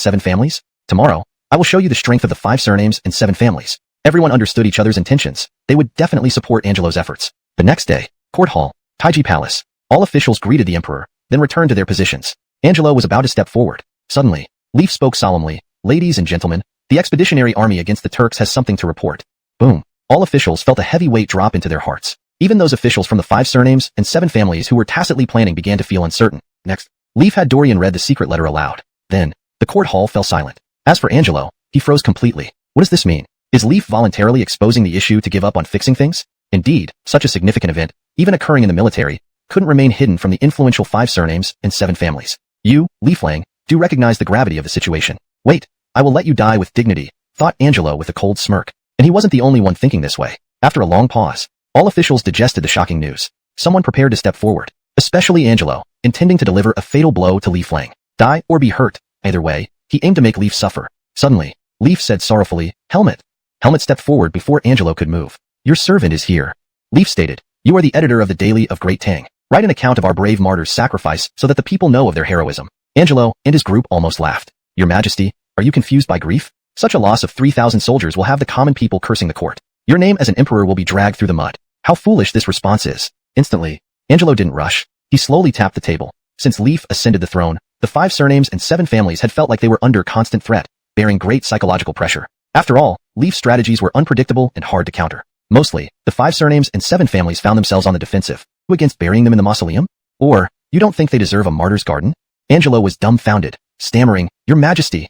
7 families? Tomorrow, I will show you the strength of the 5 surnames and 7 families. Everyone understood each other's intentions. They would definitely support Angelo's efforts. The next day, Court Hall, Taiji Palace. All officials greeted the emperor, then returned to their positions. Angelo was about to step forward. Suddenly, Leaf spoke solemnly. Ladies and gentlemen, the expeditionary army against the Turks has something to report. Boom. All officials felt a heavy weight drop into their hearts. Even those officials from the 5 surnames and 7 families who were tacitly planning began to feel uncertain. Next, Leaf had Dorian read the secret letter aloud. Then, the court hall fell silent. As for Angelo, he froze completely. What does this mean? Is Leaf voluntarily exposing the issue to give up on fixing things? Indeed, such a significant event, even occurring in the military, couldn't remain hidden from the influential 5 surnames and 7 families. You, Leaf Lang, do recognize the gravity of the situation. Wait, I will let you die with dignity, thought Angelo with a cold smirk. And he wasn't the only one thinking this way. After a long pause, all officials digested the shocking news. Someone prepared to step forward, especially Angelo, intending to deliver a fatal blow to Leaf Lang. Die or be hurt, either way, he aimed to make Leaf suffer. Suddenly, Leaf said sorrowfully, Helmet. Helmet stepped forward before Angelo could move. Your servant is here. Leaf stated, you are the editor of the Daily of Great Tang. Write an account of our brave martyrs' sacrifice so that the people know of their heroism. Angelo and his group almost laughed. Your Majesty, are you confused by grief? Such a loss of 3,000 soldiers will have the common people cursing the court. Your name as an emperor will be dragged through the mud. How foolish this response is. Instantly, Angelo didn't rush. He slowly tapped the table. Since Leaf ascended the throne, the 5 surnames and 7 families had felt like they were under constant threat, bearing great psychological pressure. After all, Leaf's strategies were unpredictable and hard to counter. Mostly, the 5 surnames and 7 families found themselves on the defensive. Who against burying them in the mausoleum? Or, you don't think they deserve a martyr's garden? Angelo was dumbfounded, stammering, Your Majesty,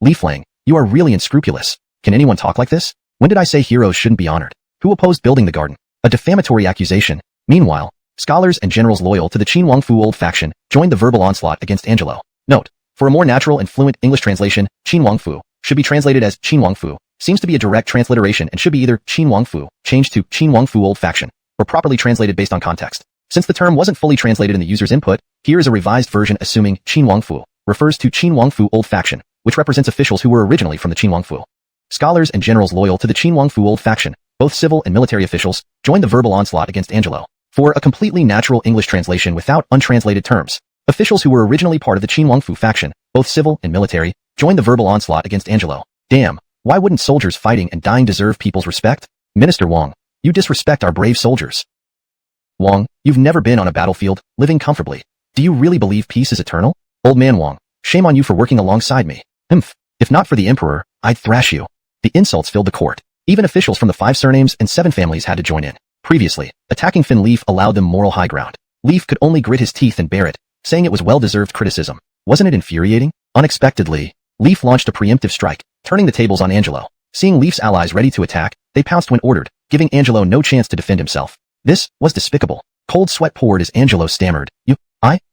Leaf Lang, you are really unscrupulous. Can anyone talk like this? When did I say heroes shouldn't be honored? Who opposed building the garden? A defamatory accusation. Meanwhile, scholars and generals loyal to the Qin Huangfu old faction joined the verbal onslaught against Angelo. Note, for a more natural and fluent English translation, Qin Huangfu should be translated as Qin Huangfu, seems to be a direct transliteration and should be either Qin Huangfu, changed to Qin Huangfu old faction, or properly translated based on context. Since the term wasn't fully translated in the user's input, here is a revised version assuming Qin Huangfu refers to Qin Huangfu old faction, which represents officials who were originally from the Qin Huangfu. Scholars and generals loyal to the Qin Huangfu old faction, both civil and military officials, joined the verbal onslaught against Angelo. For a completely natural English translation without untranslated terms, officials who were originally part of the Qin Huangfu faction, both civil and military, joined the verbal onslaught against Angelo. Damn, why wouldn't soldiers fighting and dying deserve people's respect? Minister Wang, you disrespect our brave soldiers. Wang, you've never been on a battlefield, living comfortably. Do you really believe peace is eternal? Old man Wang, shame on you for working alongside me. If not for the emperor, I'd thrash you. The insults filled the court. Even officials from the 5 surnames and 7 families had to join in. Previously, attacking Finn Leaf allowed them moral high ground. Leaf could only grit his teeth and bear it, saying it was well-deserved criticism. Wasn't it infuriating? Unexpectedly, Leaf launched a preemptive strike, turning the tables on Angelo. Seeing Leaf's allies ready to attack, they pounced when ordered, giving Angelo no chance to defend himself. This was despicable. Cold sweat poured as Angelo stammered.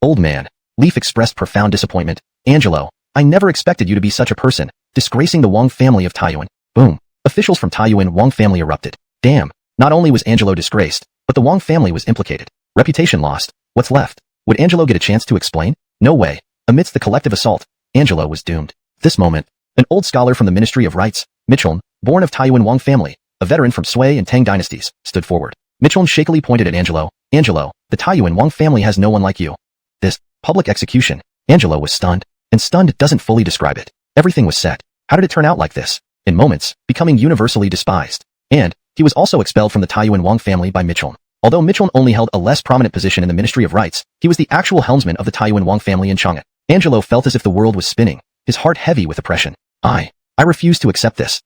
Old man. Leaf expressed profound disappointment. Angelo, I never expected you to be such a person, disgracing the Wang family of Taiyuan. Boom. Officials from Taiyuan Wang family erupted. Damn. Not only was Angelo disgraced, but the Wang family was implicated. Reputation lost. What's left? Would Angelo get a chance to explain? No way. Amidst the collective assault, Angelo was doomed. This moment, an old scholar from the Ministry of Rites, Mitchell, born of Taiyuan Wang family, a veteran from Sui and Tang dynasties, stood forward. Mitchell shakily pointed at Angelo. Angelo, the Taiyuan Wang family has no one like you. This public execution. Angelo was stunned. And stunned doesn't fully describe it. Everything was set. How did it turn out like this? In moments, becoming universally despised. And, he was also expelled from the Taiyuan Wang family by Mitchell. Although Mitchell only held a less prominent position in the Ministry of Rites, he was the actual helmsman of the Taiyuan Wang family in Chang'an. Angelo felt as if the world was spinning, his heart heavy with oppression. I refuse to accept this.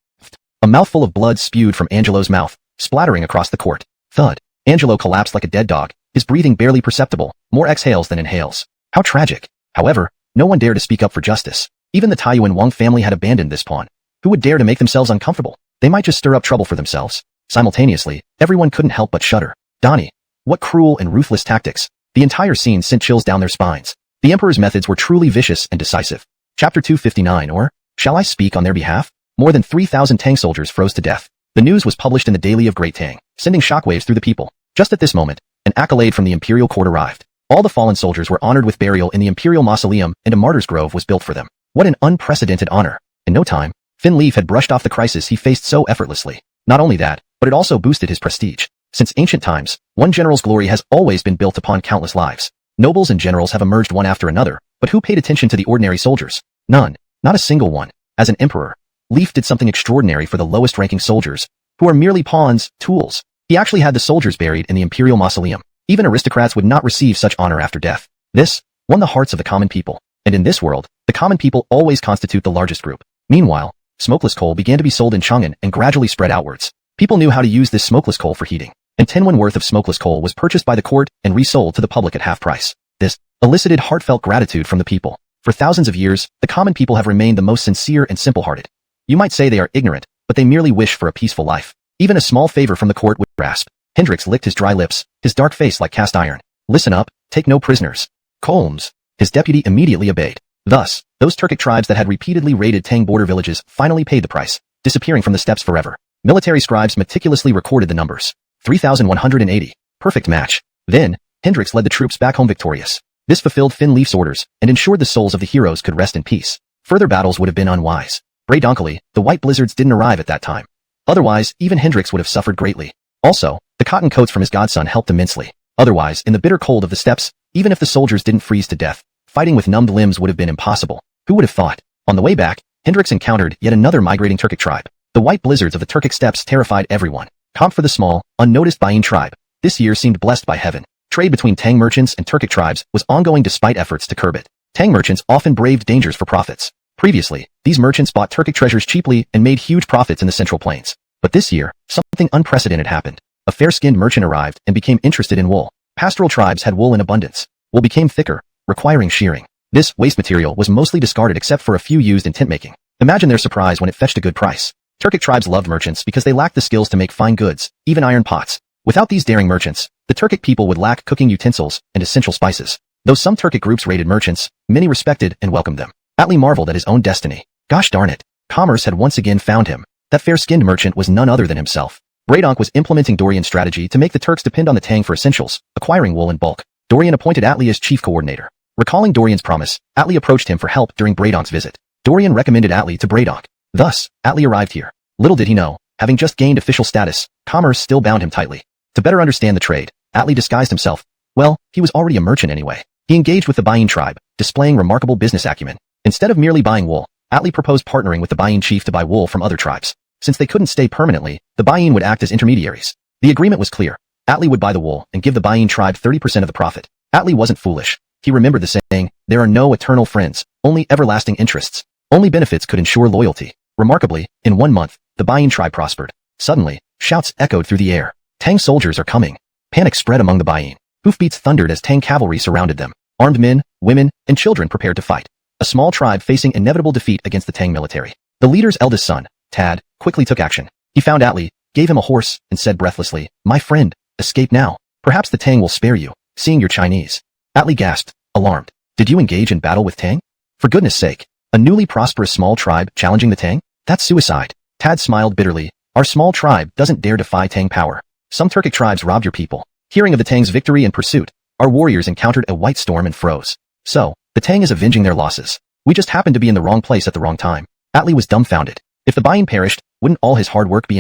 A mouthful of blood spewed from Angelo's mouth, splattering across the court. Thud. Angelo collapsed like a dead dog, his breathing barely perceptible, more exhales than inhales. How tragic. However, no one dared to speak up for justice. Even the Taiyuan Wang family had abandoned this pawn. Who would dare to make themselves uncomfortable? They might just stir up trouble for themselves. Simultaneously, everyone couldn't help but shudder. Donnie. What cruel and ruthless tactics. The entire scene sent chills down their spines. The emperor's methods were truly vicious and decisive. Chapter 259 or, shall I speak on their behalf? More than 3,000 Tang soldiers froze to death. The news was published in the Daily of Great Tang, sending shockwaves through the people. Just at this moment, an accolade from the imperial court arrived. All the fallen soldiers were honored with burial in the imperial mausoleum and a martyr's grove was built for them. What an unprecedented honor. In no time, Finn Leaf had brushed off the crisis he faced so effortlessly. Not only that, but it also boosted his prestige. Since ancient times, one general's glory has always been built upon countless lives. Nobles and generals have emerged one after another, but who paid attention to the ordinary soldiers? None. Not a single one. As an emperor, Leif did something extraordinary for the lowest-ranking soldiers, who are merely pawns, tools. He actually had the soldiers buried in the imperial mausoleum. Even aristocrats would not receive such honor after death. This won the hearts of the common people. And in this world, the common people always constitute the largest group. Meanwhile, smokeless coal began to be sold in Chang'an and gradually spread outwards. People knew how to use this smokeless coal for heating, and 10 won worth of smokeless coal was purchased by the court and resold to the public at half price. This elicited heartfelt gratitude from the people. For thousands of years, the common people have remained the most sincere and simple-hearted. You might say they are ignorant, but they merely wish for a peaceful life. Even a small favor from the court would grasp. Hendrix licked his dry lips, his dark face like cast iron. Listen up, take no prisoners. Colmes. His deputy immediately obeyed. Thus, those Turkic tribes that had repeatedly raided Tang border villages finally paid the price, disappearing from the steppes forever. Military scribes meticulously recorded the numbers. 3,180. Perfect match. Then, Hendrix led the troops back home victorious. This fulfilled Finn Leif's orders and ensured the souls of the heroes could rest in peace. Further battles would have been unwise. Bradonkely, the white blizzards didn't arrive at that time. Otherwise, even Hendrix would have suffered greatly. Also, the cotton coats from his godson helped immensely. Otherwise, in the bitter cold of the steppes, even if the soldiers didn't freeze to death, fighting with numbed limbs would have been impossible. Who would have thought? On the way back, Hendrix encountered yet another migrating Turkic tribe. The white blizzards of the Turkic steppes terrified everyone. Comp for the small, unnoticed Bayin tribe. This year seemed blessed by heaven. Trade between Tang merchants and Turkic tribes was ongoing despite efforts to curb it. Tang merchants often braved dangers for profits. Previously, these merchants bought Turkic treasures cheaply and made huge profits in the Central Plains. But this year, something unprecedented happened. A fair-skinned merchant arrived and became interested in wool. Pastoral tribes had wool in abundance. Wool became thicker, requiring shearing. This waste material was mostly discarded except for a few used in tent-making. Imagine their surprise when it fetched a good price. Turkic tribes loved merchants because they lacked the skills to make fine goods, even iron pots. Without these daring merchants, the Turkic people would lack cooking utensils and essential spices. Though some Turkic groups raided merchants, many respected and welcomed them. Atli marveled at his own destiny. Gosh darn it. Commerce had once again found him. That fair-skinned merchant was none other than himself. Bradonk was implementing Dorian's strategy to make the Turks depend on the Tang for essentials, acquiring wool in bulk. Dorian appointed Atli as chief coordinator. Recalling Dorian's promise, Atli approached him for help during Bradonk's visit. Dorian recommended Atli to Bradonk. Thus, Atli arrived here. Little did he know, having just gained official status, commerce still bound him tightly. To better understand the trade, Atli disguised himself. Well, he was already a merchant anyway. He engaged with the Bayin tribe, displaying remarkable business acumen. Instead of merely buying wool, Atli proposed partnering with the Bayin chief to buy wool from other tribes. Since they couldn't stay permanently, the Bayin would act as intermediaries. The agreement was clear. Atli would buy the wool and give the Bayin tribe 30% of the profit. Atli wasn't foolish. He remembered the saying, there are no eternal friends, only everlasting interests. Only benefits could ensure loyalty. Remarkably, in 1 month, the Bayin tribe prospered. Suddenly, shouts echoed through the air. Tang soldiers are coming. Panic spread among the Bayin. Hoofbeats thundered as Tang cavalry surrounded them. Armed men, women, and children prepared to fight. A small tribe facing inevitable defeat against the Tang military. The leader's eldest son, Tad, quickly took action. He found Atli, gave him a horse, and said breathlessly, my friend, escape now. Perhaps the Tang will spare you, seeing you're Chinese. Atli gasped, alarmed. Did you engage in battle with Tang? For goodness sake, a newly prosperous small tribe challenging the Tang? That's suicide. Tad smiled bitterly. Our small tribe doesn't dare defy Tang power. Some Turkic tribes robbed your people. Hearing of the Tang's victory and pursuit, our warriors encountered a white storm and froze. So, the Tang is avenging their losses. We just happened to be in the wrong place at the wrong time. Atli was dumbfounded. If the Bayin perished, wouldn't all his hard work be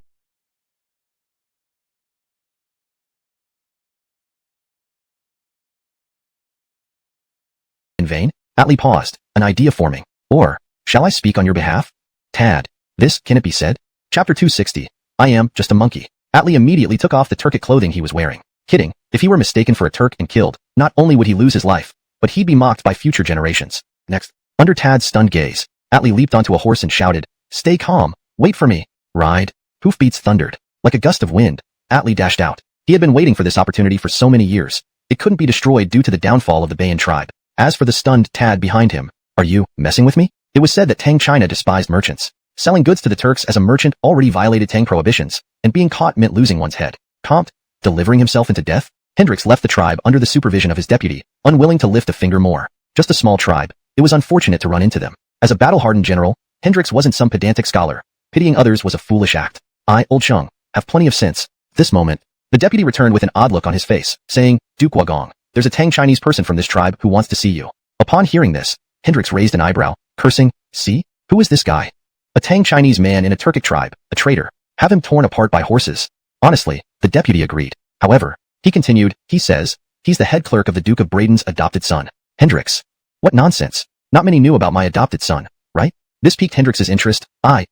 in vain? Atli paused, an idea forming. Or, shall I speak on your behalf? Tad. This, can it be said? Chapter 260. I am just a monkey. Atli immediately took off the Turkic clothing he was wearing. Kidding, if he were mistaken for a Turk and killed, not only would he lose his life, but he'd be mocked by future generations. Next, under Tad's stunned gaze, Atli leaped onto a horse and shouted, stay calm, wait for me. Ride. Hoofbeats thundered. Like a gust of wind, Atli dashed out. He had been waiting for this opportunity for so many years. It couldn't be destroyed due to the downfall of the Bayin tribe. As for the stunned Tad behind him, are you messing with me? It was said that Tang China despised merchants. Selling goods to the Turks as a merchant already violated Tang prohibitions, and being caught meant losing one's head. Compt, delivering himself into death? Hendrix left the tribe under the supervision of his deputy, unwilling to lift a finger more. Just a small tribe. It was unfortunate to run into them. As a battle-hardened general, Hendrix wasn't some pedantic scholar. Pitying others was a foolish act. I, Old Chung, have plenty of sense. This moment, the deputy returned with an odd look on his face, saying, Duke Gong, there's a Tang Chinese person from this tribe who wants to see you. Upon hearing this, Hendrix raised an eyebrow, cursing, see? Who is this guy? A Tang Chinese man in a Turkic tribe, a traitor. Have him torn apart by horses. Honestly, the deputy agreed. However, he continued, he says, he's the head clerk of the Duke of Braden's adopted son. Hendrix. What nonsense. Not many knew about my adopted son. right? This piqued Hendrix's interest.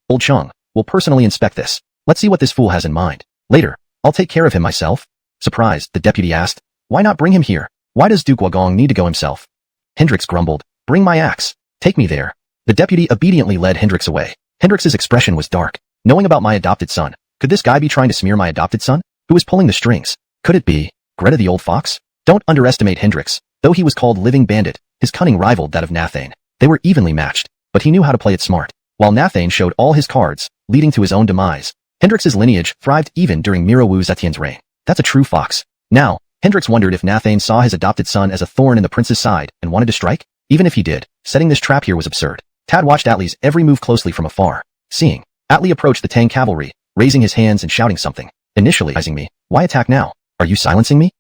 Old Chung, will personally inspect this. Let's see what this fool has in mind. Later, I'll take care of him myself. Surprised, the deputy asked, why not bring him here? Why does Duke Wagong need to go himself? Hendrix grumbled, bring my axe. Take me there. The deputy obediently led Hendrix away. Hendrix's expression was dark. Knowing about my adopted son, could this guy be trying to smear my adopted son? Who is pulling the strings? Could it be Greta the old fox? Don't underestimate Hendrix. Though he was called Living Bandit, his cunning rivaled that of Nathane. They were evenly matched, but he knew how to play it smart. While Nathane showed all his cards, leading to his own demise, Hendrix's lineage thrived even during Miro Wu Zetian's reign. That's a true fox. Now, Hendrix wondered if Nathane saw his adopted son as a thorn in the prince's side and wanted to strike. Even if he did, setting this trap here was absurd. Tad watched Atli's every move closely from afar. Seeing Atli approach the Tang cavalry, raising his hands and shouting something. Initially, me. Why attack now? Are you silencing me?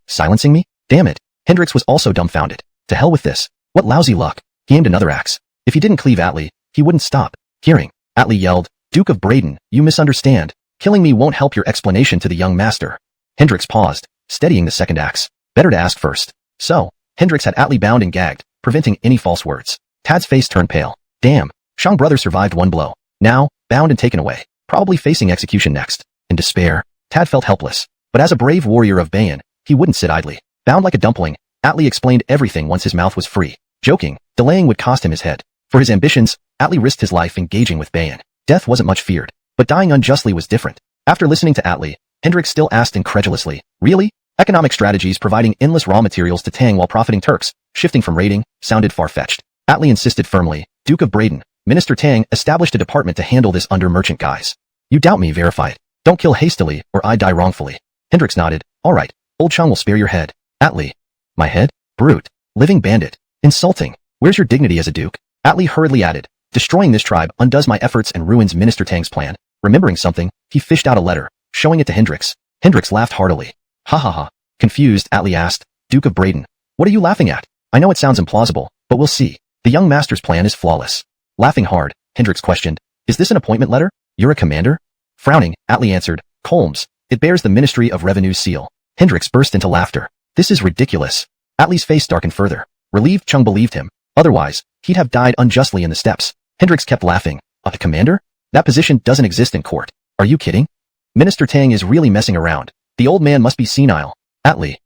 Silencing me? Damn it. Hendrix was also dumbfounded. To hell with this. What lousy luck. He aimed another axe. If he didn't cleave Atli, he wouldn't stop. Hearing, Atli yelled, Duke of Braden, you misunderstand. Killing me won't help your explanation to the young master. Hendrix paused, steadying the second axe. Better to ask first. So, Hendrix had Atli bound and gagged, preventing any false words. Tad's face turned pale. Damn, Shang brother survived one blow. Now, bound and taken away, probably facing execution next. In despair, Tad felt helpless. But as a brave warrior of Bayan, he wouldn't sit idly. Bound like a dumpling, Atli explained everything once his mouth was free. Joking, delaying would cost him his head. For his ambitions, Atli risked his life engaging with Bayan. Death wasn't much feared, but dying unjustly was different. After listening to Atli, Hendrix still asked incredulously, really? Economic strategies providing endless raw materials to Tang while profiting Turks, shifting from raiding, sounded far-fetched. Atli insisted firmly, Duke of Braden, Minister Tang established a department to handle this under merchant guise. You doubt me, verify it. Don't kill hastily, or I die wrongfully. Hendrix nodded, alright, old Chung will spare your head. Atli. My head? Brute. Living bandit. Insulting. Where's your dignity as a duke? Atli hurriedly added, destroying this tribe undoes my efforts and ruins Minister Tang's plan. Remembering something, he fished out a letter, showing it to Hendrix. Hendrix laughed heartily. Ha ha ha. Confused, Atli asked, Duke of Braden, what are you laughing at? I know it sounds implausible, but we'll see. The young master's plan is flawless. Laughing hard, Hendrix questioned, is this an appointment letter? You're a commander? Frowning, Atli answered, Colmes, it bears the Ministry of Revenue's seal. Hendrix burst into laughter. This is ridiculous. Atli's face darkened further. Relieved Chung believed him. Otherwise, he'd have died unjustly in the steppes. Hendrix kept laughing. A commander? That position doesn't exist in court. Are you kidding? Minister Tang is really messing around. The old man must be senile. Atli.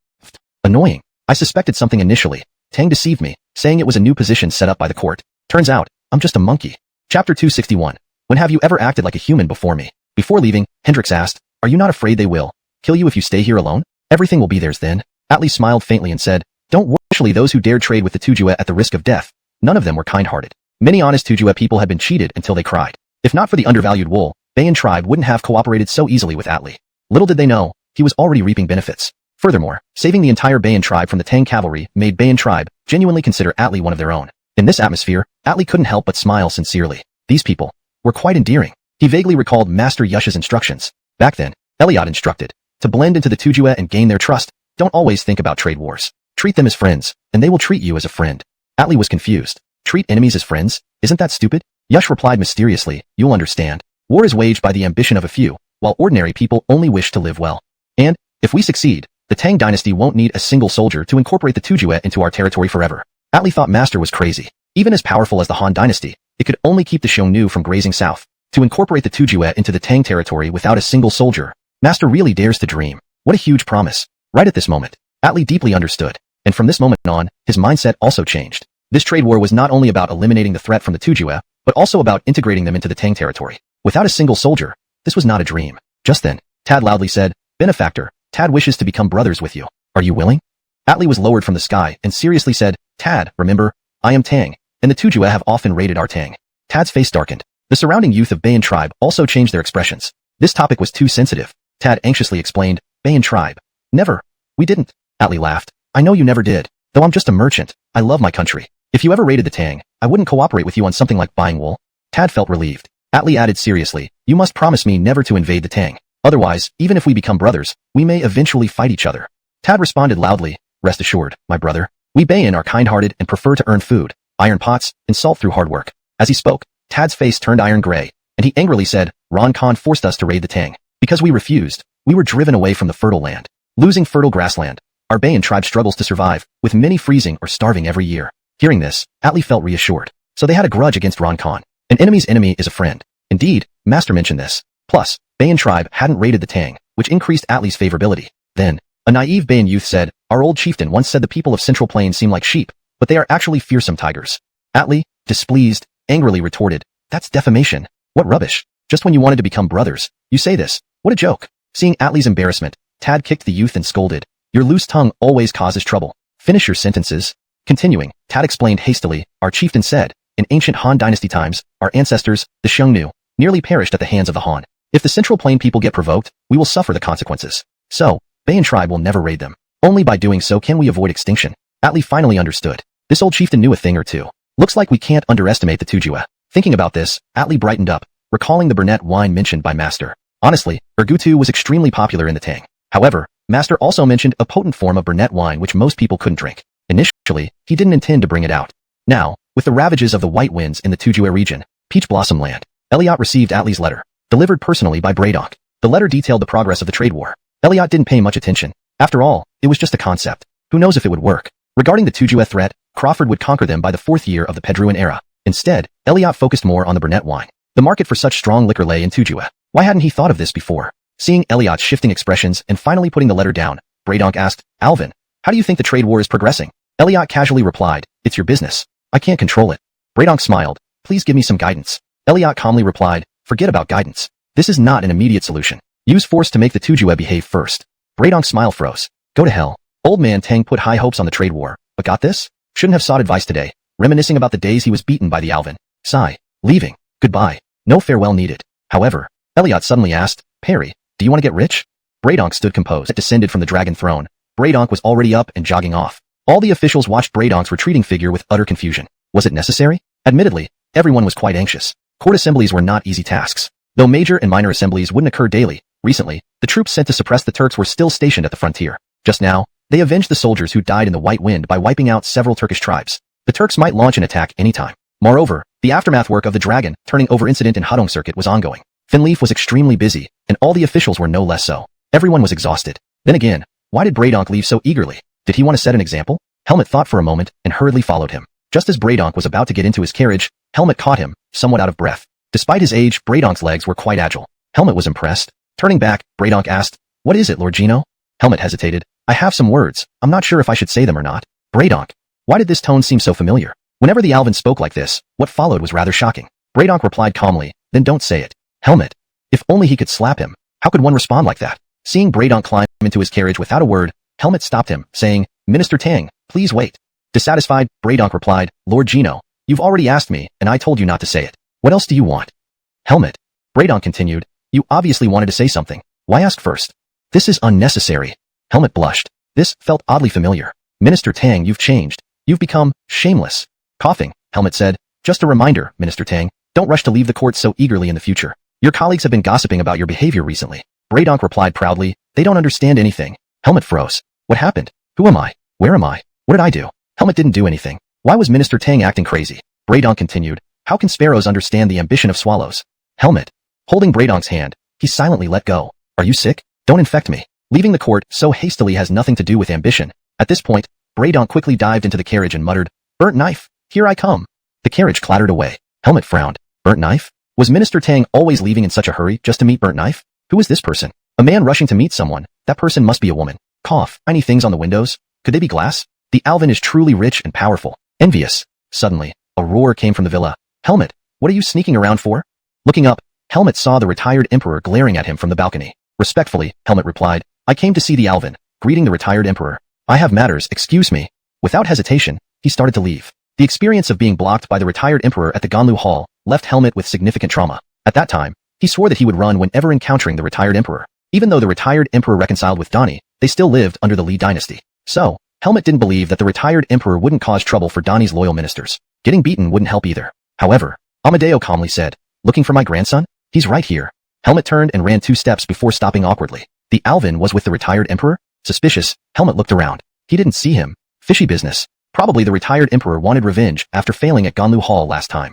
Annoying. I suspected something initially. Tang deceived me, saying it was a new position set up by the court. Turns out, I'm just a monkey. Chapter 261. When have you ever acted like a human before me? Before leaving, Hendrix asked, are you not afraid they will kill you if you stay here alone? Everything will be theirs then. Atli smiled faintly and said, don't worry. Actually, those who dared trade with the Tujue at the risk of death, none of them were kind-hearted. Many honest Tujue people had been cheated until they cried. If not for the undervalued wool, Bayan tribe wouldn't have cooperated so easily with Atli. Little did they know, he was already reaping benefits. Furthermore, saving the entire Bayan tribe from the Tang cavalry made Bayan tribe genuinely consider Atli one of their own. In this atmosphere, Atli couldn't help but smile sincerely. These people were quite endearing. He vaguely recalled Master Yush's instructions. Back then, Eliot instructed, to blend into the Tujue and gain their trust, don't always think about trade wars. Treat them as friends, and they will treat you as a friend. Atli was confused. Treat enemies as friends? Isn't that stupid? Yush replied mysteriously, you'll understand. War is waged by the ambition of a few, while ordinary people only wish to live well. And, if we succeed, the Tang Dynasty won't need a single soldier to incorporate the Tujue into our territory forever. Atli thought Master was crazy. Even as powerful as the Han Dynasty, it could only keep the Xiongnu from grazing south. To incorporate the Tujue into the Tang territory without a single soldier, Master really dares to dream. What a huge promise. Right at this moment, Atli deeply understood. And from this moment on, his mindset also changed. This trade war was not only about eliminating the threat from the Tujue, but also about integrating them into the Tang territory. Without a single soldier, this was not a dream. Just then, Tad loudly said, Benefactor, Tad wishes to become brothers with you. Are you willing? Atli was lowered from the sky and seriously said, Tad, remember, I am Tang, and the Tujue have often raided our Tang. Tad's face darkened. The surrounding youth of Bayan tribe also changed their expressions. This topic was too sensitive. Tad anxiously explained, Bayan tribe. Never. We didn't. Atli laughed. I know you never did. Though I'm just a merchant, I love my country. If you ever raided the Tang, I wouldn't cooperate with you on something like buying wool. Tad felt relieved. Atli added seriously, you must promise me never to invade the Tang. Otherwise, even if we become brothers, we may eventually fight each other. Tad responded loudly, rest assured, my brother. We Bayan are kind-hearted and prefer to earn food, iron pots, and salt through hard work. As he spoke, Tad's face turned iron gray, and he angrily said, Ron Khan forced us to raid the Tang. Because we refused, we were driven away from the fertile land. Losing fertile grassland, our Bayan tribe struggles to survive, with many freezing or starving every year. Hearing this, Atli felt reassured. So they had a grudge against Ron Khan. An enemy's enemy is a friend. Indeed, Master mentioned this. Plus, Bayan tribe hadn't raided the Tang, which increased Atli's favorability. Then, a naive Bayan youth said, our old chieftain once said the people of Central Plain seem like sheep, but they are actually fearsome tigers. Atli, displeased, angrily retorted, that's defamation. What rubbish. Just when you wanted to become brothers, you say this. What a joke. Seeing Atli's embarrassment, Tad kicked the youth and scolded, your loose tongue always causes trouble. Finish your sentences. Continuing, Tad explained hastily, our chieftain said, in ancient Han Dynasty times, our ancestors, the Xiongnu, nearly perished at the hands of the Han. If the Central Plain people get provoked, we will suffer the consequences. So, Bayan tribe will never raid them. Only by doing so can we avoid extinction. Atli finally understood. This old chieftain knew a thing or two. Looks like we can't underestimate the donghua. Thinking about this, Atli brightened up, recalling the Burnet wine mentioned by Master. Honestly, Ergutu was extremely popular in the Tang. However, Master also mentioned a potent form of Burnet wine which most people couldn't drink. Initially, he didn't intend to bring it out. Now, with the ravages of the white winds in the donghua region, Peach Blossom Land, Elliot received Atli's letter, delivered personally by Bradonk. The letter detailed the progress of the trade war. Elliot didn't pay much attention. After all, it was just a concept. Who knows if it would work? Regarding the donghua threat, Crawford would conquer them by the 4th year of the Pedruan era. Instead, Elliot focused more on the Burnet wine. The market for such strong liquor lay in donghua. Why hadn't he thought of this before? Seeing Elliot's shifting expressions and finally putting the letter down, Bradonk asked, Alvin, how do you think the trade war is progressing? Elliot casually replied, it's your business. I can't control it. Bradonk smiled, please give me some guidance. Elliot calmly replied, forget about guidance. This is not an immediate solution. Use force to make the donghua behave first. Bradonk's smile froze. Go to hell. Old man Tang put high hopes on the trade war, but got this? Shouldn't have sought advice today. Reminiscing about the days he was beaten by the Alvin. Sigh. Leaving. Goodbye. No farewell needed. However, Elliot suddenly asked, Perry, do you want to get rich? Bradonk stood composed. Descended from the dragon throne. Bradonk was already up and jogging off. All the officials watched Bradonk's retreating figure with utter confusion. Was it necessary? Admittedly, everyone was quite anxious. Court assemblies were not easy tasks. Though major and minor assemblies wouldn't occur daily, recently, the troops sent to suppress the Turks were still stationed at the frontier. Just now, they avenged the soldiers who died in the White Wind by wiping out several Turkish tribes. The Turks might launch an attack anytime. Moreover, the aftermath work of the dragon turning over incident in Hudong Circuit was ongoing. Finleaf was extremely busy, and all the officials were no less so. Everyone was exhausted. Then again, why did Bradonk leave so eagerly? Did he want to set an example? Helmet thought for a moment and hurriedly followed him. Just as Bradonk was about to get into his carriage, Helmet caught him, somewhat out of breath. Despite his age, Bradonk's legs were quite agile. Helmet was impressed. Turning back, Bradonk asked, what is it, Lord Gino? Helmet hesitated. I have some words. I'm not sure if I should say them or not. Bradonk. Why did this tone seem so familiar? Whenever the Alvin spoke like this, what followed was rather shocking. Bradonk replied calmly, then don't say it. Helmet. If only he could slap him. How could one respond like that? Seeing Bradonk climb into his carriage without a word, Helmet stopped him, saying, Minister Tang, please wait. Dissatisfied, Bradonk replied, Lord Gino, you've already asked me, and I told you not to say it. What else do you want? Helmet. Bradonk continued, you obviously wanted to say something. Why ask first? This is unnecessary. Helmet blushed. This felt oddly familiar. Minister Tang, you've changed. You've become shameless. Coughing, Helmet said, just a reminder, Minister Tang, don't rush to leave the court so eagerly in the future. Your colleagues have been gossiping about your behavior recently. Bradonk replied proudly, they don't understand anything. Helmet froze. What happened? Who am I? Where am I? What did I do? Helmet didn't do anything. Why was Minister Tang acting crazy? Bradonk continued, how can sparrows understand the ambition of swallows? Helmet. Holding Bradonk's hand, he silently let go. Are you sick? Don't infect me. Leaving the court so hastily has nothing to do with ambition. At this point, Bradonk quickly dived into the carriage and muttered, burnt knife, here I come. The carriage clattered away. Helmet frowned. Burnt knife? Was Minister Tang always leaving in such a hurry just to meet Burnt Knife? Who is this person? A man rushing to meet someone. That person must be a woman. Cough. Tiny things on the windows. Could they be glass? The Alvin is truly rich and powerful. Envious. Suddenly, a roar came from the villa. Helmet, what are you sneaking around for? Looking up, Helmet saw the retired emperor glaring at him from the balcony. Respectfully, Helmet replied, I came to see the Alvin, greeting the retired emperor. I have matters, excuse me. Without hesitation, he started to leave. The experience of being blocked by the retired emperor at the Ganlu Hall left Helmet with significant trauma. At that time, he swore that he would run whenever encountering the retired emperor. Even though the retired emperor reconciled with Donnie, they still lived under the Li Dynasty. So, Helmet didn't believe that the retired emperor wouldn't cause trouble for Donnie's loyal ministers. Getting beaten wouldn't help either. However, Amadeo calmly said, looking for my grandson? He's right here. Helmet turned and ran 2 steps before stopping awkwardly. The Alvin was with the retired emperor? Suspicious, Helmet looked around. He didn't see him. Fishy business. Probably the retired emperor wanted revenge after failing at Ganlu Hall last time.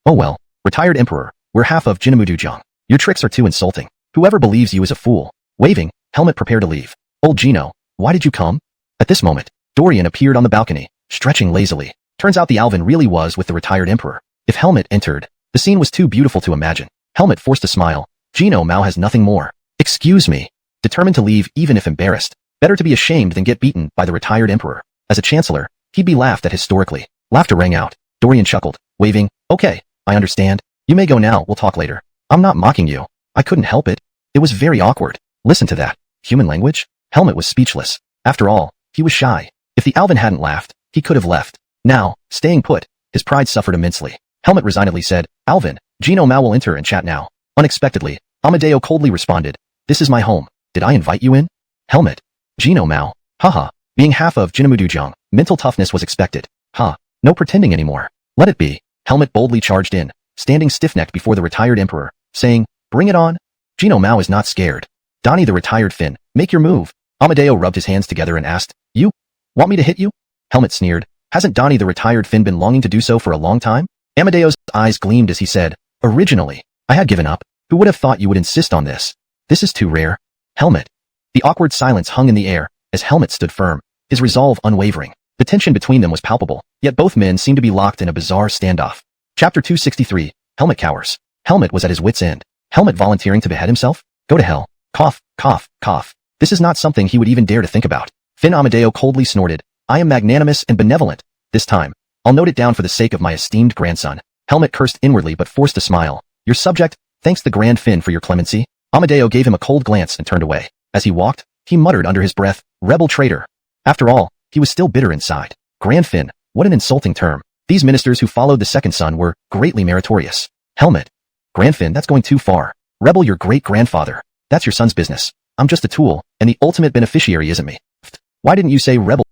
Oh well, retired emperor, we're half of Jinamudujang. Your tricks are too insulting. Whoever believes you is a fool. Waving, Helmet prepared to leave. Old Gino, why did you come? At this moment, Dorian appeared on the balcony, stretching lazily. Turns out the Alvin really was with the retired emperor. If Helmet entered, the scene was too beautiful to imagine. Helmet forced a smile. Gino Mao has nothing more. Excuse me. Determined to leave even if embarrassed. Better to be ashamed than get beaten by the retired emperor. As a chancellor, he'd be laughed at historically. Laughter rang out. Dorian chuckled, waving, okay, I understand. You may go now, we'll talk later. I'm not mocking you. I couldn't help it. It was very awkward. Listen to that. Human language? Helmet was speechless. After all, he was shy. If the Alvin hadn't laughed, he could have left. Now, staying put, his pride suffered immensely. Helmet resignedly said, Alvin, Gino Mao will enter and chat now. Unexpectedly, Amadeo coldly responded, this is my home. Did I invite you in? Helmet. Gino Mao. Haha. Being half of Jinamudujang, mental toughness was expected. Ha. No pretending anymore. Let it be. Helmet boldly charged in, standing stiff-necked before the retired emperor, saying, bring it on. Gino Mao is not scared. Donnie the retired Finn, make your move. Amadeo rubbed his hands together and asked, you? Want me to hit you? Helmet sneered. Hasn't Donnie the retired Finn been longing to do so for a long time? Amadeo's eyes gleamed as he said, originally, I had given up. Who would have thought you would insist on this? This is too rare. Helmet. The awkward silence hung in the air, as Helmet stood firm, his resolve unwavering. The tension between them was palpable, yet both men seemed to be locked in a bizarre standoff. Chapter 263, Helmet cowers. Helmet was at his wit's end. Helmet volunteering to behead himself? Go to hell. Cough, cough, cough. This is not something he would even dare to think about. Finn Amadeo coldly snorted, I am magnanimous and benevolent. This time, I'll note it down for the sake of my esteemed grandson. Helmet cursed inwardly but forced a smile. Your subject, thanks the Grand Finn for your clemency. Amadeo gave him a cold glance and turned away. As he walked, he muttered under his breath, rebel traitor. After all, he was still bitter inside. Grand Finn, what an insulting term. These ministers who followed the second son were greatly meritorious. Helmet. Grand Finn, that's going too far. Rebel your great-grandfather. That's your son's business. I'm just a tool, and the ultimate beneficiary isn't me. Why didn't you say rebel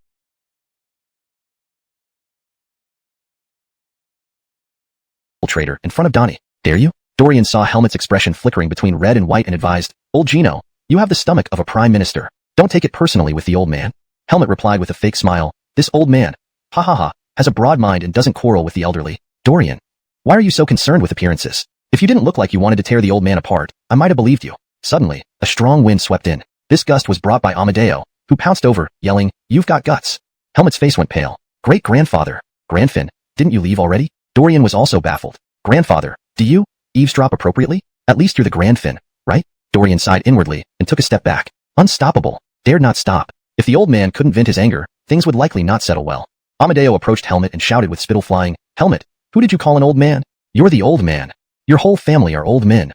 traitor in front of Donnie? Dare you? Dorian saw Helmet's expression flickering between red and white and advised, old Gino, you have the stomach of a prime minister. Don't take it personally with the old man. Helmet replied with a fake smile, this old man, ha ha ha, has a broad mind and doesn't quarrel with the elderly. Dorian, why are you so concerned with appearances? If you didn't look like you wanted to tear the old man apart, I might have believed you. Suddenly, a strong wind swept in. This gust was brought by Amadeo, who pounced over, yelling, you've got guts. Helmet's face went pale. Great-grandfather. Grandfin, didn't you leave already? Dorian was also baffled. Grandfather, do you eavesdrop appropriately? At least you're the Grandfin, right? Dorian sighed inwardly and took a step back. Unstoppable. Dared not stop. If the old man couldn't vent his anger, things would likely not settle well. Amadeo approached Helmet and shouted with spittle flying, Helmet, who did you call an old man? You're the old man. Your whole family are old men.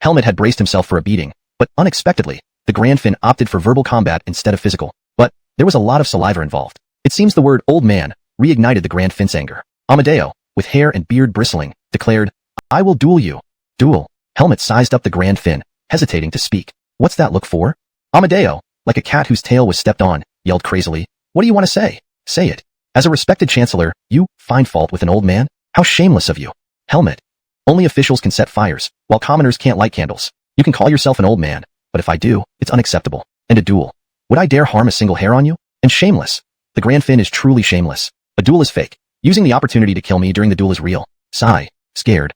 Helmet had braced himself for a beating, but unexpectedly, the Grandfin opted for verbal combat instead of physical. But there was a lot of saliva involved. It seems the word old man reignited the Grandfin's anger. Amadeo, with hair and beard bristling, declared, I will duel you. Duel. Helmet sized up the Grandfin, hesitating to speak. What's that look for? Amadeo, like a cat whose tail was stepped on, yelled crazily, what do you want to say? Say it. As a respected chancellor, you find fault with an old man? How shameless of you. Helmet. Only officials can set fires, while commoners can't light candles. You can call yourself an old man, but if I do, it's unacceptable. And a duel. Would I dare harm a single hair on you? And shameless. The Grandfin is truly shameless. A duel is fake. Using the opportunity to kill me during the duel is real. Sigh. Scared.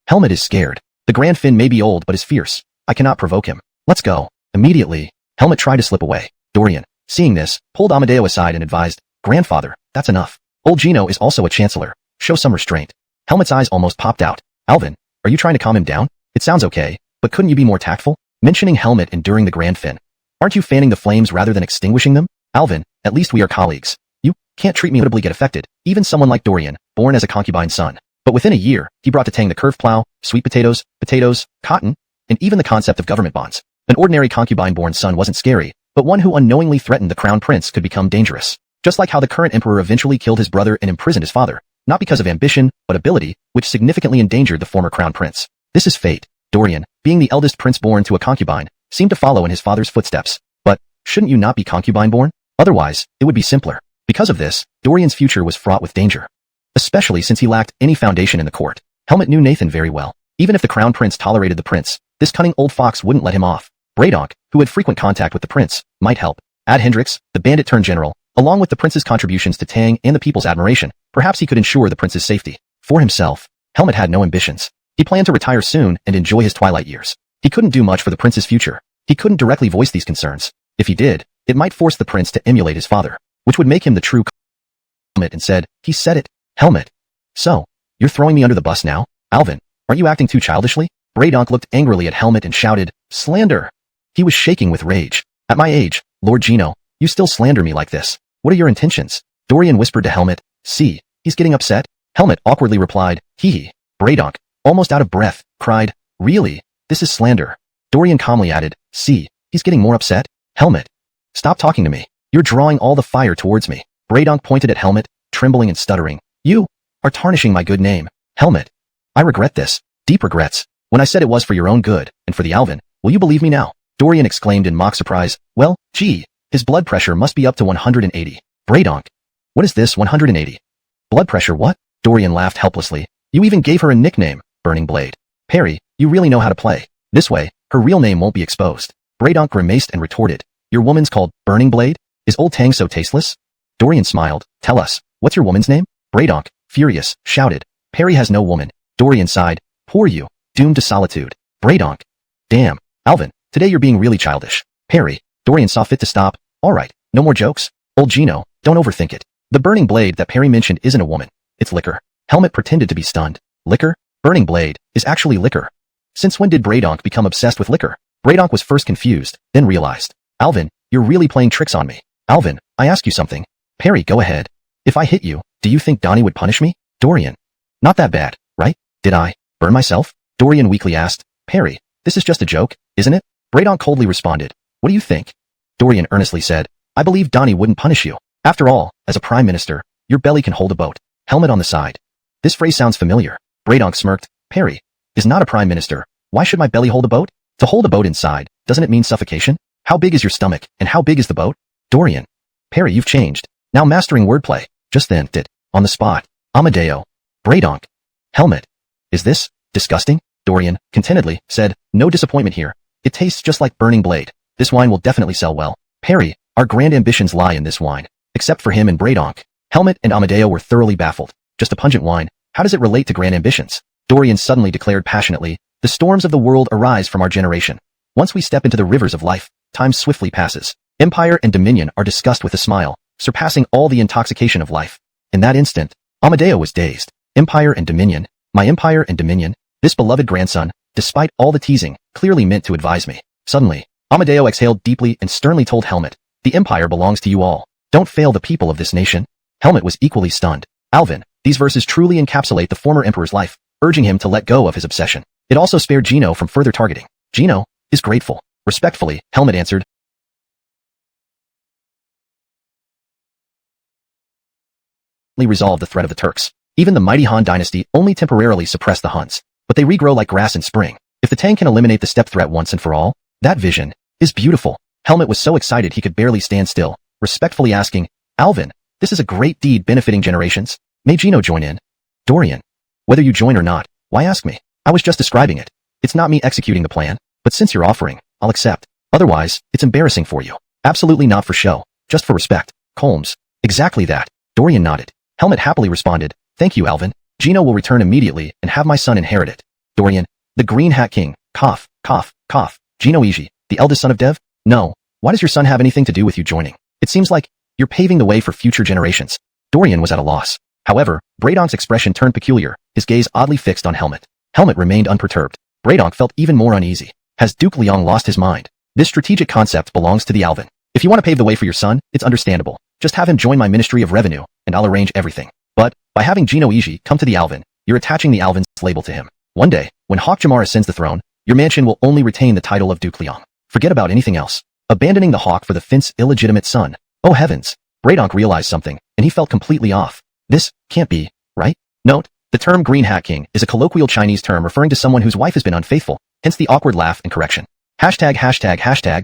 Helmet is scared. The Grandfin may be old but is fierce. I cannot provoke him. Let's go. Immediately, Helmet tried to slip away. Dorian, seeing this, pulled Amadeo aside and advised, Grandfather, that's enough. Old Gino is also a chancellor. Show some restraint. Helmet's eyes almost popped out. Alvin, are you trying to calm him down? It sounds okay, but couldn't you be more tactful? Mentioning Helmet enduring the Grandfin. Aren't you fanning the flames rather than extinguishing them? Alvin, at least we are colleagues. You can't treat me notably get affected. Even someone like Dorian, born as a concubine's son. But within a year, he brought to Tang the curved plow, sweet potatoes, cotton, and even the concept of government bonds. An ordinary concubine-born son wasn't scary, but one who unknowingly threatened the crown prince could become dangerous. Just like how the current emperor eventually killed his brother and imprisoned his father, not because of ambition, but ability, which significantly endangered the former crown prince. This is fate. Dorian, being the eldest prince born to a concubine, seemed to follow in his father's footsteps. But, shouldn't you not be concubine-born? Otherwise, it would be simpler. Because of this, Dorian's future was fraught with danger. Especially since he lacked any foundation in the court. Helmet knew Nathan very well. Even if the crown prince tolerated the prince, this cunning old fox wouldn't let him off. Bradonk, who had frequent contact with the prince, might help. Add Hendrix, the bandit-turned-general, along with the prince's contributions to Tang and the people's admiration, perhaps he could ensure the prince's safety. For himself, Helmet had no ambitions. He planned to retire soon and enjoy his twilight years. He couldn't do much for the prince's future. He couldn't directly voice these concerns. If he did, it might force the prince to emulate his father, which would make him the true Helmet and said, he said it. Helmet. So, You're throwing me under the bus now? Alvin, aren't you acting too childishly? Braydonk looked angrily at Helmet and shouted, slander! He was shaking with rage. At my age, Lord Gino, you still slander me like this. What are your intentions? Dorian whispered to Helmet. See, he's getting upset. Helmet awkwardly replied, hee hee. Braydonk, almost out of breath, cried, really? This is slander. Dorian calmly added, see, he's getting more upset. Helmet, stop talking to me. You're drawing all the fire towards me. Braydonk pointed at Helmet, trembling and stuttering. You are tarnishing my good name. Helmet, I regret this. Deep regrets. When I said it was for your own good, and for the Alvin, will you believe me now? Dorian exclaimed in mock surprise. Well, gee, his blood pressure must be up to 180. Braydonk, what is this 180? Blood pressure what? Dorian laughed helplessly. You even gave her a nickname, Burning Blade. Perry, you really know how to play. This way, her real name won't be exposed. Braydonk grimaced and retorted. Your woman's called Burning Blade? Is old Tang so tasteless? Dorian smiled. Tell us, what's your woman's name? Braydonk, furious, shouted. Perry has no woman. Dorian sighed. Poor you, doomed to solitude. Braydonk. Damn, Alvin, today you're being really childish. Perry, Dorian saw fit to stop. All right, no more jokes. Old Gino, don't overthink it. The Burning Blade that Perry mentioned isn't a woman. It's liquor. Helmet pretended to be stunned. Liquor? Burning Blade is actually liquor. Since when did Braydonk become obsessed with liquor? Braydonk was first confused, then realized. Alvin, you're really playing tricks on me. Alvin, I ask you something. Perry, go ahead. If I hit you, do you think Donnie would punish me? Dorian. Not that bad, right? Did I burn myself? Dorian weakly asked. Perry, this is just a joke, isn't it? Braydonk coldly responded. What do you think? Dorian earnestly said. I believe Donnie wouldn't punish you. After all, as a prime minister, your belly can hold a boat. Helmet on the side. This phrase sounds familiar. Braydonk smirked. Perry, is not a prime minister. Why should my belly hold a boat? To hold a boat inside, doesn't it mean suffocation? How big is your stomach, and how big is the boat? Dorian. Perry, you've changed. Now mastering wordplay. Just then, on the spot. Amadeo. Braydonk. Helmet. Is this disgusting? Dorian, contentedly, said, no disappointment here. It tastes just like Burning Blade. This wine will definitely sell well. Perry, our grand ambitions lie in this wine. Except for him and Braydonk. Helmet and Amadeo were thoroughly baffled. Just a pungent wine. How does it relate to grand ambitions? Dorian suddenly declared passionately, the storms of the world arise from our generation. Once we step into the rivers of life, time swiftly passes. Empire and dominion are discussed with a smile, surpassing all the intoxication of life. In that instant, Amadeo was dazed. Empire and dominion? My empire and dominion? This beloved grandson, despite all the teasing, clearly meant to advise me. Suddenly, Amadeo exhaled deeply and sternly told Helmet, the empire belongs to you all. Don't fail the people of this nation. Helmet was equally stunned. Alvin, these verses truly encapsulate the former emperor's life, urging him to let go of his obsession. It also spared Gino from further targeting. Gino is grateful. Respectfully, Helmet answered. Resolved the threat of the Turks. Even the mighty Han Dynasty only temporarily suppressed the Huns, but they regrow like grass in spring. If the Tang can eliminate the steppe threat once and for all, that vision is beautiful. Helmet was so excited he could barely stand still, respectfully asking, Alvin, this is a great deed benefiting generations. May Gino join in? Dorian. Whether you join or not, why ask me? I was just describing it. It's not me executing the plan, but since you're offering, I'll accept. Otherwise, it's embarrassing for you. Absolutely not for show, just for respect. Colmes. Exactly that. Dorian nodded. Helmet happily responded, thank you, Alvin. Gino will return immediately and have my son inherit it. Dorian. The Green Hat King. Cough, cough, cough. Gino Iji, the eldest son of Dev? No. Why does your son have anything to do with you joining? It seems like you're paving the way for future generations. Dorian was at a loss. However, Braydonk's expression turned peculiar, his gaze oddly fixed on Helmet. Helmet remained unperturbed. Braydonk felt even more uneasy. Has Duke Liang lost his mind? This strategic concept belongs to the Alvin. If you want to pave the way for your son, it's understandable. Just have him join my Ministry of Revenue, and I'll arrange everything. But, by having Gino Iji come to the Alvin, you're attaching the Alvin's label to him. One day, when Hawk Jamar ascends the throne, your mansion will only retain the title of Duke Liang. Forget about anything else. Abandoning the Hawk for the Fin's illegitimate son. Oh heavens! Braydonk realized something, and he felt completely off. This can't be, right? Note, the term Green Hat King is a colloquial Chinese term referring to someone whose wife has been unfaithful, hence the awkward laugh and correction. Hashtag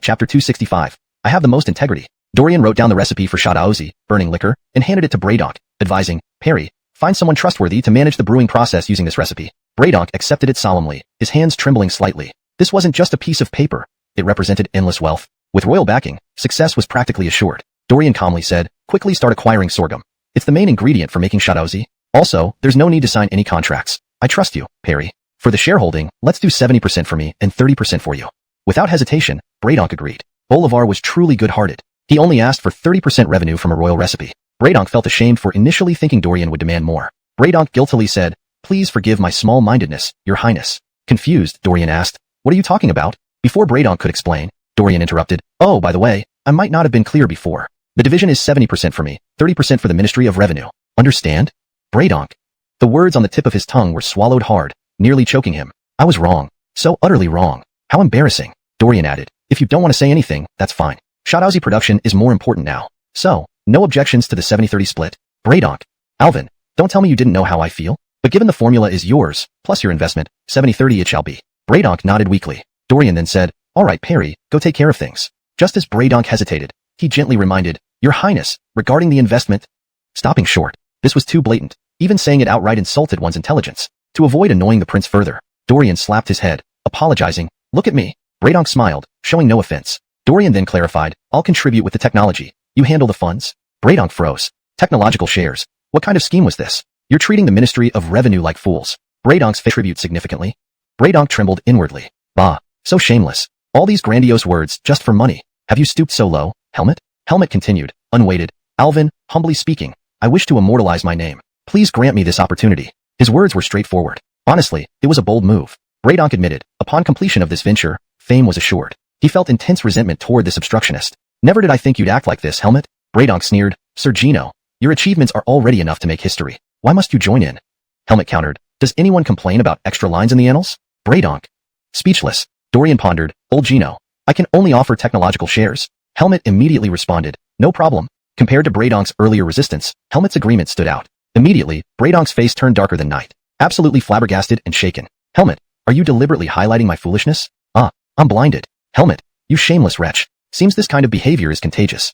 chapter 265. I have the most integrity. Dorian wrote down the recipe for shadaozi, burning liquor, and handed it to Braydonk, advising, Perry, find someone trustworthy to manage the brewing process using this recipe. Braydonk accepted it solemnly, his hands trembling slightly. This wasn't just a piece of paper. It represented endless wealth. With royal backing, success was practically assured. Dorian calmly said, quickly start acquiring sorghum. It's the main ingredient for making shadaozi. Also, there's no need to sign any contracts. I trust you, Perry. For the shareholding, let's do 70% for me and 30% for you. Without hesitation, Braydonk agreed. Bolivar was truly good-hearted. He only asked for 30% revenue from a royal recipe. Braydonk felt ashamed for initially thinking Dorian would demand more. Braydonk guiltily said, Please forgive my small-mindedness, Your Highness. Confused, Dorian asked, what are you talking about? Before Bradonk could explain, Dorian interrupted, oh, by the way, I might not have been clear before. The division is 70% for me, 30% for the Ministry of Revenue. Understand? Bradonk. The words on the tip of his tongue were swallowed hard, nearly choking him. I was wrong. So utterly wrong. How embarrassing. Dorian added, if you don't want to say anything, that's fine. Shadowsy production is more important now. So, no objections to the 70-30 split. Bradonk. Alvin, don't tell me you didn't know how I feel. But given the formula is yours, plus your investment, 70-30 it shall be. Bradonk nodded weakly. Dorian then said, all right, Perry, go take care of things. Just as Bradonk hesitated, he gently reminded, Your Highness, regarding the investment. Stopping short. This was too blatant. Even saying it outright insulted one's intelligence. To avoid annoying the prince further, Dorian slapped his head, apologizing, look at me. Bradonk smiled, showing no offense. Dorian then clarified, I'll contribute with the technology. You handle the funds? Bradonk froze. Technological shares. What kind of scheme was this? You're treating the Ministry of Revenue like fools. Bradonk's face tribute significantly. Bradonk trembled inwardly. Bah, so shameless. All these grandiose words just for money. Have you stooped so low, Helmet? Helmet continued, unweighted. Alvin, humbly speaking, I wish to immortalize my name. Please grant me this opportunity. His words were straightforward. Honestly, it was a bold move. Bradonk admitted, upon completion of this venture, fame was assured. He felt intense resentment toward this obstructionist. Never did I think you'd act like this, Helmet. Bradonk sneered, Sir Gino, your achievements are already enough to make history. Why must you join in? Helmet countered, does anyone complain about extra lines in the annals? Bradonk. Speechless. Dorian pondered, old Gino, I can only offer technological shares. Helmet immediately responded, no problem. Compared to Bradonk's earlier resistance, Helmet's agreement stood out. Immediately, Bradonk's face turned darker than night. Absolutely flabbergasted and shaken. Helmet, are you deliberately highlighting my foolishness? I'm blinded. Helmet, you shameless wretch. Seems this kind of behavior is contagious.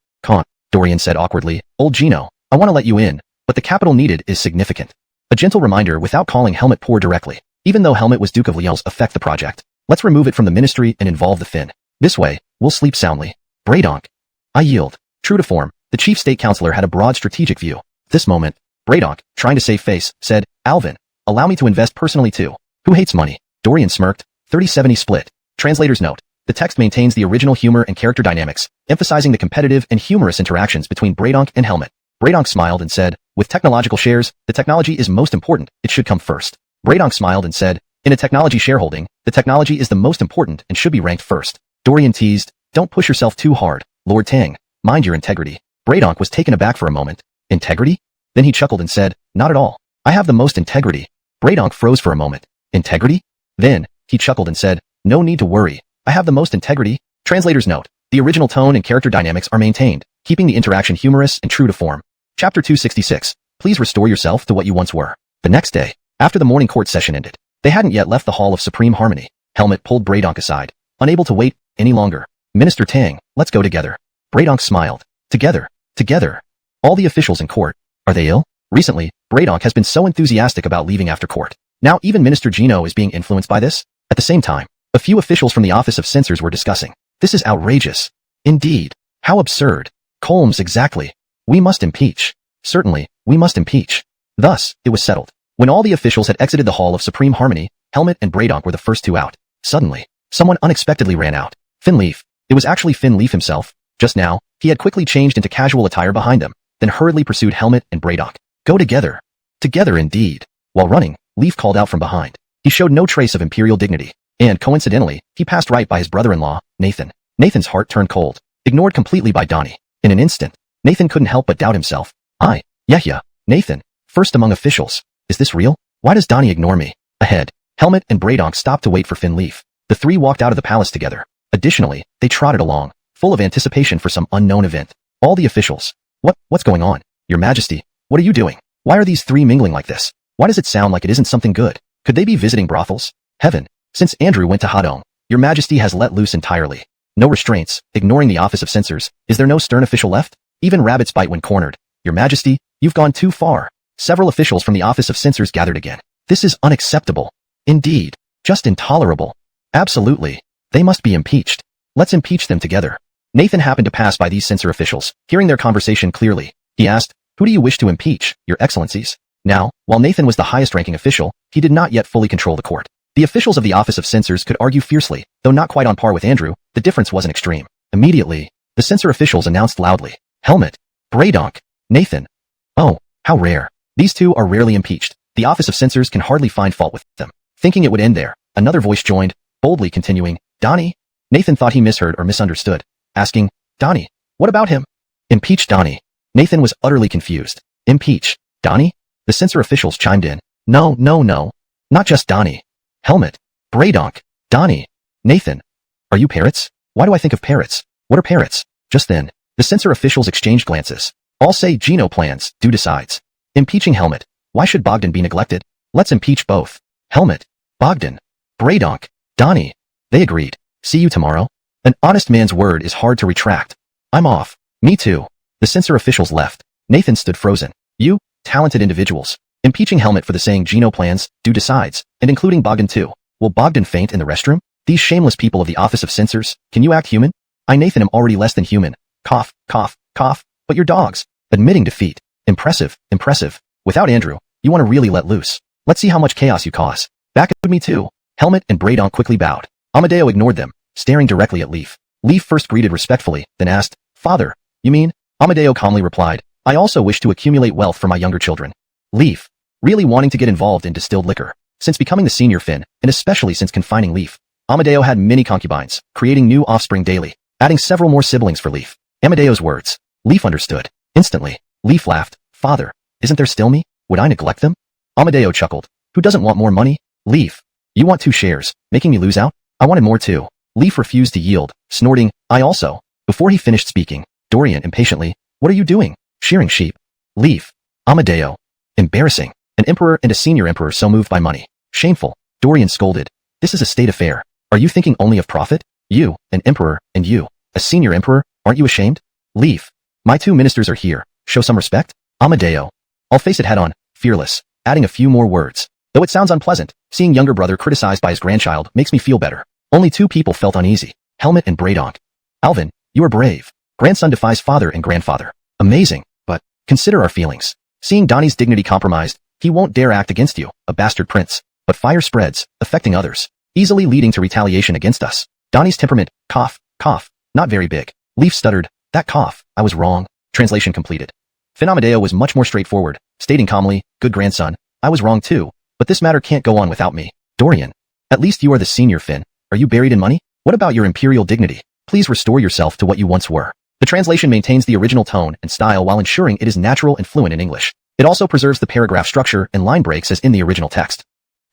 Dorian said awkwardly, old Gino, I want to let you in, but the capital needed is significant. A gentle reminder without calling Helmet poor directly. Even though Helmet was Duke of Lyon's affect the project. Let's remove it from the ministry and involve the Finn. This way, we'll sleep soundly. Bradonk. I yield. True to form, the chief state counselor had a broad strategic view. At this moment, Bradonk, trying to save face, said, Alvin, allow me to invest personally too. Who hates money? Dorian smirked. 30-70 split. Translator's note. The text maintains the original humor and character dynamics, emphasizing the competitive and humorous interactions between Bradonk and Helmet. Bradonk smiled and said, with technological shares, the technology is most important, it should come first. Bradonk smiled and said, in a technology shareholding, the technology is the most important and should be ranked first. Dorian teased, don't push yourself too hard, Lord Tang, mind your integrity. Bradonk was taken aback for a moment. Integrity? Then he chuckled and said, not at all. I have the most integrity. Bradonk froze for a moment. Integrity? Then, he chuckled and said, no need to worry. I have the most integrity. Translator's note. The original tone and character dynamics are maintained, keeping the interaction humorous and true to form. Chapter 266. Please restore yourself to what you once were. The next day, after the morning court session ended, they hadn't yet left the Hall of Supreme Harmony. Helmet pulled Bradonk aside, unable to wait any longer. Minister Tang, let's go together. Bradonk smiled. Together. Together. All the officials in court. Are they ill? Recently, Bradonk has been so enthusiastic about leaving after court. Now even Minister Gino is being influenced by this? At the same time, a few officials from the Office of Censors were discussing. This is outrageous. Indeed. How absurd. Colmes exactly. We must impeach. Certainly, we must impeach. Thus, it was settled. When all the officials had exited the Hall of Supreme Harmony, Helmet and Bradonk were the first two out. Suddenly, someone unexpectedly ran out. Finn Leaf. It was actually Finn Leaf himself. Just now, he had quickly changed into casual attire behind them, then hurriedly pursued Helmet and Bradonk. Go together. Together indeed. While running, Leaf called out from behind. He showed no trace of imperial dignity, and coincidentally, he passed right by his brother-in-law, Nathan. Nathan's heart turned cold, ignored completely by Donnie. In an instant, Nathan couldn't help but doubt himself. Yeah, Nathan, first among officials. Is this real? Why does Donnie ignore me? Ahead, Helmet and Bradonk stopped to wait for Finn Leaf. The three walked out of the palace together. Additionally, they trotted along, full of anticipation for some unknown event. All the officials. What's going on? Your Majesty, what are you doing? Why are these three mingling like this? Why does it sound like it isn't something good? Could they be visiting brothels? Heaven, since Andrew went to Hadong, Your Majesty has let loose entirely. No restraints, ignoring the Office of Censors. Is there no stern official left? Even rabbits bite when cornered. Your Majesty, you've gone too far. Several officials from the Office of Censors gathered again. This is unacceptable. Indeed. Just intolerable. Absolutely. They must be impeached. Let's impeach them together. Nathan happened to pass by these censor officials, hearing their conversation clearly. He asked, who do you wish to impeach, Your Excellencies? Now, while Nathan was the highest-ranking official, he did not yet fully control the court. The officials of the Office of Censors could argue fiercely, though not quite on par with Andrew, the difference wasn't extreme. Immediately, the censor officials announced loudly, Helmet, Bradonk, Nathan. Oh, how rare. These two are rarely impeached. The Office of Censors can hardly find fault with them. Thinking it would end there, another voice joined, boldly continuing, Donnie? Nathan thought he misheard or misunderstood, asking, Donnie, what about him? Impeach Donnie. Nathan was utterly confused. Impeach Donnie? The censor officials chimed in. No. Not just Donnie. Helmet. Braydonk. Donnie. Nathan. Are you parrots? Why do I think of parrots? What are parrots? Just then, the censor officials exchanged glances. All say Gino plans, do decides. Impeaching Helmet. Why should Bogdan be neglected? Let's impeach both. Helmet. Bogdan. Braydonk. Donnie. They agreed. See you tomorrow. An honest man's word is hard to retract. I'm off. Me too. The censor officials left. Nathan stood frozen. You, talented individuals. Impeaching Helmet for the saying Gino plans, do decides, and including Bogdan too. Will Bogdan faint in the restroom? These shameless people of the Office of Censors, can you act human? I, Nathan, am already less than human. Cough, cough, cough. But you're dogs. Admitting defeat. Impressive. Without Andrew, you want to really let loose. Let's see how much chaos you cause. Back at me too. Helmet and Braydonk quickly bowed. Amadeo ignored them, staring directly at Leaf. Leaf first greeted respectfully, then asked, Father, you mean? Amadeo calmly replied, I also wish to accumulate wealth for my younger children. Leaf, really wanting to get involved in distilled liquor. Since becoming the senior Finn, and especially since confining Leaf, Amadeo had many concubines, creating new offspring daily, adding several more siblings for Leaf. Amadeo's words. Leaf understood. Instantly, Leaf laughed. Father, isn't there still me? Would I neglect them? Amadeo chuckled. Who doesn't want more money? Leaf, you want 2 shares, making me lose out? I wanted more too. Leaf refused to yield, snorting, I also. Before he finished speaking, Dorian impatiently, what are you doing? Shearing sheep. Leaf. Amadeo. Embarrassing. An emperor and a senior emperor so moved by money. Shameful. Dorian scolded. This is a state affair. Are you thinking only of profit? You, an emperor, and you, a senior emperor, aren't you ashamed? Leaf. My 2 ministers are here. Show some respect? Amadeo. I'll face it head on, fearless, adding a few more words. Though it sounds unpleasant, seeing younger brother criticized by his grandchild makes me feel better. Only 2 people felt uneasy. Helmet and Braydonk. Alvin, you are brave. Grandson defies father and grandfather. Amazing, but consider our feelings. Seeing Donnie's dignity compromised, he won't dare act against you, a bastard prince. But fire spreads, affecting others, easily leading to retaliation against us. Donnie's temperament, cough, not very big. Leaf stuttered, that cough, I was wrong. Translation completed. Finn Amadeo was much more straightforward, stating calmly, good grandson, I was wrong too, but this matter can't go on without me. Dorian, at least you are the senior Finn. Are you buried in money? What about your imperial dignity? Please restore yourself to what you once were. The translation maintains the original tone and style while ensuring it is natural and fluent in English. It also preserves the paragraph structure and line breaks as in the original text.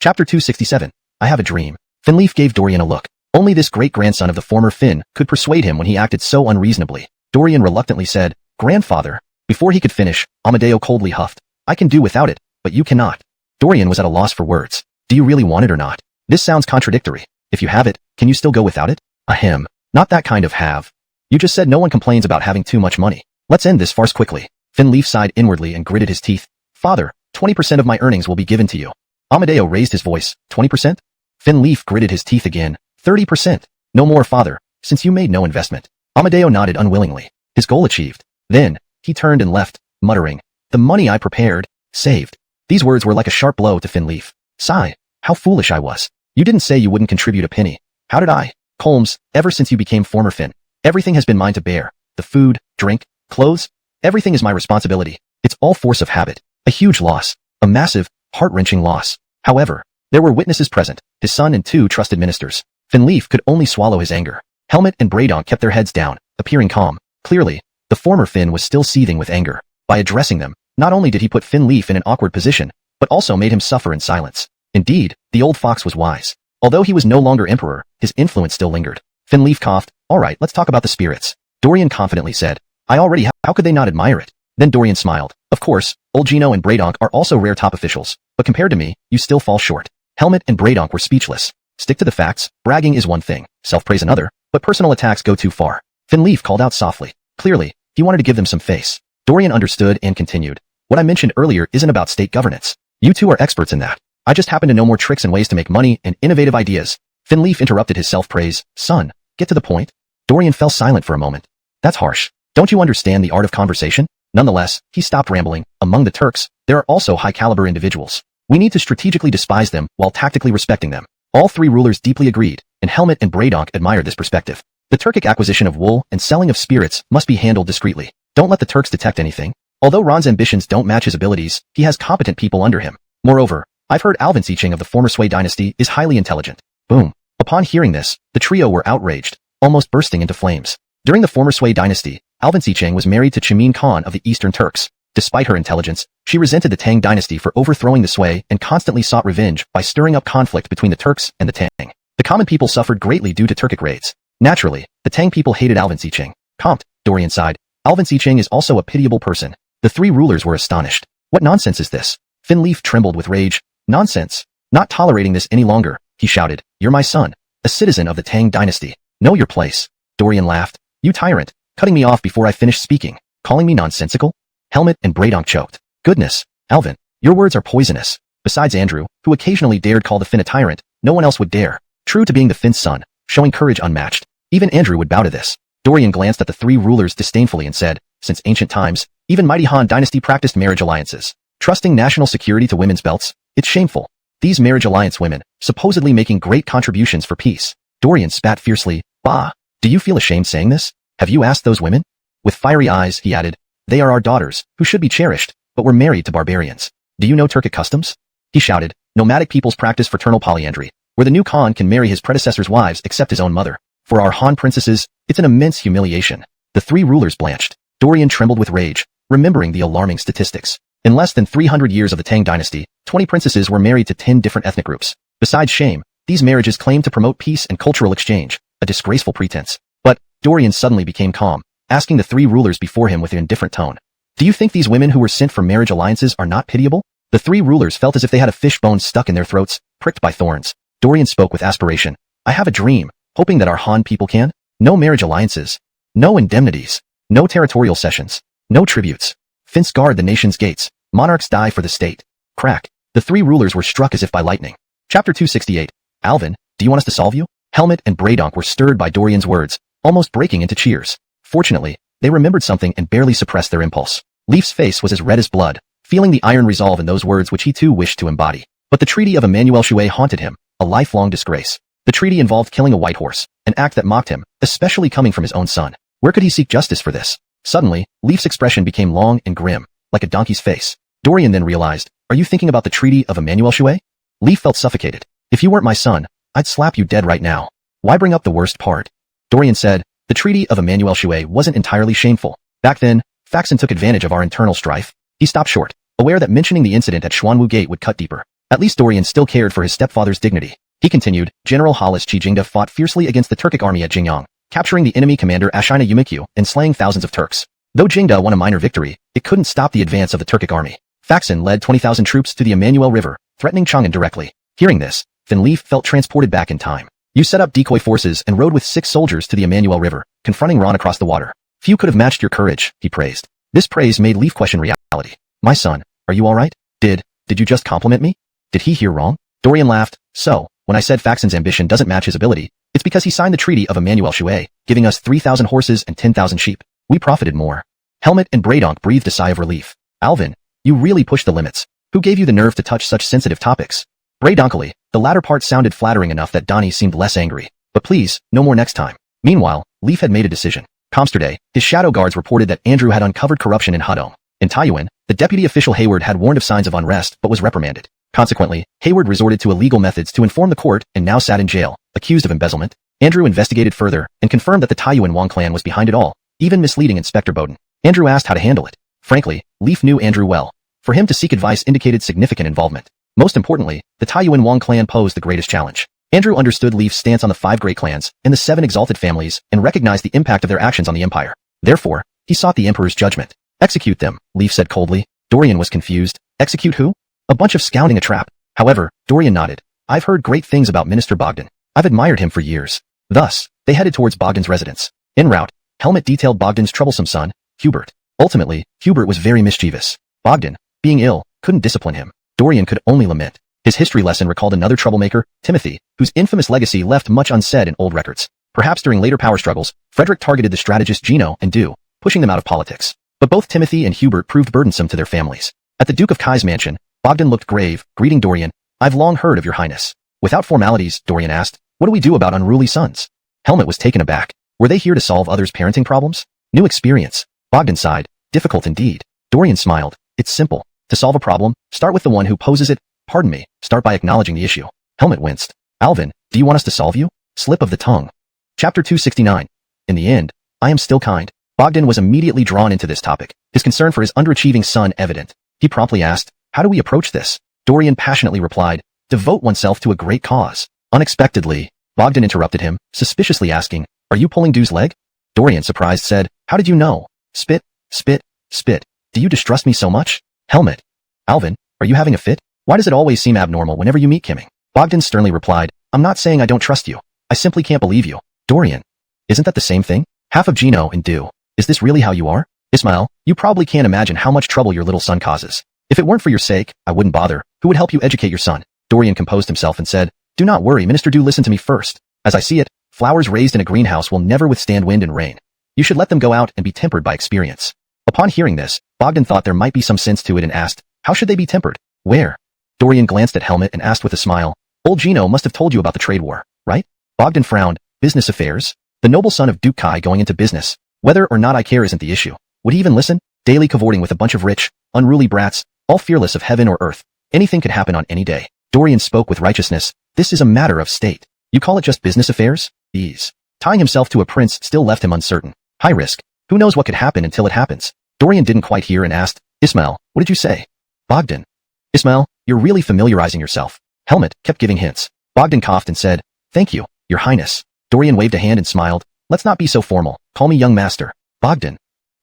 Chapter 267. I have a dream. Finleaf gave Dorian a look. Only this great-grandson of the former Finn could persuade him when he acted so unreasonably. Dorian reluctantly said, Grandfather. Before he could finish, Amadeo coldly huffed. I can do without it, but you cannot. Dorian was at a loss for words. Do you really want it or not? This sounds contradictory. If you have it, can you still go without it? Ahem. Not that kind of have. You just said no one complains about having too much money. Let's end this farce quickly. Finleaf sighed inwardly and gritted his teeth. Father, 20% of my earnings will be given to you. Amadeo raised his voice. 20%? Finleaf gritted his teeth again. 30%. No more, father, since you made no investment. Amadeo nodded unwillingly. His goal achieved. Then, he turned and left, muttering, the money I prepared, saved. These words were like a sharp blow to Finleaf. Sigh, how foolish I was. You didn't say you wouldn't contribute a penny. How did I? Colmes, ever since you became former Finn, everything has been mine to bear. The food, drink, clothes, everything is my responsibility. It's all force of habit. A huge loss. A massive, heart-wrenching loss. However, there were witnesses present, his son and 2 trusted ministers. Finleaf could only swallow his anger. Helmet and Braydonk kept their heads down, appearing calm. Clearly, the former Finn was still seething with anger. By addressing them, not only did he put Finleaf in an awkward position, but also made him suffer in silence. Indeed, the old fox was wise. Although he was no longer emperor, his influence still lingered. Finleaf coughed. All right, let's talk about the spirits. Dorian confidently said. I already have. How could they not admire it? Then Dorian smiled. Of course, old Gino and Braydonk are also rare top officials, but compared to me, you still fall short. Helmet and Braydonk were speechless. Stick to the facts. Bragging is one thing, self-praise another, but personal attacks go too far. Finleaf called out softly. Clearly, he wanted to give them some face. Dorian understood and continued. What I mentioned earlier isn't about state governance. You 2 are experts in that. I just happen to know more tricks and ways to make money and innovative ideas. Finleaf interrupted his self-praise. Son, get to the point. Dorian fell silent for a moment. That's harsh. Don't you understand the art of conversation? Nonetheless, he stopped rambling. Among the Turks, there are also high-caliber individuals. We need to strategically despise them while tactically respecting them. All 3 rulers deeply agreed, and Helmet and Braydonk admired this perspective. The Turkic acquisition of wool and selling of spirits must be handled discreetly. Don't let the Turks detect anything. Although Ron's ambitions don't match his abilities, he has competent people under him. Moreover, I've heard Alvin Xiqing of the former Sui dynasty is highly intelligent. Boom. Upon hearing this, the trio were outraged, almost bursting into flames. During the former Sui dynasty, Alvin Xiqing was married to Chimin Khan of the Eastern Turks. Despite her intelligence, she resented the Tang Dynasty for overthrowing the Sui and constantly sought revenge by stirring up conflict between the Turks and the Tang. The common people suffered greatly due to Turkic raids. Naturally, the Tang people hated Alvin Xiqing. Comte, Dorian sighed. Alvin Xiqing is also a pitiable person. The three rulers were astonished. What nonsense is this? Fin Leaf trembled with rage. Nonsense. Not tolerating this any longer, he shouted. You're my son, a citizen of the Tang Dynasty. Know your place. Dorian laughed. You tyrant, cutting me off before I finished speaking, calling me nonsensical? Helmet and Braydonk choked. Goodness, Alvin, your words are poisonous. Besides Andrew, who occasionally dared call the Fin a tyrant, no one else would dare. True to being the Fin's son, showing courage unmatched. Even Andrew would bow to this. Dorian glanced at the three rulers disdainfully and said, since ancient times, even mighty Han Dynasty practiced marriage alliances. Trusting national security to women's belts? It's shameful. These marriage alliance women, supposedly making great contributions for peace. Dorian spat fiercely. Bah! Do you feel ashamed saying this? Have you asked those women? With fiery eyes, he added, they are our daughters, who should be cherished, but were married to barbarians. Do you know Turkic customs? He shouted. Nomadic peoples practice fraternal polyandry, where the new Khan can marry his predecessor's wives except his own mother. For our Han princesses, it's an immense humiliation. The three rulers blanched. Dorian trembled with rage, remembering the alarming statistics. In less than 300 years of the Tang Dynasty, 20 princesses were married to 10 different ethnic groups. Besides shame, these marriages claimed to promote peace and cultural exchange, a disgraceful pretense. But Dorian suddenly became calm, asking the three rulers before him with an indifferent tone. Do you think these women who were sent for marriage alliances are not pitiable? The three rulers felt as if they had a fishbone stuck in their throats, pricked by thorns. Dorian spoke with aspiration. I have a dream, hoping that our Han people can. No marriage alliances. No indemnities. No territorial cessions. No tributes. Finns guard the nation's gates. Monarchs die for the state. Crack. The three rulers were struck as if by lightning. Chapter 268. Alvin, do you want us to solve you? Helmet and Braydonk were stirred by Dorian's words, almost breaking into cheers. Fortunately, they remembered something and barely suppressed their impulse. Leaf's face was as red as blood, feeling the iron resolve in those words which he too wished to embody. But the treaty of Emmanuel Shui haunted him, a lifelong disgrace. The treaty involved killing a white horse, an act that mocked him, especially coming from his own son. Where could he seek justice for this? Suddenly, Leaf's expression became long and grim, like a donkey's face. Dorian then realized, are you thinking about the treaty of Emmanuel Shui? Leaf felt suffocated. If you weren't my son, I'd slap you dead right now. Why bring up the worst part? Dorian said, the treaty of Emmanuel Shui wasn't entirely shameful. Back then, Faxon took advantage of our internal strife. He stopped short, aware that mentioning the incident at Xuanwu Gate would cut deeper. At least Dorian still cared for his stepfather's dignity. He continued, General Hollis Chi Jingda fought fiercely against the Turkic army at Jingyang, capturing the enemy commander Ashina Yumikyu and slaying thousands of Turks. Though Jingda won a minor victory, it couldn't stop the advance of the Turkic army. Faxon led 20,000 troops to the Emmanuel River, threatening Chang'an directly. Hearing this, Fin Leaf felt transported back in time. You set up decoy forces and rode with 6 soldiers to the Emmanuel River, confronting Ron across the water. Few could have matched your courage, he praised. This praise made Leaf question reality. My son, are you alright? Did you just compliment me? Did he hear wrong? Dorian laughed. So, when I said Faxon's ambition doesn't match his ability, it's because he signed the treaty of Emmanuel Shui, giving us 3,000 horses and 10,000 sheep. We profited more. Helmet and Braydonk breathed a sigh of relief. Alvin, you really pushed the limits. Who gave you the nerve to touch such sensitive topics? Braydonkily, the latter part sounded flattering enough that Donnie seemed less angry. But please, no more next time. Meanwhile, Leaf had made a decision. Comsterday, his shadow guards reported that Andrew had uncovered corruption in Hudong. In Taiyuan, the deputy official Hayward had warned of signs of unrest but was reprimanded. Consequently, Hayward resorted to illegal methods to inform the court and now sat in jail, accused of embezzlement. Andrew investigated further and confirmed that the Taiyuan Wang clan was behind it all, even misleading Inspector Bowden. Andrew asked how to handle it. Frankly, Leaf knew Andrew well. For him to seek advice indicated significant involvement. Most importantly, the Taiyuan Wang clan posed the greatest challenge. Andrew understood Leaf's stance on the 5 great clans and the 7 exalted families and recognized the impact of their actions on the empire. Therefore, he sought the emperor's judgment. Execute them, Leaf said coldly. Dorian was confused. Execute who? A bunch of scouting a trap. However, Dorian nodded. I've heard great things about Minister Bogdan. I've admired him for years. Thus, they headed towards Bogdan's residence. En route, Helmet detailed Bogdan's troublesome son, Hubert. Ultimately, Hubert was very mischievous. Bogdan, being ill, couldn't discipline him. Dorian could only lament. His history lesson recalled another troublemaker, Timothy, whose infamous legacy left much unsaid in old records. Perhaps during later power struggles, Frederick targeted the strategists Gino and Du, pushing them out of politics. But both Timothy and Hubert proved burdensome to their families. At the Duke of Kai's mansion, Bogdan looked grave, greeting Dorian. I've long heard of your highness. Without formalities, Dorian asked, what do we do about unruly sons? Helmet was taken aback. Were they here to solve others' parenting problems? New experience. Bogdan sighed. Difficult indeed. Dorian smiled. It's simple. To solve a problem, start with the one who poses it, Pardon me, start by acknowledging the issue. Helmet winced. Alvin, do you want us to solve you? Slip of the tongue. Chapter 269. In the end, I am still kind. Bogdan was immediately drawn into this topic, his concern for his underachieving son evident. He promptly asked, how do we approach this? Dorian passionately replied, devote oneself to a great cause. Unexpectedly, Bogdan interrupted him, suspiciously asking, are you pulling Du's leg? Dorian, surprised, said, how did you know? Spit, spit, spit. Do you distrust me so much? Helmet. Alvin, are you having a fit? Why does it always seem abnormal whenever you meet Kimming? Bogdan sternly replied, I'm not saying I don't trust you. I simply can't believe you. Dorian. Isn't that the same thing? Half of Gino and Du. Is this really how you are? Ismail, you probably can't imagine how much trouble your little son causes. If it weren't for your sake, I wouldn't bother. Who would help you educate your son? Dorian composed himself and said, do not worry, Minister Du, listen to me first. As I see it, flowers raised in a greenhouse will never withstand wind and rain. You should let them go out and be tempered by experience. Upon hearing this, Bogdan thought there might be some sense to it and asked, how should they be tempered? Where? Dorian glanced at Helmet and asked with a smile, old Gino must have told you about the trade war, right? Bogdan frowned, business affairs? The noble son of Duke Kai going into business. Whether or not I care isn't the issue. Would he even listen? Daily cavorting with a bunch of rich, unruly brats, all fearless of heaven or earth. Anything could happen on any day. Dorian spoke with righteousness. This is a matter of state. You call it just business affairs? Ease. Tying himself to a prince still left him uncertain. High risk. Who knows what could happen until it happens? Dorian didn't quite hear and asked, Ismail, what did you say? Bogdan. Ismail, you're really familiarizing yourself. Helmet kept giving hints. Bogdan coughed and said, thank you, your highness. Dorian waved a hand and smiled. Let's not be so formal. Call me young master. Bogdan.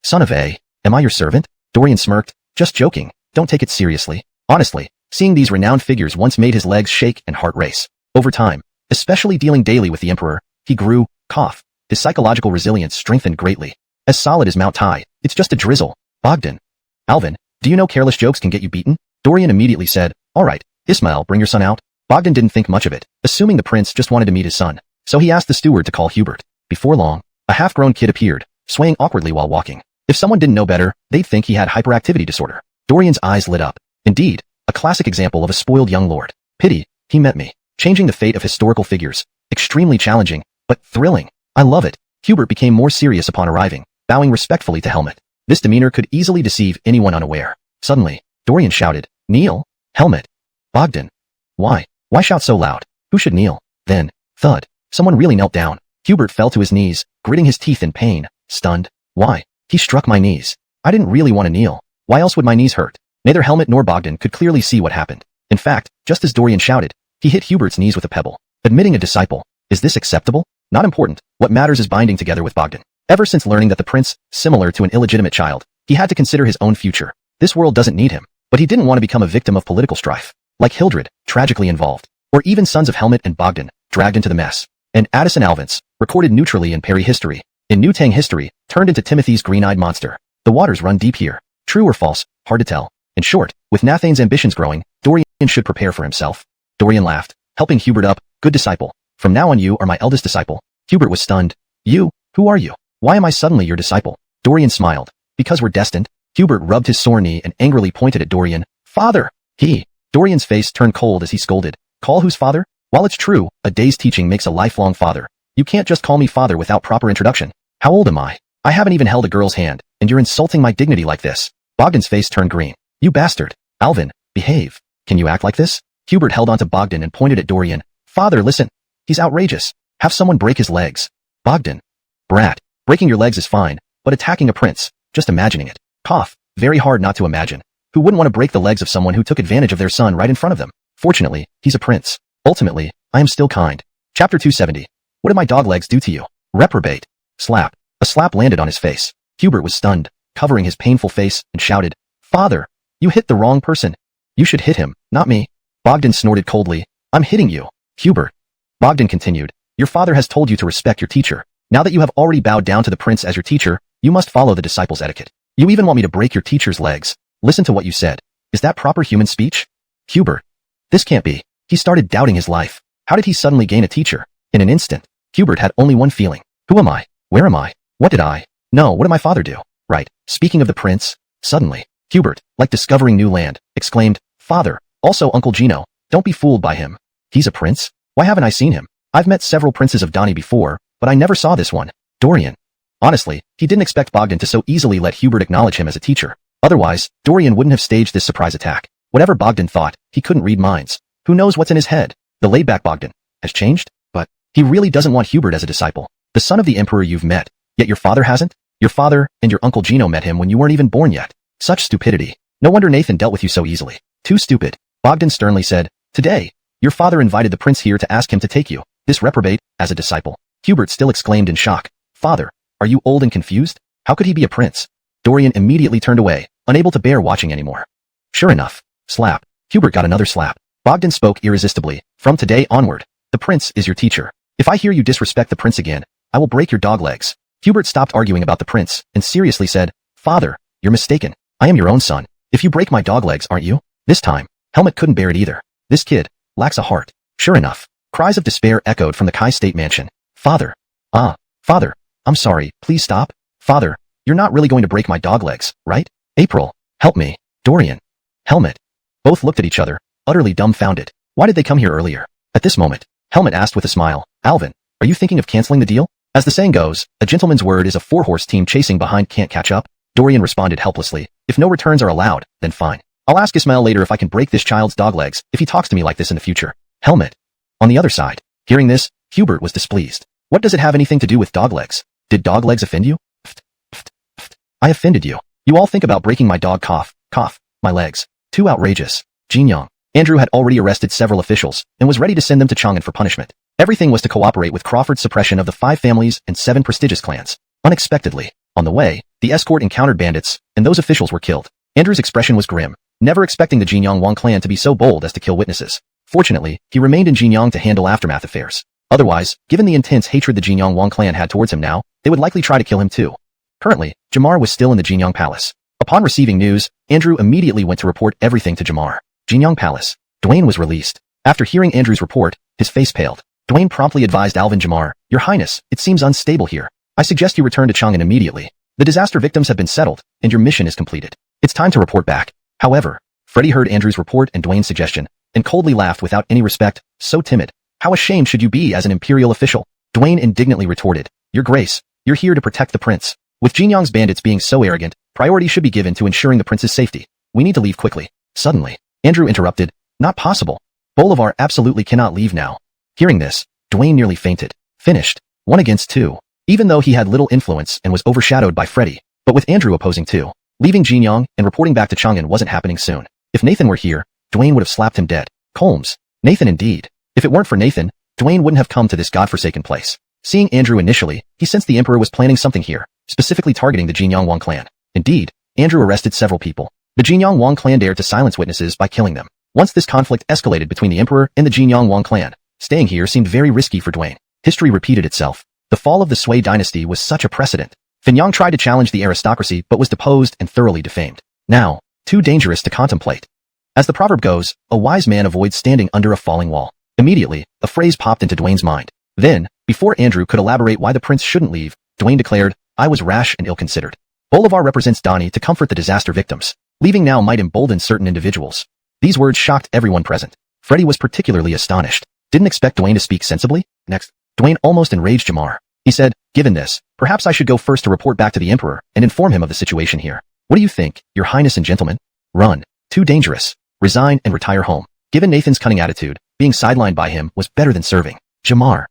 Son of a. Am I your servant? Dorian smirked. Just joking. Don't take it seriously. Honestly, seeing these renowned figures once made his legs shake and heart race. Over time, especially dealing daily with the emperor, he grew, cough. His psychological resilience strengthened greatly. As solid as Mount Tai, it's just a drizzle. Bogdan. Alvin, do you know careless jokes can get you beaten? Dorian immediately said, all right, Ismail, bring your son out. Bogdan didn't think much of it, assuming the prince just wanted to meet his son. So he asked the steward to call Hubert. Before long, a half-grown kid appeared, swaying awkwardly while walking. If someone didn't know better, they'd think he had hyperactivity disorder. Dorian's eyes lit up. Indeed, a classic example of a spoiled young lord. Pity, he met me, changing the fate of historical figures. Extremely challenging, but thrilling. I love it. Hubert became more serious upon arriving, bowing respectfully to Helmet. This demeanor could easily deceive anyone unaware. Suddenly, Dorian shouted, kneel? Helmet. Bogdan. Why? Why shout so loud? Who should kneel? Then, thud. Someone really knelt down. Hubert fell to his knees, gritting his teeth in pain, stunned. Why? He struck my knees. I didn't really want to kneel. Why else would my knees hurt? Neither Helmet nor Bogdan could clearly see what happened. In fact, just as Dorian shouted, he hit Hubert's knees with a pebble. Admitting a disciple. Is this acceptable? Not important. What matters is binding together with Bogdan. Ever since learning that the prince, similar to an illegitimate child, he had to consider his own future. This world doesn't need him. But he didn't want to become a victim of political strife. Like Hildred, tragically involved. Or even sons of Helmet and Bogdan, dragged into the mess. And Addison Alvins, recorded neutrally in Perry history. In New Tang history, turned into Timothy's green-eyed monster. The waters run deep here. True or false, hard to tell. In short, with Nathane's ambitions growing, Dorian should prepare for himself. Dorian laughed, helping Hubert up. Good disciple. From now on you are my eldest disciple. Hubert was stunned. You? Who are you? Why am I suddenly your disciple? Dorian smiled. Because we're destined. Hubert rubbed his sore knee and angrily pointed at Dorian. Father! Dorian's face turned cold as he scolded. Call who's father? While it's true, a day's teaching makes a lifelong father. You can't just call me father without proper introduction. How old am I? I haven't even held a girl's hand, and you're insulting my dignity like this. Bogdan's face turned green. You bastard. Alvin, behave. Can you act like this? Hubert held onto Bogdan and pointed at Dorian. Father, listen. He's outrageous. Have someone break his legs. Bogdan. Brat. Breaking your legs is fine, but attacking a prince, just imagining it. Cough. Very hard not to imagine. Who wouldn't want to break the legs of someone who took advantage of their son right in front of them? Fortunately, he's a prince. Ultimately, I am still kind. Chapter 270. What did my dog legs do to you? Reprobate. Slap. A slap landed on his face. Hubert was stunned, covering his painful face, and shouted, Father, you hit the wrong person. You should hit him, not me. Bogdan snorted coldly. I'm hitting you. Hubert. Bogdan continued, your father has told you to respect your teacher. Now that you have already bowed down to the prince as your teacher, you must follow the disciple's etiquette. You even want me to break your teacher's legs. Listen to what you said. Is that proper human speech? Hubert. This can't be. He started doubting his life. How did he suddenly gain a teacher? In an instant, Hubert had only one feeling. Who am I? Where am I? What did I? No, what did my father do? Right. Speaking of the prince, suddenly, Hubert, like discovering new land, exclaimed, Father, also Uncle Gino, don't be fooled by him. He's a prince? Why haven't I seen him? I've met several princes of Donny before, but I never saw this one. Dorian. Honestly, he didn't expect Bogdan to so easily let Hubert acknowledge him as a teacher. Otherwise, Dorian wouldn't have staged this surprise attack. Whatever Bogdan thought, he couldn't read minds. Who knows what's in his head? The laid-back Bogdan has changed, but he really doesn't want Hubert as a disciple. The son of the emperor you've met, yet your father hasn't? Your father and your uncle Gino met him when you weren't even born yet. Such stupidity. No wonder Nathan dealt with you so easily. Too stupid. Bogdan sternly said, today, your father invited the prince here to ask him to take you, this reprobate, as a disciple. Hubert still exclaimed in shock, Father, are you old and confused? How could he be a prince? Dorian immediately turned away, unable to bear watching anymore. Sure enough. Slap. Hubert got another slap. Bogdan spoke irresistibly. From today onward, the prince is your teacher. If I hear you disrespect the prince again, I will break your dog legs. Hubert stopped arguing about the prince and seriously said, Father, you're mistaken. I am your own son. If you break my dog legs, aren't you? This time, Helmut couldn't bear it either. This kid lacks a heart. Sure enough, cries of despair echoed from the Kai state mansion. Father. Father, I'm sorry, please stop. Father, you're not really going to break my dog legs, right? April, help me. Dorian. Helmut. Both looked at each other, utterly dumbfounded. Why did they come here earlier? At this moment, Helmut asked with a smile, Alvin, are you thinking of canceling the deal? As the saying goes, a gentleman's word is a four-horse team chasing behind can't catch up. Dorian responded helplessly, if no returns are allowed, then fine. I'll ask Ismail later if I can break this child's dog legs if he talks to me like this in the future. Helmut. On the other side, hearing this, Hubert was displeased. What does it have anything to do with dog legs? Did dog legs offend you? I offended you. You all think about breaking my dog cough, my legs. Too outrageous. Jinyang. Andrew had already arrested several officials and was ready to send them to Chang'an for punishment. Everything was to cooperate with Crawford's suppression of the 5 families and 7 prestigious clans. Unexpectedly, on the way, the escort encountered bandits, and those officials were killed. Andrew's expression was grim, never expecting the Jinyang Wang clan to be so bold as to kill witnesses. Fortunately, he remained in Jinyang to handle aftermath affairs. Otherwise, given the intense hatred the Jinyang Wang clan had towards him now, they would likely try to kill him too. Currently, Jamar was still in the Jinyang Palace. Upon receiving news, Andrew immediately went to report everything to Jamar. Jinyang Palace. Dwayne was released. After hearing Andrew's report, his face paled. Dwayne promptly advised Alvin Jamar, Your Highness, it seems unstable here. I suggest you return to Chang'an immediately. The disaster victims have been settled, and your mission is completed. It's time to report back. However, Freddie heard Andrew's report and Dwayne's suggestion, and coldly laughed without any respect. So timid. How ashamed should you be as an imperial official? Dwayne indignantly retorted, Your Grace, you're here to protect the prince. With Jinyang's bandits being so arrogant, priority should be given to ensuring the prince's safety. We need to leave quickly. Suddenly, Andrew interrupted, Not possible. Bolivar absolutely cannot leave now. Hearing this, Dwayne nearly fainted. Finished. 1 against 2. Even though he had little influence and was overshadowed by Freddie, but with Andrew opposing too. Leaving Jinyang and reporting back to Chang'an wasn't happening soon. If Nathan were here, Dwayne would have slapped him dead. Combs. Nathan indeed. If it weren't for Nathan, Dwayne wouldn't have come to this godforsaken place. Seeing Andrew initially, he sensed the Emperor was planning something here, specifically targeting the Jinyang Wang clan. Indeed, Andrew arrested several people. The Jinyang Wang clan dared to silence witnesses by killing them. Once this conflict escalated between the Emperor and the Jinyang Wang clan, staying here seemed very risky for Dwayne. History repeated itself. The fall of the Sui dynasty was such a precedent. Finyang tried to challenge the aristocracy but was deposed and thoroughly defamed. Now, too dangerous to contemplate. As the proverb goes, a wise man avoids standing under a falling wall. Immediately, a phrase popped into Dwayne's mind. Then, before Andrew could elaborate why the prince shouldn't leave, Dwayne declared, I was rash and ill-considered. Bolivar represents Donnie to comfort the disaster victims. Leaving now might embolden certain individuals. These words shocked everyone present. Freddie was particularly astonished. Didn't expect Dwayne to speak sensibly? Next, Dwayne almost enraged Jamar. He said, Given this, perhaps I should go first to report back to the Emperor and inform him of the situation here. What do you think, Your Highness and gentlemen? Run. Too dangerous. Resign and retire home. Given Nathan's cunning attitude, being sidelined by him was better than serving. Jamar.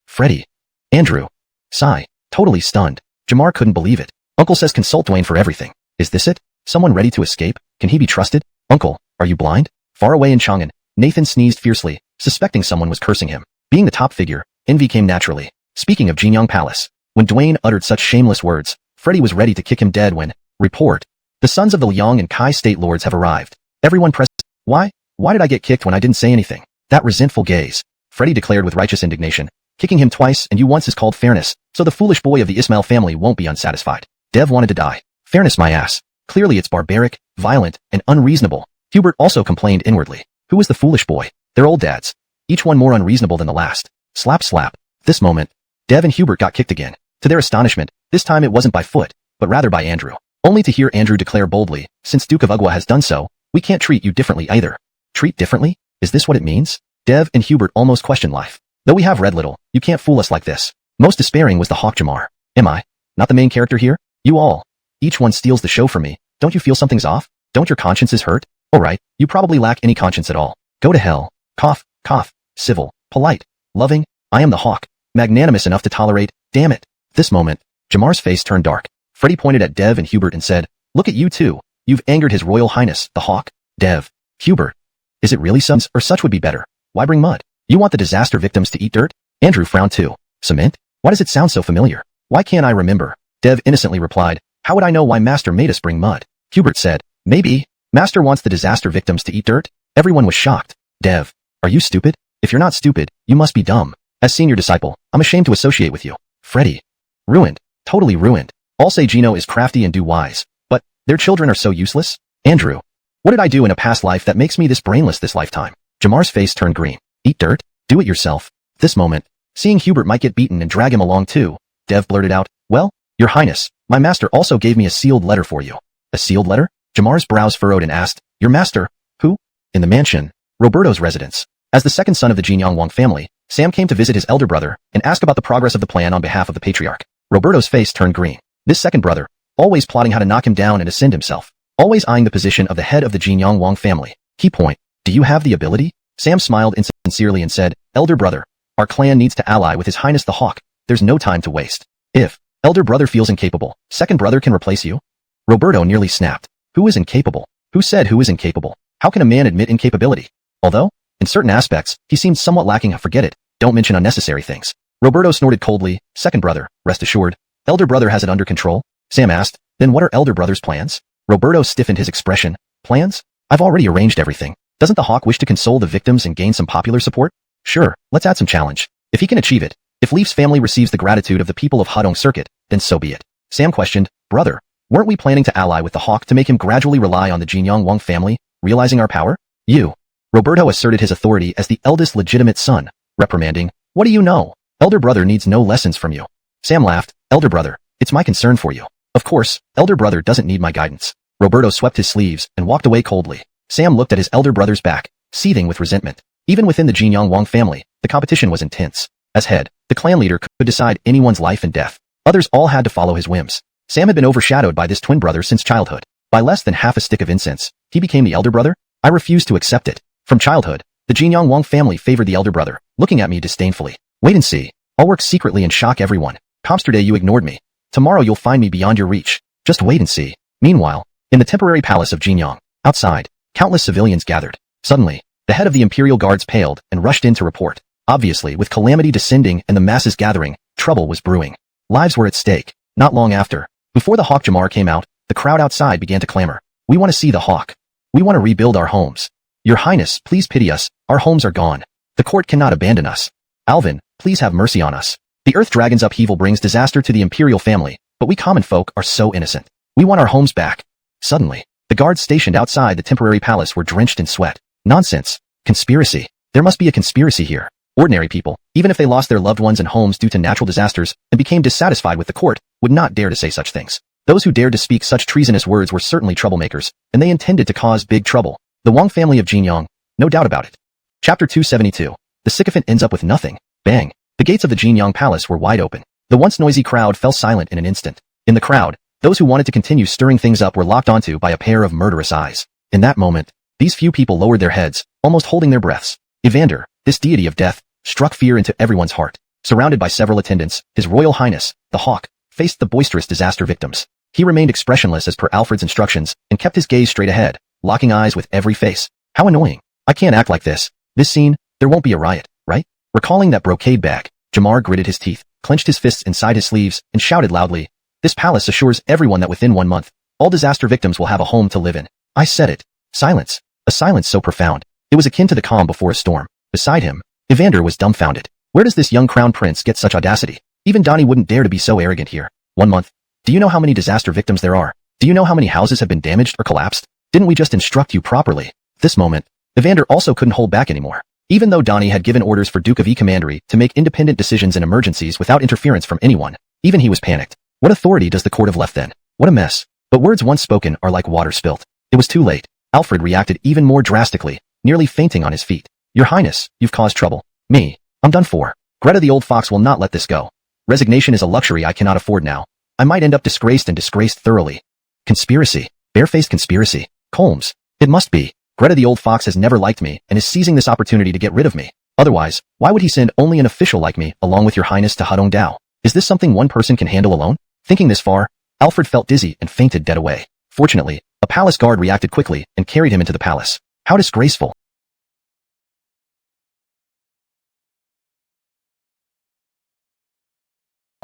Freddie. Andrew. Sigh. Totally stunned. Jamar couldn't believe it. Uncle says consult Dwayne for everything. Is this it? Someone ready to escape? Can he be trusted? Uncle, are you blind? Far away in Chang'an, Nathan sneezed fiercely, suspecting someone was cursing him. Being the top figure, envy came naturally. Speaking of Jinyang Palace, when Dwayne uttered such shameless words, Freddie was ready to kick him dead when, report. The sons of the Liang and Kai state lords have arrived. Everyone pressed. Why? Why did I get kicked when I didn't say anything? That resentful gaze. Freddie declared with righteous indignation. Kicking him twice and you once is called fairness, so the foolish boy of the Ismail family won't be unsatisfied. Dev wanted to die. Fairness my ass. Clearly it's barbaric, violent, and unreasonable. Hubert also complained inwardly. Who was the foolish boy? Their old dads. Each one more unreasonable than the last. Slap slap. This moment, Dev and Hubert got kicked again. To their astonishment, this time it wasn't by foot, but rather by Andrew. Only to hear Andrew declare boldly, since Duke of Ugwa has done so, we can't treat you differently either. Treat differently? Is this what it means? Dev and Hubert almost questioned life. Though we have read little, you can't fool us like this. Most despairing was the Hawk Jamar. Am I not the main character here? You all. Each one steals the show from me. Don't you feel something's off? Don't your consciences hurt? Alright, you probably lack any conscience at all. Go to hell. Cough, cough, civil, polite, loving, I am the hawk, magnanimous enough to tolerate, damn it. This moment, Jamar's face turned dark. Freddy pointed at Dev and Hubert and said, look at you two. You've angered His Royal Highness, the hawk. Dev. Hubert. Is it really sons or such would be better? Why bring mud? You want the disaster victims to eat dirt? Andrew frowned too. Cement? Why does it sound so familiar? Why can't I remember? Dev innocently replied, how would I know why Master made us bring mud? Hubert said, maybe. Master wants the disaster victims to eat dirt? Everyone was shocked. Dev. Are you stupid? If you're not stupid, you must be dumb. As senior disciple, I'm ashamed to associate with you. Freddy. Ruined. Totally ruined. All say Gino is crafty and do wise. But, their children are so useless? Andrew. What did I do in a past life that makes me this brainless this lifetime? Jamar's face turned green. Eat dirt? Do it yourself. This moment, seeing Hubert might get beaten and drag him along too, Dev blurted out, well, Your Highness, my master also gave me a sealed letter for you. A sealed letter? Jamar's brows furrowed and asked, your master? Who? In the mansion. Roberto's residence. As the second son of the Jinyang Wang family, Sam came to visit his elder brother and ask about the progress of the plan on behalf of the patriarch. Roberto's face turned green. This second brother, always plotting how to knock him down and ascend himself, always eyeing the position of the head of the Jinyang Wang family. Key point. Do you have the ability? Sam smiled insincerely and said, elder brother, our clan needs to ally with His Highness the Hawk. There's no time to waste. If elder brother feels incapable, second brother can replace you? Roberto nearly snapped. Who is incapable? Who said who is incapable? How can a man admit incapability? Although, in certain aspects, he seemed somewhat lacking. Forget it. Don't mention unnecessary things. Roberto snorted coldly. Second brother, rest assured. Elder brother has it under control. Sam asked, then what are elder brother's plans? Roberto stiffened his expression. Plans? I've already arranged everything. Doesn't the Hawk wish to console the victims and gain some popular support? Sure, let's add some challenge. If he can achieve it, if Leaf's family receives the gratitude of the people of Hadong Circuit, then so be it. Sam questioned, brother, weren't we planning to ally with the Hawk to make him gradually rely on the Jinyang Wang family, realizing our power? You. Roberto asserted his authority as the eldest legitimate son, reprimanding, what do you know? Elder brother needs no lessons from you. Sam laughed, elder brother, it's my concern for you. Of course, elder brother doesn't need my guidance. Roberto swept his sleeves and walked away coldly. Sam looked at his elder brother's back, seething with resentment. Even within the Jinyang Wang family, the competition was intense. As head, the clan leader could decide anyone's life and death. Others all had to follow his whims. Sam had been overshadowed by this twin brother since childhood. By less than half a stick of incense, he became the elder brother? I refused to accept it. From childhood, the Jinyang Wang family favored the elder brother, looking at me disdainfully. Wait and see. I'll work secretly and shock everyone. Comster Day you ignored me. Tomorrow you'll find me beyond your reach. Just wait and see. Meanwhile, in the temporary palace of Jinyang, outside, countless civilians gathered. Suddenly, the head of the Imperial Guards paled and rushed in to report. Obviously, with calamity descending and the masses gathering, trouble was brewing. Lives were at stake. Not long after, before the Hawk Jamar came out, the crowd outside began to clamor. We want to see the Hawk. We want to rebuild our homes. Your Highness, please pity us. Our homes are gone. The court cannot abandon us. Alvin, please have mercy on us. The Earth Dragon's upheaval brings disaster to the Imperial family, but we common folk are so innocent. We want our homes back. Suddenly, the guards stationed outside the temporary palace were drenched in sweat. Nonsense. Conspiracy. There must be a conspiracy here. Ordinary people, even if they lost their loved ones and homes due to natural disasters and became dissatisfied with the court, would not dare to say such things. Those who dared to speak such treasonous words were certainly troublemakers, and they intended to cause big trouble. The Wang family of Jinyang, no doubt about it. Chapter 272. The sycophant ends up with nothing. Bang. The gates of the Jinyang palace were wide open. The once noisy crowd fell silent in an instant. In the crowd, those who wanted to continue stirring things up were locked onto by a pair of murderous eyes. In that moment, these few people lowered their heads, almost holding their breaths. Evander, this deity of death, struck fear into everyone's heart. Surrounded by several attendants, His Royal Highness, the Hawk, faced the boisterous disaster victims. He remained expressionless as per Alfred's instructions and kept his gaze straight ahead, locking eyes with every face. How annoying. I can't act like this. This scene, there won't be a riot, right? Recalling that brocade bag, Jamar gritted his teeth, clenched his fists inside his sleeves, and shouted loudly, this palace assures everyone that within 1 month, all disaster victims will have a home to live in. I said it. Silence. A silence so profound. It was akin to the calm before a storm. Beside him, Evander was dumbfounded. Where does this young crown prince get such audacity? Even Donnie wouldn't dare to be so arrogant here. 1 month. Do you know how many disaster victims there are? Do you know how many houses have been damaged or collapsed? Didn't we just instruct you properly? This moment, Evander also couldn't hold back anymore. Even though Donnie had given orders for Duke of E Commandery to make independent decisions in emergencies without interference from anyone, even he was panicked. What authority does the court have left then? What a mess. But words once spoken are like water spilt. It was too late. Alfred reacted even more drastically, nearly fainting on his feet. Your Highness, you've caused trouble. Me. I'm done for. Greta the old fox will not let this go. Resignation is a luxury I cannot afford now. I might end up disgraced and disgraced thoroughly. Conspiracy. Barefaced conspiracy. Colmes. It must be. Greta the old fox has never liked me and is seizing this opportunity to get rid of me. Otherwise, why would he send only an official like me along with your highness to Hudong Dao? Is this something one person can handle alone? Thinking this far, Alfred felt dizzy and fainted dead away. Fortunately, a palace guard reacted quickly and carried him into the palace. How disgraceful.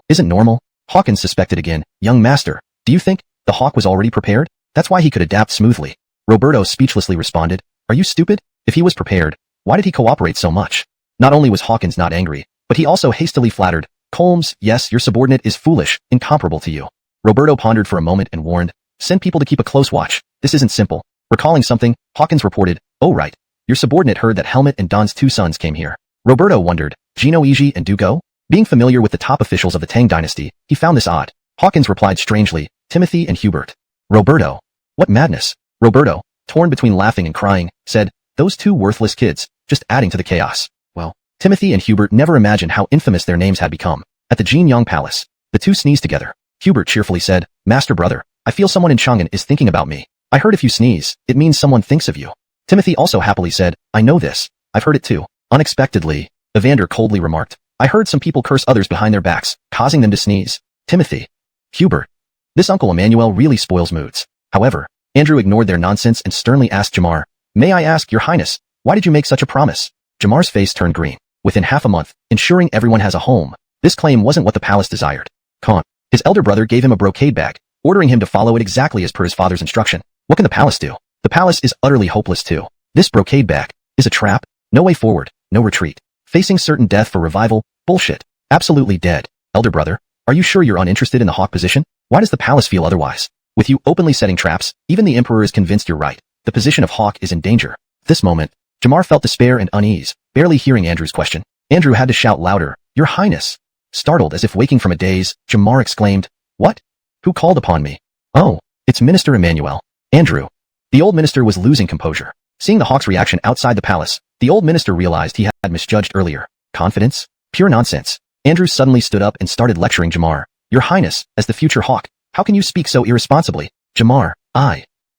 Isn't normal? Hawkins suspected again. Young master, do you think the hawk was already prepared? That's why he could adapt smoothly. Roberto speechlessly responded. Are you stupid? If he was prepared, why did he cooperate so much? Not only was Hawkins not angry, but he also hastily flattered. Colmes, yes, your subordinate is foolish, incomparable to you. Roberto pondered for a moment and warned. Send people to keep a close watch. This isn't simple. Recalling something, Hawkins reported. Oh right. Your subordinate heard that Helmut and Don's two sons came here. Roberto wondered. Gino Iji and Dugo? Being familiar with the top officials of the Tang Dynasty, he found this odd. Hawkins replied strangely. Timothy and Hubert. Roberto. What madness? Roberto, torn between laughing and crying, said, those two worthless kids, just adding to the chaos. Well, Timothy and Hubert never imagined how infamous their names had become. At the Jinyang Palace, the two sneezed together. Hubert cheerfully said, Master brother, I feel someone in Chang'an is thinking about me. I heard if you sneeze, it means someone thinks of you. Timothy also happily said, I know this. I've heard it too. Unexpectedly, Evander coldly remarked, I heard some people curse others behind their backs, causing them to sneeze. Timothy. Hubert. This Uncle Emmanuel really spoils moods. However, Andrew ignored their nonsense and sternly asked Jamar, May I ask, Your Highness, why did you make such a promise? Jamar's face turned green. Within half a month, ensuring everyone has a home. This claim wasn't what the palace desired. Con. His elder brother gave him a brocade bag, ordering him to follow it exactly as per his father's instruction. What can the palace do? The palace is utterly hopeless too. This brocade bag is a trap. No way forward, no retreat. Facing certain death for revival, bullshit. Absolutely dead. Elder brother, are you sure you're uninterested in the hawk position? Why does the palace feel otherwise? With you openly setting traps, even the emperor is convinced you're right. The position of hawk is in danger. At this moment, Jamar felt despair and unease, barely hearing Andrew's question. Andrew had to shout louder, Your Highness. Startled as if waking from a daze, Jamar exclaimed, What? Who called upon me? Oh, it's Minister Emmanuel. Andrew. The old minister was losing composure. Seeing the hawk's reaction outside the palace, the old minister realized he had misjudged earlier. Confidence? Pure nonsense. Andrew suddenly stood up and started lecturing Jamar. Your Highness, as the future hawk, how can you speak so irresponsibly? Jamar,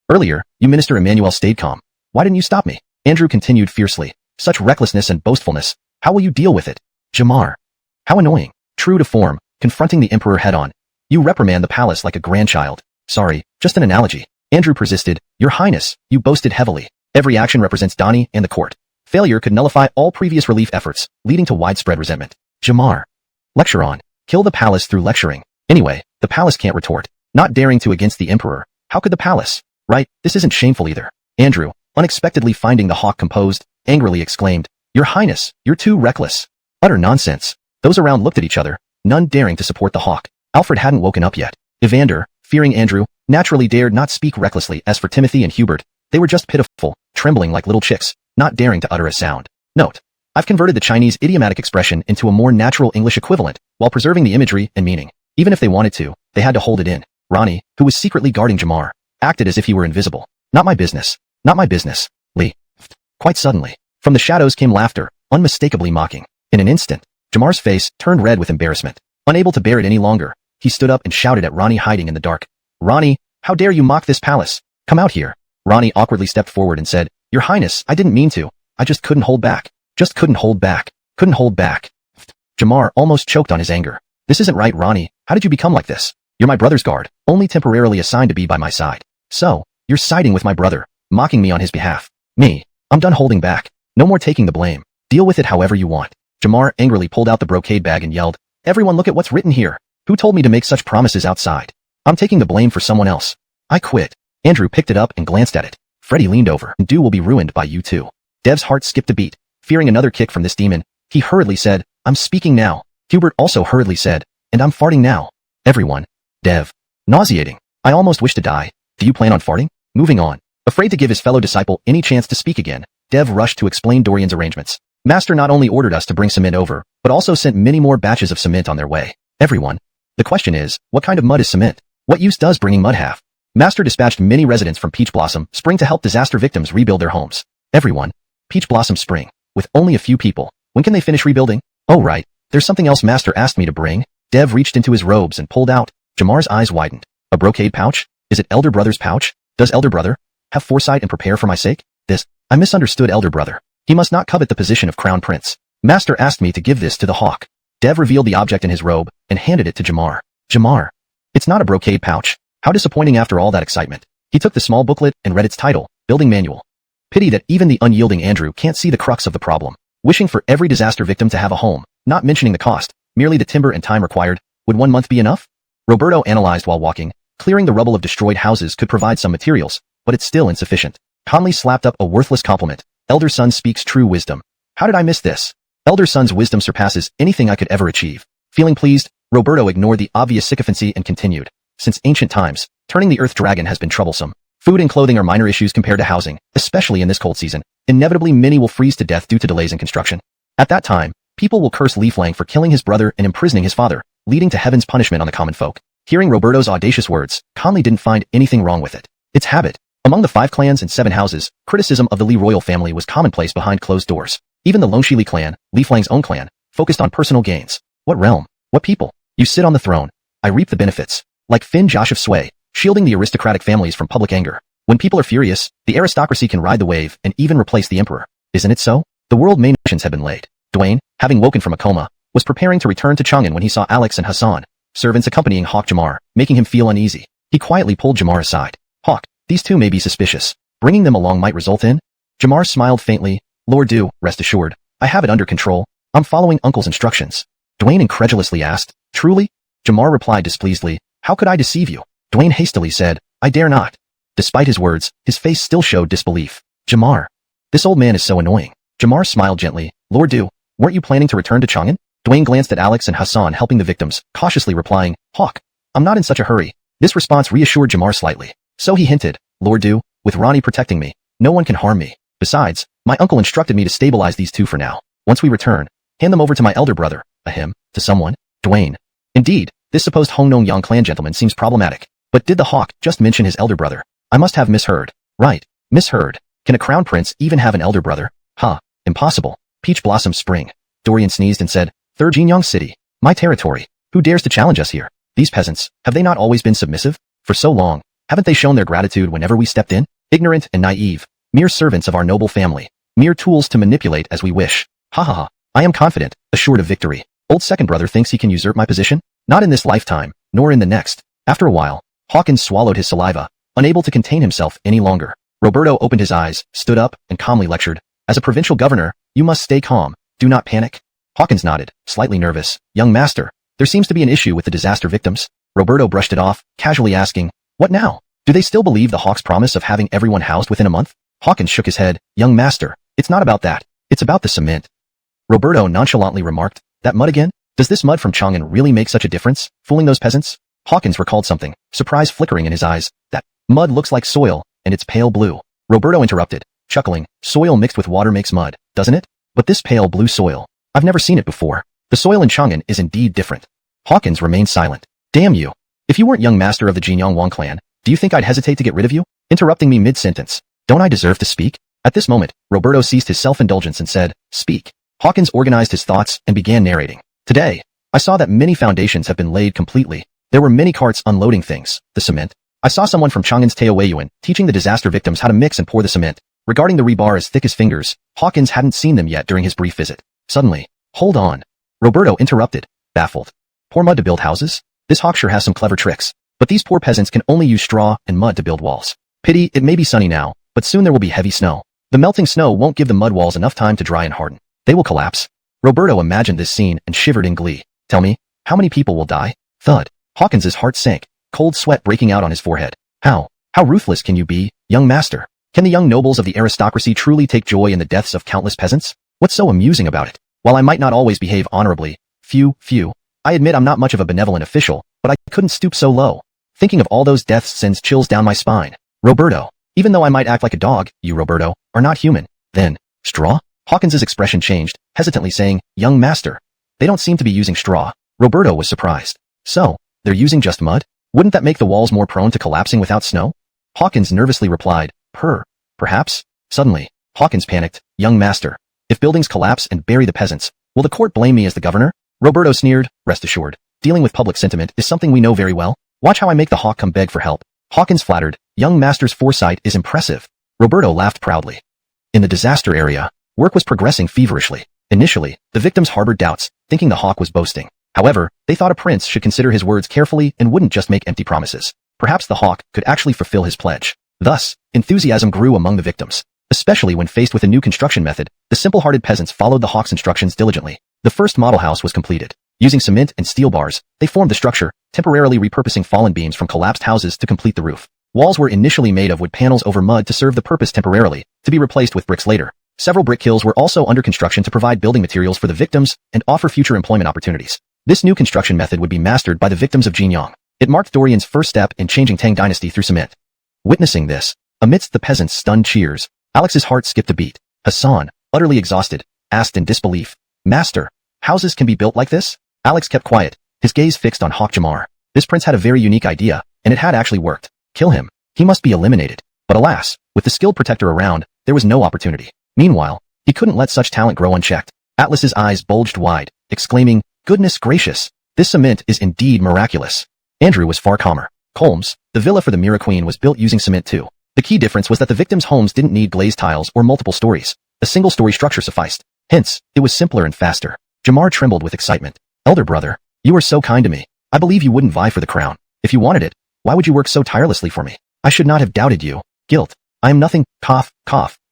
Earlier, you Minister Emmanuel stayed calm. Why didn't you stop me? Andrew continued fiercely. Such recklessness and boastfulness. How will you deal with it? Jamar. How annoying. True to form, confronting the emperor head-on. You reprimand the palace like a grandchild. Sorry, just an analogy. Andrew persisted. Your Highness, you boasted heavily. Every action represents Donnie and the court. Failure could nullify all previous relief efforts, leading to widespread resentment. Jamar. Lecture on. Kill the palace through lecturing. Anyway, the palace can't retort. Not daring to against the emperor. How could the palace? Right, this isn't shameful either. Andrew, unexpectedly finding the hawk composed, angrily exclaimed, Your Highness, you're too reckless. Utter nonsense. Those around looked at each other, none daring to support the hawk. Alfred hadn't woken up yet. Evander, fearing Andrew, naturally dared not speak recklessly. As for Timothy and Hubert, they were just pitiful, trembling like little chicks, not daring to utter a sound. Note. I've converted the Chinese idiomatic expression into a more natural English equivalent, while preserving the imagery and meaning. Even if they wanted to, they had to hold it in. Ronnie, who was secretly guarding Jamar, acted as if he were invisible. Not my business. Not my business. Lee. Quite suddenly, from the shadows came laughter, unmistakably mocking. In an instant, Jamar's face turned red with embarrassment. Unable to bear it any longer, he stood up and shouted at Ronnie hiding in the dark. Ronnie, how dare you mock this palace? Come out here. Ronnie awkwardly stepped forward and said, Your Highness, I didn't mean to. I just couldn't hold back. Just couldn't hold back. Couldn't hold back. Jamar almost choked on his anger. This isn't right, Ronnie. How did you become like this? You're my brother's guard, only temporarily assigned to be by my side. So, you're siding with my brother, mocking me on his behalf. Me. I'm done holding back. No more taking the blame. Deal with it however you want. Jamar angrily pulled out the brocade bag and yelled, Everyone look at what's written here. Who told me to make such promises outside? I'm taking the blame for someone else. I quit. Andrew picked it up and glanced at it. Freddie leaned over. Do will be ruined by you too. Dev's heart skipped a beat. Fearing another kick from this demon, he hurriedly said, I'm speaking now. Hubert also hurriedly said, And I'm farting now. Everyone. Dev. Nauseating. I almost wish to die. Do you plan on farting? Moving on. Afraid to give his fellow disciple any chance to speak again, Dev rushed to explain Dorian's arrangements. Master not only ordered us to bring cement over, but also sent many more batches of cement on their way. Everyone. The question is, what kind of mud is cement? What use does bringing mud have? Master dispatched many residents from Peach Blossom Spring to help disaster victims rebuild their homes. Everyone. Peach Blossom Spring. With only a few people. When can they finish rebuilding? Oh right. There's something else Master asked me to bring. Dev reached into his robes and pulled out. Jamar's eyes widened. A brocade pouch? Is it Elder Brother's pouch? Does Elder Brother have foresight and prepare for my sake? I misunderstood, elder brother. He must not covet the position of crown prince. Master asked me to give this to the hawk. Dev revealed the object in his robe and handed it to Jamar. Jamar. It's not a brocade pouch. How disappointing after all that excitement. He took the small booklet and read its title, Building Manual. Pity that even the unyielding Andrew can't see the crux of the problem. Wishing for every disaster victim to have a home, not mentioning the cost, merely the timber and time required, would 1 month be enough? Roberto analyzed while walking. Clearing the rubble of destroyed houses could provide some materials, but it's still insufficient. Conley slapped up a worthless compliment. Elder son speaks true wisdom. How did I miss this? Elder son's wisdom surpasses anything I could ever achieve. Feeling pleased, Roberto ignored the obvious sycophancy and continued. Since ancient times, turning the earth dragon has been troublesome. Food and clothing are minor issues compared to housing, especially in this cold season. Inevitably, many will freeze to death due to delays in construction. At that time, people will curse Leaflang for killing his brother and imprisoning his father, leading to heaven's punishment on the common folk. Hearing Roberto's audacious words, Conley didn't find anything wrong with it. It's habit. Among the 5 clans and 7 houses, criticism of the Lee royal family was commonplace behind closed doors. Even the Longshi Lee clan, Leaflang's own clan, focused on personal gains. What realm? What people? You sit on the throne. I reap the benefits. Like Finn Josh of Sway, shielding the aristocratic families from public anger. When people are furious, the aristocracy can ride the wave and even replace the emperor. Isn't it so? The world nations had been laid. Dwayne, having woken from a coma, was preparing to return to Chang'an when he saw Alex and Hassan, servants accompanying Hawk Jamar, making him feel uneasy. He quietly pulled Jamar aside. Hawk, these two may be suspicious. Bringing them along might result in? Jamar smiled faintly. Lord Do, rest assured. I have it under control. I'm following Uncle's instructions. Dwayne incredulously asked. Truly? Jamar replied displeasedly. How could I deceive you? Dwayne hastily said. I dare not. Despite his words, his face still showed disbelief. Jamar. This old man is so annoying. Jamar smiled gently. Lord Do, weren't you planning to return to Chang'an? Dwayne glanced at Alex and Hassan helping the victims, cautiously replying, Hawk, I'm not in such a hurry. This response reassured Jamar slightly. So he hinted, Lord Do, with Ronnie protecting me, no one can harm me. Besides, my uncle instructed me to stabilize these two for now. Once we return, hand them over to my elder brother, to someone, Dwayne. Indeed, this supposed Hongnong Yang clan gentleman seems problematic. But did the hawk just mention his elder brother? I must have misheard. Right, misheard. Can a crown prince even have an elder brother? Impossible. Peach Blossom Spring. Dorian sneezed and said, Third Jinyang City. My territory. Who dares to challenge us here? These peasants, have they not always been submissive? For so long, haven't they shown their gratitude whenever we stepped in? Ignorant and naive. Mere servants of our noble family. Mere tools to manipulate as we wish. Ha ha ha. I am confident, assured of victory. Old second brother thinks he can usurp my position? Not in this lifetime, nor in the next. After a while, Hawkins swallowed his saliva, unable to contain himself any longer. Roberto opened his eyes, stood up, and calmly lectured. As a provincial governor, you must stay calm. Do not panic. Hawkins nodded, slightly nervous. Young master, there seems to be an issue with the disaster victims. Roberto brushed it off, casually asking, what now? Do they still believe the Hawk's promise of having everyone housed within a month? Hawkins shook his head. Young master, it's not about that. It's about the cement. Roberto nonchalantly remarked, that mud again? Does this mud from Chang'an really make such a difference, fooling those peasants? Hawkins recalled something, surprise flickering in his eyes. That mud looks like soil, and it's pale blue. Roberto interrupted, chuckling. Soil mixed with water makes mud, doesn't it? But this pale blue soil, I've never seen it before. The soil in Chang'an is indeed different. Hawkins remained silent. Damn you. If you weren't young master of the Jinyang Wang clan, do you think I'd hesitate to get rid of you? Interrupting me mid-sentence. Don't I deserve to speak? At this moment, Roberto ceased his self-indulgence and said, Speak. Hawkins organized his thoughts and began narrating. Today, I saw that many foundations have been laid completely. There were many carts unloading things, the cement. I saw someone from Chang'an's Teoyuan teaching the disaster victims how to mix and pour the cement. Regarding the rebar as thick as fingers, Hawkins hadn't seen them yet during his brief visit. Suddenly, hold on. Roberto interrupted, baffled. Pour mud to build houses? This hawk sure has some clever tricks. But these poor peasants can only use straw and mud to build walls. Pity, it may be sunny now, but soon there will be heavy snow. The melting snow won't give the mud walls enough time to dry and harden. They will collapse. Roberto imagined this scene and shivered in glee. Tell me, how many people will die? Thud. Hawkins's heart sank, cold sweat breaking out on his forehead. How ruthless can you be, young master? Can the young nobles of the aristocracy truly take joy in the deaths of countless peasants? What's so amusing about it? While I might not always behave honorably, I admit I'm not much of a benevolent official, but I couldn't stoop so low. Thinking of all those deaths sends chills down my spine. Roberto, even though I might act like a dog, you, Roberto, are not human. Then, straw? Hawkins's expression changed, hesitantly saying, young master. They don't seem to be using straw. Roberto was surprised. So, they're using just mud? Wouldn't that make the walls more prone to collapsing without snow? Hawkins nervously replied, perhaps. Suddenly, Hawkins panicked, young master. If buildings collapse and bury the peasants, will the court blame me as the governor? Roberto sneered, rest assured. Dealing with public sentiment is something we know very well. Watch how I make the hawk come beg for help. Hawkins flattered, young master's foresight is impressive. Roberto laughed proudly. In the disaster area, work was progressing feverishly. Initially, the victims harbored doubts, thinking the hawk was boasting. However, they thought a prince should consider his words carefully and wouldn't just make empty promises. Perhaps the hawk could actually fulfill his pledge. Thus, enthusiasm grew among the victims. Especially when faced with a new construction method, the simple-hearted peasants followed the hawk's instructions diligently. The first model house was completed. Using cement and steel bars, they formed the structure, temporarily repurposing fallen beams from collapsed houses to complete the roof. Walls were initially made of wood panels over mud to serve the purpose temporarily, to be replaced with bricks later. Several brick kilns were also under construction to provide building materials for the victims and offer future employment opportunities. This new construction method would be mastered by the victims of Jinyang. It marked Dorian's first step in changing Tang Dynasty through cement. Witnessing this, amidst the peasants' stunned cheers, Alex's heart skipped a beat. Hassan, utterly exhausted, asked in disbelief, "Master, houses can be built like this?" Alex kept quiet, his gaze fixed on Hawk Jamar. This prince had a very unique idea, and it had actually worked. Kill him. He must be eliminated. But alas, with the skilled protector around, there was no opportunity. Meanwhile, he couldn't let such talent grow unchecked. Atlas's eyes bulged wide, exclaiming, "Goodness gracious, this cement is indeed miraculous." Andrew was far calmer. Holmes, the villa for the Mira Queen was built using cement too. The key difference was that the victims' homes didn't need glazed tiles or multiple stories. A single-story structure sufficed. Hence, it was simpler and faster. Jamar trembled with excitement. "Elder brother, you are so kind to me. I believe you wouldn't vie for the crown. If you wanted it, why would you work so tirelessly for me? I should not have doubted you. Guilt. I am nothing, cough,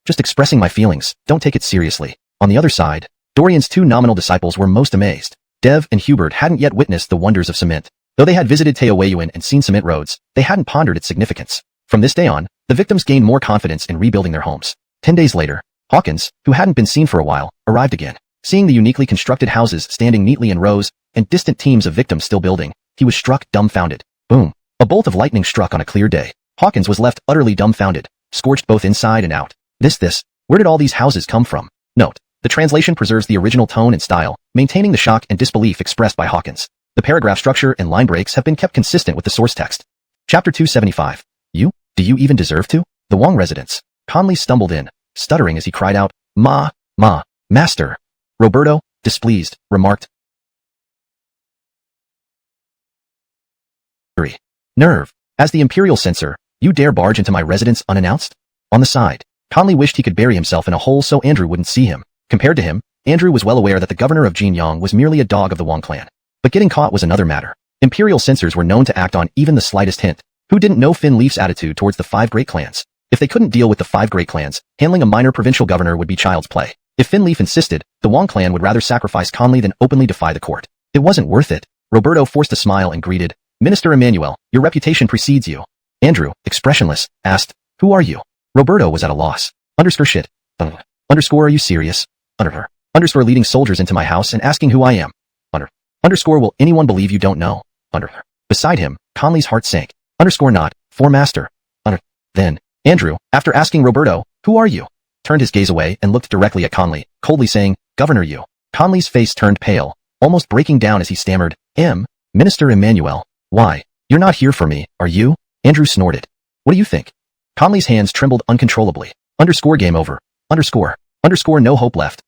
just expressing my feelings. Don't take it seriously." On the other side, Dorian's two nominal disciples were most amazed. Dev and Hubert hadn't yet witnessed the wonders of cement. Though they had visited Teoyuan and seen cement roads, they hadn't pondered its significance. From this day on, the victims gained more confidence in rebuilding their homes. 10 days later, Hawkins, who hadn't been seen for a while, arrived again. Seeing the uniquely constructed houses standing neatly in rows and distant teams of victims still building, he was struck dumbfounded. Boom. A bolt of lightning struck on a clear day. Hawkins was left utterly dumbfounded, scorched both inside and out. Where did all these houses come from? Note: the translation preserves the original tone and style, maintaining the shock and disbelief expressed by Hawkins. The paragraph structure and line breaks have been kept consistent with the source text. Chapter 275. You? Do you even deserve to? The Wong residence. Conley stumbled in, stuttering as he cried out, Ma, master. Roberto, displeased, remarked, "Nerve. As the imperial censor, you dare barge into my residence unannounced?" On the side, Conley wished he could bury himself in a hole so Andrew wouldn't see him. Compared to him, Andrew was well aware that the governor of Jinyang was merely a dog of the Wong clan. But getting caught was another matter. Imperial censors were known to act on even the slightest hint. Who didn't know Finn Leaf's attitude towards the 5 great clans? If they couldn't deal with the 5 great clans, handling a minor provincial governor would be child's play. If Finn Leaf insisted, the Wong clan would rather sacrifice Conley than openly defy the court. It wasn't worth it. Roberto forced a smile and greeted, "Minister Emmanuel, your reputation precedes you." Andrew, expressionless, asked, "Who are you?" Roberto was at a loss. Shit. Are you serious? Leading soldiers into my house and asking who I am. Will anyone believe you don't know? Beside him, Conley's heart sank. Not, for master. Then, Andrew, after asking Roberto, "Who are you?" turned his gaze away and looked directly at Conley, coldly saying, "Governor you." Conley's face turned pale, almost breaking down as he stammered, Minister Emmanuel. "Why? You're not here for me, are you?" Andrew snorted. "What do you think?" Conley's hands trembled uncontrollably. Game over. No hope left.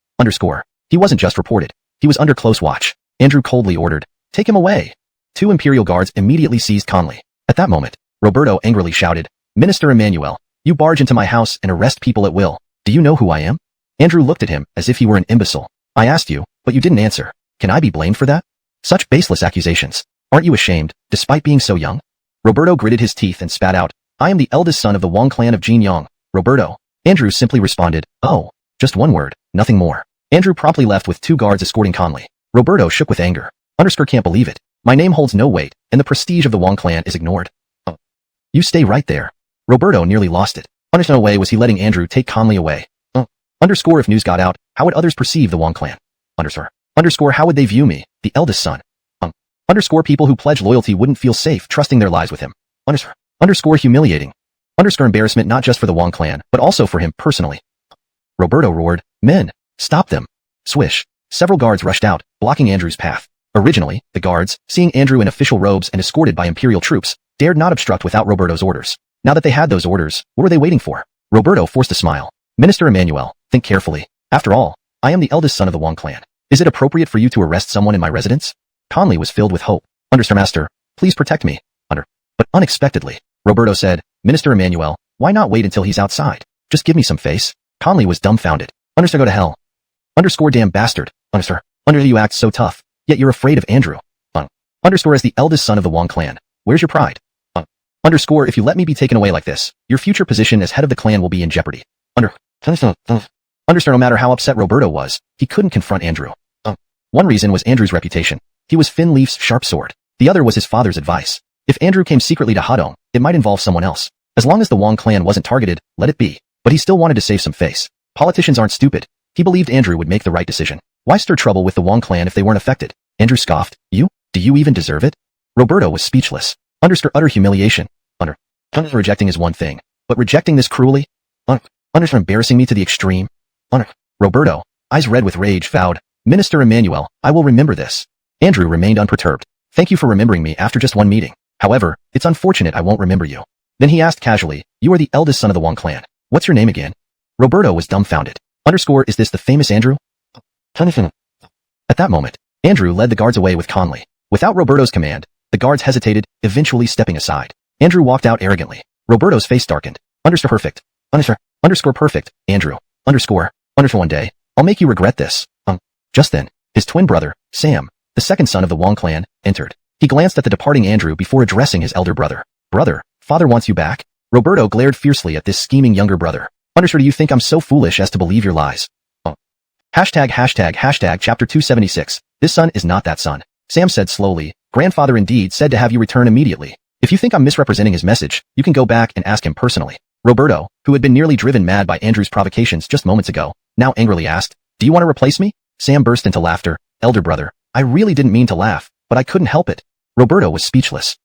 He wasn't just reported. He was under close watch. Andrew coldly ordered, "Take him away." 2 imperial guards immediately seized Conley. At that moment, Roberto angrily shouted, "Minister Emmanuel, you barge into my house and arrest people at will. Do you know who I am?" Andrew looked at him as if he were an imbecile. "I asked you, but you didn't answer. Can I be blamed for that? Such baseless accusations. Aren't you ashamed, despite being so young?" Roberto gritted his teeth and spat out, "I am the eldest son of the Wong clan of Jinyang, Roberto." Andrew simply responded, "Oh, just one word, nothing more." Andrew promptly left with 2 guards escorting Conley. Roberto shook with anger. Can't believe it. My name holds no weight, and the prestige of the Wong clan is ignored." "You stay right there." Roberto nearly lost it. No way was he letting Andrew take Conley away. If news got out, how would others perceive the Wong clan? How would they view me, the eldest son? People who pledge loyalty wouldn't feel safe trusting their lives with him. Humiliating. Embarrassment not just for the Wong clan, but also for him personally. Roberto roared, "Men, stop them." Swish. Several guards rushed out, blocking Andrew's path. Originally, the guards, seeing Andrew in official robes and escorted by imperial troops, dared not obstruct without Roberto's orders. Now that they had those orders, what were they waiting for? Roberto forced a smile. "Minister Emmanuel, think carefully. After all, I am the eldest son of the Wong clan. Is it appropriate for you to arrest someone in my residence?" Conley was filled with hope. Master, please protect me." But unexpectedly, Roberto said, "Minister Emmanuel, why not wait until he's outside? Just give me some face." Conley was dumbfounded. Underscore go to hell. Underscore damn bastard. Underscore you act so tough, yet you're afraid of Andrew. Underscore as the eldest son of the Wong clan. Where's your pride? Underscore if you let me be taken away like this, your future position as head of the clan will be in jeopardy. Underscore no matter how upset Roberto was, he couldn't confront Andrew. One reason was Andrew's reputation. He was Fin Leaf's sharp sword. The other was his father's advice. If Andrew came secretly to Hadong, it might involve someone else. As long as the Wong clan wasn't targeted, let it be. But he still wanted to save some face. Politicians aren't stupid. He believed Andrew would make the right decision. Why stir trouble with the Wong clan if they weren't affected? Andrew scoffed. You? Do you even deserve it? Roberto was speechless. Underscore utter humiliation. Rejecting is one thing, but rejecting this cruelly? Underscore embarrassing me to the extreme? Roberto, eyes red with rage, vowed, Minister Emmanuel, I will remember this. Andrew remained unperturbed. Thank you for remembering me after just one meeting. However, it's unfortunate I won't remember you. Then he asked casually, you are the eldest son of the Wong clan. What's your name again? Roberto was dumbfounded. Underscore is this the famous Andrew? At that moment, Andrew led the guards away with Conley. Without Roberto's command, the guards hesitated, eventually stepping aside. Andrew walked out arrogantly. Roberto's face darkened. Underscore perfect. Underscore perfect, Andrew. Underscore one day, I'll make you regret this. Just then, his twin brother, Sam, the second son of the Wong clan, entered. He glanced at the departing Andrew before addressing his elder brother. Brother, father wants you back? Roberto glared fiercely at this scheming younger brother. Underscore do you think I'm so foolish as to believe your lies? Hashtag chapter 276. This son is not that son. Sam said slowly, grandfather indeed said to have you return immediately. If you think I'm misrepresenting his message, you can go back and ask him personally. Roberto, who had been nearly driven mad by Andrew's provocations just moments ago, now angrily asked, do you want to replace me? Sam burst into laughter. Elder brother, I really didn't mean to laugh, but I couldn't help it. Roberto was speechless.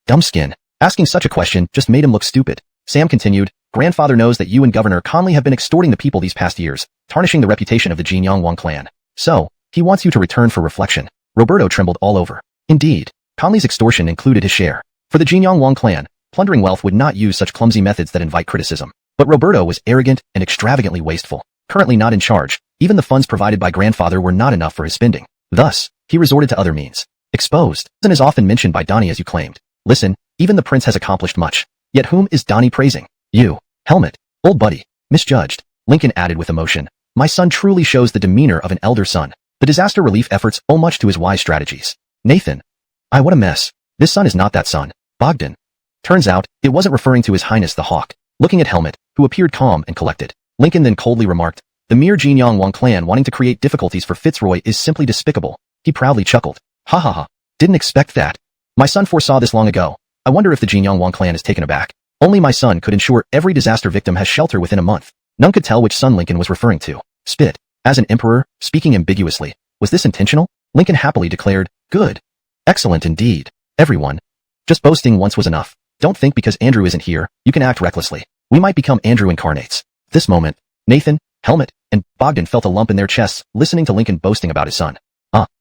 Dumbskin. Asking such a question just made him look stupid. Sam continued, grandfather knows that you and Governor Conley have been extorting the people these past years, tarnishing the reputation of the Jinyang Wong clan. So, he wants you to return for reflection. Roberto trembled all over. Indeed, Conley's extortion included his share. For the Jinyang Wong clan, plundering wealth would not use such clumsy methods that invite criticism. But Roberto was arrogant and extravagantly wasteful. Currently not in charge, even the funds provided by grandfather were not enough for his spending. Thus, he resorted to other means. Exposed, and is often mentioned by Donnie as you claimed. Listen, even the prince has accomplished much. Yet whom is Donnie praising? You. Helmet. Old buddy. Misjudged. Lincoln added with emotion. My son truly shows the demeanor of an elder son. The disaster relief efforts owe much to his wise strategies. Nathan. What a mess. This son is not that son. Bogdan. Turns out, it wasn't referring to His Highness the Hawk. Looking at Helmet, who appeared calm and collected, Lincoln then coldly remarked, the mere Jinyang Wong clan wanting to create difficulties for Fitzroy is simply despicable. He proudly chuckled. Ha ha ha. Didn't expect that. My son foresaw this long ago. I wonder if the Jinyang Wong clan is taken aback. Only my son could ensure every disaster victim has shelter within a month. None could tell which son Lincoln was referring to. Spit. As an emperor, speaking ambiguously. Was this intentional? Lincoln happily declared, good. Excellent indeed. Everyone. Just boasting once was enough. Don't think because Andrew isn't here, you can act recklessly. We might become Andrew incarnates. This moment, Nathan, Helmet, and Bogdan felt a lump in their chests listening to Lincoln boasting about his son.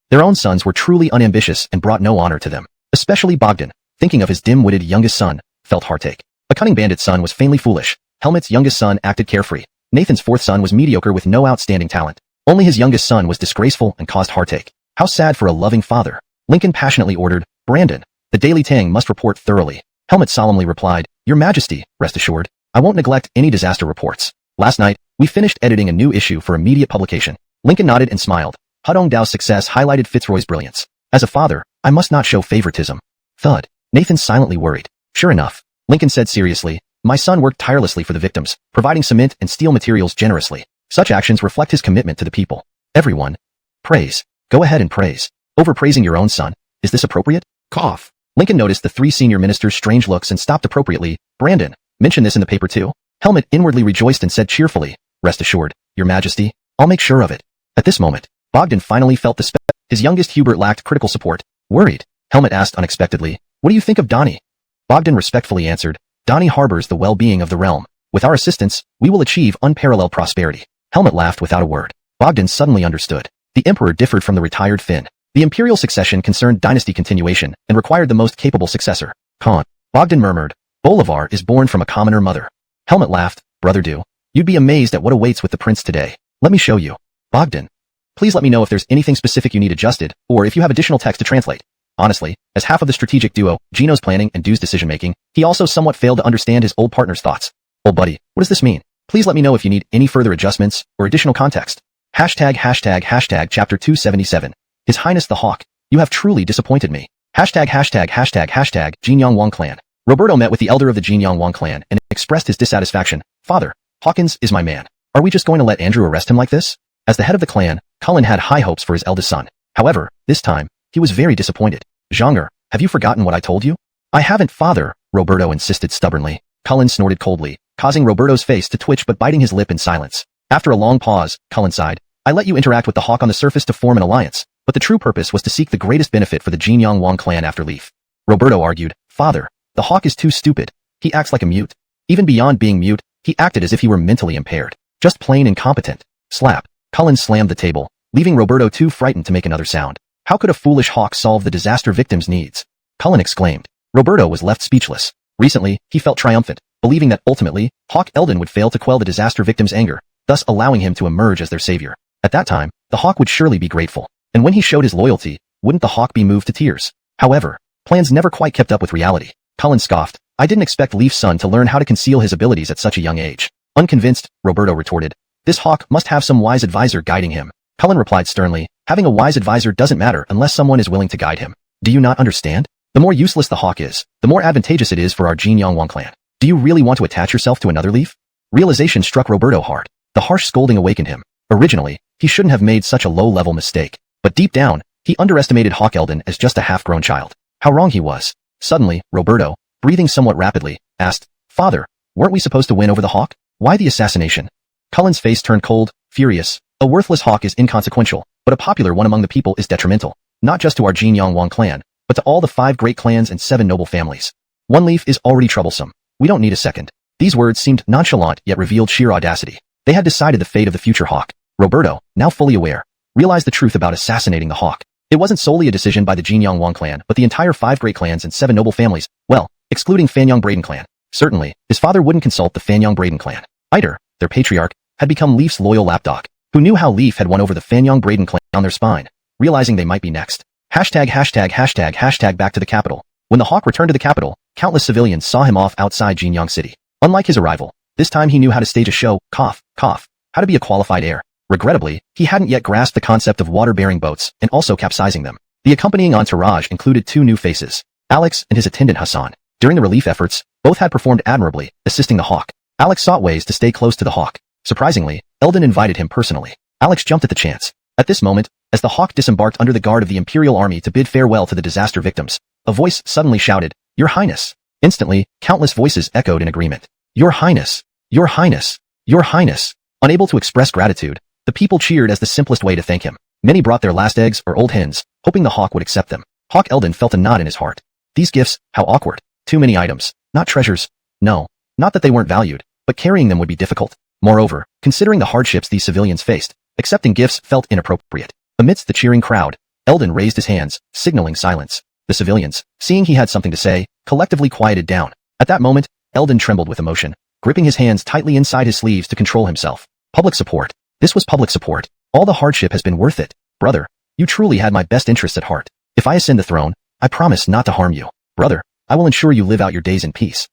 Their own sons were truly unambitious and brought no honor to them. Especially Bogdan, thinking of his dim-witted youngest son, felt heartache. A cunning bandit's son was vainly foolish. Helmet's youngest son acted carefree. Nathan's fourth son was mediocre with no outstanding talent. Only his youngest son was disgraceful and caused heartache. How sad for a loving father. Lincoln passionately ordered, Brandon, the Daily Tang must report thoroughly. Helmet solemnly replied, Your Majesty, rest assured, I won't neglect any disaster reports. Last night, we finished editing a new issue for immediate publication. Lincoln nodded and smiled. Hadong Dao's success highlighted Fitzroy's brilliance. As a father, I must not show favoritism. Thud. Nathan silently worried. Sure enough, Lincoln said seriously, my son worked tirelessly for the victims, providing cement and steel materials generously. Such actions reflect his commitment to the people. Everyone. Praise. Go ahead and praise. Overpraising your own son. Is this appropriate? Cough. Lincoln noticed the three senior ministers' strange looks and stopped appropriately. Brandon, mention this in the paper too. Helmet inwardly rejoiced and said cheerfully, rest assured, Your Majesty, I'll make sure of it. At this moment, Bogdan finally felt the his youngest Hubert lacked critical support. Worried, Helmet asked unexpectedly, what do you think of Donnie? Bogdan respectfully answered, Donnie harbors the well-being of the realm. With our assistance, we will achieve unparalleled prosperity. Helmet laughed without a word. Bogdan suddenly understood. The emperor differed from the retired Finn. The imperial succession concerned dynasty continuation and required the most capable successor. Khan. Bogdan murmured, Bolivar is born from a commoner mother. Helmet laughed, Brother Do. You'd be amazed at what awaits with the prince today. Let me show you. Bogdan. Please let me know if there's anything specific you need adjusted, or if you have additional text to translate. Honestly, as half of the strategic duo, Gino's planning and Do's decision-making, he also somewhat failed to understand his old partner's thoughts. Old buddy, what does this mean? Please let me know if you need any further adjustments or additional context. ##### Chapter 277. His Highness the Hawk, you have truly disappointed me. Jingyang Wang Clan. Roberto met with the elder of the Jingyang Wang clan and expressed his dissatisfaction. Father, Hawkins is my man. Are we just going to let Andrew arrest him like this? As the head of the clan, Cullen had high hopes for his eldest son. However, this time, he was very disappointed. Zhang'er, have you forgotten what I told you? I haven't, father, Roberto insisted stubbornly. Cullen snorted coldly, causing Roberto's face to twitch but biting his lip in silence. After a long pause, Cullen sighed. I let you interact with the Hawk on the surface to form an alliance, but the true purpose was to seek the greatest benefit for the Jingyang Wang clan after Leaf. Roberto argued, Father, the Hawk is too stupid. He acts like a mute. Even beyond being mute, he acted as if he were mentally impaired. Just plain incompetent. Slap. Cullen slammed the table, leaving Roberto too frightened to make another sound. How could a foolish hawk solve the disaster victim's needs? Cullen exclaimed. Roberto was left speechless. Recently, he felt triumphant, believing that ultimately, Hawk Eldon would fail to quell the disaster victim's anger, thus allowing him to emerge as their savior. At that time, the Hawk would surely be grateful. And when he showed his loyalty, wouldn't the Hawk be moved to tears? However, plans never quite kept up with reality. Cullen scoffed. I didn't expect Leaf's son to learn how to conceal his abilities at such a young age. Unconvinced, Roberto retorted. This Hawk must have some wise advisor guiding him. Cullen replied sternly, having a wise advisor doesn't matter unless someone is willing to guide him. Do you not understand? The more useless the Hawk is, the more advantageous it is for our Jingyang Wang clan. Do you really want to attach yourself to another Leaf? Realization struck Roberto hard. The harsh scolding awakened him. Originally, he shouldn't have made such a low-level mistake. But deep down, he underestimated Hawk Eldon as just a half-grown child. How wrong he was. Suddenly, Roberto, breathing somewhat rapidly, asked, Father, weren't we supposed to win over the Hawk? Why the assassination? Cullen's face turned cold, furious. A worthless Hawk is inconsequential, but a popular one among the people is detrimental. Not just to our Jingyang Wang clan, but to all the 5 great clans and 7 noble families. One Leaf is already troublesome. We don't need a second. These words seemed nonchalant yet revealed sheer audacity. They had decided the fate of the future Hawk. Roberto, now fully aware, realized the truth about assassinating the Hawk. It wasn't solely a decision by the Jingyang Wang clan, but the entire 5 great clans and 7 noble families, well, excluding Fanyang Braden clan. Certainly, his father wouldn't consult the Fanyang Braden clan. Iter, their patriarch, had become Leaf's loyal lapdog, who knew how Leaf had won over the Fanyang Braden clan on their spine, realizing they might be next. Back to the capital. When the Hawk returned to the capital, countless civilians saw him off outside Jinyang City. Unlike his arrival, this time he knew how to stage a show, how to be a qualified heir. Regrettably, he hadn't yet grasped the concept of water-bearing boats and also capsizing them. The accompanying entourage included 2 new faces, Alex and his attendant Hassan. During the relief efforts, both had performed admirably, assisting the Hawk. Alex sought ways to stay close to the Hawk. Surprisingly, Eldon invited him personally. Alex jumped at the chance. At this moment, as the Hawk disembarked under the guard of the Imperial Army to bid farewell to the disaster victims, a voice suddenly shouted, Your Highness. Instantly, countless voices echoed in agreement. Your Highness. Your Highness. Your Highness. Unable to express gratitude, the people cheered as the simplest way to thank him. Many brought their last eggs or old hens, hoping the Hawk would accept them. Hawk Eldon felt a knot in his heart. These gifts, how awkward. Too many items. Not treasures. No. Not that they weren't valued, but carrying them would be difficult. Moreover, considering the hardships these civilians faced, accepting gifts felt inappropriate. Amidst the cheering crowd, Eldon raised his hands, signaling silence. The civilians, seeing he had something to say, collectively quieted down. At that moment, Eldon trembled with emotion, gripping his hands tightly inside his sleeves to control himself. Public support. This was public support. All the hardship has been worth it. Brother, you truly had my best interests at heart. If I ascend the throne, I promise not to harm you. Brother, I will ensure you live out your days in peace.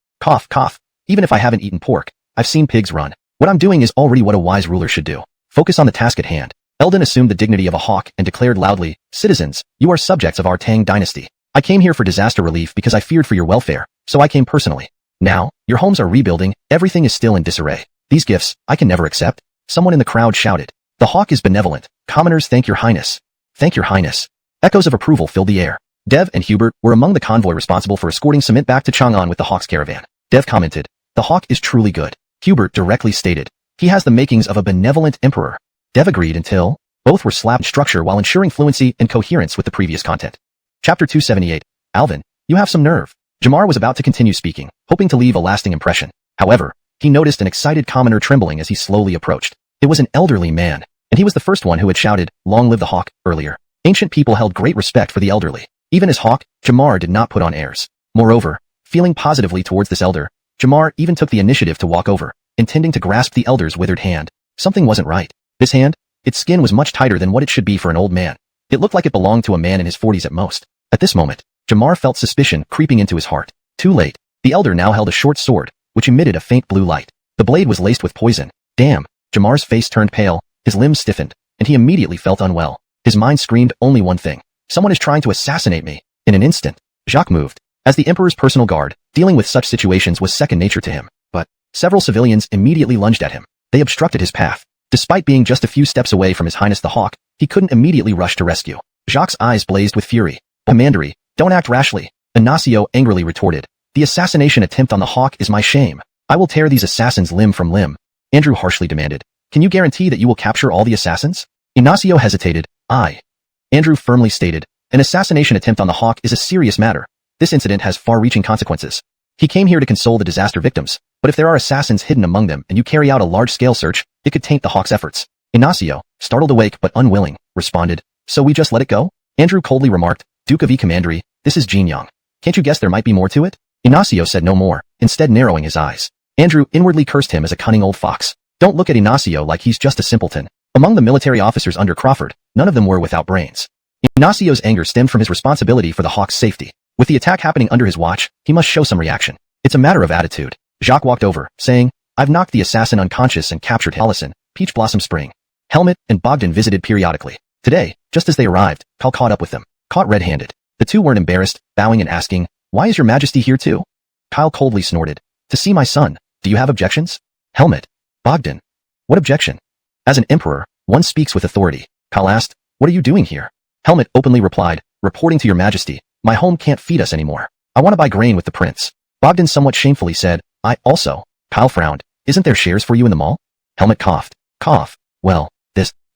Even if I haven't eaten pork, I've seen pigs run. What I'm doing is already what a wise ruler should do. Focus on the task at hand. Eldon assumed the dignity of a hawk and declared loudly, Citizens, you are subjects of our Tang Dynasty. I came here for disaster relief because I feared for your welfare, so I came personally. Now, your homes are rebuilding, everything is still in disarray. These gifts, I can never accept. Someone in the crowd shouted. The Hawk is benevolent. Commoners thank your highness. Thank your highness. Echoes of approval filled the air. Dev and Hubert were among the convoy responsible for escorting cement back to Chang'an with the Hawk's caravan. Dev commented, The Hawk is truly good. Hubert directly stated, He has the makings of a benevolent emperor. Dev agreed until both were slapped structure while ensuring fluency and coherence with the previous content. Chapter 278. Alvin, you have some nerve. Jamar was about to continue speaking, hoping to leave a lasting impression. However, he noticed an excited commoner trembling as he slowly approached. It was an elderly man, and he was the first one who had shouted, Long live the Hawk, earlier. Ancient people held great respect for the elderly. Even as Hawk, Jamar did not put on airs. Moreover, feeling positively towards this elder, Jamar even took the initiative to walk over, intending to grasp the elder's withered hand. Something wasn't right. This hand, its skin was much tighter than what it should be for an old man. It looked like it belonged to a man in his 40s at most. At this moment, Jamar felt suspicion creeping into his heart. Too late. The elder now held a short sword, which emitted a faint blue light. The blade was laced with poison. Damn. Jamar's face turned pale, his limbs stiffened, and he immediately felt unwell. His mind screamed only one thing. Someone is trying to assassinate me. In an instant, Jacques moved. As the Emperor's personal guard, dealing with such situations was second nature to him. But several civilians immediately lunged at him. They obstructed his path. Despite being just a few steps away from His Highness the Hawk, he couldn't immediately rush to rescue. Jacques' eyes blazed with fury. Commandery, don't act rashly. Ignacio angrily retorted. The assassination attempt on the Hawk is my shame. I will tear these assassins limb from limb. Andrew harshly demanded. Can you guarantee that you will capture all the assassins? Ignacio hesitated. Aye. Andrew firmly stated. An assassination attempt on the Hawk is a serious matter. This incident has far-reaching consequences. He came here to console the disaster victims, but if there are assassins hidden among them and you carry out a large-scale search, it could taint the Hawk's efforts. Ignacio, startled awake but unwilling, responded. So we just let it go? Andrew coldly remarked. Duke of Commandery, this is Jin Yang. Can't you guess there might be more to it? Ignacio said no more, instead narrowing his eyes. Andrew inwardly cursed him as a cunning old fox. Don't look at Ignacio like he's just a simpleton. Among the military officers under Crawford, none of them were without brains. Ignacio's anger stemmed from his responsibility for the Hawk's safety. With the attack happening under his watch, he must show some reaction. It's a matter of attitude. Jacques walked over, saying, I've knocked the assassin unconscious and captured Allison, Peach Blossom Spring. Helmet and Bogdan visited periodically. Today, just as they arrived, Kyle caught up with them, caught red-handed. The two weren't embarrassed, bowing and asking, Why is your majesty here too? Kyle coldly snorted. To see my son. Do you have objections? Helmet. Bogdan. What objection? As an emperor, one speaks with authority. Kyle asked, What are you doing here? Helmet openly replied, Reporting to your majesty, my home can't feed us anymore. I want to buy grain with the prince. Bogdan somewhat shamefully said, I also. Kyle frowned. Isn't there shares for you in the mall? Helmet coughed. Cough. Well,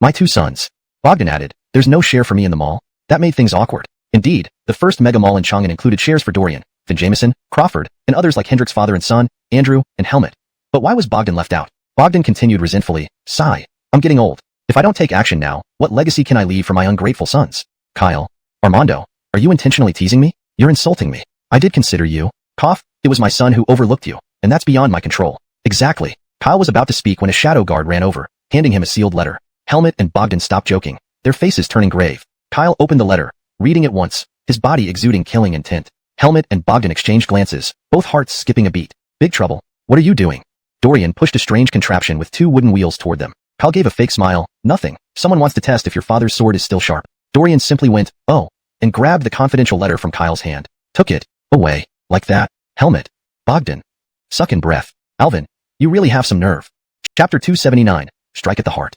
my two sons. Bogdan added, There's no share for me in the mall. That made things awkward. Indeed, the first mega mall in Chang'an included shares for Dorian, Finn Jameson, Crawford, and others like Hendrik's father and son, Andrew, and Helmet. But why was Bogdan left out? Bogdan continued resentfully, Sigh. I'm getting old. If I don't take action now, what legacy can I leave for my ungrateful sons? Kyle. Armando. Are you intentionally teasing me? You're insulting me. I did consider you. Cough. It was my son who overlooked you, and that's beyond my control. Exactly. Kyle was about to speak when a shadow guard ran over, handing him a sealed letter. Helmet and Bogdan stopped joking, their faces turning grave. Kyle opened the letter, reading it once, his body exuding killing intent. Helmet and Bogdan exchanged glances, both hearts skipping a beat. Big trouble. What are you doing? Dorian pushed a strange contraption with two wooden wheels toward them. Kyle gave a fake smile. Nothing. Someone wants to test if your father's sword is still sharp. Dorian simply went, oh, and grabbed the confidential letter from Kyle's hand. Took it. Away. Like that. Helmet. Bogdan. Suck in breath. Alvin. You really have some nerve. Chapter 279. Strike at the heart.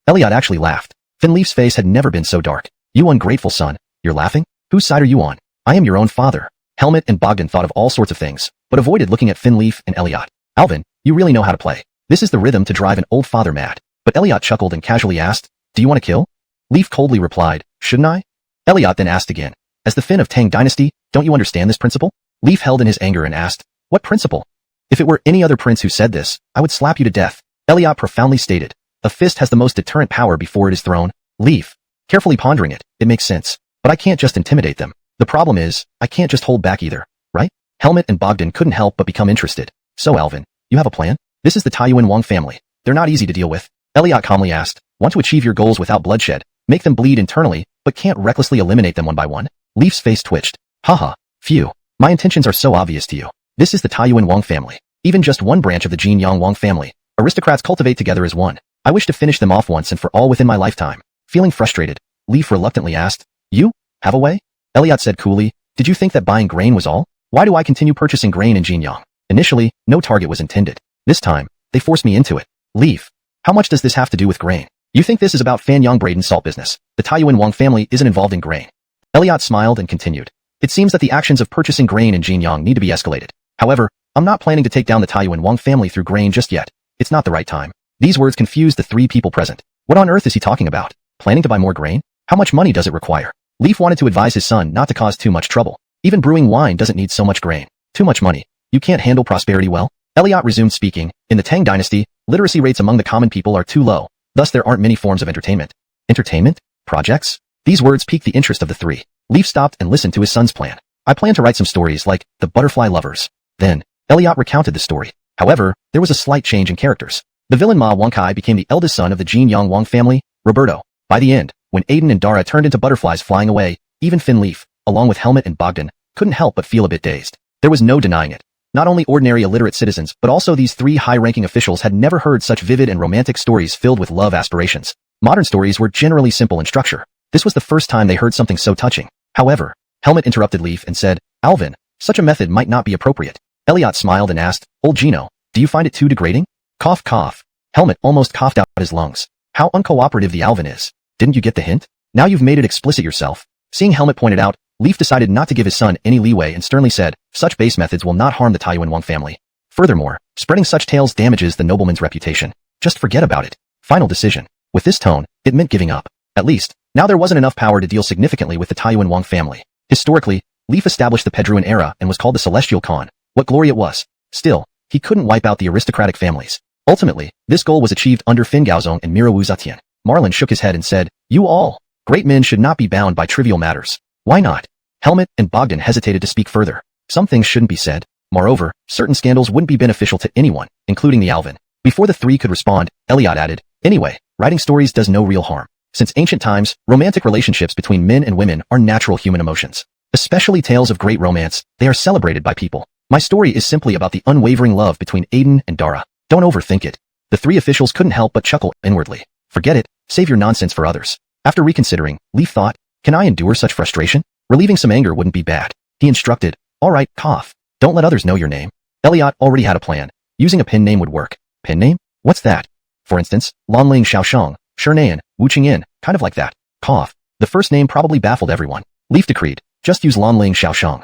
Elliot actually laughed. Finleaf's face had never been so dark. You ungrateful son. You're laughing? Whose side are you on? I am your own father. Helmet and Bogdan thought of all sorts of things, but avoided looking at Finleaf and Elliot. Alvin, you really know how to play. This is the rhythm to drive an old father mad. But Elliot chuckled and casually asked, Do you want to kill? Leaf coldly replied, Shouldn't I? Elliot then asked again, As the Finn of Tang Dynasty, don't you understand this principle? Leaf held in his anger and asked, What principle? If it were any other prince who said this, I would slap you to death. Elliot profoundly stated, A fist has the most deterrent power before it is thrown. Leaf. Carefully pondering it, it makes sense. But I can't just intimidate them. The problem is, I can't just hold back either, right? Helmet and Bogdan couldn't help but become interested. So Alvin, you have a plan? This is the Taiyuan Wang family. They're not easy to deal with. Elliot calmly asked, Want to achieve your goals without bloodshed, make them bleed internally, but can't recklessly eliminate them one by one? Leaf's face twitched. Haha, phew. My intentions are so obvious to you. This is the Taiyuan Wang family. Even just one branch of the Jin Yang Wang family. Aristocrats cultivate together as one. I wish to finish them off once and for all within my lifetime. Feeling frustrated, Leaf reluctantly asked, You? Have a way? Elliot said coolly, Did you think that buying grain was all? Why do I continue purchasing grain in Jin Yang? Initially, no target was intended. This time, they forced me into it. Leaf. How much does this have to do with grain? You think this is about Fan Yang braid and salt business? The Taiyuan Wang family isn't involved in grain. Elliot smiled and continued. It seems that the actions of purchasing grain in Jin Yang need to be escalated. However, I'm not planning to take down the Taiyuan Wang family through grain just yet. It's not the right time. These words confused the three people present. What on earth is he talking about? Planning to buy more grain? How much money does it require? Leaf wanted to advise his son not to cause too much trouble. Even brewing wine doesn't need so much grain. Too much money. You can't handle prosperity well? Elliot resumed speaking. In the Tang Dynasty, literacy rates among the common people are too low. Thus there aren't many forms of entertainment. Entertainment? Projects? These words piqued the interest of the three. Leaf stopped and listened to his son's plan. I plan to write some stories like The Butterfly Lovers. Then, Elliot recounted the story. However, there was a slight change in characters. The villain Ma Wangkai became the eldest son of the Jin Yang Wang family, Roberto. By the end, when Aiden and Dara turned into butterflies flying away, even Finleaf, along with Helmet and Bogdan, couldn't help but feel a bit dazed. There was no denying it. Not only ordinary illiterate citizens, but also these three high-ranking officials had never heard such vivid and romantic stories filled with love aspirations. Modern stories were generally simple in structure. This was the first time they heard something so touching. However, Helmut interrupted Leaf and said, Alvin, such a method might not be appropriate. Elliot smiled and asked, Old Gino, do you find it too degrading? Cough, cough. Helmut almost coughed out his lungs. How uncooperative the Alvin is. Didn't you get the hint? Now you've made it explicit yourself. Seeing Helmut pointed out, Leaf decided not to give his son any leeway and sternly said, such base methods will not harm the Taiyuan Wang family. Furthermore, spreading such tales damages the nobleman's reputation. Just forget about it. Final decision. With this tone, it meant giving up. At least, now there wasn't enough power to deal significantly with the Taiyuan Wang family. Historically, Leaf established the Pedruan era and was called the Celestial Khan. What glory it was. Still, he couldn't wipe out the aristocratic families. Ultimately, this goal was achieved under Fin Gaozong and Mira Wu Zetian. Marlin shook his head and said, You all. Great men should not be bound by trivial matters. Why not? Helmut and Bogdan hesitated to speak further. Some things shouldn't be said. Moreover, certain scandals wouldn't be beneficial to anyone, including the Alvin. Before the three could respond, Elliot added, Anyway, writing stories does no real harm. Since ancient times, romantic relationships between men and women are natural human emotions. Especially tales of great romance, they are celebrated by people. My story is simply about the unwavering love between Aiden and Dara. Don't overthink it. The three officials couldn't help but chuckle inwardly. Forget it, save your nonsense for others. After reconsidering, Leaf thought, Can I endure such frustration? Relieving some anger wouldn't be bad. He instructed, All right, cough. Don't let others know your name. Elliot already had a plan. Using a pen name would work. Pen name? What's that? For instance, Lonling Xiaoshang, Shernayan, Wu Qingyin, kind of like that. Cough. The first name probably baffled everyone. Leaf decreed, Just use Lonling Xiaoshang.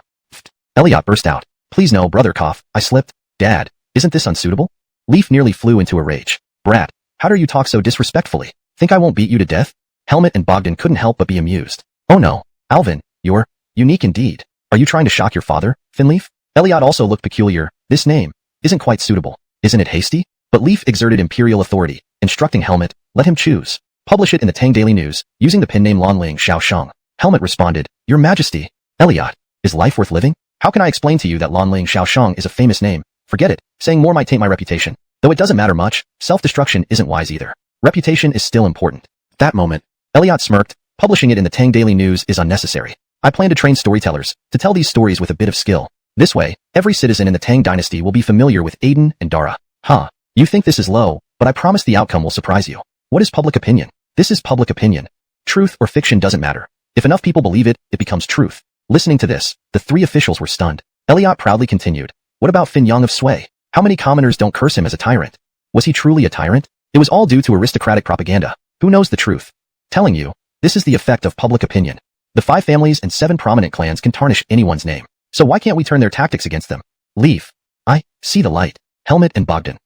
Elliot burst out. Please no, brother, cough. I slipped. Dad, isn't this unsuitable? Leaf nearly flew into a rage. Brat, how dare you talk so disrespectfully? Think I won't beat you to death? Helmut and Bogdan couldn't help but be amused. Oh no, Alvin, you're unique indeed. Are you trying to shock your father, Finleaf? Elliot also looked peculiar. This name isn't quite suitable. Isn't it hasty? But Leaf exerted imperial authority, instructing Helmut, let him choose. Publish it in the Tang Daily News, using the pen name Lonling Xiaoshang. Helmut responded, Your Majesty. Elliot, is life worth living? How can I explain to you that Lonling Xiaoshang is a famous name? Forget it, saying more might taint my reputation. Though it doesn't matter much, self-destruction isn't wise either. Reputation is still important. At that moment, Elliot smirked, publishing it in the Tang Daily News is unnecessary. I plan to train storytellers to tell these stories with a bit of skill. This way, every citizen in the Tang Dynasty will be familiar with Aiden and Dara. Huh. You think this is low, but I promise the outcome will surprise you. What is public opinion? This is public opinion. Truth or fiction doesn't matter. If enough people believe it, it becomes truth. Listening to this, the three officials were stunned. Elliot proudly continued, What about Fin Yang of Sui? How many commoners don't curse him as a tyrant? Was he truly a tyrant? It was all due to aristocratic propaganda. Who knows the truth? Telling you, this is the effect of public opinion. The 5 families and 7 prominent clans can tarnish anyone's name. So why can't we turn their tactics against them? Leaf. I see the light. Helmut and Bogdan.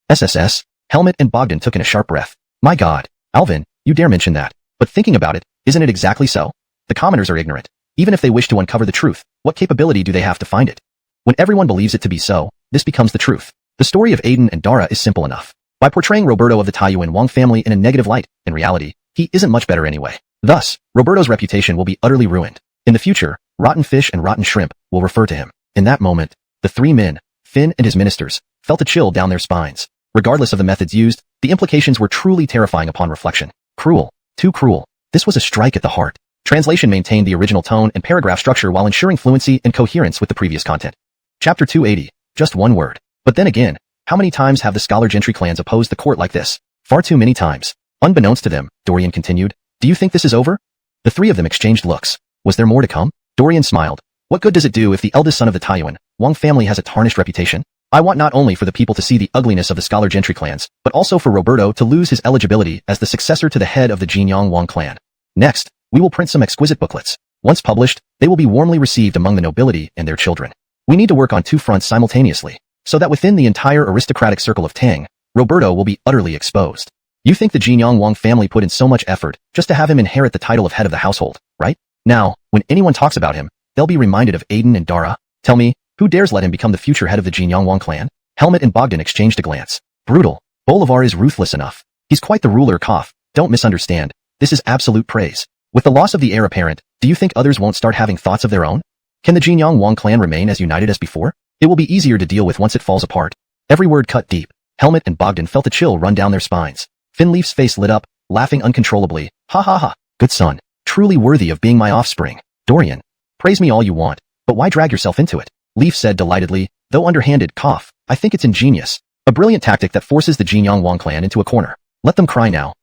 SSS. Helmut and Bogdan took in a sharp breath. My God, Alvin, you dare mention that. But thinking about it, isn't it exactly so? The commoners are ignorant. Even if they wish to uncover the truth, what capability do they have to find it? When everyone believes it to be so, this becomes the truth. The story of Aiden and Dara is simple enough. By portraying Roberto of the Taiyuan Wang family in a negative light, in reality, he isn't much better anyway. Thus, Roberto's reputation will be utterly ruined. In the future, rotten fish and rotten shrimp will refer to him. In that moment, the 3 men, Finn and his ministers, felt a chill down their spines. Regardless of the methods used, the implications were truly terrifying upon reflection. Cruel. Too cruel. This was a strike at the heart. Translation maintained the original tone and paragraph structure while ensuring fluency and coherence with the previous content. Chapter 280. Just one word. But then again, how many times have the scholar gentry clans opposed the court like this? Far too many times. Unbeknownst to them, Dorian continued, Do you think this is over? The 3 of them exchanged looks. Was there more to come? Dorian smiled. What good does it do if the eldest son of the Taiyuan Wang family has a tarnished reputation? I want not only for the people to see the ugliness of the scholar gentry clans, but also for Roberto to lose his eligibility as the successor to the head of the Jinyang Wang clan. Next, we will print some exquisite booklets. Once published, they will be warmly received among the nobility and their children. We need to work on 2 fronts simultaneously, so that within the entire aristocratic circle of Tang, Roberto will be utterly exposed. You think the Jinyang Wang family put in so much effort just to have him inherit the title of head of the household, right? Now, when anyone talks about him, they'll be reminded of Aiden and Dara. Tell me, who dares let him become the future head of the Jinyang Wang clan? Helmut and Bogdan exchanged a glance. Brutal. Bolivar is ruthless enough. He's quite the ruler, cough. Don't misunderstand. This is absolute praise. With the loss of the heir apparent, do you think others won't start having thoughts of their own? Can the Jinyang Wang clan remain as united as before? It will be easier to deal with once it falls apart. Every word cut deep. Helmut and Bogdan felt a chill run down their spines. Finleaf's face lit up, laughing uncontrollably. Ha ha ha. Good son. Truly worthy of being my offspring. Dorian. Praise me all you want, but why drag yourself into it? Leaf said delightedly, though underhanded, cough. I think it's ingenious. A brilliant tactic that forces the Jinyang Wang clan into a corner. Let them cry now.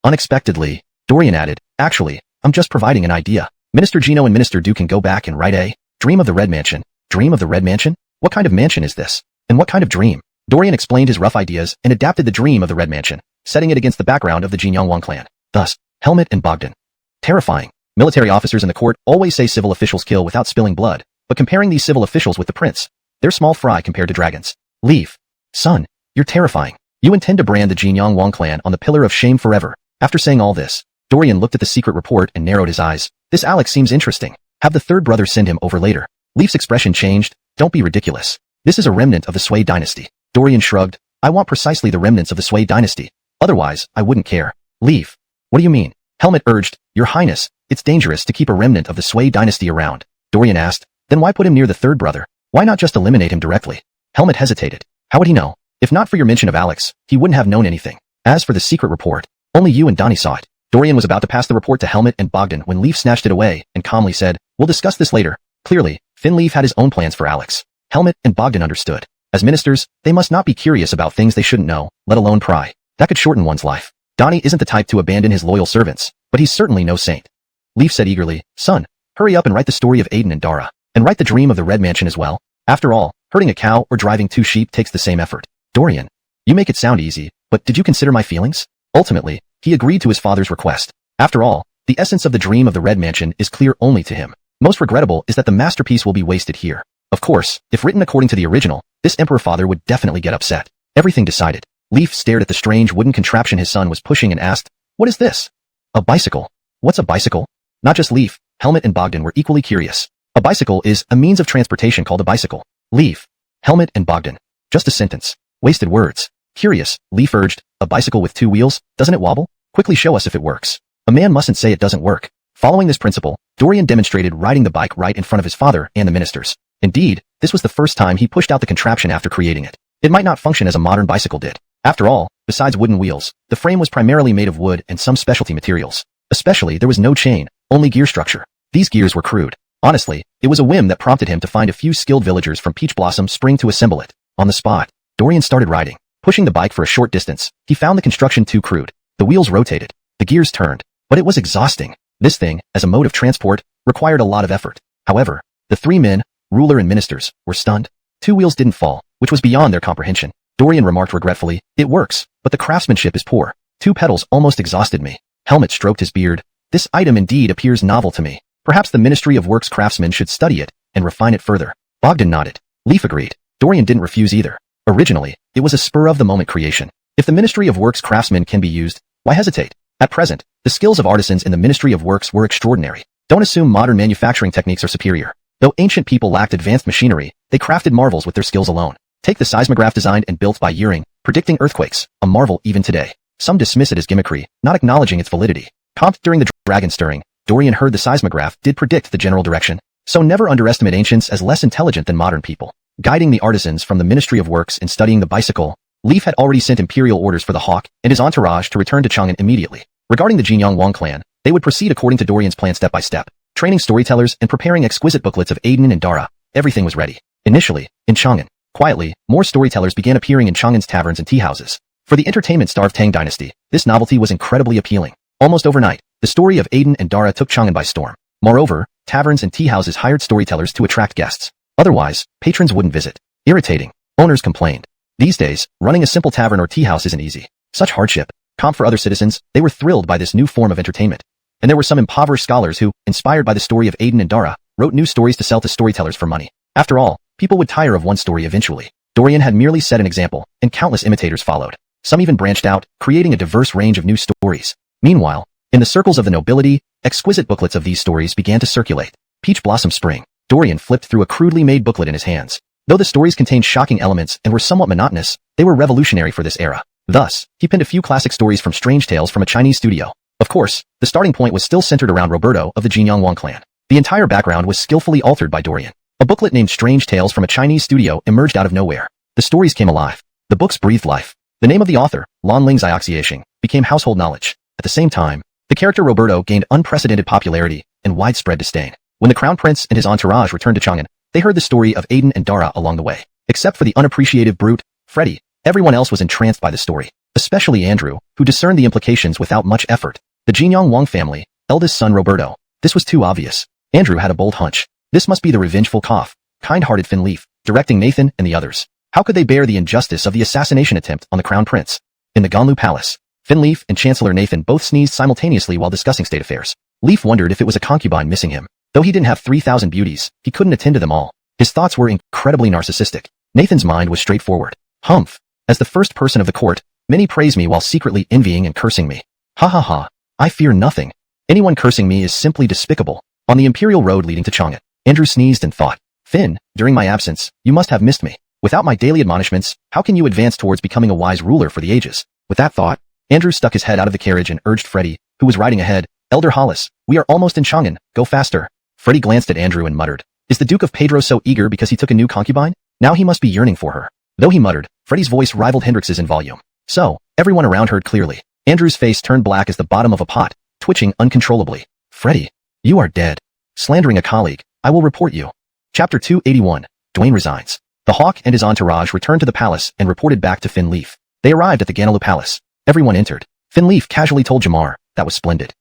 Unexpectedly, Dorian added, actually, I'm just providing an idea. Minister Gino and Minister Du can go back and write a dream of the Red Mansion. Dream of the Red Mansion? What kind of mansion is this? And what kind of dream? Dorian explained his rough ideas and adapted the dream of the Red Mansion, setting it against the background of the Jinyang Wang clan. Thus, Helmet and Bogdan. Terrifying. Military officers in the court always say civil officials kill without spilling blood, but comparing these civil officials with the prince, they're small fry compared to dragons. Leave. Son, you're terrifying. You intend to brand the Jinyang Wang clan on the pillar of shame forever. After saying all this, Dorian looked at the secret report and narrowed his eyes. This Alex seems interesting. Have the third brother send him over later. Leaf's expression changed. Don't be ridiculous. This is a remnant of the Sui dynasty. Dorian shrugged. I want precisely the remnants of the Sui dynasty. Otherwise, I wouldn't care. Leave. What do you mean? Helmet urged. Your Highness, it's dangerous to keep a remnant of the Sui dynasty around. Dorian asked. Then why put him near the third brother? Why not just eliminate him directly? Helmet hesitated. How would he know? If not for your mention of Alex, he wouldn't have known anything. As for the secret report, only you and Donnie saw it. Dorian was about to pass the report to Helmet and Bogdan when Leaf snatched it away and calmly said, we'll discuss this later. Clearly, Finn Leaf had his own plans for Alex. Helmet and Bogdan understood. As ministers, they must not be curious about things they shouldn't know, let alone pry. That could shorten one's life. Donnie isn't the type to abandon his loyal servants, but he's certainly no saint. Leaf said eagerly, son, hurry up and write the story of Aiden and Dara, and write the dream of the Red Mansion as well. After all, herding a cow or driving 2 sheep takes the same effort. Dorian, you make it sound easy, but did you consider my feelings? Ultimately, he agreed to his father's request. After all, the essence of the dream of the Red Mansion is clear only to him. Most regrettable is that the masterpiece will be wasted here. Of course, if written according to the original, this emperor father would definitely get upset. Everything decided. Leaf stared at the strange wooden contraption his son was pushing and asked, what is this? A bicycle. What's a bicycle? Not just Leaf, Helmet and Bogdan were equally curious. A bicycle is a means of transportation called a bicycle. Leaf, Helmet and Bogdan. Just a sentence. Wasted words. Curious, Leaf urged, a bicycle with 2 wheels, doesn't it wobble? Quickly show us if it works. A man mustn't say it doesn't work. Following this principle, Dorian demonstrated riding the bike right in front of his father and the ministers. Indeed, this was the first time he pushed out the contraption after creating it. It might not function as a modern bicycle did. After all, besides wooden wheels, the frame was primarily made of wood and some specialty materials. Especially, there was no chain, only gear structure. These gears were crude. Honestly, it was a whim that prompted him to find a few skilled villagers from Peach Blossom Spring to assemble it. On the spot, Dorian started riding. Pushing the bike for a short distance, he found the construction too crude. The wheels rotated. The gears turned. But it was exhausting. This thing, as a mode of transport, required a lot of effort. However, the 3 men, ruler and ministers, were stunned. 2 wheels didn't fall, which was beyond their comprehension. Dorian remarked regretfully, it works, but the craftsmanship is poor. 2 pedals almost exhausted me. Helmet stroked his beard. This item indeed appears novel to me. Perhaps the Ministry of Works craftsmen should study it and refine it further. Bogdan nodded. Leaf agreed. Dorian didn't refuse either. Originally, it was a spur-of-the-moment creation. If the Ministry of Works craftsmen can be used, why hesitate? At present, the skills of artisans in the Ministry of Works were extraordinary. Don't assume modern manufacturing techniques are superior. Though ancient people lacked advanced machinery, they crafted marvels with their skills alone. Take the seismograph designed and built by Yering, predicting earthquakes, a marvel even today. Some dismiss it as gimmickry, not acknowledging its validity. Comped during the dragon stirring, Dorian heard the seismograph did predict the general direction. So never underestimate ancients as less intelligent than modern people. Guiding the artisans from the Ministry of Works in studying the bicycle, Leaf had already sent imperial orders for the hawk and his entourage to return to Chang'an immediately. Regarding the Jinyang Wang clan, they would proceed according to Dorian's plan step by step, training storytellers and preparing exquisite booklets of Aiden and Dara. Everything was ready. Initially, in Chang'an, quietly, more storytellers began appearing in Chang'an's taverns and tea houses. For the entertainment-starved Tang Dynasty, this novelty was incredibly appealing. Almost overnight, the story of Aiden and Dara took Chang'an by storm. Moreover, taverns and tea houses hired storytellers to attract guests. Otherwise, patrons wouldn't visit. Irritating. Owners complained. These days, running a simple tavern or tea house isn't easy. Such hardship. Comp for other citizens, they were thrilled by this new form of entertainment. And there were some impoverished scholars who, inspired by the story of Aiden and Dara, wrote new stories to sell to storytellers for money. After all, people would tire of one story eventually. Dorian had merely set an example, and countless imitators followed. Some even branched out, creating a diverse range of new stories. Meanwhile, in the circles of the nobility, exquisite booklets of these stories began to circulate. Peach Blossom Spring. Dorian flipped through a crudely made booklet in his hands. Though the stories contained shocking elements and were somewhat monotonous, they were revolutionary for this era. Thus, he pinned a few classic stories from Strange Tales from a Chinese studio. Of course, the starting point was still centered around Roberto of the Jinyang Wang clan. The entire background was skillfully altered by Dorian. A booklet named Strange Tales from a Chinese studio emerged out of nowhere. The stories came alive. The books breathed life. The name of the author, Lan Ling Xiaoxiaxing, became household knowledge. At the same time, the character Roberto gained unprecedented popularity and widespread disdain. When the Crown Prince and his entourage returned to Chang'an, they heard the story of Aiden and Dara along the way. Except for the unappreciative brute, Freddy, everyone else was entranced by the story, especially Andrew, who discerned the implications without much effort. The Jinyang Wang family, eldest son Roberto. This was too obvious. Andrew had a bold hunch. This must be the revengeful cough, kind-hearted Finleaf, directing Nathan and the others. How could they bear the injustice of the assassination attempt on the Crown Prince? In the Ganlu Palace, Finleaf and Chancellor Nathan both sneezed simultaneously while discussing state affairs. Leaf wondered if it was a concubine missing him. Though he didn't have 3,000 beauties, he couldn't attend to them all. His thoughts were incredibly narcissistic. Nathan's mind was straightforward. Humph. As the first person of the court, many praise me while secretly envying and cursing me. Ha ha ha. I fear nothing. Anyone cursing me is simply despicable. On the imperial road leading to Chang'an, Andrew sneezed and thought, Finn, during my absence, you must have missed me. Without my daily admonishments, how can you advance towards becoming a wise ruler for the ages? With that thought, Andrew stuck his head out of the carriage and urged Freddy, who was riding ahead, Elder Hollis, we are almost in Chang'an, go faster. Freddy glanced at Andrew and muttered, is the Duke of Pedro so eager because he took a new concubine? Now he must be yearning for her. Though he muttered, Freddy's voice rivaled Hendrix's in volume. So, everyone around heard clearly. Andrew's face turned black as the bottom of a pot, twitching uncontrollably. Freddy, you are dead. Slandering a colleague, I will report you. Chapter 281, Dwayne resigns. The Hawk and his entourage returned to the palace and reported back to Finleaf. They arrived at the Ganlu Palace. Everyone entered. Finleaf casually told Jamar, that was splendid.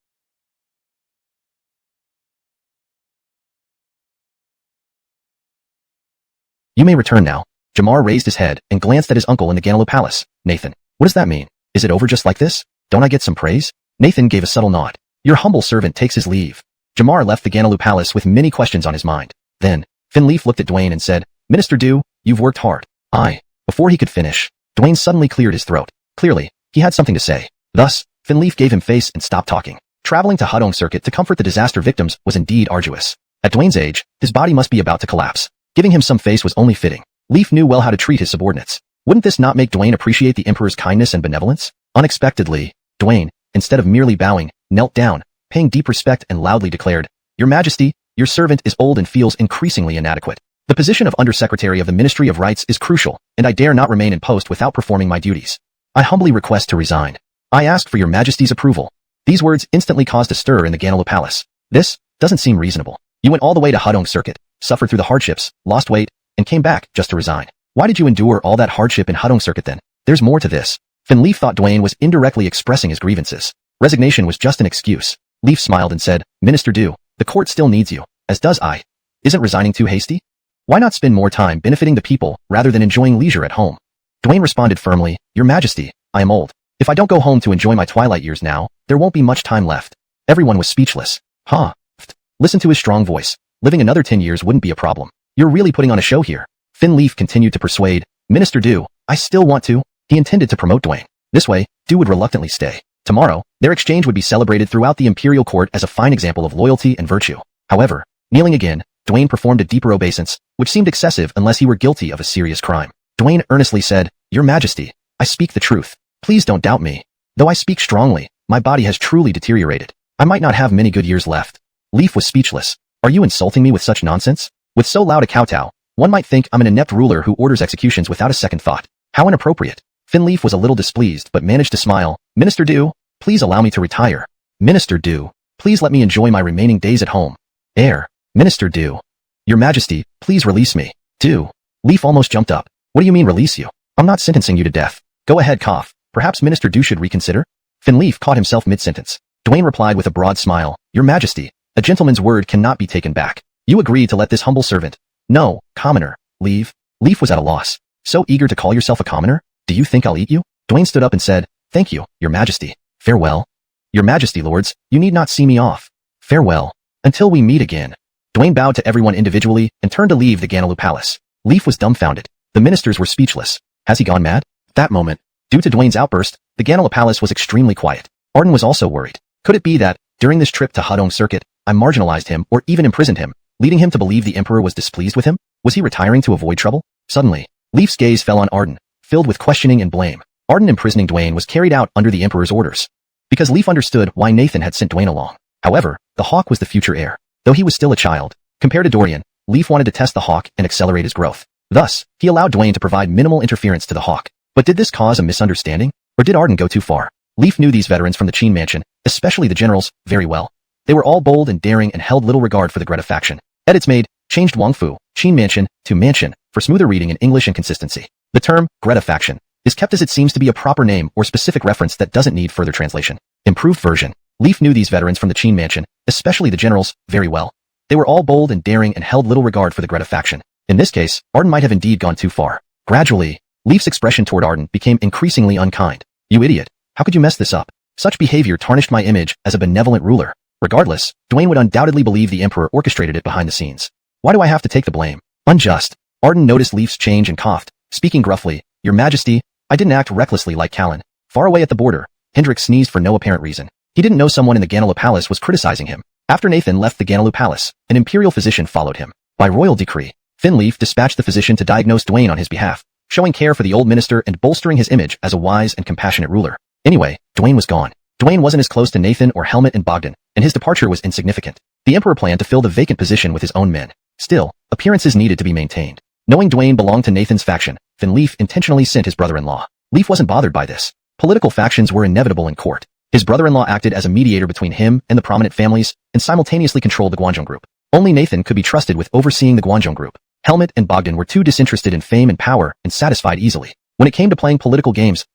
You may return now. Jamar raised his head and glanced at his uncle in the Ganlu Palace. Nathan, what does that mean? Is it over just like this? Don't I get some praise? Nathan gave a subtle nod. Your humble servant takes his leave. Jamar left the Ganlu Palace with many questions on his mind. Then, Finleaf looked at Dwayne and said, Minister Du, you've worked hard. Before he could finish, Dwayne suddenly cleared his throat. Clearly, he had something to say. Thus, Finleaf gave him face and stopped talking. Traveling to Hudong Circuit to comfort the disaster victims was indeed arduous. At Dwayne's age, his body must be about to collapse. Giving him some face was only fitting. Leaf knew well how to treat his subordinates. Wouldn't this not make Dwayne appreciate the Emperor's kindness and benevolence? Unexpectedly, Dwayne, instead of merely bowing, knelt down, paying deep respect and loudly declared, Your Majesty, your servant is old and feels increasingly inadequate. The position of Undersecretary of the Ministry of Rights is crucial, and I dare not remain in post without performing my duties. I humbly request to resign. I ask for your Majesty's approval. These words instantly caused a stir in the Ganlu Palace. This doesn't seem reasonable. You went all the way to Hudong Circuit, suffered through the hardships, lost weight, and came back just to resign. Why did you endure all that hardship in Hudong Circuit then? There's more to this. Finleaf thought Dwayne was indirectly expressing his grievances. Resignation was just an excuse. Leaf smiled and said, Minister Du, the court still needs you, as does I. Isn't resigning too hasty? Why not spend more time benefiting the people rather than enjoying leisure at home? Dwayne responded firmly, Your Majesty, I am old. If I don't go home to enjoy my twilight years now, there won't be much time left. Everyone was speechless. Huh. Listen to his strong voice. Living another 10 years wouldn't be a problem. You're really putting on a show here. Finleaf continued to persuade, Minister Du, I still want to. He intended to promote Dwayne. This way, Du would reluctantly stay. Tomorrow, their exchange would be celebrated throughout the imperial court as a fine example of loyalty and virtue. However, kneeling again, Dwayne performed a deeper obeisance, which seemed excessive unless he were guilty of a serious crime. Dwayne earnestly said, Your Majesty, I speak the truth. Please don't doubt me. Though I speak strongly, my body has truly deteriorated. I might not have many good years left. Leaf was speechless. Are you insulting me with such nonsense? With so loud a kowtow, one might think I'm an inept ruler who orders executions without a second thought. How inappropriate. Finleaf was a little displeased but managed to smile. Minister Du, please allow me to retire. Minister Du, please let me enjoy my remaining days at home. Minister Du. Your Majesty, please release me. Du. Leaf almost jumped up. What do you mean release you? I'm not sentencing you to death. Go ahead, cough. Perhaps Minister Du should reconsider? Finleaf caught himself mid-sentence. Dwayne replied with a broad smile. Your Majesty, a gentleman's word cannot be taken back. You agreed to let this humble servant, no, commoner, leave. Leaf was at a loss. So eager to call yourself a commoner? Do you think I'll eat you? Dwayne stood up and said, Thank you, Your Majesty. Farewell. Your Majesty, lords, you need not see me off. Farewell. Until we meet again. Dwayne bowed to everyone individually and turned to leave the Ganlu Palace. Leaf was dumbfounded. The ministers were speechless. Has he gone mad? At that moment, due to Dwayne's outburst, the Ganlu Palace was extremely quiet. Arden was also worried. Could it be that, during this trip to Hudong Circuit, I marginalized him or even imprisoned him, leading him to believe the Emperor was displeased with him? Was he retiring to avoid trouble? Suddenly, Leaf's gaze fell on Arden, filled with questioning and blame. Arden imprisoning Dwayne was carried out under the Emperor's orders. Because Leaf understood why Nathan had sent Dwayne along. However, the Hawk was the future heir. Though he was still a child, compared to Dorian, Leaf wanted to test the Hawk and accelerate his growth. Thus, he allowed Dwayne to provide minimal interference to the Hawk. But did this cause a misunderstanding? Or did Arden go too far? Leaf knew these veterans from the Qin Mansion, especially the generals, very well. They were all bold and daring and held little regard for the Greta faction. Edits made, changed Wang Fu, Qin Mansion, to Mansion, for smoother reading in English and consistency. The term, Greta faction, is kept as it seems to be a proper name or specific reference that doesn't need further translation. Improved version. Leaf knew these veterans from the Qin mansion, especially the generals, very well. They were all bold and daring and held little regard for the Greta faction. In this case, Arden might have indeed gone too far. Gradually, Leaf's expression toward Arden became increasingly unkind. You idiot. How could you mess this up? Such behavior tarnished my image as a benevolent ruler. Regardless, Dwayne would undoubtedly believe the Emperor orchestrated it behind the scenes. Why do I have to take the blame? Unjust. Arden noticed Leaf's change and coughed, speaking gruffly. Your Majesty, I didn't act recklessly like Callan. Far away at the border, Hendrik sneezed for no apparent reason. He didn't know someone in the Ganelu Palace was criticizing him. After Nathan left the Ganelu Palace, an imperial physician followed him. By royal decree, Finleaf dispatched the physician to diagnose Dwayne on his behalf, showing care for the old minister and bolstering his image as a wise and compassionate ruler. Anyway, Dwayne was gone. Dwayne wasn't as close to Nathan or Helmut and Bogdan, and his departure was insignificant. The Emperor planned to fill the vacant position with his own men. Still, appearances needed to be maintained. Knowing Dwayne belonged to Nathan's faction, Finleaf intentionally sent his brother-in-law. Leaf wasn't bothered by this. Political factions were inevitable in court. His brother-in-law acted as a mediator between him and the prominent families, and simultaneously controlled the Guanzhong group. Only Nathan could be trusted with overseeing the Guanzhong group. Helmut and Bogdan were too disinterested in fame and power and satisfied easily. When it came to playing political games,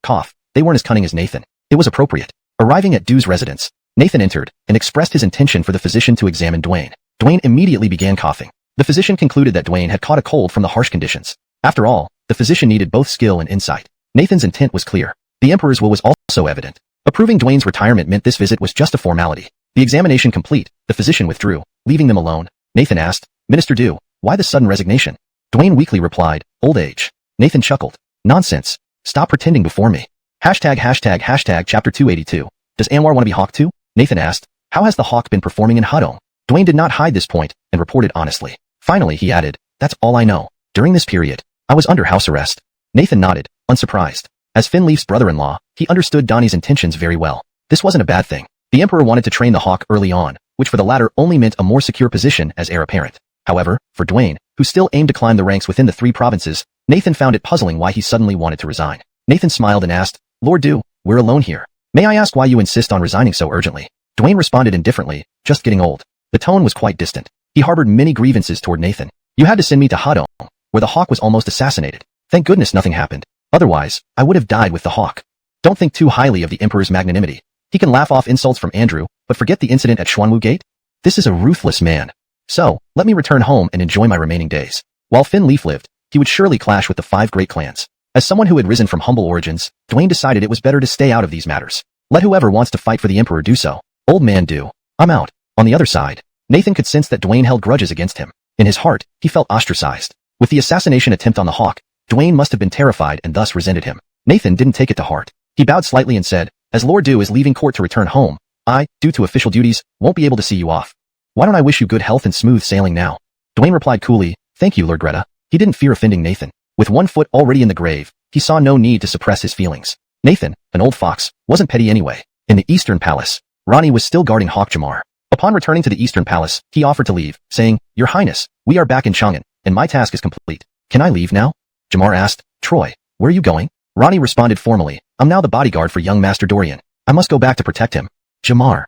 they weren't as cunning as Nathan. It was appropriate. Arriving at Du's residence, Nathan entered and expressed his intention for the physician to examine Dwayne. Dwayne immediately began coughing. The physician concluded that Dwayne had caught a cold from the harsh conditions. After all, the physician needed both skill and insight. Nathan's intent was clear. The Emperor's will was also evident. Approving Dwayne's retirement meant this visit was just a formality. The examination complete, the physician withdrew, leaving them alone. Nathan asked, Minister Du, why the sudden resignation? Dwayne weakly replied, old age. Nathan chuckled. Nonsense. Stop pretending before me. Chapter 282. Does Anwar want to be Hawk too? Nathan asked. How has the Hawk been performing in Hudong? Dwayne did not hide this point and reported honestly. Finally, he added, that's all I know. During this period, I was under house arrest. Nathan nodded, unsurprised. As Finleaf's brother-in-law, he understood Donnie's intentions very well. This wasn't a bad thing. The Emperor wanted to train the Hawk early on, which for the latter only meant a more secure position as heir apparent. However, for Dwayne, who still aimed to climb the ranks within the 3 provinces, Nathan found it puzzling why he suddenly wanted to resign. Nathan smiled and asked, Lord Du, we're alone here. May I ask why you insist on resigning so urgently? Dwayne responded indifferently, just getting old. The tone was quite distant. He harbored many grievances toward Nathan. You had to send me to Hudong, where the Hawk was almost assassinated. Thank goodness nothing happened. Otherwise, I would have died with the Hawk. Don't think too highly of the Emperor's magnanimity. He can laugh off insults from Andrew, but forget the incident at Xuanwu Gate? This is a ruthless man. So, let me return home and enjoy my remaining days. While Finleaf lived, he would surely clash with the 5 great clans. As someone who had risen from humble origins, Dwayne decided it was better to stay out of these matters. Let whoever wants to fight for the Emperor do so. Old man Du. I'm out. On the other side, Nathan could sense that Dwayne held grudges against him. In his heart, he felt ostracized. With the assassination attempt on the Hawk, Dwayne must have been terrified and thus resented him. Nathan didn't take it to heart. He bowed slightly and said, as Lord Du is leaving court to return home, I, due to official duties, won't be able to see you off. Why don't I wish you good health and smooth sailing now? Dwayne replied coolly, thank you, Lord Greta. He didn't fear offending Nathan. With one foot already in the grave, he saw no need to suppress his feelings. Nathan, an old fox, wasn't petty anyway. In the Eastern Palace, Ronnie was still guarding Hawk Jamar. Upon returning to the Eastern Palace, he offered to leave, saying, Your Highness, we are back in Chang'an, and my task is complete. Can I leave now? Jamar asked, Troy, where are you going? Ronnie responded formally, I'm now the bodyguard for young Master Dorian. I must go back to protect him. Jamar.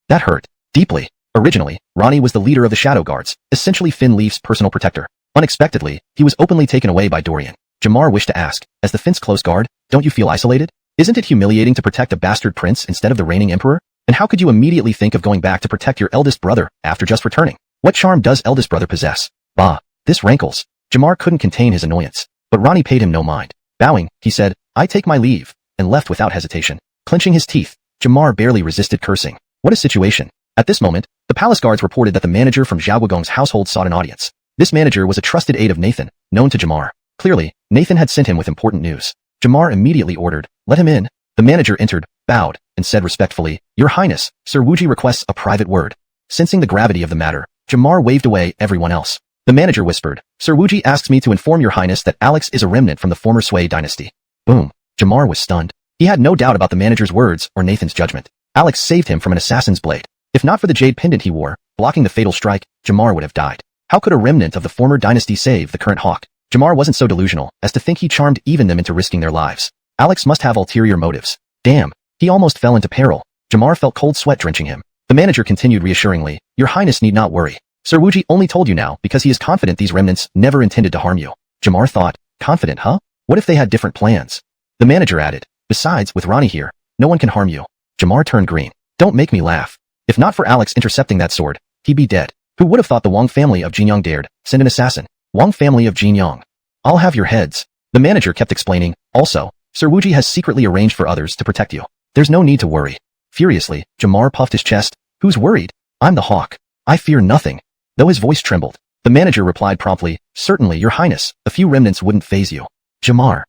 That hurt. Deeply. Originally, Ronnie was the leader of the Shadow Guards, essentially Finleaf's personal protector. Unexpectedly, he was openly taken away by Dorian. Jamar wished to ask, as the Finns' close guard, don't you feel isolated? Isn't it humiliating to protect a bastard prince instead of the reigning emperor? And how could you immediately think of going back to protect your eldest brother after just returning? What charm does eldest brother possess? Bah, this rankles. Jamar couldn't contain his annoyance, but Ronnie paid him no mind. Bowing, he said, I take my leave, and left without hesitation. Clenching his teeth, Jamar barely resisted cursing. What a situation. At this moment, the palace guards reported that the manager from Zhao Guogong's household sought an audience. This manager was a trusted aide of Nathan, known to Jamar. Clearly, Nathan had sent him with important news. Jamar immediately ordered, let him in. The manager entered, bowed, and said respectfully, Your Highness, Sir Wuji requests a private word. Sensing the gravity of the matter, Jamar waved away everyone else. The manager whispered, Sir Wuji asks me to inform Your Highness that Alex is a remnant from the former Sui dynasty. Boom. Jamar was stunned. He had no doubt about the manager's words or Nathan's judgment. Alex saved him from an assassin's blade. If not for the jade pendant he wore, blocking the fatal strike, Jamar would have died. How could a remnant of the former dynasty save the current Hawk? Jamar wasn't so delusional as to think he charmed even them into risking their lives. Alex must have ulterior motives. Damn, he almost fell into peril. Jamar felt cold sweat drenching him. The manager continued reassuringly, Your Highness need not worry. Sir Wuji only told you now because he is confident these remnants never intended to harm you. Jamar thought, confident, huh? What if they had different plans? The manager added, besides, with Ronnie here, no one can harm you. Jamar turned green. Don't make me laugh. If not for Alex intercepting that sword, he'd be dead. Who would have thought the Wang family of Jinyang dared send an assassin? Wang family of Jinyang. I'll have your heads. The manager kept explaining, also, Sir Wuji has secretly arranged for others to protect you. There's no need to worry. Furiously, Jamar puffed his chest. Who's worried? I'm the hawk. I fear nothing. Though his voice trembled, the manager replied promptly, certainly, your highness, a few remnants wouldn't faze you. Jamar.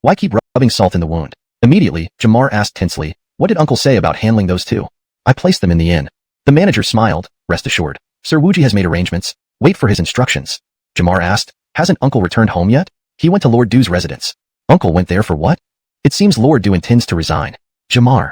Why keep rubbing salt in the wound? Immediately, Jamar asked tensely, what did uncle say about handling those two? I placed them in the inn. The manager smiled, rest assured. Sir Wuji has made arrangements. Wait for his instructions. Jamar asked, hasn't uncle returned home yet? He went to Lord Du's residence. Uncle went there for what? It seems Lord Du intends to resign. Jamar.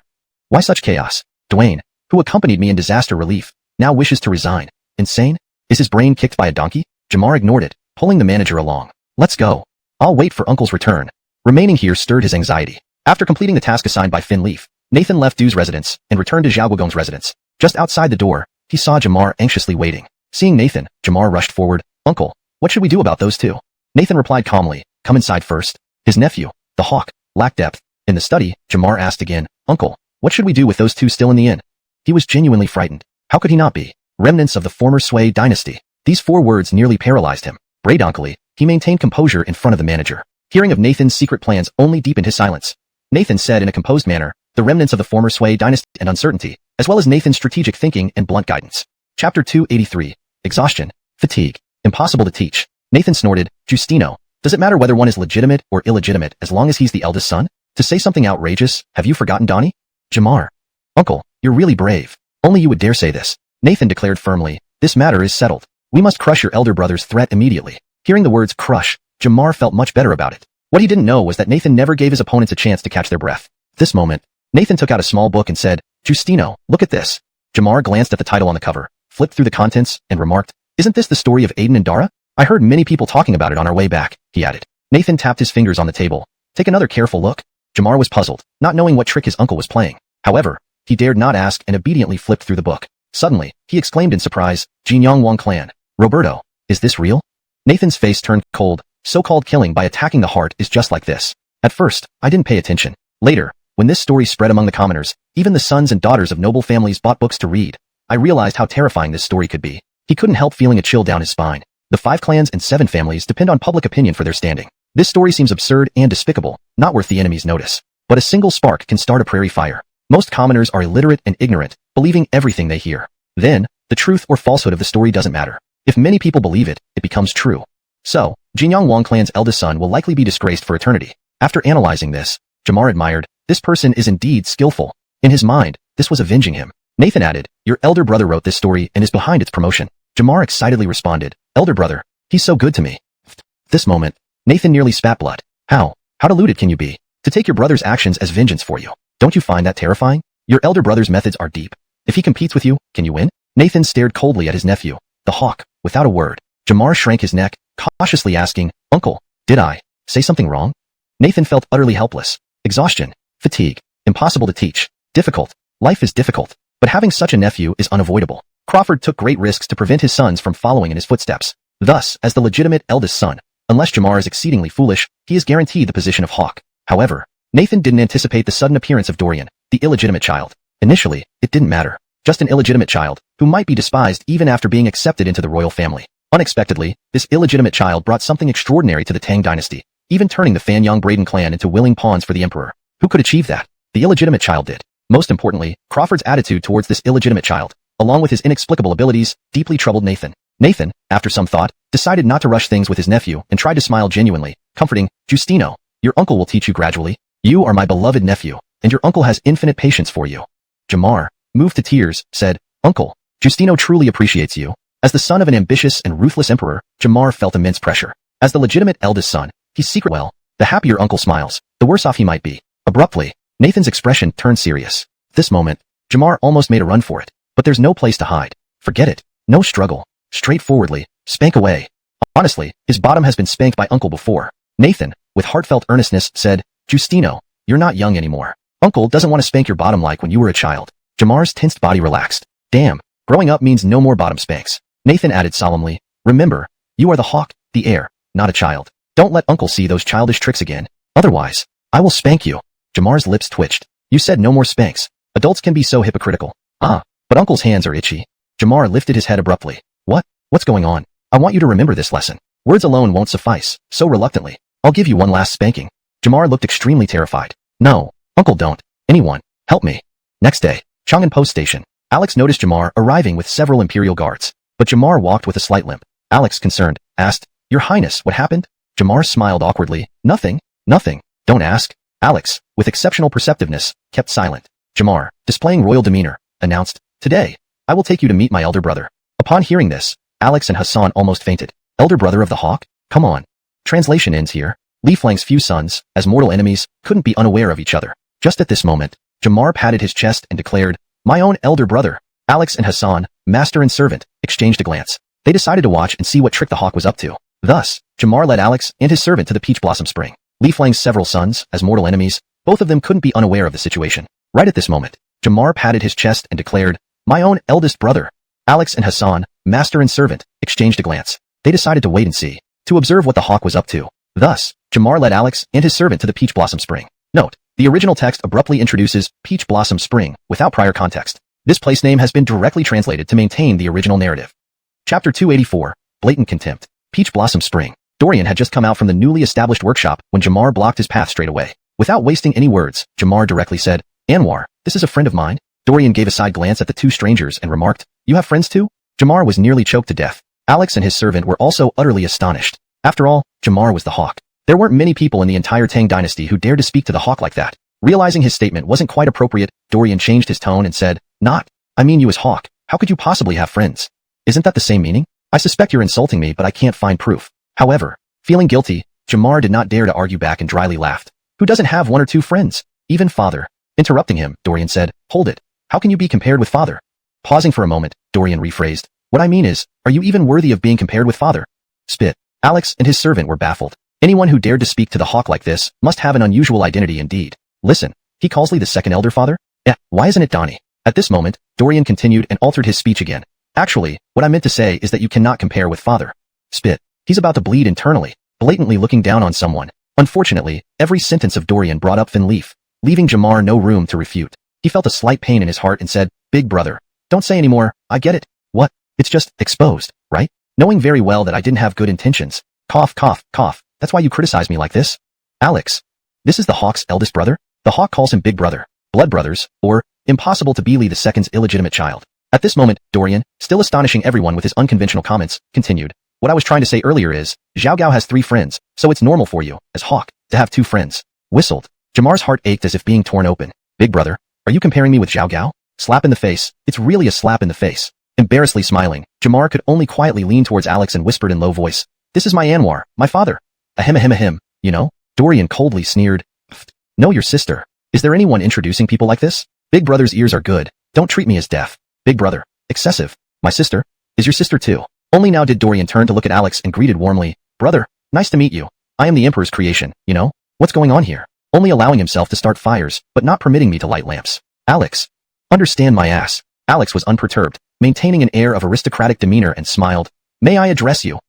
Why such chaos? Dwayne, who accompanied me in disaster relief, now wishes to resign. Insane? Is his brain kicked by a donkey? Jamar ignored it, pulling the manager along. Let's go. I'll wait for uncle's return. Remaining here stirred his anxiety. After completing the task assigned by Fin Leaf, Nathan left Du's residence and returned to Zhao Guogong's residence. Just outside the door, he saw Jamar anxiously waiting. Seeing Nathan, Jamar rushed forward. Uncle, what should we do about those two? Nathan replied calmly, come inside first. His nephew, the hawk, lacked depth. In the study, Jamar asked again, Uncle, what should we do with those two still in the inn? He was genuinely frightened. How could he not be? Remnants of the former Sui dynasty. These 4 words nearly paralyzed him. Bradonkly, he maintained composure in front of the manager. Hearing of Nathan's secret plans only deepened his silence. Nathan said in a composed manner, the remnants of the former Sui dynasty and uncertainty, as well as Nathan's strategic thinking and blunt guidance. Chapter 283. Exhaustion. Fatigue. Impossible to teach. Nathan snorted, Justino, does it matter whether one is legitimate or illegitimate as long as he's the eldest son? To say something outrageous, have you forgotten Donnie? Jamar. Uncle, you're really brave. Only you would dare say this. Nathan declared firmly, this matter is settled. We must crush your elder brother's threat immediately. Hearing the words crush, Jamar felt much better about it. What he didn't know was that Nathan never gave his opponents a chance to catch their breath. This moment, Nathan took out a small book and said, Justino, look at this. Jamar glanced at the title on the cover, flipped through the contents, and remarked, isn't this the story of Aiden and Dara? I heard many people talking about it on our way back, he added. Nathan tapped his fingers on the table. Take another careful look. Jamar was puzzled, not knowing what trick his uncle was playing. However, he dared not ask and obediently flipped through the book. Suddenly, he exclaimed in surprise, Jinyang Wang clan. Roberto, is this real? Nathan's face turned cold. So-called killing by attacking the heart is just like this. At first, I didn't pay attention. Later, when this story spread among the commoners, even the sons and daughters of noble families bought books to read. I realized how terrifying this story could be. He couldn't help feeling a chill down his spine. The 5 clans and 7 families depend on public opinion for their standing. This story seems absurd and despicable, not worth the enemy's notice. But a single spark can start a prairie fire. Most commoners are illiterate and ignorant, believing everything they hear. Then, the truth or falsehood of the story doesn't matter. If many people believe it, it becomes true. So, Jinyang Wang clan's eldest son will likely be disgraced for eternity. After analyzing this, Jamar admired, this person is indeed skillful. In his mind, this was avenging him. Nathan added, your elder brother wrote this story and is behind its promotion. Jamar excitedly responded, elder brother, he's so good to me. This moment, Nathan nearly spat blood. How deluded can you be? To take your brother's actions as vengeance for you. Don't you find that terrifying? Your elder brother's methods are deep. If he competes with you, can you win? Nathan stared coldly at his nephew, the hawk, without a word. Jamar shrank his neck, cautiously asking, Uncle, did I say something wrong? Nathan felt utterly helpless. Exhaustion, fatigue, impossible to teach, difficult. Life is difficult, but having such a nephew is unavoidable. Crawford took great risks to prevent his sons from following in his footsteps. Thus, as the legitimate eldest son, unless Jamar is exceedingly foolish, he is guaranteed the position of hawk. However, Nathan didn't anticipate the sudden appearance of Dorian, the illegitimate child. Initially, it didn't matter. Just an illegitimate child, who might be despised even after being accepted into the royal family. Unexpectedly, this illegitimate child brought something extraordinary to the Tang Dynasty, even turning the Fanyang Braden clan into willing pawns for the emperor. Who could achieve that? The illegitimate child did. Most importantly, Crawford's attitude towards this illegitimate child, along with his inexplicable abilities, deeply troubled Nathan. Nathan, after some thought, decided not to rush things with his nephew and tried to smile genuinely, comforting, Justino, your uncle will teach you gradually. You are my beloved nephew, and your uncle has infinite patience for you. Jamar, moved to tears, said, Uncle, Justino truly appreciates you. As the son of an ambitious and ruthless emperor, Jamar felt immense pressure. As the legitimate eldest son, he's secret well. The happier uncle smiles, the worse off he might be. Abruptly, Nathan's expression turned serious. This moment, Jamar almost made a run for it. But there's no place to hide. Forget it. No struggle. Straightforwardly, spank away. Honestly, his bottom has been spanked by uncle before. Nathan, with heartfelt earnestness, said, Justino, you're not young anymore. Uncle doesn't want to spank your bottom like when you were a child. Jamar's tensed body relaxed. Damn, growing up means no more bottom spanks. Nathan added solemnly, remember, you are the hawk, the heir, not a child. Don't let Uncle see those childish tricks again. Otherwise, I will spank you. Jamar's lips twitched. You said no more spanks. Adults can be so hypocritical. Ah, but Uncle's hands are itchy. Jamar lifted his head abruptly. What? What's going on? I want you to remember this lesson. Words alone won't suffice, so reluctantly. I'll give you one last spanking. Jamar looked extremely terrified. No, Uncle, don't. Anyone, help me. Next day, Chang'an Post Station. Alex noticed Jamar arriving with several Imperial guards. But Jamar walked with a slight limp. Alex, concerned, asked, Your Highness, what happened? Jamar smiled awkwardly. Nothing. Don't ask. Alex, with exceptional perceptiveness, kept silent. Jamar, displaying royal demeanor, announced, Today, I will take you to meet my elder brother. Upon hearing this, Alex and Hassan almost fainted. Elder brother of the hawk? Come on. Translation ends here. Li Flang's few sons, as mortal enemies, couldn't be unaware of each other. Just at this moment, Jamar patted his chest and declared, My own elder brother. Alex and Hassan, master and servant, exchanged a glance. They decided to watch and see what trick the hawk was up to. Thus, Jamar led Alex and his servant to the Peach Blossom Spring. Li Flang's several sons, as mortal enemies, both of them couldn't be unaware of the situation. Right at this moment, Jamar patted his chest and declared, My own eldest brother. Alex and Hassan, master and servant, exchanged a glance. They decided to wait and see, to observe what the hawk was up to. Thus, Jamar led Alex and his servant to the Peach Blossom Spring. Note, the original text abruptly introduces Peach Blossom Spring without prior context. This place name has been directly translated to maintain the original narrative. Chapter 284, Blatant Contempt. Peach Blossom Spring. Dorian had just come out from the newly established workshop when Jamar blocked his path straight away. Without wasting any words, Jamar directly said, Anwar, this is a friend of mine. Dorian gave a side glance at the two strangers and remarked, You have friends too? Jamar was nearly choked to death. Alex and his servant were also utterly astonished. After all, Jamar was the hawk. There weren't many people in the entire Tang Dynasty who dared to speak to the hawk like that. Realizing his statement wasn't quite appropriate, Dorian changed his tone and said, I mean you as hawk. How could you possibly have friends? Isn't that the same meaning? I suspect you're insulting me, but I can't find proof. However, feeling guilty, Jamar did not dare to argue back and dryly laughed. Who doesn't have one or two friends? Even father. Interrupting him, Dorian said, Hold it. How can you be compared with father? Pausing for a moment, Dorian rephrased. What I mean is, are you even worthy of being compared with father? Spit. Alex and his servant were baffled. Anyone who dared to speak to the hawk like this must have an unusual identity indeed. Listen, he calls Lee the second elder father? Why isn't it Donnie? At this moment, Dorian continued and altered his speech again. Actually, what I meant to say is that you cannot compare with father. Spit. He's about to bleed internally, blatantly looking down on someone. Unfortunately, every sentence of Dorian brought up Fin Leaf, leaving Jamar no room to refute. He felt a slight pain in his heart and said, Big brother, don't say anymore, I get it. What? It's just exposed, right? Knowing very well that I didn't have good intentions. Cough, cough, cough. That's why you criticize me like this? Alex. This is the hawk's eldest brother? The hawk calls him Big Brother, blood brothers, or impossible to be Lee II's illegitimate child. At this moment, Dorian, still astonishing everyone with his unconventional comments, continued. What I was trying to say earlier is, Zhao Gao has 3 friends, so it's normal for you, as hawk, to have 2 friends. Whistled. Jamar's heart ached as if being torn open. Big brother, are you comparing me with Zhao Gao? Slap in the face. It's really a slap in the face. Embarrassedly smiling, Jamar could only quietly lean towards Alex and whispered in low voice. This is my Anwar, my father. Ahem, you know? Dorian coldly sneered. No, your sister. Is there anyone introducing people like this? Big brother's ears are good. Don't treat me as deaf. Big brother. Excessive. My sister? Is your sister too? Only now did Dorian turn to look at Alex and greeted warmly. Brother, nice to meet you. I am the Emperor's creation, you know? What's going on here? Only allowing himself to start fires, but not permitting me to light lamps. Alex. Understand my ass. Alex was unperturbed, maintaining an air of aristocratic demeanor and smiled. May I address you?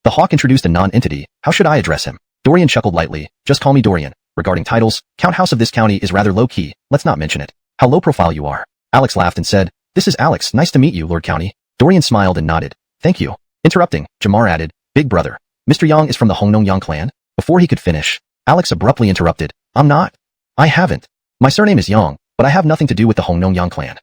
The hawk introduced a non-entity. How should I address him? Dorian chuckled lightly. Just call me Dorian. Regarding titles, Count House of this county is rather low-key. Let's not mention it. How low profile you are. Alex laughed and said, This is Alex. Nice to meet you, Lord County. Dorian smiled and nodded. Thank you. Interrupting, Jamar added, Big brother. Mr. Yang is from the Hongnong Yang clan. Before he could finish, Alex abruptly interrupted. I'm not. I haven't. My surname is Yang, but I have nothing to do with the Hongnong Yang clan.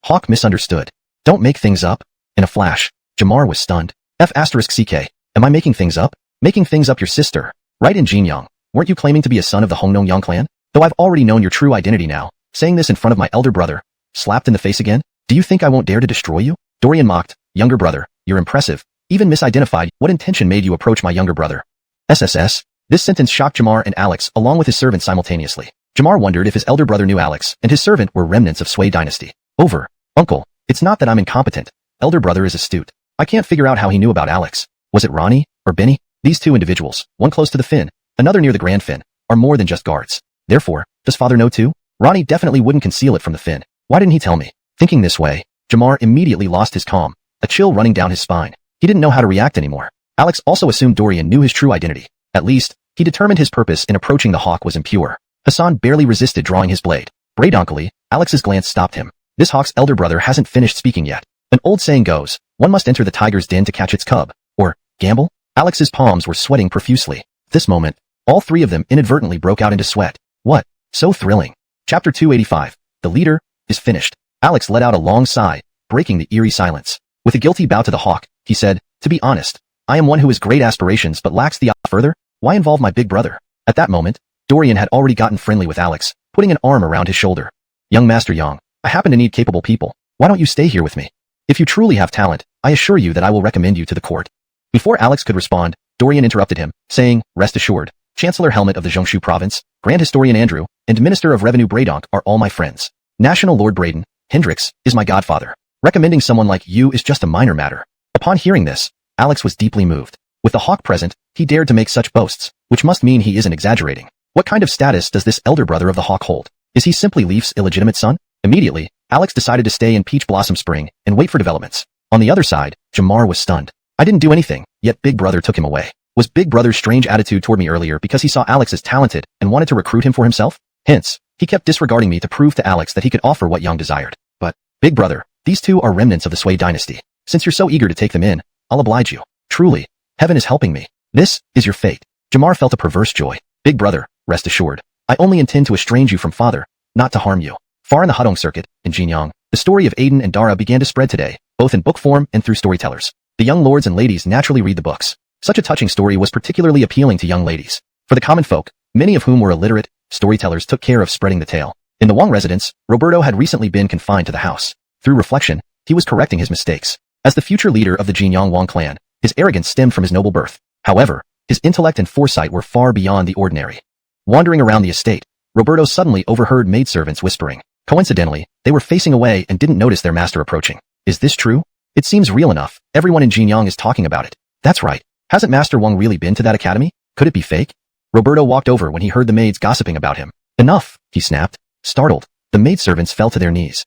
Hawk misunderstood. Don't make things up. In a flash, Jamar was stunned. F***CK. Am I making things up? Making things up your sister. Right in Jin Yang. Weren't you claiming to be a son of the Hongnong Yang clan? Though I've already known your true identity now. Saying this in front of my elder brother. Slapped in the face again? Do you think I won't dare to destroy you? Dorian mocked. Younger brother, you're impressive. Even misidentified. What intention made you approach my younger brother? SSS. This sentence shocked Jamar and Alex along with his servant simultaneously. Jamar wondered if his elder brother knew Alex and his servant were remnants of Sui Dynasty. Over. Uncle. It's not that I'm incompetent. Elder brother is astute. I can't figure out how he knew about Alex. Was it Ronnie or Benny? These two individuals, one close to the fin, another near the Grand Fin, are more than just guards. Therefore, does father know too? Ronnie definitely wouldn't conceal it from the fin. Why didn't he tell me? Thinking this way, Jamar immediately lost his calm, a chill running down his spine. He didn't know how to react anymore. Alex also assumed Dorian knew his true identity. At least, he determined his purpose in approaching the hawk was impure. Hassan barely resisted drawing his blade. Bradonkly, Alex's glance stopped him. This hawk's elder brother hasn't finished speaking yet. An old saying goes, one must enter the tiger's den to catch its cub. Or, gamble? Alex's palms were sweating profusely. This moment, all three of them inadvertently broke out into sweat. What? So thrilling. Chapter 285. The leader is finished. Alex let out a long sigh, breaking the eerie silence. With a guilty bow to the hawk, he said, to be honest, I am one who has great aspirations but lacks the further. Why involve my big brother? At that moment, Dorian had already gotten friendly with Alex, putting an arm around his shoulder. Young Master Yang, I happen to need capable people. Why don't you stay here with me? If you truly have talent, I assure you that I will recommend you to the court. Before Alex could respond, Dorian interrupted him, saying, rest assured, Chancellor Helmet of the Zhongshu Province, Grand Historian Andrew, and Minister of Revenue Bradonk are all my friends. National Lord Braden, Hendrix, is my godfather. Recommending someone like you is just a minor matter. Upon hearing this, Alex was deeply moved. With the hawk present, he dared to make such boasts, which must mean he isn't exaggerating. What kind of status does this elder brother of the hawk hold? Is he simply Leaf's illegitimate son? Immediately, Alex decided to stay in Peach Blossom Spring and wait for developments. On the other side, Jamar was stunned. I didn't do anything, yet Big Brother took him away. Was Big Brother's strange attitude toward me earlier because he saw Alex as talented and wanted to recruit him for himself? Hence, he kept disregarding me to prove to Alex that he could offer what Yang desired. But, Big Brother, these two are remnants of the Sui dynasty. Since you're so eager to take them in, I'll oblige you. Truly, heaven is helping me. This is your fate. Jamar felt a perverse joy. Big Brother, rest assured, I only intend to estrange you from father, not to harm you. Far in the Hudong circuit, in Jinyang, the story of Aiden and Dara began to spread today, both in book form and through storytellers. The young lords and ladies naturally read the books. Such a touching story was particularly appealing to young ladies. For the common folk, many of whom were illiterate, storytellers took care of spreading the tale. In the Wang residence, Roberto had recently been confined to the house. Through reflection, he was correcting his mistakes. As the future leader of the Jinyang Wang clan, his arrogance stemmed from his noble birth. However, his intellect and foresight were far beyond the ordinary. Wandering around the estate, Roberto suddenly overheard maidservants whispering. Coincidentally, they were facing away and didn't notice their master approaching. Is this true? It seems real enough. Everyone in Jinyang is talking about it. That's right. Hasn't Master Wang really been to that academy? Could it be fake? Roberto walked over when he heard the maids gossiping about him. Enough, he snapped. Startled, the maidservants fell to their knees.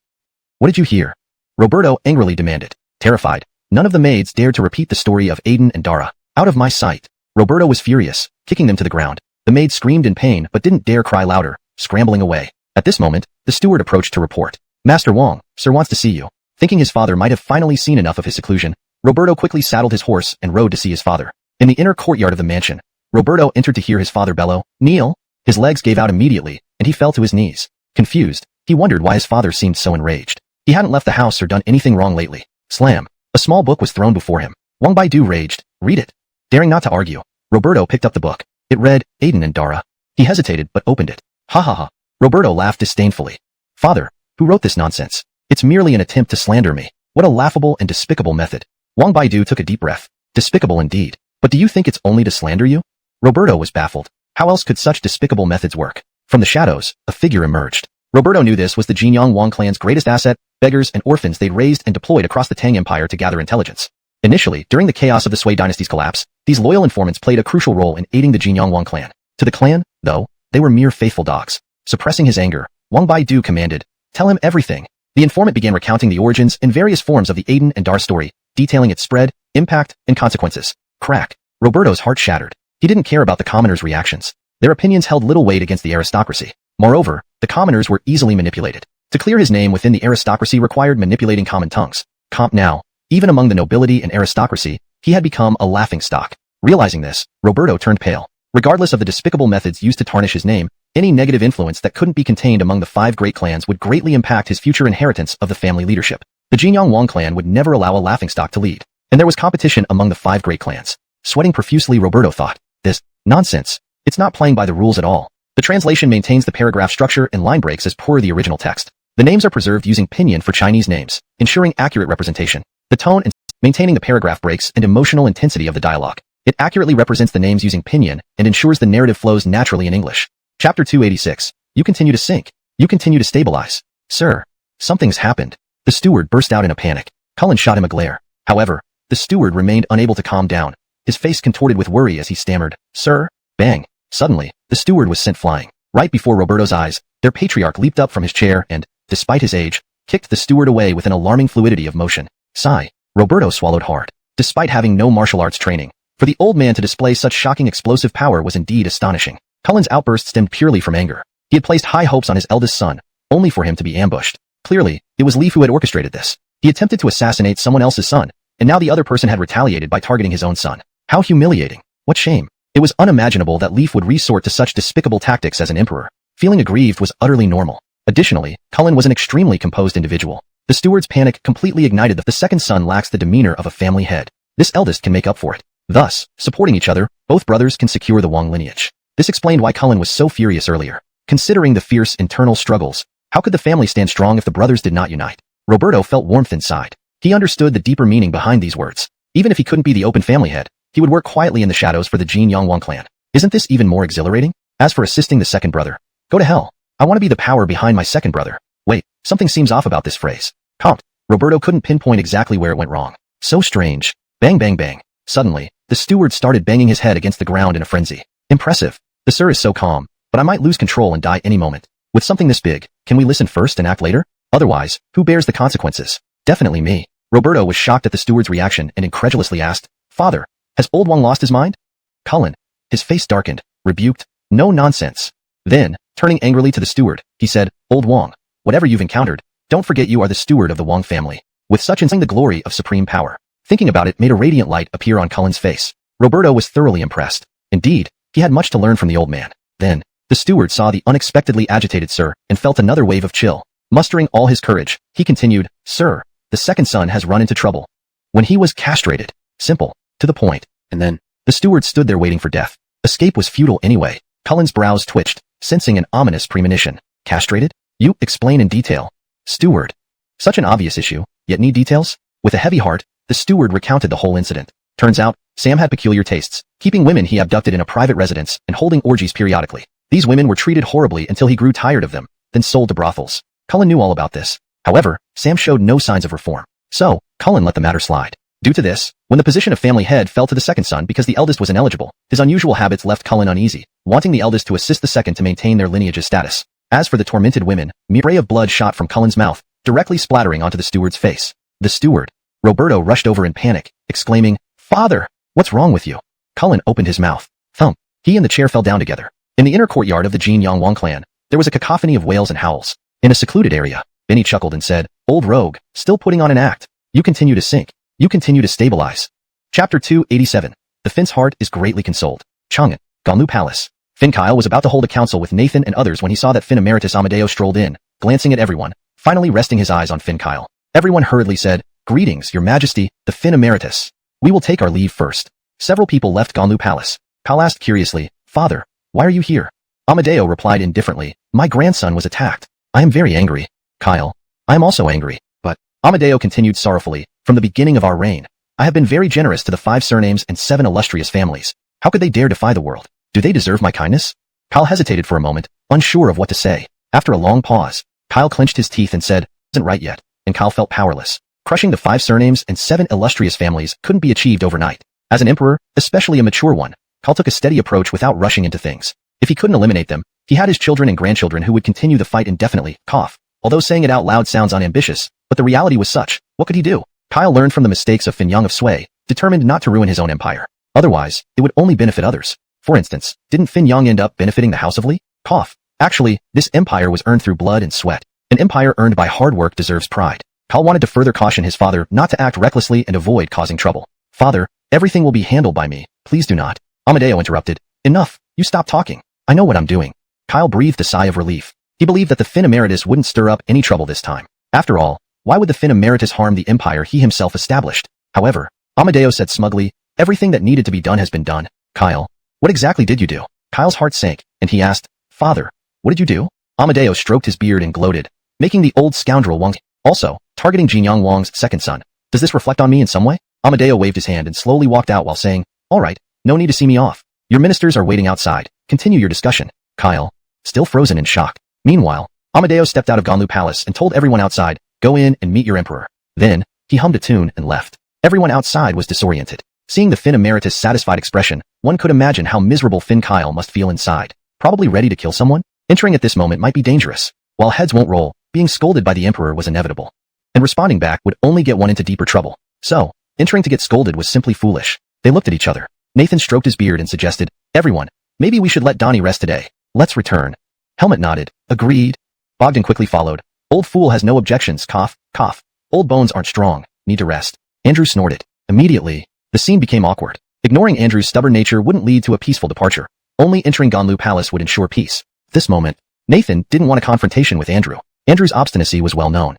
What did you hear? Roberto angrily demanded. Terrified, none of the maids dared to repeat the story of Aiden and Dara. Out of my sight. Roberto was furious, kicking them to the ground. The maids screamed in pain but didn't dare cry louder, scrambling away. At this moment, the steward approached to report. Master Wang, sir wants to see you. Thinking his father might have finally seen enough of his seclusion, Roberto quickly saddled his horse and rode to see his father. In the inner courtyard of the mansion, Roberto entered to hear his father bellow, "Kneel!" His legs gave out immediately, and he fell to his knees. Confused, he wondered why his father seemed so enraged. He hadn't left the house or done anything wrong lately. Slam. A small book was thrown before him. Wang Baidu raged. Read it. Daring not to argue, Roberto picked up the book. It read, Aiden and Dara. He hesitated but opened it. Ha ha ha. Roberto laughed disdainfully. Father, who wrote this nonsense? It's merely an attempt to slander me. What a laughable and despicable method. Wang Baidu took a deep breath. Despicable indeed. But do you think it's only to slander you? Roberto was baffled. How else could such despicable methods work? From the shadows, a figure emerged. Roberto knew this was the Jinyang Wang clan's greatest asset, beggars and orphans they'd raised and deployed across the Tang Empire to gather intelligence. Initially, during the chaos of the Sui dynasty's collapse, these loyal informants played a crucial role in aiding the Jinyang Wang clan. To the clan, though, they were mere faithful dogs. Suppressing his anger, Wang Baidu commanded, "Tell him everything." The informant began recounting the origins and various forms of the Aiden and Dar story, detailing its spread, impact, and consequences. Crack. Roberto's heart shattered. He didn't care about the commoners' reactions. Their opinions held little weight against the aristocracy. Moreover, the commoners were easily manipulated. To clear his name within the aristocracy required manipulating common tongues. Now, even among the nobility and aristocracy, he had become a laughingstock. Realizing this, Roberto turned pale. Regardless of the despicable methods used to tarnish his name, any negative influence that couldn't be contained among the 5 great clans would greatly impact his future inheritance of the family leadership. The Jinyang Wang clan would never allow a laughingstock to lead. And there was competition among the 5 great clans. Sweating profusely, Roberto thought, this nonsense. It's not playing by the rules at all. The translation maintains the paragraph structure and line breaks as per the original text. The names are preserved using pinyin for Chinese names, ensuring accurate representation. The tone and maintaining the paragraph breaks and emotional intensity of the dialogue. It accurately represents the names using pinyin and ensures the narrative flows naturally in English. Chapter 286. You continue to sink. You continue to stabilize. Sir, something's happened. The steward burst out in a panic. Cullen shot him a glare. However, the steward remained unable to calm down. His face contorted with worry as he stammered, "Sir?" Bang. Suddenly, the steward was sent flying. Right before Roberto's eyes, their patriarch leaped up from his chair and, despite his age, kicked the steward away with an alarming fluidity of motion. Sigh. Roberto swallowed hard. Despite having no martial arts training, For the old man to display such shocking explosive power was indeed astonishing. Cullen's outburst stemmed purely from anger. He had placed high hopes on his eldest son, only for him to be ambushed. Clearly, it was Leaf who had orchestrated this. He attempted to assassinate someone else's son, and now the other person had retaliated by targeting his own son. How humiliating. What shame. It was unimaginable that Leaf would resort to such despicable tactics as an emperor. Feeling aggrieved was utterly normal. Additionally, Cullen was an extremely composed individual. The steward's panic completely ignited the second son lacks the demeanor of a family head. This eldest can make up for it. Thus, supporting each other, both brothers can secure the Wang lineage. This explained why Cullen was so furious earlier. Considering the fierce internal struggles, how could the family stand strong if the brothers did not unite? Roberto felt warmth inside. He understood the deeper meaning behind these words. Even if he couldn't be the open family head, he would work quietly in the shadows for the Jin Yang Wang clan. Isn't this even more exhilarating? As for assisting the second brother, go to hell. I want to be the power behind my second brother. Wait, something seems off about this phrase. Compte. Roberto couldn't pinpoint exactly where it went wrong. So strange. Bang bang bang. Suddenly, the steward started banging his head against the ground in a frenzy. Impressive. The sir is so calm, but I might lose control and die any moment. With something this big, can we listen first and act later? Otherwise, who bears the consequences? Definitely me. Roberto was shocked at the steward's reaction and incredulously asked, Father, has old Wang lost his mind? Cullen. His face darkened, rebuked, no nonsense. Then, turning angrily to the steward, he said, Old Wang, whatever you've encountered, don't forget you are the steward of the Wang family. With such the glory of supreme power. Thinking about it made a radiant light appear on Cullen's face. Roberto was thoroughly impressed. Indeed, he had much to learn from the old man. Then, the steward saw the unexpectedly agitated sir and felt another wave of chill. Mustering all his courage, he continued, Sir, the second son has run into trouble. When he was castrated. Simple. To the point. And then, the steward stood there waiting for death. Escape was futile anyway. Cullen's brows twitched, sensing an ominous premonition. Castrated? You explain in detail. Steward. Such an obvious issue, yet need details? With a heavy heart, the steward recounted the whole incident. Turns out, Sam had peculiar tastes, keeping women he abducted in a private residence and holding orgies periodically. These women were treated horribly until he grew tired of them, then sold to brothels. Cullen knew all about this. However, Sam showed no signs of reform. So, Cullen let the matter slide. Due to this, when the position of family head fell to the second son because the eldest was ineligible, his unusual habits left Cullen uneasy, wanting the eldest to assist the second to maintain their lineage's status. As for the tormented women, a spray of blood shot from Cullen's mouth, directly splattering onto the steward's face. The steward. Roberto rushed over in panic, exclaiming, Father, what's wrong with you? Cullen opened his mouth. Thump. He and the chair fell down together. In the inner courtyard of the Jin Yang Wang clan, there was a cacophony of wails and howls. In a secluded area, Benny chuckled and said, Old rogue, still putting on an act. You continue to sink. You continue to stabilize. Chapter 287. The Fin's heart is greatly consoled. Chang'an, Ganlu Palace. Fin Kyle was about to hold a council with Nathan and others when he saw that Fin Emeritus Amadeo strolled in, glancing at everyone, finally resting his eyes on Fin Kyle. Everyone hurriedly said, Greetings, Your Majesty, the Fin Emeritus. We will take our leave first. Several people left Ganlu Palace. Kyle asked curiously, Father, why are you here? Amadeo replied indifferently, My grandson was attacked. I am very angry. Kyle, I am also angry. But, Amadeo continued sorrowfully, from the beginning of our reign, I have been very generous to the 5 surnames and 7 illustrious families. How could they dare defy the world? Do they deserve my kindness? Kyle hesitated for a moment, unsure of what to say. After a long pause, Kyle clenched his teeth and said, Isn't right yet, and Kyle felt powerless. Crushing the 5 surnames and 7 illustrious families couldn't be achieved overnight. As an emperor, especially a mature one, Kyle took a steady approach without rushing into things. If he couldn't eliminate them, he had his children and grandchildren who would continue the fight indefinitely. Cough. Although saying it out loud sounds unambitious, but the reality was such, what could he do? Kyle learned from the mistakes of Fin Yang of Sui, determined not to ruin his own empire. Otherwise, it would only benefit others. For instance, didn't Fin Yang end up benefiting the House of Li? Cough. Actually, this empire was earned through blood and sweat. An empire earned by hard work deserves pride. Kyle wanted to further caution his father not to act recklessly and avoid causing trouble. Father, everything will be handled by me. Please do not. Amadeo interrupted. Enough. You stop talking. I know what I'm doing. Kyle breathed a sigh of relief. He believed that the Fin Emeritus wouldn't stir up any trouble this time. After all, why would the Fin Emeritus harm the empire he himself established? However, Amadeo said smugly, everything that needed to be done has been done. Kyle, what exactly did you do? Kyle's heart sank, and he asked, Father, what did you do? Amadeo stroked his beard and gloated, making the old scoundrel Wang. Also, targeting Jinyang Wang's second son. Does this reflect on me in some way? Amadeo waved his hand and slowly walked out while saying, All right, no need to see me off. Your ministers are waiting outside. Continue your discussion. Kyle, still frozen in shock. Meanwhile, Amadeo stepped out of Ganlu Palace and told everyone outside, Go in and meet your emperor. Then, he hummed a tune and left. Everyone outside was disoriented. Seeing the Fin Emeritus' satisfied expression, one could imagine how miserable Fin Kyle must feel inside. Probably ready to kill someone? Entering at this moment might be dangerous. While heads won't roll, being scolded by the emperor was inevitable. And responding back would only get one into deeper trouble. So, entering to get scolded was simply foolish. They looked at each other. Nathan stroked his beard and suggested, everyone, maybe we should let Donnie rest today. Let's return. Helmet nodded. Agreed. Bogdan quickly followed. Old fool has no objections. Cough, cough. Old bones aren't strong. Need to rest. Andrew snorted. Immediately, the scene became awkward. Ignoring Andrew's stubborn nature wouldn't lead to a peaceful departure. Only entering Donghua Palace would ensure peace. At this moment, Nathan didn't want a confrontation with Andrew. Andrew's obstinacy was well known.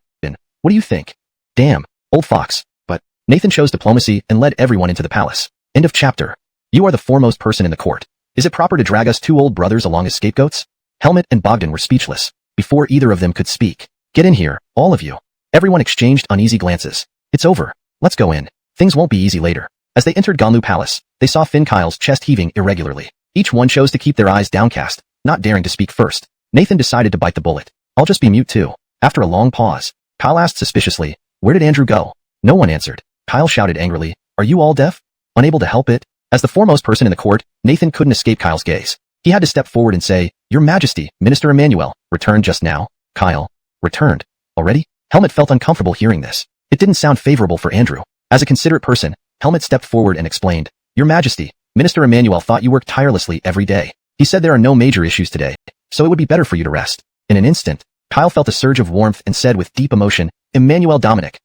What do you think? Damn, old fox. But Nathan chose diplomacy and led everyone into the palace. End of chapter. You are the foremost person in the court. Is it proper to drag us two old brothers along as scapegoats? Helmet and Bogdan were speechless. Before either of them could speak. Get in here, all of you. Everyone exchanged uneasy glances. It's over. Let's go in. Things won't be easy later. As they entered Donghua Palace, they saw Finn Kyle's chest heaving irregularly. Each one chose to keep their eyes downcast, not daring to speak first. Nathan decided to bite the bullet. I'll just be mute too. After a long pause, Kyle asked suspiciously, where did Andrew go? No one answered. Kyle shouted angrily, are you all deaf? Unable to help it? As the foremost person in the court, Nathan couldn't escape Kyle's gaze. He had to step forward and say, Your Majesty, Minister Emmanuel, returned just now. Kyle, returned. Already? Helmet felt uncomfortable hearing this. It didn't sound favorable for Andrew. As a considerate person, Helmet stepped forward and explained, Your Majesty, Minister Emmanuel thought you worked tirelessly every day. He said there are no major issues today, so it would be better for you to rest. In an instant, Kyle felt a surge of warmth and said with deep emotion, Emmanuel Dominic,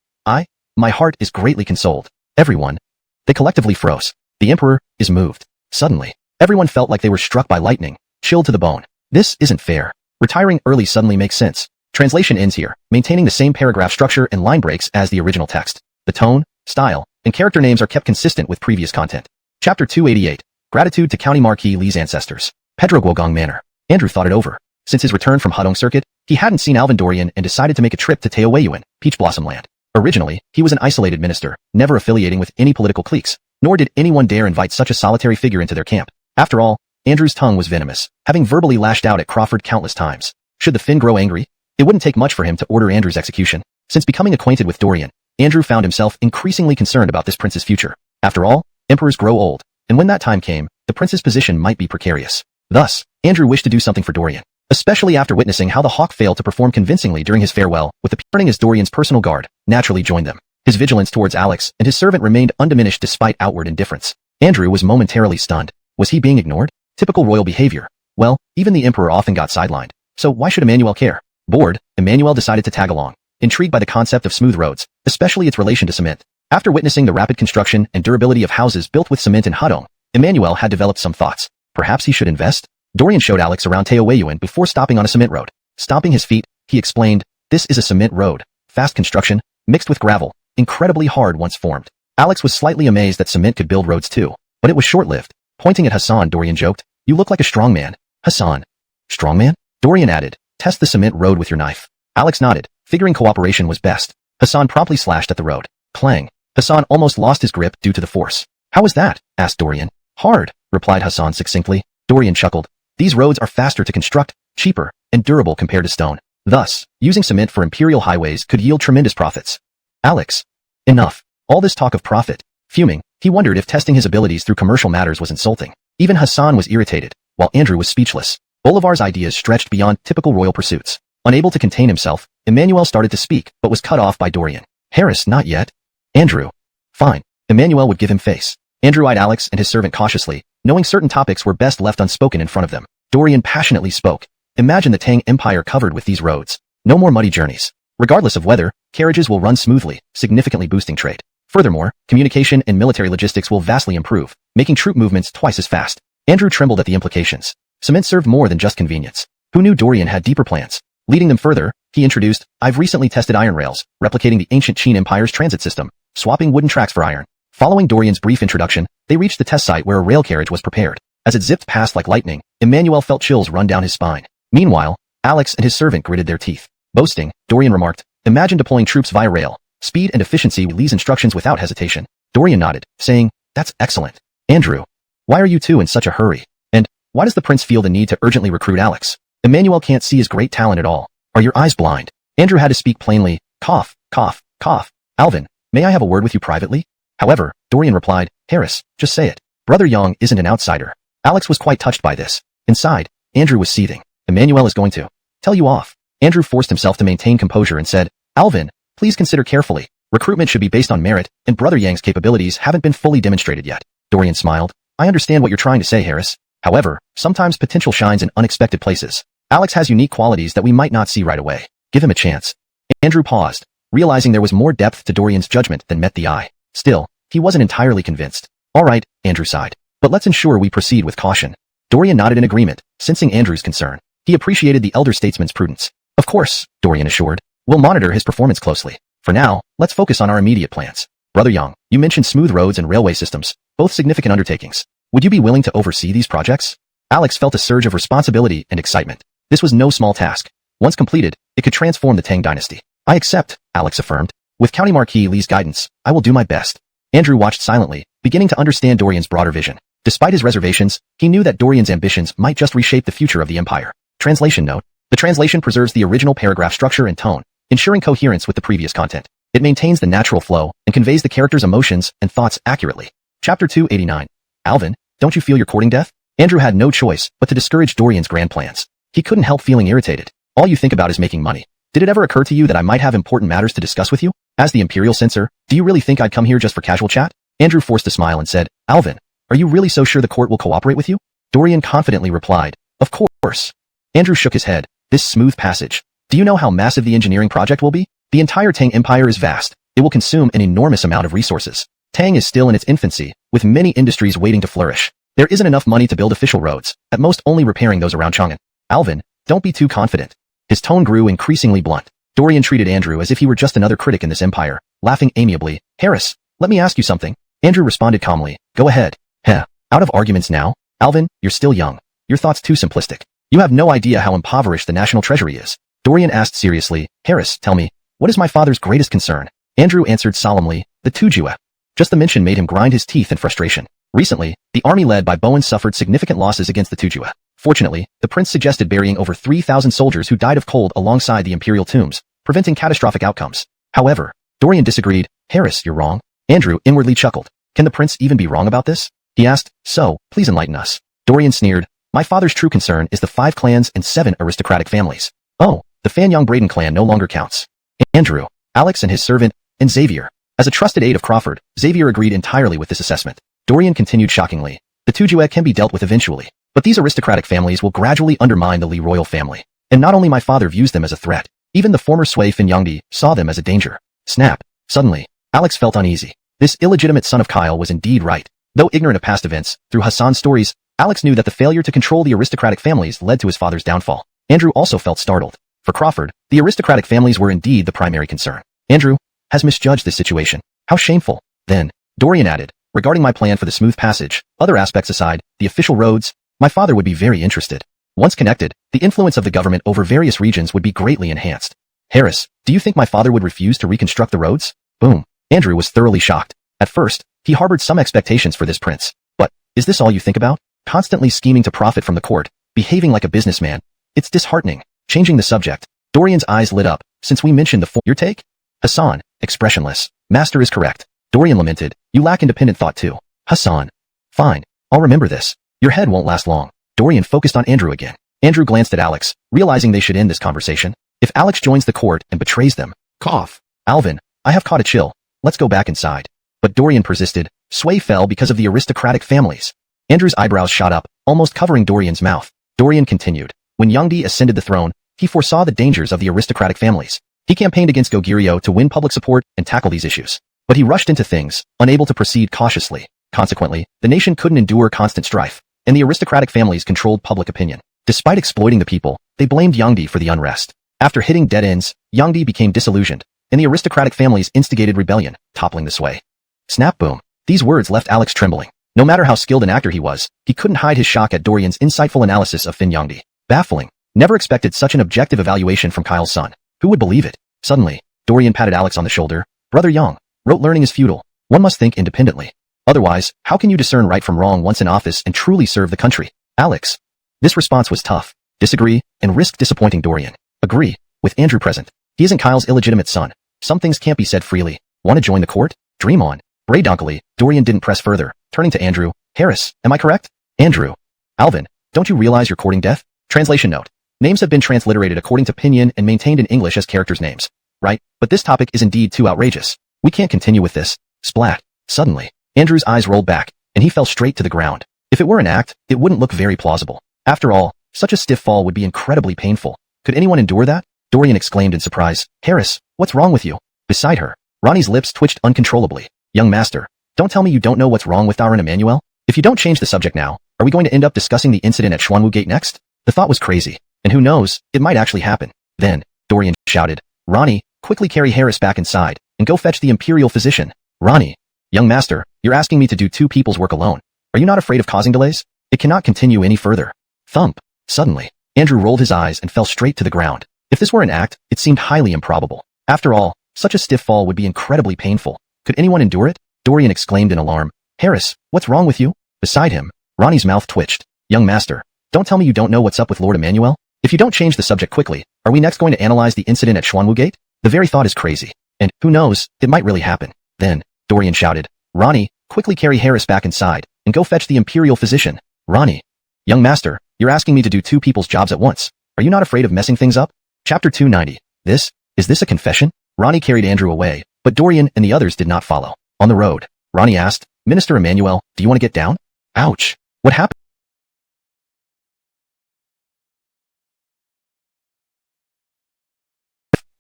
my heart is greatly consoled. Everyone. They collectively froze. The Emperor is moved. Suddenly, everyone felt like they were struck by lightning, chilled to the bone. This isn't fair. Retiring early suddenly makes sense. Translation ends here, maintaining the same paragraph structure and line breaks as the original text. The tone, style, and character names are kept consistent with previous content. Chapter 288. Gratitude to County Marquis Lee's ancestors. Pedro Guogong Manor. Andrew thought it over. Since his return from Hudong Circuit, he hadn't seen Alvin Dorian and decided to make a trip to Teoyuan, Peach Blossom Land. Originally, he was an isolated minister, never affiliating with any political cliques, nor did anyone dare invite such a solitary figure into their camp. After all, Andrew's tongue was venomous, having verbally lashed out at Crawford countless times. Should the Finn grow angry? It wouldn't take much for him to order Andrew's execution. Since becoming acquainted with Dorian, Andrew found himself increasingly concerned about this prince's future. After all, emperors grow old, and when that time came, the prince's position might be precarious. Thus, Andrew wished to do something for Dorian, especially after witnessing how the hawk failed to perform convincingly during his farewell, with the turning as Dorian's personal guard, naturally joined them. His vigilance towards Alex and his servant remained undiminished despite outward indifference. Andrew was momentarily stunned. Was he being ignored? Typical royal behavior. Well, even the emperor often got sidelined. So why should Emmanuel care? Bored, Emmanuel decided to tag along, intrigued by the concept of smooth roads, especially its relation to cement. After witnessing the rapid construction and durability of houses built with cement in Hudong, Emmanuel had developed some thoughts. Perhaps he should invest? Dorian showed Alex around Teoyuan before stopping on a cement road. Stomping his feet, he explained, This is a cement road. Fast construction, mixed with gravel, incredibly hard once formed. Alex was slightly amazed that cement could build roads too, but it was short-lived. Pointing at Hassan, Dorian joked, You look like a strong man. Hassan. Strong man? Dorian added, Test the cement road with your knife. Alex nodded, figuring cooperation was best. Hassan promptly slashed at the road. Clang. Hassan almost lost his grip due to the force. How was that? Asked Dorian. Hard, replied Hassan succinctly. Dorian chuckled. These roads are faster to construct, cheaper, and durable compared to stone. Thus, using cement for imperial highways could yield tremendous profits. Alex. Enough. All this talk of profit. Fuming, he wondered if testing his abilities through commercial matters was insulting. Even Hassan was irritated, while Andrew was speechless. Bolivar's ideas stretched beyond typical royal pursuits. Unable to contain himself, Emmanuel started to speak, but was cut off by Dorian. Harris, not yet. Andrew. Fine. Emmanuel would give him face. Andrew eyed Alex and his servant cautiously, knowing certain topics were best left unspoken in front of them. Dorian passionately spoke. Imagine the Tang Empire covered with these roads. No more muddy journeys. Regardless of weather, carriages will run smoothly, significantly boosting trade. Furthermore, communication and military logistics will vastly improve, making troop movements twice as fast. Andrew trembled at the implications. Cement served more than just convenience. Who knew Dorian had deeper plans? Leading them further, he introduced, I've recently tested iron rails, replicating the ancient Qin Empire's transit system, swapping wooden tracks for iron. Following Dorian's brief introduction, they reached the test site where a rail carriage was prepared. As it zipped past like lightning, Emmanuel felt chills run down his spine. Meanwhile, Alex and his servant gritted their teeth. Boasting, Dorian remarked, Imagine deploying troops via rail. Speed and efficiency with Lee's instructions without hesitation. Dorian nodded, saying, That's excellent. Andrew. Why are you two in such a hurry? And why does the prince feel the need to urgently recruit Alex? Emmanuel can't see his great talent at all. Are your eyes blind? Andrew had to speak plainly. Cough, cough, cough. Alvin, may I have a word with you privately? However, Dorian replied, Harris, just say it. Brother Young isn't an outsider. Alex was quite touched by this. Inside, Andrew was seething. Emmanuel is going to tell you off. Andrew forced himself to maintain composure and said, Alvin, please consider carefully. Recruitment should be based on merit, and Brother Yang's capabilities haven't been fully demonstrated yet. Dorian smiled. I understand what you're trying to say, Harris. However, sometimes potential shines in unexpected places. Alex has unique qualities that we might not see right away. Give him a chance. Andrew paused, realizing there was more depth to Dorian's judgment than met the eye. Still, he wasn't entirely convinced. All right, Andrew sighed. But let's ensure we proceed with caution. Dorian nodded in agreement, sensing Andrew's concern. He appreciated the elder statesman's prudence. Of course, Dorian assured. We'll monitor his performance closely. For now, let's focus on our immediate plans. Brother Young, you mentioned smooth roads and railway systems, both significant undertakings. Would you be willing to oversee these projects? Alex felt a surge of responsibility and excitement. This was no small task. Once completed, it could transform the Tang Dynasty. I accept, Alex affirmed. With County Marquis Lee's guidance, I will do my best. Andrew watched silently, beginning to understand Dorian's broader vision. Despite his reservations, he knew that Dorian's ambitions might just reshape the future of the Empire. Translation note. The translation preserves the original paragraph structure and tone, ensuring coherence with the previous content. It maintains the natural flow and conveys the character's emotions and thoughts accurately. Chapter 289. Alvin, don't you feel you're courting death? Andrew had no choice but to discourage Dorian's grand plans. He couldn't help feeling irritated. All you think about is making money. Did it ever occur to you that I might have important matters to discuss with you? As the Imperial Censor, do you really think I'd come here just for casual chat? Andrew forced a smile and said, Alvin, are you really so sure the court will cooperate with you? Dorian confidently replied, Of course. Andrew shook his head. This smooth passage. Do you know how massive the engineering project will be? The entire Tang Empire is vast. It will consume an enormous amount of resources. Tang is still in its infancy, with many industries waiting to flourish. There isn't enough money to build official roads, at most only repairing those around Chang'an. Alvin, don't be too confident. His tone grew increasingly blunt. Dorian treated Andrew as if he were just another critic in this empire, laughing amiably. Harris, let me ask you something. Andrew responded calmly. Go ahead. Heh. Out of arguments now? Alvin, you're still young. Your thought's too simplistic. You have no idea how impoverished the national treasury is. Dorian asked seriously. Harris, tell me, what is my father's greatest concern? Andrew answered solemnly. The donghua. Just the mention made him grind his teeth in frustration. Recently, the army led by Bowen suffered significant losses against the donghua. Fortunately, the prince suggested burying over 3,000 soldiers who died of cold alongside the imperial tombs, preventing catastrophic outcomes. However, Dorian disagreed. Harris, you're wrong. Andrew inwardly chuckled. Can the prince even be wrong about this? He asked. So, please enlighten us. Dorian sneered. My father's true concern is the 5 clans and 7 aristocratic families. Oh, the Fanyang-Braden clan no longer counts. Andrew, Alex and his servant, and Xavier. As a trusted aide of Crawford, Xavier agreed entirely with this assessment. Dorian continued shockingly. The donghua can be dealt with eventually, but these aristocratic families will gradually undermine the Lee royal family. And not only my father views them as a threat, even the former Sui Finyangdi saw them as a danger. Snap. Suddenly, Alex felt uneasy. This illegitimate son of Kyle was indeed right. Though ignorant of past events, through Hassan's stories, Alex knew that the failure to control the aristocratic families led to his father's downfall. Andrew also felt startled. For Crawford, the aristocratic families were indeed the primary concern. Andrew has misjudged this situation. How shameful. Then, Dorian added, regarding my plan for the smooth passage, other aspects aside, the official roads, my father would be very interested. Once connected, the influence of the government over various regions would be greatly enhanced. Harris, do you think my father would refuse to reconstruct the roads? Boom. Andrew was thoroughly shocked. At first, he harbored some expectations for this prince. But, is this all you think about? Constantly scheming to profit from the court, behaving like a businessman. It's disheartening. Changing the subject, Dorian's eyes lit up. Since we mentioned your take? Hassan, expressionless. Master is correct. Dorian lamented. You lack independent thought too. Hassan. Fine. I'll remember this. Your head won't last long. Dorian focused on Andrew again. Andrew glanced at Alex, realizing they should end this conversation. If Alex joins the court and betrays them, cough. Alvin, I have caught a chill. Let's go back inside. But Dorian persisted. Sway fell because of the aristocratic families. Andrew's eyebrows shot up, almost covering Dorian's mouth. Dorian continued. When Yangdi ascended the throne, he foresaw the dangers of the aristocratic families. He campaigned against Goguryeo to win public support and tackle these issues. But he rushed into things, unable to proceed cautiously. Consequently, the nation couldn't endure constant strife, and the aristocratic families controlled public opinion. Despite exploiting the people, they blamed Yangdi for the unrest. After hitting dead ends, Yangdi became disillusioned, and the aristocratic families instigated rebellion, toppling the sway. Snap boom. These words left Alex trembling. No matter how skilled an actor he was, he couldn't hide his shock at Dorian's insightful analysis of Fin Yangdi. Baffling. Never expected such an objective evaluation from Kyle's son. Who would believe it? Suddenly, Dorian patted Alex on the shoulder. Brother Young, rote learning is futile. One must think independently. Otherwise, how can you discern right from wrong once in office and truly serve the country? Alex. This response was tough. Disagree, and risk disappointing Dorian. Agree, with Andrew present. He isn't Kyle's illegitimate son. Some things can't be said freely. Want to join the court? Dream on. Bradonkily, Dorian didn't press further, turning to Andrew. Harris, am I correct? Andrew. Alvin, don't you realize you're courting death? Translation note. Names have been transliterated according to Pinyin and maintained in English as characters' names. Right? But this topic is indeed too outrageous. We can't continue with this. Splat. Suddenly, Andrew's eyes rolled back, and he fell straight to the ground. If it were an act, it wouldn't look very plausible. After all, such a stiff fall would be incredibly painful. Could anyone endure that? Dorian exclaimed in surprise. Harris, what's wrong with you? Beside her, Ronnie's lips twitched uncontrollably. Young master, don't tell me you don't know what's wrong with Darren Emmanuel? If you don't change the subject now, are we going to end up discussing the incident at Xuanwu Gate next? The thought was crazy, and who knows, it might actually happen. Then, Dorian shouted, Ronnie, quickly carry Harris back inside, and go fetch the Imperial physician. Ronnie, young master, you're asking me to do two people's work alone. Are you not afraid of causing delays? It cannot continue any further. Thump. Suddenly, Andrew rolled his eyes and fell straight to the ground. If this were an act, it seemed highly improbable. After all, such a stiff fall would be incredibly painful. Could anyone endure it? Dorian exclaimed in alarm. Harris, what's wrong with you? Beside him, Ronnie's mouth twitched. Young master, don't tell me you don't know what's up with Lord Emmanuel? If you don't change the subject quickly, are we next going to analyze the incident at Xuanwu Gate? The very thought is crazy. And, who knows, it might really happen. Then, Dorian shouted, Ronnie, quickly carry Harris back inside, and go fetch the Imperial physician. Ronnie. Young master, you're asking me to do two people's jobs at once. Are you not afraid of messing things up? Chapter 290. Is this a confession? Ronnie carried Andrew away, but Dorian and the others did not follow. On the road, Ronnie asked, Minister Emmanuel, do you want to get down? Ouch. What happened?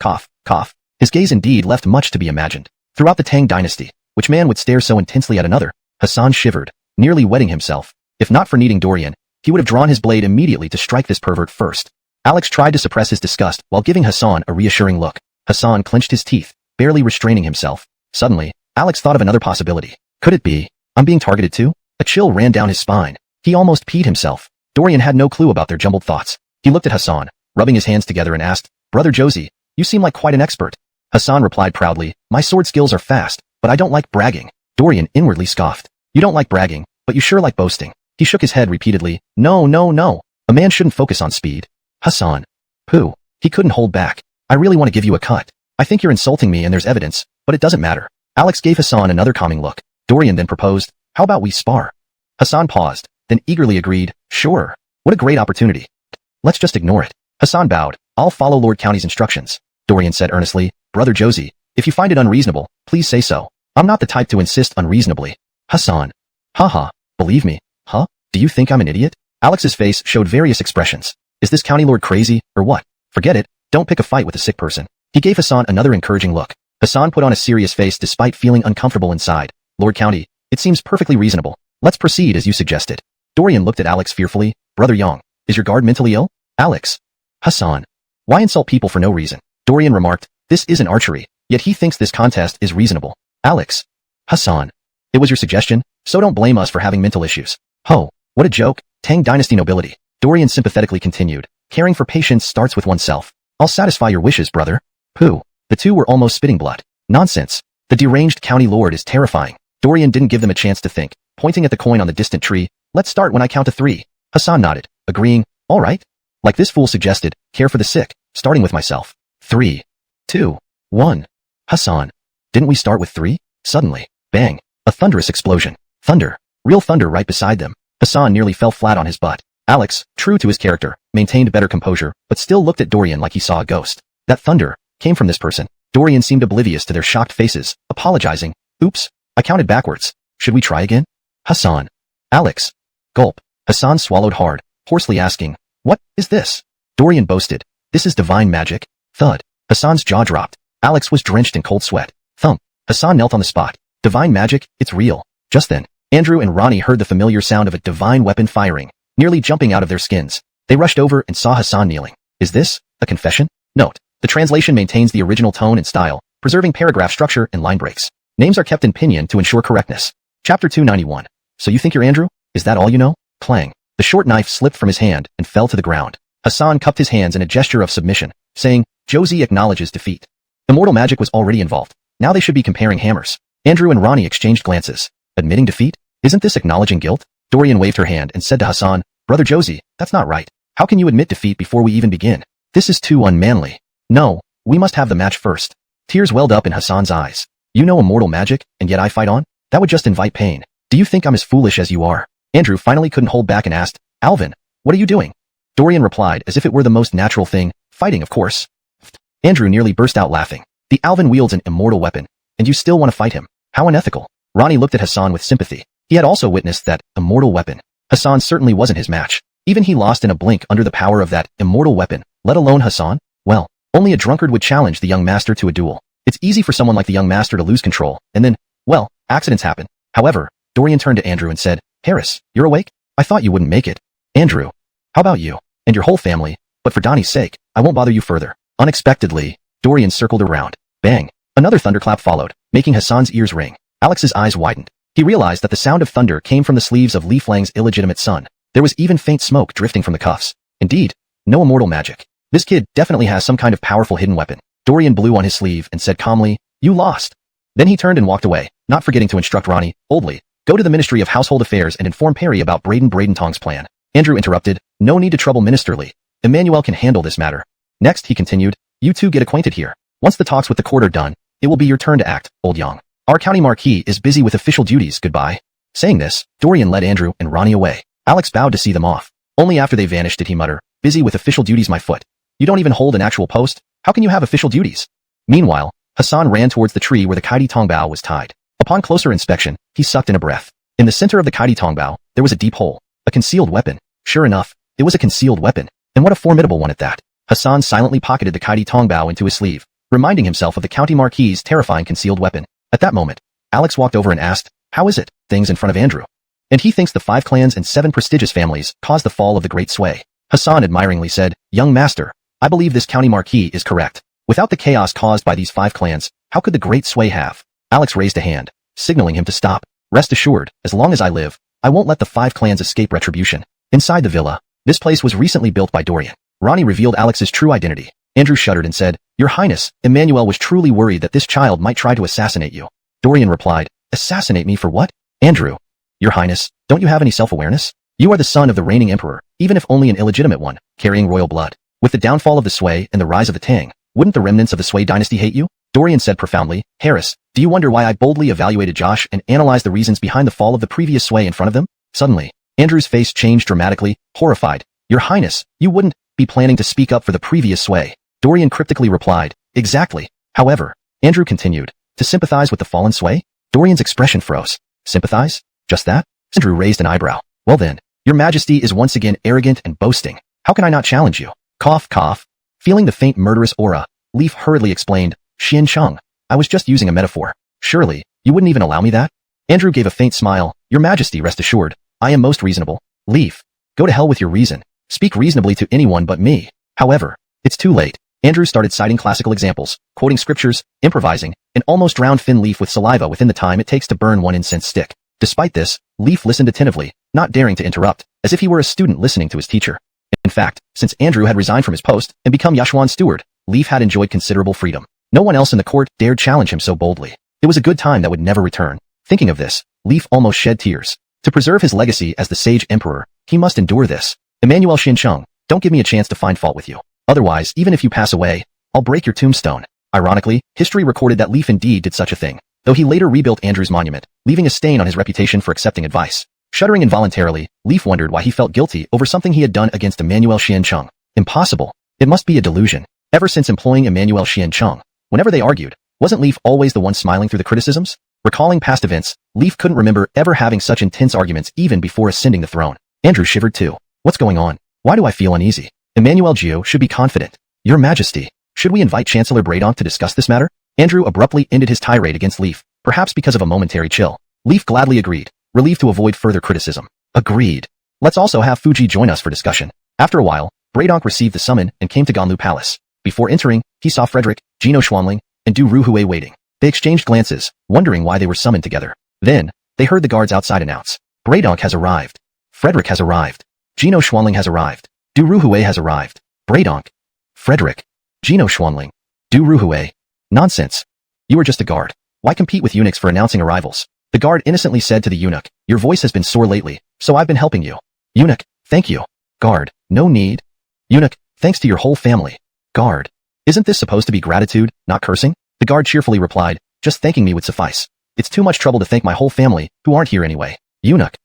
Cough, cough. His gaze indeed left much to be imagined. Throughout the Tang Dynasty, which man would stare so intensely at another? Hassan shivered, nearly wetting himself. If not for needing Dorian, he would have drawn his blade immediately to strike this pervert first. Alex tried to suppress his disgust while giving Hassan a reassuring look. Hassan clenched his teeth, barely restraining himself. Suddenly, Alex thought of another possibility. Could it be, I'm being targeted too? A chill ran down his spine. He almost peed himself. Dorian had no clue about their jumbled thoughts. He looked at Hassan, rubbing his hands together and asked, Brother Josie, you seem like quite an expert. Hassan replied proudly, my sword skills are fast, but I don't like bragging. Dorian inwardly scoffed. You don't like bragging, but you sure like boasting. He shook his head repeatedly. No, no, no. A man shouldn't focus on speed. Hassan. Pooh. He couldn't hold back. I really want to give you a cut. I think you're insulting me and there's evidence, but it doesn't matter. Alex gave Hassan another calming look. Dorian then proposed, how about we spar? Hassan paused, then eagerly agreed, sure. What a great opportunity. Let's just ignore it. Hassan bowed. I'll follow Lord County's instructions. Dorian said earnestly, Brother Josie, if you find it unreasonable, please say so. I'm not the type to insist unreasonably. Hassan. Haha. Believe me. Huh? Do you think I'm an idiot? Alex's face showed various expressions. Is this county lord crazy, or what? Forget it. Don't pick a fight with a sick person. He gave Hassan another encouraging look. Hassan put on a serious face despite feeling uncomfortable inside. Lord County, it seems perfectly reasonable. Let's proceed as you suggested. Dorian looked at Alex fearfully. Brother Yang, is your guard mentally ill? Alex. Hassan. Why insult people for no reason? Dorian remarked, this isn't archery, yet he thinks this contest is reasonable. Alex. Hassan. It was your suggestion, so don't blame us for having mental issues. Ho, what a joke. Tang Dynasty nobility. Dorian sympathetically continued, caring for patients starts with oneself. I'll satisfy your wishes, brother. Pooh. The two were almost spitting blood. Nonsense. The deranged county lord is terrifying. Dorian didn't give them a chance to think, pointing at the coin on the distant tree. Let's start when I count to 3. Hassan nodded, agreeing, all right. Like this fool suggested, care for the sick, starting with myself. 3, 2, 1. Hassan. Didn't we start with 3? Suddenly, bang, a thunderous explosion. Thunder. Real thunder right beside them. Hassan nearly fell flat on his butt. Alex, true to his character, maintained better composure, but still looked at Dorian like he saw a ghost. That thunder came from this person. Dorian seemed oblivious to their shocked faces, apologizing. Oops, I counted backwards. Should we try again? Hassan. Alex. Gulp. Hassan swallowed hard, hoarsely asking, what is this? Dorian boasted, this is divine magic. Thud. Hassan's jaw dropped. Alex was drenched in cold sweat. Thump. Hassan knelt on the spot. Divine magic, it's real. Just then, Andrew and Ronnie heard the familiar sound of a divine weapon firing, nearly jumping out of their skins. They rushed over and saw Hassan kneeling. Is this a confession? Note, the translation maintains the original tone and style, preserving paragraph structure and line breaks. Names are kept in pinyin to ensure correctness. Chapter 291. So you think you're Andrew? Is that all you know? Clang. The short knife slipped from his hand and fell to the ground. Hassan cupped his hands in a gesture of submission, saying, Josie acknowledges defeat. Immortal magic was already involved. Now they should be comparing hammers. Andrew and Ronnie exchanged glances. Admitting defeat? Isn't this acknowledging guilt? Dorian waved her hand and said to Hassan, Brother Josie, that's not right. How can you admit defeat before we even begin? This is too unmanly. No, we must have the match first. Tears welled up in Hassan's eyes. You know immortal magic, and yet I fight on? That would just invite pain. Do you think I'm as foolish as you are? Andrew finally couldn't hold back and asked, Alvin, what are you doing? Dorian replied as if it were the most natural thing, fighting of course. Andrew nearly burst out laughing. The Alvin wields an immortal weapon, and you still want to fight him? How unethical. Ronnie looked at Hassan with sympathy. He had also witnessed that immortal weapon. Hassan certainly wasn't his match. Even he lost in a blink under the power of that immortal weapon, let alone Hassan. Well, only a drunkard would challenge the young master to a duel. It's easy for someone like the young master to lose control, and then, well, accidents happen. However, Dorian turned to Andrew and said, Harris, you're awake? I thought you wouldn't make it. Andrew, how about you? And your whole family? But for Donnie's sake, I won't bother you further. Unexpectedly, Dorian circled around. Bang! Another thunderclap followed, making Hassan's ears ring. Alex's eyes widened. He realized that the sound of thunder came from the sleeves of Li Flang's illegitimate son. There was even faint smoke drifting from the cuffs. Indeed, no immortal magic. This kid definitely has some kind of powerful hidden weapon. Dorian blew on his sleeve and said calmly, you lost. Then he turned and walked away, not forgetting to instruct Ronnie, boldly, go to the Ministry of Household Affairs and inform Perry about Braden Tong's plan. Andrew interrupted, no need to trouble Minister Lee. Emmanuel can handle this matter. Next, he continued, you two get acquainted here. Once the talks with the court are done, it will be your turn to act, old Yang. Our county marquis is busy with official duties, goodbye. Saying this, Dorian led Andrew and Ronnie away. Alex bowed to see them off. Only after they vanished did he mutter, busy with official duties my foot. You don't even hold an actual post? How can you have official duties? Meanwhile, Hassan ran towards the tree where the Kaidi Tong bough was tied. Upon closer inspection, he sucked in a breath. In the center of the Kaidi Tong bough, there was a deep hole. A concealed weapon. Sure enough, it was a concealed weapon. And what a formidable one at that. Hassan silently pocketed the Kaidi Tong bough into his sleeve, reminding himself of the county marquis's terrifying concealed weapon. At that moment, Alex walked over and asked, how is it? Things in front of Andrew. And he thinks the 5 clans and 7 prestigious families caused the fall of the Great Sway. Hassan admiringly said, young master, I believe this county marquis is correct. Without the chaos caused by these 5 clans, how could the Great Sway have? Alex raised a hand, signaling him to stop. Rest assured, as long as I live, I won't let the 5 clans escape retribution. Inside the villa, this place was recently built by Dorian. Ronnie revealed Alex's true identity. Andrew shuddered and said, your highness, Emmanuel was truly worried that this child might try to assassinate you. Dorian replied, assassinate me for what? Andrew, your highness, don't you have any self-awareness? You are the son of the reigning emperor, even if only an illegitimate one, carrying royal blood. With the downfall of the Sui and the rise of the Tang, wouldn't the remnants of the Sui dynasty hate you? Dorian said profoundly, Harris, do you wonder why I boldly evaluated Josh and analyzed the reasons behind the fall of the previous Sui in front of them? Suddenly, Andrew's face changed dramatically, horrified. Your highness, you wouldn't be planning to speak up for the previous Sui. Dorian cryptically replied, exactly. However, Andrew continued, to sympathize with the fallen Sui? Dorian's expression froze. Sympathize? Just that? Andrew raised an eyebrow. Well then, your majesty is once again arrogant and boasting. How can I not challenge you? Cough, cough. Feeling the faint murderous aura, Leaf hurriedly explained, Xian Cheng, I was just using a metaphor. Surely, you wouldn't even allow me that? Andrew gave a faint smile. Your majesty, rest assured, I am most reasonable. Leaf, go to hell with your reason. Speak reasonably to anyone but me. However, it's too late. Andrew started citing classical examples, quoting scriptures, improvising, and almost drowned Finn Leaf with saliva within the time it takes to burn one incense stick. Despite this, Leaf listened attentively, not daring to interrupt, as if he were a student listening to his teacher. In fact, since Andrew had resigned from his post and become Yashuan's steward, Leaf had enjoyed considerable freedom. No one else in the court dared challenge him so boldly. It was a good time that would never return. Thinking of this, Leaf almost shed tears. To preserve his legacy as the sage emperor, he must endure this. Emmanuel Xincheng, don't give me a chance to find fault with you. Otherwise, even if you pass away, I'll break your tombstone. Ironically, history recorded that Leaf indeed did such a thing, though he later rebuilt Andrew's monument, leaving a stain on his reputation for accepting advice. Shuddering involuntarily, Leaf wondered why he felt guilty over something he had done against Emmanuel Xincheng. Impossible. It must be a delusion. Ever since employing Emmanuel Xincheng, whenever they argued, wasn't Leaf always the one smiling through the criticisms? Recalling past events, Leaf couldn't remember ever having such intense arguments even before ascending the throne. Andrew shivered too. What's going on? Why do I feel uneasy? Emmanuel Gio should be confident. Your Majesty, should we invite Chancellor Braidonk to discuss this matter? Andrew abruptly ended his tirade against Leaf, perhaps because of a momentary chill. Leaf gladly agreed, relieved to avoid further criticism. Agreed. Let's also have Fuji join us for discussion. After a while, Braidonk received the summon and came to Ganlu Palace. Before entering, he saw Frederick, Gino Schwanling, and Du Ruhui waiting. They exchanged glances, wondering why they were summoned together. Then, they heard the guards outside announce, Braidonk has arrived. Frederick has arrived. Gino Schwanling has arrived. Du Ruhui has arrived. Braidonk. Frederick. Gino Schwanling. Du Ruhui. Nonsense. You are just a guard. Why compete with eunuchs for announcing arrivals? The guard innocently said to the eunuch, your voice has been sore lately, so I've been helping you. Eunuch, thank you. Guard, no need. Eunuch, thanks to your whole family. Guard. Isn't this supposed to be gratitude, not cursing? The guard cheerfully replied, just thanking me would suffice. It's too much trouble to thank my whole family, who aren't here anyway. Eunuch.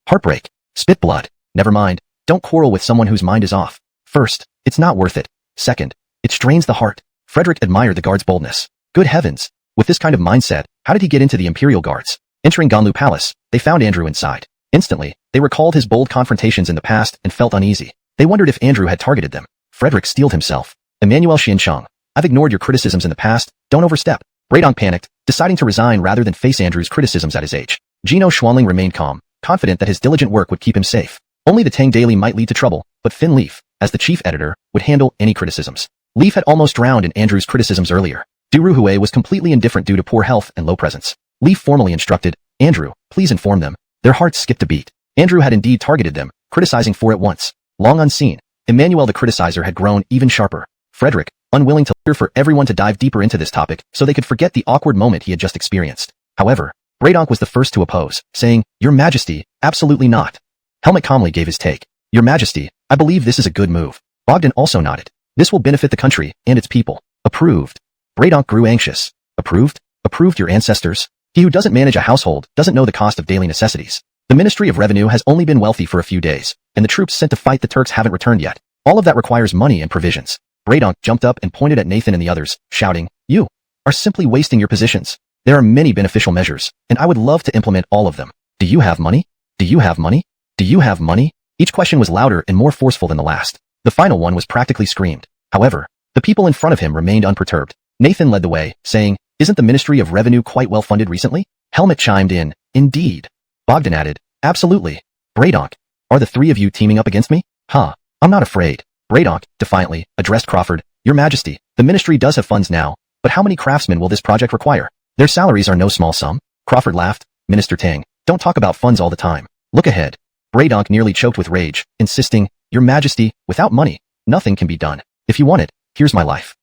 Heartbreak. Spit blood. Never mind. Don't quarrel with someone whose mind is off. First, it's not worth it. Second, it strains the heart. Frederick admired the guard's boldness. Good heavens. With this kind of mindset, how did he get into the Imperial Guards? Entering Ganlu Palace, they found Andrew inside. Instantly, They recalled his bold confrontations in the past and felt uneasy. They wondered if Andrew had targeted them. Frederick steeled himself. Emmanuel Xiancheng, I've ignored your criticisms in the past, don't overstep. Braidong panicked, deciding to resign rather than face Andrew's criticisms at his age. Gino Schwanling remained calm, confident that his diligent work would keep him safe. Only the Tang Daily might lead to trouble, but Fin Leaf, as the chief editor, would handle any criticisms. Leaf had almost drowned in Andrew's criticisms earlier. Du Ruhui was completely indifferent due to poor health and low presence. Leaf formally instructed, Andrew, please inform them. Their hearts skipped a beat. Andrew had indeed targeted them, criticizing for it once. Long unseen, Emmanuel the criticizer had grown even sharper. Frederick, unwilling to hear for everyone to dive deeper into this topic so they could forget the awkward moment he had just experienced. However, Braidonk was the first to oppose, saying, Your Majesty, absolutely not. Helmet calmly gave his take. Your Majesty, I believe this is a good move. Bogdan also nodded. This will benefit the country and its people. Approved. Braidonk grew anxious. Approved? Approved your ancestors? He who doesn't manage a household doesn't know the cost of daily necessities. The Ministry of Revenue has only been wealthy for a few days, and the troops sent to fight the Turks haven't returned yet. All of that requires money and provisions. Braidonk jumped up and pointed at Nathan and the others, shouting, You are simply wasting your positions. There are many beneficial measures, and I would love to implement all of them. Do you have money? Do you have money? Do you have money? Each question was louder and more forceful than the last. The final one was practically screamed. However, the people in front of him remained unperturbed. Nathan led the way, saying, Isn't the Ministry of Revenue quite well funded recently? Helmet chimed in, Indeed. Bogdan added, Absolutely. Braidonk, are the three of you teaming up against me? Huh, I'm not afraid. Braidonk, defiantly, addressed Crawford, Your Majesty, the ministry does have funds now, but how many craftsmen will this project require? Their salaries are no small sum. Crawford laughed, Minister Tang, don't talk about funds all the time. Look ahead. Braidonk nearly choked with rage, insisting, Your Majesty, without money, nothing can be done. If you want it, here's my life.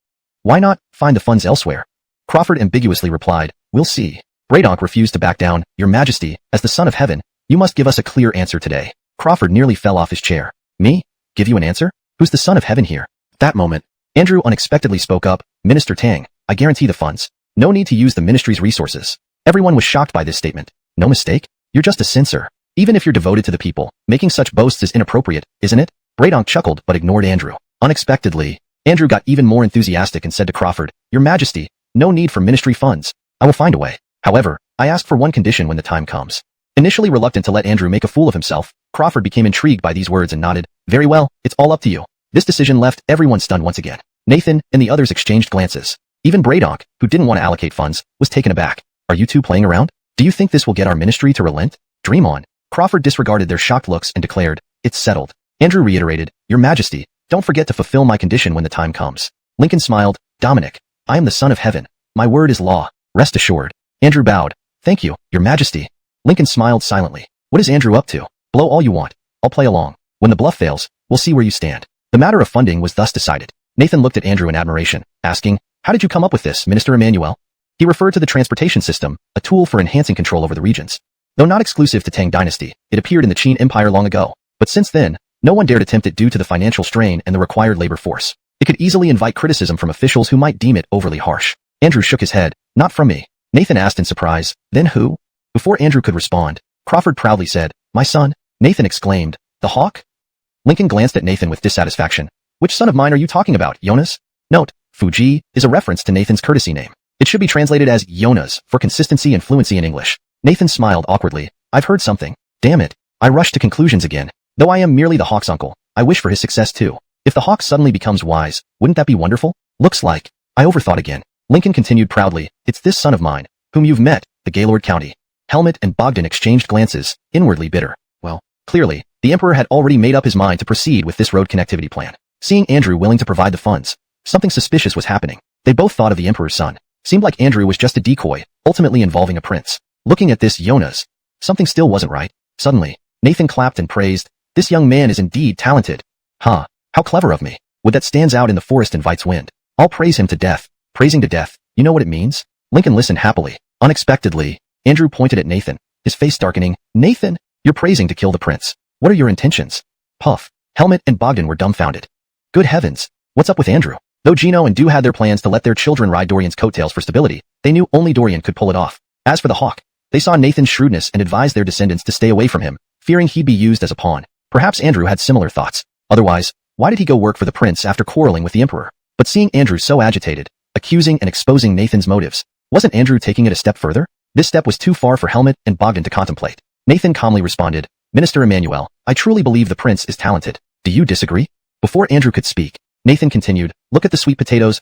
Why not find the funds elsewhere? Crawford ambiguously replied, We'll see. Braidonk refused to back down, Your Majesty, as the Son of Heaven, you must give us a clear answer today. Crawford nearly fell off his chair. Me? Give you an answer? Who's the Son of Heaven here? At that moment, Andrew unexpectedly spoke up, Minister Tang, I guarantee the funds. No need to use the ministry's resources. Everyone was shocked by this statement. No mistake? You're just a censor. Even if you're devoted to the people, making such boasts is inappropriate, isn't it? Braidonk chuckled but ignored Andrew. Unexpectedly, Andrew got even more enthusiastic and said to Crawford, Your Majesty, no need for ministry funds. I will find a way. However, I ask for one condition when the time comes. Initially reluctant to let Andrew make a fool of himself, Crawford became intrigued by these words and nodded, Very well, it's all up to you. This decision left everyone stunned once again. Nathan and the others exchanged glances. Even Braidonk, who didn't want to allocate funds, was taken aback. Are you two playing around? Do you think this will get our ministry to relent? Dream on. Crawford disregarded their shocked looks and declared, It's settled. Andrew reiterated, Your Majesty, don't forget to fulfill my condition when the time comes. Lincoln smiled, Dominic, I am the Son of Heaven. My word is law. Rest assured. Andrew bowed. Thank you, Your Majesty. Lincoln smiled silently. What is Andrew up to? Blow all you want. I'll play along. When the bluff fails, we'll see where you stand. The matter of funding was thus decided. Nathan looked at Andrew in admiration, asking, How did you come up with this, Minister Emmanuel? He referred to the transportation system, a tool for enhancing control over the regions. Though not exclusive to Tang Dynasty, it appeared in the Qin Empire long ago. But since then, no one dared attempt it due to the financial strain and the required labor force. It could easily invite criticism from officials who might deem it overly harsh. Andrew shook his head. Not from me. Nathan asked in surprise, Then who? Before Andrew could respond, Crawford proudly said, My son. Nathan exclaimed, The hawk? Lincoln glanced at Nathan with dissatisfaction. Which son of mine are you talking about, Jonas? Note, Fuji is a reference to Nathan's courtesy name. It should be translated as Jonas for consistency and fluency in English. Nathan smiled awkwardly. I've heard something. Damn it. I rushed to conclusions again. Though I am merely the hawk's uncle, I wish for his success too. If the hawk suddenly becomes wise, wouldn't that be wonderful? Looks like. I overthought again. Lincoln continued proudly, It's this son of mine, whom you've met, the Gaylord County. Helmet and Bogdan exchanged glances, inwardly bitter. Well, clearly, the Emperor had already made up his mind to proceed with this road connectivity plan. Seeing Andrew willing to provide the funds, something suspicious was happening. They both thought of the Emperor's son. Seemed like Andrew was just a decoy, ultimately involving a prince. Looking at this Jonas, something still wasn't right. Suddenly, Nathan clapped and praised, This young man is indeed talented. Huh, how clever of me. Wood that stands out in the forest invites wind. I'll praise him to death. Praising to death, you know what it means? Lincoln listened happily. Unexpectedly, Andrew pointed at Nathan, his face darkening. Nathan, you're praising to kill the prince. What are your intentions? Puff. Helmet and Bogdan were dumbfounded. Good heavens, what's up with Andrew? Though Gino and Du had their plans to let their children ride Dorian's coattails for stability, they knew only Dorian could pull it off. As for the hawk, they saw Nathan's shrewdness and advised their descendants to stay away from him, fearing he'd be used as a pawn. Perhaps Andrew had similar thoughts. Otherwise, why did he go work for the prince after quarreling with the emperor? But seeing Andrew so agitated, accusing and exposing Nathan's motives, wasn't Andrew taking it a step further? This step was too far for Helmet and Bogdan to contemplate. Nathan calmly responded, Minister Emmanuel, I truly believe the prince is talented. Do you disagree? Before Andrew could speak, Nathan continued, look at the sweet potatoes,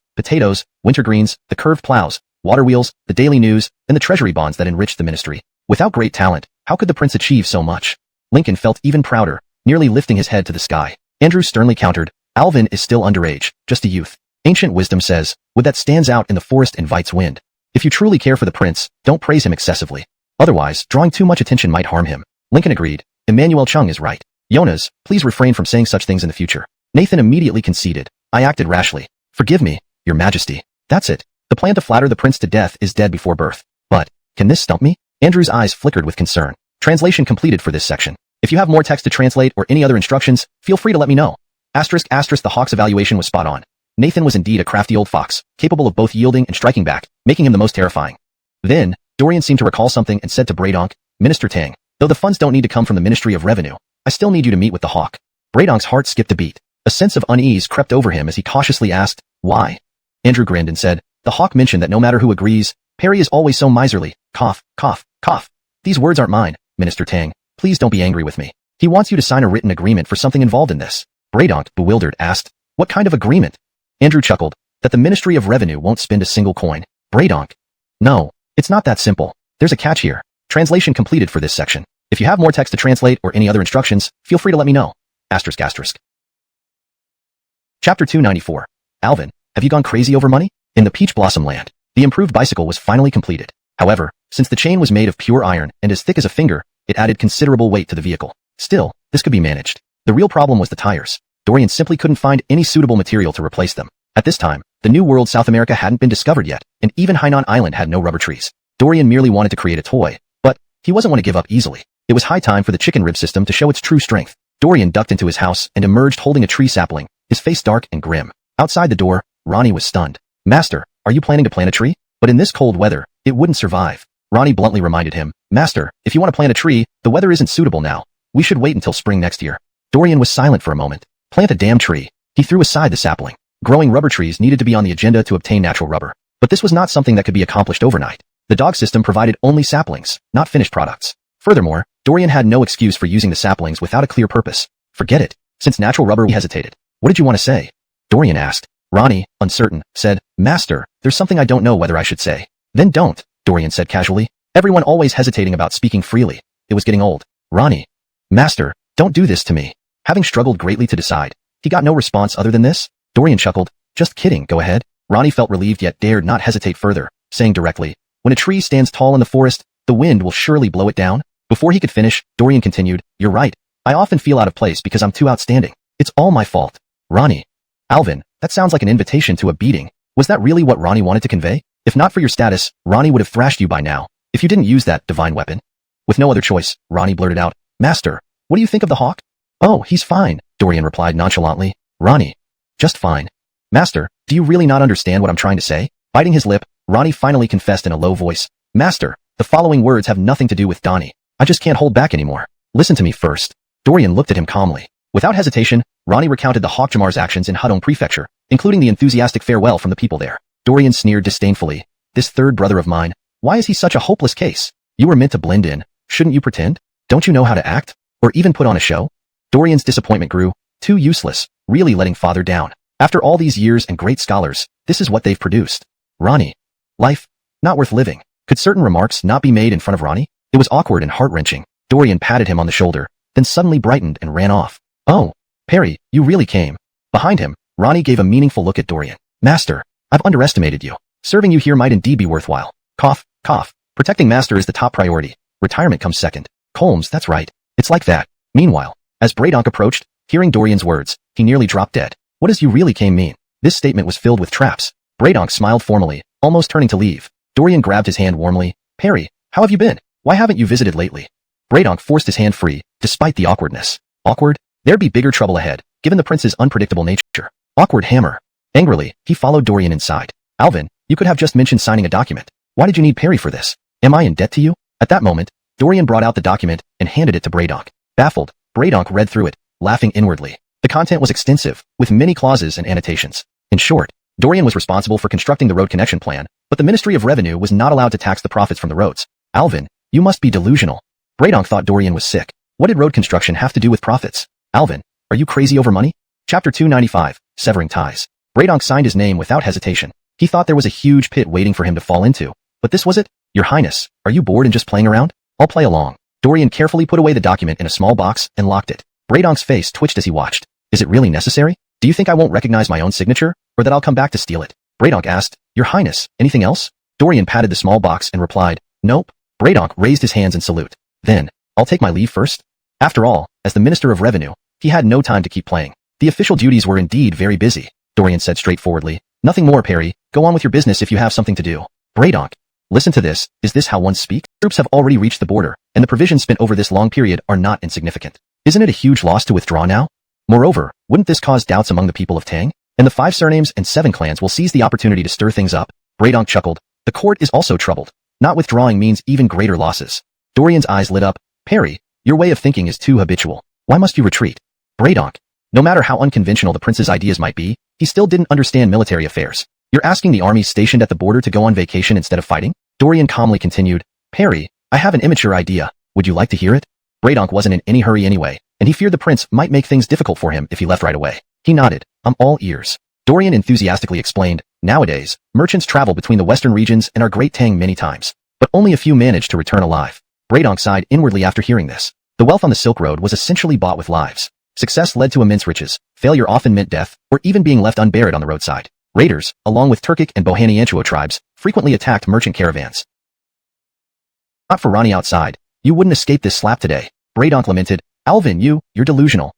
winter greens, the curved plows, water wheels, the daily news, and the treasury bonds that enriched the ministry. Without great talent, how could the prince achieve so much? Lincoln felt even prouder, nearly lifting his head to the sky. Andrew sternly countered, Alvin is still underage, just a youth. Ancient wisdom says, wood that stands out in the forest invites wind. If you truly care for the prince, don't praise him excessively. Otherwise, drawing too much attention might harm him. Lincoln agreed. Emmanuel Chung is right. Jonas, please refrain from saying such things in the future. Nathan immediately conceded. I acted rashly. Forgive me, your majesty. That's it. The plan to flatter the prince to death is dead before birth. But, can this stump me? Andrew's eyes flickered with concern. Translation completed for this section. If you have more text to translate or any other instructions, feel free to let me know. The hawk's evaluation was spot on. Nathan was indeed a crafty old fox, capable of both yielding and striking back, making him the most terrifying. Then, Dorian seemed to recall something and said to Bradonk, Minister Tang, though the funds don't need to come from the Ministry of Revenue, I still need you to meet with the hawk. Bradonk's heart skipped a beat. A sense of unease crept over him as he cautiously asked, why? Andrew grinned and said, the hawk mentioned that no matter who agrees, Perry is always so miserly. Cough, cough, cough. These words aren't mine, Minister Tang. Please don't be angry with me. He wants you to sign a written agreement for something involved in this. Bradonk, bewildered, asked, what kind of agreement? Andrew chuckled, that the Ministry of Revenue won't spend a single coin. Bradonk. No, it's not that simple. There's a catch here. Translation completed for this section. If you have more text to translate or any other instructions, feel free to let me know. Chapter 294. Alvin, have you gone crazy over money? In the Peach Blossom Land, the improved bicycle was finally completed. However, since the chain was made of pure iron and as thick as a finger, it added considerable weight to the vehicle. Still, this could be managed. The real problem was the tires. Dorian simply couldn't find any suitable material to replace them. At this time, the New World South America hadn't been discovered yet, and even Hainan Island had no rubber trees. Dorian merely wanted to create a toy, but he wasn't one to give up easily. It was high time for the chicken rib system to show its true strength. Dorian ducked into his house and emerged holding a tree sapling, his face dark and grim. Outside the door, Ronnie was stunned. Master, are you planning to plant a tree? But in this cold weather, it wouldn't survive. Ronnie bluntly reminded him, Master, if you want to plant a tree, the weather isn't suitable now. We should wait until spring next year. Dorian was silent for a moment. Plant a damn tree. He threw aside the sapling. Growing rubber trees needed to be on the agenda to obtain natural rubber. But this was not something that could be accomplished overnight. The dog system provided only saplings, not finished products. Furthermore, Dorian had no excuse for using the saplings without a clear purpose. Forget it. Since natural rubber, he hesitated. What did you want to say? Dorian asked. Ronnie, uncertain, said, Master, there's something I don't know whether I should say. Then don't, Dorian said casually. Everyone always hesitating about speaking freely. It was getting old. Ronnie. Master, don't do this to me. Having struggled greatly to decide, he got no response other than this. Dorian chuckled. Just kidding, go ahead. Ronnie felt relieved yet dared not hesitate further, saying directly, when a tree stands tall in the forest, the wind will surely blow it down. Before he could finish, Dorian continued, you're right. I often feel out of place because I'm too outstanding. It's all my fault. Ronnie. Alvin, that sounds like an invitation to a beating. Was that really what Ronnie wanted to convey? If not for your status, Ronnie would have thrashed you by now, if you didn't use that divine weapon. With no other choice, Ronnie blurted out, Master, what do you think of the hawk? Oh, he's fine, Dorian replied nonchalantly. Ronnie. Just fine. Master, do you really not understand what I'm trying to say? Biting his lip, Ronnie finally confessed in a low voice. Master, the following words have nothing to do with Donnie. I just can't hold back anymore. Listen to me first. Dorian looked at him calmly. Without hesitation, Ronnie recounted the Hawk Jamar's actions in Hudong Prefecture, including the enthusiastic farewell from the people there. Dorian sneered disdainfully. This third brother of mine, why is he such a hopeless case? You were meant to blend in. Shouldn't you pretend? Don't you know how to act? Or even put on a show? Dorian's disappointment grew. Too useless, really letting father down. After all these years and great scholars, this is what they've produced. Ronnie. Life. Not worth living. Could certain remarks not be made in front of Ronnie? It was awkward and heart-wrenching. Dorian patted him on the shoulder, then suddenly brightened and ran off. Oh, Perry, you really came. Behind him, Ronnie gave a meaningful look at Dorian. Master, I've underestimated you. Serving you here might indeed be worthwhile. Cough, cough. Protecting Master is the top priority. Retirement comes second. Colmes, that's right. It's like that. Meanwhile, as Bradonk approached, hearing Dorian's words, he nearly dropped dead. What does you really came mean? This statement was filled with traps. Bradonk smiled formally, almost turning to leave. Dorian grabbed his hand warmly. Perry, how have you been? Why haven't you visited lately? Bradonk forced his hand free, despite the awkwardness. Awkward? There'd be bigger trouble ahead, given the prince's unpredictable nature. Awkward hammer. Angrily, he followed Dorian inside. Alvin, you could have just mentioned signing a document. Why did you need Perry for this? Am I in debt to you? At that moment, Dorian brought out the document and handed it to Bradonk. Baffled, Bradonk read through it, laughing inwardly. The content was extensive, with many clauses and annotations. In short, Dorian was responsible for constructing the road connection plan, but the Ministry of Revenue was not allowed to tax the profits from the roads. Alvin, you must be delusional. Bradonk thought Dorian was sick. What did road construction have to do with profits? Alvin, are you crazy over money? Chapter 295, Severing Ties. Bradonk signed his name without hesitation. He thought there was a huge pit waiting for him to fall into. But this was it? Your Highness, are you bored and just playing around? I'll play along. Dorian carefully put away the document in a small box and locked it. Bradonk's face twitched as he watched. Is it really necessary? Do you think I won't recognize my own signature, or that I'll come back to steal it? Bradonk asked. Your Highness, anything else? Dorian patted the small box and replied, Nope. Bradonk raised his hands in salute. Then, I'll take my leave first. After all, as the Minister of Revenue, he had no time to keep playing. The official duties were indeed very busy, Dorian said straightforwardly. Nothing more, Perry. Go on with your business if you have something to do. Bradonk, listen to this. Is this how one speaks? Troops have already reached the border, and the provisions spent over this long period are not insignificant. Isn't it a huge loss to withdraw now? Moreover, wouldn't this cause doubts among the people of Tang? And the 5 surnames and 7 clans will seize the opportunity to stir things up. Bradonk chuckled. The court is also troubled. Not withdrawing means even greater losses. Dorian's eyes lit up. Perry, your way of thinking is too habitual. Why must you retreat? Bradonk, no matter how unconventional the prince's ideas might be, he still didn't understand military affairs. You're asking the armies stationed at the border to go on vacation instead of fighting? Dorian calmly continued. Perry, I have an immature idea. Would you like to hear it? Bradonk wasn't in any hurry anyway, and he feared the prince might make things difficult for him if he left right away. He nodded. I'm all ears. Dorian enthusiastically explained. Nowadays, merchants travel between the western regions and our Great Tang many times, but only a few manage to return alive. Bradonk sighed inwardly after hearing this. The wealth on the Silk Road was essentially bought with lives. Success led to immense riches, failure often meant death, or even being left unburied on the roadside. Raiders, along with Turkic and Bohanianchuo tribes, frequently attacked merchant caravans. Not for Ronnie outside. You wouldn't escape this slap today. Bradonk lamented. Alvin, you're delusional.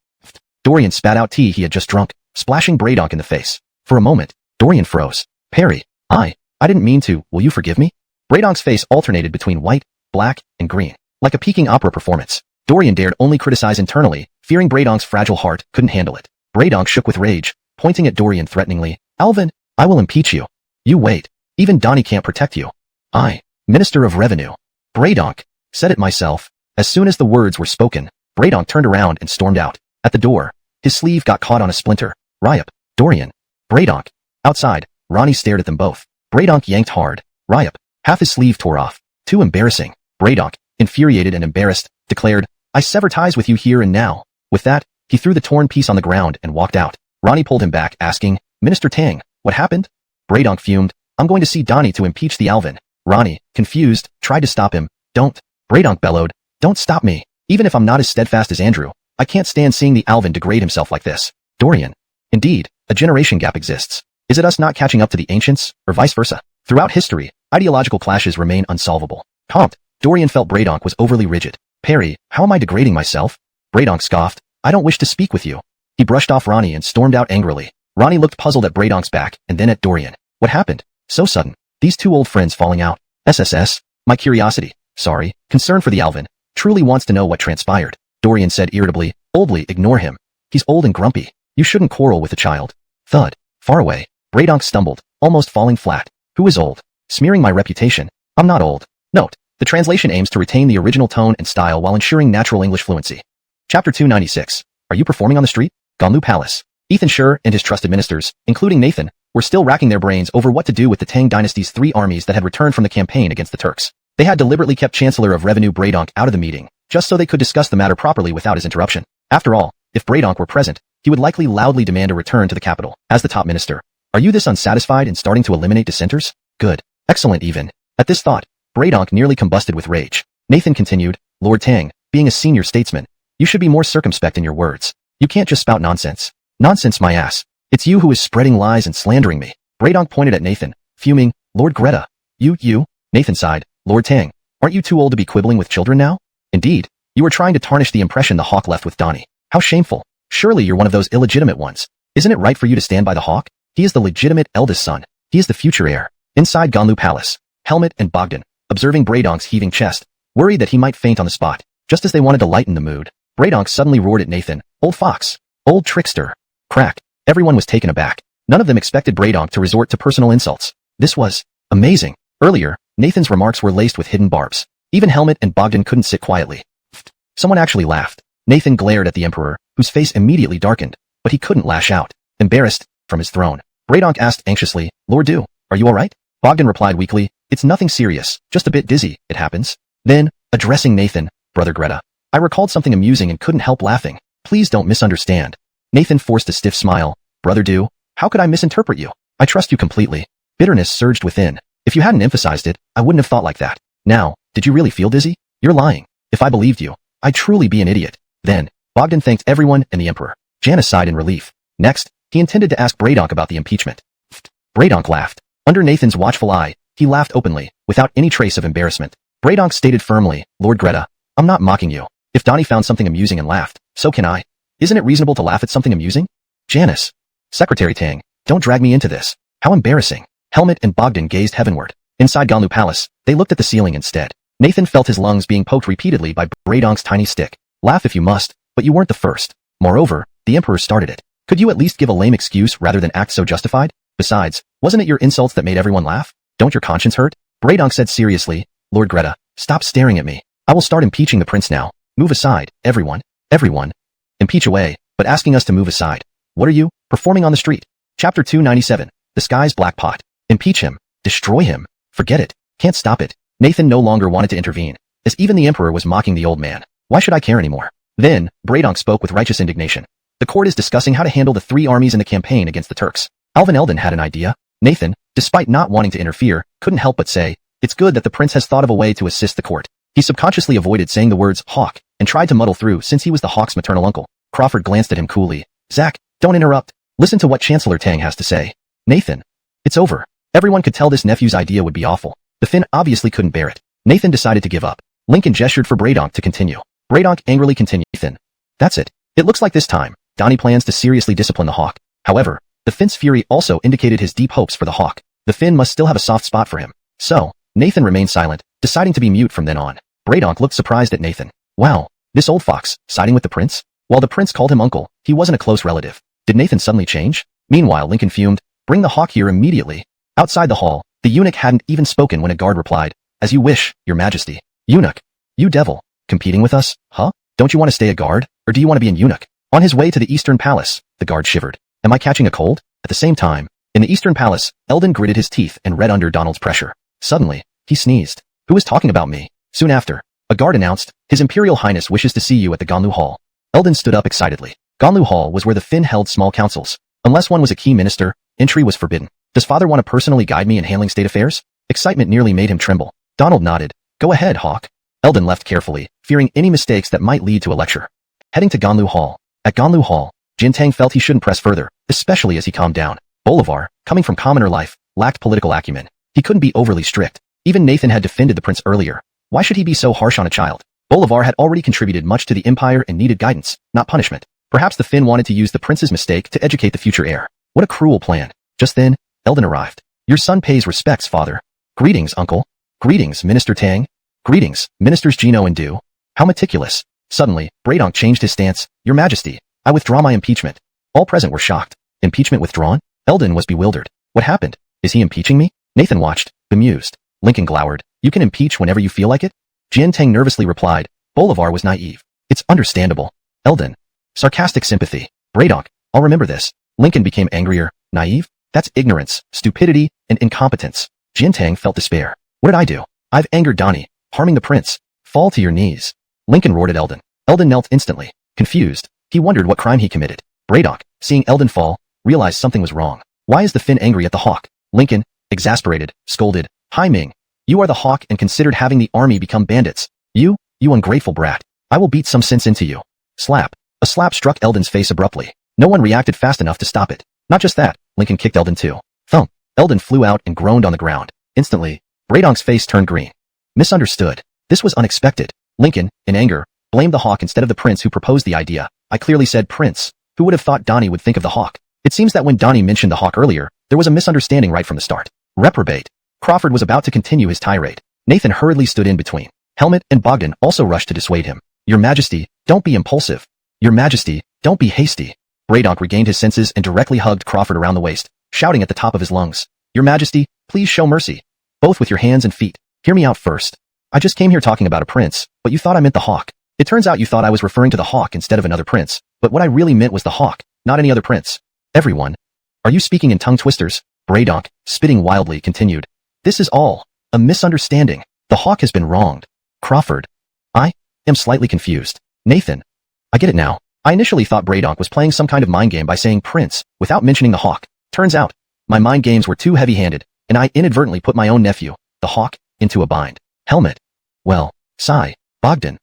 Dorian spat out tea he had just drunk, splashing Bradonk in the face. For a moment, Dorian froze. Perry, I didn't mean to. Will you forgive me? Bradonk's face alternated between white, black, and green, like a peaking opera performance. Dorian dared only criticize internally, fearing Bradonk's fragile heart couldn't handle it. Bradonk shook with rage, pointing at Dorian threateningly. Alvin, I will impeach you. You wait. Even Donnie can't protect you. I, Minister of Revenue. Bradonk, said it myself. As soon as the words were spoken, Bradonk turned around and stormed out. At the door, his sleeve got caught on a splinter. Ryup, Dorian, Bradonk. Outside, Ronnie stared at them both. Bradonk yanked hard. Ryup, half his sleeve tore off. Too embarrassing. Bradonk, infuriated and embarrassed, declared, I sever ties with you here and now. With that, he threw the torn piece on the ground and walked out. Ronnie pulled him back, asking, Minister Tang, what happened? Bradonk fumed. I'm going to see Donnie to impeach the Alvin. Ronnie, confused, tried to stop him. Don't. Bradonk bellowed. Don't stop me. Even if I'm not as steadfast as Andrew, I can't stand seeing the Alvin degrade himself like this. Dorian. Indeed, a generation gap exists. Is it us not catching up to the ancients, or vice versa? Throughout history, ideological clashes remain unsolvable. Comte. Dorian felt Bradonk was overly rigid. Perry, how am I degrading myself? Bradonk scoffed. I don't wish to speak with you. He brushed off Ronnie and stormed out angrily. Ronnie looked puzzled at Bradonk's back and then at Dorian. What happened? So sudden. These two old friends falling out. SSS. My curiosity. Sorry. Concern for the Alvin. Truly wants to know what transpired. Dorian said irritably. Oldly, ignore him. He's old and grumpy. You shouldn't quarrel with a child. Thud. Far away. Bradonk stumbled, almost falling flat. Who is old? Smearing my reputation. I'm not old. Note. The translation aims to retain the original tone and style while ensuring natural English fluency. Chapter 296. Are you performing on the street? Ganlu Palace. Ethan Sher and his trusted ministers, including Nathan, were still racking their brains over what to do with the Tang Dynasty's 3 armies that had returned from the campaign against the Turks. They had deliberately kept Chancellor of Revenue Bradonk out of the meeting, just so they could discuss the matter properly without his interruption. After all, if Bradonk were present, he would likely loudly demand a return to the capital. As the top minister, are you this unsatisfied and starting to eliminate dissenters? Good. Excellent even. At this thought, Bradonk nearly combusted with rage. Nathan continued, Lord Tang, being a senior statesman, you should be more circumspect in your words. You can't just spout nonsense. Nonsense, my ass. It's you who is spreading lies and slandering me. Bradonk pointed at Nathan, fuming, Lord Greta. You? Nathan sighed, Lord Tang, aren't you too old to be quibbling with children now? Indeed, you were trying to tarnish the impression the hawk left with Donnie. How shameful. Surely you're one of those illegitimate ones. Isn't it right for you to stand by the hawk? He is the legitimate eldest son. He is the future heir. Inside Ganlu Palace, Helmet and Bogdan, observing Bradonk's heaving chest, worried that he might faint on the spot. Just as they wanted to lighten the mood, Bradonk suddenly roared at Nathan, Old fox. Old trickster. Crack. Everyone was taken aback. None of them expected Bradonk to resort to personal insults. This was amazing. Earlier, Nathan's remarks were laced with hidden barbs. Even Helmet and Bogdan couldn't sit quietly. Someone actually laughed. Nathan glared at the Emperor, whose face immediately darkened, but he couldn't lash out. Embarrassed, from his throne, Bradonk asked anxiously, Lord Du, are you alright? Bogdan replied weakly, It's nothing serious, just a bit dizzy, it happens. Then, addressing Nathan, Brother Greta, I recalled something amusing and couldn't help laughing. Please don't misunderstand. Nathan forced a stiff smile. Brother Du, how could I misinterpret you? I trust you completely. Bitterness surged within. If you hadn't emphasized it, I wouldn't have thought like that. Now, did you really feel dizzy? You're lying. If I believed you, I'd truly be an idiot. Then, Bogdan thanked everyone and the emperor. Janice sighed in relief. Next, he intended to ask Bradonk about the impeachment. Bradonk laughed. Under Nathan's watchful eye, he laughed openly, without any trace of embarrassment. Bradonk stated firmly, Lord Greta, I'm not mocking you. If Donnie found something amusing and laughed, so can I. Isn't it reasonable to laugh at something amusing? Janice. Secretary Tang, don't drag me into this. How embarrassing. Helmet and Bogdan gazed heavenward. Inside Ganlu Palace, they looked at the ceiling instead. Nathan felt his lungs being poked repeatedly by Bradonk's tiny stick. Laugh if you must, but you weren't the first. Moreover, the emperor started it. Could you at least give a lame excuse rather than act so justified? Besides, wasn't it your insults that made everyone laugh? Don't your conscience hurt? Bradonk said seriously, Lord Greta, stop staring at me. I will start impeaching the prince now. Move aside, everyone. Everyone. Impeach away, but asking us to move aside. What are you, performing on the street? Chapter 297. The Sky's Black Pot. Impeach him. Destroy him. Forget it. Can't stop it. Nathan no longer wanted to intervene, as even the emperor was mocking the old man. Why should I care anymore? Then, Bradonk spoke with righteous indignation. The court is discussing how to handle the 3 armies in the campaign against the Turks. Alvin Eldon had an idea. Nathan, despite not wanting to interfere, couldn't help but say, it's good that the prince has thought of a way to assist the court. He subconsciously avoided saying the words hawk and tried to muddle through since he was the hawk's maternal uncle. Crawford glanced at him coolly. Zach, don't interrupt. Listen to what Chancellor Tang has to say. Nathan. It's over. Everyone could tell this nephew's idea would be awful. The Finn obviously couldn't bear it. Nathan decided to give up. Lincoln gestured for Bradonk to continue. Bradonk angrily continued. Nathan. That's it. It looks like this time, Donnie plans to seriously discipline the hawk. However, the Finn's fury also indicated his deep hopes for the hawk. The Finn must still have a soft spot for him. So, Nathan remained silent, deciding to be mute from then on. Bradonk looked surprised at Nathan. Wow, this old fox, siding with the prince? While the prince called him uncle, he wasn't a close relative. Did Nathan suddenly change? Meanwhile, Lincoln fumed. Bring the hawk here immediately. Outside the hall, the eunuch hadn't even spoken when a guard replied, As you wish, your majesty. Eunuch. You devil. Competing with us? Huh? Don't you want to stay a guard, or do you want to be an eunuch? On his way to the Eastern Palace, the guard shivered. Am I catching a cold? At the same time, in the Eastern Palace, Eldon gritted his teeth and read under Donald's pressure. Suddenly, he sneezed. Who is talking about me? Soon after, a guard announced, His Imperial Highness wishes to see you at the Ganlu Hall. Eldon stood up excitedly. Ganlu Hall was where the Finn held small councils. Unless one was a key minister, entry was forbidden. Does father want to personally guide me in handling state affairs? Excitement nearly made him tremble. Donald nodded. Go ahead, Hawk. Eldon left carefully, fearing any mistakes that might lead to a lecture. Heading to Ganlu Hall. At Ganlu Hall, Jintang felt he shouldn't press further, especially as he calmed down. Bolivar, coming from commoner life, lacked political acumen. He couldn't be overly strict. Even Nathan had defended the prince earlier. Why should he be so harsh on a child? Bolivar had already contributed much to the empire and needed guidance, not punishment. Perhaps the Finn wanted to use the prince's mistake to educate the future heir. What a cruel plan. Just then, Eldon arrived. Your son pays respects, father. Greetings, uncle. Greetings, Minister Tang. Greetings, Ministers Gino and Du. How meticulous. Suddenly, Bradonk changed his stance. Your Majesty, I withdraw my impeachment. All present were shocked. Impeachment withdrawn? Eldon was bewildered. What happened? Is he impeaching me? Nathan watched, bemused. Lincoln glowered. You can impeach whenever you feel like it? Jintang nervously replied. Bolivar was naive. It's understandable. Eldon. Sarcastic sympathy. Bradonk, I'll remember this. Lincoln became angrier. Naive? That's ignorance, stupidity, and incompetence. Jintang felt despair. What did I do? I've angered Donnie, harming the prince. Fall to your knees. Lincoln roared at Eldon. Eldon knelt instantly. Confused, he wondered what crime he committed. Bradonk, seeing Eldon fall, realized something was wrong. Why is the Finn angry at the hawk? Lincoln, exasperated, scolded. Hai Ming, you are the hawk and considered having the army become bandits. You ungrateful brat. I will beat some sense into you. Slap. A slap struck Eldon's face abruptly. No one reacted fast enough to stop it. Not just that, Lincoln kicked Eldon too. Thump. Eldon flew out and groaned on the ground. Instantly, Bradonk's face turned green. Misunderstood. This was unexpected. Lincoln, in anger, blamed the hawk instead of the prince who proposed the idea. I clearly said prince. Who would have thought Donnie would think of the hawk? It seems that when Donnie mentioned the hawk earlier, there was a misunderstanding right from the start. Reprobate. Crawford was about to continue his tirade. Nathan hurriedly stood in between. Helmet and Bogdan also rushed to dissuade him. Your Majesty, don't be impulsive. Your Majesty, don't be hasty. Bradonk regained his senses and directly hugged Crawford around the waist, shouting at the top of his lungs. Your Majesty, please show mercy. Both with your hands and feet. Hear me out first. I just came here talking about a prince, but you thought I meant the hawk. It turns out you thought I was referring to the hawk instead of another prince, but what I really meant was the hawk, not any other prince. Everyone. Are you speaking in tongue twisters? Bradonk, spitting wildly, continued. This is all a misunderstanding. The hawk has been wronged. Crawford. am slightly confused. Nathan. I get it now. I initially thought Braydonk was playing some kind of mind game by saying prince, without mentioning the hawk. Turns out, my mind games were too heavy-handed, and I inadvertently put my own nephew, the hawk, into a bind. Helmet. Well, sigh. Bogdan.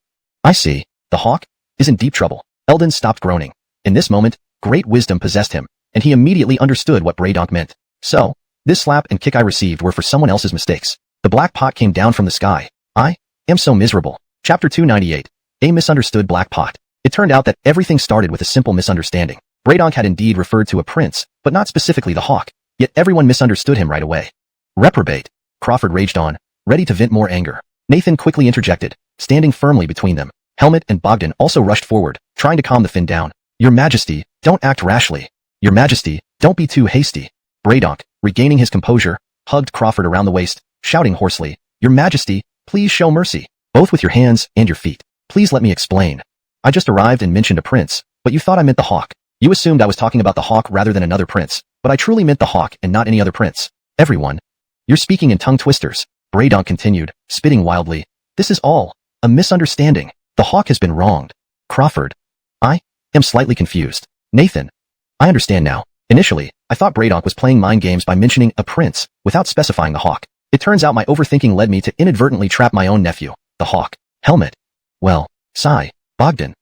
I see. The hawk is in deep trouble. Eldon stopped groaning. In this moment, great wisdom possessed him, and he immediately understood what Braydonk meant. So, this slap and kick I received were for someone else's mistakes. The black pot came down from the sky. I am so miserable. Chapter 298. A misunderstood black pot. It turned out that everything started with a simple misunderstanding. Braydonk had indeed referred to a prince, but not specifically the hawk, yet everyone misunderstood him right away. Reprobate. Crawford raged on, ready to vent more anger. Nathan quickly interjected, standing firmly between them. Helmet and Bogdan also rushed forward, trying to calm the Finn down. Your Majesty, don't act rashly. Your Majesty, don't be too hasty. Braydonk, regaining his composure, hugged Crawford around the waist, shouting hoarsely, Your Majesty, please show mercy, both with your hands and your feet. Please let me explain. I just arrived and mentioned a prince, but you thought I meant the hawk. You assumed I was talking about the hawk rather than another prince, but I truly meant the hawk and not any other prince. Everyone. You're speaking in tongue twisters. Braydonk continued, spitting wildly. This is all a misunderstanding. The hawk has been wronged. Crawford. I am slightly confused. Nathan. I understand now. Initially, I thought Braydonk was playing mind games by mentioning a prince, without specifying the hawk. It turns out my overthinking led me to inadvertently trap my own nephew, the hawk. Helmet. Well, sigh. Bogdan.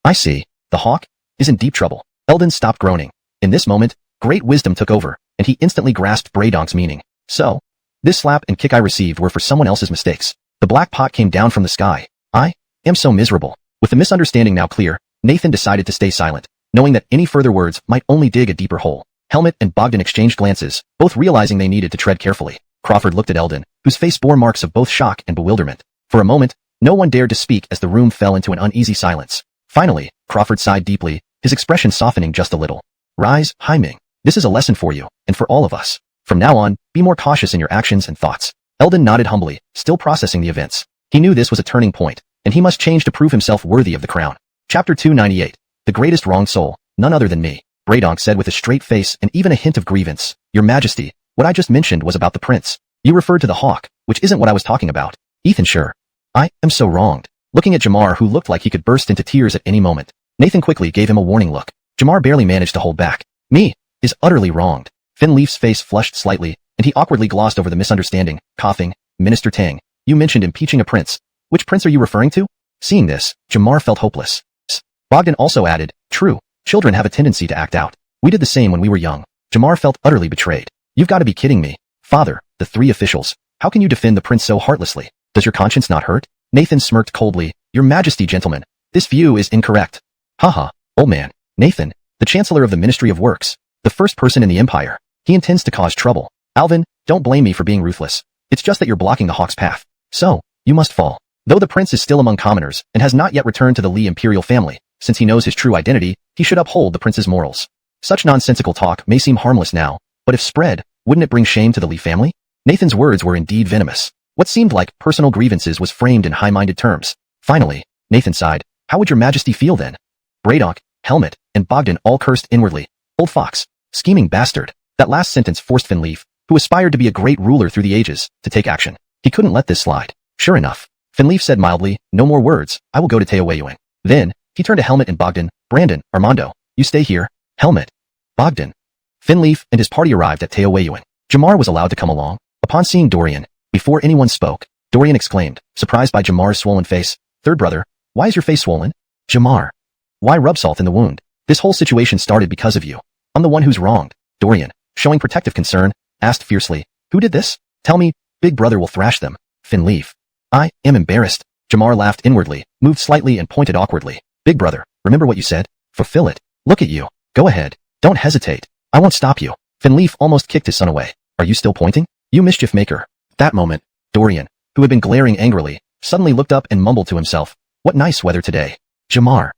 I see. The hawk is in deep trouble. Eldon stopped groaning. In this moment, great wisdom took over, and he instantly grasped Braydonk's meaning. So, this slap and kick I received were for someone else's mistakes. The black pot came down from the sky. I am so miserable. With the misunderstanding now clear, Nathan decided to stay silent, knowing that any further words might only dig a deeper hole. Helmet and Bogdan exchanged glances, both realizing they needed to tread carefully. Crawford looked at Eldon, whose face bore marks of both shock and bewilderment. For a moment, no one dared to speak as the room fell into an uneasy silence. Finally, Crawford sighed deeply, his expression softening just a little. Rise, Haiming. This is a lesson for you, and for all of us. From now on, be more cautious in your actions and thoughts. Eldon nodded humbly, still processing the events. He knew this was a turning point, and he must change to prove himself worthy of the crown. Chapter 298. The greatest wronged soul, none other than me. Braydonk said with a straight face and even a hint of grievance. Your Majesty, what I just mentioned was about the prince. You referred to the hawk, which isn't what I was talking about. Ethan sure. I am so wronged. Looking at Jamar, who looked like he could burst into tears at any moment, Nathan quickly gave him a warning look. Jamar barely managed to hold back. Me is utterly wronged. Finleaf's face flushed slightly, and he awkwardly glossed over the misunderstanding, coughing. Minister Tang, you mentioned impeaching a prince. Which prince are you referring to? Seeing this, Jamar felt hopeless. Bogdan also added, true, children have a tendency to act out. We did the same when we were young. Jamar felt utterly betrayed. You've got to be kidding me. Father, the three officials. How can you defend the prince so heartlessly? Does your conscience not hurt? Nathan smirked coldly. Your Majesty, gentlemen, this view is incorrect. Haha, old man. Nathan, the Chancellor of the Ministry of Works, the first person in the Empire. He intends to cause trouble. Alvin, don't blame me for being ruthless. It's just that you're blocking the hawk's path. So, you must fall. Though the prince is still among commoners and has not yet returned to the Li imperial family, since he knows his true identity, he should uphold the prince's morals. Such nonsensical talk may seem harmless now, but if spread, wouldn't it bring shame to the Li family? Nathan's words were indeed venomous. What seemed like personal grievances was framed in high-minded terms. Finally, Nathan sighed. How would your Majesty feel then? Braydonk, Helmet, and Bogdan all cursed inwardly. Old fox. Scheming bastard. That last sentence forced Finleaf, who aspired to be a great ruler through the ages, to take action. He couldn't let this slide. Sure enough, Finleaf said mildly, no more words, I will go to Teoyuan. Then, he turned to Helmet and Bogdan. Brandon, Armando, you stay here. Helmet. Bogdan. Finleaf and his party arrived at Teoyuan. Jamar was allowed to come along. Upon seeing Dorian, before anyone spoke, Dorian exclaimed, surprised by Jamar's swollen face. Third brother, why is your face swollen? Jamar. Why rub salt in the wound? This whole situation started because of you. I'm the one who's wronged. Dorian, showing protective concern, asked fiercely, who did this? Tell me, big brother will thrash them. Finleaf. I am embarrassed. Jamar laughed inwardly, moved slightly and pointed awkwardly. Big brother, remember what you said? Fulfill it. Look at you. Go ahead. Don't hesitate. I won't stop you. Finleaf almost kicked his son away. Are you still pointing? You mischief maker. That moment, Dorian, who had been glaring angrily, suddenly looked up and mumbled to himself. What nice weather today. Jamar.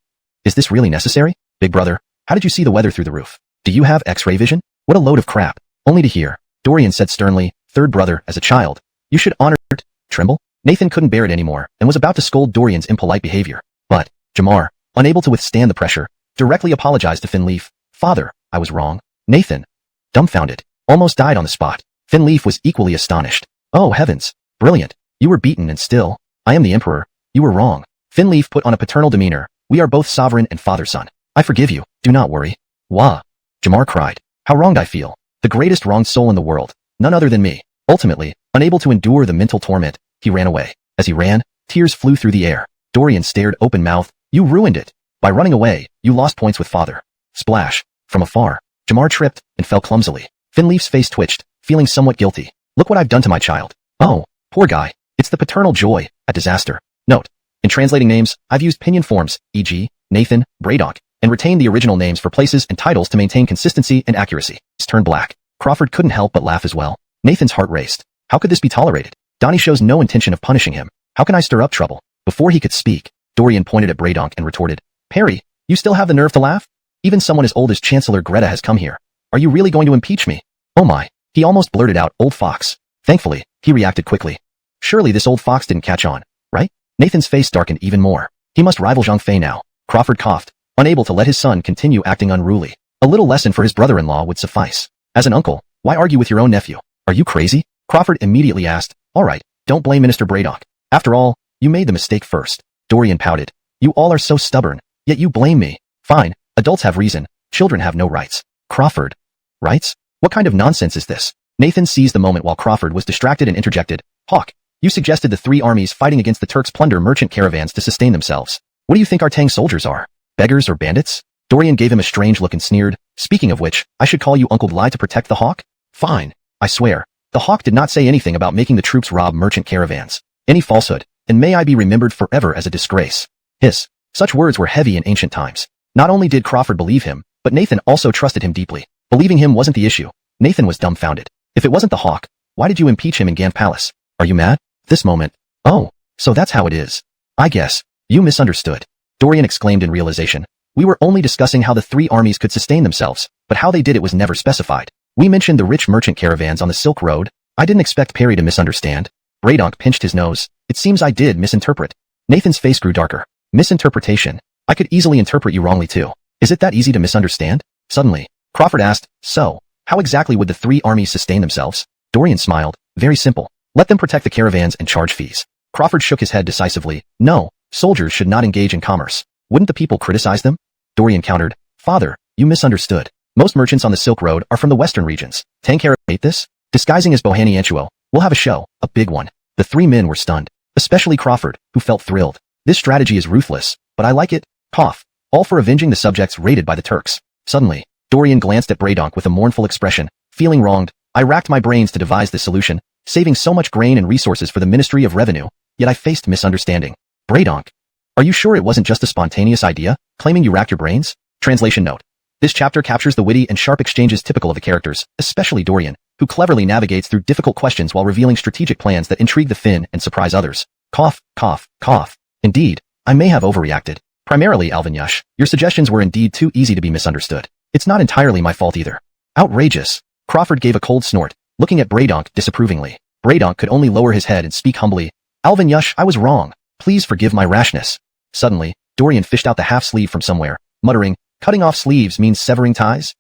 Is this really necessary? Big brother, how did you see the weather through the roof? Do you have X-ray vision? What a load of crap. Only to hear. Dorian said sternly, third brother, as a child. You should honor it. Tremble? Nathan couldn't bear it anymore, and was about to scold Dorian's impolite behavior. But, Jamar, unable to withstand the pressure, directly apologized to Finleaf. Father, I was wrong. Nathan. Dumbfounded. Almost died on the spot. Finleaf was equally astonished. Oh heavens. Brilliant. You were beaten and still. I am the emperor. You were wrong. Finleaf put on a paternal demeanor. We are both sovereign and father-son. I forgive you, do not worry. Wah! Jamar cried. How wronged I feel. The greatest wronged soul in the world, none other than me. Ultimately, unable to endure the mental torment, he ran away. As he ran, tears flew through the air. Dorian stared open-mouthed. You ruined it. By running away, you lost points with father. Splash. From afar, Jamar tripped and fell clumsily. Finleaf's face twitched, feeling somewhat guilty. Look what I've done to my child. Oh, poor guy. It's the paternal joy, a disaster. Note. In translating names, I've used pinyin forms, e.g., Nathan, Braddock, and retained the original names for places and titles to maintain consistency and accuracy. His turned black. Crawford couldn't help but laugh as well. Nathan's heart raced. How could this be tolerated? Donnie shows no intention of punishing him. How can I stir up trouble? Before he could speak, Dorian pointed at Braddock and retorted, Perry, you still have the nerve to laugh? Even someone as old as Chancellor Greta has come here. Are you really going to impeach me? Oh my. He almost blurted out, old fox. Thankfully, he reacted quickly. Surely this old fox didn't catch on, right? Nathan's face darkened even more. He must rival Zhang Fei now. Crawford coughed, unable to let his son continue acting unruly. A little lesson for his brother-in-law would suffice. As an uncle, why argue with your own nephew? Are you crazy? Crawford immediately asked, all right, don't blame Minister Braddock. After all, you made the mistake first. Dorian pouted. You all are so stubborn, yet you blame me. Fine, adults have reason, children have no rights. Crawford. Rights? What kind of nonsense is this? Nathan seized the moment while Crawford was distracted and interjected. Hawk, you suggested the three armies fighting against the Turks plunder merchant caravans to sustain themselves. What do you think our Tang soldiers are? Beggars or bandits? Dorian gave him a strange look and sneered. Speaking of which, I should call you Uncle Lie to protect the Hawk? Fine. I swear. The Hawk did not say anything about making the troops rob merchant caravans. Any falsehood, and may I be remembered forever as a disgrace. Hiss. Such words were heavy in ancient times. Not only did Crawford believe him, but Nathan also trusted him deeply. Believing him wasn't the issue. Nathan was dumbfounded. If it wasn't the Hawk, why did you impeach him in Gant Palace? Are you mad? This moment. Oh, so that's how it is. I guess. You misunderstood. Dorian exclaimed in realization. We were only discussing how the three armies could sustain themselves, but how they did it was never specified. We mentioned the rich merchant caravans on the Silk Road. I didn't expect Perry to misunderstand. Braddock pinched his nose. It seems I did misinterpret. Nathan's face grew darker. Misinterpretation. I could easily interpret you wrongly too. Is it that easy to misunderstand? Suddenly, Crawford asked, so, how exactly would the three armies sustain themselves? Dorian smiled. Very simple. Let them protect the caravans and charge fees. Crawford shook his head decisively. No, soldiers should not engage in commerce. Wouldn't the people criticize them? Dorian countered. Father, you misunderstood. Most merchants on the Silk Road are from the western regions. Tankara hate this? Disguising as Bohani Anchuo, we'll have a show, a big one. The three men were stunned. Especially Crawford, who felt thrilled. This strategy is ruthless, but I like it. Cough. All for avenging the subjects raided by the Turks. Suddenly, Dorian glanced at Braddock with a mournful expression. Feeling wronged, I racked my brains to devise this solution, saving so much grain and resources for the Ministry of Revenue, yet I faced misunderstanding. Braddock. Are you sure it wasn't just a spontaneous idea, claiming you racked your brains? Translation note. This chapter captures the witty and sharp exchanges typical of the characters, especially Dorian, who cleverly navigates through difficult questions while revealing strategic plans that intrigue the Finn and surprise others. Cough, cough, cough. Indeed, I may have overreacted. Primarily, Alvin Yush, your suggestions were indeed too easy to be misunderstood. It's not entirely my fault either. Outrageous. Crawford gave a cold snort, looking at Braddock disapprovingly. Braddock could only lower his head and speak humbly. Alvin Yush, I was wrong. Please forgive my rashness. Suddenly, Dorian fished out the half sleeve from somewhere, muttering, cutting off sleeves means severing ties?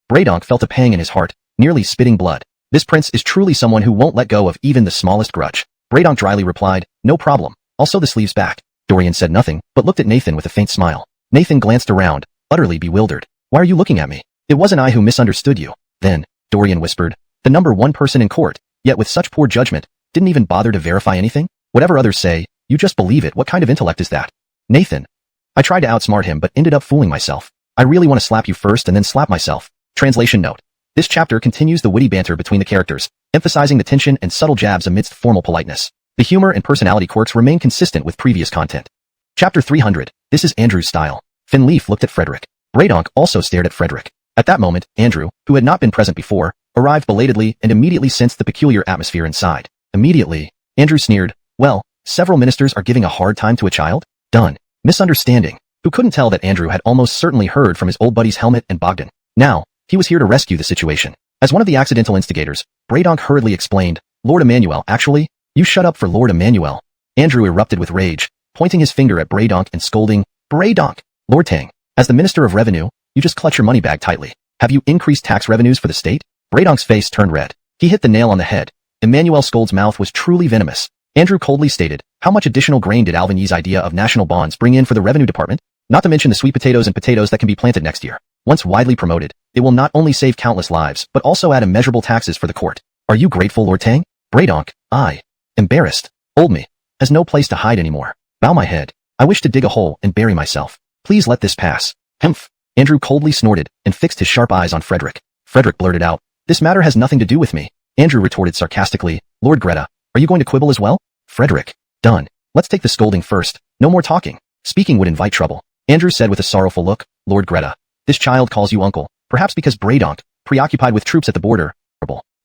Braddock felt a pang in his heart, nearly spitting blood. This prince is truly someone who won't let go of even the smallest grudge. Braddock dryly replied, no problem. I'll sew the sleeves back. Dorian said nothing, but looked at Nathan with a faint smile. Nathan glanced around, utterly bewildered. Why are you looking at me? It wasn't I who misunderstood you. Then, Dorian whispered, the number one person in court, yet with such poor judgment, didn't even bother to verify anything? Whatever others say, you just believe it. What kind of intellect is that? Nathan. I tried to outsmart him but ended up fooling myself. I really want to slap you first and then slap myself. Translation note. This chapter continues the witty banter between the characters, emphasizing the tension and subtle jabs amidst formal politeness. The humor and personality quirks remain consistent with previous content. Chapter 300. This is Andrew's style. Finleaf looked at Frederick. Braddock also stared at Frederick. At that moment, Andrew, who had not been present before, arrived belatedly and immediately sensed the peculiar atmosphere inside. Immediately, Andrew sneered. Well, several ministers are giving a hard time to a child? Done. Misunderstanding. Who couldn't tell that Andrew had almost certainly heard from his old buddies Helmet and Bogdan. Now, he was here to rescue the situation. As one of the accidental instigators, Braddock hurriedly explained, Lord Emmanuel, actually, you shut up for Lord Emmanuel. Andrew erupted with rage, pointing his finger at Braddock and scolding, Braddock, Lord Tang, as the Minister of Revenue, you just clutch your money bag tightly. Have you increased tax revenues for the state? Braddock's face turned red. He hit the nail on the head. Emmanuel Scold's mouth was truly venomous. Andrew coldly stated, how much additional grain did Alvin Yee's idea of national bonds bring in for the revenue department? Not to mention the sweet potatoes and potatoes that can be planted next year. Once widely promoted, it will not only save countless lives, but also add immeasurable taxes for the court. Are you grateful, Lord Tang? Braydonk, I, embarrassed, old me, has no place to hide anymore. Bow my head. I wish to dig a hole and bury myself. Please let this pass. Humph. Andrew coldly snorted and fixed his sharp eyes on Frederick. Frederick blurted out, this matter has nothing to do with me. Andrew retorted sarcastically, Lord Greta, are you going to quibble as well? Frederick, done. Let's take the scolding first. No more talking. Speaking would invite trouble. Andrew said with a sorrowful look, Lord Greta, this child calls you uncle, perhaps because Braydonk, preoccupied with troops at the border,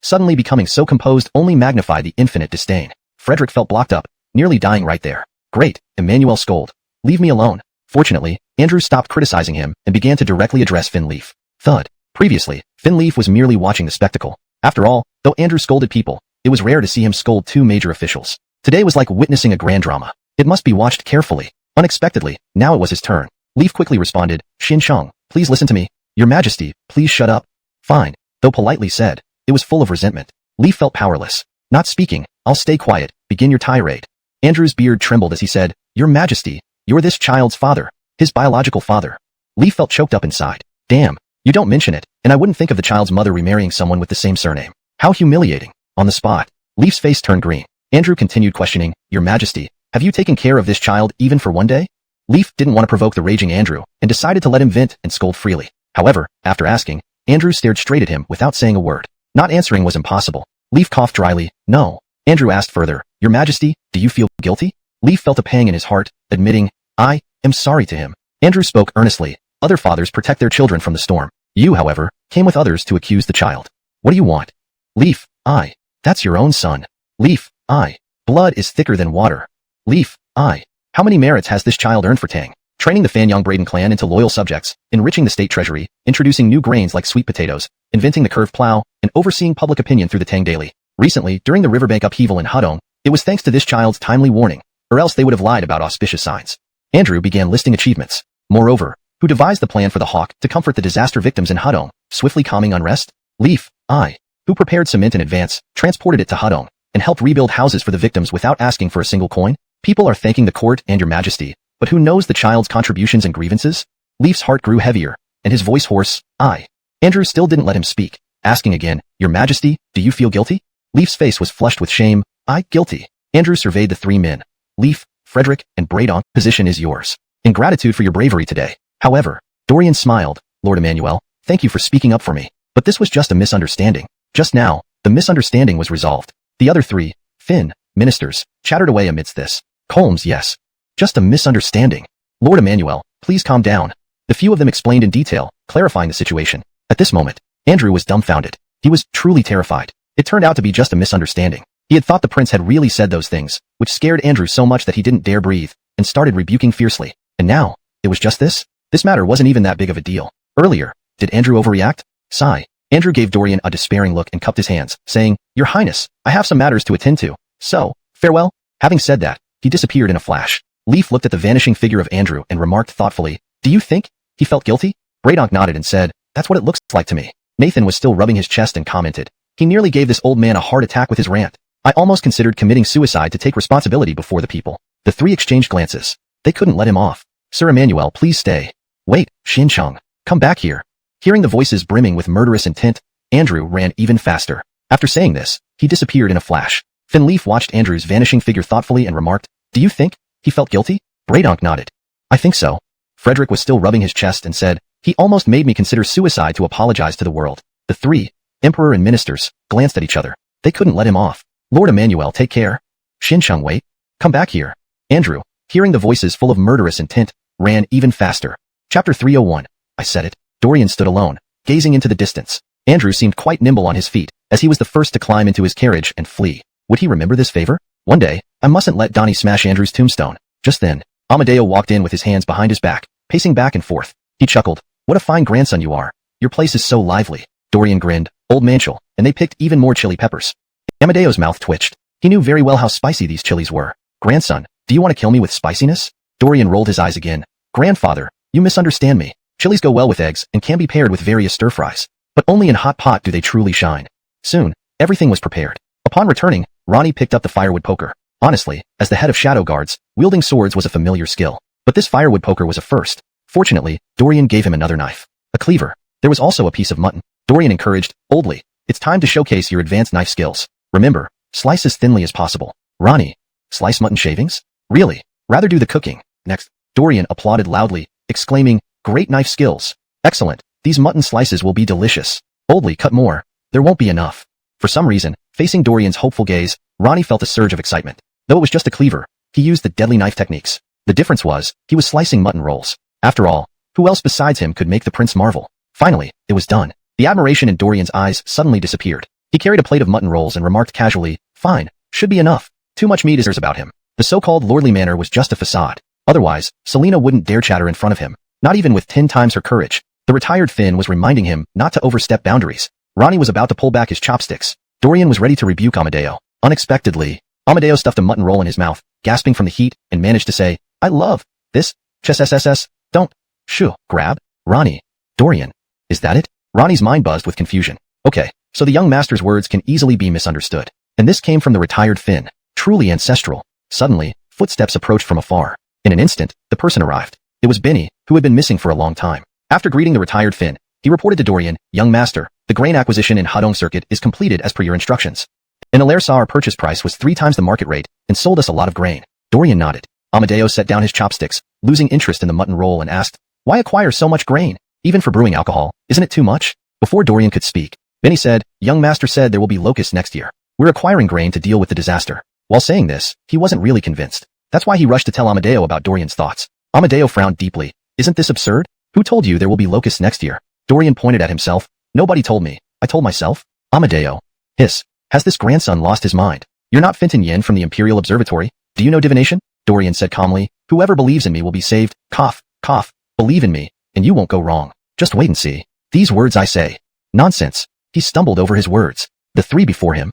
suddenly becoming so composed only magnified the infinite disdain. Frederick felt blocked up, nearly dying right there. Great, Emmanuel scold. Leave me alone. Fortunately, Andrew stopped criticizing him and began to directly address Finn Leaf. Thud. Previously, Finn Leaf was merely watching the spectacle. After all, though Andrew scolded people, it was rare to see him scold two major officials. Today was like witnessing a grand drama. It must be watched carefully. Unexpectedly, now it was his turn. Leaf quickly responded, Xin Cheng, please listen to me. Your Majesty, please shut up. Fine. Though politely said, it was full of resentment. Leaf felt powerless. Not speaking, I'll stay quiet, begin your tirade. Andrew's beard trembled as he said, Your Majesty, you're this child's father, his biological father. Leaf felt choked up inside. Damn, you don't mention it, and I wouldn't think of the child's mother remarrying someone with the same surname. How humiliating. On the spot, Leaf's face turned green. Andrew continued questioning, Your Majesty, have you taken care of this child even for one day? Leaf didn't want to provoke the raging Andrew and decided to let him vent and scold freely. However, after asking, Andrew stared straight at him without saying a word. Not answering was impossible. Leaf coughed dryly, No. Andrew asked further, Your Majesty, do you feel guilty? Leaf felt a pang in his heart, admitting, I am sorry to him. Andrew spoke earnestly. Other fathers protect their children from the storm. You, however, came with others to accuse the child. What do you want? Leaf, I. That's your own son. Leaf, I. Blood is thicker than water. Leaf, I. How many merits has this child earned for Tang? Training the Fanyang Braden clan into loyal subjects, enriching the state treasury, introducing new grains like sweet potatoes, inventing the curved plow, and overseeing public opinion through the Tang Daily. Recently, during the riverbank upheaval in Hudong, it was thanks to this child's timely warning, or else they would have lied about auspicious signs. Andrew began listing achievements. Moreover, who devised the plan for the hawk to comfort the disaster victims in Hudong, swiftly calming unrest? Leaf, I. Who prepared cement in advance, transported it to Hudong, and helped rebuild houses for the victims without asking for a single coin? People are thanking the court and your majesty, but who knows the child's contributions and grievances? Leaf's heart grew heavier, and his voice hoarse, I. Andrew still didn't let him speak, asking again, Your Majesty, do you feel guilty? Leaf's face was flushed with shame, I, guilty. Andrew surveyed the three men. Leaf, Frederick, and Braydonk, position is yours. In gratitude for your bravery today. However, Dorian smiled, Lord Emmanuel, thank you for speaking up for me. But this was just a misunderstanding. Just now, the misunderstanding was resolved. The other three, Finn, ministers, chattered away amidst this. Colmes, yes. Just a misunderstanding. Lord Emmanuel, please calm down. The few of them explained in detail, clarifying the situation. At this moment, Andrew was dumbfounded. He was truly terrified. It turned out to be just a misunderstanding. He had thought the prince had really said those things, which scared Andrew so much that he didn't dare breathe, and started rebuking fiercely. And now, it was just this? This matter wasn't even that big of a deal. Earlier, did Andrew overreact? Sigh. Andrew gave Dorian a despairing look and cupped his hands, saying, Your Highness, I have some matters to attend to. So, farewell. Having said that, he disappeared in a flash. Leaf looked at the vanishing figure of Andrew and remarked thoughtfully, Do you think he felt guilty? Braydonk nodded and said, That's what it looks like to me. Nathan was still rubbing his chest and commented, He nearly gave this old man a heart attack with his rant. I almost considered committing suicide to take responsibility before the people. The three exchanged glances. They couldn't let him off. Sir Emmanuel, please stay. Wait, Xin Cheng. Come back here. Hearing the voices brimming with murderous intent, Andrew ran even faster. After saying this, he disappeared in a flash. Finn Leaf watched Andrew's vanishing figure thoughtfully and remarked, Do you think he felt guilty? Braydonk nodded. I think so. Frederick was still rubbing his chest and said, He almost made me consider suicide to apologize to the world. The three, Emperor and ministers, glanced at each other. They couldn't let him off. Lord Emmanuel, take care. Xin Cheng, wait. Come back here. Andrew, hearing the voices full of murderous intent, ran even faster. Chapter 301. I said it. Dorian stood alone, gazing into the distance. Andrew seemed quite nimble on his feet, as he was the first to climb into his carriage and flee. Would he remember this favor? One day, I mustn't let Donnie smash Andrew's tombstone. Just then, Amadeo walked in with his hands behind his back, pacing back and forth. He chuckled, What a fine grandson you are. Your place is so lively. Dorian grinned, Old Manchel, and they picked even more chili peppers. Amadeo's mouth twitched. He knew very well how spicy these chilies were. Grandson, do you want to kill me with spiciness? Dorian rolled his eyes again. Grandfather, you misunderstand me. Chilies go well with eggs and can be paired with various stir-fries. But only in hot pot do they truly shine. Soon, everything was prepared. Upon returning, Ronnie picked up the firewood poker. Honestly, as the head of shadow guards, wielding swords was a familiar skill. But this firewood poker was a first. Fortunately, Dorian gave him another knife. A cleaver. There was also a piece of mutton. Dorian encouraged, boldly, it's time to showcase your advanced knife skills. Remember, slice as thinly as possible. Ronnie, slice mutton shavings? Really? Rather do the cooking. Next, Dorian applauded loudly, exclaiming, great knife skills. Excellent. These mutton slices will be delicious. Boldly cut more. There won't be enough. For some reason, facing Dorian's hopeful gaze, Ronnie felt a surge of excitement. Though it was just a cleaver, he used the deadly knife techniques. The difference was, he was slicing mutton rolls. After all, who else besides him could make the prince marvel? Finally, it was done. The admiration in Dorian's eyes suddenly disappeared. He carried a plate of mutton rolls and remarked casually, fine, should be enough. Too much meat is about him. The so-called lordly manner was just a facade. Otherwise, Selena wouldn't dare chatter in front of him, not even with 10 times her courage. The retired Finn was reminding him not to overstep boundaries. Ronnie was about to pull back his chopsticks. Dorian was ready to rebuke Amadeo. Unexpectedly, Amadeo stuffed a mutton roll in his mouth, gasping from the heat, and managed to say, I love this. Chess, don't. Shoo, grab. Ronnie. Dorian. Is that it? Ronnie's mind buzzed with confusion. Okay, so the young master's words can easily be misunderstood. And this came from the retired Finn. Truly ancestral. Suddenly, footsteps approached from afar. In an instant, the person arrived. It was Benny, who had been missing for a long time. After greeting the retired Finn, he reported to Dorian, young master, the grain acquisition in Hadong Circuit is completed as per your instructions. And Alaire saw our purchase price was 3 times the market rate and sold us a lot of grain. Dorian nodded. Amadeo set down his chopsticks, losing interest in the mutton roll and asked, why acquire so much grain? Even for brewing alcohol, isn't it too much? Before Dorian could speak, Benny said, young master said there will be locusts next year. We're acquiring grain to deal with the disaster. While saying this, he wasn't really convinced. That's why he rushed to tell Amadeo about Dorian's thoughts. Amadeo frowned deeply. Isn't this absurd? Who told you there will be locusts next year? Dorian pointed at himself. Nobody told me. I told myself. Amadeo. Hiss. Has this grandson lost his mind? You're not Fintan Yin from the Imperial Observatory? Do you know divination? Dorian said calmly. Whoever believes in me will be saved. Cough, cough. Believe in me, and you won't go wrong. Just wait and see. These words I say. Nonsense. He stumbled over his words. The 3 before him.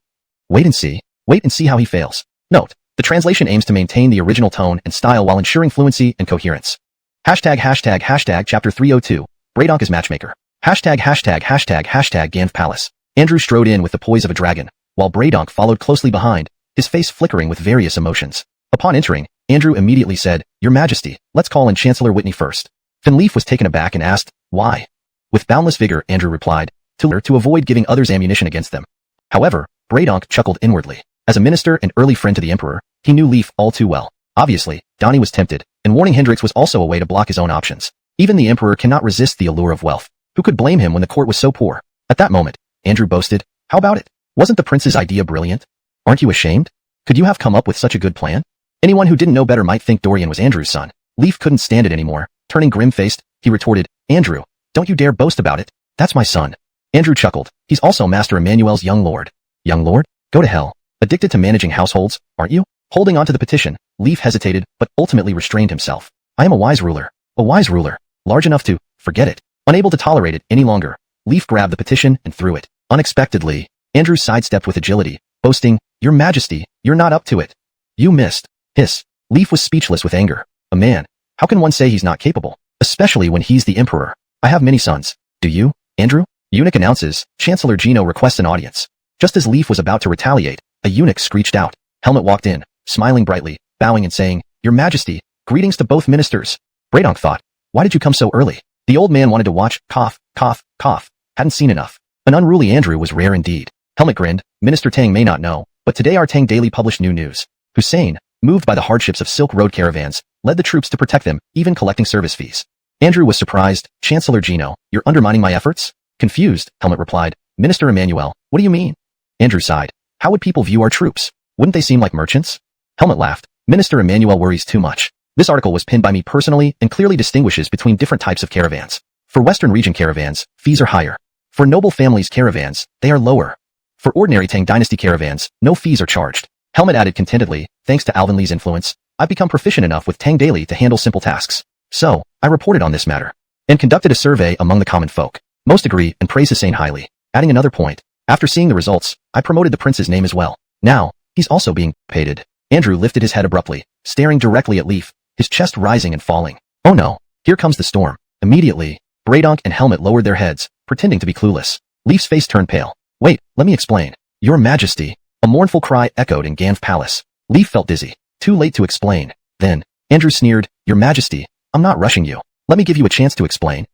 Wait and see. Wait and see how he fails. Note. The translation aims to maintain the original tone and style while ensuring fluency and coherence. Hashtag chapter 302. Braydonk is matchmaker. Hashtag Ganv Palace. Andrew strode in with the poise of a dragon, while Braydonk followed closely behind, his face flickering with various emotions. Upon entering, Andrew immediately said, Your Majesty, let's call in Chancellor Whitney first. Finleaf was taken aback and asked, why? With boundless vigor, Andrew replied, to avoid giving others ammunition against them. However, Braydonk chuckled inwardly. As a minister and early friend to the Emperor, he knew Leaf all too well. Obviously, Donnie was tempted, and warning Hendrix was also a way to block his own options. Even the Emperor cannot resist the allure of wealth. Who could blame him when the court was so poor? At that moment, Andrew boasted, how about it? Wasn't the prince's idea brilliant? Aren't you ashamed? Could you have come up with such a good plan? Anyone who didn't know better might think Dorian was Andrew's son. Leaf couldn't stand it anymore. Turning grim-faced, he retorted, Andrew, don't you dare boast about it. That's my son. Andrew chuckled. He's also Master Emmanuel's young lord. Young lord? Go to hell. Addicted to managing households, aren't you? Holding onto the petition, Leaf hesitated, but ultimately restrained himself. I am a wise ruler. A wise ruler. Large enough to, forget it. Unable to tolerate it any longer, Leaf grabbed the petition and threw it. Unexpectedly, Andrew sidestepped with agility, boasting, Your Majesty, you're not up to it. You missed. Hiss. Leaf was speechless with anger. A man. How can one say he's not capable? Especially when he's the Emperor. I have many sons. Do you, Andrew? Eunuch announces, Chancellor Gino requests an audience. Just as Leaf was about to retaliate, a eunuch screeched out. Helmet walked in, smiling brightly, bowing and saying, Your Majesty, greetings to both ministers. Braydonk thought, why did you come so early? The old man wanted to watch, cough, cough, cough, hadn't seen enough. An unruly Andrew was rare indeed. Helmet grinned, Minister Tang may not know, but today our Tang Daily published new news. Hussein, moved by the hardships of Silk Road caravans, led the troops to protect them, even collecting service fees. Andrew was surprised. Chancellor Gino, you're undermining my efforts? Confused, Helmet replied, Minister Emmanuel, what do you mean? Andrew sighed. How would people view our troops? Wouldn't they seem like merchants? Helmet laughed. Minister Emmanuel worries too much. This article was pinned by me personally and clearly distinguishes between different types of caravans. For Western region caravans, fees are higher. For noble families caravans, they are lower. For ordinary Tang Dynasty caravans, no fees are charged. Helmet added contentedly, thanks to Alvin Lee's influence, I've become proficient enough with Tang Daily to handle simple tasks. So, I reported on this matter. And conducted a survey among the common folk. Most agree and praise Hussein highly. Adding another point, after seeing the results, I promoted the prince's name as well. Now, he's also being paid. Andrew lifted his head abruptly, staring directly at Leaf, his chest rising and falling. Oh no, here comes the storm. Immediately, Braydonk and Helmet lowered their heads, pretending to be clueless. Leaf's face turned pale. Wait, let me explain. Your Majesty. A mournful cry echoed in Ganv Palace. Leaf felt dizzy. Too late to explain. Then, Andrew sneered, "Your Majesty, I'm not rushing you. Let me give you a chance to explain."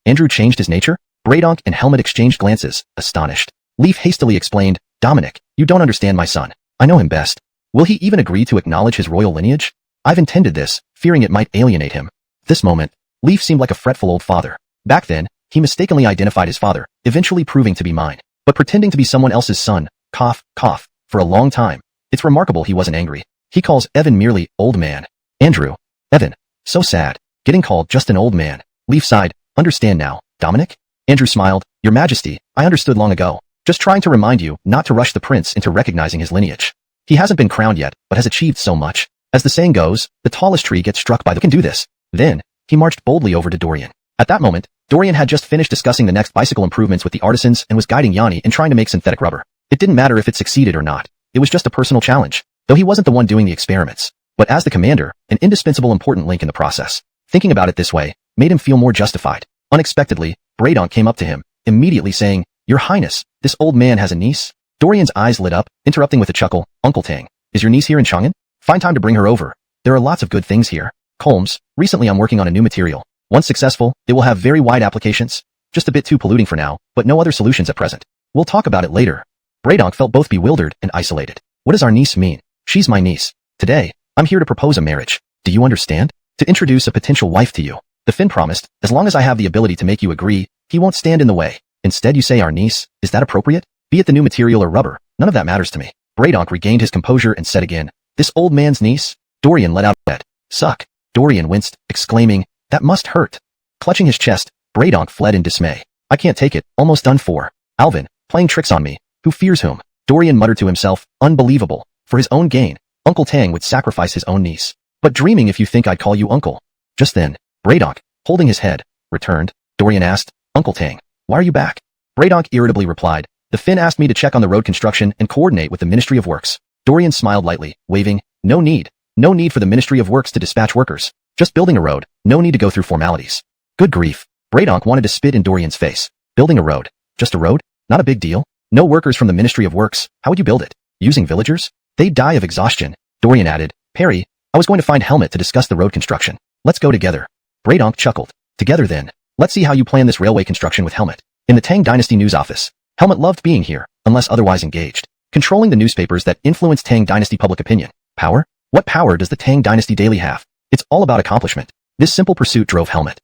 Andrew changed his nature? Braydonk and Helmet exchanged glances, astonished. Leaf hastily explained, "Dominic, you don't understand my son. I know him best. Will he even agree to acknowledge his royal lineage? I've intended this, fearing it might alienate him." This moment, Leaf seemed like a fretful old father. Back then, he mistakenly identified his father, eventually proving to be mine. But pretending to be someone else's son, cough, cough, for a long time. It's remarkable he wasn't angry. He calls Evan merely old man. Andrew. Evan. So sad. Getting called just an old man. Leaf sighed. Understand now, Dominic? Andrew smiled. Your Majesty, I understood long ago. Just trying to remind you not to rush the prince into recognizing his lineage. He hasn't been crowned yet, but has achieved so much. As the saying goes, the tallest tree gets struck by the— can do this. Then, he marched boldly over to Dorian. At that moment, Dorian had just finished discussing the next bicycle improvements with the artisans and was guiding Yanni in trying to make synthetic rubber. It didn't matter if it succeeded or not. It was just a personal challenge, though he wasn't the one doing the experiments. But as the commander, an indispensable important link in the process. Thinking about it this way made him feel more justified. Unexpectedly, Braydonk came up to him, immediately saying, "Your Highness, this old man has a niece?" Dorian's eyes lit up, interrupting with a chuckle, "Uncle Tang, is your niece here in Chang'an? Find time to bring her over. There are lots of good things here. Colmes, recently I'm working on a new material. Once successful, it will have very wide applications. Just a bit too polluting for now, but no other solutions at present. We'll talk about it later." Braydonk felt both bewildered and isolated. What does our niece mean? She's my niece. Today, I'm here to propose a marriage. Do you understand? To introduce a potential wife to you. The Finn promised, as long as I have the ability to make you agree, he won't stand in the way. Instead you say our niece, is that appropriate? Be it the new material or rubber, none of that matters to me. Braydonk regained his composure and said again, "This old man's niece?" Dorian let out a bed. "Suck." Dorian winced, exclaiming, "That must hurt." Clutching his chest, Braydonk fled in dismay. "I can't take it, almost done for. Alvin, playing tricks on me. Who fears whom?" Dorian muttered to himself, "Unbelievable. For his own gain, Uncle Tang would sacrifice his own niece. But dreaming if you think I'd call you uncle." Just then, Braydonk, holding his head, returned. Dorian asked, "Uncle Tang, why are you back?" Braydonk irritably replied, "The Finn asked me to check on the road construction and coordinate with the Ministry of Works." Dorian smiled lightly, waving, "No need. No need for the Ministry of Works to dispatch workers. Just building a road, no need to go through formalities." Good grief. Braydonk wanted to spit in Dorian's face. Building a road? Just a road? Not a big deal. No workers from the Ministry of Works. How would you build it? Using villagers? They'd die of exhaustion. Dorian added, "Perry, I was going to find Helmet to discuss the road construction. Let's go together." Braydonk chuckled. "Together then. Let's see how you plan this railway construction with Helmet." In the Tang Dynasty news office, Helmet loved being here, unless otherwise engaged. Controlling the newspapers that influenced Tang Dynasty public opinion. Power? What power does the Tang Dynasty daily have? It's all about accomplishment. This simple pursuit drove Helmet.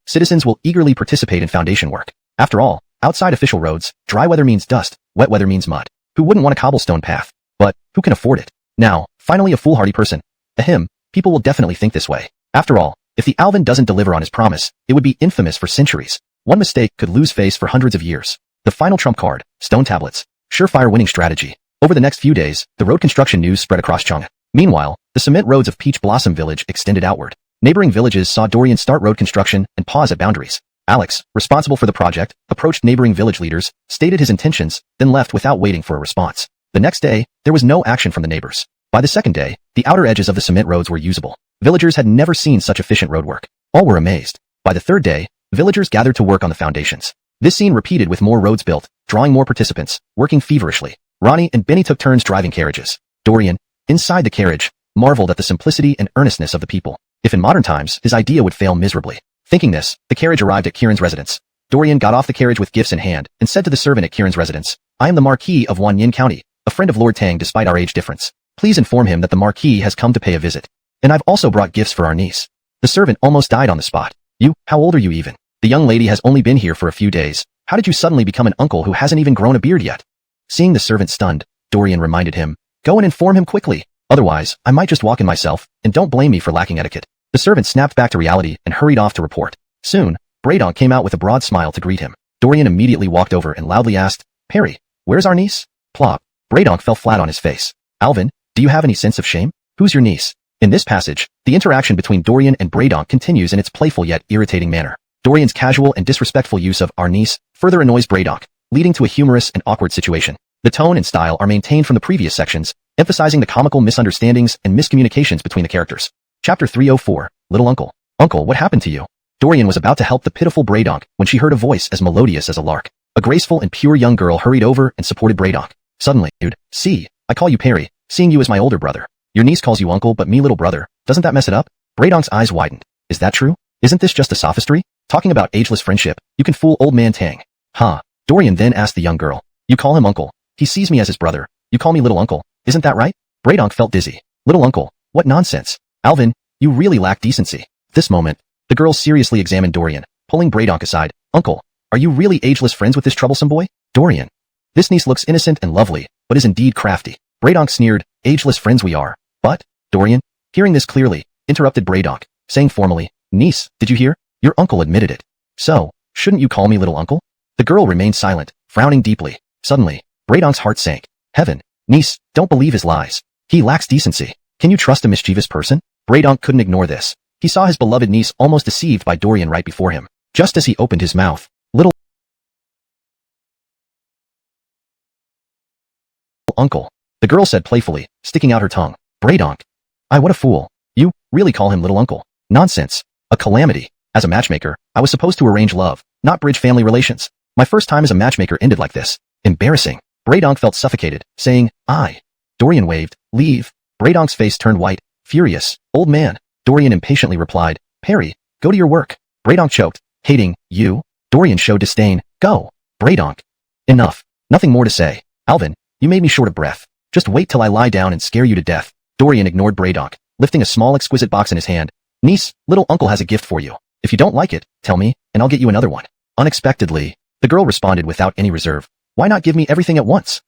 Citizens will eagerly participate in foundation work. After all, outside official roads, dry weather means dust, wet weather means mud. Who wouldn't want a cobblestone path? But, who can afford it? Now, finally a foolhardy person. Ahem, people will definitely think this way. After all, if the Alvin doesn't deliver on his promise, it would be infamous for centuries. One mistake could lose face for hundreds of years. The final trump card, stone tablets. Surefire winning strategy. Over the next few days, the road construction news spread across Chang'an. Meanwhile, the cement roads of Peach Blossom Village extended outward. Neighboring villages saw Dorian start road construction and pause at boundaries. Alex, responsible for the project, approached neighboring village leaders, stated his intentions, then left without waiting for a response. The next day, there was no action from the neighbors. By the second day, the outer edges of the cement roads were usable. Villagers had never seen such efficient roadwork. All were amazed. By the third day, villagers gathered to work on the foundations. This scene repeated with more roads built, drawing more participants, working feverishly. Ronnie and Benny took turns driving carriages. Dorian, inside the carriage, marveled at the simplicity and earnestness of the people. If in modern times, his idea would fail miserably. Thinking this, the carriage arrived at Kieran's residence. Dorian got off the carriage with gifts in hand and said to the servant at Kieran's residence, "I am the Marquis of Wanyin County, a friend of Lord Tang despite our age difference. Please inform him that the Marquis has come to pay a visit. And I've also brought gifts for our niece." The servant almost died on the spot. "You, how old are you even? The young lady has only been here for a few days. How did you suddenly become an uncle who hasn't even grown a beard yet?" Seeing the servant stunned, Dorian reminded him, "Go and inform him quickly. Otherwise, I might just walk in myself, and don't blame me for lacking etiquette." The servant snapped back to reality and hurried off to report. Soon, Braydonk came out with a broad smile to greet him. Dorian immediately walked over and loudly asked, "Perry, where's our niece?" Plop. Braydonk fell flat on his face. "Alvin, do you have any sense of shame? Who's your niece?" In this passage, the interaction between Dorian and Braydonk continues in its playful yet irritating manner. Dorian's casual and disrespectful use of our niece further annoys Braydonk, leading to a humorous and awkward situation. The tone and style are maintained from the previous sections, emphasizing the comical misunderstandings and miscommunications between the characters. Chapter 304, Little Uncle. "Uncle, what happened to you?" Dorian was about to help the pitiful Braydonk when she heard a voice as melodious as a lark. A graceful and pure young girl hurried over and supported Braydonk. Suddenly, "Dude, see, I call you Perry, seeing you as my older brother. Your niece calls you uncle but me little brother. Doesn't that mess it up? Bradonk's eyes widened. Is that true? Isn't this just a sophistry? Talking about ageless friendship, you can fool old man Tang. Huh. Dorian then asked the young girl. You call him uncle. He sees me as his brother. You call me little uncle. Isn't that right? Bradonk felt dizzy. Little uncle. What nonsense. Alvin, you really lack decency. At this moment, the girl seriously examined Dorian, pulling Bradonk aside. Uncle, are you really ageless friends with this troublesome boy? Dorian. This niece looks innocent and lovely, but is indeed crafty. Bradonk sneered. Ageless friends we are. But, Dorian, hearing this clearly, interrupted Bradonk, saying formally, Niece, did you hear? Your uncle admitted it. So, shouldn't you call me little uncle? The girl remained silent, frowning deeply. Suddenly, Bradonk's heart sank. Heaven, niece, don't believe his lies. He lacks decency. Can you trust a mischievous person? Bradonk couldn't ignore this. He saw his beloved niece almost deceived by Dorian right before him. Just as he opened his mouth, little uncle, the girl said playfully, sticking out her tongue. Bradonk. What a fool. You really call him little uncle. Nonsense. A calamity. As a matchmaker, I was supposed to arrange love, not bridge family relations. My first time as a matchmaker ended like this. Embarrassing. Bradonk felt suffocated, saying, Dorian waved. Leave. Bradonk's face turned white. Furious. Old man. Dorian impatiently replied. Perry, go to your work. Bradonk choked. Hating, you? Dorian showed disdain. Go. Bradonk. Enough. Nothing more to say. Alvin, you made me short of breath. Just wait till I lie down and scare you to death. Dorian ignored Bradonk, lifting a small exquisite box in his hand. Niece, little uncle has a gift for you. If you don't like it, tell me, and I'll get you another one. Unexpectedly, the girl responded without any reserve. Why not give me everything at once?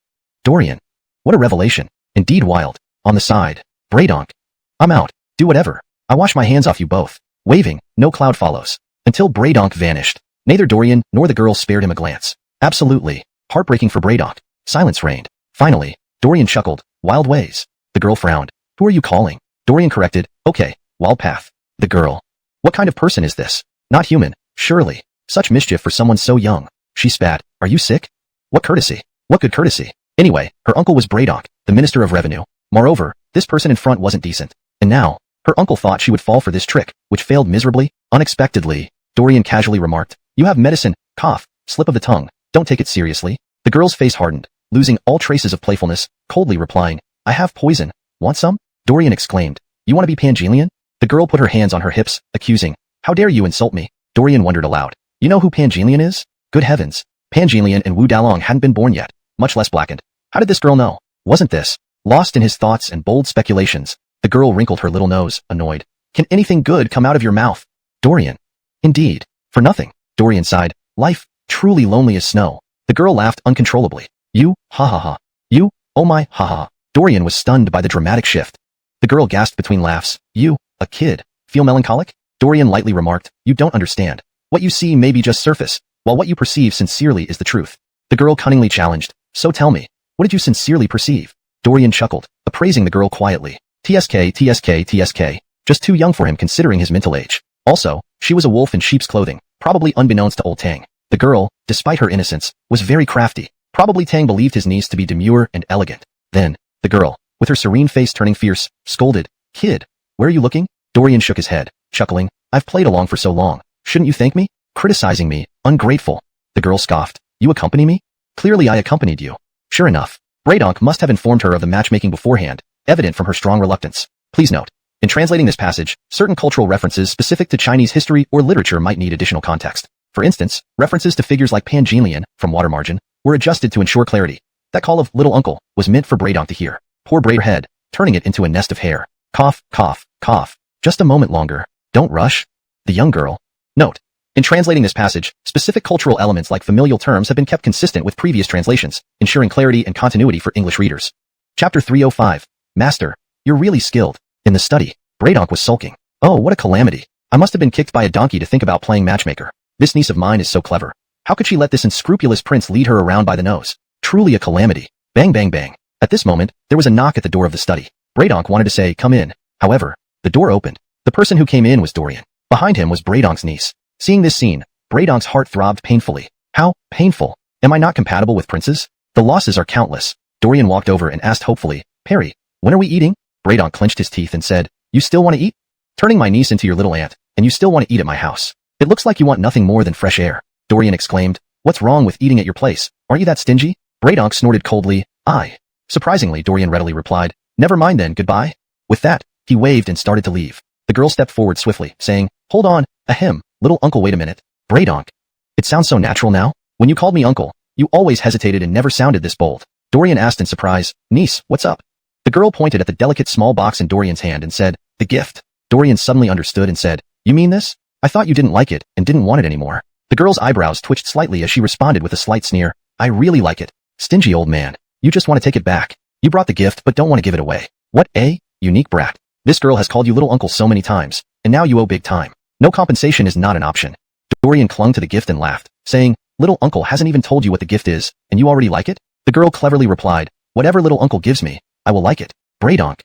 Dorian. What a revelation. Indeed wild. On the side. Bradonk. I'm out. Do whatever. I wash my hands off you both. Waving, no cloud follows. Until Bradonk vanished. Neither Dorian nor the girl spared him a glance. Absolutely. Heartbreaking for Bradonk. Silence reigned. Finally, Dorian chuckled. Wild ways. The girl frowned. Who are you calling? Dorian corrected. Okay, Wild Path. The girl. What kind of person is this? Not human, surely. Such mischief for someone so young. She spat. Are you sick? What courtesy? What good courtesy? Anyway, her uncle was Bradonk, the Minister of Revenue. Moreover, this person in front wasn't decent. And now, her uncle thought she would fall for this trick, which failed miserably. Unexpectedly, Dorian casually remarked. You have medicine, cough, slip of the tongue. Don't take it seriously. The girl's face hardened, losing all traces of playfulness, coldly replying. I have poison. Want some? Dorian exclaimed. You want to be Pangelian? The girl put her hands on her hips, accusing. How dare you insult me? Dorian wondered aloud. You know who Pangelian is? Good heavens. Pangelian and Wu Dalong hadn't been born yet, much less blackened. How did this girl know? Wasn't this? Lost in his thoughts and bold speculations, the girl wrinkled her little nose, annoyed. Can anything good come out of your mouth? Dorian. Indeed. For nothing. Dorian sighed. Life, truly lonely as snow. The girl laughed uncontrollably. You, ha ha ha. You, oh my, ha ha. Dorian was stunned by the dramatic shift. The girl gasped between laughs. You, a kid, feel melancholic? Dorian lightly remarked. You don't understand. What you see may be just surface, while what you perceive sincerely is the truth. The girl cunningly challenged. So tell me, what did you sincerely perceive? Dorian chuckled, appraising the girl quietly. TSK, TSK, TSK. Just too young for him considering his mental age. Also, she was a wolf in sheep's clothing, probably unbeknownst to old Tang. The girl, despite her innocence, was very crafty. Probably Tang believed his niece to be demure and elegant. Then, the girl, with her serene face turning fierce, scolded. Kid, where are you looking? Dorian shook his head, chuckling. I've played along for so long. Shouldn't you thank me? Criticizing me, ungrateful. The girl scoffed. You accompany me? Clearly I accompanied you. Sure enough, Bradonk must have informed her of the matchmaking beforehand, evident from her strong reluctance. Please note, in translating this passage, certain cultural references specific to Chinese history or literature might need additional context. For instance, references to figures like Pangelian, from water margin, were adjusted to ensure clarity. That call of little uncle was meant for Bradonk to hear. Poor Brader head, turning it into a nest of hair. Cough, cough, cough. Just a moment longer. Don't rush. The young girl. Note. In translating this passage, specific cultural elements like familial terms have been kept consistent with previous translations, ensuring clarity and continuity for English readers. Chapter 305. Master, you're really skilled. In the study, Bradonk was sulking. Oh, what a calamity. I must have been kicked by a donkey to think about playing matchmaker. This niece of mine is so clever. How could she let this unscrupulous prince lead her around by the nose? Truly a calamity. Bang bang bang. At this moment, there was a knock at the door of the study. Bradonk wanted to say, come in. However, the door opened. The person who came in was Dorian. Behind him was Bradonk's niece. Seeing this scene, Bradonk's heart throbbed painfully. How painful? Am I not compatible with princes? The losses are countless. Dorian walked over and asked hopefully, Perry, when are we eating? Bradonk clenched his teeth and said, you still want to eat? Turning my niece into your little aunt, and you still want to eat at my house. It looks like you want nothing more than fresh air. Dorian exclaimed, what's wrong with eating at your place? Aren't you that stingy? Bradonk snorted coldly, I. Surprisingly, Dorian readily replied, never mind then, goodbye. With that, he waved and started to leave. The girl stepped forward swiftly, saying, "Hold on, ahem, little uncle, wait a minute. Braydonk. It sounds so natural now. When you called me uncle, you always hesitated and never sounded this bold." Dorian asked in surprise, "Niece, what's up?" The girl pointed at the delicate small box in Dorian's hand and said, "The gift." Dorian suddenly understood and said, "You mean this? I thought you didn't like it and didn't want it anymore." The girl's eyebrows twitched slightly as she responded with a slight sneer, "I really like it. Stingy old man. You just want to take it back. You brought the gift but don't want to give it away. What a unique brat. This girl has called you little uncle so many times, and now you owe big time. No compensation is not an option." Dorian clung to the gift and laughed, saying, "Little uncle hasn't even told you what the gift is, and you already like it?" The girl cleverly replied, "Whatever little uncle gives me, I will like it." Braydonk.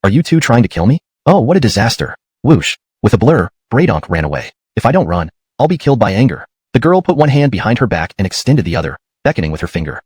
Are you two trying to kill me? Oh, what a disaster. Whoosh. With a blur, Braydonk ran away. If I don't run, I'll be killed by anger. The girl put one hand behind her back and extended the other, beckoning with her finger.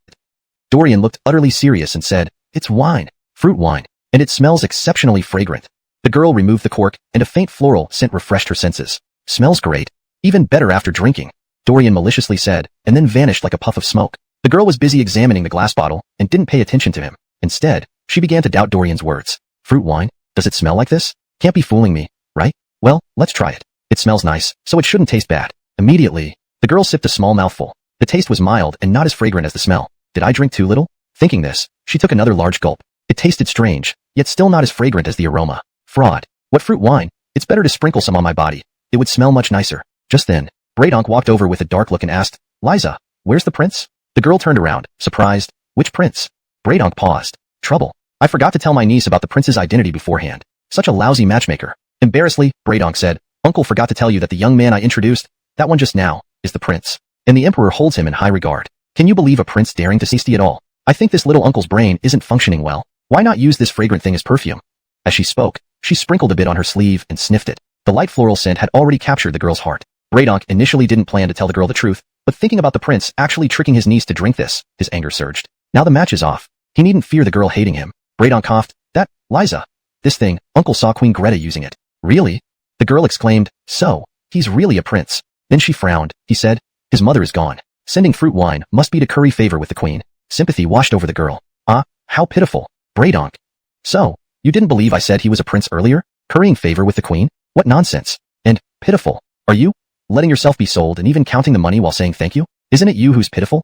Dorian looked utterly serious and said, "It's wine, fruit wine, and it smells exceptionally fragrant." The girl removed the cork, and a faint floral scent refreshed her senses. "Smells great. Even better after drinking," Dorian maliciously said, and then vanished like a puff of smoke. The girl was busy examining the glass bottle and didn't pay attention to him. Instead, she began to doubt Dorian's words. "Fruit wine? Does it smell like this? Can't be fooling me, right? Well, let's try it. It smells nice, so it shouldn't taste bad." Immediately, the girl sipped a small mouthful. The taste was mild and not as fragrant as the smell. Did I drink too little? Thinking this, she took another large gulp. It tasted strange, yet still not as fragrant as the aroma. Fraud. What fruit wine? It's better to sprinkle some on my body. It would smell much nicer. Just then, Braydonk walked over with a dark look and asked, "Liza, where's the prince?" The girl turned around, surprised. "Which prince?" Braydonk paused. "Trouble. I forgot to tell my niece about the prince's identity beforehand. Such a lousy matchmaker." Embarrassedly, Braydonk said, "Uncle forgot to tell you that the young man I introduced, that one just now, is the prince. And the emperor holds him in high regard. Can you believe a prince daring to see at all? I think this little uncle's brain isn't functioning well. Why not use this fragrant thing as perfume?" As she spoke, she sprinkled a bit on her sleeve and sniffed it. The light floral scent had already captured the girl's heart. Braydonk initially didn't plan to tell the girl the truth, but thinking about the prince actually tricking his niece to drink this, his anger surged. Now the match is off. He needn't fear the girl hating him. Braydonk coughed, "That, Liza. This thing, Uncle saw Queen Greta using it." "Really?" The girl exclaimed, "So, he's really a prince." Then she frowned. He said, "His mother is gone. Sending fruit wine must be to curry favor with the queen." Sympathy washed over the girl. "Ah, how pitiful. Braydonk. So, you didn't believe I said he was a prince earlier? Currying favor with the queen? What nonsense. And, pitiful. Are you? Letting yourself be sold and even counting the money while saying thank you? Isn't it you who's pitiful?"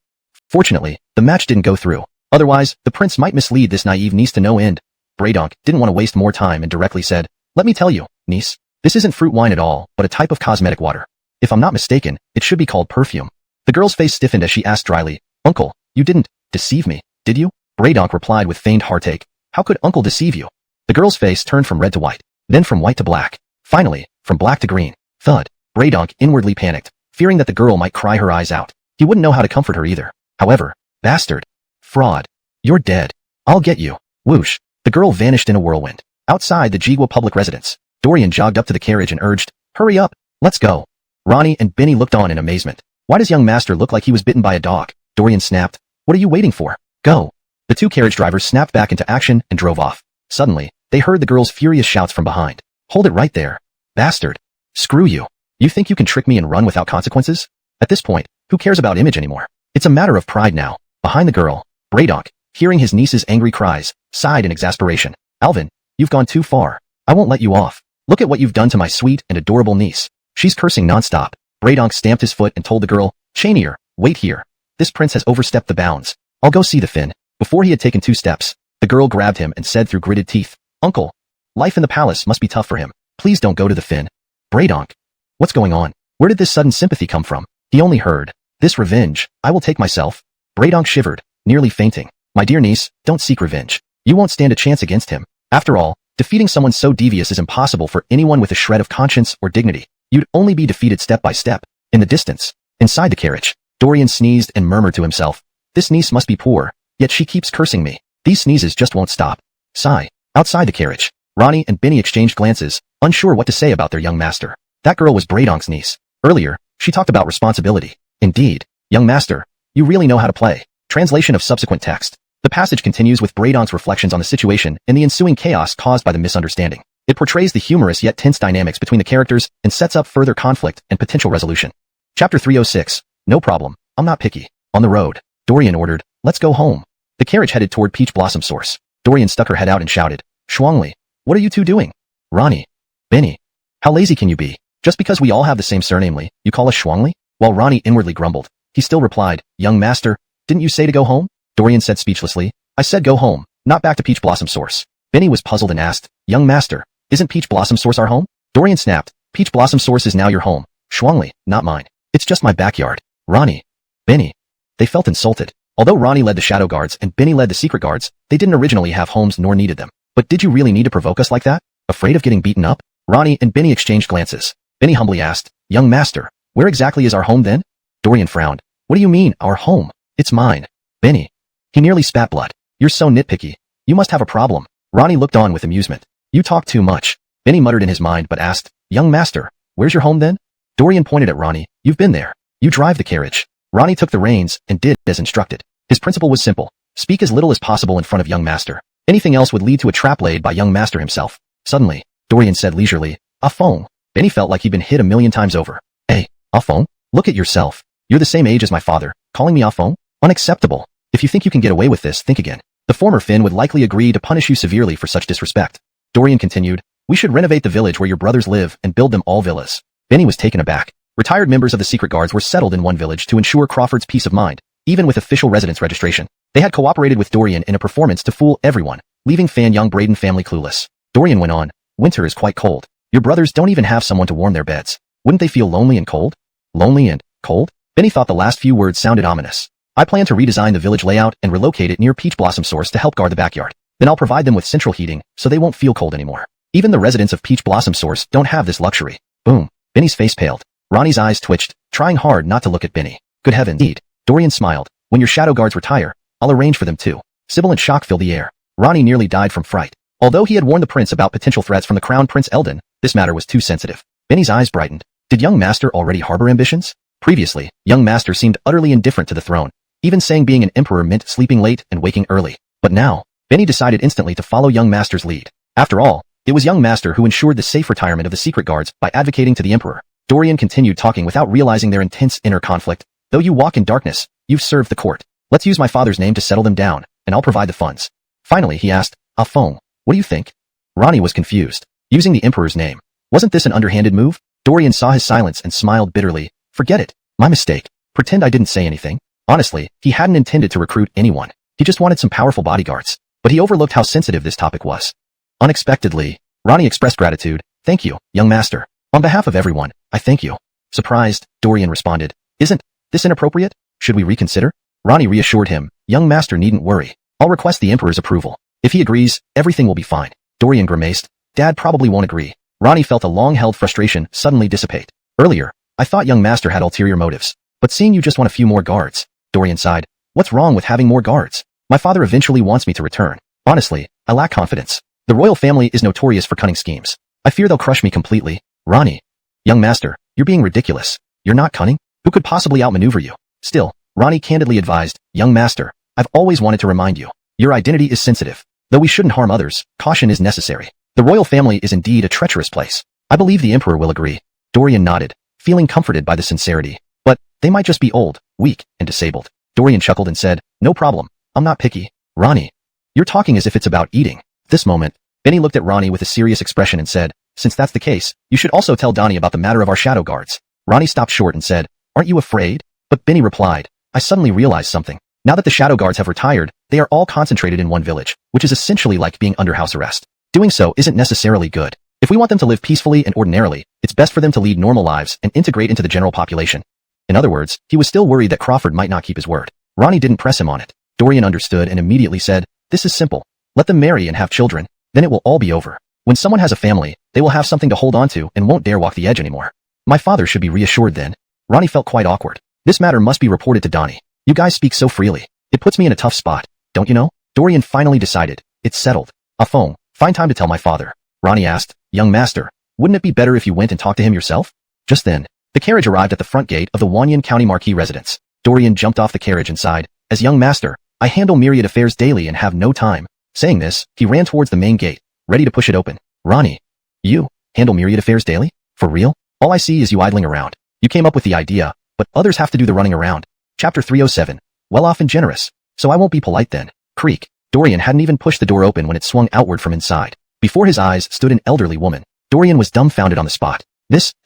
Fortunately, the match didn't go through. Otherwise, the prince might mislead this naive niece to no end. Braydonk didn't want to waste more time and directly said, "Let me tell you, niece, this isn't fruit wine at all, but a type of cosmetic water. If I'm not mistaken, it should be called perfume." The girl's face stiffened as she asked dryly, "Uncle, you didn't deceive me, did you?" Braydonk replied with feigned heartache, "How could Uncle deceive you?" The girl's face turned from red to white, then from white to black. Finally, from black to green. Thud. Braydonk inwardly panicked, fearing that the girl might cry her eyes out. He wouldn't know how to comfort her either. However, bastard. Fraud. You're dead. I'll get you. Whoosh. The girl vanished in a whirlwind. Outside the Jigwa public residence, Dorian jogged up to the carriage and urged, "Hurry up. Let's go." Ronnie and Benny looked on in amazement. "Why does young master look like he was bitten by a dog?" Dorian snapped. "What are you waiting for? Go." The two carriage drivers snapped back into action and drove off. Suddenly, they heard the girl's furious shouts from behind. "Hold it right there. Bastard. Screw you. You think you can trick me and run without consequences?" At this point, who cares about image anymore? It's a matter of pride now. Behind the girl, Braydonk, hearing his niece's angry cries, sighed in exasperation. "Alvin, you've gone too far. I won't let you off. Look at what you've done to my sweet and adorable niece." She's cursing nonstop. Braydonk stamped his foot and told the girl, "Chainier, wait here. This prince has overstepped the bounds. I'll go see the Finn." Before he had taken 2 steps, the girl grabbed him and said through gritted teeth, "Uncle, life in the palace must be tough for him. Please don't go to the Finn." Braydonk. What's going on? Where did this sudden sympathy come from? He only heard, "This revenge, I will take myself." Braydonk shivered, nearly fainting. "My dear niece, don't seek revenge. You won't stand a chance against him. After all, defeating someone so devious is impossible for anyone with a shred of conscience or dignity. You'd only be defeated step by step." In the distance, inside the carriage, Dorian sneezed and murmured to himself, "This niece must be poor, yet she keeps cursing me. These sneezes just won't stop." Sigh. Outside the carriage, Ronnie and Benny exchanged glances, unsure what to say about their young master. That girl was Braydonk's niece. Earlier, she talked about responsibility. Indeed, young master, you really know how to play. Translation of subsequent text. The passage continues with Braydonk's reflections on the situation and the ensuing chaos caused by the misunderstanding. It portrays the humorous yet tense dynamics between the characters and sets up further conflict and potential resolution. Chapter 306. No problem. I'm not picky. On the road, Dorian ordered, "Let's go home." The carriage headed toward Peach Blossom Source. Dorian stuck her head out and shouted, "Shuangli, What are you two doing? Ronnie. Benny. How lazy can you be? Just because we all have the same surname, Lee, you call us Shuangli? While Ronnie inwardly grumbled, he still replied, young master, didn't you say to go home? Dorian said speechlessly, I said go home, not back to Peach Blossom Source. Benny was puzzled and asked, young master, isn't Peach Blossom Source our home? Dorian snapped, Peach Blossom Source is now your home. Shuangli, not mine. It's just my backyard. Ronnie. Benny. They felt insulted. Although Ronnie led the Shadow Guards and Benny led the Secret Guards, they didn't originally have homes nor needed them. But did you really need to provoke us like that? Afraid of getting beaten up? Ronnie and Benny exchanged glances. Benny humbly asked, young master, where exactly is our home then? Dorian frowned. What do you mean, our home? It's mine. Benny. He nearly spat blood. You're so nitpicky. You must have a problem. Ronnie looked on with amusement. You talk too much. Benny muttered in his mind but asked, young master, where's your home then? Dorian pointed at Ronnie. You've been there. You drive the carriage. Ronnie took the reins and did as instructed. His principle was simple. Speak as little as possible in front of young master. Anything else would lead to a trap laid by young master himself. Suddenly, Dorian said leisurely, "Ah Feng." Benny felt like he'd been hit a million times over. Hey, Ah Feng, look at yourself. You're the same age as my father. Calling me Ah Feng? Unacceptable. If you think you can get away with this, think again. The former Finn would likely agree to punish you severely for such disrespect. Dorian continued, we should renovate the village where your brothers live and build them all villas. Benny was taken aback. Retired members of the Secret Guards were settled in one village to ensure Crawford's peace of mind, even with official residence registration. They had cooperated with Dorian in a performance to fool everyone, leaving Fan Young Braden family clueless. Dorian went on, winter is quite cold. Your brothers don't even have someone to warm their beds. Wouldn't they feel lonely and cold? Lonely and cold? Benny thought the last few words sounded ominous. I plan to redesign the village layout and relocate it near Peach Blossom Source to help guard the backyard. Then I'll provide them with central heating, so they won't feel cold anymore. Even the residents of Peach Blossom Source don't have this luxury. Boom. Benny's face paled. Ronnie's eyes twitched, trying hard not to look at Benny. Good heavens. Indeed. Dorian smiled. When your shadow guards retire, I'll arrange for them too. Sibilant shock filled the air. Ronnie nearly died from fright. Although he had warned the prince about potential threats from the Crown Prince Eldon, this matter was too sensitive. Benny's eyes brightened. Did young master already harbor ambitions? Previously, young master seemed utterly indifferent to the throne, even saying being an emperor meant sleeping late and waking early. But now, Benny decided instantly to follow young master's lead. After all, it was young master who ensured the safe retirement of the secret guards by advocating to the emperor. Dorian continued talking without realizing their intense inner conflict. Though you walk in darkness, you've served the court. Let's use my father's name to settle them down, and I'll provide the funds. Finally, he asked, Ah Feng, what do you think? Ronnie was confused. Using the emperor's name. Wasn't this an underhanded move? Dorian saw his silence and smiled bitterly. Forget it. My mistake. Pretend I didn't say anything. Honestly, he hadn't intended to recruit anyone. He just wanted some powerful bodyguards. But he overlooked how sensitive this topic was. Unexpectedly, Ronnie expressed gratitude. Thank you, young master. On behalf of everyone, I thank you. Surprised, Dorian responded. Isn't this inappropriate? Should we reconsider? Ronnie reassured him. Young master needn't worry. I'll request the emperor's approval. If he agrees, everything will be fine. Dorian grimaced. Dad probably won't agree. Ronnie felt a long-held frustration suddenly dissipate. Earlier, I thought young master had ulterior motives. But seeing you just want a few more guards. Dorian sighed. What's wrong with having more guards? My father eventually wants me to return. Honestly, I lack confidence. The royal family is notorious for cunning schemes. I fear they'll crush me completely. Ronnie. Young master, you're being ridiculous. You're not cunning? Who could possibly outmaneuver you? Still, Ronnie candidly advised, young master, I've always wanted to remind you. Your identity is sensitive. Though we shouldn't harm others, caution is necessary. The royal family is indeed a treacherous place. I believe the emperor will agree. Dorian nodded, feeling comforted by the sincerity. But they might just be old, weak, and disabled. Dorian chuckled and said, no problem. I'm not picky. Ronnie. You're talking as if it's about eating. At this moment, Benny looked at Ronnie with a serious expression and said, since that's the case, you should also tell Donnie about the matter of our shadow guards. Ronnie stopped short and said, aren't you afraid? But Benny replied, I suddenly realized something. Now that the shadow guards have retired, they are all concentrated in one village, which is essentially like being under house arrest. Doing so isn't necessarily good. If we want them to live peacefully and ordinarily, it's best for them to lead normal lives and integrate into the general population. In other words, he was still worried that Crawford might not keep his word. Ronnie didn't press him on it. Dorian understood and immediately said, this is simple. Let them marry and have children, then it will all be over. When someone has a family, they will have something to hold on to and won't dare walk the edge anymore. My father should be reassured then. Ronnie felt quite awkward. This matter must be reported to Donnie. You guys speak so freely. It puts me in a tough spot, don't you know? Dorian finally decided. It's settled. Ah Feng, find time to tell my father. Ronnie asked, young master, wouldn't it be better if you went and talked to him yourself? Just then, the carriage arrived at the front gate of the Wanyan County Marquis residence. Dorian jumped off the carriage and sighed, as young master, I handle myriad affairs daily and have no time. Saying this, he ran towards the main gate, ready to push it open. Ronnie. You handle myriad affairs daily? For real? All I see is you idling around. You came up with the idea, but others have to do the running around. Chapter 307. Well off and generous. So I won't be polite then. Creak. Dorian hadn't even pushed the door open when it swung outward from inside. Before his eyes stood an elderly woman. Dorian was dumbfounded on the spot.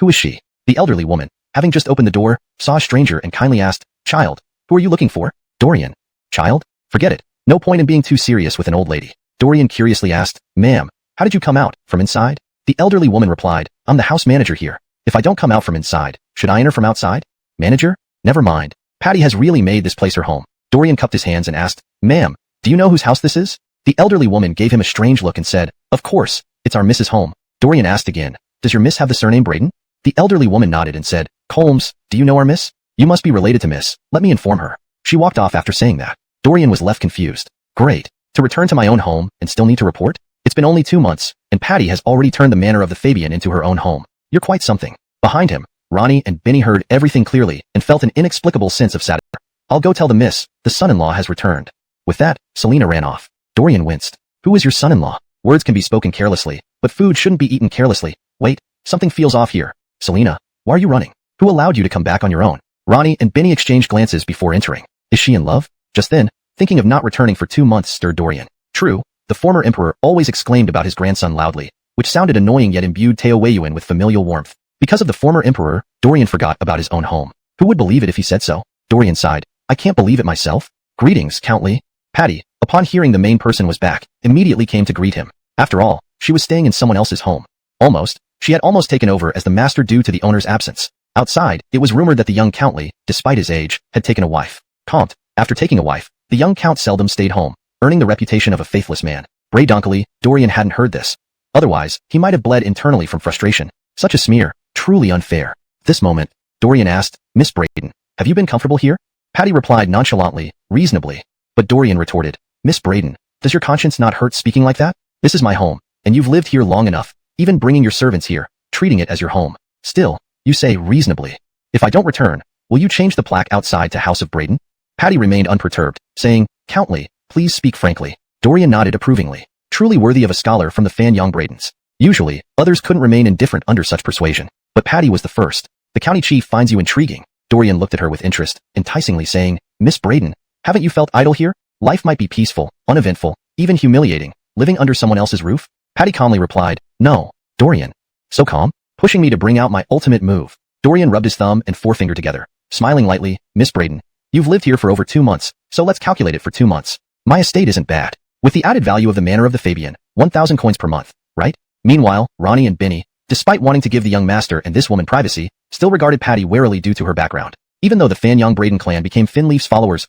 Who is she? The elderly woman, having just opened the door, saw a stranger and kindly asked, "Child, who are you looking for?" Dorian. "Child? Forget it. No point in being too serious with an old lady." Dorian curiously asked, "Ma'am, how did you come out? From inside?" The elderly woman replied, "I'm the house manager here. If I don't come out from inside, should I enter from outside?" "Manager? Never mind. Patty has really made this place her home." Dorian cupped his hands and asked, "Ma'am, do you know whose house this is?" The elderly woman gave him a strange look and said, "Of course, it's our Mrs. home." Dorian asked again, "Does your miss have the surname Braden?" The elderly woman nodded and said, "Colmes, do you know our miss? You must be related to Miss. Let me inform her." She walked off after saying that. Dorian was left confused. Great. To return to my own home and still need to report? It's been only 2 months, and Patty has already turned the manor of the Fabian into her own home. You're quite something. Behind him, Ronnie and Benny heard everything clearly and felt an inexplicable sense of sadness. "I'll go tell the miss, the son-in-law has returned." With that, Selina ran off. Dorian winced. Who is your son-in-law? Words can be spoken carelessly, but food shouldn't be eaten carelessly. Wait, something feels off here. Selina, why are you running? Who allowed you to come back on your own? Ronnie and Benny exchanged glances before entering. Is she in love? Just then, thinking of not returning for 2 months stirred Dorian. True, the former emperor always exclaimed about his grandson loudly, which sounded annoying yet imbued Teo Weiyuan with familial warmth. Because of the former emperor, Dorian forgot about his own home. Who would believe it if he said so? Dorian sighed. I can't believe it myself. Greetings, Count Lee. Patty, upon hearing the main person was back, immediately came to greet him. After all, she was staying in someone else's home. She had almost taken over as the master due to the owner's absence. Outside, it was rumored that the young Count Lee, despite his age, had taken a wife. After taking a wife, the young count seldom stayed home, earning the reputation of a faithless man. Bradonkly, Dorian hadn't heard this. Otherwise, he might have bled internally from frustration. Such a smear, truly unfair. This moment, Dorian asked, Miss Braden, have you been comfortable here? Patty replied nonchalantly, reasonably. But Dorian retorted, Miss Braden, does your conscience not hurt speaking like that? This is my home, and you've lived here long enough, even bringing your servants here, treating it as your home. Still, you say reasonably. If I don't return, will you change the plaque outside to House of Braden? Patty remained unperturbed, saying, Count Lee, please speak frankly. Dorian nodded approvingly, truly worthy of a scholar from the Fan Young Bradens. Usually, others couldn't remain indifferent under such persuasion, but Patty was the first. The county chief finds you intriguing. Dorian looked at her with interest, enticingly saying, Miss Braden, haven't you felt idle here? Life might be peaceful, uneventful, even humiliating, living under someone else's roof? Patty calmly replied, No. Dorian. So calm? Pushing me to bring out my ultimate move. Dorian rubbed his thumb and forefinger together, smiling lightly, Miss Braden, you've lived here for over 2 months, so let's calculate it for 2 months. My estate isn't bad. With the added value of the manor of the Fabian, 1,000 coins per month, right? Meanwhile, Ronnie and Benny, despite wanting to give the young master and this woman privacy, still regarded Patty warily due to her background. Even though the Fan Young Braden clan became Finleaf's followers,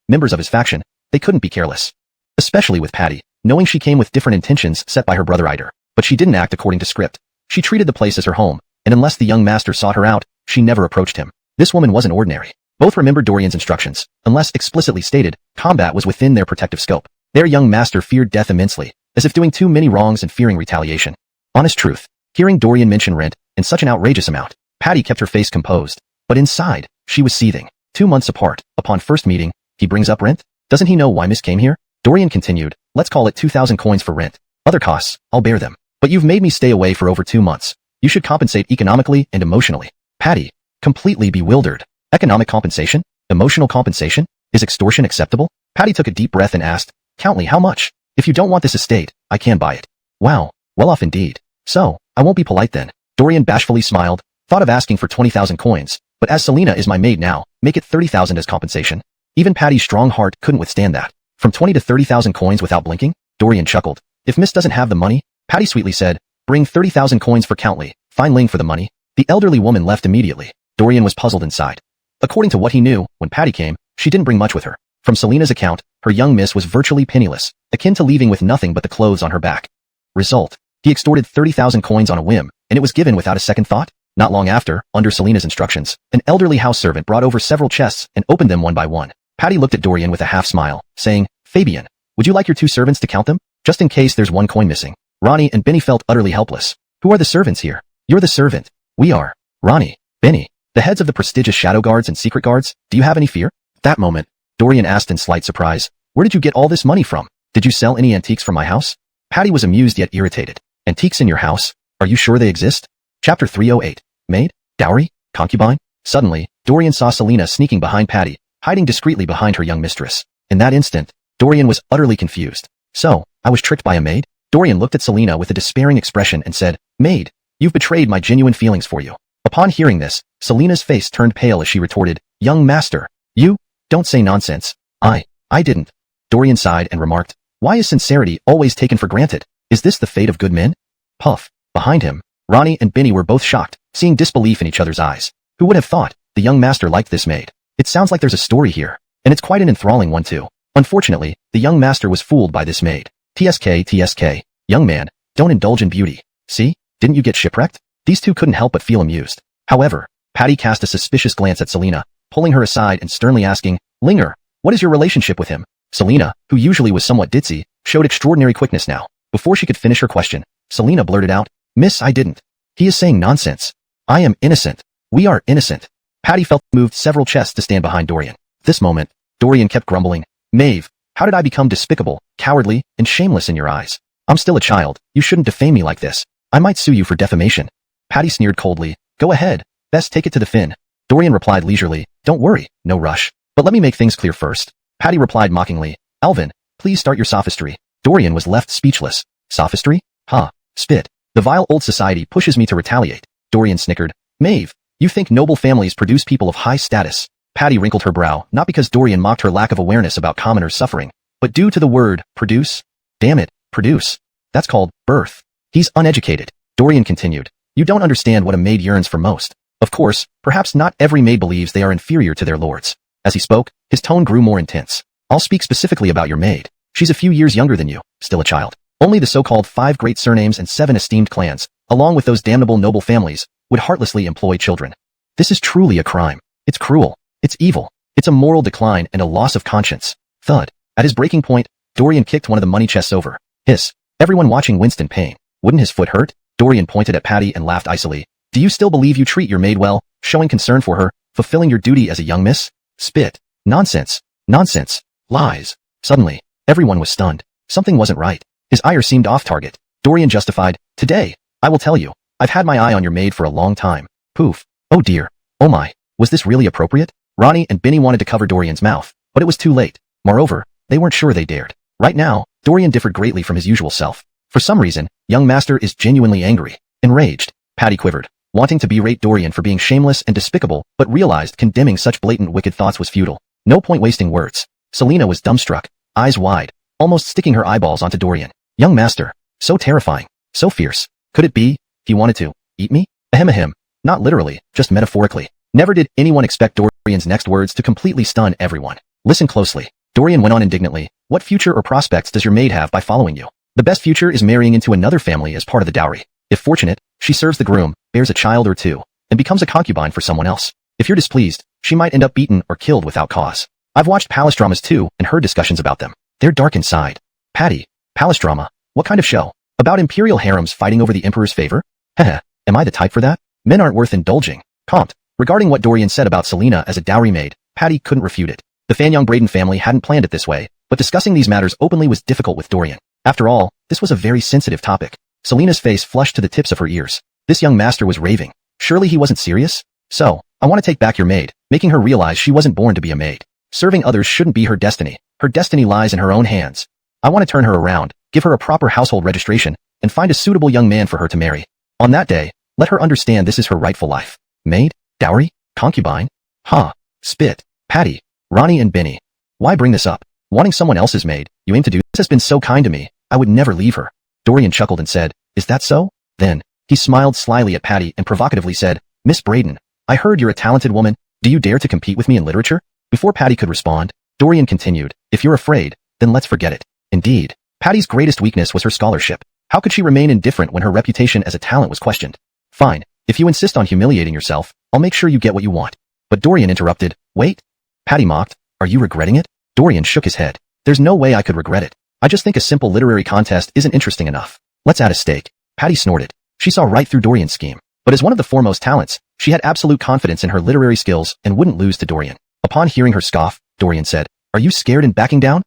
members of his faction, they couldn't be careless. Especially with Patty, knowing she came with different intentions set by her brother Ider. But she didn't act according to script. She treated the place as her home, and unless the young master sought her out, she never approached him. This woman wasn't ordinary. Both remembered Dorian's instructions. Unless explicitly stated, combat was within their protective scope. Their young master feared death immensely, as if doing too many wrongs and fearing retaliation. Honest truth. Hearing Dorian mention rent, in such an outrageous amount, Patty kept her face composed. But inside, she was seething. 2 months apart, upon first meeting, he brings up rent? Doesn't he know why Miss came here? Dorian continued, let's call it 2,000 coins for rent. Other costs, I'll bear them. But you've made me stay away for over 2 months. You should compensate economically and emotionally. Patty, completely bewildered. Economic compensation? Emotional compensation? Is extortion acceptable? Patty took a deep breath and asked, Count Lee, how much? If you don't want this estate, I can buy it. Wow, well off indeed. So, I won't be polite then. Dorian bashfully smiled, thought of asking for 20,000 coins, but as Selina is my maid now, make it 30,000 as compensation. Even Patty's strong heart couldn't withstand that. From 20 to 30,000 coins without blinking? Dorian chuckled. If Miss doesn't have the money, Patty sweetly said, bring 30,000 coins for Count Lee. Fine Ling for the money. The elderly woman left immediately. Dorian was puzzled inside. According to what he knew, when Patty came, she didn't bring much with her. From Selina's account, her young miss was virtually penniless, akin to leaving with nothing but the clothes on her back. Result. He extorted 30,000 coins on a whim, and it was given without a second thought? Not long after, under Selina's instructions, an elderly house servant brought over several chests and opened them one by one. Patty looked at Dorian with a half-smile, saying, Fabian, would you like your 2 servants to count them? Just in case there's 1 coin missing. Ronnie and Benny felt utterly helpless. Who are the servants here? You're the servant. We are. Ronnie, Benny, the heads of the prestigious shadow guards and secret guards, do you have any fear? At that moment, Dorian asked in slight surprise, where did you get all this money from? Did you sell any antiques from my house? Patty was amused yet irritated. Antiques in your house? Are you sure they exist? Chapter 308. Maid? Dowry? Concubine? Suddenly, Dorian saw Selina sneaking behind Patty, hiding discreetly behind her young mistress. In that instant, Dorian was utterly confused. So, I was tricked by a maid? Dorian looked at Selena with a despairing expression and said, "Maid, you've betrayed my genuine feelings for you." Upon hearing this, Selena's face turned pale as she retorted, "Young master, you? Don't say nonsense. I didn't." Dorian sighed and remarked, "Why is sincerity always taken for granted? Is this the fate of good men?" Puff. Behind him, Ronnie and Binny were both shocked, seeing disbelief in each other's eyes. Who would have thought the young master liked this maid? It sounds like there's a story here, and it's quite an enthralling one too. Unfortunately, the young master was fooled by this maid. TSK, young man, don't indulge in beauty. See, didn't you get shipwrecked? These two couldn't help but feel amused. However, Patty cast a suspicious glance at Selena, pulling her aside and sternly asking, "Linger, what is your relationship with him?" Selena, who usually was somewhat ditzy, showed extraordinary quickness now. Before she could finish her question, Selena blurted out, "Miss, I didn't. He is saying nonsense. I am innocent. We are innocent." Patty felt moved several chests to stand behind Dorian. At this moment, Dorian kept grumbling, "Maeve, how did I become despicable, cowardly, and shameless in your eyes? I'm still a child. You shouldn't defame me like this. I might sue you for defamation." Patty sneered coldly, "Go ahead. Best take it to the fin." Dorian replied leisurely, "Don't worry, no rush. But let me make things clear first." Patty replied mockingly, "Alvin, please start your sophistry." Dorian was left speechless. "Sophistry? Huh. Spit. The vile old society pushes me to retaliate." Dorian snickered, "Maeve, you think noble families produce people of high status?" Patty wrinkled her brow, not because Dorian mocked her lack of awareness about commoners' suffering, but due to the word, produce. Damn it, produce. That's called birth. He's uneducated. Dorian continued, "You don't understand what a maid yearns for most. Of course, perhaps not every maid believes they are inferior to their lords." As he spoke, his tone grew more intense. "I'll speak specifically about your maid. She's a few years younger than you, still a child. Only the so-called 5 great surnames and 7 esteemed clans, along with those damnable noble families, would heartlessly employ children. This is truly a crime. It's cruel. It's evil. It's a moral decline and a loss of conscience." Thud. At his breaking point, Dorian kicked one of the money chests over. Hiss. Everyone watching winced in pain. Wouldn't his foot hurt? Dorian pointed at Patty and laughed icily. "Do you still believe you treat your maid well, showing concern for her, fulfilling your duty as a young miss?" Spit. Nonsense. Nonsense. Lies. Suddenly, everyone was stunned. Something wasn't right. His ire seemed off target. Dorian justified, "Today, I will tell you, I've had my eye on your maid for a long time." Poof. Oh dear. Oh my. Was this really appropriate? Ronnie and Binny wanted to cover Dorian's mouth, but it was too late. Moreover, they weren't sure they dared. Right now, Dorian differed greatly from his usual self. For some reason, young master is genuinely angry. Enraged, Patty quivered, wanting to berate Dorian for being shameless and despicable, but realized condemning such blatant wicked thoughts was futile. No point wasting words. Selena was dumbstruck, eyes wide, almost sticking her eyeballs onto Dorian. Young master. So terrifying. So fierce. Could it be he wanted to eat me? Ahem. Not literally, just metaphorically. Never did anyone expect Dorian's next words to completely stun everyone. "Listen closely." Dorian went on indignantly. "What future or prospects does your maid have by following you? The best future is marrying into another family as part of the dowry. If fortunate, she serves the groom, bears a child or two, and becomes a concubine for someone else. If you're displeased, she might end up beaten or killed without cause. I've watched palace dramas too and heard discussions about them. They're dark inside." Patty. Palace drama? What kind of show? About imperial harems fighting over the emperor's favor? Heh, am I the type for that? Men aren't worth indulging. Comte. Regarding what Dorian said about Selena as a dowry maid, Patty couldn't refute it. The Fanyang Braden family hadn't planned it this way, but discussing these matters openly was difficult with Dorian. After all, this was a very sensitive topic. Selena's face flushed to the tips of her ears. This young master was raving. Surely he wasn't serious? "So, I want to take back your maid," making her realize she wasn't born to be a maid. Serving others shouldn't be her destiny. Her destiny lies in her own hands. "I want to turn her around, give her a proper household registration, and find a suitable young man for her to marry. On that day, let her understand this is her rightful life." Maid? Dowry? Concubine? Huh. Spit. Patty. Ronnie and Binny. Why bring this up? Wanting someone else's maid, you aim to do? This has been so kind to me, I would never leave her. Dorian chuckled and said, "Is that so?" Then, he smiled slyly at Patty and provocatively said, "Miss Braden, I heard you're a talented woman. Do you dare to compete with me in literature?" Before Patty could respond, Dorian continued, "If you're afraid, then let's forget it." Indeed, Patty's greatest weakness was her scholarship. How could she remain indifferent when her reputation as a talent was questioned? "Fine, if you insist on humiliating yourself, I'll make sure you get what you want." But Dorian interrupted, "Wait." Patty mocked, "Are you regretting it?" Dorian shook his head. "There's no way I could regret it. I just think a simple literary contest isn't interesting enough. Let's add a stake." Patty snorted. She saw right through Dorian's scheme. But as one of the foremost talents, she had absolute confidence in her literary skills and wouldn't lose to Dorian. Upon hearing her scoff, Dorian said, "Are you scared and backing down?"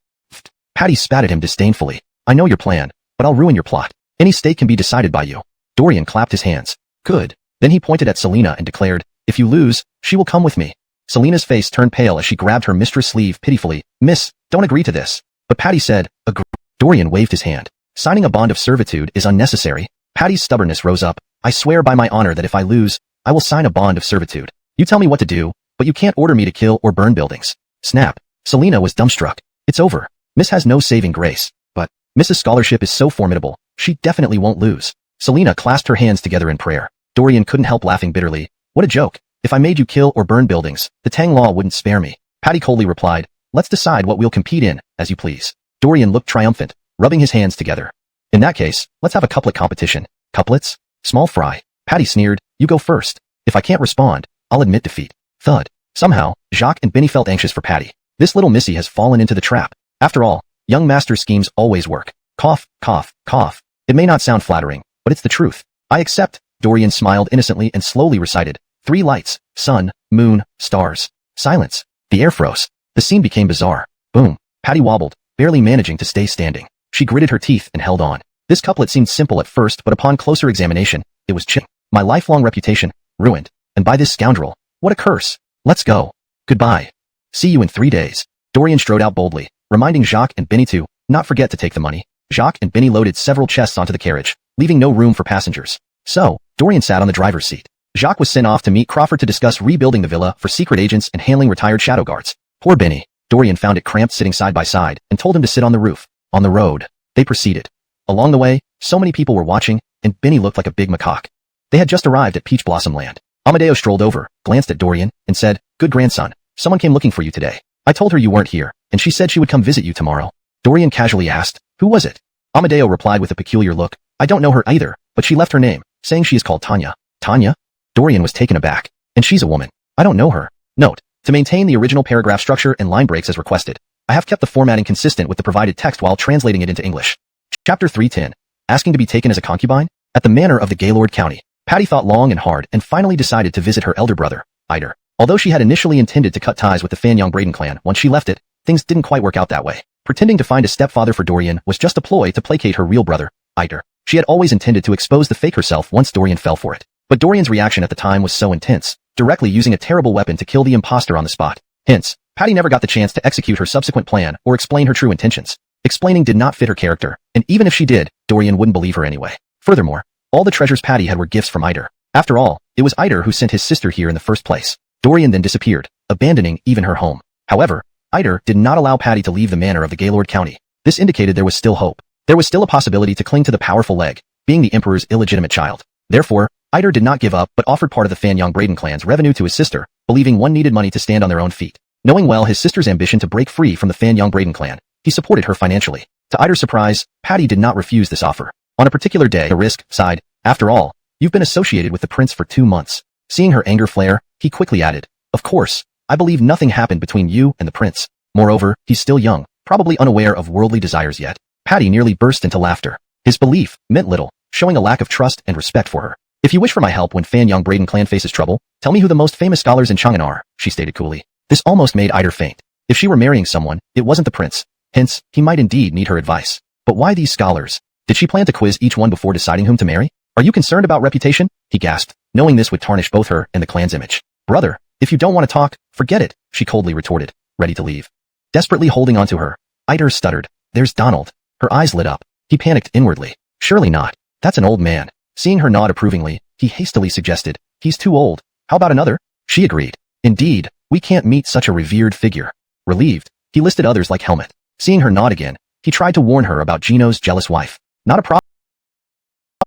Patty spat at him disdainfully. "I know your plan, but I'll ruin your plot. Any stake can be decided by you." Dorian clapped his hands. "Good." Then he pointed at Selena and declared, "If you lose, she will come with me." Selena's face turned pale as she grabbed her mistress' sleeve pitifully. "Miss, don't agree to this." But Patty said, "Agree." Dorian waved his hand. Signing a bond of servitude is unnecessary. Patty's stubbornness rose up. I swear by my honor that if I lose, I will sign a bond of servitude. You tell me what to do, but you can't order me to kill or burn buildings. Snap. Selena was dumbstruck. It's over. Miss has no saving grace. But Mrs. Scholarship is so formidable. She definitely won't lose. Selena clasped her hands together in prayer. Dorian couldn't help laughing bitterly. What a joke. If I made you kill or burn buildings, the Tang law wouldn't spare me. Patty coldly replied, let's decide what we'll compete in, as you please. Dorian looked triumphant, rubbing his hands together. In that case, let's have a couplet competition. Couplets? Small fry. Patty sneered, you go first. If I can't respond, I'll admit defeat. Thud. Somehow, Jacques and Benny felt anxious for Patty. This little missy has fallen into the trap. After all, young master's schemes always work. Cough, cough, cough. It may not sound flattering, but it's the truth. I accept. Dorian smiled innocently and slowly recited. 3 lights, sun, moon, stars. Silence. The air froze. The scene became bizarre. Boom. Patty wobbled, barely managing to stay standing. She gritted her teeth and held on. This couplet seemed simple at first, but upon closer examination, it was chilling. My lifelong reputation, ruined. And by this scoundrel. What a curse. Let's go. Goodbye. See you in 3 days. Dorian strode out boldly, reminding Jacques and Benny to not forget to take the money. Jacques and Benny loaded several chests onto the carriage, leaving no room for passengers. So, Dorian sat on the driver's seat. Jacques was sent off to meet Crawford to discuss rebuilding the villa for secret agents and handling retired shadow guards. Poor Benny. Dorian found it cramped sitting side by side and told him to sit on the roof. On the road. They proceeded. Along the way, so many people were watching, and Benny looked like a big macaque. They had just arrived at Peach Blossom Land. Amadeo strolled over, glanced at Dorian, and said, good grandson, someone came looking for you today. I told her you weren't here, and she said she would come visit you tomorrow. Dorian casually asked, who was it? Amadeo replied with a peculiar look, I don't know her either, but she left her name, saying she is called Tanya. Tanya? Dorian was taken aback. And she's a woman. I don't know her. Note, to maintain the original paragraph structure and line breaks as requested, I have kept the formatting consistent with the provided text while translating it into English. Chapter 310. Asking to be taken as a concubine? At the manor of the Gaylord County, Patty thought long and hard and finally decided to visit her elder brother, Ider. Although she had initially intended to cut ties with the Fanyang Braden clan once she left it, things didn't quite work out that way. Pretending to find a stepfather for Dorian was just a ploy to placate her real brother, Ider. She had always intended to expose the fake herself once Dorian fell for it. But Dorian's reaction at the time was so intense, directly using a terrible weapon to kill the imposter on the spot. Hence, Patty never got the chance to execute her subsequent plan or explain her true intentions. Explaining did not fit her character, and even if she did, Dorian wouldn't believe her anyway. Furthermore, all the treasures Patty had were gifts from Ider. After all, it was Ider who sent his sister here in the first place. Dorian then disappeared, abandoning even her home. However, Ider did not allow Patty to leave the manor of the Gaylord County. This indicated there was still hope. There was still a possibility to cling to the powerful leg, being the emperor's illegitimate child. Therefore, Ider did not give up but offered part of the Fanyang Braden clan's revenue to his sister, believing one needed money to stand on their own feet. Knowing well his sister's ambition to break free from the Fanyang Braden clan, he supported her financially. To Ider's surprise, Patty did not refuse this offer. On a particular day, the risk sighed, after all, you've been associated with the prince for 2 months. Seeing her anger flare, he quickly added, of course, I believe nothing happened between you and the prince. Moreover, he's still young, probably unaware of worldly desires yet. Patty nearly burst into laughter. His belief meant little, showing a lack of trust and respect for her. If you wish for my help when Fanyang Braden clan faces trouble, tell me who the most famous scholars in Chang'an are, she stated coolly. This almost made Ider faint. If she were marrying someone, it wasn't the prince. Hence, he might indeed need her advice. But why these scholars? Did she plan to quiz each one before deciding whom to marry? Are you concerned about reputation? He gasped, knowing this would tarnish both her and the clan's image. Brother, if you don't want to talk, forget it, she coldly retorted, ready to leave. Desperately holding onto her, Ider stuttered, there's Donald. Her eyes lit up. He panicked inwardly. Surely not. That's an old man. Seeing her nod approvingly, he hastily suggested, he's too old. How about another? She agreed. Indeed, we can't meet such a revered figure. Relieved, he listed others like Helmut. Seeing her nod again, he tried to warn her about Gino's jealous wife. Not a problem.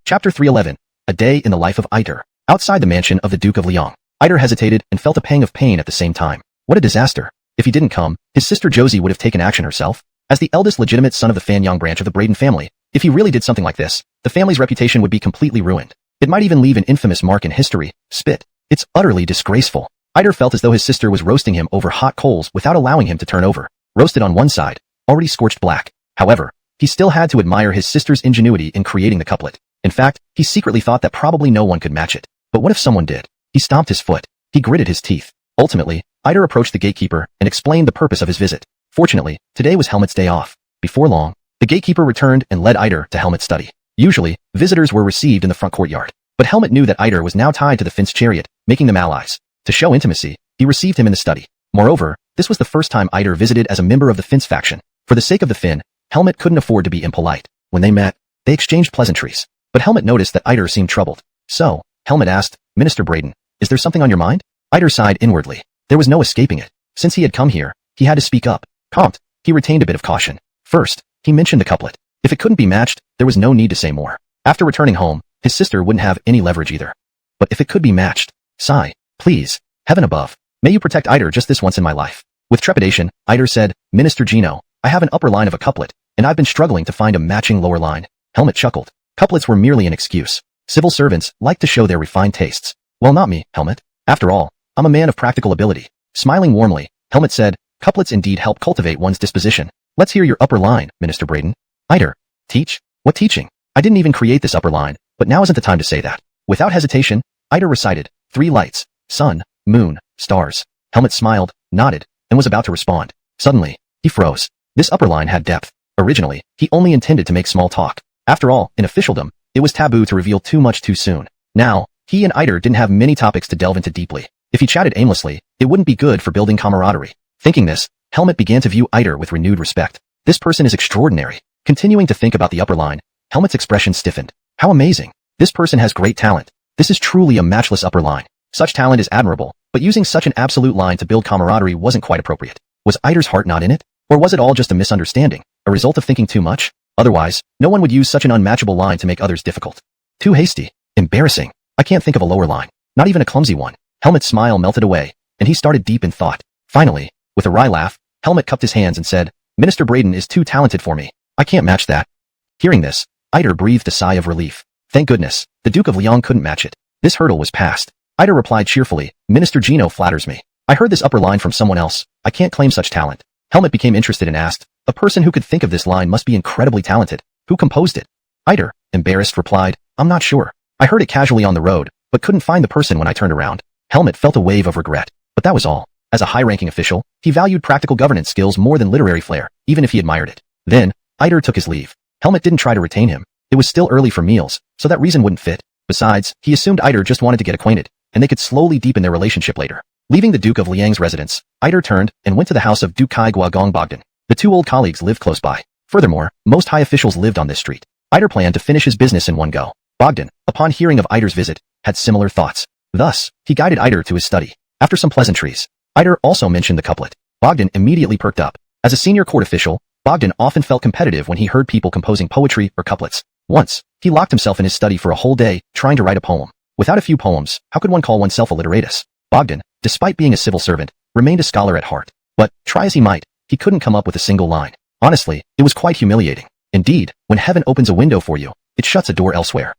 Chapter 311. A day in the life of Ider. Outside the mansion of the Duke of Liang, Ider hesitated and felt a pang of pain at the same time. What a disaster. If he didn't come, his sister Josie would have taken action herself. As the eldest legitimate son of the Fanyang branch of the Braden family, if he really did something like this, the family's reputation would be completely ruined. It might even leave an infamous mark in history. Spit. It's utterly disgraceful. Ider felt as though his sister was roasting him over hot coals without allowing him to turn over. Roasted on one side, already scorched black. However, he still had to admire his sister's ingenuity in creating the couplet. In fact, he secretly thought that probably no one could match it. But what if someone did? He stomped his foot. He gritted his teeth. Ultimately, Ider approached the gatekeeper and explained the purpose of his visit. Fortunately, today was Helmut's day off. Before long, the gatekeeper returned and led Ider to Helmut's study. Usually, visitors were received in the front courtyard. But Helmut knew that Ider was now tied to the Fin's chariot, making them allies. To show intimacy, he received him in the study. Moreover, this was the first time Ider visited as a member of the Fin's faction. For the sake of the Fin, Helmut couldn't afford to be impolite. When they met, They exchanged pleasantries. But Helmut noticed that Eider seemed troubled. So, Helmut asked, Minister Braden, is there something on your mind? Eider sighed inwardly. There was no escaping it. Since he had come here, he had to speak up. Comte, he retained a bit of caution. First, he mentioned the couplet. If it couldn't be matched, there was no need to say more. After returning home, his sister wouldn't have any leverage either. But if it could be matched, sigh, please, heaven above, may you protect Eider just this once in my life. With trepidation, Eider said, Minister Gino, I have an upper line of a couplet, and I've been struggling to find a matching lower line. Helmut chuckled. Couplets were merely an excuse. Civil servants like to show their refined tastes. Well, not me, Helmut. After all, I'm a man of practical ability. Smiling warmly, Helmut said, couplets indeed help cultivate one's disposition. Let's hear your upper line, Minister Braden. Eider, teach? What teaching? I didn't even create this upper line, but now isn't the time to say that. Without hesitation, Eider recited, 3 lights, sun, moon, stars. Helmut smiled, nodded, and was about to respond. Suddenly, he froze. This upper line had depth. Originally, he only intended to make small talk. After all, in officialdom, it was taboo to reveal too much too soon. Now, he and Eider didn't have many topics to delve into deeply. If he chatted aimlessly, it wouldn't be good for building camaraderie. Thinking this, Helmut began to view Eider with renewed respect. This person is extraordinary. Continuing to think about the upper line, Helmut's expression stiffened. How amazing. This person has great talent. This is truly a matchless upper line. Such talent is admirable, but using such an absolute line to build camaraderie wasn't quite appropriate. Was Eider's heart not in it? Or was it all just a misunderstanding, a result of thinking too much? Otherwise, no one would use such an unmatchable line to make others difficult. Too hasty. Embarrassing. I can't think of a lower line. Not even a clumsy one. Helmut's smile melted away, and he started deep in thought. Finally, with a wry laugh, Helmut cupped his hands and said, Minister Braden is too talented for me. I can't match that. Hearing this, Eider breathed a sigh of relief. Thank goodness, the Duke of Lyon couldn't match it. This hurdle was passed. Eider replied cheerfully, Minister Gino flatters me. I heard this upper line from someone else. I can't claim such talent. Helmut became interested and asked, a person who could think of this line must be incredibly talented. Who composed it? Eider, embarrassed, replied, I'm not sure. I heard it casually on the road, but couldn't find the person when I turned around. Helmut felt a wave of regret, but that was all. As a high-ranking official, he valued practical governance skills more than literary flair, even if he admired it. Then, Eider took his leave. Helmut didn't try to retain him. It was still early for meals, so that reason wouldn't fit. Besides, he assumed Eider just wanted to get acquainted, and they could slowly deepen their relationship later. Leaving the Duke of Liang's residence, Eider turned and went to the house of Duke Kai Guagong Bogdan. The 2 old colleagues lived close by. Furthermore, most high officials lived on this street. Eider planned to finish his business in one go. Bogdan, upon hearing of Eider's visit, had similar thoughts. Thus, he guided Eider to his study. After some pleasantries, Eider also mentioned the couplet. Bogdan immediately perked up. As a senior court official, Bogdan often felt competitive when he heard people composing poetry or couplets. Once, he locked himself in his study for a whole day, trying to write a poem. Without a few poems, how could one call oneself a literatus? Bogdan, despite being a civil servant, remained a scholar at heart. But, try as he might, he couldn't come up with a single line. Honestly, it was quite humiliating. Indeed, when heaven opens a window for you, it shuts a door elsewhere.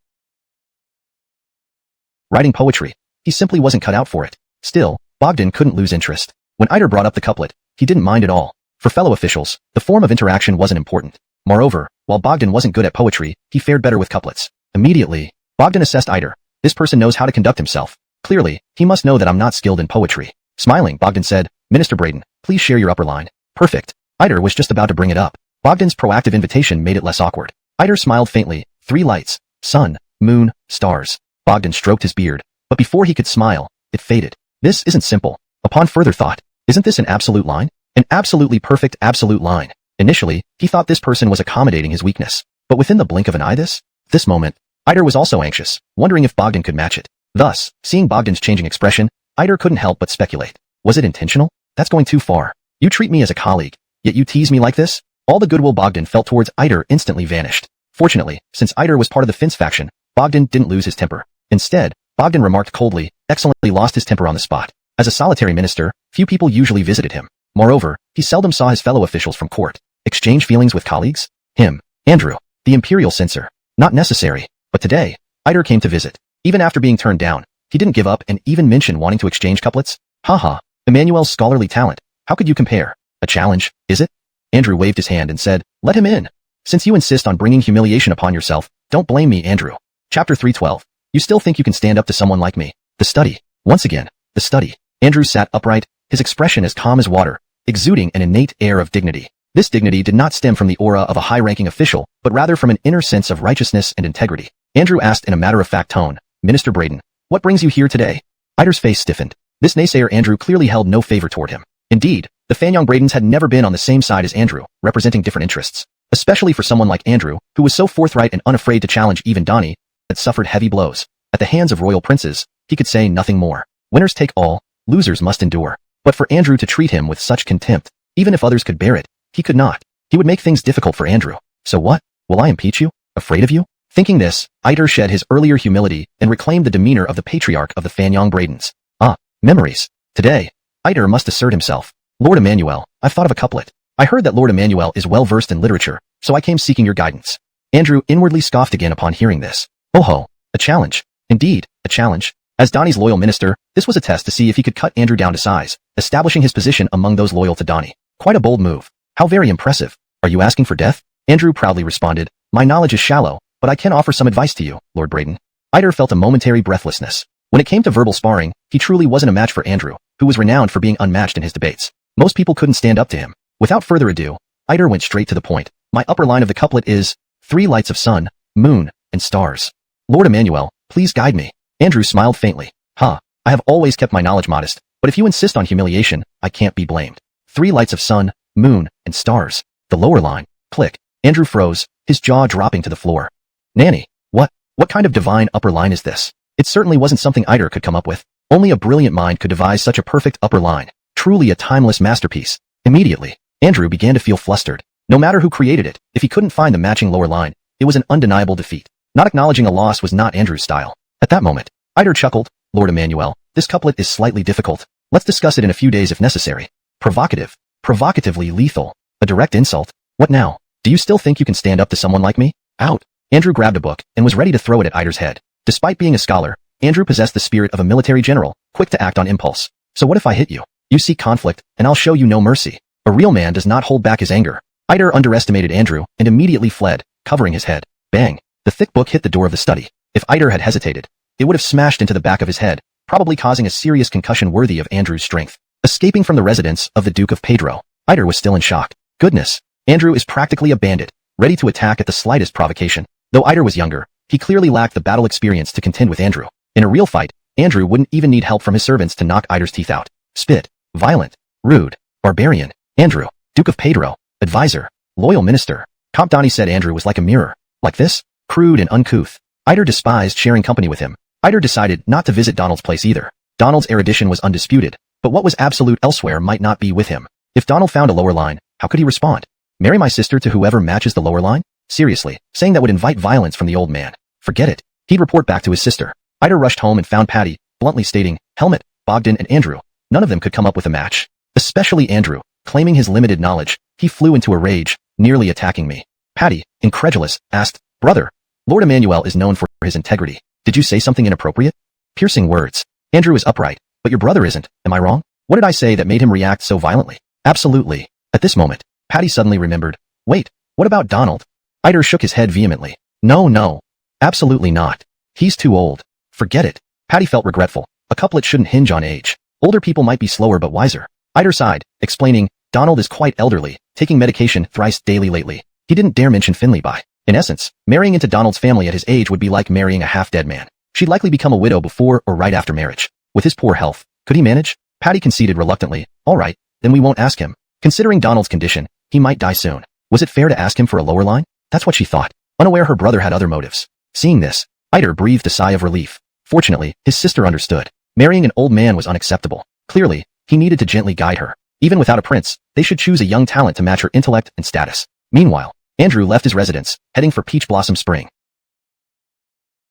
Writing poetry, he simply wasn't cut out for it. Still, Bogdan couldn't lose interest. When Eider brought up the couplet, he didn't mind at all. For fellow officials, the form of interaction wasn't important. Moreover, while Bogdan wasn't good at poetry, he fared better with couplets. Immediately, Bogdan assessed Eider. This person knows how to conduct himself. Clearly, he must know that I'm not skilled in poetry. Smiling, Bogdan said, Minister Braden, please share your upper line. Perfect. Eider was just about to bring it up. Bogdan's proactive invitation made it less awkward. Eider smiled faintly. 3 lights, sun, moon, stars. Bogdan stroked his beard, but before he could smile, it faded. This isn't simple. Upon further thought, isn't this an absolute line? An absolutely perfect absolute line. Initially, he thought this person was accommodating his weakness. But within the blink of an eye this moment, Eider was also anxious, wondering if Bogdan could match it. Thus, seeing Bogdan's changing expression, Eider couldn't help but speculate. Was it intentional? That's going too far. You treat me as a colleague, yet you tease me like this? All the goodwill Bogdan felt towards Eider instantly vanished. Fortunately, since Eider was part of the Finns faction, Bogdan didn't lose his temper. Instead, Bogdan remarked coldly, excellently lost his temper on the spot. As a solitary minister, few people usually visited him. Moreover, he seldom saw his fellow officials from court. Exchange feelings with colleagues? Him, Andrew, the imperial censor. Not necessary. But today, Eider came to visit. Even after being turned down, he didn't give up and even mention wanting to exchange couplets. Haha, Emmanuel's scholarly talent. How could you compare? A challenge, is it? Andrew waved his hand and said, let him in. Since you insist on bringing humiliation upon yourself, don't blame me, Andrew. Chapter 312. You still think you can stand up to someone like me? The study. Once again, the study. Andrew sat upright, his expression as calm as water, exuding an innate air of dignity. This dignity did not stem from the aura of a high-ranking official, but rather from an inner sense of righteousness and integrity. Andrew asked in a matter-of-fact tone, Minister Braden, what brings you here today? Eider's face stiffened. This naysayer Andrew clearly held no favor toward him. Indeed, the Fanyang Bradens had never been on the same side as Andrew, representing different interests. especially for someone like Andrew, who was so forthright and unafraid to challenge even Donnie, had suffered heavy blows. At the hands of royal princes, he could say nothing more. Winners take all, losers must endure. But for Andrew to treat him with such contempt, even if others could bear it, he could not. He would make things difficult for Andrew. So what? Will I impeach you? Afraid of you? Thinking this, Eider shed his earlier humility and reclaimed the demeanor of the patriarch of the Fanyang Bradens. Ah, memories. Today, Eider must assert himself. Lord Emmanuel, I've thought of a couplet. I heard that Lord Emmanuel is well versed in literature, so I came seeking your guidance. Andrew inwardly scoffed again upon hearing this. Oh ho, a challenge. Indeed, a challenge. As Donnie's loyal minister, this was a test to see if he could cut Andrew down to size, establishing his position among those loyal to Donnie. Quite a bold move. How very impressive. Are you asking for death? Andrew proudly responded, my knowledge is shallow, but I can offer some advice to you, Lord Braden. Eider felt a momentary breathlessness. When it came to verbal sparring, he truly wasn't a match for Andrew, who was renowned for being unmatched in his debates. Most people couldn't stand up to him. Without further ado, Eider went straight to the point. My upper line of the couplet is, 3 lights of sun, moon, and stars. Lord Emmanuel, please guide me. Andrew smiled faintly. I have always kept my knowledge modest, but if you insist on humiliation, I can't be blamed. 3 lights of sun, moon, and stars. The lower line. Click. Andrew froze, his jaw dropping to the floor. Nanny, what kind of divine upper line is this? It certainly wasn't something Eider could come up with. Only a brilliant mind could devise such a perfect upper line. Truly a timeless masterpiece. Immediately, Andrew began to feel flustered. No matter who created it, if he couldn't find the matching lower line, it was an undeniable defeat. Not acknowledging a loss was not Andrew's style. At that moment, Eider chuckled, Lord Emmanuel, this couplet is slightly difficult. Let's discuss it in a few days if necessary. Provocative. Provocatively lethal. A direct insult. What now? Do you still think you can stand up to someone like me? Out. Andrew grabbed a book and was ready to throw it at Eider's head. Despite being a scholar, Andrew possessed the spirit of a military general, quick to act on impulse. So what if I hit you? You seek conflict, and I'll show you no mercy. A real man does not hold back his anger. Eider underestimated Andrew and immediately fled, covering his head. Bang. The thick book hit the door of the study. If Eider had hesitated, it would have smashed into the back of his head, probably causing a serious concussion worthy of Andrew's strength. Escaping from the residence of the Duke of Pedro, Eider was still in shock. Goodness. Andrew is practically a bandit, ready to attack at the slightest provocation. Though Eider was younger, he clearly lacked the battle experience to contend with Andrew. In a real fight, Andrew wouldn't even need help from his servants to knock Eider's teeth out. Spit. Violent. Rude. Barbarian. Andrew. Duke of Pedro. Advisor. Loyal minister. Comte Donnie said Andrew was like a mirror. Like this? Crude and uncouth. Eider despised sharing company with him. Eider decided not to visit Donald's place either. Donald's erudition was undisputed, but what was absolute elsewhere might not be with him. If Donald found a lower line, how could he respond? Marry my sister to whoever matches the lower line? Seriously, saying that would invite violence from the old man. Forget it. He'd report back to his sister. Eider rushed home and found Patty, bluntly stating, Helmut, Bogdan, and Andrew. None of them could come up with a match. Especially Andrew. Claiming his limited knowledge, he flew into a rage, nearly attacking me. Patty, incredulous, asked, Brother, Lord Emmanuel is known for his integrity. Did you say something inappropriate? Piercing words. Andrew is upright, but your brother isn't, am I wrong? What did I say that made him react so violently? Absolutely. At this moment, Patty suddenly remembered. Wait, what about Donald? Eider shook his head vehemently. No. Absolutely not. He's too old. Forget it. Patty felt regretful. A couplet shouldn't hinge on age. Older people might be slower but wiser. Eider sighed, explaining, Donald is quite elderly, taking medication thrice daily lately. He didn't dare mention Finley by. In essence, marrying into Donald's family at his age would be like marrying a half-dead man. She'd likely become a widow before or right after marriage. With his poor health, could he manage? Patty conceded reluctantly. All right, then we won't ask him. Considering Donald's condition, he might die soon. Was it fair to ask him for a lower line? That's what she thought, unaware her brother had other motives. Seeing this, Eider breathed a sigh of relief. Fortunately, his sister understood. Marrying an old man was unacceptable. Clearly, he needed to gently guide her. Even without a prince, they should choose a young talent to match her intellect and status. Meanwhile, Andrew left his residence, heading for Peach Blossom Spring.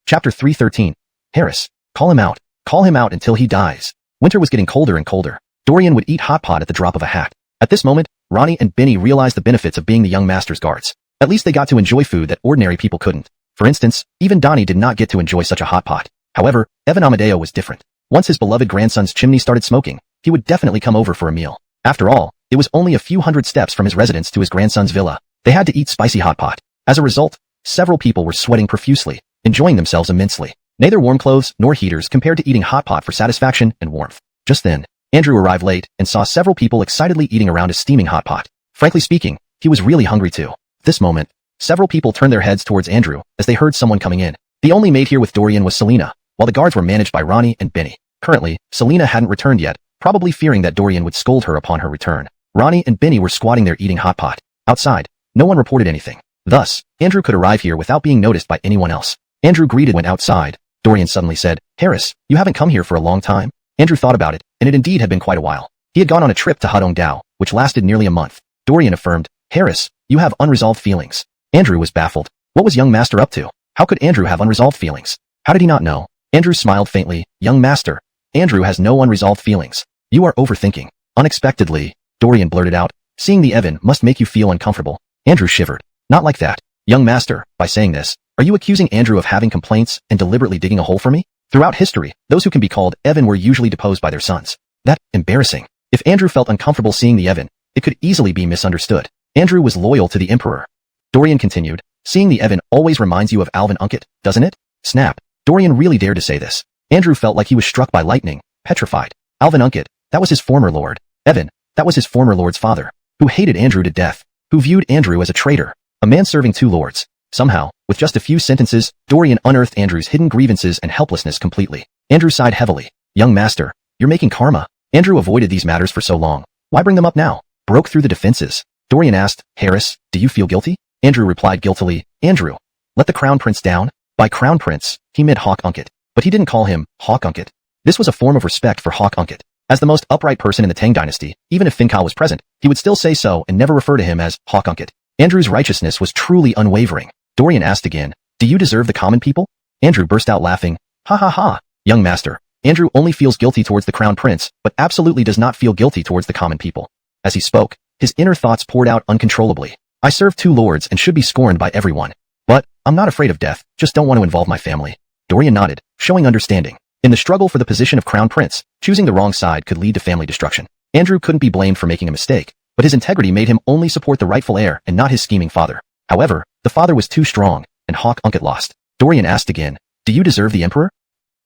Chapter 313. Harris. Call him out. Call him out until he dies. Winter was getting colder and colder. Dorian would eat hot pot at the drop of a hat. At this moment, Ronnie and Benny realized the benefits of being the young master's guards. At least they got to enjoy food that ordinary people couldn't. For instance, even Donnie did not get to enjoy such a hot pot. However, Evan Amadeo was different. Once his beloved grandson's chimney started smoking, he would definitely come over for a meal. After all, it was only a few hundred steps from his residence to his grandson's villa. They had to eat spicy hot pot. As a result, several people were sweating profusely, enjoying themselves immensely. Neither warm clothes nor heaters compared to eating hot pot for satisfaction and warmth. Just then, Andrew arrived late and saw several people excitedly eating around a steaming hot pot. Frankly speaking, he was really hungry too. At this moment, several people turned their heads towards Andrew as they heard someone coming in. The only maid here with Dorian was Selena, while the guards were managed by Ronnie and Benny. Currently, Selena hadn't returned yet, probably fearing that Dorian would scold her upon her return. Ronnie and Benny were squatting there eating hot pot. Outside, no one reported anything. Thus, Andrew could arrive here without being noticed by anyone else. Andrew greeted went outside. Dorian suddenly said, Harris, you haven't come here for a long time? Andrew thought about it, and it indeed had been quite a while. He had gone on a trip to Hudong-dao, which lasted nearly a month. Dorian affirmed, Harris, you have unresolved feelings. Andrew was baffled. What was young master up to? How could Andrew have unresolved feelings? How did he not know? Andrew smiled faintly. Young master, Andrew has no unresolved feelings. You are overthinking. Unexpectedly, Dorian blurted out, seeing the Evan must make you feel uncomfortable. Andrew shivered. Not like that. Young master, by saying this, are you accusing Andrew of having complaints and deliberately digging a hole for me? Throughout history, those who can be called Evan were usually deposed by their sons. That, embarrassing. If Andrew felt uncomfortable seeing the Evan, it could easily be misunderstood. Andrew was loyal to the Emperor. Dorian continued, seeing the Evan always reminds you of Alvin Unkit, doesn't it? Snap. Dorian really dared to say this. Andrew felt like he was struck by lightning, petrified. Alvin Unkit, that was his former lord. Evan, that was his former lord's father, who hated Andrew to death, who viewed Andrew as a traitor, a man serving two lords. Somehow, with just a few sentences, Dorian unearthed Andrew's hidden grievances and helplessness completely. Andrew sighed heavily. Young master, you're making karma. Andrew avoided these matters for so long. Why bring them up now? Broke through the defenses. Dorian asked, Harris, do you feel guilty? Andrew replied guiltily, Andrew, let the crown prince down. By crown prince, he meant Hawk Unkit, but he didn't call him Hawk Unkit. This was a form of respect for Hawk Unkit. As the most upright person in the Tang Dynasty, even if Fincal was present, he would still say so and never refer to him as Hawk Unkit. Andrew's righteousness was truly unwavering. Dorian asked again, do you deserve the common people? Andrew burst out laughing. Ha ha ha. Young master, Andrew only feels guilty towards the crown prince, but absolutely does not feel guilty towards the common people. As he spoke, his inner thoughts poured out uncontrollably. I serve two lords and should be scorned by everyone. But, I'm not afraid of death, just don't want to involve my family. Dorian nodded, showing understanding. In the struggle for the position of crown prince, choosing the wrong side could lead to family destruction. Andrew couldn't be blamed for making a mistake, but his integrity made him only support the rightful heir and not his scheming father. However, the father was too strong, and Hawk Unkit lost. Dorian asked again, do you deserve the emperor?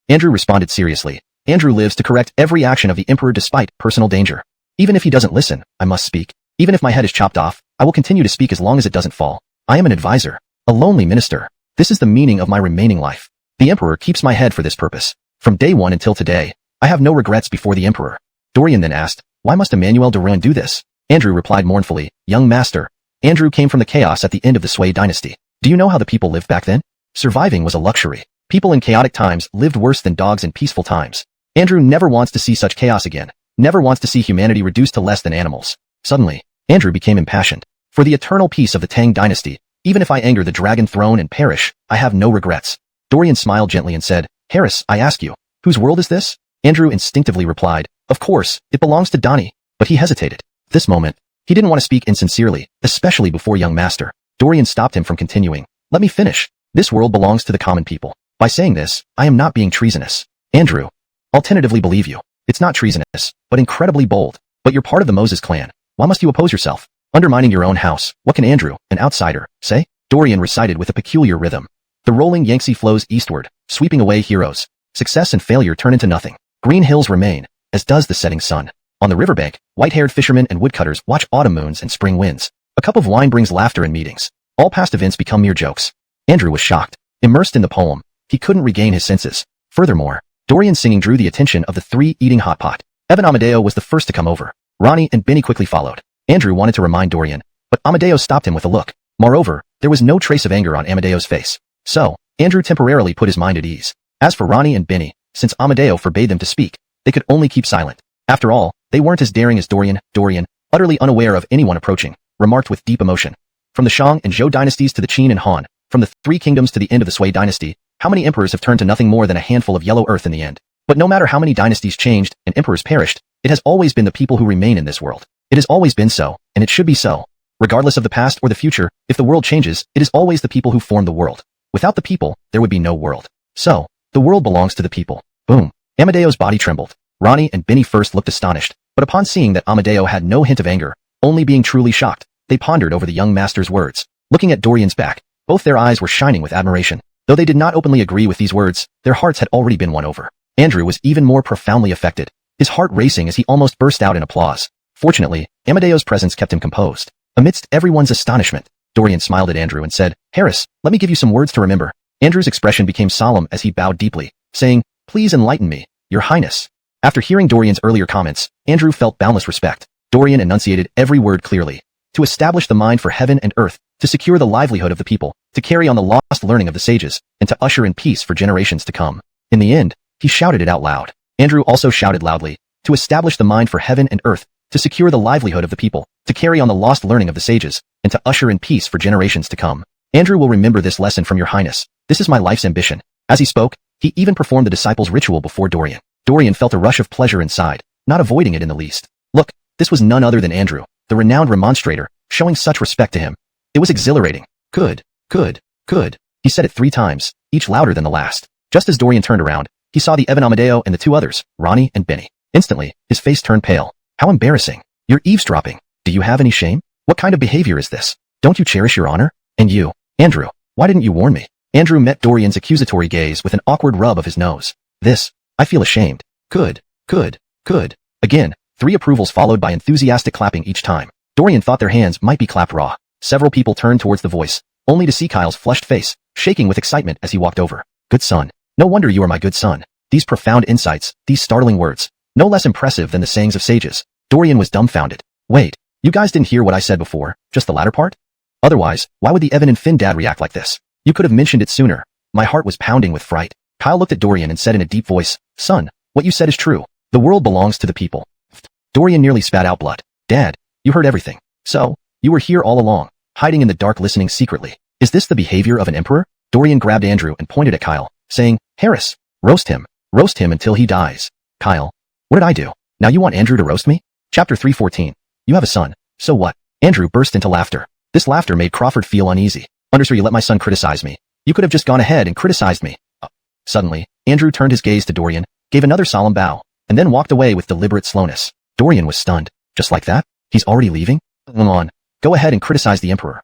Andrew responded seriously. Andrew lives to correct every action of the emperor despite personal danger. Even if he doesn't listen, I must speak. Even if my head is chopped off, I will continue to speak as long as it doesn't fall. I am an advisor, a lonely minister. This is the meaning of my remaining life. The emperor keeps my head for this purpose. From day one until today, I have no regrets before the emperor. Dorian then asked, why must Emmanuel de Rouen do this? Andrew replied mournfully, young master. Andrew came from the chaos at the end of the Sui dynasty. Do you know how the people lived back then? Surviving was a luxury. People in chaotic times lived worse than dogs in peaceful times. Andrew never wants to see such chaos again, never wants to see humanity reduced to less than animals. Suddenly, Andrew became impassioned. For the eternal peace of the Tang Dynasty, even if I anger the dragon throne and perish, I have no regrets. Dorian smiled gently and said, Harris, I ask you, whose world is this? Andrew instinctively replied, of course, it belongs to Donnie. But he hesitated. At this moment, he didn't want to speak insincerely, especially before young master. Dorian stopped him from continuing. Let me finish. This world belongs to the common people. By saying this, I am not being treasonous. Andrew, I'll tentatively believe you. It's not treasonous, but incredibly bold. But you're part of the Moses clan. Why must you oppose yourself? Undermining your own house. What can Andrew, an outsider, say? Dorian recited with a peculiar rhythm. The rolling Yangtze flows eastward, sweeping away heroes. Success and failure turn into nothing. Green hills remain, as does the setting sun. On the riverbank, white-haired fishermen and woodcutters watch autumn moons and spring winds. A cup of wine brings laughter in meetings. All past events become mere jokes. Andrew was shocked. Immersed in the poem, he couldn't regain his senses. Furthermore, Dorian's singing drew the attention of the three eating hot pot. Evan Amadeo was the first to come over. Ronnie and Benny quickly followed. Andrew wanted to remind Dorian, but Amadeo stopped him with a look. Moreover, there was no trace of anger on Amadeo's face. So, Andrew temporarily put his mind at ease. As for Ronnie and Benny, since Amadeo forbade them to speak, they could only keep silent. After all, they weren't as daring as Dorian. Dorian, utterly unaware of anyone approaching, remarked with deep emotion. From the Shang and Zhou dynasties to the Qin and Han, from the three kingdoms to the end of the Sui dynasty, how many emperors have turned to nothing more than a handful of yellow earth in the end? But no matter how many dynasties changed and emperors perished, it has always been the people who remain in this world. It has always been so, and it should be so. Regardless of the past or the future, if the world changes, it is always the people who form the world. Without the people, there would be no world. So, the world belongs to the people. Boom. Amadeo's body trembled. Ronnie and Benny first looked astonished, but upon seeing that Amadeo had no hint of anger, only being truly shocked, they pondered over the young master's words. Looking at Dorian's back, both their eyes were shining with admiration. Though they did not openly agree with these words, their hearts had already been won over. Andrew was even more profoundly affected, his heart racing as he almost burst out in applause. Fortunately, Amadeo's presence kept him composed. Amidst everyone's astonishment, Dorian smiled at Andrew and said, Harris, let me give you some words to remember. Andrew's expression became solemn as he bowed deeply, saying, Please enlighten me, Your Highness. After hearing Dorian's earlier comments, Andrew felt boundless respect. Dorian enunciated every word clearly. to establish the mind for heaven and earth, to secure the livelihood of the people, to carry on the lost learning of the sages, and to usher in peace for generations to come. In the end, he shouted it out loud. Andrew also shouted loudly, to establish the mind for heaven and earth, to secure the livelihood of the people, to carry on the lost learning of the sages, and to usher in peace for generations to come. Andrew will remember this lesson from your highness. This is my life's ambition. As he spoke, he even performed the disciples' ritual before Dorian. Dorian felt a rush of pleasure inside, not avoiding it in the least. Look, this was none other than Andrew, the renowned remonstrator, showing such respect to him. It was exhilarating. Good. He said it 3 times, each louder than the last. Just as Dorian turned around, he saw the Evan Amadeo and the 2 others, Ronnie and Benny. Instantly, his face turned pale. How embarrassing. You're eavesdropping. Do you have any shame? What kind of behavior is this? Don't you cherish your honor? And you, Andrew, why didn't you warn me? Andrew met Dorian's accusatory gaze with an awkward rub of his nose. I feel ashamed. Good. Again, 3 approvals followed by enthusiastic clapping each time. Dorian thought their hands might be clapped raw. Several people turned towards the voice, only to see Kyle's flushed face, shaking with excitement as he walked over. Good son. No wonder you are my good son. These profound insights, these startling words, no less impressive than the sayings of sages. Dorian was dumbfounded. Wait, you guys didn't hear what I said before, just the latter part? Otherwise, why would the Evan and Finn dad react like this? You could have mentioned it sooner. My heart was pounding with fright. Kyle looked at Dorian and said in a deep voice, Son, what you said is true. The world belongs to the people. Dorian nearly spat out blood. Dad, you heard everything. So, you were here all along, hiding in the dark listening secretly. Is this the behavior of an emperor? Dorian grabbed Andrew and pointed at Kyle, saying, Harris, roast him until he dies. Kyle, what did I do? Now you want Andrew to roast me? Chapter 3:14. You have a son. So what? Andrew burst into laughter. This laughter made Crawford feel uneasy. Sir, you let my son criticize me. You could have just gone ahead and criticized me. Suddenly, Andrew turned his gaze to Dorian, gave another solemn bow, and then walked away with deliberate slowness. Dorian was stunned. Just like that? He's already leaving? Come on. Go ahead and criticize the emperor.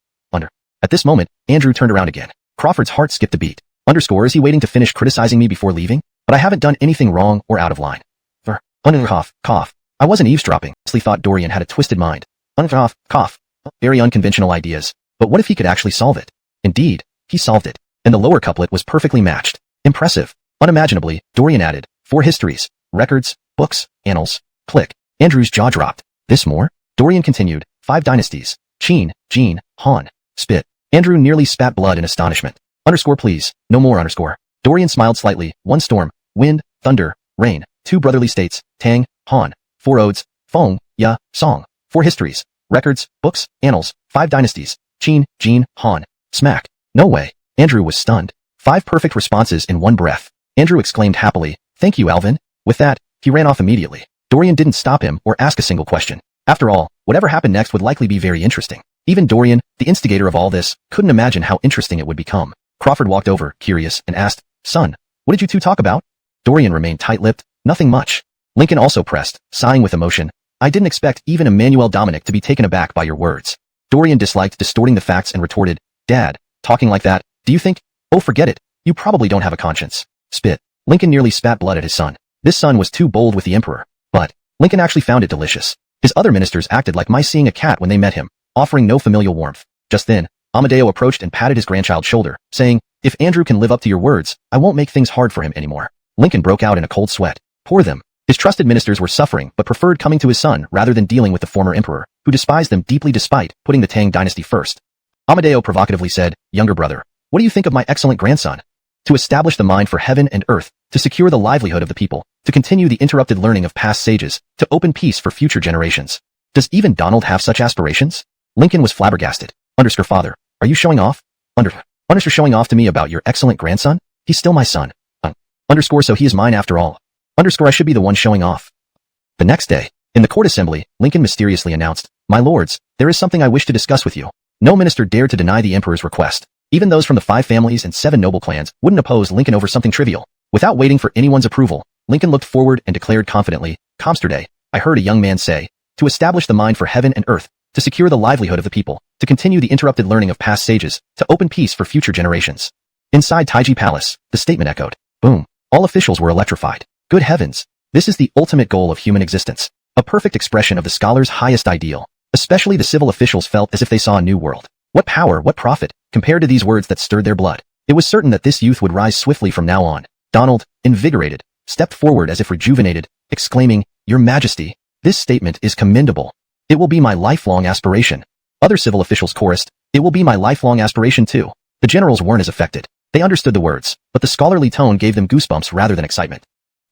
At this moment, Andrew turned around again. Crawford's heart skipped a beat. Is he waiting to finish criticizing me before leaving? But I haven't done anything wrong or out of line. Cough. I wasn't eavesdropping. Thought Dorian had a twisted mind. Cough. Very unconventional ideas. But what if he could actually solve it? Indeed, he solved it. And the lower couplet was perfectly matched. Impressive. Unimaginably, Dorian added, 4 histories, records, books, annals. Click. Andrew's jaw dropped. This more? Dorian continued, 5 dynasties. Qin, Jin, Han. Spit. Andrew nearly spat blood in astonishment. Please, no more . Dorian smiled slightly. 1 storm, wind, thunder, rain. 2 brotherly states, Tang, Han. 4 odes, Feng, Ya, Song. 4 histories, records, books, annals. 5 dynasties, Qin, Jin, Han. Smack. No way. Andrew was stunned. 5 perfect responses in one breath. Andrew exclaimed happily, Thank you, Alvin. With that, he ran off immediately. Dorian didn't stop him or ask a single question. After all, whatever happened next would likely be very interesting. Even Dorian, the instigator of all this, couldn't imagine how interesting it would become. Crawford walked over, curious, and asked, Son, what did you 2 talk about? Dorian remained tight-lipped, nothing much. Lincoln also pressed, sighing with emotion, I didn't expect even Emmanuel Dominic to be taken aback by your words. Dorian disliked distorting the facts and retorted, Dad, talking like that, do you think? Oh, forget it. You probably don't have a conscience. Spit. Lincoln nearly spat blood at his son. This son was too bold with the emperor. But Lincoln actually found it delicious. His other ministers acted like mice seeing a cat when they met him, offering no familial warmth. Just then, Amadeo approached and patted his grandchild's shoulder, saying, If Andrew can live up to your words, I won't make things hard for him anymore. Lincoln broke out in a cold sweat. Poor them. His trusted ministers were suffering but preferred coming to his son rather than dealing with the former emperor, who despised them deeply despite putting the Tang Dynasty first. Amadeo provocatively said, Younger brother, what do you think of my excellent grandson? To establish the mind for heaven and earth, to secure the livelihood of the people, to continue the interrupted learning of past sages, to open peace for future generations. Does even Donald have such aspirations? Lincoln was flabbergasted. Father, are you showing off? Showing off to me about your excellent grandson? He's still my son. So he is mine after all. I should be the one showing off. The next day, in the court assembly, Lincoln mysteriously announced, My lords, there is something I wish to discuss with you. No minister dared to deny the emperor's request. Even those from the 5 families and 7 noble clans wouldn't oppose Lincoln over something trivial. Without waiting for anyone's approval, Lincoln looked forward and declared confidently, Comsterday, I heard a young man say, to establish the mind for heaven and earth, to secure the livelihood of the people, to continue the interrupted learning of past sages, to open peace for future generations. Inside Taiji Palace, the statement echoed. Boom. All officials were electrified. Good heavens. This is the ultimate goal of human existence. A perfect expression of the scholar's highest ideal. Especially the civil officials felt as if they saw a new world. What power, what profit, compared to these words that stirred their blood. It was certain that this youth would rise swiftly from now on. Donald, invigorated, stepped forward as if rejuvenated, exclaiming, Your Majesty, this statement is commendable. It will be my lifelong aspiration. Other civil officials chorused, "It will be my lifelong aspiration too." The generals weren't as affected. They understood the words, but the scholarly tone gave them goosebumps rather than excitement.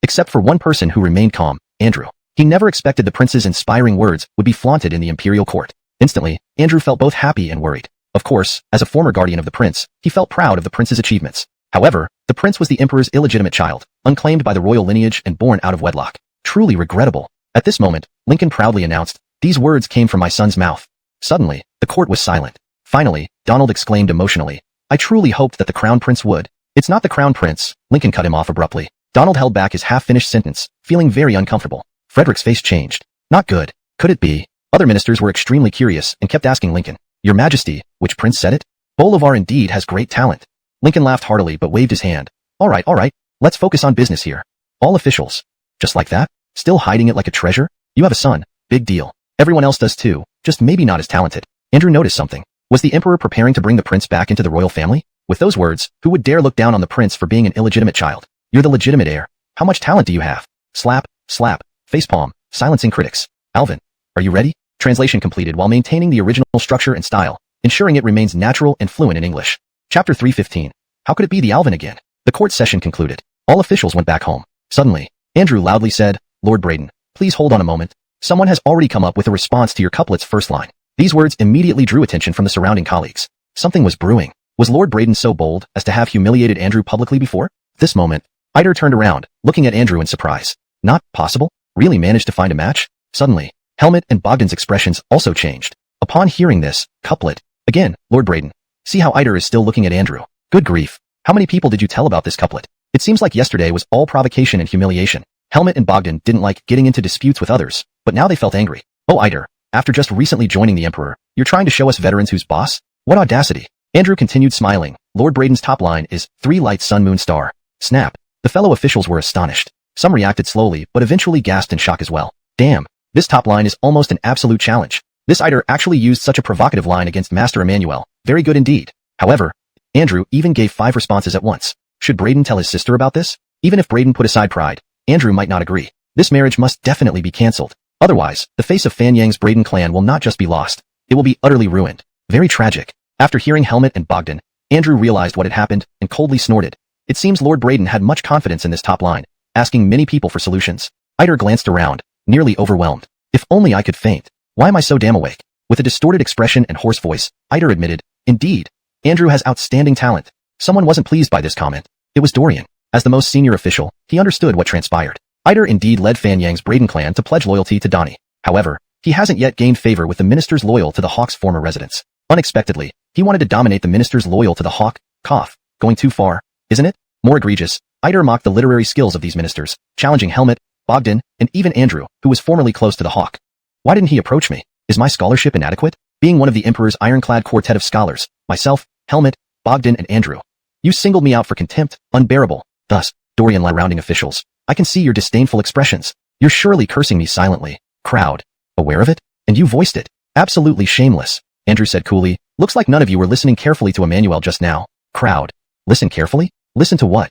Except for one person who remained calm, Andrew. He never expected the prince's inspiring words would be flaunted in the imperial court. Instantly, Andrew felt both happy and worried. Of course, as a former guardian of the prince, he felt proud of the prince's achievements. However, the prince was the emperor's illegitimate child, unclaimed by the royal lineage and born out of wedlock. Truly regrettable. At this moment, Lincoln proudly announced, "These words came from my son's mouth." Suddenly, the court was silent. Finally, Donald exclaimed emotionally, "I truly hoped that the crown prince would." "It's not the crown prince," Lincoln cut him off abruptly. Donald held back his half-finished sentence, feeling very uncomfortable. Frederick's face changed. Not good. Could it be? Other ministers were extremely curious and kept asking Lincoln, "Your Majesty, which prince said it?" "Bolivar indeed has great talent." Lincoln laughed heartily but waved his hand. All right, let's focus on business here." All officials. Just like that? Still hiding it like a treasure? "You have a son. Big deal. Everyone else does too, just maybe not as talented." Andrew noticed something. Was the emperor preparing to bring the prince back into the royal family? With those words, who would dare look down on the prince for being an illegitimate child? "You're the legitimate heir. How much talent do you have?" Slap, slap, facepalm, silencing critics. "Alvin, are you ready?" Translation completed while maintaining the original structure and style, ensuring it remains natural and fluent in English. Chapter 315. How could it be the Alvin again? The court session concluded. All officials went back home. Suddenly, Andrew loudly said, "Lord Braden, please hold on a moment. Someone has already come up with a response to your couplet's first line." These words immediately drew attention from the surrounding colleagues. Something was brewing. Was Lord Braden so bold as to have humiliated Andrew publicly before? This moment, Iter turned around, looking at Andrew in surprise. Not possible? Really managed to find a match? Suddenly, Helmut and Bogdan's expressions also changed. Upon hearing this couplet, again, Lord Braden. See how Iter is still looking at Andrew. Good grief. How many people did you tell about this couplet? It seems like yesterday was all provocation and humiliation. Helmut and Bogdan didn't like getting into disputes with others, but now they felt angry. Oh Iter, after just recently joining the emperor, you're trying to show us veterans who's boss? What audacity. Andrew continued smiling. Lord Braden's top line is, "3 lights sun moon star." Snap. The fellow officials were astonished. Some reacted slowly, but eventually gasped in shock as well. Damn. This top line is almost an absolute challenge. This Iter actually used such a provocative line against Master Emmanuel. Very good indeed. However, Andrew even gave 5 responses at once. Should Braden tell his sister about this? Even if Braden put aside pride, Andrew might not agree. This marriage must definitely be cancelled. Otherwise, the face of Fan Yang's Braden clan will not just be lost. It will be utterly ruined. Very tragic. After hearing Helmut and Bogdan, Andrew realized what had happened and coldly snorted. It seems Lord Braden had much confidence in this top line, asking many people for solutions. Iter glanced around, nearly overwhelmed. If only I could faint. Why am I so damn awake? With a distorted expression and hoarse voice, Iter admitted, "Indeed. Andrew has outstanding talent." Someone wasn't pleased by this comment. It was Dorian. As the most senior official, he understood what transpired. Iter indeed led Fan Yang's Braden clan to pledge loyalty to Donnie. However, he hasn't yet gained favor with the ministers loyal to the Hawk's former residence. Unexpectedly, he wanted to dominate the ministers loyal to the Hawk. Cough. Going too far, isn't it? More egregious, Iter mocked the literary skills of these ministers, challenging Helmut, Bogdan, and even Andrew, who was formerly close to the Hawk. Why didn't he approach me? Is my scholarship inadequate? Being one of the Emperor's ironclad quartet of scholars, myself, Helmut, Bogdan, and Andrew. You singled me out for contempt, unbearable. Thus, Dorian lied, rounding officials. I can see your disdainful expressions. You're surely cursing me silently. Crowd. Aware of it? And you voiced it. Absolutely shameless. Andrew said coolly. Looks like none of you were listening carefully to Emmanuel just now. Crowd. Listen carefully? Listen to what?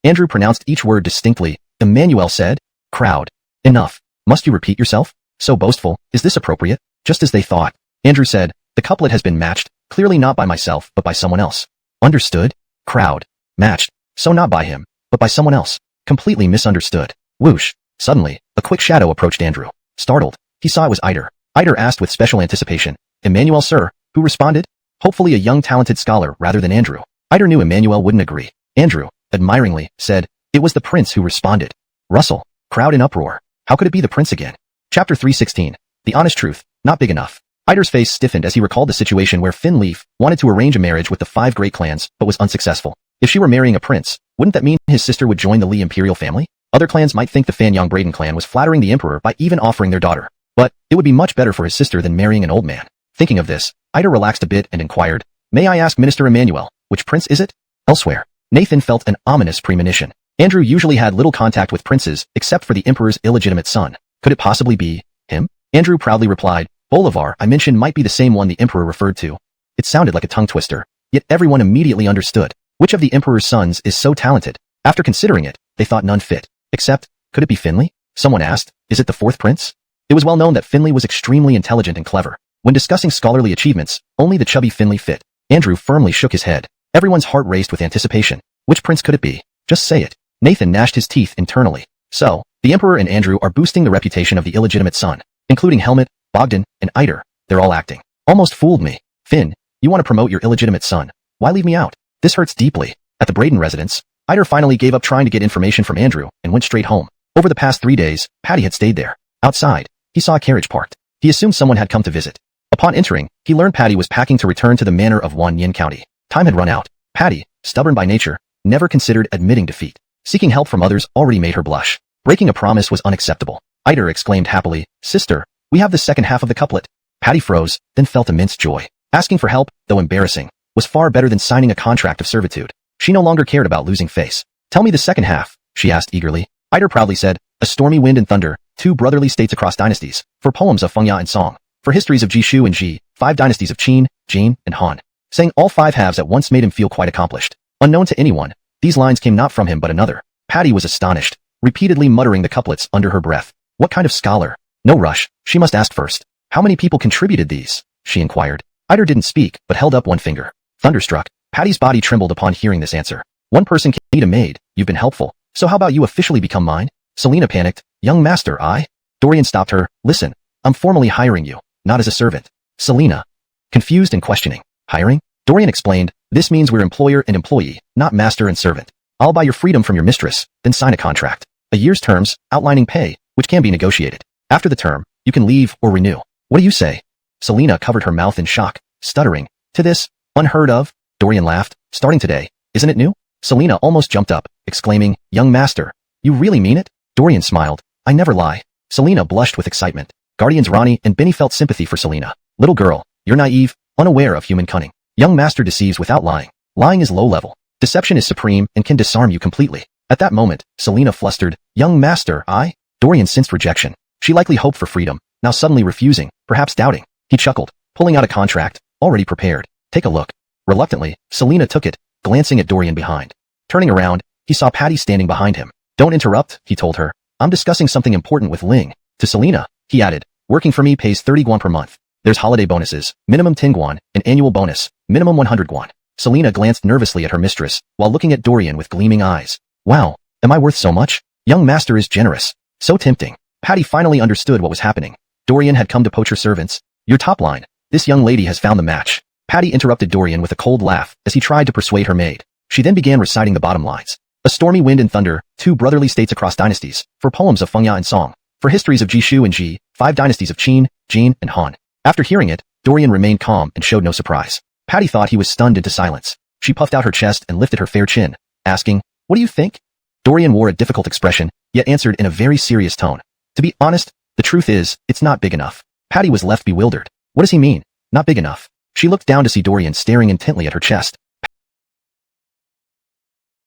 Andrew pronounced each word distinctly. Emmanuel said. Crowd. Enough. Must you repeat yourself? So boastful. Is this appropriate? Just as they thought. Andrew said. The couplet has been matched, clearly not by myself, but by someone else. Understood? Crowd. Matched. So not by him, but by someone else. Completely misunderstood. Whoosh. Suddenly, a quick shadow approached Andrew. Startled, he saw it was Iter. Iter asked with special anticipation, Emmanuel, sir? Who responded? Hopefully a young talented scholar rather than Andrew. Iter knew Emmanuel wouldn't agree. Andrew, admiringly, said, it was the prince who responded. Russell. Crowd in uproar. How could it be the prince again? Chapter 316. The honest truth, not big enough. Iter's face stiffened as he recalled the situation where Finn Leaf wanted to arrange a marriage with the 5 great clans, but was unsuccessful. If she were marrying a prince, wouldn't that mean his sister would join the Lee imperial family? Other clans might think the Fan Yang Braden clan was flattering the emperor by even offering their daughter. But it would be much better for his sister than marrying an old man. Thinking of this, Iter relaxed a bit and inquired, May I ask Minister Emmanuel, which prince is it? Elsewhere, Nathan felt an ominous premonition. Andrew usually had little contact with princes except for the emperor's illegitimate son. Could it possibly be him? Andrew proudly replied, Bolivar I mentioned might be the same one the emperor referred to. It sounded like a tongue twister, yet everyone immediately understood. Which of the emperor's sons is so talented? After considering it, they thought none fit. Except, could it be Finley? Someone asked, is it the 4th prince? It was well known that Finley was extremely intelligent and clever. When discussing scholarly achievements, only the chubby Finley fit. Andrew firmly shook his head. Everyone's heart raced with anticipation. Which prince could it be? Just say it. Nathan gnashed his teeth internally. So, the Emperor and Andrew are boosting the reputation of the illegitimate son, including Helmut, Bogdan, and Eider. They're all acting. Almost fooled me. Finn, you want to promote your illegitimate son. Why leave me out? This hurts deeply. At the Braden residence, Eider finally gave up trying to get information from Andrew and went straight home. Over the past 3 days, Patty had stayed there. Outside, he saw a carriage parked. He assumed someone had come to visit. Upon entering, he learned Patty was packing to return to the manor of Yin County. Time had run out. Patty, stubborn by nature, never considered admitting defeat. Seeking help from others already made her blush. Breaking a promise was unacceptable. Eider exclaimed happily, "Sister, we have the second half of the couplet." Patty froze, then felt immense joy. Asking for help, though embarrassing, was far better than signing a contract of servitude. She no longer cared about losing face. "Tell me the second half," she asked eagerly. Eider proudly said, "A stormy wind and thunder, 2 brotherly states across dynasties, for poems of Fengya and Song, for histories of Jishu and Ji, 5 dynasties of Qin, Jin, and Han." Saying all 5 halves at once made him feel quite accomplished. Unknown to anyone, these lines came not from him but another. Patty was astonished, repeatedly muttering the couplets under her breath. What kind of scholar? No rush, she must ask first. How many people contributed these? She inquired. Eider didn't speak, but held up one finger. Thunderstruck, Patty's body trembled upon hearing this answer. One person can need a maid, you've been helpful, so how about you officially become mine? Selena panicked. Young master, I? Dorian stopped her. Listen, I'm formally hiring you, not as a servant. Selena, confused and questioning. Hiring? Dorian explained, this means we're employer and employee, not master and servant. I'll buy your freedom from your mistress, then sign a contract. A year's terms, outlining pay, which can be negotiated. After the term, you can leave or renew. What do you say? Selena covered her mouth in shock, stuttering. To this, unheard of? Dorian laughed. Starting today, isn't it new? Selena almost jumped up, exclaiming, young master, you really mean it? Dorian smiled. I never lie. Selena blushed with excitement. Guardians Ronnie and Benny felt sympathy for Selena. Little girl, you're naive, unaware of human cunning. Young master deceives without lying. Lying is low level. Deception is supreme and can disarm you completely. At that moment, Selena flustered. Young master, I? Dorian sensed rejection. She likely hoped for freedom, now suddenly refusing, perhaps doubting. He chuckled, pulling out a contract, already prepared. Take a look. Reluctantly, Selena took it, glancing at Dorian behind. Turning around, he saw Patty standing behind him. Don't interrupt, he told her. I'm discussing something important with Ling. To Selena, he added, working for me pays 30 guan per month. There's holiday bonuses, minimum 10 guan, an annual bonus, minimum 100 guan. Selena glanced nervously at her mistress, while looking at Dorian with gleaming eyes. Wow, am I worth so much? Young master is generous. So tempting. Patty finally understood what was happening. Dorian had come to poach her servants. Your top line. This young lady has found the match. Patty interrupted Dorian with a cold laugh as he tried to persuade her maid. She then began reciting the bottom lines. A stormy wind and thunder, 2 brotherly states across dynasties, for poems of Fengya and Song, for histories of Jishu and Ji, 5 dynasties of Qin, Jin, and Han. After hearing it, Dorian remained calm and showed no surprise. Patty thought he was stunned into silence. She puffed out her chest and lifted her fair chin, asking, what do you think? Dorian wore a difficult expression, yet answered in a very serious tone. To be honest, the truth is, it's not big enough. Patty was left bewildered. What does he mean? Not big enough. She looked down to see Dorian staring intently at her chest,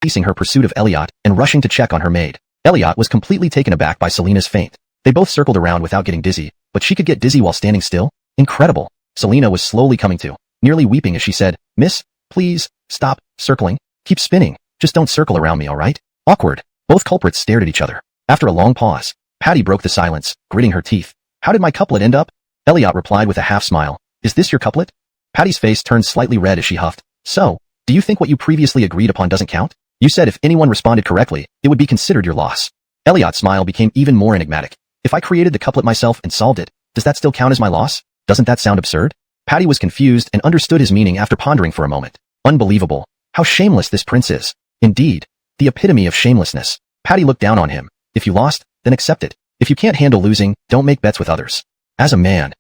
ceasing her pursuit of Elliot and rushing to check on her maid. Elliot was completely taken aback by Selena's feint. They both circled around without getting dizzy, but she could get dizzy while standing still? Incredible. Selena was slowly coming to, nearly weeping as she said, Miss, please, stop, circling. Keep spinning. Just don't circle around me, alright? Awkward. Both culprits stared at each other. After a long pause, Patty broke the silence, gritting her teeth. How did my couplet end up? Elliot replied with a half smile. Is this your couplet? Patty's face turned slightly red as she huffed. So, do you think what you previously agreed upon doesn't count? You said if anyone responded correctly, it would be considered your loss. Elliot's smile became even more enigmatic. If I created the couplet myself and solved it, does that still count as my loss? Doesn't that sound absurd? Patty was confused and understood his meaning after pondering for a moment. Unbelievable. How shameless this prince is. Indeed, the epitome of shamelessness. Patty looked down on him. If you lost, then accept it. If you can't handle losing, don't make bets with others. As a man,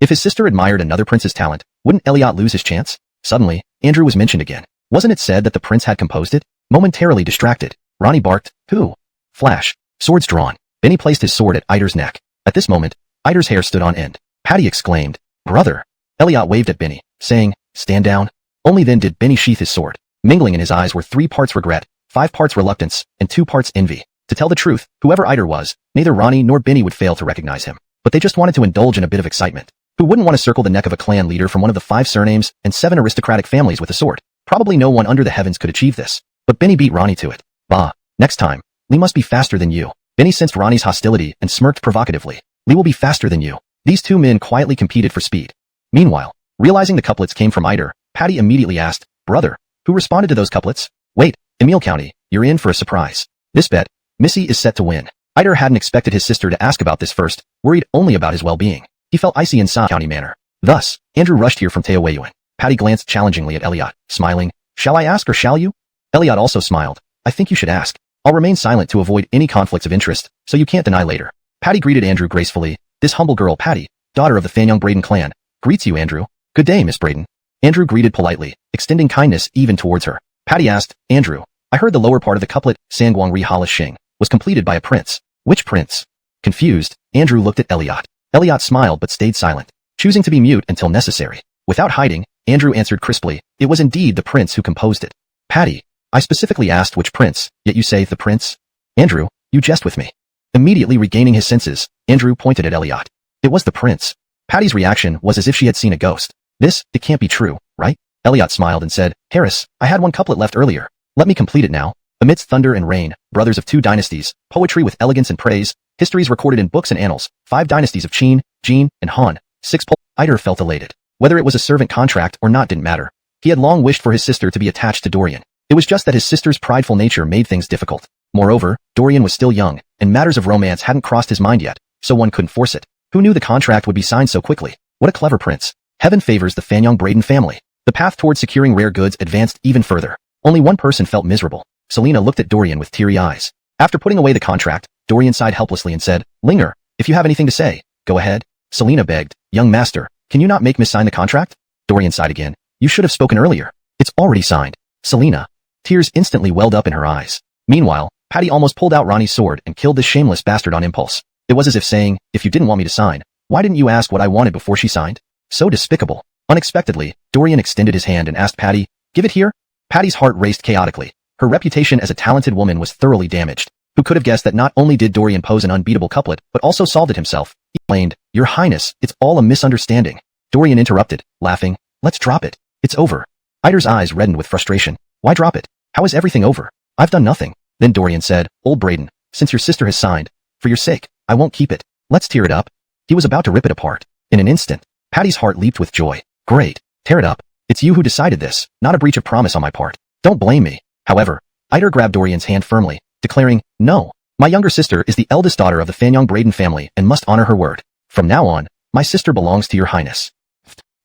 if his sister admired another prince's talent, wouldn't Elliot lose his chance? Suddenly, Andrew was mentioned again. Wasn't it said that the prince had composed it? Momentarily distracted, Ronnie barked, who? Flash. Swords drawn. Benny placed his sword at Eider's neck. At this moment, Eider's hair stood on end. Patty exclaimed, brother. Elliot waved at Benny, saying, stand down. Only then did Benny sheath his sword. Mingling in his eyes were 3 parts regret, 5 parts reluctance, and 2 parts envy. To tell the truth, whoever Eider was, neither Ronnie nor Benny would fail to recognize him. But they just wanted to indulge in a bit of excitement. Who wouldn't want to circle the neck of a clan leader from one of the 5 surnames and 7 aristocratic families with a sword? Probably no one under the heavens could achieve this. But Benny beat Ronnie to it. Bah, next time, Lee must be faster than you. Benny sensed Ronnie's hostility and smirked provocatively. Lee will be faster than you. These 2 men quietly competed for speed. Meanwhile, realizing the couplets came from Eider, Patty immediately asked, "Brother, who responded to those couplets?" "Wait, Emil County, you're in for a surprise. This bet, Missy is set to win." Eider hadn't expected his sister to ask about this first, worried only about his well-being. He felt icy inside County manner. Thus, Andrew rushed here from Teowayuan. Patty glanced challengingly at Elliot, smiling. "Shall I ask or shall you?" Elliot also smiled. "I think you should ask. I'll remain silent to avoid any conflicts of interest, so you can't deny later." Patty greeted Andrew gracefully. "This humble girl, Patty, daughter of the Fanyang Braden clan, greets you, Andrew." "Good day, Miss Braden." Andrew greeted politely, extending kindness even towards her. Patty asked, "Andrew, I heard the lower part of the couplet, Sangguang Ri Hala Xing, was completed by a prince. Which prince?" Confused, Andrew looked at Elliot. Elliot smiled but stayed silent, choosing to be mute until necessary. Without hiding, Andrew answered crisply, "It was indeed the prince who composed it." "Patty, I specifically asked which prince, yet you say the prince?" "Andrew, you jest with me." Immediately regaining his senses, Andrew pointed at Elliot. "It was the prince." Patty's reaction was as if she had seen a ghost. It can't be true, right?" Elliot smiled and said, "Harris, I had one couplet left earlier. Let me complete it now. Amidst thunder and rain, brothers of two dynasties, poetry with elegance and praise, histories recorded in books and annals, 5 dynasties of Qin, Jin, and Han, 6 Eider felt elated. Whether it was a servant contract or not didn't matter. He had long wished for his sister to be attached to Dorian. It was just that his sister's prideful nature made things difficult. Moreover, Dorian was still young, and matters of romance hadn't crossed his mind yet, so one couldn't force it. Who knew the contract would be signed so quickly? What a clever prince. Heaven favors the Fanyang Braden family. The path toward securing rare goods advanced even further. Only one person felt miserable. Selena looked at Dorian with teary eyes. After putting away the contract, Dorian sighed helplessly and said, "Linger, if you have anything to say, go ahead." Selena begged, "Young master, can you not make Miss sign the contract?" Dorian sighed again. "You should have spoken earlier. It's already signed." Selena. Tears instantly welled up in her eyes. Meanwhile, Patty almost pulled out Ronnie's sword and killed this shameless bastard on impulse. It was as if saying, "If you didn't want me to sign, why didn't you ask what I wanted before she signed?" So despicable. Unexpectedly, Dorian extended his hand and asked Patty, "Give it here?" Patty's heart raced chaotically. Her reputation as a talented woman was thoroughly damaged. Who could have guessed that not only did Dorian pose an unbeatable couplet, but also solved it himself? He explained, "Your Highness, it's all a misunderstanding." Dorian interrupted, laughing, "Let's drop it. It's over." Eider's eyes reddened with frustration. "Why drop it? How is everything over? I've done nothing." Then Dorian said, "Old Braden, since your sister has signed, for your sake, I won't keep it. Let's tear it up." He was about to rip it apart. In an instant, Patty's heart leaped with joy. "Great. Tear it up. It's you who decided this, not a breach of promise on my part. Don't blame me." However, Eider grabbed Dorian's hand firmly, declaring, "No. My younger sister is the eldest daughter of the Fanyang Braden family and must honor her word. From now on, my sister belongs to your highness."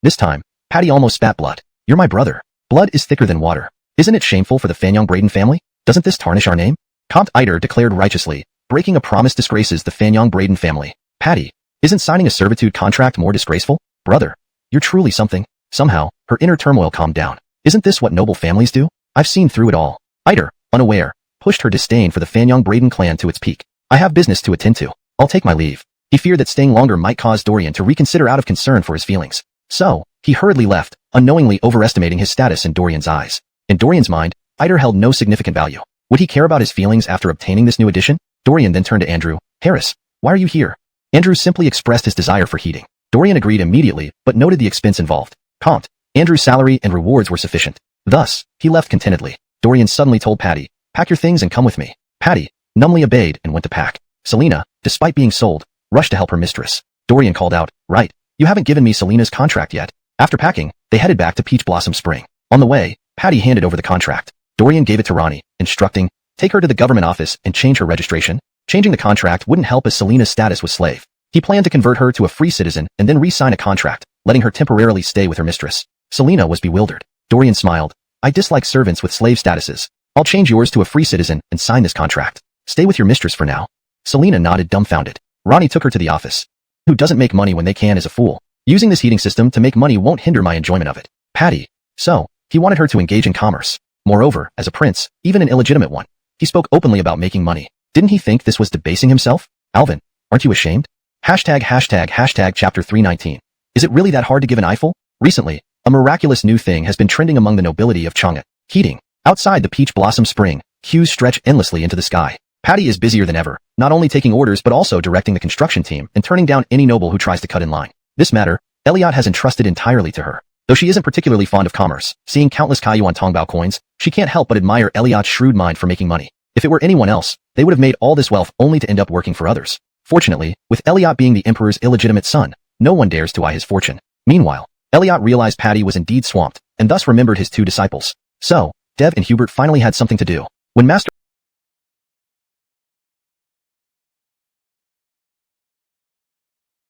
This time, Patty almost spat blood. "You're my brother. Blood is thicker than water. Isn't it shameful for the Fanyang Braden family? Doesn't this tarnish our name?" Comte Eider declared righteously, "Breaking a promise disgraces the Fanyang Braden family." "Patty, isn't signing a servitude contract more disgraceful? Brother, you're truly something." Somehow, her inner turmoil calmed down. "Isn't this what noble families do? I've seen through it all." Eider, unaware, pushed her disdain for the Fanyang Braden clan to its peak. "I have business to attend to. I'll take my leave." He feared that staying longer might cause Dorian to reconsider out of concern for his feelings. So, he hurriedly left, unknowingly overestimating his status in Dorian's eyes. In Dorian's mind, Eider held no significant value. Would he care about his feelings after obtaining this new addition? Dorian then turned to Andrew. "Harris, why are you here?" Andrew simply expressed his desire for heating. Dorian agreed immediately, but noted the expense involved. Comte, Andrew's salary and rewards were sufficient. Thus, he left contentedly. Dorian suddenly told Patty, "Pack your things and come with me." Patty numbly obeyed and went to pack. Selena, despite being sold, rushed to help her mistress. Dorian called out, "Right, you haven't given me Selena's contract yet." After packing, they headed back to Peach Blossom Spring. On the way, Patty handed over the contract. Dorian gave it to Ronnie, instructing, "Take her to the government office and change her registration." Changing the contract wouldn't help as Selena's status was slave. He planned to convert her to a free citizen and then re-sign a contract, letting her temporarily stay with her mistress. Selena was bewildered. Dorian smiled. "I dislike servants with slave statuses. I'll change yours to a free citizen and sign this contract. Stay with your mistress for now." Selena nodded dumbfounded. Ronnie took her to the office. "Who doesn't make money when they can is a fool. Using this heating system to make money won't hinder my enjoyment of it." Patty. So, he wanted her to engage in commerce. Moreover, as a prince, even an illegitimate one, he spoke openly about making money. Didn't he think this was debasing himself? Alvin, aren't you ashamed? ####Chapter 319. Is it really that hard to give an eyeful? Recently, a miraculous new thing has been trending among the nobility of Chang'an. Heating. Outside the Peach Blossom Spring, queues stretch endlessly into the sky. Patty is busier than ever, not only taking orders but also directing the construction team and turning down any noble who tries to cut in line. This matter, Elliot has entrusted entirely to her. Though she isn't particularly fond of commerce, seeing countless Kaiyuan Tongbao coins, she can't help but admire Elliot's shrewd mind for making money. If it were anyone else, they would have made all this wealth only to end up working for others. Fortunately, with Elliot being the emperor's illegitimate son, no one dares to eye his fortune. Meanwhile, Elliot realized Patty was indeed swamped, and thus remembered his two disciples. So, Dev and Hubert finally had something to do. When Master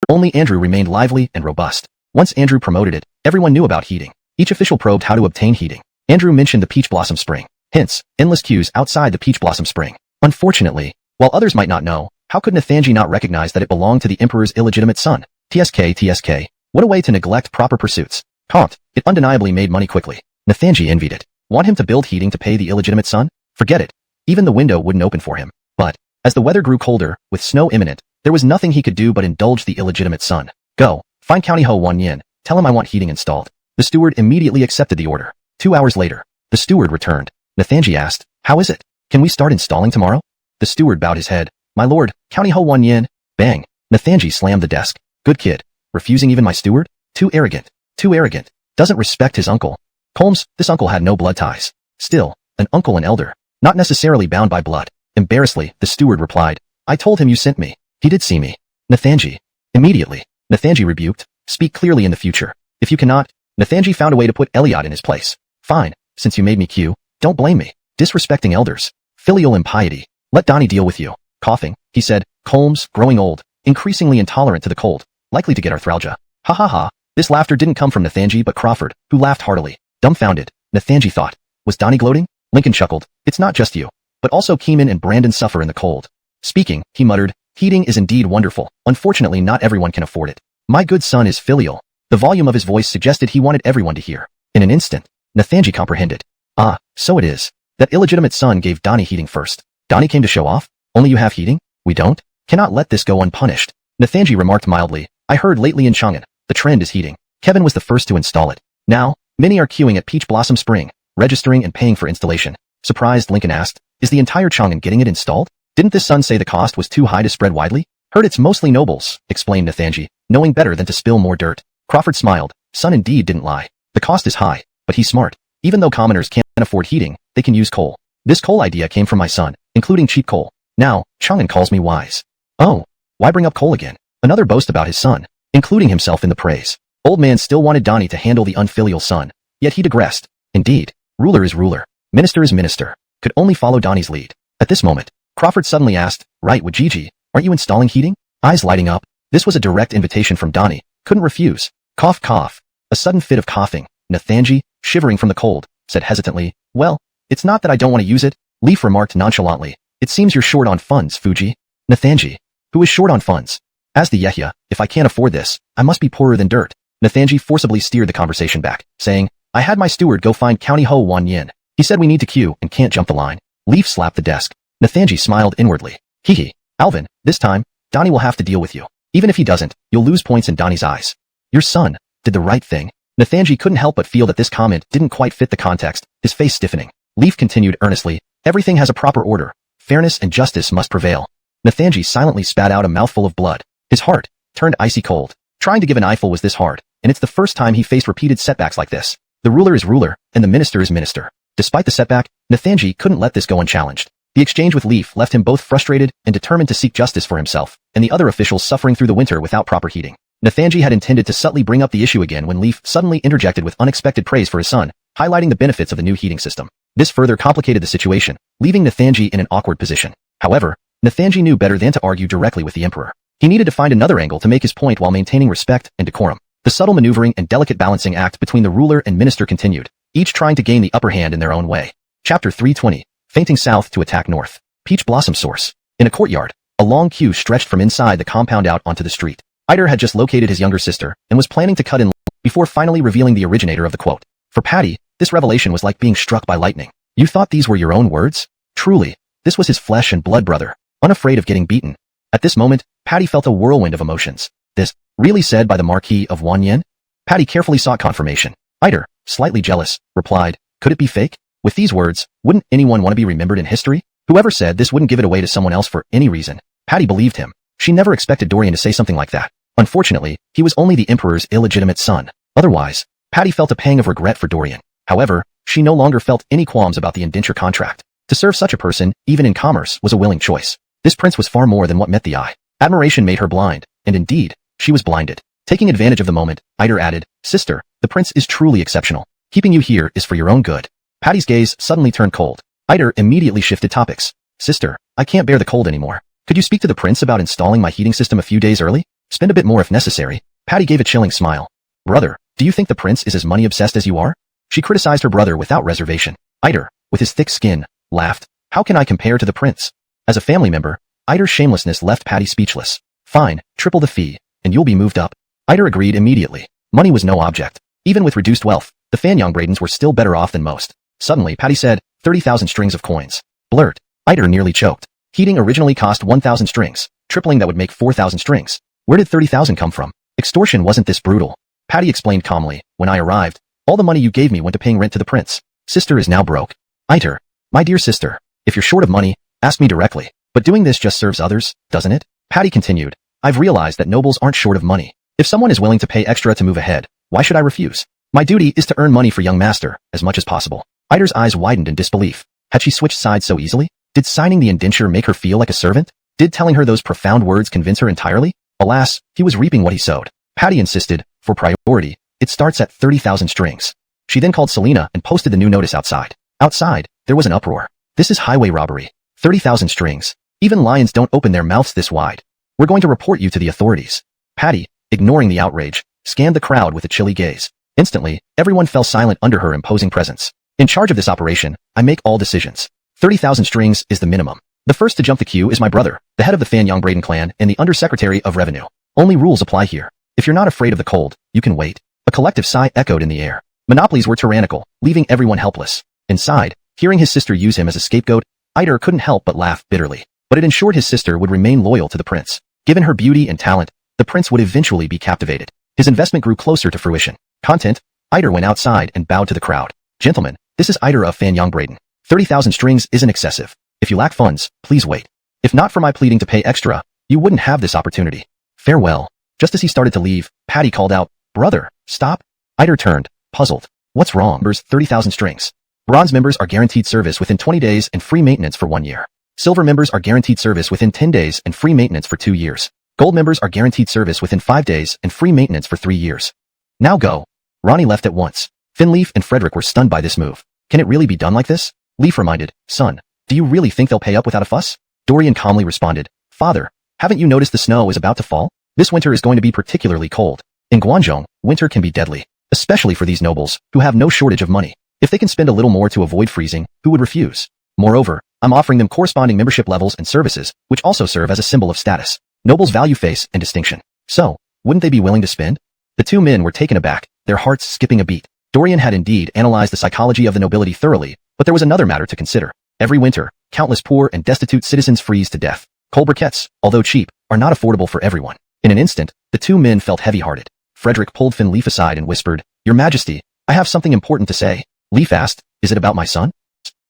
Only Andrew remained lively and robust. Once Andrew promoted it, everyone knew about heating. Each official probed how to obtain heating. Andrew mentioned the Peach Blossom Spring. Hence, endless queues outside the Peach Blossom Spring. Unfortunately, while others might not know, how could Nathanji not recognize that it belonged to the Emperor's illegitimate son? TSK. What a way to neglect proper pursuits. Can't. It undeniably made money quickly. Nathanji envied it. Want him to build heating to pay the illegitimate son? Forget it. Even the window wouldn't open for him. But, as the weather grew colder, with snow imminent, there was nothing he could do but indulge the illegitimate son. Go, find County Ho Wan Yin, tell him I want heating installed. The steward immediately accepted the order. 2 hours later, the steward returned. Nathanji asked, how is it? Can we start installing tomorrow? The steward bowed his head. My lord, County Ho Wan Yin. Bang. Nathanji slammed the desk. Good kid. Refusing even my steward? Too arrogant. Too arrogant. Doesn't respect his uncle. Holmes, this uncle had no blood ties. Still, an uncle and elder. Not necessarily bound by blood. Embarrassedly, the steward replied, I told him you sent me. He did see me. Nathanji. Immediately. Nathanji rebuked. Speak clearly in the future. If you cannot, Nathanji found a way to put Elliot in his place. Fine. Since you made me queue, don't blame me. Disrespecting elders. Filial impiety. Let Donnie deal with you. Coughing, he said, Holmes, growing old, increasingly intolerant to the cold, likely to get arthralgia. Ha ha ha. This laughter didn't come from Nathanji but Crawford, who laughed heartily. Dumbfounded, Nathanji thought. Was Donnie gloating? Lincoln chuckled. It's not just you, but also Keeman and Brandon suffer in the cold. Speaking, he muttered, heating is indeed wonderful. Unfortunately, not everyone can afford it. My good son is filial. The volume of his voice suggested he wanted everyone to hear. In an instant, Nathanji comprehended. Ah, so it is. That illegitimate son gave Donnie heating first. Donnie came to show off? Only you have heating? We don't? Cannot let this go unpunished. Nathanji remarked mildly. I heard lately in Chang'an, the trend is heating. Kevin was the first to install it. Now, many are queuing at Peach Blossom Spring, registering and paying for installation. Surprised, Lincoln asked, is the entire Chang'an getting it installed? Didn't this son say the cost was too high to spread widely? Heard it's mostly nobles, explained Nathanji, knowing better than to spill more dirt. Crawford smiled. Son indeed didn't lie. The cost is high, but he's smart. Even though commoners can't afford heating, they can use coal. This coal idea came from my son, including cheap coal. Now, Chang'an calls me wise. Oh, why bring up coal again? Another boast about his son, including himself in the praise. Old man still wanted Donnie to handle the unfilial son, yet he digressed. Indeed, ruler is ruler, minister is minister, could only follow Donnie's lead. At this moment, Crawford suddenly asked, right with Gigi, aren't you installing heating? Eyes lighting up. This was a direct invitation from Donnie, couldn't refuse. Cough cough. A sudden fit of coughing. Nathanji, shivering from the cold, said hesitantly, well, it's not that I don't want to use it. Leaf remarked nonchalantly, it seems you're short on funds, Fuji. Nathanji, who is short on funds? As the Yehya, if I can't afford this, I must be poorer than dirt. Nathanji forcibly steered the conversation back, saying, I had my steward go find County Ho Wan Yin. He said we need to queue and can't jump the line. Leaf slapped the desk. Nathanji smiled inwardly. Hee. Alvin, this time, Donnie will have to deal with you. Even if he doesn't, you'll lose points in Donnie's eyes. Your son did the right thing. Nathanji couldn't help but feel that this comment didn't quite fit the context, his face stiffening. Leaf continued earnestly, everything has a proper order. Fairness and justice must prevail. Nathanji silently spat out a mouthful of blood. His heart turned icy cold. Trying to give an eyeful was this hard, and it's the first time he faced repeated setbacks like this. The ruler is ruler, and the minister is minister. Despite the setback, Nathanji couldn't let this go unchallenged. The exchange with Leaf left him both frustrated and determined to seek justice for himself, and the other officials suffering through the winter without proper heating. Nathanji had intended to subtly bring up the issue again when Leaf suddenly interjected with unexpected praise for his son, highlighting the benefits of the new heating system. This further complicated the situation, leaving Nathanji in an awkward position. However, Nathanji knew better than to argue directly with the emperor. He needed to find another angle to make his point while maintaining respect and decorum. The subtle maneuvering and delicate balancing act between the ruler and minister continued, each trying to gain the upper hand in their own way. Chapter 320. Feinting south to attack north. Peach Blossom Source. In a courtyard, a long queue stretched from inside the compound out onto the street. Ider had just located his younger sister and was planning to cut in before finally revealing the originator of the quote. For Patty, this revelation was like being struck by lightning. You thought these were your own words? Truly, this was his flesh and blood brother, unafraid of getting beaten. At this moment, Patty felt a whirlwind of emotions. This, really said by the Marquis of Wan Yin? Patty carefully sought confirmation. Ider, slightly jealous, replied, could it be fake? With these words, wouldn't anyone want to be remembered in history? Whoever said this wouldn't give it away to someone else for any reason. Patty believed him. She never expected Dorian to say something like that. Unfortunately, he was only the Emperor's illegitimate son. Otherwise, Patty felt a pang of regret for Dorian. However, she no longer felt any qualms about the indenture contract. To serve such a person, even in commerce, was a willing choice. This prince was far more than what met the eye. Admiration made her blind, and indeed, she was blinded. Taking advantage of the moment, Ider added, sister, The prince is truly exceptional. Keeping you here is for your own good. Patty's gaze suddenly turned cold. Iter immediately shifted topics. Sister, I can't bear the cold anymore. Could you speak to the prince about installing my heating system a few days early? Spend a bit more if necessary. Patty gave a chilling smile. Brother, do you think the prince is as money-obsessed as you are? She criticized her brother without reservation. Iter, with his thick skin, laughed. How can I compare to the prince? As a family member, Iter's shamelessness left Patty speechless. Fine, triple the fee, and you'll be moved up. Iter agreed immediately. Money was no object. Even with reduced wealth, the Fanyang Bradens were still better off than most. Suddenly, Patty said, 30,000 strings of coins. Blurt. Iter nearly choked. Heating originally cost 1,000 strings. Tripling that would make 4,000 strings. Where did 30,000 come from? Extortion wasn't this brutal. Patty explained calmly. When I arrived, all the money you gave me went to paying rent to the prince. Sister is now broke. Iter. My dear sister, if you're short of money, ask me directly. But doing this just serves others, doesn't it? Patty continued. I've realized that nobles aren't short of money. If someone is willing to pay extra to move ahead, why should I refuse? My duty is to earn money for young master, as much as possible. Iter's eyes widened in disbelief. Had she switched sides so easily? Did signing the indenture make her feel like a servant? Did telling her those profound words convince her entirely? Alas, he was reaping what he sowed. Patty insisted, for priority, it starts at 30,000 strings. She then called Selena and posted the new notice outside. Outside, there was an uproar. This is highway robbery. 30,000 strings. Even lions don't open their mouths this wide. We're going to report you to the authorities. Patty, ignoring the outrage, scanned the crowd with a chilly gaze. Instantly, everyone fell silent under her imposing presence. In charge of this operation, I make all decisions. 30,000 strings is the minimum. The first to jump the queue is my brother, the head of the Fanyang Braden clan and the Undersecretary of Revenue. Only rules apply here. If you're not afraid of the cold, you can wait. A collective sigh echoed in the air. Monopolies were tyrannical, leaving everyone helpless. Inside, hearing his sister use him as a scapegoat, Iter couldn't help but laugh bitterly. But it ensured his sister would remain loyal to the prince. Given her beauty and talent, the prince would eventually be captivated. His investment grew closer to fruition. Content, Iter went outside and bowed to the crowd. Gentlemen, this is Iter of Fanyang Braden. 30,000 strings isn't excessive. If you lack funds, please wait. If not for my pleading to pay extra, you wouldn't have this opportunity. Farewell. Just as he started to leave, Patty called out, Brother, stop. Iter turned, puzzled. What's wrong? 30,000 strings. Bronze members are guaranteed service within 20 days and free maintenance for 1 year. Silver members are guaranteed service within 10 days and free maintenance for 2 years. Gold members are guaranteed service within 5 days and free maintenance for 3 years. Now go. Ronnie left at once. Finleaf and Frederick were stunned by this move. Can it really be done like this? Leaf reminded, Son, do you really think they'll pay up without a fuss? Dorian calmly responded, Father, haven't you noticed the snow is about to fall? This winter is going to be particularly cold. In Guangzhou, winter can be deadly, especially for these nobles, who have no shortage of money. If they can spend a little more to avoid freezing, who would refuse? Moreover, I'm offering them corresponding membership levels and services, which also serve as a symbol of status. Nobles value face and distinction. So, wouldn't they be willing to spend? The two men were taken aback, their hearts skipping a beat. Dorian had indeed analyzed the psychology of the nobility thoroughly, but there was another matter to consider. Every winter, countless poor and destitute citizens freeze to death. Coal briquettes, although cheap, are not affordable for everyone. In an instant, the two men felt heavy-hearted. Frederick pulled Finleaf aside and whispered, Your Majesty, I have something important to say. Leaf asked, Is it about my son?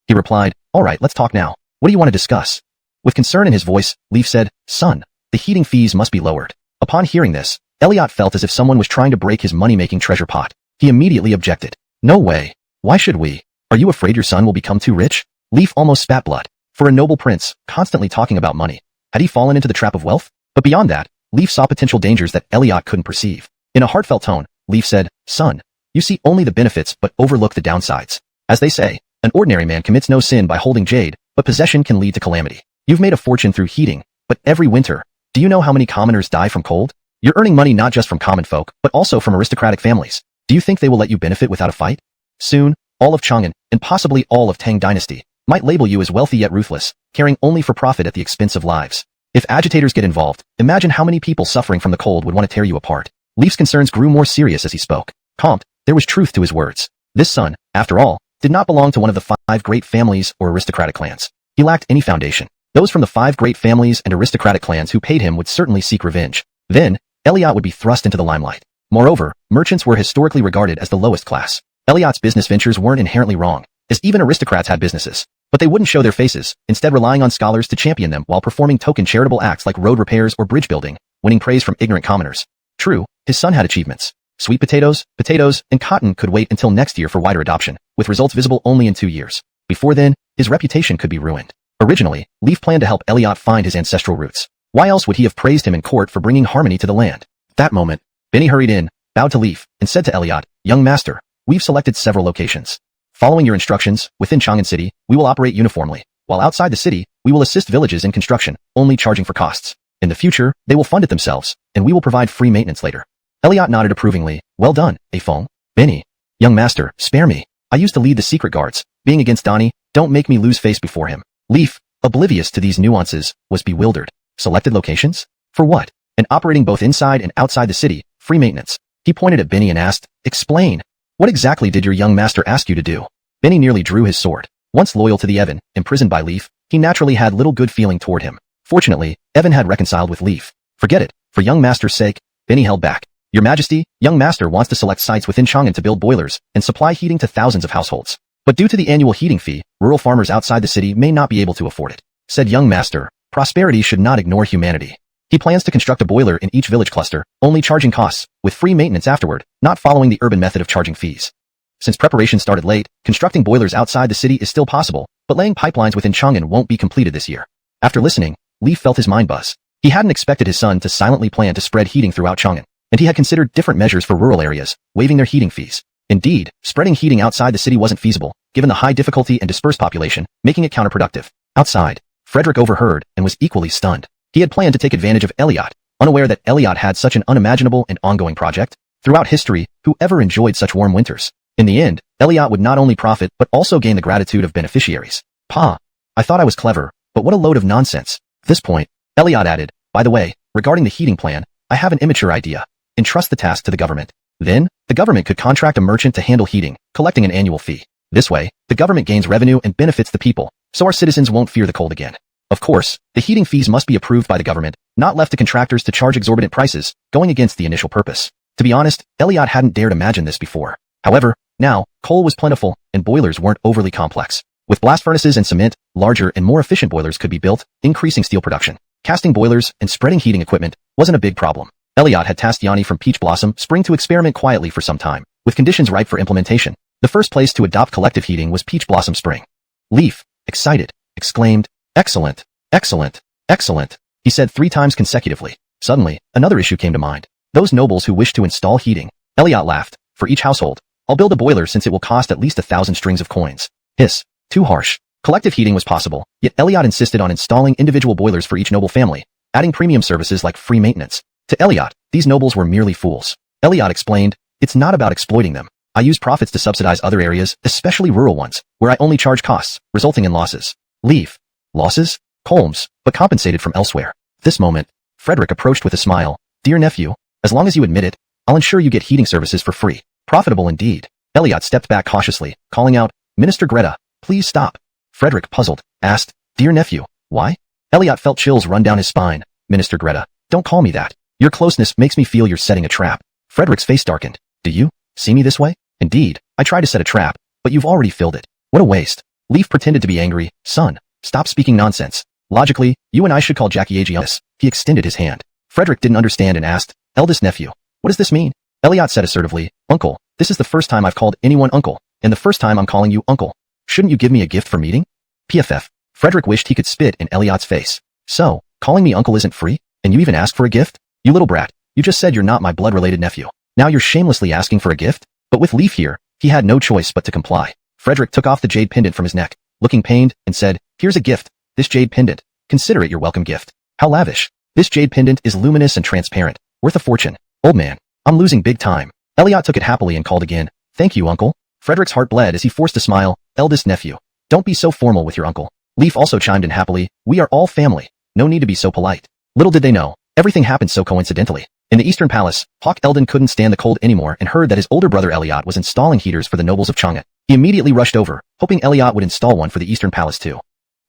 He replied, All right, let's talk now. What do you want to discuss? With concern in his voice, Leaf said, Son, the heating fees must be lowered. Upon hearing this, Elliot felt as if someone was trying to break his money-making treasure pot. He immediately objected. No way. Why should we? Are you afraid your son will become too rich? Leaf almost spat blood. For a noble prince, constantly talking about money, had he fallen into the trap of wealth? But beyond that, Leaf saw potential dangers that Elliot couldn't perceive. In a heartfelt tone, Leaf said, Son, you see only the benefits but overlook the downsides. As they say, an ordinary man commits no sin by holding jade, but possession can lead to calamity. You've made a fortune through heating, but every winter, do you know how many commoners die from cold? You're earning money not just from common folk, but also from aristocratic families. Do you think they will let you benefit without a fight? Soon, all of Chang'an, and possibly all of Tang Dynasty, might label you as wealthy yet ruthless, caring only for profit at the expense of lives. If agitators get involved, imagine how many people suffering from the cold would want to tear you apart. Leaf's concerns grew more serious as he spoke. Comte, there was truth to his words. This son, after all, did not belong to one of the 5 great families or aristocratic clans. He lacked any foundation. Those from the 5 great families and aristocratic clans who paid him would certainly seek revenge. Then, Elliot would be thrust into the limelight. Moreover, merchants were historically regarded as the lowest class. Elliot's business ventures weren't inherently wrong, as even aristocrats had businesses. But they wouldn't show their faces, instead relying on scholars to champion them while performing token charitable acts like road repairs or bridge building, winning praise from ignorant commoners. True, his son had achievements. Sweet potatoes, and cotton could wait until next year for wider adoption, with results visible only in 2 years. Before then, his reputation could be ruined. Originally, Leaf planned to help Elliot find his ancestral roots. Why else would he have praised him in court for bringing harmony to the land? At that moment, Benny hurried in, bowed to Leaf, and said to Elliot, "Young master, we've selected several locations. Following your instructions, within Chang'an City, we will operate uniformly, while outside the city, we will assist villages in construction, only charging for costs. In the future, they will fund it themselves, and we will provide free maintenance later." Elliot nodded approvingly. "Well done, Afeng." "Benny. Young master, spare me. I used to lead the secret guards. Being against Donnie, don't make me lose face before him." Leaf, oblivious to these nuances, was bewildered. Selected locations? For what? And operating both inside and outside the city, free maintenance. He pointed at Benny and asked, "Explain. What exactly did your young master ask you to do?" Benny nearly drew his sword. Once loyal to the Evan, imprisoned by Leaf, he naturally had little good feeling toward him. Fortunately, Evan had reconciled with Leaf. "Forget it. For young master's sake," Benny held back. "Your Majesty, young master wants to select sites within Chang'an to build boilers and supply heating to thousands of households. But due to the annual heating fee, rural farmers outside the city may not be able to afford it," said young master. "Prosperity should not ignore humanity. He plans to construct a boiler in each village cluster, only charging costs, with free maintenance afterward, not following the urban method of charging fees. Since preparation started late, constructing boilers outside the city is still possible, but laying pipelines within Chang'an won't be completed this year." After listening, Leaf felt his mind buzz. He hadn't expected his son to silently plan to spread heating throughout Chang'an, and he had considered different measures for rural areas, waiving their heating fees. Indeed, spreading heating outside the city wasn't feasible, given the high difficulty and dispersed population, making it counterproductive. Outside, Frederick overheard and was equally stunned. He had planned to take advantage of Elliot, unaware that Elliot had such an unimaginable and ongoing project. Throughout history, who ever enjoyed such warm winters? In the end, Elliot would not only profit but also gain the gratitude of beneficiaries. "Pa, I thought I was clever, but what a load of nonsense." At this point, Elliot added, "By the way, regarding the heating plan, I have an immature idea. Entrust the task to the government. Then, the government could contract a merchant to handle heating, collecting an annual fee. This way, the government gains revenue and benefits the people, so our citizens won't fear the cold again. Of course, the heating fees must be approved by the government, not left to contractors to charge exorbitant prices, going against the initial purpose." To be honest, Elliot hadn't dared imagine this before. However, now, coal was plentiful, and boilers weren't overly complex. With blast furnaces and cement, larger and more efficient boilers could be built, increasing steel production. Casting boilers and spreading heating equipment wasn't a big problem. Elliot had tasked Yanni from Peach Blossom Spring to experiment quietly for some time, with conditions ripe for implementation. The first place to adopt collective heating was Peach Blossom Spring. Leaf, excited, exclaimed, "Excellent, excellent, excellent," he said 3 times consecutively. Suddenly, another issue came to mind. Those nobles who wished to install heating. Elliot laughed. "For each household, I'll build a boiler since it will cost at least 1,000 strings of coins." Hiss. Too harsh. Collective heating was possible, yet Elliot insisted on installing individual boilers for each noble family, adding premium services like free maintenance. To Elliot, these nobles were merely fools. Elliot explained, "It's not about exploiting them. I use profits to subsidize other areas, especially rural ones, where I only charge costs, resulting in losses." Leaf. Losses? Colmes, but compensated from elsewhere. At this moment, Frederick approached with a smile. "Dear nephew, as long as you admit it, I'll ensure you get heating services for free." Profitable indeed. Elliot stepped back cautiously, calling out, "Minister Greta, please stop." Frederick, puzzled, asked, "Dear nephew, why?" Elliot felt chills run down his spine. "Minister Greta, don't call me that. Your closeness makes me feel you're setting a trap." Frederick's face darkened. "Do you see me this way?" "Indeed, I tried to set a trap, but you've already filled it." "What a waste." Leaf pretended to be angry. "Son, stop speaking nonsense. Logically, you and I should call Jackie Agios." He extended his hand. Frederick didn't understand and asked, "Eldest nephew, what does this mean?" Elliot said assertively, "Uncle, this is the first time I've called anyone uncle, and the first time I'm calling you uncle. Shouldn't you give me a gift for meeting?" PFF. Frederick wished he could spit in Elliot's face. "So, calling me uncle isn't free? And you even ask for a gift? You little brat, you just said you're not my blood-related nephew. Now you're shamelessly asking for a gift?" But with Leaf here, he had no choice but to comply. Frederick took off the jade pendant from his neck, looking pained, and said, "Here's a gift, this jade pendant. Consider it your welcome gift." "How lavish. This jade pendant is luminous and transparent, worth a fortune." "Old man, I'm losing big time." Elliot took it happily and called again, "Thank you, uncle." Frederick's heart bled as he forced a smile. "Eldest nephew, don't be so formal with your uncle." Leaf also chimed in happily, "We are all family. No need to be so polite." Little did they know, everything happened so coincidentally. In the Eastern Palace, Hawk Eldon couldn't stand the cold anymore and heard that his older brother Elliot was installing heaters for the nobles of Chang'an. He immediately rushed over, hoping Elliot would install one for the Eastern Palace too.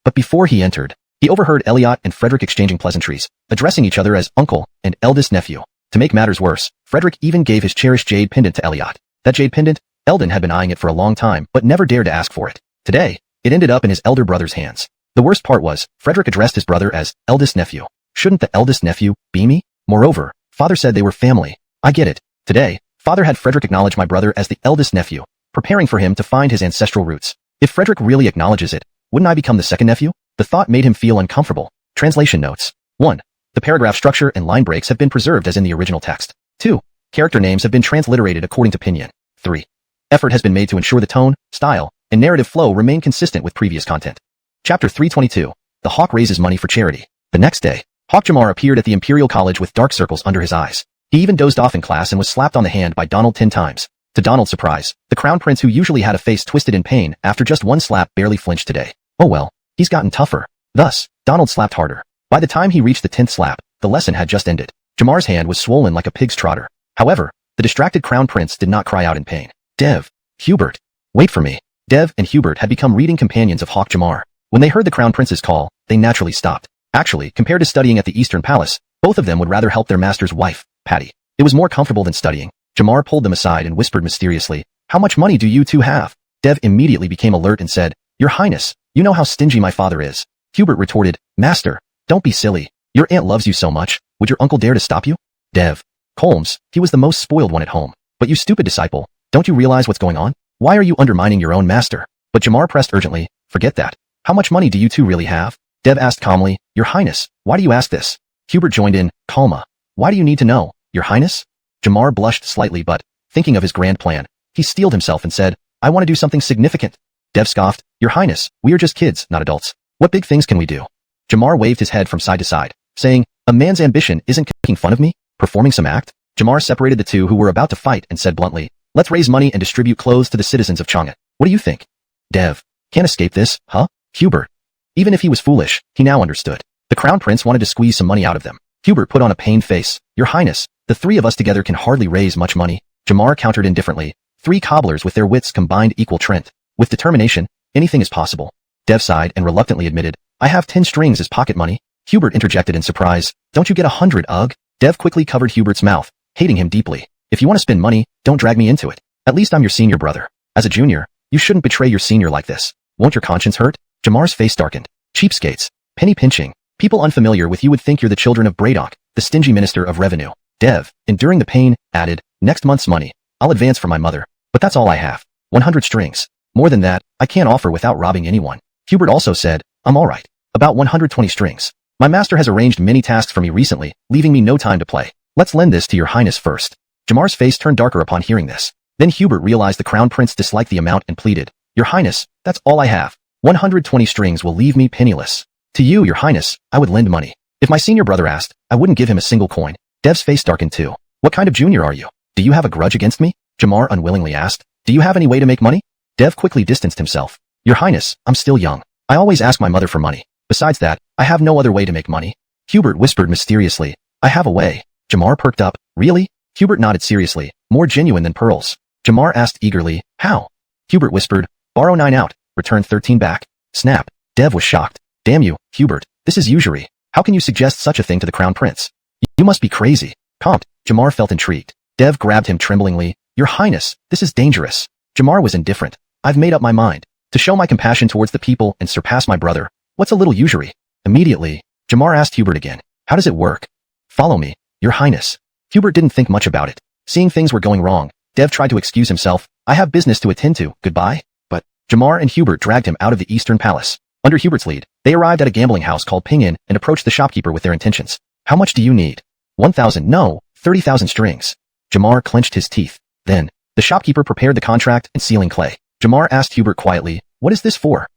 But before he entered, he overheard Elliot and Frederick exchanging pleasantries, addressing each other as uncle and eldest nephew. To make matters worse, Frederick even gave his cherished jade pendant to Elliot. That jade pendant, Eldon had been eyeing it for a long time but never dared to ask for it. Today, it ended up in his elder brother's hands. The worst part was, Frederick addressed his brother as eldest nephew. Shouldn't the eldest nephew be me? Moreover, father said they were family. I get it. Today, father had Frederick acknowledge my brother as the eldest nephew, preparing for him to find his ancestral roots. If Frederick really acknowledges it, wouldn't I become the second nephew? The thought made him feel uncomfortable. Translation notes. 1. The paragraph structure and line breaks have been preserved as in the original text. 2. Character names have been transliterated according to Pinyin. 3. Effort has been made to ensure the tone, style, and narrative flow remain consistent with previous content. Chapter 322. The Hawk raises money for charity. The next day, Hawk Jamar appeared at the Imperial College with dark circles under his eyes. He even dozed off in class and was slapped on the hand by Donald 10 times. To Donald's surprise, the Crown Prince, who usually had a face twisted in pain after just one slap, barely flinched today. Oh well, he's gotten tougher. Thus, Donald slapped harder. By the time he reached the 10th slap, the lesson had just ended. Jamar's hand was swollen like a pig's trotter. However, the distracted Crown Prince did not cry out in pain. Dev, Hubert, wait for me. Dev and Hubert had become reading companions of Hawk Jamar. When they heard the Crown Prince's call, they naturally stopped. Actually, compared to studying at the Eastern Palace, both of them would rather help their master's wife, Patty. It was more comfortable than studying. Jamar pulled them aside and whispered mysteriously, "How much money do you two have?" Dev immediately became alert and said, "Your Highness, you know how stingy my father is." Hubert retorted, "Master, don't be silly. Your aunt loves you so much. Would your uncle dare to stop you?" Dev, Colmes, he was the most spoiled one at home. But you stupid disciple, don't you realize what's going on? Why are you undermining your own master? But Jamar pressed urgently, "Forget that. How much money do you two really have?" Dev asked calmly, "Your Highness, why do you ask this?" Hubert joined in, "Calma. Why do you need to know, Your Highness?" Jamar blushed slightly, but, thinking of his grand plan, he steeled himself and said, "I want to do something significant." Dev scoffed, "Your Highness, we are just kids, not adults. What big things can we do?" Jamar waved his head from side to side, saying, "A man's ambition isn't making fun of me, performing some act." Jamar separated the two who were about to fight and said bluntly, "Let's raise money and distribute clothes to the citizens of Chang'an. What do you think?" Dev, "Can't escape this, huh?" Hubert. Even if he was foolish, he now understood. The Crown Prince wanted to squeeze some money out of them. Hubert put on a pained face, "Your Highness, the three of us together can hardly raise much money." Jamar countered indifferently, "Three cobblers with their wits combined equal strength. With determination, anything is possible." Dev sighed and reluctantly admitted, "I have 10 strings as pocket money." Hubert interjected in surprise, "Don't you get 100, ugh?" Dev quickly covered Hubert's mouth, hating him deeply. "If you want to spend money, don't drag me into it. At least I'm your senior brother. As a junior, you shouldn't betray your senior like this. Won't your conscience hurt?" Jamar's face darkened. "Cheapskates. Penny pinching. People unfamiliar with you would think you're the children of Braddock, the stingy minister of revenue." Dev, enduring the pain, added, "Next month's money, I'll advance for my mother. But that's all I have. 100 strings. More than that, I can't offer without robbing anyone." Hubert also said, "I'm alright. About 120 strings. My master has arranged many tasks for me recently, leaving me no time to play. Let's lend this to your Highness first." Jamar's face turned darker upon hearing this. Then Hubert realized the Crown Prince disliked the amount and pleaded, "Your Highness, that's all I have. 120 strings will leave me penniless. To you, Your Highness, I would lend money. If my senior brother asked, I wouldn't give him a single coin." Dev's face darkened too. "What kind of junior are you? Do you have a grudge against me?" Jamar unwillingly asked. "Do you have any way to make money?" Dev quickly distanced himself. "Your Highness, I'm still young. I always ask my mother for money. Besides that, I have no other way to make money." Hubert whispered mysteriously, "I have a way." Jamar perked up. "Really?" Hubert nodded seriously, more genuine than pearls. Jamar asked eagerly, "How?" Hubert whispered, "Borrow 9 out, return 13 back." Snap. Dev was shocked. "Damn you, Hubert, this is usury. How can you suggest such a thing to the Crown Prince? You must be crazy." Comte. Jamar felt intrigued. Dev grabbed him tremblingly. "Your Highness, this is dangerous." Jamar was indifferent. "I've made up my mind. To show my compassion towards the people and surpass my brother, what's a little usury?" Immediately, Jamar asked Hubert again, "How does it work?" "Follow me, Your Highness." Hubert didn't think much about it. Seeing things were going wrong, Dev tried to excuse himself. "I have business to attend to, goodbye." But Jamar and Hubert dragged him out of the Eastern Palace. Under Hubert's lead, they arrived at a gambling house called Pinyin and approached the shopkeeper with their intentions. "How much do you need?" 1,000, no, 30,000 strings. Jamar clenched his teeth. Then, the shopkeeper prepared the contract and sealing clay. Jamar asked Hubert quietly, "What is this for?"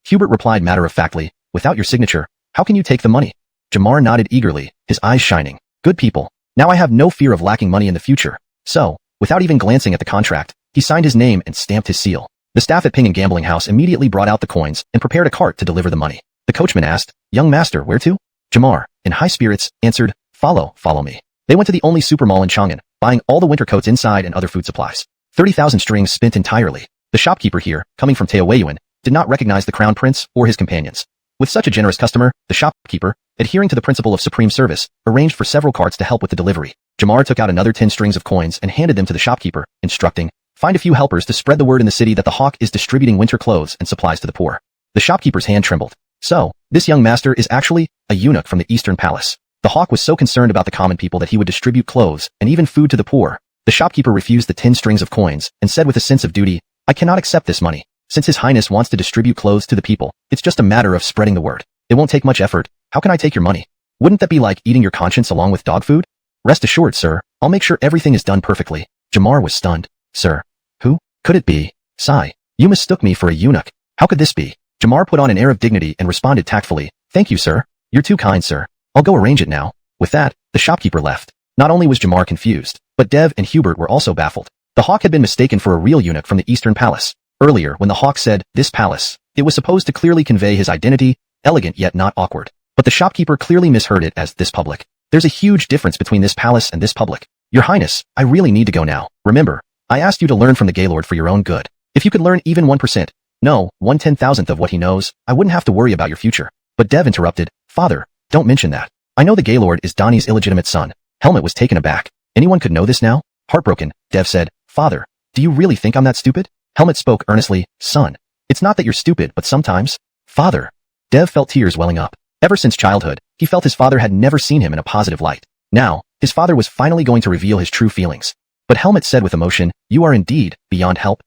Hubert replied matter-of-factly, "Without your signature, how can you take the money?" Jamar nodded eagerly, his eyes shining. "Good people. Now I have no fear of lacking money in the future." So, without even glancing at the contract, he signed his name and stamped his seal. The staff at Pinyin Gambling House immediately brought out the coins and prepared a cart to deliver the money. The coachman asked, "Young master, where to?" Jamar, in high spirits, answered, follow me." They went to the only super mall in Chang'an, buying all the winter coats inside and other food supplies. 30,000 strings spent entirely. The shopkeeper here, coming from Teoyuan, did not recognize the Crown Prince or his companions. With such a generous customer, the shopkeeper, adhering to the principle of supreme service, arranged for several carts to help with the delivery. Jamar took out another 10 strings of coins and handed them to the shopkeeper, instructing, "Find a few helpers to spread the word in the city that the hawk is distributing winter clothes and supplies to the poor." The shopkeeper's hand trembled. So, this young master is actually a eunuch from the Eastern Palace. The hawk was so concerned about the common people that he would distribute clothes and even food to the poor. The shopkeeper refused the 10 strings of coins and said with a sense of duty, "I cannot accept this money. Since His Highness wants to distribute clothes to the people, it's just a matter of spreading the word. It won't take much effort. How can I take your money? Wouldn't that be like eating your conscience along with dog food?" "Rest assured, sir, I'll make sure everything is done perfectly. Jamar was stunned. Sir. Who? Could it be? Sigh. You mistook me for a eunuch. How could this be? Jamar put on an air of dignity and responded tactfully. Thank you, sir. You're too kind, sir. I'll go arrange it now. With that, the shopkeeper left. Not only was Jamar confused, but Dev and Hubert were also baffled. The hawk had been mistaken for a real eunuch from the Eastern Palace. Earlier, when the hawk said, this palace, it was supposed to clearly convey his identity, elegant yet not awkward. But the shopkeeper clearly misheard it as this public. There's a huge difference between this palace and this public. Your Highness, I really need to go now. Remember, I asked you to learn from the Gaylord for your own good. If you could learn even 1%, no, 1/10,000th of what he knows, I wouldn't have to worry about your future. But Dev interrupted. Father, don't mention that. I know the Gaylord is Donnie's illegitimate son. Helmet was taken aback. Anyone could know this now? Heartbroken, Dev said, Father, do you really think I'm that stupid? Helmet spoke earnestly, Son, it's not that you're stupid, but sometimes. Father. Dev felt tears welling up. Ever since childhood, he felt his father had never seen him in a positive light. Now, his father was finally going to reveal his true feelings. But Helmet said with emotion, you are indeed beyond help.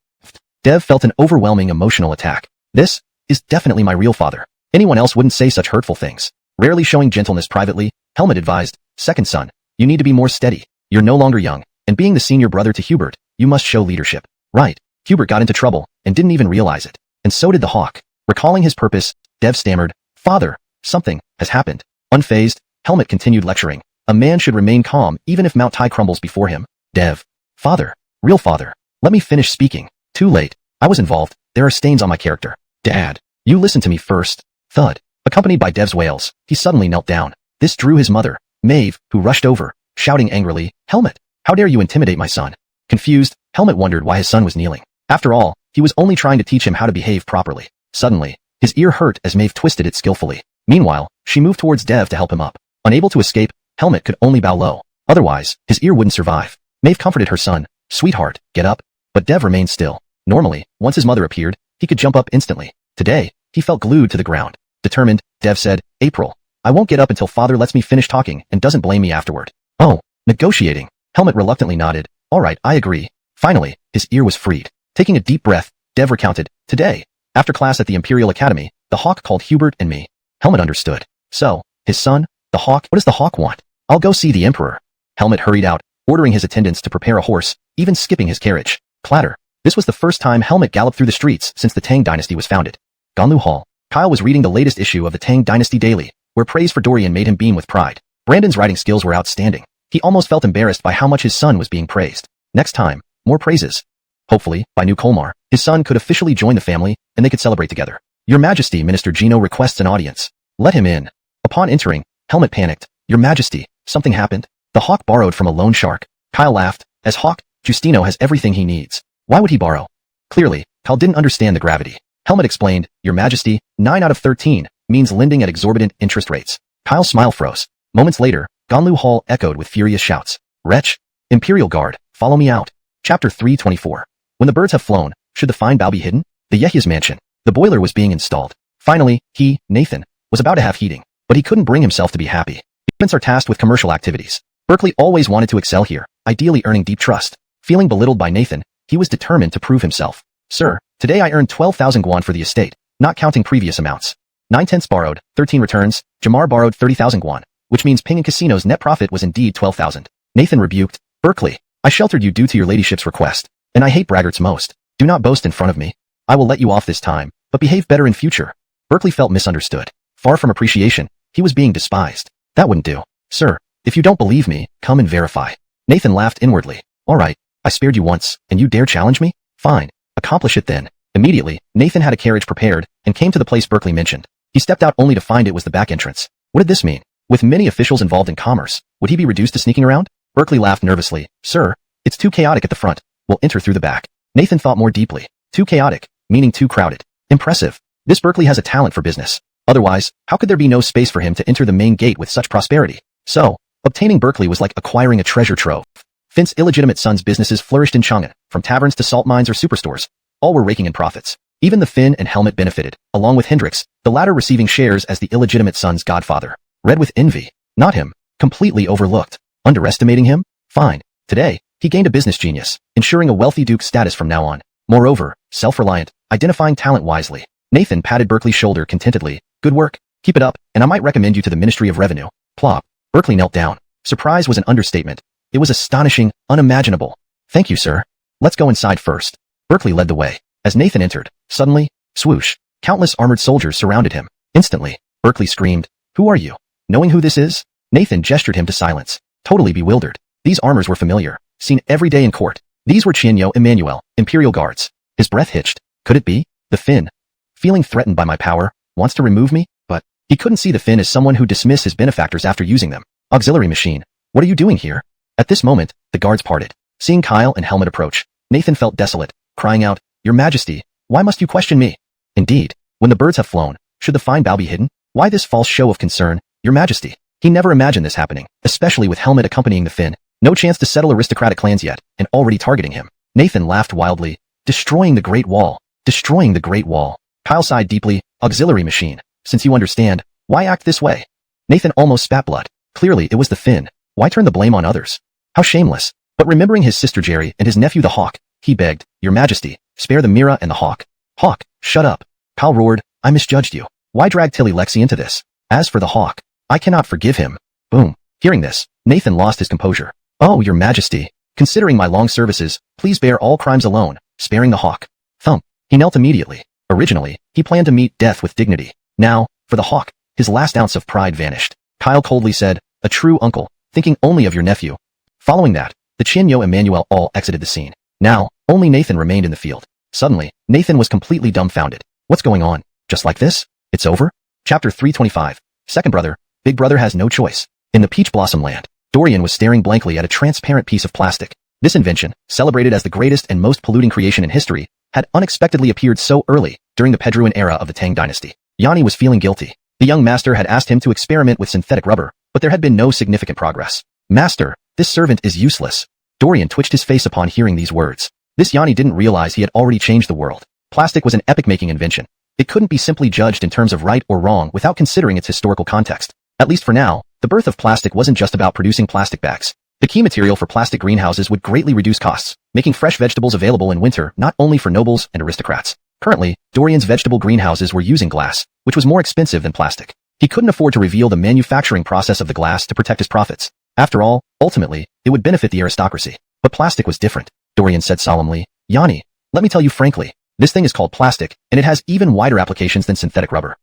Dev felt an overwhelming emotional attack. This is definitely my real father. Anyone else wouldn't say such hurtful things. Rarely showing gentleness privately, Helmet advised, second son, you need to be more steady. You're no longer young, and being the senior brother to Hubert, you must show leadership. Right. Hubert got into trouble, and didn't even realize it. And so did the hawk. Recalling his purpose, Dev stammered, Father, something has happened. Unfazed, Helmet continued lecturing. A man should remain calm even if Mount Tai crumbles before him. Dev. Father. Real father. Let me finish speaking. Too late. I was involved. There are stains on my character. Dad. You listen to me first. Thud. Accompanied by Dev's wails, he suddenly knelt down. This drew his mother, Maeve, who rushed over, shouting angrily, Helmet, how dare you intimidate my son? Confused, Helmet wondered why his son was kneeling. After all, he was only trying to teach him how to behave properly. Suddenly, his ear hurt as Maeve twisted it skillfully. Meanwhile, she moved towards Dev to help him up. Unable to escape, Helmet could only bow low. Otherwise, his ear wouldn't survive. Maeve comforted her son, Sweetheart, get up. But Dev remained still. Normally, once his mother appeared, he could jump up instantly. Today, he felt glued to the ground. Determined, Dev said, April, I won't get up until father lets me finish talking and doesn't blame me afterward. Oh, negotiating. Helmet reluctantly nodded. All right, I agree. Finally, his ear was freed. Taking a deep breath, Dev recounted, today, after class at the Imperial Academy, the hawk called Hubert and me. Helmet understood. So, his son, the hawk, what does the hawk want? I'll go see the Emperor. Helmet hurried out, ordering his attendants to prepare a horse, even skipping his carriage. Clatter. This was the first time Helmet galloped through the streets since the Tang Dynasty was founded. Ganlu Hall. Kyle was reading the latest issue of the Tang Dynasty Daily, where praise for Dorian made him beam with pride. Brandon's writing skills were outstanding. He almost felt embarrassed by how much his son was being praised. Next time, more praises. Hopefully, by New Colmar, his son could officially join the family, and they could celebrate together. Your Majesty, Minister Gino requests an audience. Let him in. Upon entering, Helmet panicked. Your Majesty, something happened? The hawk borrowed from a loan shark. Kyle laughed. As hawk, Justino has everything he needs. Why would he borrow? Clearly, Kyle didn't understand the gravity. Helmet explained, Your Majesty, 9 out of 13, means lending at exorbitant interest rates. Kyle's smile froze. Moments later, Ganlu Hall echoed with furious shouts. Wretch! Imperial Guard, follow me out. Chapter 324. When the birds have flown, should the fine bough be hidden? The Yehya's mansion. The boiler was being installed. Finally, he, Nathan, was about to have heating, but he couldn't bring himself to be happy. Humans are tasked with commercial activities. Berkeley always wanted to excel here, ideally earning deep trust. Feeling belittled by Nathan, he was determined to prove himself. Sir, today I earned 12,000 guan for the estate, not counting previous amounts. 9/10 borrowed, 13 returns, Jamar borrowed 30,000 guan, which means Ping and Casino's net profit was indeed 12,000. Nathan rebuked, Berkeley, I sheltered you due to your ladyship's request, and I hate braggarts most. Do not boast in front of me. I will let you off this time, but behave better in future. Berkeley felt misunderstood. Far from appreciation, he was being despised. That wouldn't do. Sir, if you don't believe me, come and verify. Nathan laughed inwardly. All right, I spared you once, and you dare challenge me? Fine. Accomplish it then. Immediately, Nathan had a carriage prepared and came to the place Berkeley mentioned. He stepped out only to find it was the back entrance. What did this mean? With many officials involved in commerce, would he be reduced to sneaking around? Berkeley laughed nervously. Sir, it's too chaotic at the front. We'll enter through the back. Nathan thought more deeply. Too chaotic, meaning too crowded. Impressive. This Berkeley has a talent for business. Otherwise, how could there be no space for him to enter the main gate with such prosperity? So, obtaining Berkeley was like acquiring a treasure trove. Finn's illegitimate son's businesses flourished in Chang'an, from taverns to salt mines or superstores. All were raking in profits. Even the Finn and Helmet benefited, along with Hendrix, the latter receiving shares as the illegitimate son's godfather. Read with envy. Not him. Completely overlooked. Underestimating him? Fine. Today, he gained a business genius, ensuring a wealthy duke status from now on. Moreover, self-reliant, identifying talent wisely. Nathan patted Berkeley's shoulder contentedly. Good work. Keep it up, and I might recommend you to the Ministry of Revenue. Plop. Berkeley knelt down. Surprise was an understatement. It was astonishing, unimaginable. Thank you, sir. Let's go inside first. Berkeley led the way. As Nathan entered, suddenly, swoosh, countless armored soldiers surrounded him. Instantly, Berkeley screamed, "Who are you?" Knowing who this is, Nathan gestured him to silence, totally bewildered. These armors were familiar, seen every day in court. These were Qianyo Emmanuel, Imperial Guards. His breath hitched. Could it be? The Finn. Feeling threatened by my power, wants to remove me? But he couldn't see the Finn as someone who dismissed his benefactors after using them. Auxiliary machine. What are you doing here? At this moment, the guards parted. Seeing Kyle and Helmet approach, Nathan felt desolate, crying out, "Your Majesty, why must you question me?" Indeed, when the birds have flown, should the fine bow be hidden? Why this false show of concern, Your Majesty? He never imagined this happening, especially with Helmet accompanying the Finn. No chance to settle aristocratic clans yet, and already targeting him. Nathan laughed wildly. Destroying the Great Wall. Destroying the Great Wall. Kyle sighed deeply. Auxiliary machine. Since you understand, why act this way? Nathan almost spat blood. Clearly it was the Finn. Why turn the blame on others? How shameless. But remembering his sister Jerry and his nephew the Hawk, he begged, "Your Majesty, spare the Mira and the Hawk." "Hawk, shut up." Kyle roared, "I misjudged you. Why drag Tilly Lexi into this? As for the Hawk, I cannot forgive him." Boom. Hearing this, Nathan lost his composure. "Oh, Your Majesty, considering my long services, please bear all crimes alone, sparing the Hawk." Thump. He knelt immediately. Originally, he planned to meet death with dignity. Now, for the Hawk, his last ounce of pride vanished. Kyle coldly said, "A true uncle, thinking only of your nephew." Following that, the Qianyo Emmanuel all exited the scene. Now, only Nathan remained in the field. Suddenly, Nathan was completely dumbfounded. What's going on? Just like this? It's over? Chapter 325. Second brother. Big brother has no choice. In the Peach Blossom Land, Dorian was staring blankly at a transparent piece of plastic. This invention, celebrated as the greatest and most polluting creation in history, had unexpectedly appeared so early, during the Pedruan era of the Tang Dynasty. Yanni was feeling guilty. The young master had asked him to experiment with synthetic rubber, but there had been no significant progress. "Master, this servant is useless." Dorian twitched his face upon hearing these words. This Yanni didn't realize he had already changed the world. Plastic was an epic-making invention. It couldn't be simply judged in terms of right or wrong without considering its historical context. At least for now, the birth of plastic wasn't just about producing plastic bags. The key material for plastic greenhouses would greatly reduce costs, making fresh vegetables available in winter not only for nobles and aristocrats. Currently, Dorian's vegetable greenhouses were using glass, which was more expensive than plastic. He couldn't afford to reveal the manufacturing process of the glass to protect his profits. After all, ultimately, it would benefit the aristocracy. But plastic was different. Dorian said solemnly, "Yanni, let me tell you frankly, this thing is called plastic, and it has even wider applications than synthetic rubber."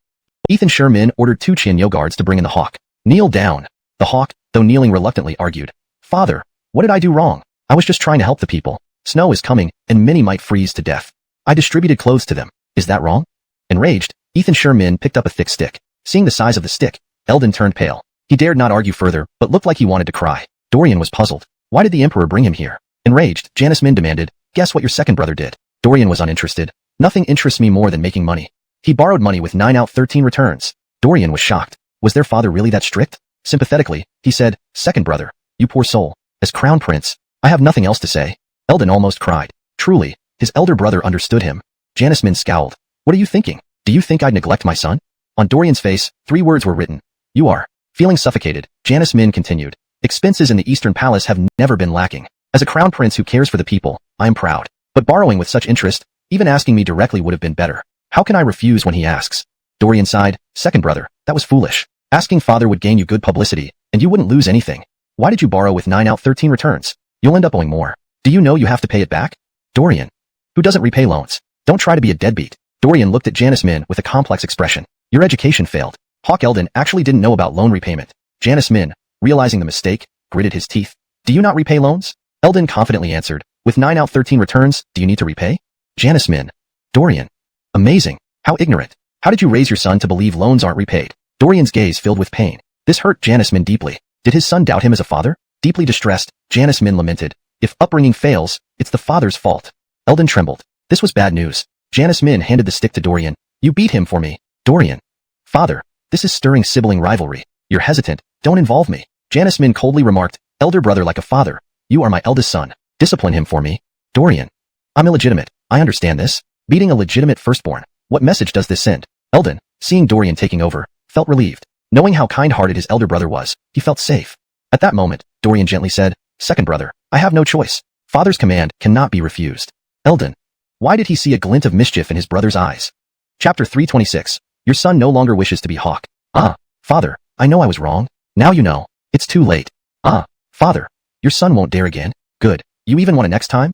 Ethan Sherman ordered 2 Qianyo guards to bring in the Hawk. "Kneel down." The Hawk, though kneeling reluctantly, argued, "Father, what did I do wrong? I was just trying to help the people. Snow is coming, and many might freeze to death. I distributed clothes to them. Is that wrong?" Enraged, Ethan Sherman picked up a thick stick. Seeing the size of the stick, Eldon turned pale. He dared not argue further, but looked like he wanted to cry. Dorian was puzzled. Why did the Emperor bring him here? Enraged, Janice Min demanded, "Guess what your second brother did?" Dorian was uninterested. "Nothing interests me more than making money." He borrowed money with 9 out 13 returns. Dorian was shocked. Was their father really that strict? Sympathetically, he said, "Second brother, you poor soul. As crown prince, I have nothing else to say." Eldon almost cried. Truly, his elder brother understood him. Janice Min scowled. "What are you thinking? Do you think I'd neglect my son?" On Dorian's face, 3 words were written. "You are." Feeling suffocated, Janice Min continued, "Expenses in the Eastern Palace have never been lacking. As a crown prince who cares for the people, I am proud. But borrowing with such interest, even asking me directly would have been better. How can I refuse when he asks?" Dorian sighed. "Second brother, that was foolish. Asking father would gain you good publicity, and you wouldn't lose anything. Why did you borrow with 9 out 13 returns? You'll end up owing more. Do you know you have to pay it back?" Dorian. Who doesn't repay loans? Don't try to be a deadbeat. Dorian looked at Janice Min with a complex expression. Your education failed. Hawk Eldon actually didn't know about loan repayment. Janice Min, realizing the mistake, gritted his teeth. "Do you not repay loans?" Eldon confidently answered. "With 9 out 13 returns, do you need to repay?" Janice Min. Dorian. Amazing. How ignorant. How did you raise your son to believe loans aren't repaid? Dorian's gaze filled with pain. This hurt Janice Min deeply. Did his son doubt him as a father? Deeply distressed, Janice Min lamented. If upbringing fails, it's the father's fault. Eldon trembled. This was bad news. Janice Min handed the stick to Dorian. "You beat him for me." Dorian. "Father, this is stirring sibling rivalry. You're hesitant. Don't involve me." Janice Min coldly remarked, "Elder brother like a father. You are my eldest son. Discipline him for me." Dorian. "I'm illegitimate. I understand this. Beating a legitimate firstborn. What message does this send?" Eldon, seeing Dorian taking over, felt relieved. Knowing how kind-hearted his elder brother was, he felt safe. At that moment, Dorian gently said, "Second brother, I have no choice. Father's command cannot be refused." Eldon. Why did he see a glint of mischief in his brother's eyes? Chapter 326. Your son no longer wishes to be Hawk. "Ah, father, I know I was wrong. Now you know. It's too late." "Ah, father, Your son won't dare again. Good. You even want it next time?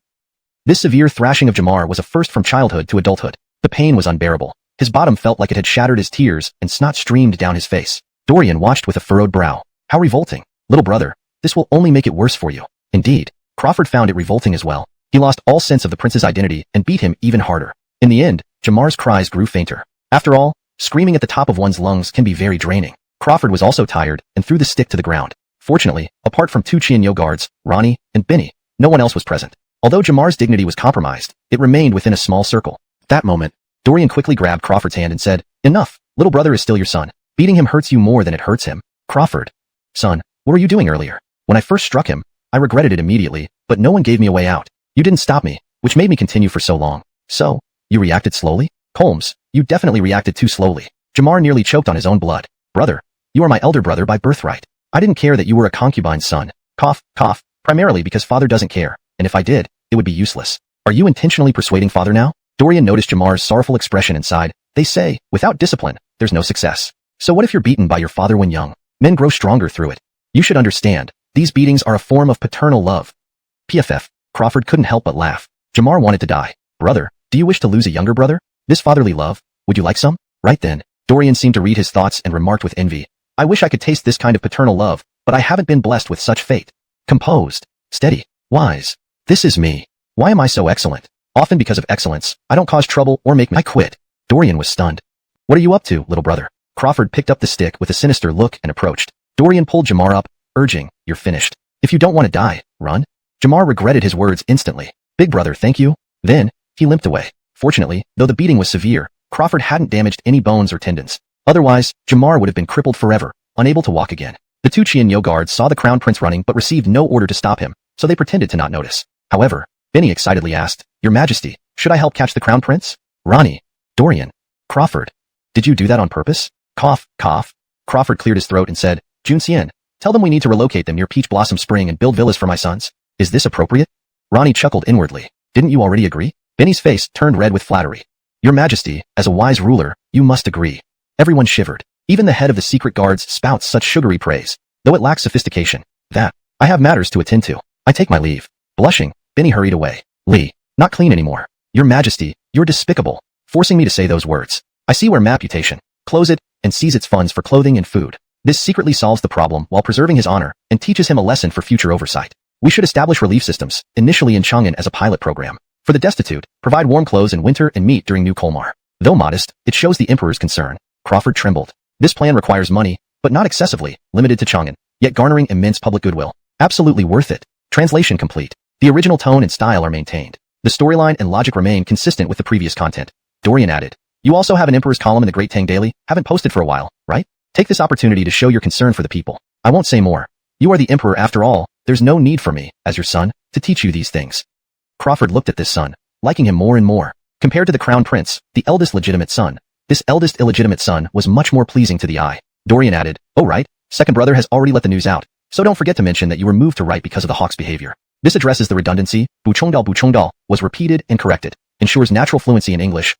This severe thrashing of Jamar was a first from childhood to adulthood. The pain was unbearable. His bottom felt like it had shattered his tears, and snot streamed down his face. Dorian watched with a furrowed brow. How revolting. Little brother, this will only make it worse for you. Indeed, Crawford found it revolting as well. He lost all sense of the prince's identity and beat him even harder. In the end, Jamar's cries grew fainter. After all, screaming at the top of one's lungs can be very draining. Crawford was also tired and threw the stick to the ground. Fortunately, apart from two Qianyo guards, Ronnie and Benny, no one else was present. Although Jamar's dignity was compromised, it remained within a small circle. At that moment, Dorian quickly grabbed Crawford's hand and said, "Enough, little brother is still your son. Beating him hurts you more than it hurts him." Crawford. "Son, what were you doing earlier? When I first struck him, I regretted it immediately, but no one gave me a way out. You didn't stop me, which made me continue for so long. So, you reacted slowly? Holmes, you definitely reacted too slowly." Jamar nearly choked on his own blood. "Brother, you are my elder brother by birthright. I didn't care that you were a concubine's son. Cough, cough, primarily because father doesn't care, and if I did, it would be useless. Are you intentionally persuading father now?" Dorian noticed Jamar's sorrowful expression and sighed. "They say, without discipline, there's no success. So what if you're beaten by your father when young? Men grow stronger through it. You should understand, these beatings are a form of paternal love." PFF. Crawford couldn't help but laugh. Jamar wanted to die. "Brother, do you wish to lose a younger brother? This fatherly love, would you like some?" Right then, Dorian seemed to read his thoughts and remarked with envy, "I wish I could taste this kind of paternal love, but I haven't been blessed with such fate. Composed, steady, wise. This is me. Why am I so excellent? Often because of excellence, I don't cause trouble or make me quit." Dorian was stunned. "What are you up to, little brother?" Crawford picked up the stick with a sinister look and approached. Dorian pulled Jamar up, urging, "You're finished. If you don't want to die, run." Jamar regretted his words instantly. "Big brother, thank you." Then, he limped away. Fortunately, though the beating was severe, Crawford hadn't damaged any bones or tendons. Otherwise, Jamar would have been crippled forever, unable to walk again. The two Qianyo guards saw the crown prince running but received no order to stop him, so they pretended to not notice. However, Benny excitedly asked, "Your Majesty, should I help catch the crown prince?" Ronnie. Dorian. Crawford. "Did you do that on purpose?" Cough, cough. Crawford cleared his throat and said, "Junxian, tell them we need to relocate them near Peach Blossom Spring and build villas for my sons. Is this appropriate?" Ronnie chuckled inwardly. "Didn't you already agree?" Benny's face turned red with flattery. "Your Majesty, as a wise ruler, you must agree." Everyone shivered. Even the head of the secret guards spouts such sugary praise, though it lacks sophistication. "That. I have matters to attend to. I take my leave." Blushing, Benny hurried away. "Lee, not clean anymore. Your Majesty, you're despicable, forcing me to say those words. I see where Maputation. Close it, and seize its funds for clothing and food. This secretly solves the problem while preserving his honor, and teaches him a lesson for future oversight. We should establish relief systems, initially in Chang'an as a pilot program. For the destitute, provide warm clothes in winter and meat during New Colmar. Though modest, it shows the Emperor's concern." Crawford trembled. This plan requires money, but not excessively, limited to Chang'an, yet garnering immense public goodwill. Absolutely worth it. Translation complete. The original tone and style are maintained. The storyline and logic remain consistent with the previous content. Dorian added, "You also have an Emperor's column in the Great Tang Daily, haven't posted for a while, right? Take this opportunity to show your concern for the people. I won't say more. You are the Emperor after all, there's no need for me, as your son, to teach you these things." Crawford looked at this son, liking him more and more. Compared to the crown prince, the eldest legitimate son, this eldest illegitimate son was much more pleasing to the eye. Dorian added, "Oh right, second brother has already let the news out, so don't forget to mention that you were moved to write because of the hawk's behavior. This addresses the redundancy, Buchongdal was repeated and corrected, ensures natural fluency in English."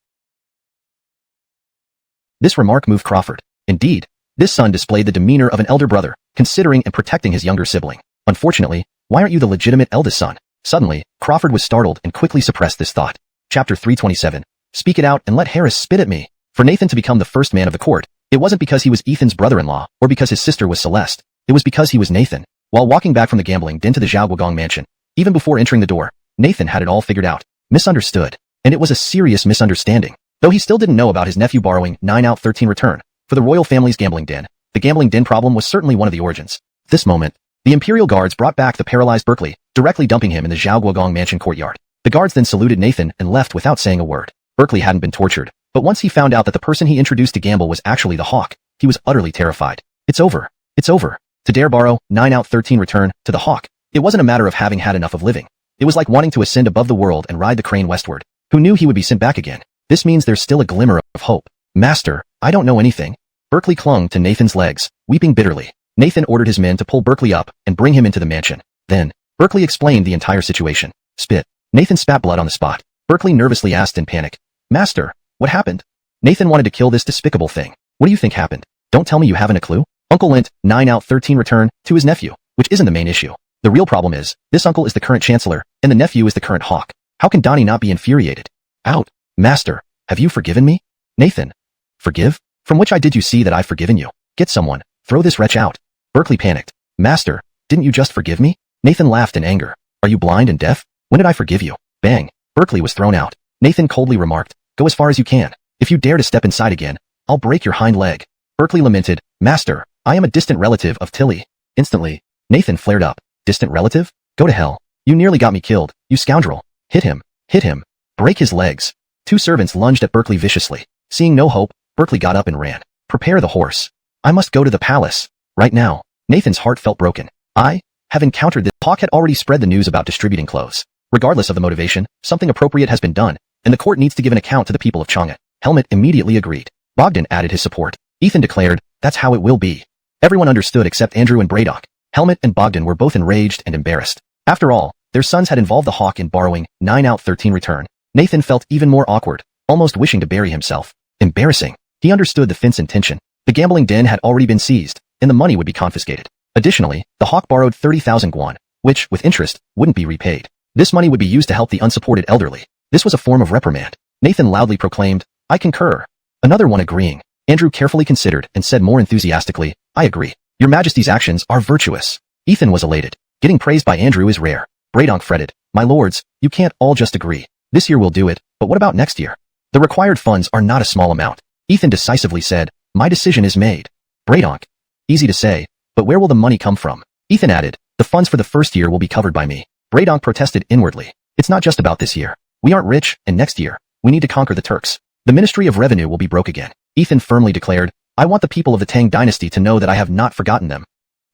This remark moved Crawford. Indeed, this son displayed the demeanor of an elder brother, considering and protecting his younger sibling. Unfortunately, why aren't you the legitimate eldest son? Suddenly, Crawford was startled and quickly suppressed this thought. Chapter 327. Speak it out and let Harris spit at me. For Nathan to become the first man of the court, it wasn't because he was Ethan's brother-in-law, or because his sister was Celeste. It was because he was Nathan. While walking back from the gambling den to the Zhaoguogong mansion, even before entering the door, Nathan had it all figured out. Misunderstood. And it was a serious misunderstanding. Though he still didn't know about his nephew borrowing 9 out 13 return for the royal family's gambling den, the gambling den problem was certainly one of the origins. At this moment, the Imperial Guards brought back the paralyzed Berkeley, directly dumping him in the Zhaoguogong mansion courtyard. The guards then saluted Nathan and left without saying a word. Berkeley hadn't been tortured, but once he found out that the person he introduced to gamble was actually the hawk, he was utterly terrified. It's over. It's over. To dare borrow 9 out 13 return to the hawk, it wasn't a matter of having had enough of living. It was like wanting to ascend above the world and ride the crane westward. Who knew he would be sent back again? This means there's still a glimmer of hope. "Master, I don't know anything." Berkeley clung to Nathan's legs, weeping bitterly. Nathan ordered his men to pull Berkeley up and bring him into the mansion. Then, Berkeley explained the entire situation. Spit. Nathan spat blood on the spot. Berkeley nervously asked in panic, "Master, what happened?" Nathan wanted to kill this despicable thing. "What do you think happened? Don't tell me you haven't a clue?" Uncle lent 9 out 13 return to his nephew, which isn't the main issue. The real problem is, this uncle is the current chancellor, and the nephew is the current hawk. How can Donnie not be infuriated? Out. Master, have you forgiven me? Nathan. Forgive? From which eye did you see that I've forgiven you? Get someone. Throw this wretch out. Berkeley panicked. Master, didn't you just forgive me? Nathan laughed in anger. Are you blind and deaf? When did I forgive you? Bang. Berkeley was thrown out. Nathan coldly remarked, go as far as you can. If you dare to step inside again, I'll break your hind leg. Berkeley lamented, Master, I am a distant relative of Tilly. Instantly, Nathan flared up. Distant relative? Go to hell. You nearly got me killed, you scoundrel. Hit him. Hit him. Break his legs. Two servants lunged at Berkeley viciously. Seeing no hope, Berkeley got up and ran. Prepare the horse. I must go to the palace. Right now. Nathan's heart felt broken. I have encountered this. Hawk had already spread the news about distributing clothes. Regardless of the motivation, something appropriate has been done, and the court needs to give an account to the people of Chang'e. Helmet immediately agreed. Bogdan added his support. Ethan declared, that's how it will be. Everyone understood except Andrew and Braddock. Helmet and Bogdan were both enraged and embarrassed. After all, their sons had involved the hawk in borrowing 9 out 13 return. Nathan felt even more awkward, almost wishing to bury himself. Embarrassing. He understood the Finn's intention. The gambling den had already been seized, and the money would be confiscated. Additionally, the hawk borrowed 30,000 guan, which, with interest, wouldn't be repaid. This money would be used to help the unsupported elderly. This was a form of reprimand. Nathan loudly proclaimed, I concur. Another one agreeing. Andrew carefully considered and said more enthusiastically, I agree. Your Majesty's actions are virtuous. Ethan was elated. Getting praised by Andrew is rare. Braddock fretted, my lords, you can't all just agree. This year we'll do it, but what about next year? The required funds are not a small amount. Ethan decisively said, my decision is made. Braddock. Easy to say, but where will the money come from? Ethan added, the funds for the first year will be covered by me. Braddock protested inwardly. It's not just about this year. We aren't rich, and next year, we need to conquer the Turks. The Ministry of Revenue will be broke again. Ethan firmly declared, I want the people of the Tang Dynasty to know that I have not forgotten them.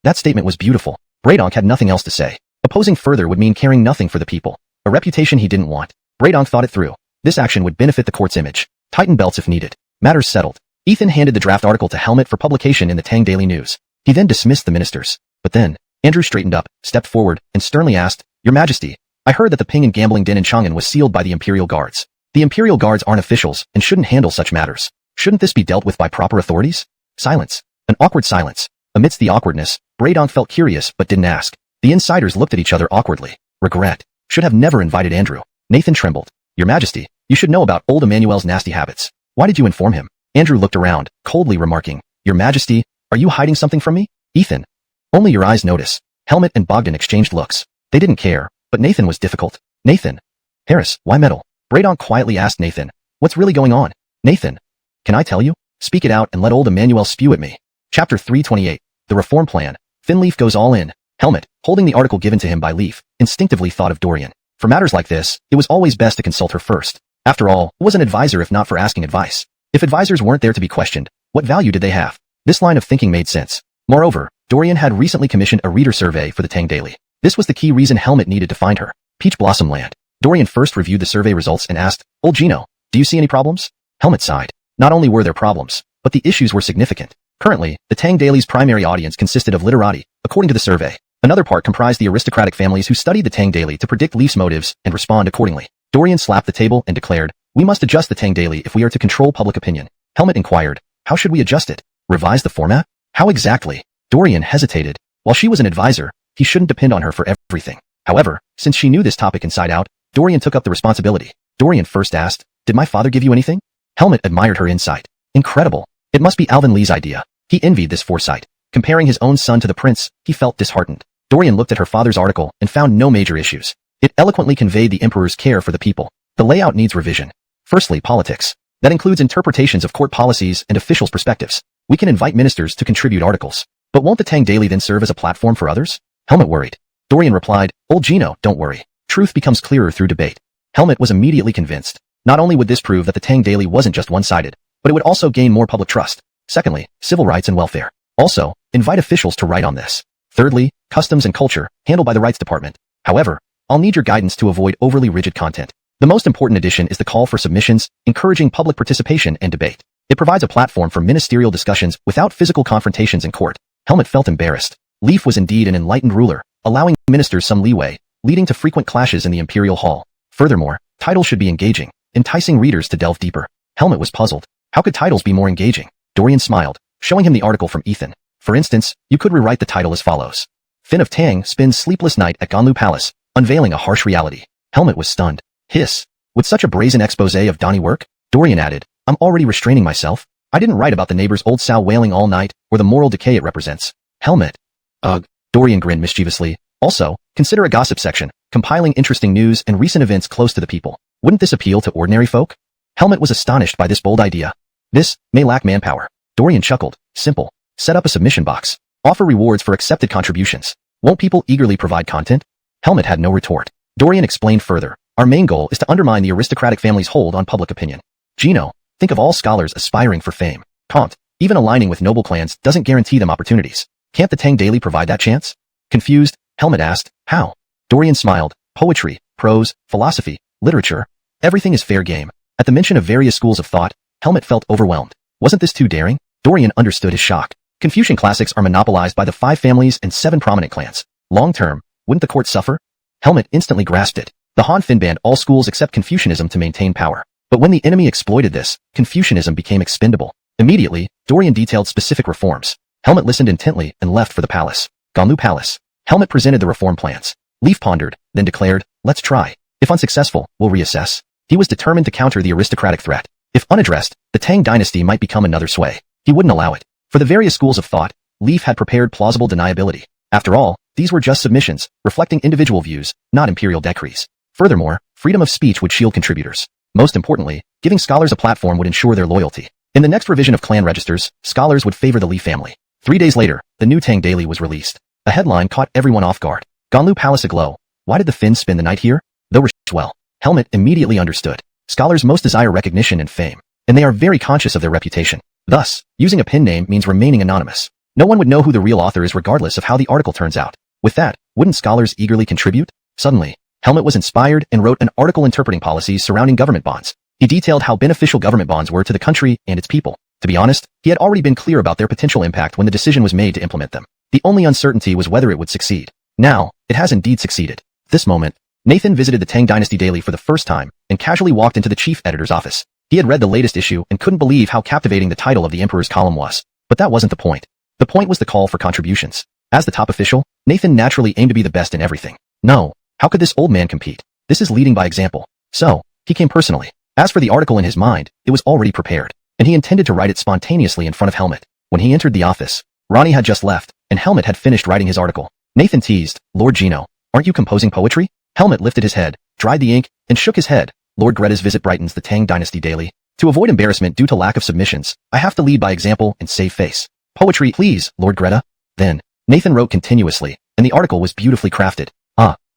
That statement was beautiful. Braddock had nothing else to say. Opposing further would mean caring nothing for the people. A reputation he didn't want. Braddock thought it through. This action would benefit the court's image. Tighten belts if needed. Matters settled. Ethan handed the draft article to Helmet for publication in the Tang Daily News. He then dismissed the ministers. But then, Andrew straightened up, stepped forward, and sternly asked, Your Majesty, I heard that the Ping and gambling den in Chang'an was sealed by the Imperial Guards. The Imperial Guards aren't officials and shouldn't handle such matters. Shouldn't this be dealt with by proper authorities? Silence. An awkward silence. Amidst the awkwardness, Braddock felt curious but didn't ask. The insiders looked at each other awkwardly. Regret. Should have never invited Andrew. Nathan trembled. Your Majesty, you should know about old Emmanuel's nasty habits. Why did you inform him? Andrew looked around, coldly remarking, Your Majesty, are you hiding something from me? Ethan. Only your eyes notice. Helmet and Bogdan exchanged looks. They didn't care, but Nathan was difficult. Nathan. Harris, why meddle? Braddock quietly asked Nathan. What's really going on? Nathan. Can I tell you? Speak it out and let old Emmanuel spew at me. Chapter 328. The Reform Plan. Finleaf goes all in. Helmet, holding the article given to him by Leaf, instinctively thought of Dorian. For matters like this, it was always best to consult her first. After all, who was an advisor if not for asking advice? If advisors weren't there to be questioned, what value did they have? This line of thinking made sense. Moreover, Dorian had recently commissioned a reader survey for the Tang Daily. This was the key reason Helmet needed to find her. Peach Blossom Land. Dorian first reviewed the survey results and asked, Old Gino, do you see any problems? Helmet sighed. Not only were there problems, but the issues were significant. Currently, the Tang Daily's primary audience consisted of literati, according to the survey. Another part comprised the aristocratic families who studied the Tang Daily to predict Leaf's motives and respond accordingly. Dorian slapped the table and declared, We must adjust the Tang Daily if we are to control public opinion. Helmet inquired, How should we adjust it? Revise the format? How exactly? Dorian hesitated. While she was an advisor, he shouldn't depend on her for everything. However, since she knew this topic inside out, Dorian took up the responsibility. Dorian first asked, Did my father give you anything? Helmet admired her insight. Incredible. It must be Alvin Lee's idea. He envied this foresight. Comparing his own son to the prince, he felt disheartened. Dorian looked at her father's article and found no major issues. It eloquently conveyed the emperor's care for the people. The layout needs revision. Firstly, politics. That includes interpretations of court policies and officials' perspectives. We can invite ministers to contribute articles. But won't the Tang Daily then serve as a platform for others? Helmet worried. Dorian replied, Old Gino, don't worry. Truth becomes clearer through debate. Helmet was immediately convinced. Not only would this prove that the Tang Daily wasn't just one-sided, but it would also gain more public trust. Secondly, civil rights and welfare. Also, invite officials to write on this. Thirdly, customs and culture, handled by the rights department. However, I'll need your guidance to avoid overly rigid content. The most important addition is the call for submissions, encouraging public participation and debate. It provides a platform for ministerial discussions without physical confrontations in court. Helmet felt embarrassed. Leaf was indeed an enlightened ruler, allowing ministers some leeway, leading to frequent clashes in the imperial hall. Furthermore, titles should be engaging, enticing readers to delve deeper. Helmet was puzzled. How could titles be more engaging? Dorian smiled, showing him the article from Ethan. For instance, you could rewrite the title as follows. Fin of Tang spends sleepless night at Ganlu Palace, unveiling a harsh reality. Helmet was stunned. Hiss. With such a brazen expose of Donnie work, Dorian added, I'm already restraining myself. I didn't write about the neighbor's old sow wailing all night, or the moral decay it represents. Helmet. Ugh. Dorian grinned mischievously. Also, consider a gossip section, compiling interesting news and recent events close to the people. Wouldn't this appeal to ordinary folk? Helmet was astonished by this bold idea. This may lack manpower. Dorian chuckled. Simple. Set up a submission box. Offer rewards for accepted contributions. Won't people eagerly provide content? Helmet had no retort. Dorian explained further. Our main goal is to undermine the aristocratic family's hold on public opinion. Gino, think of all scholars aspiring for fame. Comte, even aligning with noble clans doesn't guarantee them opportunities. Can't the Tang Daily provide that chance? Confused, Helmet asked, how? Dorian smiled. Poetry, prose, philosophy, literature. Everything is fair game. At the mention of various schools of thought, Helmet felt overwhelmed. Wasn't this too daring? Dorian understood his shock. Confucian classics are monopolized by the 5 families and 7 prominent clans. Long term, wouldn't the court suffer? Helmet instantly grasped it. The Han Fin banned all schools except Confucianism to maintain power. But when the enemy exploited this, Confucianism became expendable. Immediately, Dorian detailed specific reforms. Helmet listened intently and left for the palace. Ganlu Palace. Helmet presented the reform plans. Leaf pondered, then declared, let's try. If unsuccessful, we'll reassess. He was determined to counter the aristocratic threat. If unaddressed, the Tang Dynasty might become another sway. He wouldn't allow it. For the various schools of thought, Leaf had prepared plausible deniability. After all, these were just submissions, reflecting individual views, not imperial decrees. Furthermore, freedom of speech would shield contributors. Most importantly, giving scholars a platform would ensure their loyalty. In the next revision of clan registers, scholars would favor the Li family. 3 days later, the new Tang Daily was released. A headline caught everyone off guard. Ganlu Palace aglow. Why did the Finns spend the night here? Though well. Helmet immediately understood. Scholars most desire recognition and fame, and they are very conscious of their reputation. Thus, using a pen name means remaining anonymous. No one would know who the real author is regardless of how the article turns out. With that, wouldn't scholars eagerly contribute? Suddenly, Helmet was inspired and wrote an article interpreting policies surrounding government bonds. He detailed how beneficial government bonds were to the country and its people. To be honest, he had already been clear about their potential impact when the decision was made to implement them. The only uncertainty was whether it would succeed. Now, it has indeed succeeded. At this moment, Nathan visited the Tang Dynasty Daily for the first time and casually walked into the chief editor's office. He had read the latest issue and couldn't believe how captivating the title of the Emperor's column was. But that wasn't the point. The point was the call for contributions. As the top official, Nathan naturally aimed to be the best in everything. No, how could this old man compete? This is leading by example. So, he came personally. As for the article in his mind, it was already prepared, and he intended to write it spontaneously in front of Helmet. When he entered the office, Ronnie had just left, and Helmet had finished writing his article. Nathan teased, Lord Gino, aren't you composing poetry? Helmet lifted his head, dried the ink, and shook his head. Lord Greta's visit brightens the Tang Dynasty Daily. To avoid embarrassment due to lack of submissions, I have to lead by example and save face. Poetry, please, Lord Greta. Then, Nathan wrote continuously, and the article was beautifully crafted.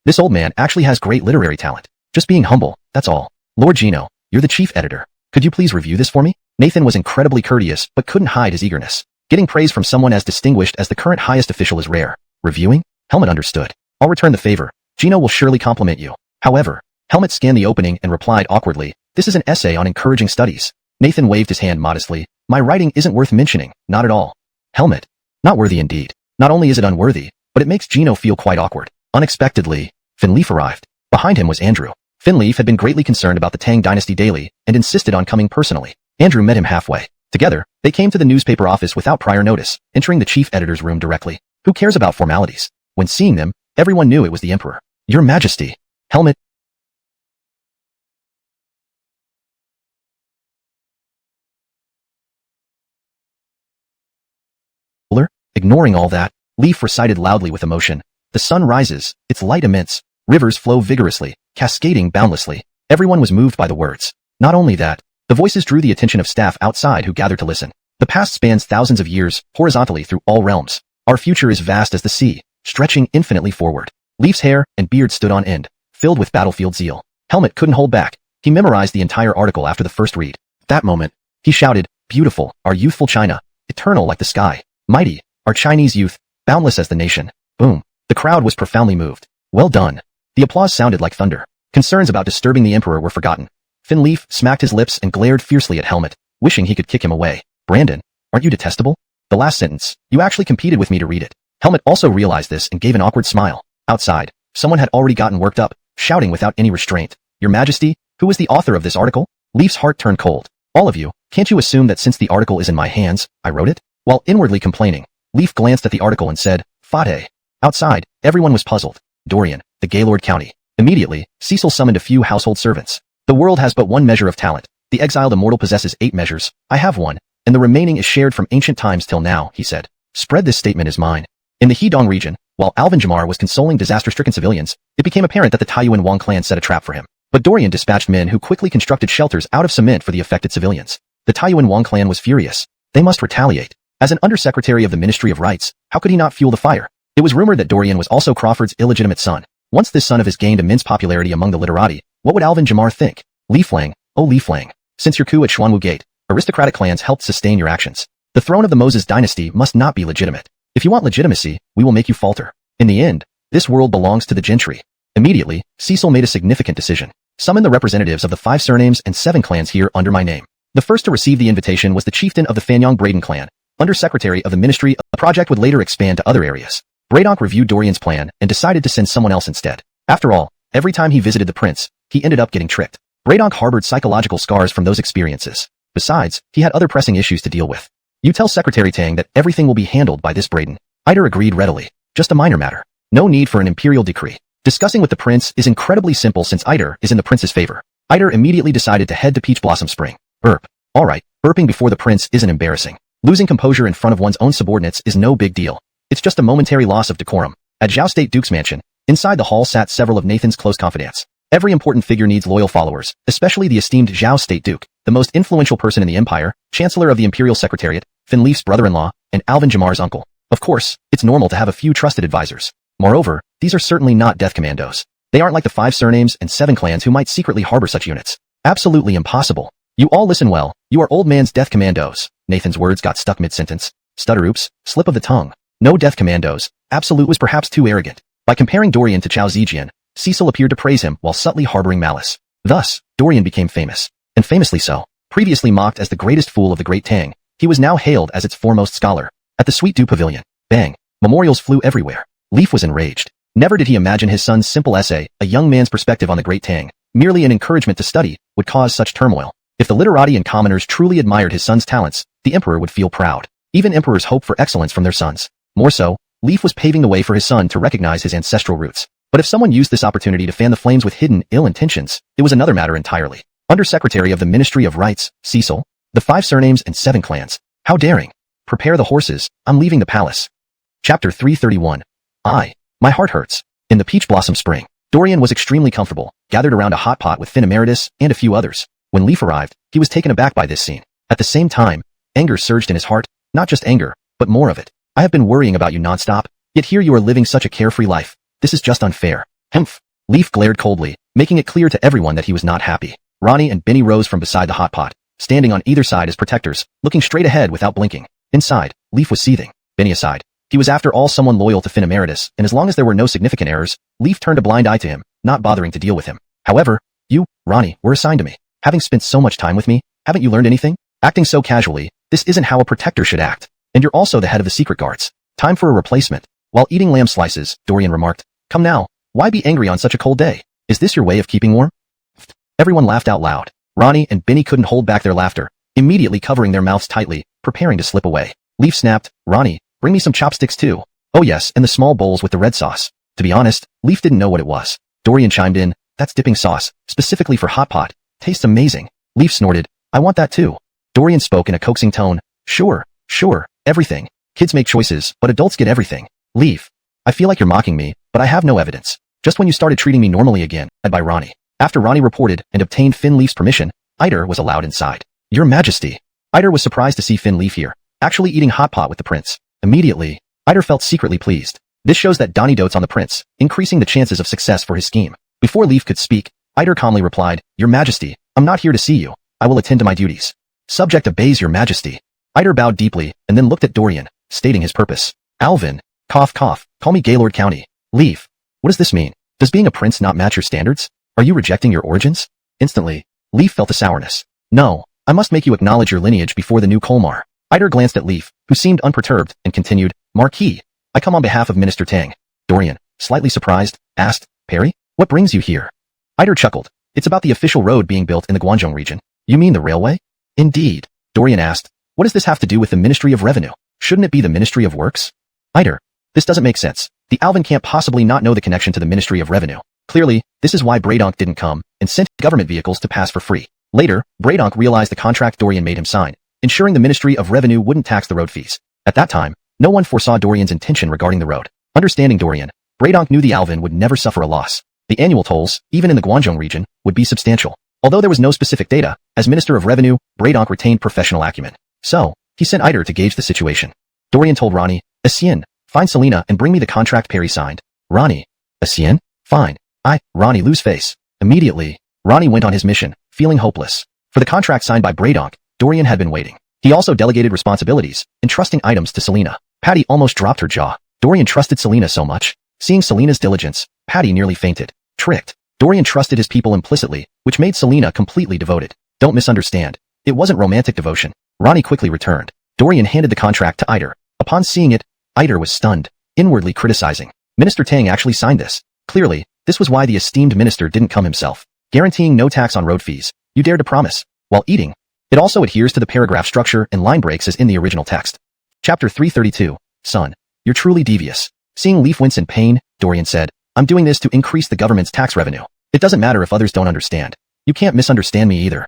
This old man actually has great literary talent. Just being humble, that's all. Lord Gino, you're the chief editor. Could you please review this for me? Nathan was incredibly courteous, but couldn't hide his eagerness. Getting praise from someone as distinguished as the current highest official is rare. Reviewing? Helmet understood. I'll return the favor. Gino will surely compliment you. However, Helmet scanned the opening and replied awkwardly, this is an essay on encouraging studies. Nathan waved his hand modestly. My writing isn't worth mentioning, not at all. Helmet. Not worthy indeed. Not only is it unworthy, but it makes Gino feel quite awkward. Unexpectedly, Finleaf arrived. Behind him was Andrew. Finleaf had been greatly concerned about the Tang Dynasty Daily and insisted on coming personally. Andrew met him halfway. Together, they came to the newspaper office without prior notice, entering the chief editor's room directly. Who cares about formalities? When seeing them, everyone knew it was the Emperor. Your Majesty. Helmet. Ignoring all that, Leaf recited loudly with emotion. The sun rises, its light immense. Rivers flow vigorously, cascading boundlessly. Everyone was moved by the words. Not only that, the voices drew the attention of staff outside who gathered to listen. The past spans thousands of years, horizontally through all realms. Our future is vast as the sea, stretching infinitely forward. Leaf's hair and beard stood on end, filled with battlefield zeal. Helmet couldn't hold back. He memorized the entire article after the first read. At that moment, he shouted, beautiful, our youthful China, eternal like the sky, mighty, our Chinese youth, boundless as the nation. Boom. The crowd was profoundly moved. Well done. The applause sounded like thunder. Concerns about disturbing the Emperor were forgotten. Finleaf smacked his lips and glared fiercely at Helmet, wishing he could kick him away. Brandon, aren't you detestable? The last sentence. You actually competed with me to read it. Helmet also realized this and gave an awkward smile. Outside, someone had already gotten worked up, shouting without any restraint. Your Majesty, who is the author of this article? Leaf's heart turned cold. All of you, can't you assume that since the article is in my hands, I wrote it? While inwardly complaining, Leaf glanced at the article and said, Fate. Outside, everyone was puzzled. Dorian, the Gaylord County. Immediately, Cecil summoned a few household servants. The world has but one measure of talent. The exiled immortal possesses 8 measures. I have one, and the remaining is shared from ancient times till now, he said. Spread this statement is mine. In the Hedong region, while Alvin Jamar was consoling disaster-stricken civilians, it became apparent that the Taiyuan Wang clan set a trap for him. But Dorian dispatched men who quickly constructed shelters out of cement for the affected civilians. The Taiyuan Wang clan was furious. They must retaliate. As an undersecretary of the Ministry of Rights, how could he not fuel the fire? It was rumored that Dorian was also Crawford's illegitimate son. Once this son of his gained immense popularity among the literati, what would Alvin Jamar think? Li Flang, oh Li Flang. Since your coup at Xuanwu Gate, aristocratic clans helped sustain your actions. The throne of the Moses dynasty must not be legitimate. If you want legitimacy, we will make you falter. In the end, this world belongs to the gentry. Immediately, Cecil made a significant decision. Summon the representatives of the 5 surnames and 7 clans here under my name. The first to receive the invitation was the chieftain of the Fanyang Braden clan, undersecretary of the ministry. The project would later expand to other areas. Bradonk reviewed Dorian's plan and decided to send someone else instead. After all, every time he visited the prince, he ended up getting tricked. Bradonk harbored psychological scars from those experiences. Besides, he had other pressing issues to deal with. You tell Secretary Tang that everything will be handled by this Braden. Ida agreed readily. Just a minor matter. No need for an imperial decree. Discussing with the prince is incredibly simple since Ida is in the prince's favor. Ida immediately decided to head to Peach Blossom Spring. Burp. Alright, burping before the prince isn't embarrassing. Losing composure in front of one's own subordinates is no big deal. It's just a momentary loss of decorum. At Zhao State Duke's mansion, inside the hall sat several of Nathan's close confidants. Every important figure needs loyal followers, especially the esteemed Zhao State Duke, the most influential person in the empire, chancellor of the Imperial Secretariat, Fin Leaf's brother-in-law, and Alvin Jamar's uncle. Of course, it's normal to have a few trusted advisors. Moreover, these are certainly not death commandos. They aren't like the 5 surnames and 7 clans who might secretly harbor such units. Absolutely impossible. You all listen well. You are old man's death commandos. Nathan's words got stuck mid-sentence. Stutter oops, slip of the tongue. No death commandos. Absolute was perhaps too arrogant. By comparing Dorian to Chao Zijian, Cecil appeared to praise him while subtly harboring malice. Thus, Dorian became famous. And famously so. Previously mocked as the greatest fool of the Great Tang, he was now hailed as its foremost scholar. At the Sweet Dew Pavilion, bang, memorials flew everywhere. Leaf was enraged. Never did he imagine his son's simple essay, A Young Man's Perspective on the Great Tang, merely an encouragement to study, would cause such turmoil. If the literati and commoners truly admired his son's talents, the emperor would feel proud. Even emperors hope for excellence from their sons. More so, Leaf was paving the way for his son to recognize his ancestral roots. But if someone used this opportunity to fan the flames with hidden, ill intentions, it was another matter entirely. Undersecretary of the Ministry of Rights, Cecil, the 5 surnames and 7 clans. How daring. Prepare the horses, I'm leaving the palace. Chapter 331. My heart hurts. In the Peach Blossom Spring, Dorian was extremely comfortable, gathered around a hot pot with Finn Emeritus and a few others. When Leaf arrived, he was taken aback by this scene. At the same time, anger surged in his heart, not just anger, but more of it. I have been worrying about you nonstop, yet here you are living such a carefree life. This is just unfair. Humph. Leaf glared coldly, making it clear to everyone that he was not happy. Ronnie and Benny rose from beside the hot pot, standing on either side as protectors, looking straight ahead without blinking. Inside, Leaf was seething. Benny aside. He was after all someone loyal to Finn Emeritus, and as long as there were no significant errors, Leaf turned a blind eye to him, not bothering to deal with him. However, you, Ronnie, were assigned to me. Having spent so much time with me, haven't you learned anything? Acting so casually, this isn't how a protector should act. And you're also the head of the secret guards. Time for a replacement. While eating lamb slices, Dorian remarked, Come now, why be angry on such a cold day? Is this your way of keeping warm? Everyone laughed out loud. Ronnie and Benny couldn't hold back their laughter, immediately covering their mouths tightly, preparing to slip away. Leaf snapped, Ronnie, bring me some chopsticks too. Oh yes, and the small bowls with the red sauce. To be honest, Leaf didn't know what it was. Dorian chimed in, that's dipping sauce, specifically for hot pot. Tastes amazing. Leaf snorted, I want that too. Dorian spoke in a coaxing tone, sure, everything. Kids make choices, but adults get everything. Leaf. I feel like you're mocking me, but I have no evidence. Just when you started treating me normally again, by Ronnie. After Ronnie reported and obtained Finn Leaf's permission, Eider was allowed inside. Your Majesty. Eider was surprised to see Finn Leaf here, actually eating hot pot with the prince. Immediately, Eider felt secretly pleased. This shows that Donnie dotes on the prince, increasing the chances of success for his scheme. Before Leaf could speak, Eider calmly replied, Your Majesty, I'm not here to see you. I will attend to my duties. Subject obeys Your Majesty. Eider bowed deeply and then looked at Dorian, stating his purpose. Alvin, cough, call me Gaylord County. Leaf. What does this mean? Does being a prince not match your standards? Are you rejecting your origins? Instantly, Leaf felt the sourness. No, I must make you acknowledge your lineage before the new Colmar. Eider glanced at Leaf, who seemed unperturbed, and continued, Marquis, I come on behalf of Minister Tang. Dorian, slightly surprised, asked, Perry, what brings you here? Eider chuckled. It's about the official road being built in the Guangzhou region. You mean the railway? Indeed. Dorian asked, what does this have to do with the Ministry of Revenue? Shouldn't it be the Ministry of Works? Eider, this doesn't make sense. The Alvin can't possibly not know the connection to the Ministry of Revenue. Clearly, this is why Bradonk didn't come and sent government vehicles to pass for free. Later, Bradonk realized the contract Dorian made him sign, ensuring the Ministry of Revenue wouldn't tax the road fees. At that time, no one foresaw Dorian's intention regarding the road. Understanding Dorian, Bradonk knew the Alvin would never suffer a loss. The annual tolls, even in the Guangzhou region, would be substantial. Although there was no specific data, as Minister of Revenue, Bradonk retained professional acumen. So, he sent Iter to gauge the situation. Dorian told Ronnie, Essien, find Selena and bring me the contract Perry signed. Ronnie, Essien? Fine. Ronnie lose face. Immediately, Ronnie went on his mission, feeling hopeless. For the contract signed by Bradonk, Dorian had been waiting. He also delegated responsibilities, entrusting items to Selena. Patty almost dropped her jaw. Dorian trusted Selena so much. Seeing Selena's diligence, Patty nearly fainted. Tricked. Dorian trusted his people implicitly, which made Selena completely devoted. Don't misunderstand. It wasn't romantic devotion. Ronnie quickly returned. Dorian handed the contract to Iter. Upon seeing it, Iter was stunned, inwardly criticizing. Minister Tang actually signed this. Clearly, this was why the esteemed minister didn't come himself. Guaranteeing no tax on road fees. You dared to promise. While eating. It also adheres to the paragraph structure and line breaks as in the original text. Chapter 332. Son, you're truly devious. Seeing Leaf wince in pain, Dorian said, I'm doing this to increase the government's tax revenue. It doesn't matter if others don't understand. You can't misunderstand me either.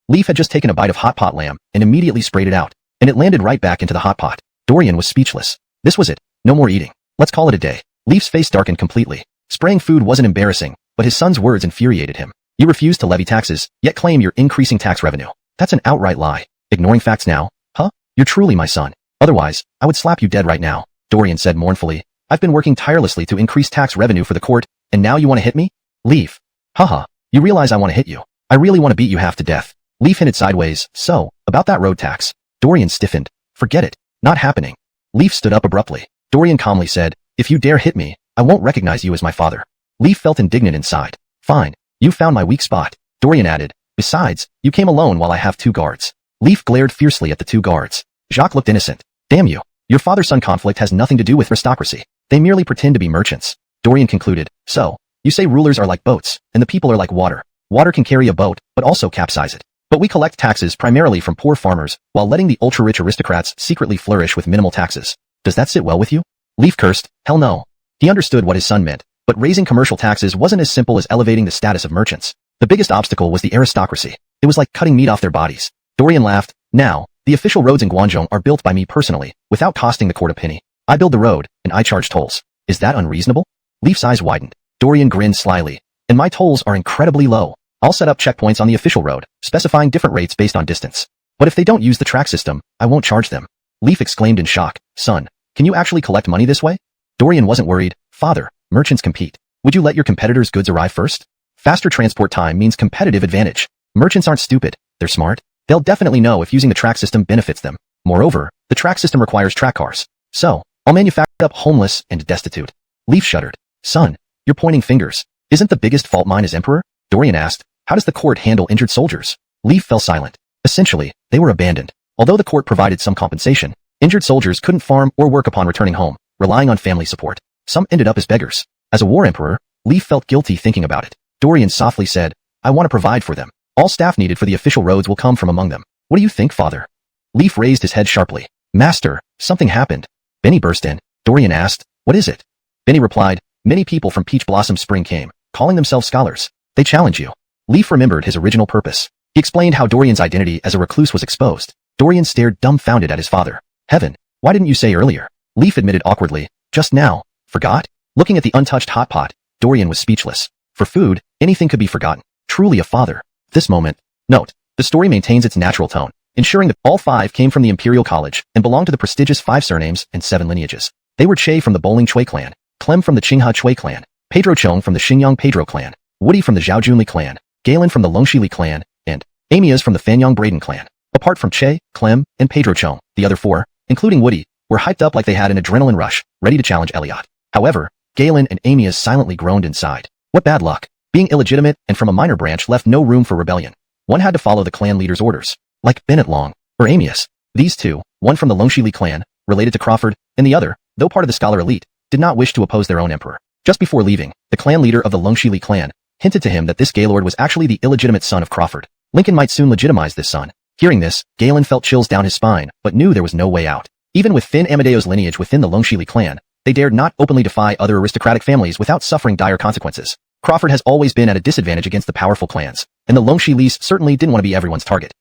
Leaf had just taken a bite of hot pot lamb and immediately sprayed it out, and it landed right back into the hot pot. Dorian was speechless. This was it. No more eating. Let's call it a day. Leaf's face darkened completely. Spraying food wasn't embarrassing, but his son's words infuriated him. You refuse to levy taxes, yet claim you're increasing tax revenue. That's an outright lie. Ignoring facts now? Huh? You're truly my son. Otherwise, I would slap you dead right now, Dorian said mournfully. I've been working tirelessly to increase tax revenue for the court, and now you want to hit me? Leaf. Haha, you realize I want to hit you. I really want to beat you half to death. Leaf hinted sideways. So, about that road tax. Dorian stiffened. Forget it. Not happening. Leaf stood up abruptly. Dorian calmly said, if you dare hit me, I won't recognize you as my father. Leaf felt indignant inside. Fine. You found my weak spot. Dorian added. Besides, you came alone while I have 2 guards. Leaf glared fiercely at the 2 guards. Jacques looked innocent. Damn you. Your father-son conflict has nothing to do with aristocracy. They merely pretend to be merchants. Dorian concluded. So, you say rulers are like boats, and the people are like water. Water can carry a boat, but also capsize it. But we collect taxes primarily from poor farmers, while letting the ultra-rich aristocrats secretly flourish with minimal taxes. Does that sit well with you? Leaf cursed. Hell no. He understood what his son meant, but raising commercial taxes wasn't as simple as elevating the status of merchants. The biggest obstacle was the aristocracy. It was like cutting meat off their bodies. Dorian laughed. Now, the official roads in Guangzhou are built by me personally, without costing the court a penny. I build the road, and I charge tolls. Is that unreasonable? Leaf's eyes widened. Dorian grinned slyly. And my tolls are incredibly low. I'll set up checkpoints on the official road, specifying different rates based on distance. But if they don't use the track system, I won't charge them. Leaf exclaimed in shock. Son, can you actually collect money this way? Dorian wasn't worried. Father, merchants compete. Would you let your competitors' goods arrive first? Faster transport time means competitive advantage. Merchants aren't stupid. They're smart. They'll definitely know if using the track system benefits them. Moreover, the track system requires track cars. So, I'll manufacture up homeless and destitute. Leaf shuddered. Son, you're pointing fingers. Isn't the biggest fault mine as emperor? Dorian asked. How does the court handle injured soldiers? Leaf fell silent. Essentially, they were abandoned. Although the court provided some compensation, injured soldiers couldn't farm or work upon returning home, relying on family support. Some ended up as beggars. As a war emperor, Leaf felt guilty thinking about it. Dorian softly said, I want to provide for them. All staff needed for the official roads will come from among them. What do you think, father? Leaf raised his head sharply. Master, something happened. Benny burst in. Dorian asked, what is it? Benny replied, many people from Peach Blossom Spring came, calling themselves scholars. They challenge you. Leaf remembered his original purpose. He explained how Dorian's identity as a recluse was exposed. Dorian stared dumbfounded at his father. Heaven, why didn't you say earlier? Leaf admitted awkwardly. Just now. Forgot? Looking at the untouched hot pot, Dorian was speechless. For food, anything could be forgotten. Truly a father. This moment. Note, the story maintains its natural tone, ensuring that all 5 came from the Imperial College and belonged to the prestigious 5 surnames and 7 lineages. They were Che from the Bowling Chui clan, Clem from the Qinghua Chui clan, Pedro Chong from the Xingyang Pedro clan, Woody from the Zhao Junli clan, Galen from the Longxili clan, and Amias from the Fanyang Braden clan. Apart from Che, Clem, and Pedro Chong, the other 4, including Woody, were hyped up like they had an adrenaline rush, ready to challenge Elliot. However, Galen and Amias silently groaned inside. What bad luck. Being illegitimate and from a minor branch left no room for rebellion. One had to follow the clan leader's orders, like Bennett Long, or Amias. These 2, one from the Longxili clan, related to Crawford, and the other, though part of the scholar elite, did not wish to oppose their own emperor. Just before leaving, the clan leader of the Longxili clan hinted to him that this Gaylord was actually the illegitimate son of Crawford. Lincoln might soon legitimize this son. Hearing this, Galen felt chills down his spine, but knew there was no way out. Even with Finn Amadeo's lineage within the Longxili clan, They dared not openly defy other aristocratic families without suffering dire consequences. Crawford has always been at a disadvantage against the powerful clans, and the Longshi certainly didn't want to be everyone's target.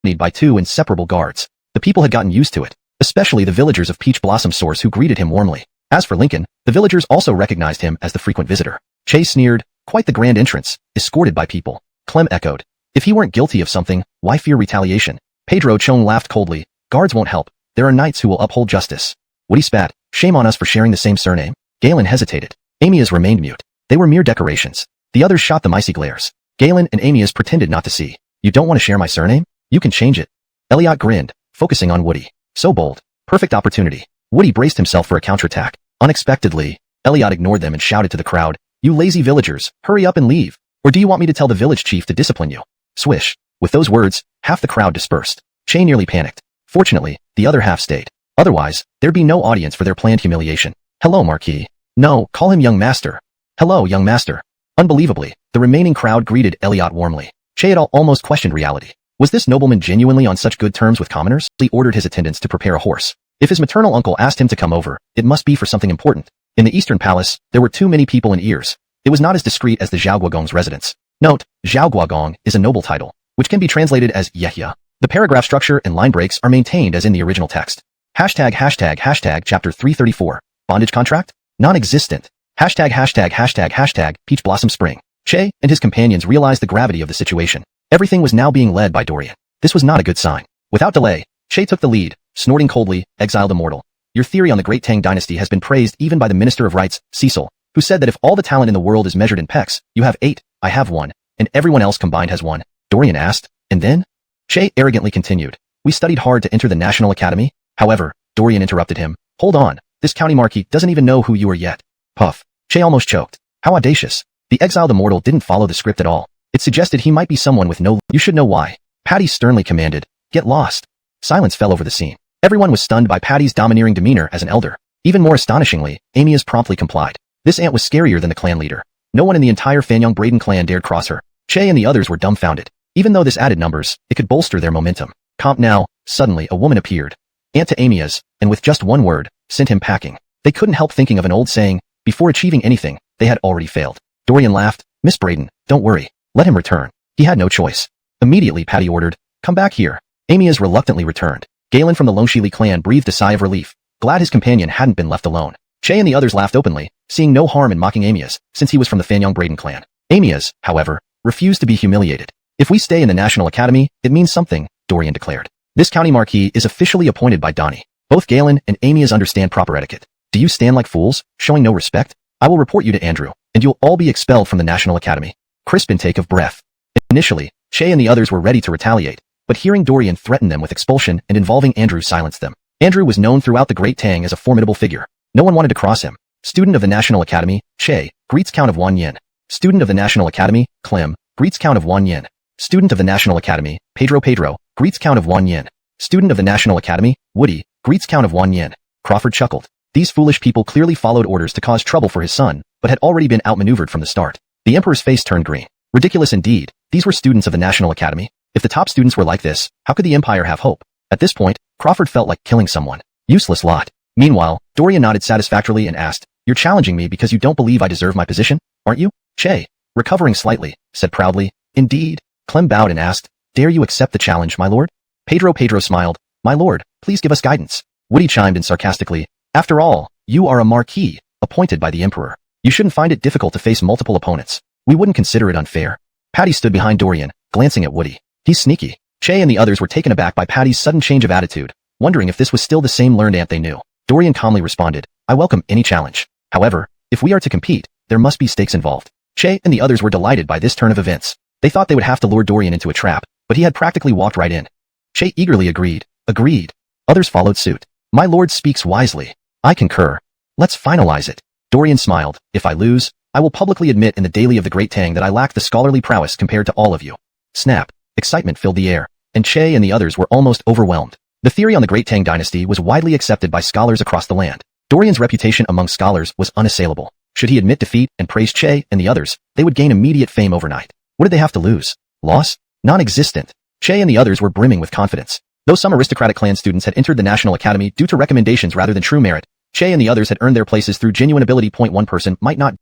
By two inseparable guards. The people had gotten used to it, especially the villagers of Peach Blossom Source who greeted him warmly. As for Lincoln, the villagers also recognized him as the frequent visitor. Che sneered, quite the grand entrance, escorted by people. Clem echoed, if he weren't guilty of something, why fear retaliation? Pedro Chong laughed coldly, guards won't help. There are knights who will uphold justice. Woody spat, shame on us for sharing the same surname. Galen hesitated. Amias remained mute. They were mere decorations. The others shot them icy glares. Galen and Amias pretended not to see. You don't want to share my surname? You can change it. Elliot grinned, focusing on Woody. So bold. Perfect opportunity. Woody braced himself for a counterattack. Unexpectedly, Elliot ignored them and shouted to the crowd, you lazy villagers, hurry up and leave. Or do you want me to tell the village chief to discipline you? Swish. With those words, half the crowd dispersed. Che nearly panicked. Fortunately, the other half stayed. Otherwise, there'd be no audience for their planned humiliation. Hello, Marquis. No, call him young master. Hello, young master. Unbelievably, the remaining crowd greeted Elliot warmly. Che et al. Almost questioned reality. Was this nobleman genuinely on such good terms with commoners? He ordered his attendants to prepare a horse. If his maternal uncle asked him to come over, it must be for something important. In the Eastern Palace, there were too many people and ears. It was not as discreet as the Zhaoguagong's residence. Note, Zhaoguagong is a noble title, which can be translated as Yehya. The paragraph structure and line breaks are maintained as in the original text. Hashtag chapter 334. Bondage contract? Non-existent. Hashtag Peach Blossom Spring. Che and his companions realized the gravity of the situation. Everything was now being led by Dorian. This was not a good sign. Without delay, Che took the lead, snorting coldly, exiled immortal. Your theory on the great Tang Dynasty has been praised even by the Minister of Rights, Cecil, who said that if all the talent in the world is measured in pecs, you have 8, I have 1, and everyone else combined has 1. Dorian asked, and then? Che arrogantly continued, we studied hard to enter the National Academy. However, Dorian interrupted him, hold on, this county marquis doesn't even know who you are yet. Puff. Che almost choked. How audacious. The exiled immortal didn't follow the script at all. It suggested he might be someone with no... You should know why. Patty sternly commanded, get lost. Silence fell over the scene. Everyone was stunned by Patty's domineering demeanor as an elder. Even more astonishingly, Amias promptly complied. This aunt was scarier than the clan leader. No one in the entire Fanyang Braden clan dared cross her. Che and the others were dumbfounded. Even though this added numbers, it could bolster their momentum. Comp now, suddenly a woman appeared. Aunt to Amias, and with just one word, sent him packing. They couldn't help thinking of an old saying, before achieving anything, they had already failed. Dorian laughed, Miss Braden, don't worry. Let him return. He had no choice. Immediately Patty ordered, come back here. Amias reluctantly returned. Galen from the Longshi clan breathed a sigh of relief, glad his companion hadn't been left alone. Che and the others laughed openly, seeing no harm in mocking Amias, since he was from the Fanyang Braden clan. Amias, however, refused to be humiliated. If we stay in the National Academy, it means something, Dorian declared. This county marquis is officially appointed by Donnie. Both Galen and Amias understand proper etiquette. Do you stand like fools, showing no respect? I will report you to Andrew, and you'll all be expelled from the National Academy. Crisp intake of breath. Initially, Che and the others were ready to retaliate, but hearing Dorian threaten them with expulsion and involving Andrew silenced them. Andrew was known throughout the Great Tang as a formidable figure. No one wanted to cross him. Student of the National Academy, Che, greets Count of Wan Yin. Student of the National Academy, Clem, greets Count of Wan Yin. Student of the National Academy, Pedro, greets Count of Wan Yin. Student of the National Academy, Woody, greets Count of Wan Yin. Crawford chuckled. These foolish people clearly followed orders to cause trouble for his son, but had already been outmaneuvered from the start. The Emperor's face turned green. Ridiculous indeed. These were students of the National Academy. If the top students were like this, how could the Empire have hope? At this point, Crawford felt like killing someone. Useless lot. Meanwhile, Dorian nodded satisfactorily and asked, you're challenging me because you don't believe I deserve my position, aren't you? Che, recovering slightly, said proudly, indeed. Clem bowed and asked, dare you accept the challenge, my lord? Pedro smiled, my lord, please give us guidance. Woody chimed in sarcastically, after all, you are a marquis, appointed by the Emperor. You shouldn't find it difficult to face multiple opponents. We wouldn't consider it unfair. Patty stood behind Dorian, glancing at Woody. He's sneaky. Che and the others were taken aback by Patty's sudden change of attitude, wondering if this was still the same learned aunt they knew. Dorian calmly responded, I welcome any challenge. However, if we are to compete, there must be stakes involved. Che and the others were delighted by this turn of events. They thought they would have to lure Dorian into a trap, but he had practically walked right in. Che eagerly agreed. Others followed suit. My lord speaks wisely. I concur. Let's finalize it. Dorian smiled. If I lose, I will publicly admit in the Daily of the Great Tang that I lack the scholarly prowess compared to all of you. Snap. Excitement filled the air, and Che and the others were almost overwhelmed. The theory on the Great Tang Dynasty was widely accepted by scholars across the land. Dorian's reputation among scholars was unassailable. Should he admit defeat and praise Che and the others, they would gain immediate fame overnight. What did they have to lose? Loss? Non-existent. Che and the others were brimming with confidence. Though some aristocratic clan students had entered the National Academy due to recommendations rather than true merit, Che and the others had earned their places through genuine ability. One person might not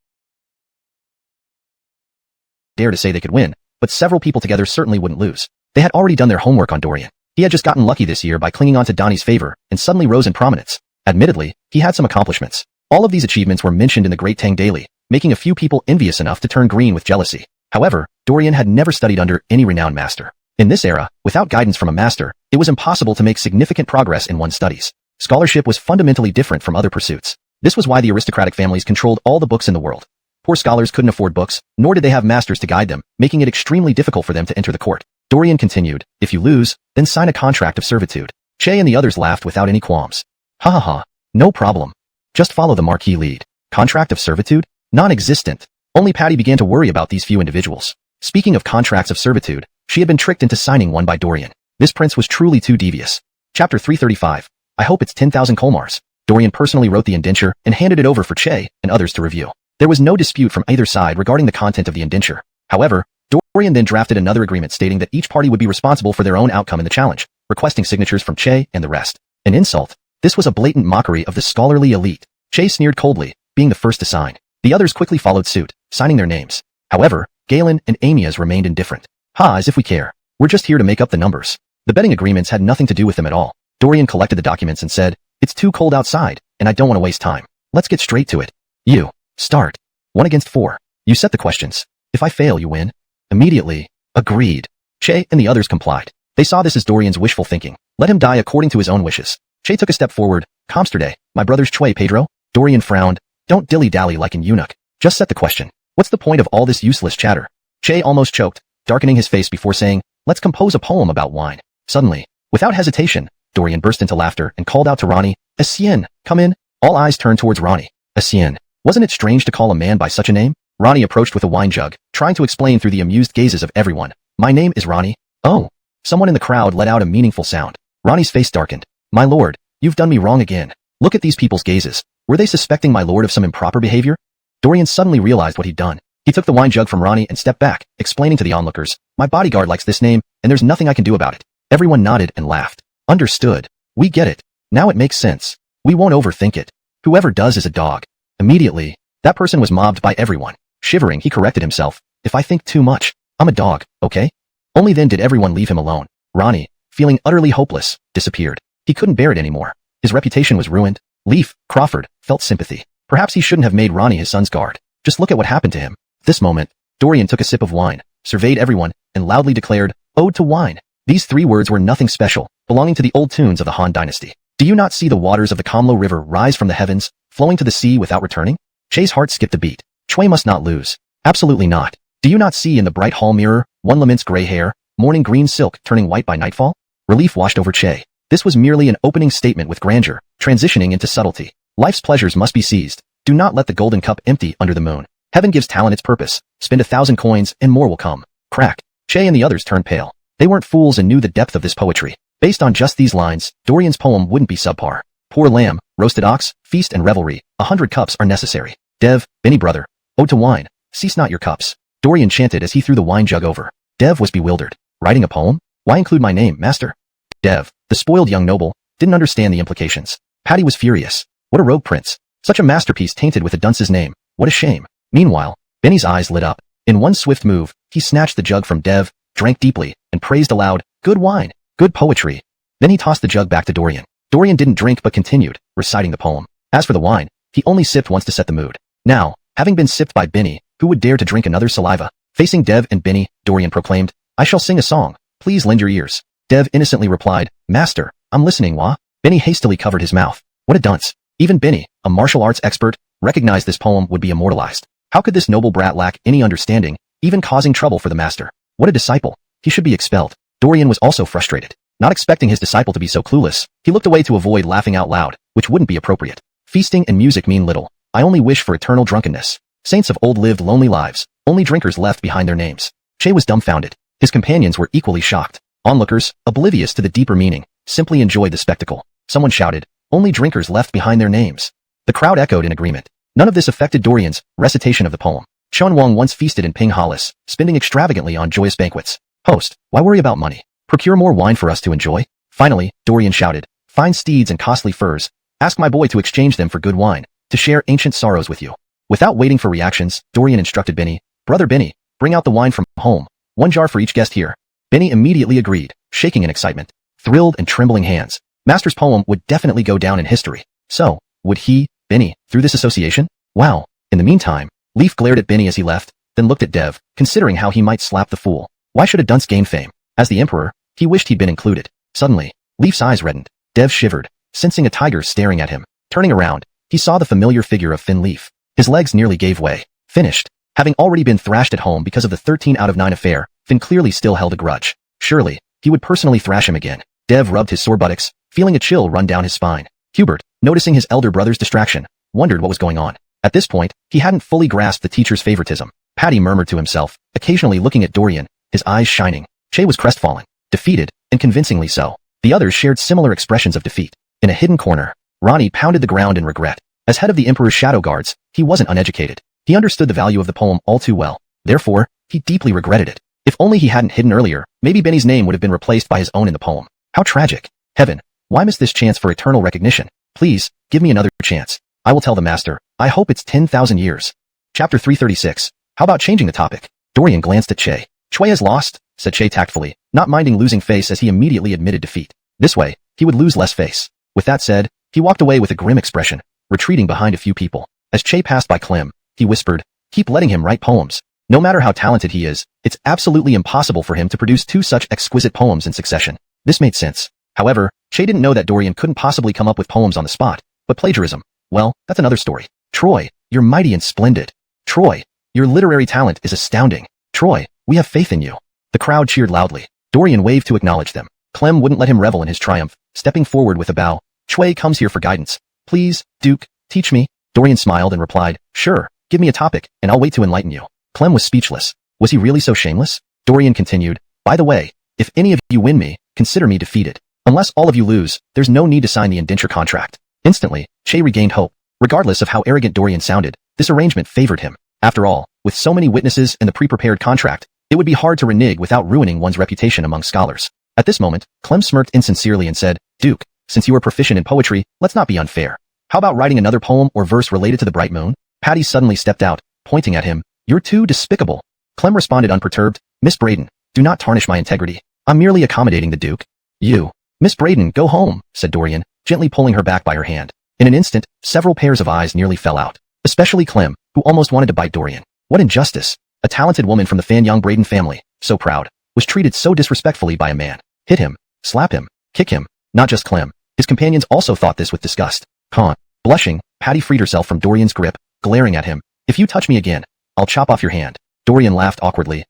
dare to say they could win, but several people together certainly wouldn't lose. They had already done their homework on Dorian. He had just gotten lucky this year by clinging on to Donnie's favor and suddenly rose in prominence. Admittedly, he had some accomplishments. All of these achievements were mentioned in the Great Tang Daily, making a few people envious enough to turn green with jealousy. However, Dorian had never studied under any renowned master. In this era, without guidance from a master, it was impossible to make significant progress in one's studies. Scholarship was fundamentally different from other pursuits. This was why the aristocratic families controlled all the books in the world. Poor scholars couldn't afford books, nor did they have masters to guide them, making it extremely difficult for them to enter the court. Dorian continued, if you lose, then sign a contract of servitude. Che and the others laughed without any qualms. Ha ha ha, no problem. Just follow the marquee lead. Contract of servitude? Non-existent. Only Patty began to worry about these few individuals. Speaking of contracts of servitude, she had been tricked into signing one by Dorian. This prince was truly too devious. Chapter 335. I hope it's 10,000 kolmars. Dorian personally wrote the indenture and handed it over for Che and others to review. There was no dispute from either side regarding the content of the indenture. However, Dorian then drafted another agreement stating that each party would be responsible for their own outcome in the challenge, requesting signatures from Che and the rest. An insult. This was a blatant mockery of the scholarly elite. Che sneered coldly, being the first to sign. The others quickly followed suit, signing their names. However, Galen and Amias remained indifferent. Ha, as if we care. We're just here to make up the numbers. The betting agreements had nothing to do with them at all. Dorian collected the documents and said, it's too cold outside, and I don't want to waste time. Let's get straight to it. You. Start. 1 against 4. You set the questions. If I fail, you win. Immediately. Agreed. Che and the others complied. They saw this as Dorian's wishful thinking. Let him die according to his own wishes. Che took a step forward. Comsterday, my brother's Chue Pedro? Dorian frowned. Don't dilly-dally like an eunuch. Just set the question. What's the point of all this useless chatter? Che almost choked, darkening his face before saying, let's compose a poem about wine. Suddenly, without hesitation, Dorian burst into laughter and called out to Ronnie, Essien, come in. All eyes turned towards Ronnie. Essien. Wasn't it strange to call a man by such a name? Ronnie approached with a wine jug, trying to explain through the amused gazes of everyone. My name is Ronnie. Oh. Someone in the crowd let out a meaningful sound. Ronnie's face darkened. My lord, you've done me wrong again. Look at these people's gazes. Were they suspecting my lord of some improper behavior? Dorian suddenly realized what he'd done. He took the wine jug from Ronnie and stepped back, explaining to the onlookers, my bodyguard likes this name, and there's nothing I can do about it. Everyone nodded and laughed. Understood. We get it. Now it makes sense. We won't overthink it. Whoever does is a dog. Immediately, that person was mobbed by everyone. Shivering, he corrected himself. If I think too much, I'm a dog, okay? Only then did everyone leave him alone. Ronnie, feeling utterly hopeless, disappeared. He couldn't bear it anymore. His reputation was ruined. Leaf, Crawford, felt sympathy. Perhaps he shouldn't have made Ronnie his son's guard. Just look at what happened to him. At this moment, Dorian took a sip of wine, surveyed everyone, and loudly declared, Ode to Wine. These 3 words were nothing special, belonging to the old tunes of the Han Dynasty. Do you not see the waters of the Kamlo River rise from the heavens, flowing to the sea without returning? Che's heart skipped a beat. Chue must not lose. Absolutely not. Do you not see in the bright hall mirror, one laments gray hair, morning green silk turning white by nightfall? Relief washed over Che. This was merely an opening statement with grandeur, transitioning into subtlety. Life's pleasures must be seized. Do not let the golden cup empty under the moon. Heaven gives talent its purpose. Spend 1,000 coins and more will come. Crack. Che and the others turned pale. They weren't fools and knew the depth of this poetry. Based on just these lines, Dorian's poem wouldn't be subpar. Poor lamb, roasted ox, feast and revelry, 100 cups are necessary. Dev, Benny brother, ode to wine, cease not your cups. Dorian chanted as he threw the wine jug over. Dev was bewildered. Writing a poem? Why include my name, master? Dev, the spoiled young noble, didn't understand the implications. Patty was furious. What a rogue prince. Such a masterpiece tainted with a dunce's name. What a shame. Meanwhile, Benny's eyes lit up. In one swift move, he snatched the jug from Dev, drank deeply, and praised aloud, good wine, good poetry. Then he tossed the jug back to Dorian. Dorian didn't drink but continued, reciting the poem. As for the wine, he only sipped once to set the mood. Now, having been sipped by Benny, who would dare to drink another saliva? Facing Dev and Benny, Dorian proclaimed, I shall sing a song. Please lend your ears. Dev innocently replied, Master, I'm listening, wah? Benny hastily covered his mouth. What a dunce. Even Benny, a martial arts expert, recognized this poem would be immortalized. How could this noble brat lack any understanding, even causing trouble for the master? What a disciple. He should be expelled. Dorian was also frustrated. Not expecting his disciple to be so clueless, he looked away to avoid laughing out loud, which wouldn't be appropriate. Feasting and music mean little. I only wish for eternal drunkenness. Saints of old lived lonely lives, only drinkers left behind their names. Che was dumbfounded. His companions were equally shocked. Onlookers, oblivious to the deeper meaning, simply enjoyed the spectacle. Someone shouted, only drinkers left behind their names. The crowd echoed in agreement. None of this affected Dorian's recitation of the poem. Chun Wong once feasted in Ping Halas, spending extravagantly on joyous banquets. Host, why worry about money? Procure more wine for us to enjoy. Finally, Dorian shouted, fine steeds and costly furs, Ask my boy to exchange them for good wine, to share ancient sorrows with you. Without waiting for reactions, Dorian instructed Benny, Brother Benny, bring out the wine from home, 1 jar for each guest here. Benny immediately agreed, shaking in excitement, thrilled and trembling hands. Master's poem would definitely go down in history. So, would he, Benny, through this association? Wow. In the meantime, Leaf glared at Benny as he left, then looked at Dev, considering how he might slap the fool. Why should a dunce gain fame? As the Emperor, he wished he'd been included. Suddenly, Leaf's eyes reddened. Dev shivered, sensing a tiger staring at him. Turning around, he saw the familiar figure of Finn Leaf. His legs nearly gave way. Finished. Having already been thrashed at home because of the 13 out of 9 affair, Finn clearly still held a grudge. Surely, he would personally thrash him again. Dev rubbed his sore buttocks, feeling a chill run down his spine. Hubert, noticing his elder brother's distraction, wondered what was going on. At this point, he hadn't fully grasped the teacher's favoritism. Patty murmured to himself, occasionally looking at Dorian, his eyes shining. Che was crestfallen, defeated, and convincingly so. The others shared similar expressions of defeat. In a hidden corner, Ronnie pounded the ground in regret. As head of the Emperor's shadow guards, he wasn't uneducated. He understood the value of the poem all too well. Therefore, he deeply regretted it. If only he hadn't hidden earlier, maybe Benny's name would have been replaced by his own in the poem. How tragic. Heaven, why miss this chance for eternal recognition? Please, give me another chance. I will tell the master. I hope it's 10,000 years. Chapter 336. How about changing the topic? Dorian glanced at Che. Chui has lost, said Che tactfully, not minding losing face as he immediately admitted defeat. This way, he would lose less face. With that said, he walked away with a grim expression, retreating behind a few people. As Che passed by Clem, he whispered, keep letting him write poems. No matter how talented he is, it's absolutely impossible for him to produce 2 such exquisite poems in succession. This made sense. However, Che didn't know that Dorian couldn't possibly come up with poems on the spot, but plagiarism, well, that's another story. Troy, you're mighty and splendid. Troy, your literary talent is astounding. Troy, we have faith in you. The crowd cheered loudly. Dorian waved to acknowledge them. Clem wouldn't let him revel in his triumph, stepping forward with a bow. Chui comes here for guidance. Please, Duke, teach me. Dorian smiled and replied, sure, give me a topic, and I'll wait to enlighten you. Clem was speechless. Was he really so shameless? Dorian continued, by the way, if any of you win me, consider me defeated. Unless all of you lose, there's no need to sign the indenture contract. Instantly, Che regained hope. Regardless of how arrogant Dorian sounded, this arrangement favored him. After all, with so many witnesses and the pre-prepared contract, it would be hard to renege without ruining one's reputation among scholars. At this moment, Clem smirked insincerely and said, Duke, since you are proficient in poetry, let's not be unfair. How about writing another poem or verse related to the bright moon? Patty suddenly stepped out, pointing at him. You're too despicable. Clem responded unperturbed, Miss Braden, do not tarnish my integrity. I'm merely accommodating the Duke. You. Miss Braden, go home, said Dorian, gently pulling her back by her hand. In an instant, several pairs of eyes nearly fell out. Especially Clem, who almost wanted to bite Dorian. What injustice. A talented woman from the Fanyang Braden family, so proud, was treated so disrespectfully by a man. Hit him, slap him, kick him. Not just Clem. His companions also thought this with disgust. Blushing, Patty freed herself from Dorian's grip, glaring at him. If you touch me again, I'll chop off your hand. Dorian laughed awkwardly.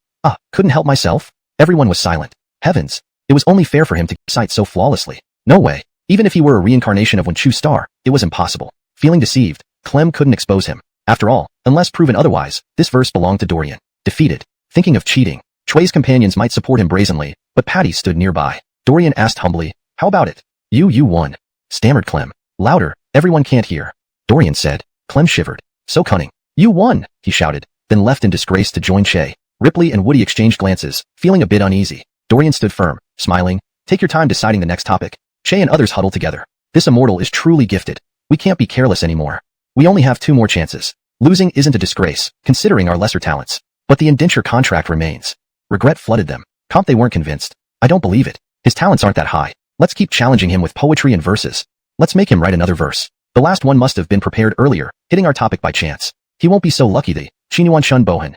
Couldn't help myself? Everyone was silent. Heavens. It was only fair for him to cite so flawlessly. No way. Even if he were a reincarnation of Wenchu Star, it was impossible. Feeling deceived, Clem couldn't expose him. After all, unless proven otherwise, this verse belonged to Dorian. Defeated. Thinking of cheating. Chui's companions might support him brazenly, but Patty stood nearby. Dorian asked humbly, how about it? You won. Stammered Clem. Louder, everyone can't hear. Dorian said. Clem shivered. So cunning. You won, he shouted, then left in disgrace to join Che. Ripley and Woody exchanged glances, feeling a bit uneasy. Dorian stood firm, smiling. Take your time deciding the next topic. Che and others huddled together. This immortal is truly gifted. We can't be careless anymore. We only have 2 more chances. Losing isn't a disgrace, considering our lesser talents. But the indenture contract remains. Regret flooded them. They weren't convinced. I don't believe it. His talents aren't that high. Let's keep challenging him with poetry and verses. Let's make him write another verse. The last one must have been prepared earlier, hitting our topic by chance. He won't be so lucky the Chinuan Shun Bohan.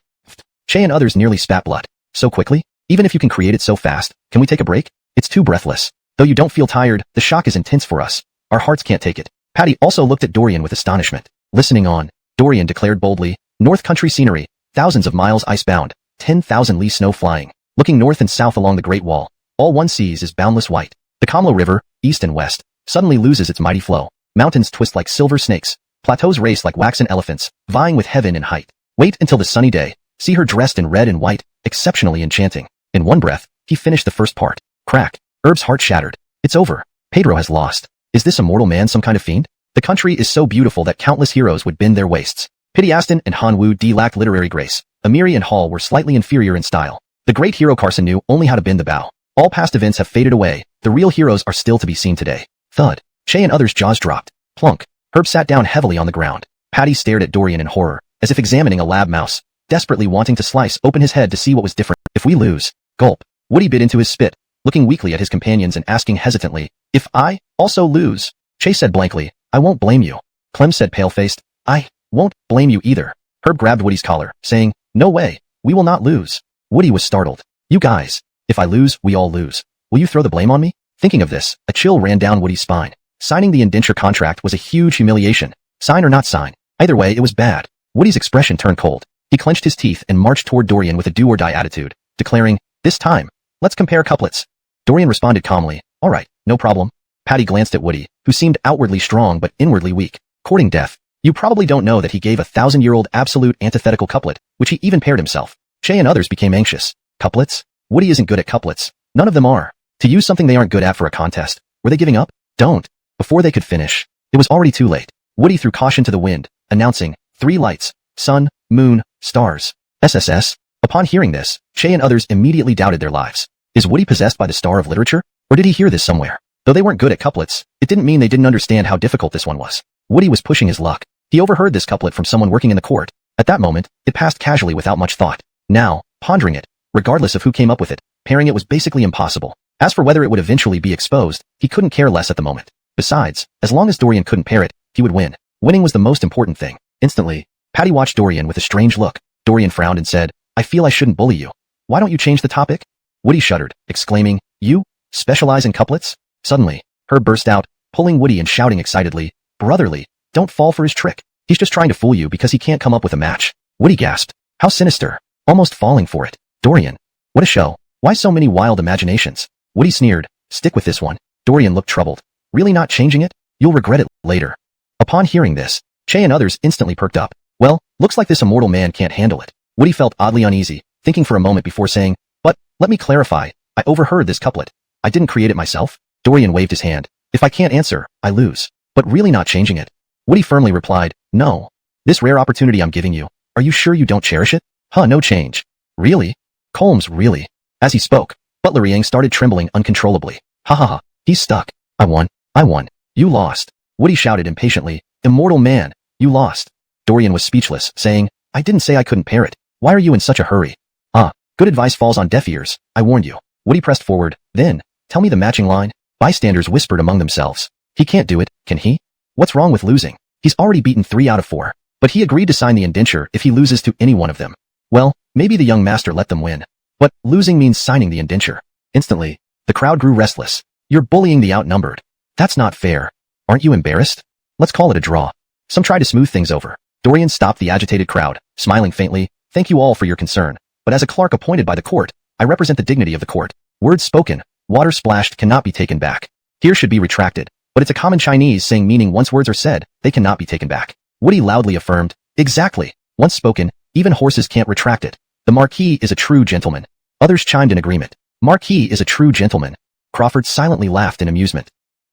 Che and others nearly spat blood. So quickly? Even if you can create it so fast, can we take a break? It's too breathless. Though you don't feel tired, the shock is intense for us. Our hearts can't take it. Patty also looked at Dorian with astonishment. Listening on, Dorian declared boldly, North country scenery, thousands of miles icebound, 10,000 li snow flying. Looking north and south along the Great Wall, all one sees is boundless white. The Kamlo River, east and west, suddenly loses its mighty flow. Mountains twist like silver snakes. Plateaus race like waxen elephants, vying with heaven in height. Wait until the sunny day. See her dressed in red and white, exceptionally enchanting. In one breath, he finished the first part. Crack. Herb's heart shattered. It's over. Pedro has lost. Is this immortal man some kind of fiend? The country is so beautiful that countless heroes would bend their waists. Pity Aston and Han Wu D lacked literary grace. Amiri and Hall were slightly inferior in style. The great hero Carson knew only how to bend the bow. All past events have faded away. The real heroes are still to be seen today. Thud. Che and others' jaws dropped. Plunk. Herb sat down heavily on the ground. Patty stared at Dorian in horror, as if examining a lab mouse, desperately wanting to slice open his head to see what was different. If we lose. Gulp. Woody bit into his spit, looking weakly at his companions and asking hesitantly, if I also lose? Chase said blankly, I won't blame you. Clem said pale-faced, I won't blame you either. Herb grabbed Woody's collar, saying, no way, we will not lose. Woody was startled. You guys. If I lose, we all lose. Will you throw the blame on me? Thinking of this, a chill ran down Woody's spine. Signing the indenture contract was a huge humiliation. Sign or not sign. Either way, it was bad. Woody's expression turned cold. He clenched his teeth and marched toward Dorian with a do-or-die attitude, declaring, this time, let's compare couplets. Dorian responded calmly, all right, no problem. Patty glanced at Woody, who seemed outwardly strong but inwardly weak. Courting death. You probably don't know that he gave a 1,000-year-old absolute antithetical couplet, which he even paired himself. Che and others became anxious. Couplets? Woody isn't good at couplets. None of them are. To use something they aren't good at for a contest. Were they giving up? Don't. Before they could finish, it was already too late. Woody threw caution to the wind, announcing, 3 lights, sun, moon, stars. SSS. Upon hearing this, Che and others immediately doubted their lives. Is Woody possessed by the star of literature? Or did he hear this somewhere? Though they weren't good at couplets, it didn't mean they didn't understand how difficult this one was. Woody was pushing his luck. He overheard this couplet from someone working in the court. At that moment, it passed casually without much thought. Now, pondering it, regardless of who came up with it, pairing it was basically impossible. As for whether it would eventually be exposed, he couldn't care less at the moment. Besides, as long as Dorian couldn't pair it, he would win. Winning was the most important thing. Instantly, Patty watched Dorian with a strange look. Dorian frowned and said, I feel I shouldn't bully you. Why don't you change the topic? Woody shuddered, exclaiming, you? Specialize in couplets? Suddenly, Herb burst out, pulling Woody and shouting excitedly, brotherly, don't fall for his trick. He's just trying to fool you because he can't come up with a match. Woody gasped. How sinister. Almost falling for it. Dorian. What a show. Why so many wild imaginations? Woody sneered. Stick with this one. Dorian looked troubled. Really not changing it? You'll regret it later. Upon hearing this, Che and others instantly perked up. Well, looks like this immortal man can't handle it. Woody felt oddly uneasy, thinking for a moment before saying, but, let me clarify, I overheard this couplet. I didn't create it myself. Dorian waved his hand. If I can't answer, I lose. But really not changing it. Woody firmly replied, no. This rare opportunity I'm giving you, are you sure you don't cherish it? Huh, no change. Really? Colmes, really? As he spoke, Butler Yang started trembling uncontrollably. Ha ha ha, he's stuck. I won. You lost. Woody shouted impatiently, immortal man, you lost. Dorian was speechless, saying, I didn't say I couldn't pair it. Why are you in such a hurry? Good advice falls on deaf ears, I warned you. Woody pressed forward, then, tell me the matching line. Bystanders whispered among themselves. He can't do it, can he? What's wrong with losing? He's already beaten 3 out of 4. But he agreed to sign the indenture if he loses to any one of them. Well, maybe the young master let them win. But losing means signing the indenture. Instantly, the crowd grew restless. You're bullying the outnumbered. That's not fair. Aren't you embarrassed? Let's call it a draw. Some tried to smooth things over. Dorian stopped the agitated crowd, smiling faintly. Thank you all for your concern. But as a clerk appointed by the court, I represent the dignity of the court. Words spoken, water splashed cannot be taken back. Here should be retracted. But it's a common Chinese saying meaning once words are said, they cannot be taken back. Woody loudly affirmed, exactly. Once spoken, even horses can't retract it. The Marquis is a true gentleman. Others chimed in agreement. Marquis is a true gentleman. Crawford silently laughed in amusement.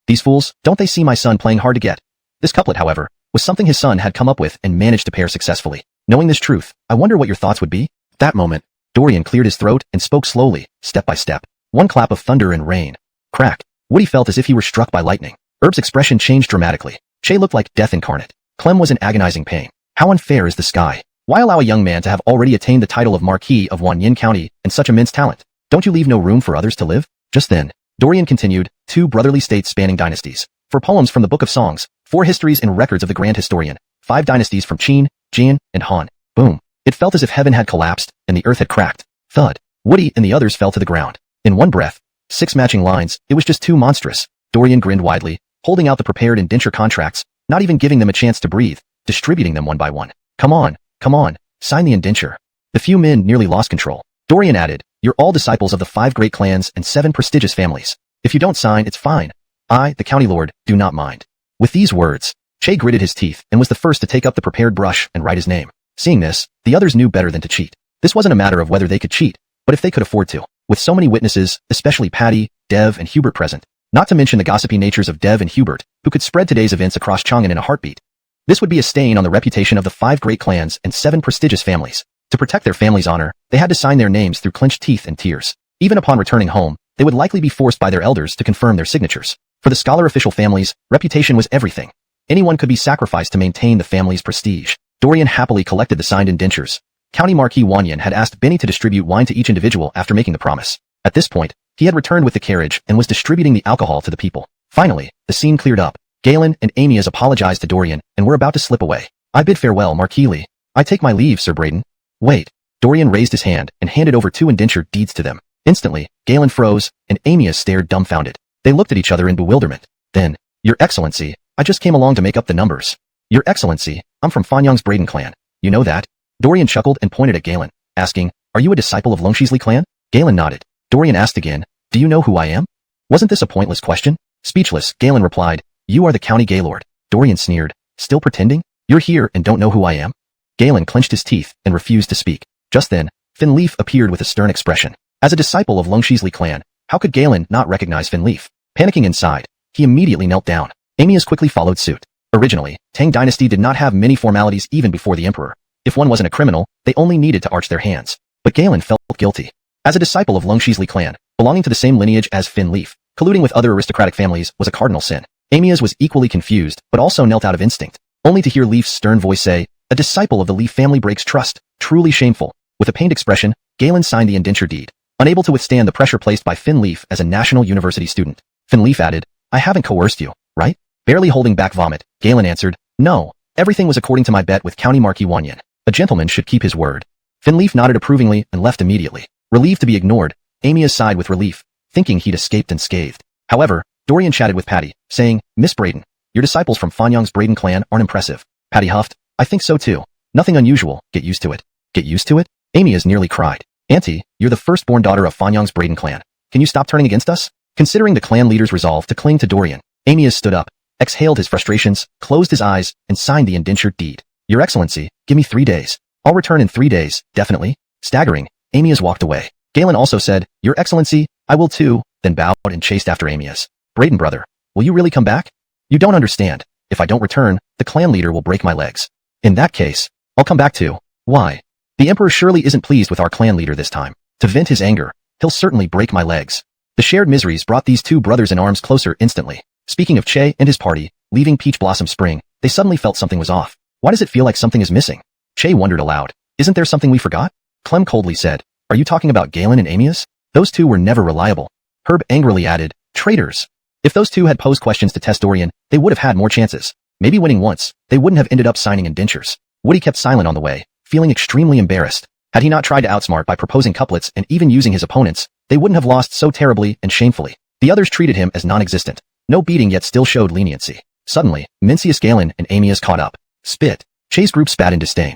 These fools, don't they see my son playing hard to get? This couplet, however, was something his son had come up with and managed to pair successfully. Knowing this truth, I wonder what your thoughts would be? At that moment, Dorian cleared his throat and spoke slowly, step by step. One clap of thunder and rain. Crack. Woody felt as if he were struck by lightning. Herb's expression changed dramatically. Che looked like death incarnate. Clem was in agonizing pain. How unfair is the sky? Why allow a young man to have already attained the title of Marquis of Wanyin County and such immense talent? Don't you leave no room for others to live? Just then, Dorian continued, 2 brotherly states spanning dynasties. 4 poems from the Book of Songs, 4 histories and records of the Grand Historian, 5 dynasties from Qin, Jian, and Han. Boom. It felt as if heaven had collapsed and the earth had cracked. Thud. Woody and the others fell to the ground. In one breath, 6 matching lines, it was just too monstrous. Dorian grinned widely, holding out the prepared indenture contracts, not even giving them a chance to breathe, distributing them one by one. Come on, sign the indenture. The few men nearly lost control. Dorian added, you're all disciples of the 5 great clans and 7 prestigious families. If you don't sign, it's fine. I, the county lord, do not mind. With these words, Che gritted his teeth and was the first to take up the prepared brush and write his name. Seeing this, the others knew better than to cheat. This wasn't a matter of whether they could cheat, but if they could afford to. With so many witnesses, especially Patty, Dev, and Hubert present, not to mention the gossipy natures of Dev and Hubert, who could spread today's events across Chang'an in a heartbeat. This would be a stain on the reputation of the 5 great clans and 7 prestigious families. To protect their family's honor, they had to sign their names through clenched teeth and tears. Even upon returning home, they would likely be forced by their elders to confirm their signatures. For the scholar official families, reputation was everything. Anyone could be sacrificed to maintain the family's prestige. Dorian happily collected the signed indentures. County Marquis Wanyan had asked Benny to distribute wine to each individual after making the promise. At this point, he had returned with the carriage and was distributing the alcohol to the people. Finally, the scene cleared up. Galen and Amias apologized to Dorian and were about to slip away. I bid farewell, Marquis Lee. I take my leave, Sir Braden. Wait. Dorian raised his hand and handed over 2 indentured deeds to them. Instantly, Galen froze, and Amias stared dumbfounded. They looked at each other in bewilderment. Then, Your Excellency, I just came along to make up the numbers. Your Excellency, I'm from Fanyang's Braden clan. You know that? Dorian chuckled and pointed at Galen, asking, Are you a disciple of Longshisley clan? Galen nodded. Dorian asked again, Do you know who I am? Wasn't this a pointless question? Speechless, Galen replied, You are the county gaylord. Dorian sneered, Still pretending? You're here and don't know who I am? Galen clenched his teeth and refused to speak. Just then, Finleaf appeared with a stern expression. As a disciple of Longshisley clan, how could Galen not recognize Finleaf? Panicking inside, he immediately knelt down. Amias quickly followed suit. Originally, Tang Dynasty did not have many formalities even before the emperor. If one wasn't a criminal, they only needed to arch their hands. But Galen felt guilty. As a disciple of Longshisley clan, belonging to the same lineage as Finleaf, colluding with other aristocratic families was a cardinal sin. Amias was equally confused, but also knelt out of instinct, only to hear Leaf's stern voice say, A disciple of the Leaf family breaks trust. Truly shameful. With a pained expression, Galen signed the indenture deed, unable to withstand the pressure placed by Finleaf as a national university student. Finleaf added, I haven't coerced you, right? Barely holding back vomit, Galen answered, No, everything was according to my bet with County Marquis Wanyan. A gentleman should keep his word. Finleaf nodded approvingly and left immediately. Relieved to be ignored, Amias sighed with relief, thinking he'd escaped unscathed. However, Dorian chatted with Patty, saying, Miss Braden, your disciples from Fanyang's Braden clan aren't impressive. Patty huffed, I think so too. Nothing unusual, get used to it. Get used to it? Amias nearly cried. Auntie, you're the firstborn daughter of Fanyang's Braden clan. Can you stop turning against us? Considering the clan leader's resolve to cling to Dorian, Amias stood up, exhaled his frustrations, closed his eyes, and signed the indentured deed. Your Excellency, give me 3 days. I'll return in 3 days, definitely. Staggering, Amias walked away. Galen also said, Your Excellency, I will too, then bowed and chased after Amias. Braden brother, will you really come back? You don't understand. If I don't return, the clan leader will break my legs. In that case, I'll come back too. Why? The emperor surely isn't pleased with our clan leader this time. To vent his anger, he'll certainly break my legs. The shared miseries brought these 2 brothers in arms closer instantly. Speaking of Che and his party, leaving Peach Blossom Spring, they suddenly felt something was off. Why does it feel like something is missing? Che wondered aloud. Isn't there something we forgot? Clem coldly said, Are you talking about Galen and Amias? Those 2 were never reliable. Herb angrily added, Traitors. If those 2 had posed questions to test Dorian, they would have had more chances. Maybe winning once, they wouldn't have ended up signing indentures. Woody kept silent on the way, feeling extremely embarrassed. Had he not tried to outsmart by proposing couplets and even using his opponents, they wouldn't have lost so terribly and shamefully. The others treated him as non-existent. No beating yet still showed leniency. Suddenly, Mencius Galen and Amias caught up. Spit. Che's group spat in disdain.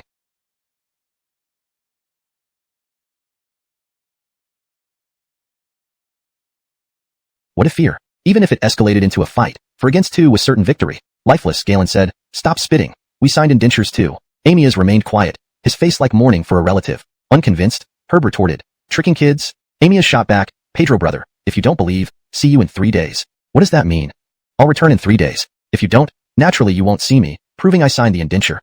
What a fear. Even if it escalated into a fight, for against 2 was certain victory. Lifeless, Galen said, Stop spitting. We signed indentures too. Amias remained quiet, his face like mourning for a relative. Unconvinced, Herb retorted, Tricking kids? Amias shot back, Pedro brother, if you don't believe, see you in 3 days. What does that mean? I'll return in 3 days. If you don't, naturally you won't see me, proving I signed the indenture.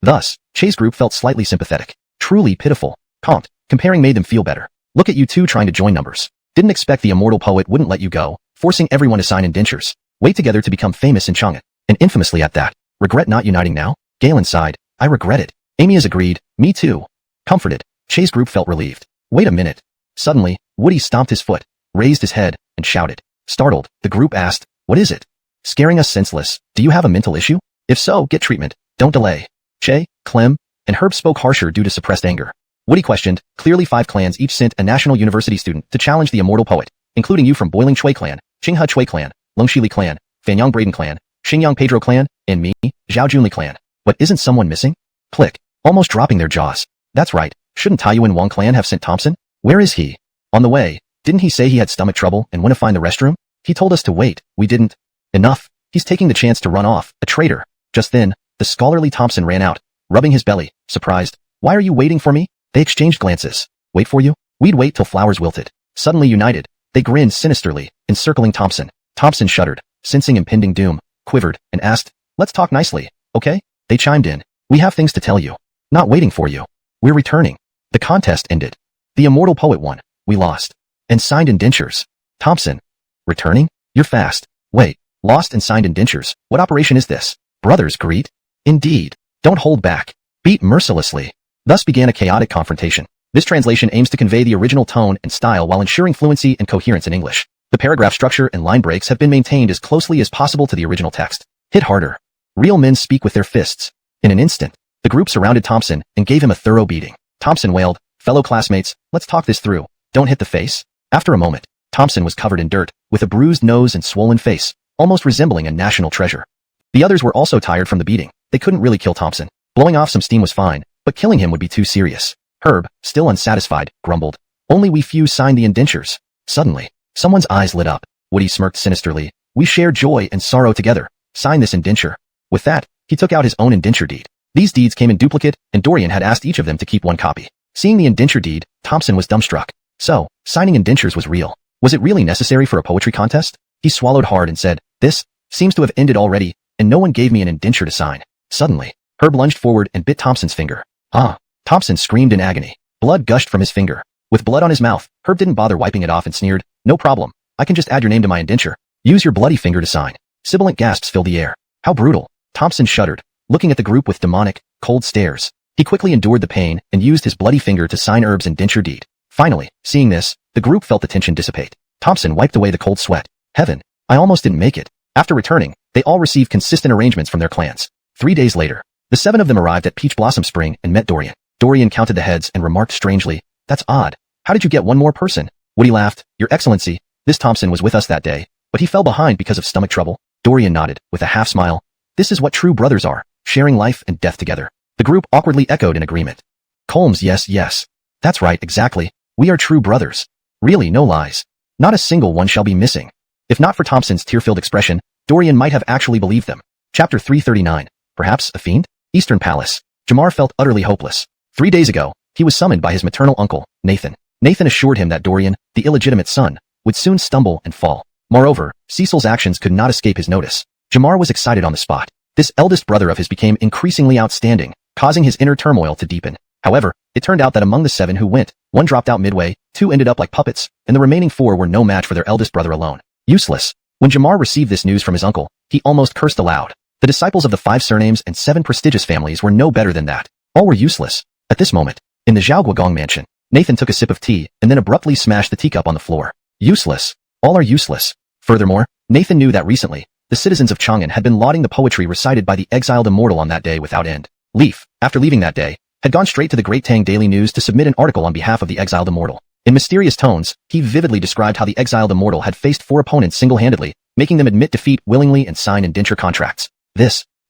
Thus, Che's group felt slightly sympathetic. Truly pitiful. Compte, comparing made them feel better. Look at you 2 trying to join numbers. Didn't expect the immortal poet wouldn't let you go, forcing everyone to sign indentures. Wait together to become famous in Chang'an. And infamously at that. Regret not uniting now? Galen sighed. I regret it. Amias agreed. Me too. Comforted, Che's group felt relieved. Wait a minute. Suddenly, Woody stomped his foot, raised his head, and shouted. Startled, the group asked, What is it? Scaring us senseless. Do you have a mental issue? If so, get treatment. Don't delay. Che, Clem, and Herb spoke harsher due to suppressed anger. Woody questioned, Clearly 5 clans each sent a national university student to challenge the immortal poet, including you from Boiling Chui clan, Qinghe Chui clan, Longshili clan, Fanyang Braden clan, Xingyang Pedro clan, and me, Zhao Junli clan. But isn't someone missing? Click. Almost dropping their jaws. That's right. Shouldn't Taiyuan Wang clan have sent Thompson? Where is he? On the way. Didn't he say he had stomach trouble and want to find the restroom? He told us to wait. We didn't. Enough. He's taking the chance to run off. A traitor. Just then, the scholarly Thompson ran out, rubbing his belly, surprised. Why are you waiting for me? They exchanged glances. Wait for you? We'd wait till flowers wilted. Suddenly united, they grinned sinisterly, encircling Thompson. Thompson shuddered, sensing impending doom, quivered, and asked, Let's talk nicely, okay? They chimed in. We have things to tell you. Not waiting for you. We're returning. The contest ended. The immortal poet won. We lost. And signed indentures. Thompson. Returning? You're fast. Wait. Lost and signed indentures. What operation is this? Brothers greet? Indeed. Don't hold back. Beat mercilessly. Thus began a chaotic confrontation. This translation aims to convey the original tone and style while ensuring fluency and coherence in English. The paragraph structure and line breaks have been maintained as closely as possible to the original text. Hit harder. Real men speak with their fists. In an instant, the group surrounded Thompson and gave him a thorough beating. Thompson wailed, "Fellow classmates, let's talk this through. Don't hit the face." After a moment, Thompson was covered in dirt, with a bruised nose and swollen face, almost resembling a national treasure. The others were also tired from the beating. They couldn't really kill Thompson. Blowing off some steam was fine, but killing him would be too serious. Herb, still unsatisfied, grumbled, "Only we few signed the indentures." Suddenly, someone's eyes lit up. Woody smirked sinisterly. "We share joy and sorrow together. Sign this indenture." With that, he took out his own indenture deed. These deeds came in duplicate, and Dorian had asked each of them to keep one copy. Seeing the indenture deed, Thompson was dumbstruck. So, signing indentures was real. Was it really necessary for a poetry contest? He swallowed hard and said, "This seems to have ended already, and no one gave me an indenture to sign." Suddenly, Herb lunged forward and bit Thompson's finger. "Ah!" Thompson screamed in agony. Blood gushed from his finger. With blood on his mouth, Herb didn't bother wiping it off and sneered, "No problem. I can just add your name to my indenture. Use your bloody finger to sign." Sibilant gasps filled the air. How brutal. Thompson shuddered, looking at the group with demonic, cold stares. He quickly endured the pain and used his bloody finger to sign Herb's indenture deed. Finally, seeing this, the group felt the tension dissipate. Thompson wiped away the cold sweat. "Heaven, I almost didn't make it." After returning, they all received consistent arrangements from their clans. 3 days later, the 7 of them arrived at Peach Blossom Spring and met Dorian. Dorian counted the heads and remarked strangely, "That's odd. How did you get one more person?" Woody laughed, "Your Excellency, this Thompson was with us that day, but he fell behind because of stomach trouble." Dorian nodded, with a half smile. "This is what true brothers are, sharing life and death together." The group awkwardly echoed in agreement. Colmes, yes. That's right, exactly. We are true brothers. Really, no lies. Not a single one shall be missing. If not for Thompson's tear-filled expression, Dorian might have actually believed them. Chapter 339. Perhaps a fiend? Eastern Palace. Jamar felt utterly hopeless. 3 days ago, he was summoned by his maternal uncle, Nathan. Nathan assured him that Dorian, the illegitimate son, would soon stumble and fall. Moreover, Cecil's actions could not escape his notice. Jamar was excited on the spot. This eldest brother of his became increasingly outstanding, causing his inner turmoil to deepen. However, it turned out that among the 7 who went, 1 dropped out midway, 2 ended up like puppets, and the remaining 4 were no match for their eldest brother alone. Useless. When Jamar received this news from his uncle, he almost cursed aloud. The disciples of the 5 surnames and 7 prestigious families were no better than that. All were useless. At this moment, in the Zhao Guogong mansion, Nathan took a sip of tea and then abruptly smashed the teacup on the floor. Useless. All are useless. Furthermore, Nathan knew that recently, the citizens of Chang'an had been lauding the poetry recited by the exiled immortal on that day without end. Leaf, after leaving that day, had gone straight to the Great Tang Daily News to submit an article on behalf of the exiled immortal. In mysterious tones, he vividly described how the exiled immortal had faced 4 opponents single-handedly, making them admit defeat willingly and sign indenture contracts.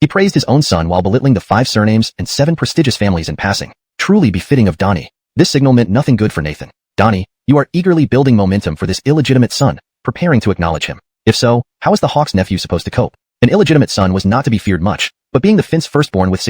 He praised his own son while belittling the 5 surnames and 7 prestigious families in passing. Truly befitting of Donnie. This signal meant nothing good for Nathan. "Donnie, you are eagerly building momentum for this illegitimate son, preparing to acknowledge him. If so, how is the Hawk's nephew supposed to cope?" An illegitimate son was not to be feared much, but being the Fin's firstborn with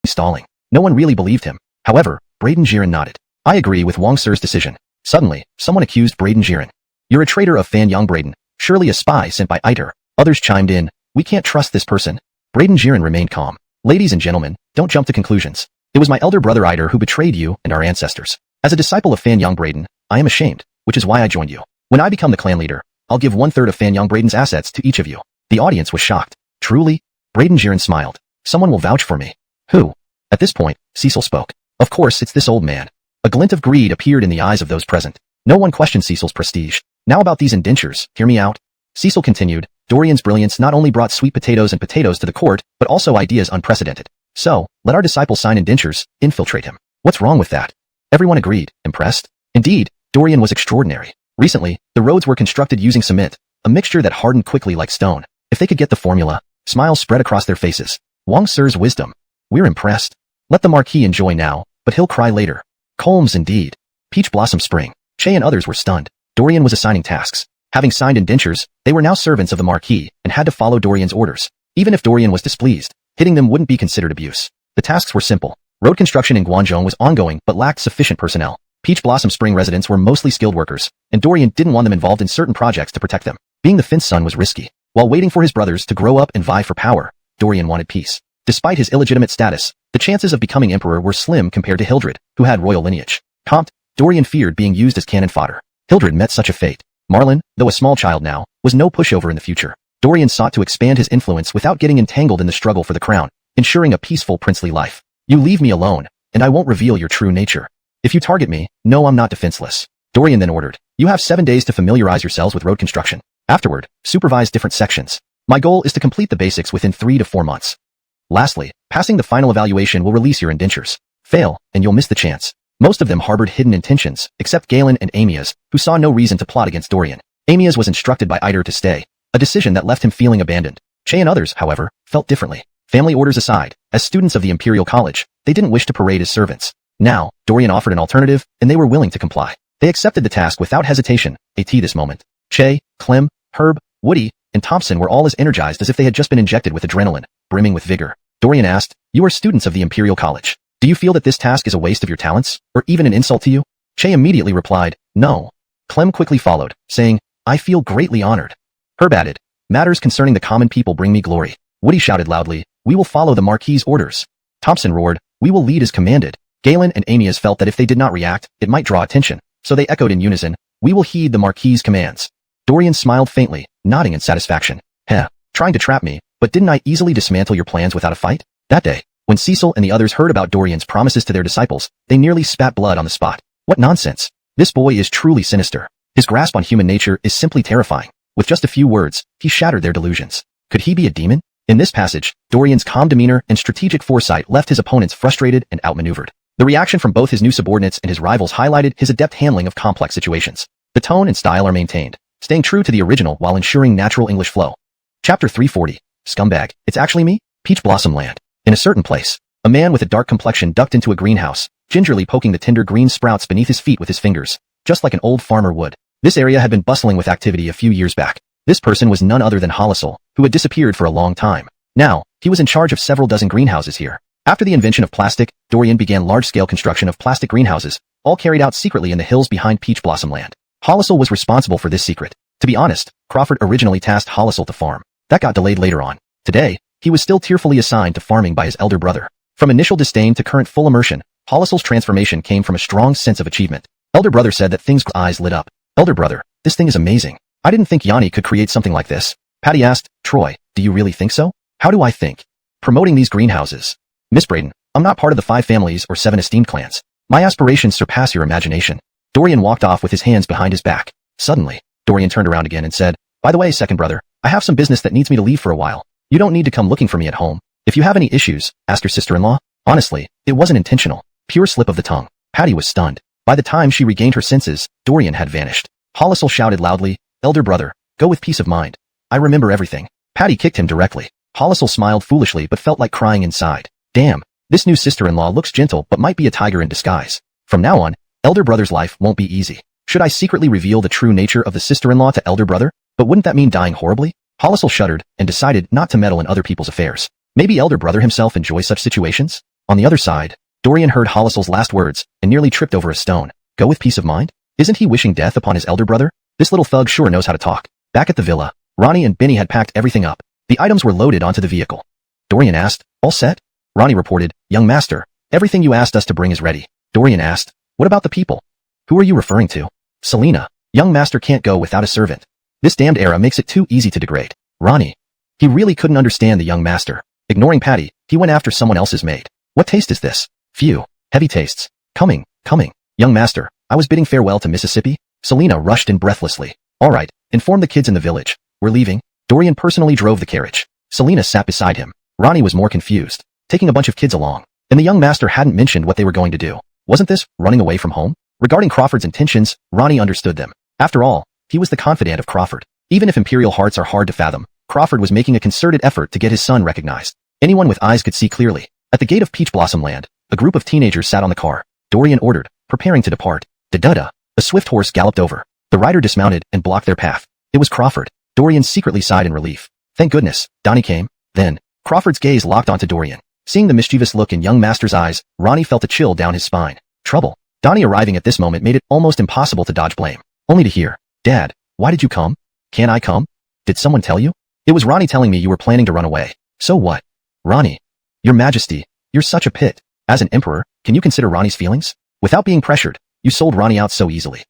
stalling, no one really believed him. However, Braden Jiren nodded. "I agree with Wang Sir's decision." Suddenly, someone accused Braden Jiren. "You're a traitor of Fan Yang Braden, surely a spy sent by Iter." Others chimed in, "We can't trust this person." Braden Jiren remained calm. "Ladies and gentlemen, don't jump to conclusions. It was my elder brother Iter who betrayed you and our ancestors. As a disciple of Fan Yang Braden, I am ashamed, which is why I joined you. When I become the clan leader, I'll give 1/3 of Fan Yang Braden's assets to each of you." The audience was shocked. "Truly?" Braden Jiren smiled. "Someone will vouch for me." "Who?" At this point, Cecil spoke. "Of course, it's this old man." A glint of greed appeared in the eyes of those present. No one questioned Cecil's prestige. "Now about these indentures, hear me out." Cecil continued, "Dorian's brilliance not only brought sweet potatoes and potatoes to the court, but also ideas unprecedented. So, let our disciple sign indentures, infiltrate him. What's wrong with that?" Everyone agreed, impressed. Indeed, Dorian was extraordinary. Recently, the roads were constructed using cement, a mixture that hardened quickly like stone. If they could get the formula, smiles spread across their faces. Wang Sir's wisdom. We're impressed. Let the Marquis enjoy now, but he'll cry later. Colmes indeed. Peach Blossom Spring. Che and others were stunned. Dorian was assigning tasks. Having signed indentures, they were now servants of the Marquis and had to follow Dorian's orders. Even if Dorian was displeased, hitting them wouldn't be considered abuse. The tasks were simple. Road construction in Guangzhou was ongoing but lacked sufficient personnel. Peach Blossom Spring residents were mostly skilled workers, and Dorian didn't want them involved in certain projects to protect them. Being the Fin's son was risky. While waiting for his brothers to grow up and vie for power, Dorian wanted peace. Despite his illegitimate status, the chances of becoming emperor were slim compared to Hildred, who had royal lineage. Dorian feared being used as cannon fodder. Hildred met such a fate. Marlin, though a small child now, was no pushover in the future. Dorian sought to expand his influence without getting entangled in the struggle for the crown, ensuring a peaceful princely life. You leave me alone, and I won't reveal your true nature. If you target me, no, I'm not defenseless. Dorian then ordered. You have 7 days to familiarize yourselves with road construction. Afterward, supervise different sections. My goal is to complete the basics within 3 to 4 months. Lastly, passing the final evaluation will release your indentures. Fail, and you'll miss the chance. Most of them harbored hidden intentions, except Galen and Amias, who saw no reason to plot against Dorian. Amias was instructed by Eider to stay, a decision that left him feeling abandoned. Che and others, however, felt differently. Family orders aside, as students of the Imperial College, they didn't wish to parade as servants. Now, Dorian offered an alternative, and they were willing to comply. They accepted the task without hesitation. This moment. Che, Clem, Herb, Woody, and Thompson were all as energized as if they had just been injected with adrenaline, brimming with vigor. Dorian asked, you are students of the Imperial College. Do you feel that this task is a waste of your talents, or even an insult to you? Che immediately replied, no. Clem quickly followed, saying, I feel greatly honored. Herb added, matters concerning the common people bring me glory. Woody shouted loudly, we will follow the Marquis's orders. Thompson roared, we will lead as commanded. Galen and Amias felt that if they did not react, it might draw attention, so they echoed in unison, we will heed the Marquis's commands. Dorian smiled faintly, nodding in satisfaction. Heh, trying to trap me, but didn't I easily dismantle your plans without a fight? That day, when Cecil and the others heard about Dorian's promises to their disciples, they nearly spat blood on the spot. What nonsense. This boy is truly sinister. His grasp on human nature is simply terrifying. With just a few words, he shattered their delusions. Could he be a demon? In this passage, Dorian's calm demeanor and strategic foresight left his opponents frustrated and outmaneuvered. The reaction from both his new subordinates and his rivals highlighted his adept handling of complex situations. The tone and style are maintained, staying true to the original while ensuring natural English flow. Chapter 340. Scumbag, it's actually me? Peach Blossom Land. In a certain place, a man with a dark complexion ducked into a greenhouse, gingerly poking the tender green sprouts beneath his feet with his fingers, just like an old farmer would. This area had been bustling with activity a few years back. This person was none other than Hollisol, who had disappeared for a long time. Now, he was in charge of several dozen greenhouses here. After the invention of plastic, Dorian began large-scale construction of plastic greenhouses, all carried out secretly in the hills behind Peach Blossom Land. Hollisol was responsible for this secret. To be honest, Crawford originally tasked Hollisol to farm. That got delayed later on. Today, he was still tearfully assigned to farming by his elder brother. From initial disdain to current full immersion, Hollisol's transformation came from a strong sense of achievement. Elder brother said that things' eyes lit up. Elder brother, this thing is amazing. I didn't think Yanni could create something like this. Patty asked, Troy, do you really think so? How do I think? Promoting these greenhouses. Miss Braden, I'm not part of the 5 families or 7 esteemed clans. My aspirations surpass your imagination. Dorian walked off with his hands behind his back. Suddenly, Dorian turned around again and said, by the way, second brother, I have some business that needs me to leave for a while. You don't need to come looking for me at home. If you have any issues, ask your sister-in-law. Honestly, it wasn't intentional. Pure slip of the tongue. Patty was stunned. By the time she regained her senses, Dorian had vanished. Hollisol shouted loudly, elder brother, go with peace of mind. I remember everything. Patty kicked him directly. Hollisol smiled foolishly but felt like crying inside. Damn, this new sister-in-law looks gentle but might be a tiger in disguise. From now on, elder brother's life won't be easy. Should I secretly reveal the true nature of the sister-in-law to elder brother? But wouldn't that mean dying horribly? Hollisol shuddered and decided not to meddle in other people's affairs. Maybe elder brother himself enjoys such situations? On the other side, Dorian heard Hollisol's last words and nearly tripped over a stone. Go with peace of mind? Isn't he wishing death upon his elder brother? This little thug sure knows how to talk. Back at the villa, Ronnie and Benny had packed everything up. The items were loaded onto the vehicle. Dorian asked, all set? Ronnie reported, young master, everything you asked us to bring is ready. Dorian asked, what about the people? Who are you referring to? Selena, young master can't go without a servant. This damned era makes it too easy to degrade. Ronnie. He really couldn't understand the young master. Ignoring Patty, he went after someone else's maid. What taste is this? Phew. Heavy tastes. Coming. Young master, I was bidding farewell to Mississippi. Selena rushed in breathlessly. All right, inform the kids in the village. We're leaving. Dorian personally drove the carriage. Selena sat beside him. Ronnie was more confused. Taking a bunch of kids along. And the young master hadn't mentioned what they were going to do. Wasn't this running away from home? Regarding Crawford's intentions, Ronnie understood them. After all, he was the confidant of Crawford. Even if imperial hearts are hard to fathom, Crawford was making a concerted effort to get his son recognized. Anyone with eyes could see clearly. At the gate of Peach Blossom Land, a group of teenagers sat on the car. Dorian ordered, preparing to depart. Da-da-da. A swift horse galloped over. The rider dismounted and blocked their path. It was Crawford. Dorian secretly sighed in relief. Thank goodness, Donnie came. Then, Crawford's gaze locked onto Dorian. Seeing the mischievous look in young master's eyes, Ronnie felt a chill down his spine. Trouble. Donnie arriving at this moment made it almost impossible to dodge blame. Only to hear, Dad, why did you come? Can I come? Did someone tell you? It was Ronnie telling me you were planning to run away. So what? Ronnie. Your Majesty, you're such a pit. As an emperor, can you consider Ronnie's feelings? Without being pressured, you sold Ronnie out so easily.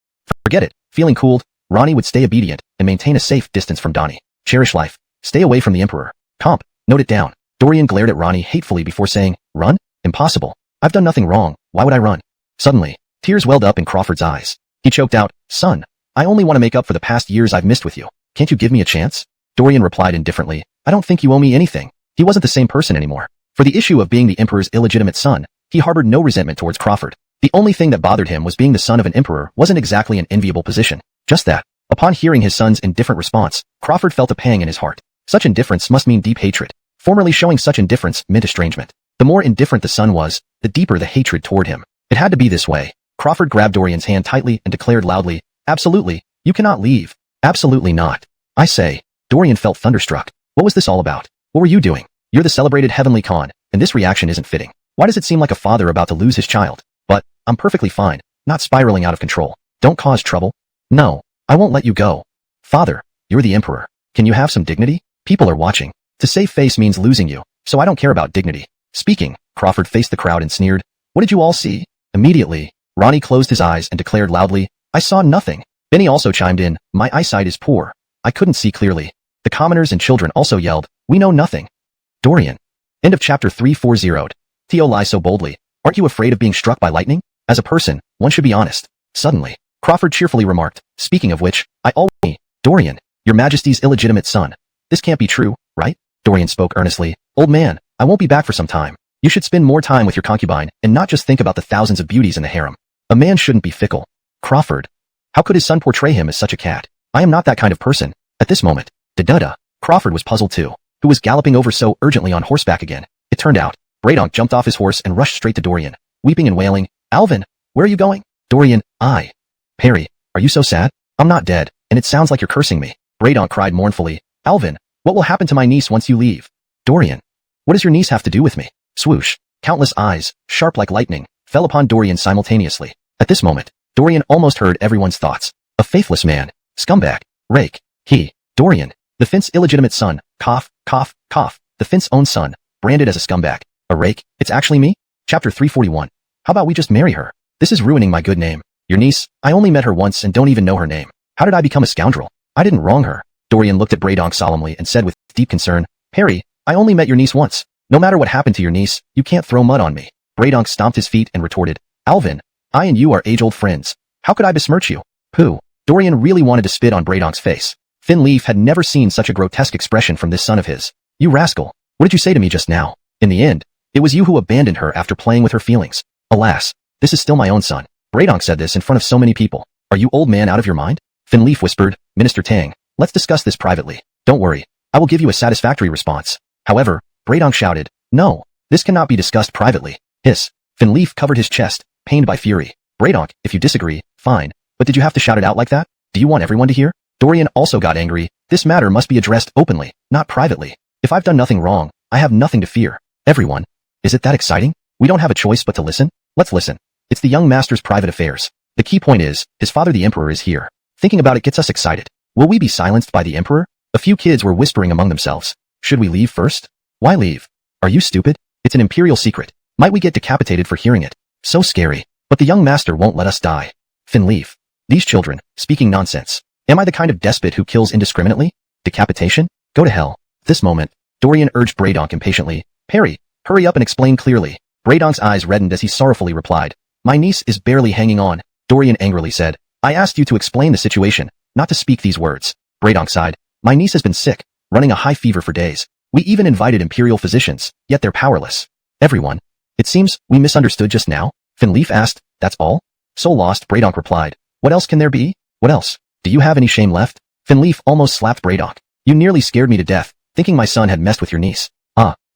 Forget it. Feeling cooled, Ronnie would stay obedient and maintain a safe distance from Donnie. Cherish life. Stay away from the Emperor. Comp, note it down. Dorian glared at Ronnie hatefully before saying, run? Impossible. I've done nothing wrong. Why would I run? Suddenly, tears welled up in Crawford's eyes. He choked out, son, I only want to make up for the past years I've missed with you. Can't you give me a chance? Dorian replied indifferently, I don't think you owe me anything. He wasn't the same person anymore. For the issue of being the Emperor's illegitimate son, he harbored no resentment towards Crawford. The only thing that bothered him was being the son of an emperor wasn't exactly an enviable position. Just that. Upon hearing his son's indifferent response, Crawford felt a pang in his heart. Such indifference must mean deep hatred. Formerly showing such indifference meant estrangement. The more indifferent the son was, the deeper the hatred toward him. It had to be this way. Crawford grabbed Dorian's hand tightly and declared loudly, absolutely, you cannot leave. Absolutely not. I say. Dorian felt thunderstruck. What was this all about? What were you doing? You're the celebrated Heavenly Khan, and this reaction isn't fitting. Why does it seem like a father about to lose his child? But, I'm perfectly fine, not spiraling out of control. Don't cause trouble. No, I won't let you go. Father, you're the Emperor. Can you have some dignity? People are watching. To save face means losing you, so I don't care about dignity. Speaking, Crawford faced the crowd and sneered, what did you all see? Immediately, Ronnie closed his eyes and declared loudly, I saw nothing. Benny also chimed in, my eyesight is poor. I couldn't see clearly. The commoners and children also yelled, we know nothing. Dorian. End of chapter 340. Theo lies so boldly. Aren't you afraid of being struck by lightning? As a person, one should be honest. Suddenly, Crawford cheerfully remarked, speaking of which, Dorian, your majesty's illegitimate son. This can't be true, right? Dorian spoke earnestly. Old man, I won't be back for some time. You should spend more time with your concubine and not just think about the thousands of beauties in the harem. A man shouldn't be fickle. Crawford. How could his son portray him as such a cat? I am not that kind of person. At this moment, da-da-da. Crawford was puzzled too. Who was galloping over so urgently on horseback again? It turned out, Bradonk jumped off his horse and rushed straight to Dorian, weeping and wailing, Alvin, where are you going? Dorian, Perry, are you so sad? I'm not dead, and it sounds like you're cursing me. Bradonk cried mournfully, Alvin, what will happen to my niece once you leave? Dorian, what does your niece have to do with me? Swoosh, countless eyes, sharp like lightning, fell upon Dorian simultaneously. At this moment, Dorian almost heard everyone's thoughts. A faithless man, scumbag, rake, Dorian, the Fint's illegitimate son, cough, cough, cough, the Fint's own son, branded as a scumbag, a rake, it's actually me? Chapter 341. How about we just marry her? This is ruining my good name. Your niece, I only met her once and don't even know her name. How did I become a scoundrel? I didn't wrong her. Dorian looked at Bradonk solemnly and said with deep concern, Perry, I only met your niece once. No matter what happened to your niece, you can't throw mud on me. Bradonk stomped his feet and retorted, Alvin, I and you are age-old friends. How could I besmirch you? Pooh. Dorian really wanted to spit on Bradonk's face. Finn Leaf had never seen such a grotesque expression from this son of his. You rascal. What did you say to me just now? In the end, it was you who abandoned her after playing with her feelings. Alas, this is still my own son. Bradonk said this in front of so many people. Are you old man out of your mind? Finn Leaf whispered, Minister Tang, let's discuss this privately. Don't worry, I will give you a satisfactory response. However, Bradonk shouted, no, this cannot be discussed privately. Hiss. Finn Leaf covered his chest, pained by fury. Bradonk, if you disagree, fine. But did you have to shout it out like that? Do you want everyone to hear? Dorian also got angry. This matter must be addressed openly, not privately. If I've done nothing wrong, I have nothing to fear. Everyone. Is it that exciting? We don't have a choice but to listen? Let's listen. It's the young master's private affairs. The key point is, his father the Emperor is here. Thinking about it gets us excited. Will we be silenced by the Emperor? A few kids were whispering among themselves. Should we leave first? Why leave? Are you stupid? It's an imperial secret. Might we get decapitated for hearing it? So scary. But the young master won't let us die. Finn Leaf. These children, speaking nonsense. Am I the kind of despot who kills indiscriminately? Decapitation? Go to hell. At this moment, Dorian urged Bradonk impatiently. Perry, hurry up and explain clearly. Bradonk's eyes reddened as he sorrowfully replied. My niece is barely hanging on. Dorian angrily said. I asked you to explain the situation, not to speak these words. Bradonk sighed. My niece has been sick, running a high fever for days. We even invited imperial physicians, yet they're powerless. Everyone. It seems we misunderstood just now. Finn Leaf asked. That's all? So lost, Bradonk replied. What else can there be? What else? Do you have any shame left? Finn Leaf almost slapped Bradonk. You nearly scared me to death, thinking my son had messed with your niece.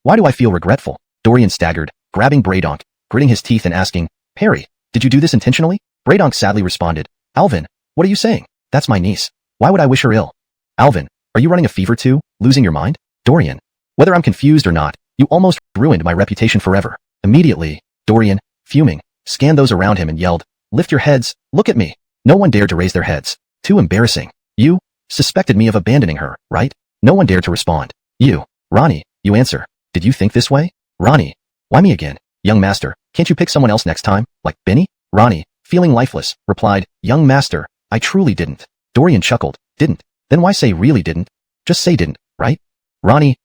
Why do I feel regretful? Dorian staggered, grabbing Bradonk, gritting his teeth and asking, Perry, did you do this intentionally? Bradonk sadly responded, Alvin, what are you saying? That's my niece. Why would I wish her ill? Alvin, are you running a fever too? Losing your mind? Dorian, whether I'm confused or not, you almost ruined my reputation forever. Immediately, Dorian, fuming, scanned those around him and yelled, lift your heads, look at me. No one dared to raise their heads. Too embarrassing. You suspected me of abandoning her, right? No one dared to respond. You, Ronnie, you answer. Did you think this way? Ronnie, why me again? Young master, can't you pick someone else next time, like Benny? Ronnie, feeling lifeless, replied, young master, I truly didn't. Dorian chuckled, didn't. Then why say really didn't? Just say didn't, right? Ronnie,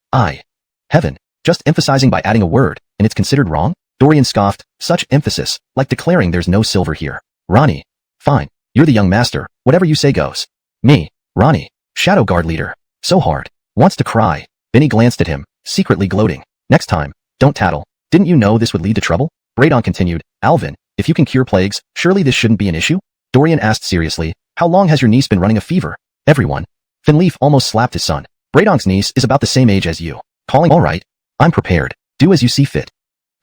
heaven. Just emphasizing by adding a word, and it's considered wrong? Dorian scoffed, such emphasis, like declaring there's no silver here. Ronnie. Fine. You're the young master, whatever you say goes. Me, Ronnie, Shadow Guard leader. So hard. Wants to cry. Benny glanced at him, secretly gloating. Next time, don't tattle. Didn't you know this would lead to trouble? Braydon continued, Alvin, if you can cure plagues, surely this shouldn't be an issue? Dorian asked seriously, how long has your niece been running a fever? Everyone. Finleaf almost slapped his son. Braydon's niece is about the same age as you. Calling all right. I'm prepared. Do as you see fit.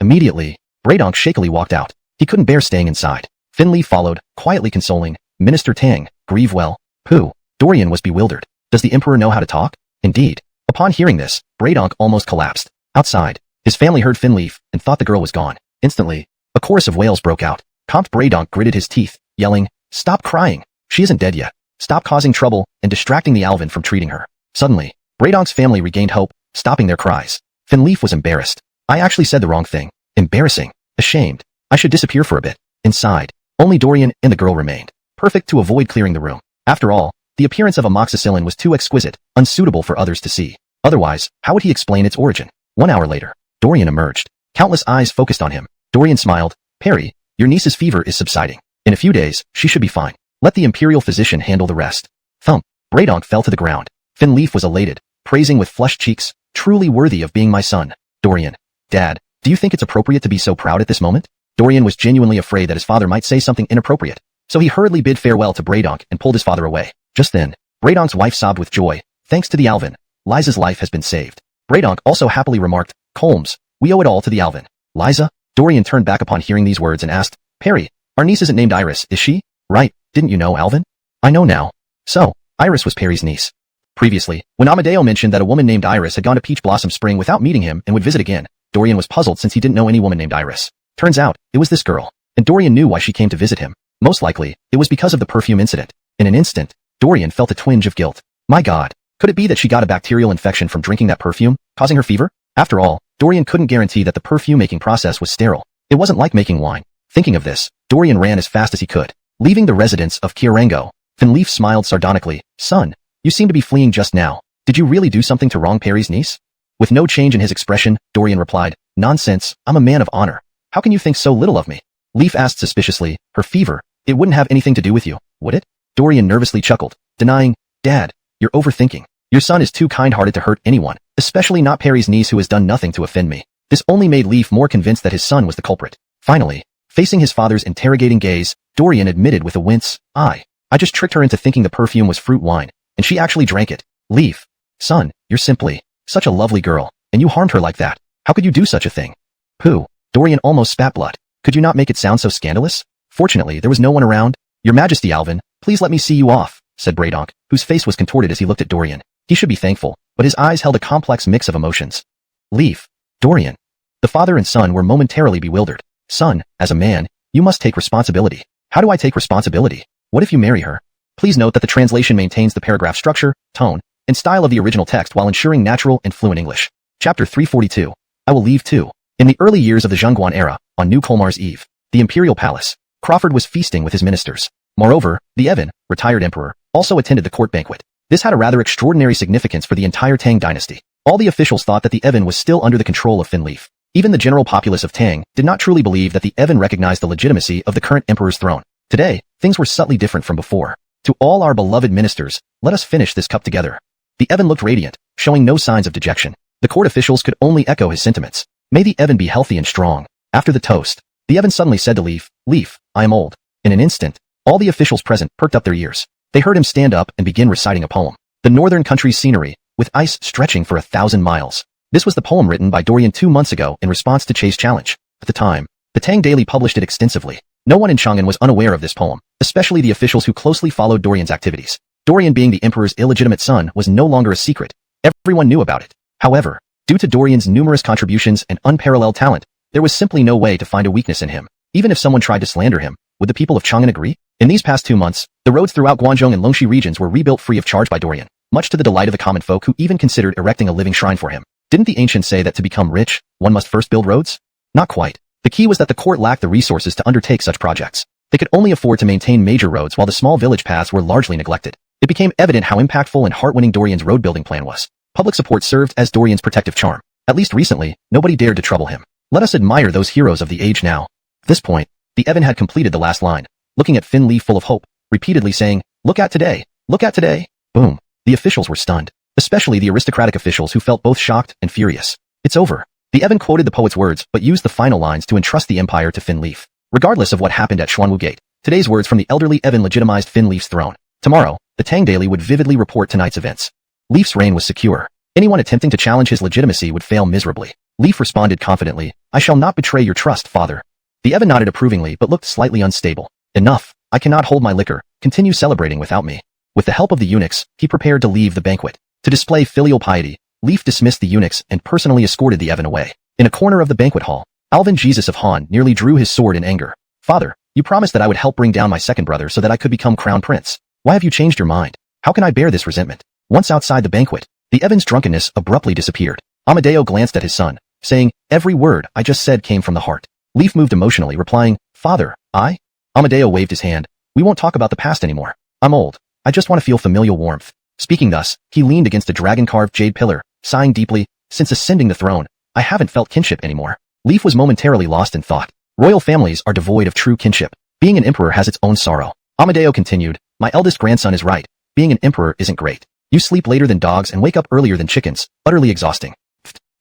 Immediately, Braydon shakily walked out. He couldn't bear staying inside. Finleaf followed, quietly consoling, Minister Tang, grieve well. Pooh. Dorian was bewildered. Does the Emperor know how to talk? Indeed. Upon hearing this, Braydon almost collapsed. Outside, his family heard Finleaf and thought the girl was gone. Instantly, a chorus of wails broke out. Comte Braydon gritted his teeth, yelling, Stop crying. She isn't dead yet. Stop causing trouble and distracting the Alvin from treating her. Suddenly, Braydon's family regained hope, stopping their cries. Finleaf was embarrassed. I actually said the wrong thing. Embarrassing. Ashamed. I should disappear for a bit. Inside, only Dorian and the girl remained. Perfect to avoid clearing the room. After all, the appearance of amoxicillin was too exquisite, unsuitable for others to see. Otherwise, how would he explain its origin? 1 hour later, Dorian emerged. Countless eyes focused on him. Dorian smiled. Perry, your niece's fever is subsiding. In a few days, she should be fine. Let the Imperial physician handle the rest. Thump. Braydon fell to the ground. Finleaf was elated, praising with flushed cheeks, truly worthy of being my son. Dorian. Dad, do you think it's appropriate to be so proud at this moment? Dorian was genuinely afraid that his father might say something inappropriate, so he hurriedly bid farewell to Braydon and pulled his father away. Just then, Braydon's wife sobbed with joy. Thanks to the Alvin, Liza's life has been saved. Braydon also happily remarked, Colmes, we owe it all to the Alvin. Liza? Dorian turned back upon hearing these words and asked, Perry, our niece isn't named Iris, is she? Right, didn't you know, Alvin? I know now. So, Iris was Perry's niece. Previously, when Amadeo mentioned that a woman named Iris had gone to Peach Blossom Spring without meeting him and would visit again, Dorian was puzzled since he didn't know any woman named Iris. Turns out, it was this girl. And Dorian knew why she came to visit him. Most likely, it was because of the perfume incident. In an instant, Dorian felt a twinge of guilt. My God, could it be that she got a bacterial infection from drinking that perfume, causing her fever? After all, Dorian couldn't guarantee that the perfume-making process was sterile. It wasn't like making wine. Thinking of this, Dorian ran as fast as he could. Leaving the residence of Kierango, Finleaf smiled sardonically. Son, you seem to be fleeing just now. Did you really do something to wrong Perry's niece? With no change in his expression, Dorian replied, Nonsense, I'm a man of honor. How can you think so little of me? Leaf asked suspiciously, her fever, it wouldn't have anything to do with you, would it? Dorian nervously chuckled, denying, Dad, you're overthinking. Your son is too kind-hearted to hurt anyone, especially not Perry's niece who has done nothing to offend me. This only made Leaf more convinced that his son was the culprit. Finally, facing his father's interrogating gaze, Dorian admitted with a wince, I just tricked her into thinking the perfume was fruit wine, and she actually drank it. Leaf. Son, you're simply such a lovely girl, and you harmed her like that. How could you do such a thing? Pooh. Dorian almost spat blood. Could you not make it sound so scandalous? Fortunately, there was no one around. Your Majesty, Alvin, please let me see you off, said Braydon, whose face was contorted as he looked at Dorian. He should be thankful, but his eyes held a complex mix of emotions. Leaf. Dorian. The father and son were momentarily bewildered. Son, as a man, you must take responsibility. How do I take responsibility? What if you marry her? Please note that the translation maintains the paragraph structure, tone, and style of the original text while ensuring natural and fluent English. Chapter 342. I will leave too. In the early years of the Zhongguan era, on New Colmar's Eve, the imperial palace, Crawford was feasting with his ministers. Moreover, the Evan, retired emperor, also attended the court banquet. This had a rather extraordinary significance for the entire Tang Dynasty. All the officials thought that the Evan was still under the control of Finleaf. Even the general populace of Tang did not truly believe that the Evan recognized the legitimacy of the current emperor's throne. Today, things were subtly different from before. To all our beloved ministers, let us finish this cup together. The Evan looked radiant, showing no signs of dejection. The court officials could only echo his sentiments. May the Evan be healthy and strong. After the toast, the Evan suddenly said to Leaf, Leaf, I am old. In an instant, all the officials present perked up their ears. They heard him stand up and begin reciting a poem. The northern country's scenery, with ice stretching for 1,000 miles. This was the poem written by Dorian 2 months ago in response to Che's challenge. At the time, the Tang Daily published it extensively. No one in Chang'an was unaware of this poem, especially the officials who closely followed Dorian's activities. Dorian being the emperor's illegitimate son was no longer a secret. Everyone knew about it. However, due to Dorian's numerous contributions and unparalleled talent, there was simply no way to find a weakness in him. Even if someone tried to slander him, would the people of Chang'an agree? In these past 2 months, the roads throughout Guangzhou and Longxi regions were rebuilt free of charge by Dorian, much to the delight of the common folk who even considered erecting a living shrine for him. Didn't the ancients say that to become rich, one must first build roads? Not quite. The key was that the court lacked the resources to undertake such projects. They could only afford to maintain major roads while the small village paths were largely neglected. It became evident how impactful and heart-winning Dorian's road-building plan was. Public support served as Dorian's protective charm. At least recently, nobody dared to trouble him. Let us admire those heroes of the age now. At this point, the Evan had completed the last line, looking at Finn Leaf full of hope, repeatedly saying, "Look at today! Look at today!" Boom. The officials were stunned, especially the aristocratic officials who felt both shocked and furious. It's over. The Evan quoted the poet's words but used the final lines to entrust the empire to Finn Leaf. Regardless of what happened at Xuanwu Gate, today's words from the elderly Evan legitimized Finn Leaf's throne. Tomorrow, the Tang Daily would vividly report tonight's events. Leaf's reign was secure. Anyone attempting to challenge his legitimacy would fail miserably. Leaf responded confidently, "I shall not betray your trust, father." The Evan nodded approvingly but looked slightly unstable. "Enough. I cannot hold my liquor. Continue celebrating without me." With the help of the eunuchs, he prepared to leave the banquet. To display filial piety, Leaf dismissed the eunuchs and personally escorted the Evan away. In a corner of the banquet hall, Alvin Jesus of Han nearly drew his sword in anger. "Father, you promised that I would help bring down my second brother so that I could become crown prince. Why have you changed your mind? How can I bear this resentment?" Once outside the banquet, the Evan's drunkenness abruptly disappeared. Amadeo glanced at his son, saying, "Every word I just said came from the heart." Leaf moved emotionally, replying, "Father, I?" Amadeo waved his hand. "We won't talk about the past anymore. I'm old. I just want to feel familial warmth." Speaking thus, he leaned against a dragon-carved jade pillar, sighing deeply, "Since ascending the throne, I haven't felt kinship anymore." Leaf was momentarily lost in thought. Royal families are devoid of true kinship. Being an emperor has its own sorrow. Amadeo continued, "My eldest grandson is right. Being an emperor isn't great. You sleep later than dogs and wake up earlier than chickens, utterly exhausting."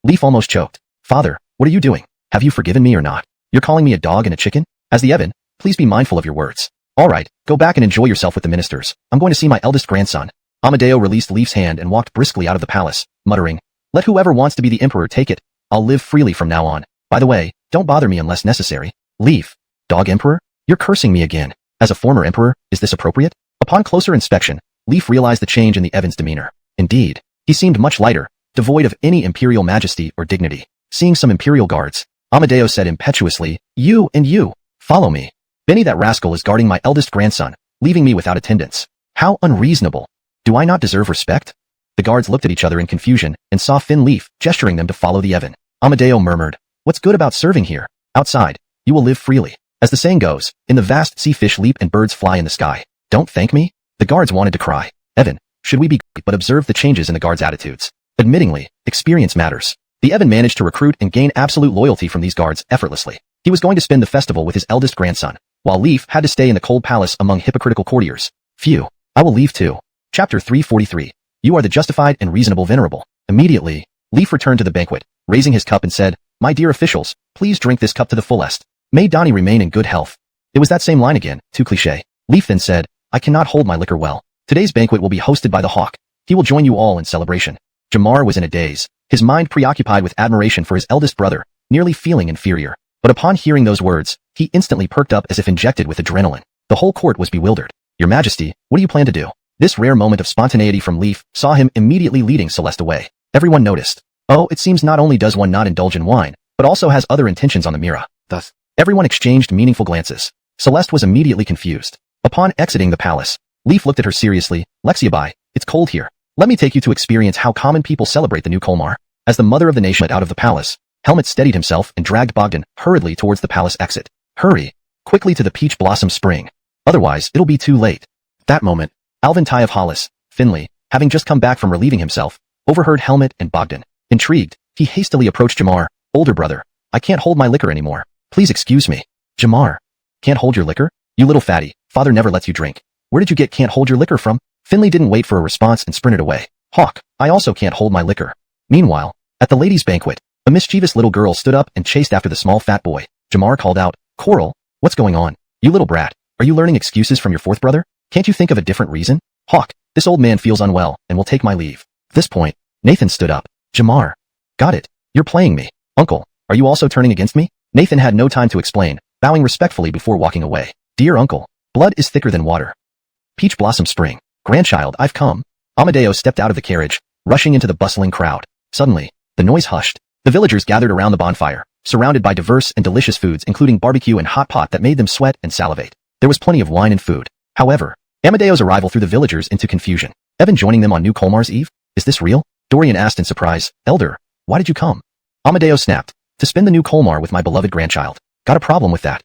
Leaf almost choked. "Father, what are you doing? Have you forgiven me or not? You're calling me a dog and a chicken?" As the Evan, "Please be mindful of your words. All right, go back and enjoy yourself with the ministers. I'm going to see my eldest grandson." Amadeo released Leaf's hand and walked briskly out of the palace, muttering, "Let whoever wants to be the emperor take it. I'll live freely from now on. By the way, don't bother me unless necessary." Leaf, "Dog emperor? You're cursing me again. As a former emperor, is this appropriate?" Upon closer inspection, Leaf realized the change in the Evan's demeanor. Indeed, he seemed much lighter, devoid of any imperial majesty or dignity. Seeing some imperial guards, Amadeo said impetuously, "You and you, follow me. Benny, that rascal, is guarding my eldest grandson, leaving me without attendance. How unreasonable. Do I not deserve respect?" The guards looked at each other in confusion and saw Finn Leaf gesturing them to follow the Evan. Amadeo murmured, "What's good about serving here? Outside, you will live freely. As the saying goes, in the vast sea fish leap and birds fly in the sky. Don't thank me?" The guards wanted to cry, "Evan, should we be?" but observed the changes in the guards' attitudes. Admittingly, experience matters. The Evan managed to recruit and gain absolute loyalty from these guards effortlessly. He was going to spend the festival with his eldest grandson, while Leaf had to stay in the cold palace among hypocritical courtiers. Phew, I will leave too. Chapter 343. You are the justified and reasonable venerable. Immediately, Leaf returned to the banquet, raising his cup and said, "My dear officials, please drink this cup to the fullest. May Donnie remain in good health." It was that same line again, too cliché. Leaf then said, "I cannot hold my liquor well. Today's banquet will be hosted by the Hawk. He will join you all in celebration." Jamar was in a daze, his mind preoccupied with admiration for his eldest brother, nearly feeling inferior. But upon hearing those words, he instantly perked up as if injected with adrenaline. The whole court was bewildered. "Your Majesty, what do you plan to do?" This rare moment of spontaneity from Leaf saw him immediately leading Celeste away. Everyone noticed. Oh, it seems not only does one not indulge in wine, but also has other intentions on the Mira. Thus, everyone exchanged meaningful glances. Celeste was immediately confused. Upon exiting the palace, Leaf looked at her seriously. "Lexiabai, it's cold here. Let me take you to experience how common people celebrate the new Kolmar." As the mother of the nation went out of the palace, Helmut steadied himself and dragged Bogdan hurriedly towards the palace exit. "Hurry, quickly to the Peach Blossom Spring. Otherwise, it'll be too late." At that moment, Alvin Tai of Hollis, Finley, having just come back from relieving himself, overheard Helmut and Bogdan. Intrigued, he hastily approached Jamar. "Older brother, I can't hold my liquor anymore. Please excuse me." "Jamar, can't hold your liquor? You little fatty, father never lets you drink. Where did you get can't hold your liquor from?" Finley didn't wait for a response and sprinted away. "Hawk, I also can't hold my liquor." Meanwhile, at the ladies' banquet, a mischievous little girl stood up and chased after the small fat boy. Jamar called out, "Coral, what's going on? You little brat, are you learning excuses from your fourth brother? Can't you think of a different reason?" "Hawk, this old man feels unwell and will take my leave." At this point, Nathan stood up. "Jamar, got it. You're playing me. Uncle, are you also turning against me?" Nathan had no time to explain, bowing respectfully before walking away. "Dear uncle, blood is thicker than water." Peach Blossom Spring. "Grandchild, I've come." Amadeo stepped out of the carriage, rushing into the bustling crowd. Suddenly, the noise hushed. The villagers gathered around the bonfire, surrounded by diverse and delicious foods including barbecue and hot pot that made them sweat and salivate. There was plenty of wine and food. However, Amadeo's arrival threw the villagers into confusion. Evan joining them on New Kolmar's Eve? Is this real? Dorian asked in surprise. "Elder, why did you come?" Amadeo snapped. "To spend the new Kolmar with my beloved grandchild." "Got a problem with that?"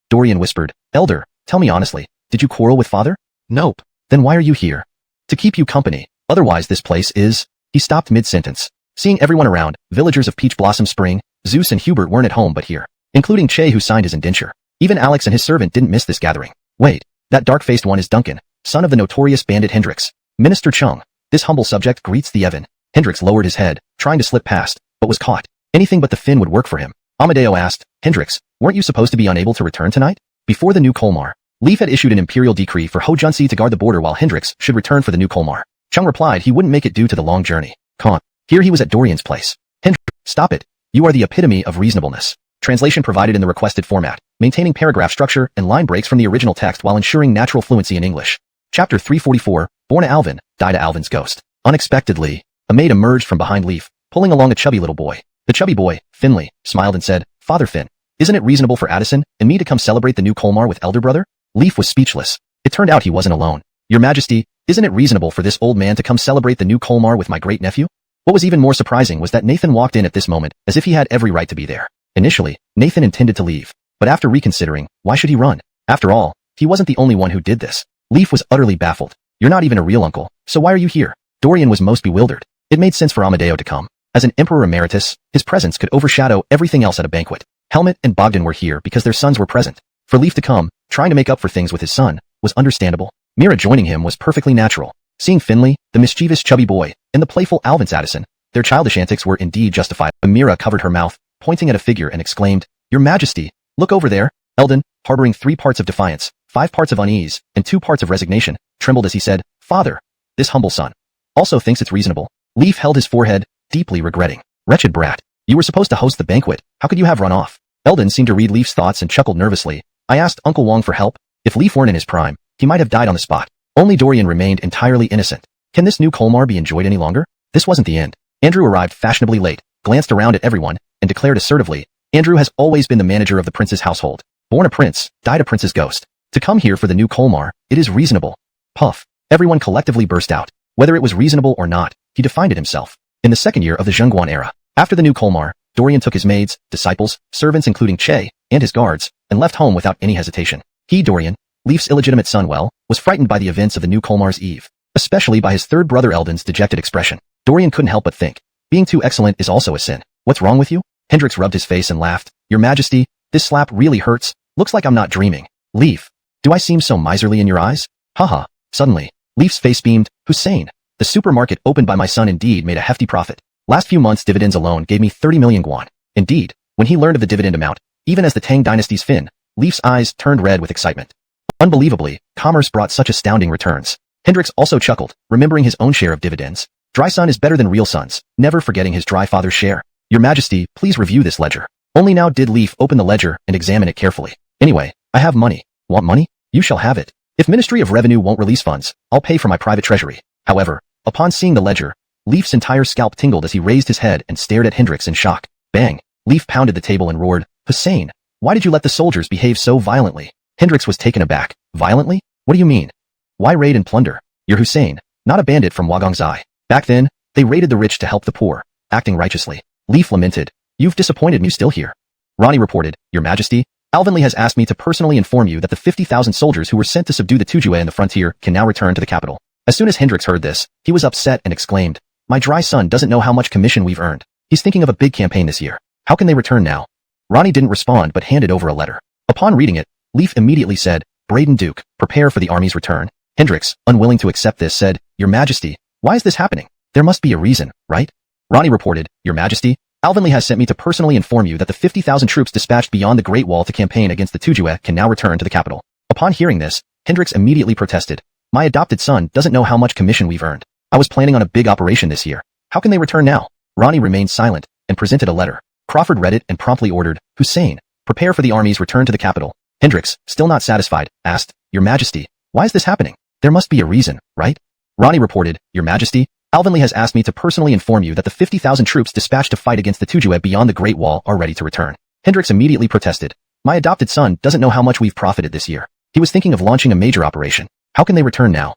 Dorian whispered. "Elder, tell me honestly, did you quarrel with father?" "Nope." "Then why are you here?" "To keep you company. Otherwise this place is..." He stopped mid-sentence. Seeing everyone around, villagers of Peach Blossom Spring, Zeus and Hubert weren't at home but here, including Che who signed his indenture. Even Alex and his servant didn't miss this gathering. Wait, that dark-faced one is Duncan, son of the notorious bandit Hendrix. Minister Chung. This humble subject greets the Evan. Hendrix lowered his head, trying to slip past, but was caught. Anything but the fin would work for him. Amadeo asked, Hendrix, weren't you supposed to be unable to return tonight? Before the new Colmar, Leaf had issued an imperial decree for Ho Junsi to guard the border while Hendrix should return for the new Colmar. Chung replied he wouldn't make it due to the long journey. Con. Here he was at Dorian's place. Hendrix, stop it. You are the epitome of reasonableness. Translation provided in the requested format, maintaining paragraph structure and line breaks from the original text while ensuring natural fluency in English. Chapter 344, Born to Alvin, Die to Alvin's Ghost. Unexpectedly, a maid emerged from behind Leaf, pulling along a chubby little boy. The chubby boy, Finley, smiled and said, Father Finn, isn't it reasonable for Addison and me to come celebrate the new Colmar with elder brother? Leaf was speechless. It turned out he wasn't alone. Your Majesty, isn't it reasonable for this old man to come celebrate the new Colmar with my great-nephew? What was even more surprising was that Nathan walked in at this moment, as if he had every right to be there. Initially, Nathan intended to leave, but after reconsidering, why should he run? After all, he wasn't the only one who did this. Leaf was utterly baffled. You're not even a real uncle, so why are you here? Dorian was most bewildered. It made sense for Amadeo to come. As an Emperor Emeritus, his presence could overshadow everything else at a banquet. Helmut and Bogdan were here because their sons were present. For Leaf to come, trying to make up for things with his son, was understandable. Mira joining him was perfectly natural. Seeing Finley, the mischievous chubby boy, and the playful Alvin's Addison, their childish antics were indeed justified. Mira covered her mouth, pointing at a figure and exclaimed, Your Majesty, look over there. Eldon, harboring 3 parts of defiance, 5 parts of unease, and 2 parts of resignation, trembled as he said, Father, this humble son also thinks it's reasonable. Leaf held his forehead, deeply regretting. Wretched brat. You were supposed to host the banquet. How could you have run off? Eldon seemed to read Leaf's thoughts and chuckled nervously. I asked Uncle Wong for help. If Leaf weren't in his prime, he might have died on the spot. Only Dorian remained entirely innocent. Can this new Colmar be enjoyed any longer? This wasn't the end. Andrew arrived fashionably late, glanced around at everyone, and declared assertively, Andrew has always been the manager of the prince's household. Born a prince, died a prince's ghost. To come here for the new Colmar, it is reasonable. Puff. Everyone collectively burst out. Whether it was reasonable or not, he defined it himself. In the second year of the Zhengguan era, after the new Colmar, Dorian took his maids, disciples, servants including Che, and his guards, and left home without any hesitation. He, Dorian, Leaf's illegitimate son was frightened by the events of the new Colmar's eve, especially by his third brother Eldon's dejected expression. Dorian couldn't help but think, being too excellent is also a sin. What's wrong with you? Hendrix rubbed his face and laughed. Your Majesty, this slap really hurts. Looks like I'm not dreaming. Leaf, do I seem so miserly in your eyes? Haha. Suddenly, Leaf's face beamed. Hussein, the supermarket opened by my son indeed made a hefty profit. Last few months dividends alone gave me 30 million guan. Indeed, when he learned of the dividend amount, even as the Tang Dynasty's Fin, Leaf's eyes turned red with excitement. Unbelievably, commerce brought such astounding returns. Hendrix also chuckled, remembering his own share of dividends. Dry son is better than real sons, never forgetting his dry father's share. Your Majesty, please review this ledger. Only now did Leaf open the ledger and examine it carefully. Anyway, I have money. Want money? You shall have it. If Ministry of Revenue won't release funds, I'll pay for my private treasury. However, upon seeing the ledger, Leaf's entire scalp tingled as he raised his head and stared at Hendrix in shock. Bang! Leaf pounded the table and roared, Hussein, why did you let the soldiers behave so violently? Hendrix was taken aback. Violently? What do you mean? Why raid and plunder? You're Hussein, not a bandit from Wagongzai. Back then, they raided the rich to help the poor, acting righteously. Leaf lamented, You've disappointed me still here. Ronnie reported, Your Majesty, Alvinley has asked me to personally inform you that the 50,000 soldiers who were sent to subdue the Tujue in the frontier can now return to the capital. As soon as Hendrix heard this, he was upset and exclaimed, My dry son doesn't know how much commission we've earned. He's thinking of a big campaign this year. How can they return now? Ronnie didn't respond but handed over a letter. Upon reading it, Leaf immediately said, Braden Duke, prepare for the army's return. Hendrix, unwilling to accept this, said, Your Majesty, why is this happening? There must be a reason, right? Ronnie reported, Your Majesty, Alvinley has sent me to personally inform you that the 50,000 troops dispatched beyond the Great Wall to campaign against the Tujue can now return to the capital. Upon hearing this, Hendrix immediately protested, My adopted son doesn't know how much commission we've earned. I was planning on a big operation this year. How can they return now? Ronnie remained silent and presented a letter. Crawford read it and promptly ordered, Hussein, prepare for the army's return to the capital. Hendrix, still not satisfied, asked, Your Majesty, why is this happening? There must be a reason, right? Ronnie reported, Your Majesty, Alvinley has asked me to personally inform you that the 50,000 troops dispatched to fight against the Tujue beyond the Great Wall are ready to return. Hendrix immediately protested, My adopted son doesn't know how much we've profited this year. He was thinking of launching a major operation. How can they return now?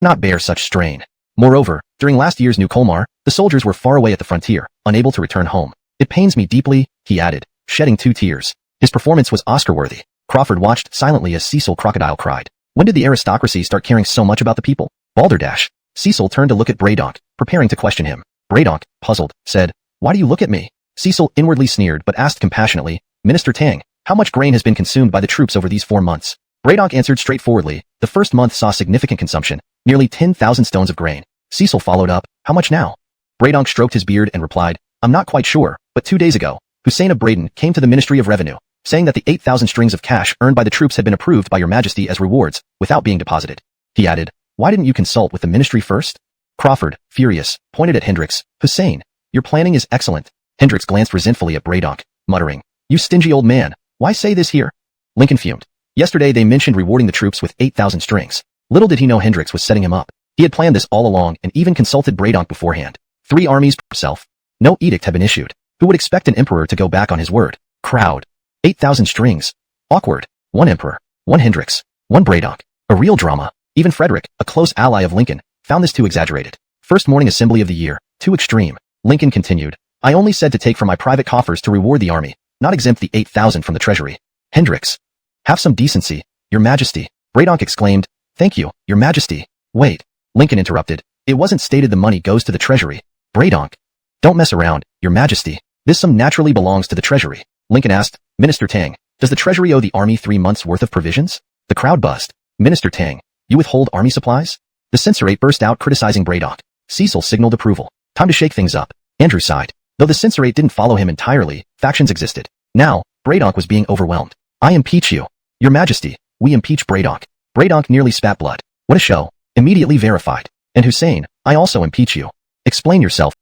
Not bear such strain. Moreover, during last year's new Colmar, the soldiers were far away at the frontier, unable to return home. It pains me deeply, he added, shedding 2 tears. His performance was Oscar-worthy. Crawford watched silently as Cecil Crocodile cried. When did the aristocracy start caring so much about the people? Balderdash. Cecil turned to look at Braydonk, preparing to question him. Bradonk, puzzled, said, "Why do you look at me?" Cecil inwardly sneered but asked compassionately, "Minister Tang, how much grain has been consumed by the troops over these 4 months?" Bradonk answered straightforwardly, "The first month saw significant consumption, nearly 10,000 stones of grain." Cecil followed up, "How much now?" Bradonk stroked his beard and replied, "I'm not quite sure, but 2 days ago, Hussein of Braden came to the Ministry of Revenue, saying that the 8,000 strings of cash earned by the troops had been approved by your majesty as rewards, without being deposited." He added, "Why didn't you consult with the ministry first?" Crawford, furious, pointed at Hendricks. "Hussein, your planning is excellent." Hendricks glanced resentfully at Bradonk, muttering, "You stingy old man, why say this here?" Lincoln fumed. Yesterday they mentioned rewarding the troops with 8,000 strings. Little did he know Hendricks was setting him up. He had planned this all along and even consulted Bradonk beforehand. 3 armies per himself. No edict had been issued. Who would expect an emperor to go back on his word? Crowd. 8,000 strings. Awkward. 1 emperor. 1 Hendricks. 1 Bradonk. A real drama. Even Frederick, a close ally of Lincoln, found this too exaggerated. First morning assembly of the year. Too extreme. Lincoln continued, "I only said to take from my private coffers to reward the army, not exempt the 8,000 from the treasury." Hendricks. "Have some decency, your majesty." Bradonk exclaimed, "Thank you, your majesty." "Wait." Lincoln interrupted, "It wasn't stated the money goes to the treasury." Bradonk. "Don't mess around, your majesty. This sum naturally belongs to the treasury." Lincoln asked, "Minister Tang, does the treasury owe the army 3 months' worth of provisions?" The crowd buzzed. "Minister Tang, you withhold army supplies?" The censorate burst out criticizing Bradonk. Cecil signaled approval. Time to shake things up. Andrew sighed. Though the censorate didn't follow him entirely, factions existed. Now, Bradonk was being overwhelmed. "I impeach you. Your majesty, we impeach Bradonk." Bradonk nearly spat blood. "What a show." Immediately verified. "And Hussein, I also impeach you." "Explain yourself."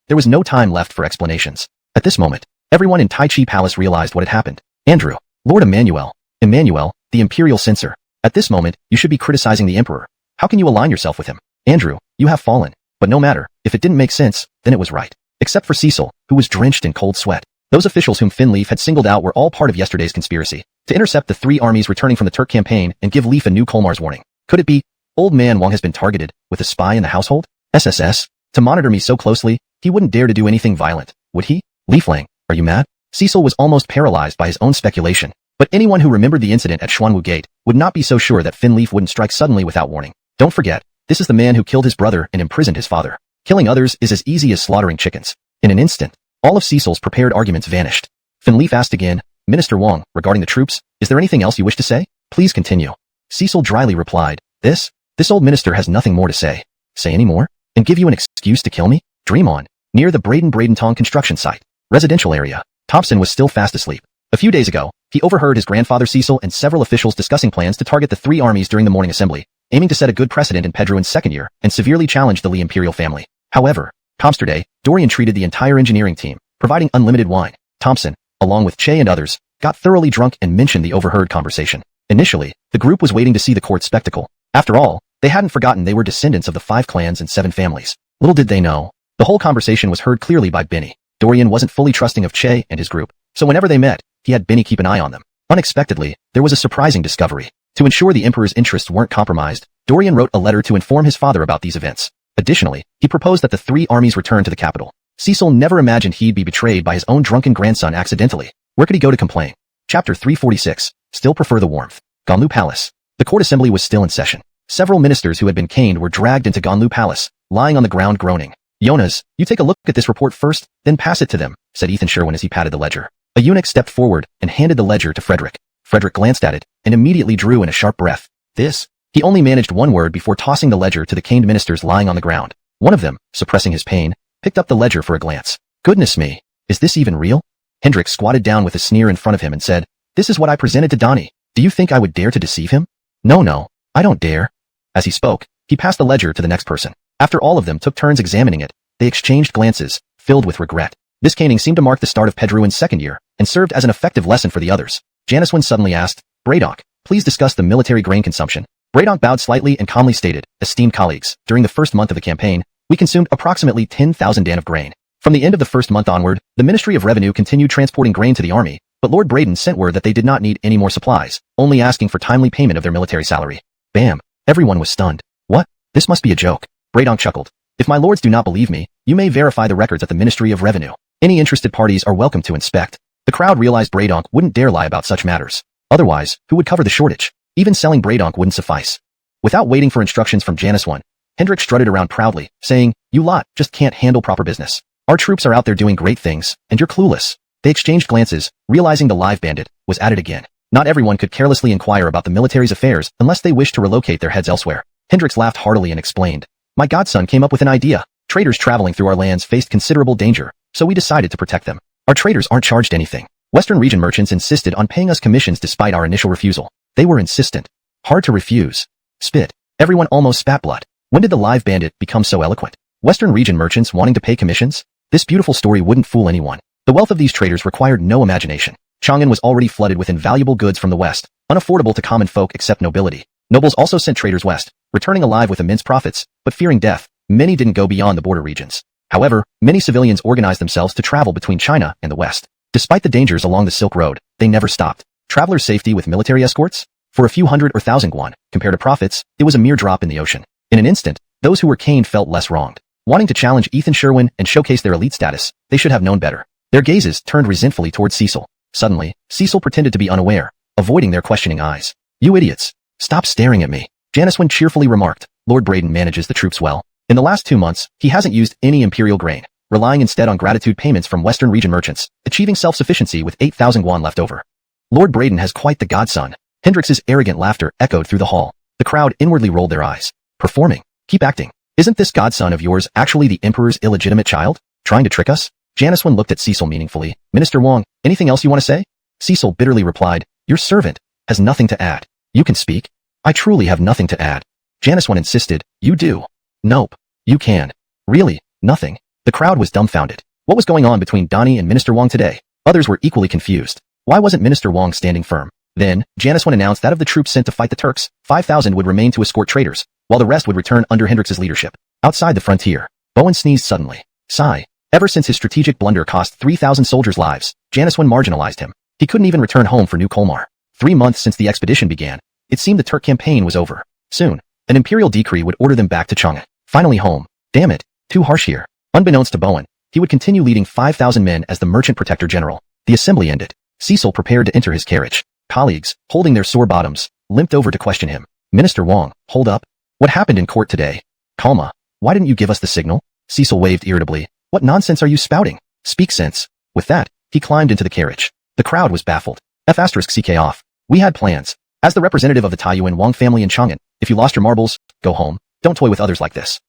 There was no time left for explanations. At this moment, everyone in Tai Chi Palace realized what had happened. Andrew, Lord Emmanuel, the imperial censor. At this moment, you should be criticizing the emperor. How can you align yourself with him? Andrew, you have fallen. But no matter, if it didn't make sense, then it was right. Except for Cecil, who was drenched in cold sweat. Those officials whom Finleaf had singled out were all part of yesterday's conspiracy to intercept the 3 armies returning from the Turk campaign and give Leaf a new Colmar's warning. Could it be? Old man Wang has been targeted with a spy in the household? SSS? To monitor me so closely, he wouldn't dare to do anything violent, would he? Leaf Lang, are you mad? Cecil was almost paralyzed by his own speculation. But anyone who remembered the incident at Xuanwu Gate would not be so sure that Finleaf wouldn't strike suddenly without warning. Don't forget, this is the man who killed his brother and imprisoned his father. Killing others is as easy as slaughtering chickens. In an instant, all of Cecil's prepared arguments vanished. Finleaf asked again, "Minister Wang, regarding the troops, is there anything else you wish to say? Please continue." Cecil dryly replied, This old minister has nothing more to say." "Say any more? And give you an excuse to kill me? Dream on." Near the Braden-Tong construction site, residential area, Thompson was still fast asleep. A few days ago, he overheard his grandfather Cecil and several officials discussing plans to target the 3 armies during the morning assembly, aiming to set a good precedent in Pedroin's second year and severely challenge the Lee imperial family. However, Comsterday, Dorian treated the entire engineering team, providing unlimited wine. Thompson, along with Che and others, got thoroughly drunk and mentioned the overheard conversation. Initially, the group was waiting to see the court spectacle. After all, they hadn't forgotten they were descendants of the 5 clans and 7 families. Little did they know, the whole conversation was heard clearly by Benny. Dorian wasn't fully trusting of Che and his group, so whenever they met, he had Benny keep an eye on them. Unexpectedly, there was a surprising discovery. To ensure the emperor's interests weren't compromised, Dorian wrote a letter to inform his father about these events. Additionally, he proposed that the 3 armies return to the capital. Cecil never imagined he'd be betrayed by his own drunken grandson accidentally. Where could he go to complain? Chapter 346. Still prefer the warmth. Ganlu Palace. The court assembly was still in session. Several ministers who had been caned were dragged into Ganlu Palace, lying on the ground groaning. "Jonas, you take a look at this report first, then pass it to them," said Ethan Sherwin as he patted the ledger. A eunuch stepped forward and handed the ledger to Frederick. Frederick glanced at it and immediately drew in a sharp breath. "This?" He only managed one word before tossing the ledger to the caned ministers lying on the ground. One of them, suppressing his pain, picked up the ledger for a glance. "Goodness me, is this even real?" Hendrik squatted down with a sneer in front of him and said, "This is what I presented to Donnie. Do you think I would dare to deceive him?" No, I don't dare." As he spoke, he passed the ledger to the next person. After all of them took turns examining it, they exchanged glances, filled with regret. This caning seemed to mark the start of Pedruin's second year, and served as an effective lesson for the others. Janiswin suddenly asked, "Bradonk, please discuss the military grain consumption." Bradonk bowed slightly and calmly stated, "Esteemed colleagues, during the first month of the campaign, we consumed approximately 10,000 dan of grain. From the end of the first month onward, the Ministry of Revenue continued transporting grain to the army, but Lord Braden sent word that they did not need any more supplies, only asking for timely payment of their military salary." Bam! Everyone was stunned. "What? This must be a joke." Bradonk chuckled. "If my lords do not believe me, you may verify the records at the Ministry of Revenue. Any interested parties are welcome to inspect." The crowd realized Bradonk wouldn't dare lie about such matters. Otherwise, who would cover the shortage? Even selling Bradonk wouldn't suffice. Without waiting for instructions from Janiswin, Hendrik strutted around proudly, saying, You lot just can't handle proper business. Our troops are out there doing great things, and you're clueless. They exchanged glances, realizing the live bandit was at it again. Not everyone could carelessly inquire about the military's affairs unless they wished to relocate their heads elsewhere. Hendricks laughed heartily and explained, "My godson came up with an idea. Traders traveling through our lands faced considerable danger, so we decided to protect them. Our traders aren't charged anything. Western region merchants insisted on paying us commissions despite our initial refusal. They were insistent. Hard to refuse." Spit. Everyone almost spat blood. When did the live bandit become so eloquent? Western region merchants wanting to pay commissions? This beautiful story wouldn't fool anyone. The wealth of these traders required no imagination. Chang'an was already flooded with invaluable goods from the west, unaffordable to common folk except nobility. Nobles also sent traders west, returning alive with immense profits, but fearing death, many didn't go beyond the border regions. However, many civilians organized themselves to travel between China and the west. Despite the dangers along the Silk Road, they never stopped. Travelers' safety with military escorts? For a few hundred or thousand guan, compared to profits, it was a mere drop in the ocean. In an instant, those who were caned felt less wronged. Wanting to challenge Ethan Sherwin and showcase their elite status, they should have known better. Their gazes turned resentfully towards Cecil. Suddenly, Cecil pretended to be unaware, avoiding their questioning eyes. "You idiots! Stop staring at me," Janiswin cheerfully remarked. "Lord Braden manages the troops well. In the last 2 months, he hasn't used any imperial grain, relying instead on gratitude payments from Western region merchants, achieving self-sufficiency with 8,000 guan left over. Lord Braden has quite the godson." Hendrix's arrogant laughter echoed through the hall. The crowd inwardly rolled their eyes. "Performing. Keep acting. Isn't this godson of yours actually the Emperor's illegitimate child? Trying to trick us?" Janiswin looked at Cecil meaningfully. "Minister Wong, anything else you want to say?" Cecil bitterly replied, "Your servant has nothing to add." "You can speak." "I truly have nothing to add." Janiswin insisted, "You do." "Nope. You can." "Really? Nothing?" The crowd was dumbfounded. What was going on between Donnie and Minister Wong today? Others were equally confused. Why wasn't Minister Wong standing firm? Then, Janiswin announced that of the troops sent to fight the Turks, 5,000 would remain to escort traders, while the rest would return under Hendrix's leadership. Outside the frontier, Bowen sneezed suddenly. Sigh. Ever since his strategic blunder cost 3,000 soldiers' lives, Janiswin marginalized him. He couldn't even return home for New Colmar. 3 months since the expedition began, it seemed the Turk campaign was over. Soon, an imperial decree would order them back to Chang'an. Finally home. Damn it, too harsh here. Unbeknownst to Bowen, he would continue leading 5,000 men as the merchant protector general. The assembly ended. Cecil prepared to enter his carriage. Colleagues, holding their sore bottoms, limped over to question him. "Minister Wong, hold up. What happened in court today?" "Calma. Why didn't you give us the signal?" Cecil waved irritably. "What nonsense are you spouting? Speak sense." With that, he climbed into the carriage. The crowd was baffled. F***ck off. "We had plans. As the representative of the Taiyuan Wong family in Chang'an, if you lost your marbles, go home. Don't toy with others like this."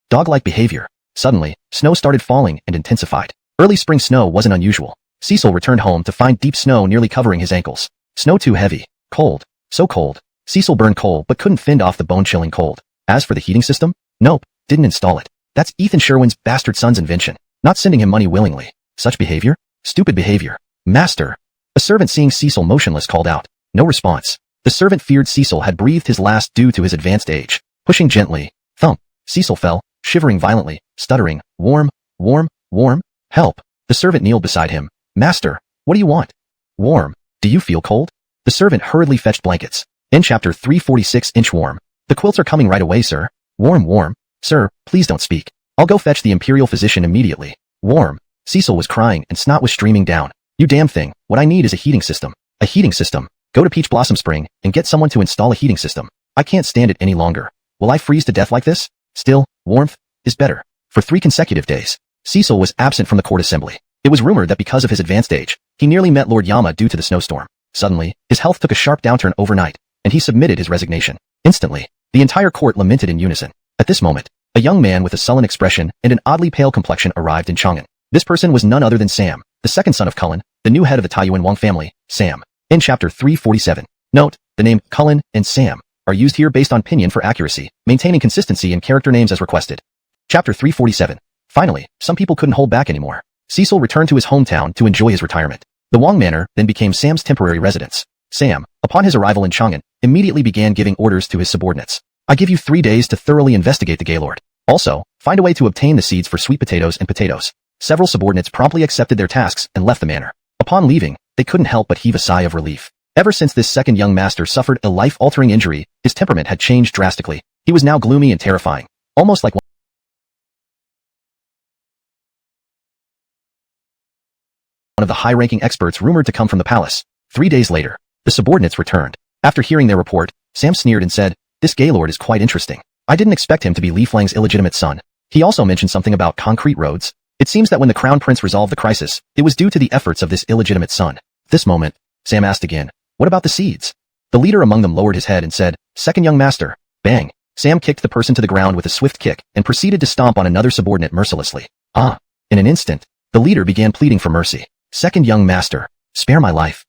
Dog-like behavior. Suddenly, snow started falling and intensified. Early spring snow wasn't unusual. Cecil returned home to find deep snow nearly covering his ankles. Snow too heavy. Cold. So cold. Cecil burned coal but couldn't fend off the bone-chilling cold. As for the heating system? Nope. Didn't install it. That's Ethan Sherwin's bastard son's invention. Not sending him money willingly. Such behavior? Stupid behavior. "Master." A servant seeing Cecil motionless called out. No response. The servant feared Cecil had breathed his last due to his advanced age. Pushing gently. Thump. Cecil fell, shivering violently, stuttering. "Warm, warm, warm. Help." The servant kneeled beside him. "Master, what do you want?" "Warm. Do you feel cold?" The servant hurriedly fetched blankets. In chapter 346 warm. "The quilts are coming right away, sir." "Warm, warm. Sir, please don't speak. I'll go fetch the imperial physician immediately." "Warm." Cecil was crying and snot was streaming down. "You damn thing, what I need is a heating system." "A heating system? Go to Peach Blossom Spring and get someone to install a heating system. I can't stand it any longer. Will I freeze to death like this?" Still, warmth is better. For 3 consecutive days, Cecil was absent from the court assembly. It was rumored that because of his advanced age, he nearly met Lord Yama due to the snowstorm. Suddenly, his health took a sharp downturn overnight, and he submitted his resignation. Instantly, the entire court lamented in unison. At this moment, a young man with a sullen expression and an oddly pale complexion arrived in Chang'an. This person was none other than Sam, the second son of Cullen, the new head of the Taiyuan Wong family, Sam. In chapter 347. Note, the name Cullen and Sam are used here based on pinyin for accuracy, maintaining consistency in character names as requested. Chapter 347. Finally, some people couldn't hold back anymore. Cecil returned to his hometown to enjoy his retirement. The Wong Manor then became Sam's temporary residence. Sam, upon his arrival in Chang'an, immediately began giving orders to his subordinates. "I give you 3 days to thoroughly investigate the Gaylord. Also, find a way to obtain the seeds for sweet potatoes and potatoes." Several subordinates promptly accepted their tasks and left the manor. Upon leaving, they couldn't help but heave a sigh of relief. Ever since this second young master suffered a life-altering injury, his temperament had changed drastically. He was now gloomy and terrifying, almost like one of the high-ranking experts rumored to come from the palace. 3 days later, the subordinates returned. After hearing their report, Sam sneered and said, "This Gaylord is quite interesting. I didn't expect him to be Li Flang's illegitimate son." He also mentioned something about concrete roads. It seems that when the Crown Prince resolved the crisis, it was due to the efforts of this illegitimate son. At this moment, Sam asked again, what about the seeds? The leader among them lowered his head and said, second young master. Bang. Sam kicked the person to the ground with a swift kick and proceeded to stomp on another subordinate mercilessly. In an instant, the leader began pleading for mercy. Second young master, spare my life.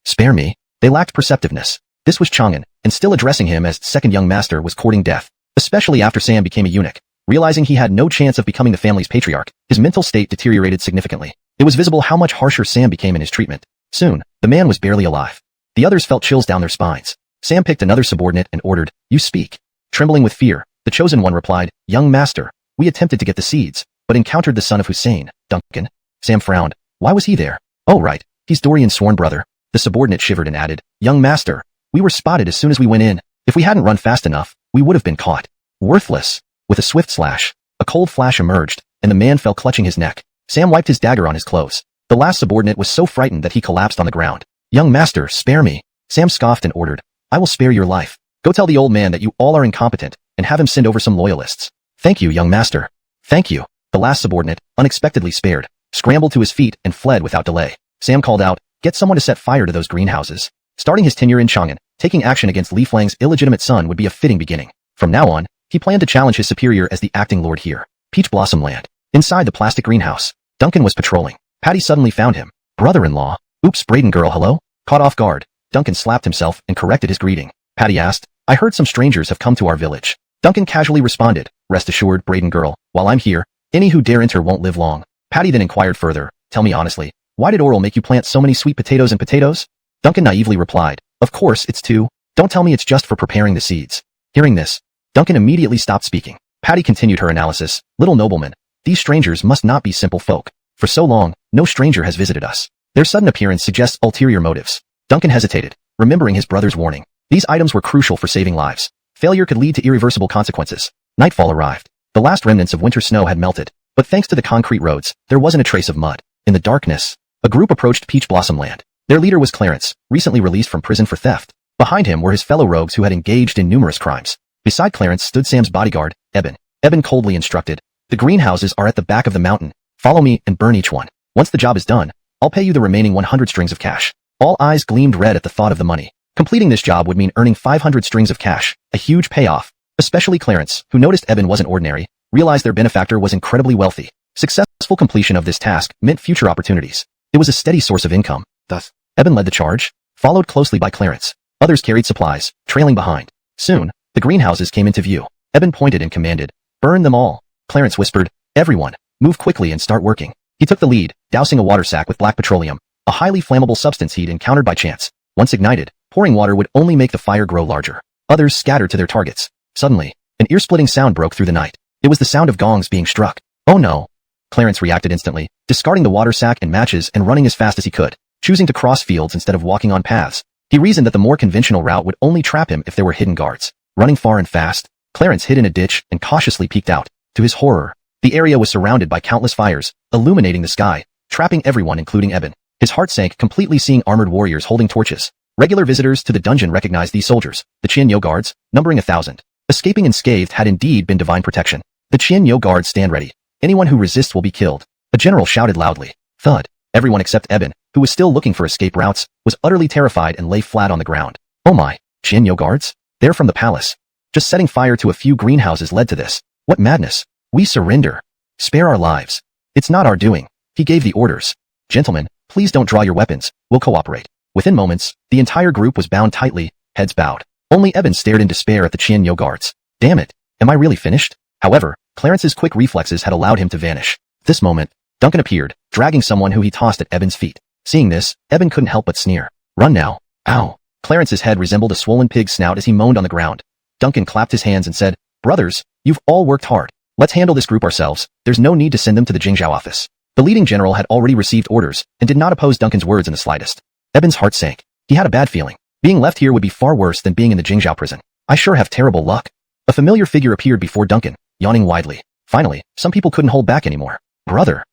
Spare me. They lacked perceptiveness. This was Chang'an, and still addressing him as second young master was courting death, especially after Sam became a eunuch. Realizing he had no chance of becoming the family's patriarch, his mental state deteriorated significantly. It was visible how much harsher Sam became in his treatment. Soon, the man was barely alive. The others felt chills down their spines. Sam picked another subordinate and ordered, you speak. Trembling with fear, the chosen one replied, young master, we attempted to get the seeds, but encountered the son of Hussein, Duncan. Sam frowned. Why was he there? Oh right, he's Dorian's sworn brother. The subordinate shivered and added, young master, we were spotted as soon as we went in. If we hadn't run fast enough, we would have been caught. Worthless. With a swift slash, a cold flash emerged, and the man fell clutching his neck. Sam wiped his dagger on his clothes. The last subordinate was so frightened that he collapsed on the ground. Young master, spare me. Sam scoffed and ordered, I will spare your life. Go tell the old man that you all are incompetent, and have him send over some loyalists. Thank you, young master. Thank you. The last subordinate, unexpectedly spared, scrambled to his feet and fled without delay. Sam called out, get someone to set fire to those greenhouses. Starting his tenure in Chang'an, taking action against Li Flang's illegitimate son would be a fitting beginning. From now on, he planned to challenge his superior as the acting lord here. Peach Blossom Land. Inside the plastic greenhouse, Duncan was patrolling. Patty suddenly found him. Brother-in-law. Oops, Braden girl, hello? Caught off guard, Duncan slapped himself and corrected his greeting. Patty asked, I heard some strangers have come to our village. Duncan casually responded, rest assured, Braden girl, while I'm here, any who dare enter won't live long. Patty then inquired further, tell me honestly, why did Oral make you plant so many sweet potatoes and potatoes? Duncan naively replied, of course it's to. Don't tell me it's just for preparing the seeds. Hearing this, Duncan immediately stopped speaking. Patty continued her analysis, little nobleman, these strangers must not be simple folk. For so long, no stranger has visited us. Their sudden appearance suggests ulterior motives. Duncan hesitated, remembering his brother's warning. These items were crucial for saving lives. Failure could lead to irreversible consequences. Nightfall arrived. The last remnants of winter snow had melted, but thanks to the concrete roads, there wasn't a trace of mud. In the darkness, a group approached Peach Blossom Land. Their leader was Clarence, recently released from prison for theft. Behind him were his fellow rogues who had engaged in numerous crimes. Beside Clarence stood Sam's bodyguard, Eben. Eben coldly instructed, the greenhouses are at the back of the mountain. Follow me and burn each one. Once the job is done, I'll pay you the remaining 100 strings of cash. All eyes gleamed red at the thought of the money. Completing this job would mean earning 500 strings of cash, a huge payoff. Especially Clarence, who noticed Eben wasn't ordinary, realized their benefactor was incredibly wealthy. Successful completion of this task meant future opportunities. It was a steady source of income. Thus, Eben led the charge, followed closely by Clarence. Others carried supplies, trailing behind. Soon, the greenhouses came into view. Eben pointed and commanded, burn them all. Clarence whispered, everyone, move quickly and start working. He took the lead, dousing a water sack with black petroleum, a highly flammable substance he'd encountered by chance. Once ignited, pouring water would only make the fire grow larger. Others scattered to their targets. Suddenly, an ear-splitting sound broke through the night. It was the sound of gongs being struck. Oh no! Clarence reacted instantly, discarding the water sack and matches and running as fast as he could, choosing to cross fields instead of walking on paths. He reasoned that the more conventional route would only trap him if there were hidden guards. Running far and fast, Clarence hid in a ditch and cautiously peeked out. To his horror, the area was surrounded by countless fires, illuminating the sky, trapping everyone including Eben. His heart sank completely seeing armored warriors holding torches. Regular visitors to the dungeon recognized these soldiers, the Qian Yo guards, numbering 1,000. Escaping unscathed had indeed been divine protection. The Qian Yo guards stand ready. Anyone who resists will be killed. A general shouted loudly. Thud. Everyone except Eben, who was still looking for escape routes, was utterly terrified and lay flat on the ground. Oh my, Qian Yo guards? They're from the palace. Just setting fire to a few greenhouses led to this. What madness. We surrender. Spare our lives. It's not our doing. He gave the orders. Gentlemen, please don't draw your weapons. We'll cooperate. Within moments, the entire group was bound tightly, heads bowed. Only Eben stared in despair at the Qian Yo guards. Damn it. Am I really finished? However, Clarence's quick reflexes had allowed him to vanish. At this moment, Duncan appeared, dragging someone who he tossed at Eben's feet. Seeing this, Eben couldn't help but sneer. Run now. Ow. Clarence's head resembled a swollen pig's snout as he moaned on the ground. Duncan clapped his hands and said, brothers, you've all worked hard. Let's handle this group ourselves. There's no need to send them to the Jingzhou office. The leading general had already received orders and did not oppose Duncan's words in the slightest. Eben's heart sank. He had a bad feeling. Being left here would be far worse than being in the Jingzhou prison. I sure have terrible luck. A familiar figure appeared before Duncan, yawning widely. Finally, some people couldn't hold back anymore. Brother.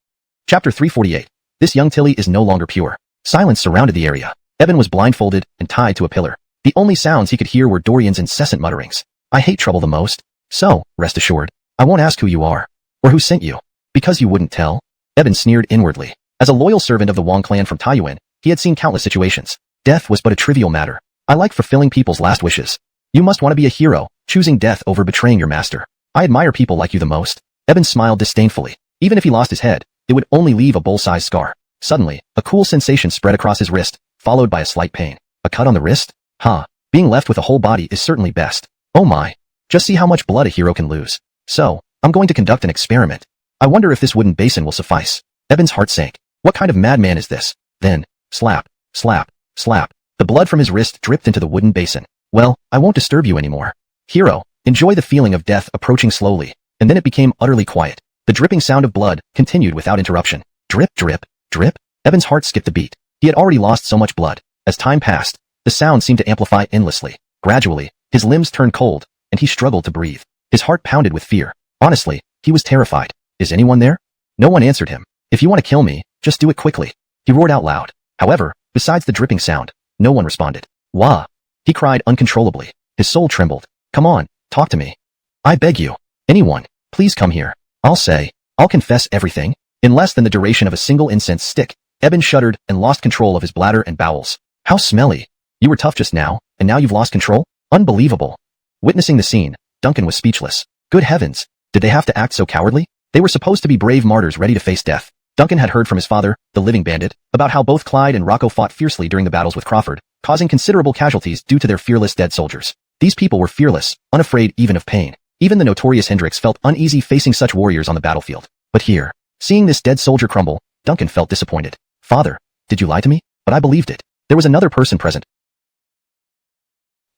Chapter 348. This young Tilly is no longer pure. Silence surrounded the area. Eben was blindfolded and tied to a pillar. The only sounds he could hear were Dorian's incessant mutterings. I hate trouble the most. So, rest assured, I won't ask who you are. Or who sent you. Because you wouldn't tell? Eben sneered inwardly. As a loyal servant of the Wang clan from Taiyuan, he had seen countless situations. Death was but a trivial matter. I like fulfilling people's last wishes. You must want to be a hero, choosing death over betraying your master. I admire people like you the most. Eben smiled disdainfully. Even if he lost his head, it would only leave a bowl-sized scar. Suddenly, a cool sensation spread across his wrist, followed by a slight pain. A cut on the wrist? Huh. Being left with a whole body is certainly best. Oh my. Just see how much blood a hero can lose. So, I'm going to conduct an experiment. I wonder if this wooden basin will suffice. Eben's heart sank. What kind of madman is this? Then, slap, slap, slap. The blood from his wrist dripped into the wooden basin. Well, I won't disturb you anymore. Hero, enjoy the feeling of death approaching slowly. And then it became utterly quiet. The dripping sound of blood continued without interruption. Drip, drip, drip. Eben's heart skipped a beat. He had already lost so much blood. As time passed, the sound seemed to amplify endlessly. Gradually, his limbs turned cold, and he struggled to breathe. His heart pounded with fear. Honestly, he was terrified. Is anyone there? No one answered him. If you want to kill me, just do it quickly. He roared out loud. However, besides the dripping sound, no one responded. Wah! He cried uncontrollably. His soul trembled. Come on, talk to me. I beg you. Anyone, please come here. I'll confess everything. In less than the duration of a single incense stick, Eben shuddered and lost control of his bladder and bowels. How smelly. You were tough just now, and now you've lost control? Unbelievable. Witnessing the scene, Duncan was speechless. Good heavens. Did they have to act so cowardly? They were supposed to be brave martyrs ready to face death. Duncan had heard from his father, the living bandit, about how both Clyde and Rocco fought fiercely during the battles with Crawford, causing considerable casualties due to their fearless dead soldiers. These people were fearless, unafraid even of pain. Even the notorious Hendrix felt uneasy facing such warriors on the battlefield. But here, seeing this dead soldier crumble, Duncan felt disappointed. Father, did you lie to me? But I believed it. There was another person present.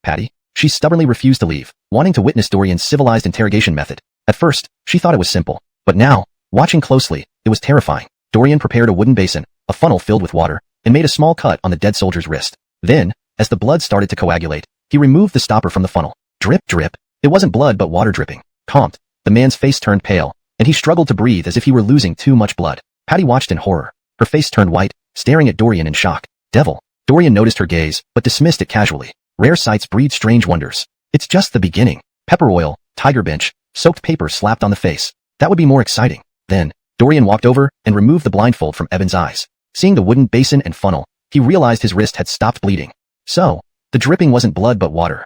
Patty. She stubbornly refused to leave, wanting to witness Dorian's civilized interrogation method. At first, she thought it was simple. But now, watching closely, it was terrifying. Dorian prepared a wooden basin, a funnel filled with water, and made a small cut on the dead soldier's wrist. Then, as the blood started to coagulate, he removed the stopper from the funnel. Drip, drip. It wasn't blood but water dripping. Comped. The man's face turned pale, and he struggled to breathe as if he were losing too much blood. Patty watched in horror. Her face turned white, staring at Dorian in shock. Devil. Dorian noticed her gaze, but dismissed it casually. Rare sights breed strange wonders. It's just the beginning. Pepper oil, tiger bench, soaked paper slapped on the face. That would be more exciting. Then, Dorian walked over and removed the blindfold from Eben's eyes. Seeing the wooden basin and funnel, he realized his wrist had stopped bleeding. So, the dripping wasn't blood but water.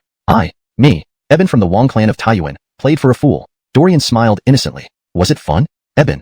Me, Eben from the Wang clan of Taiyuan, played for a fool. Dorian smiled innocently. Was it fun? Eben.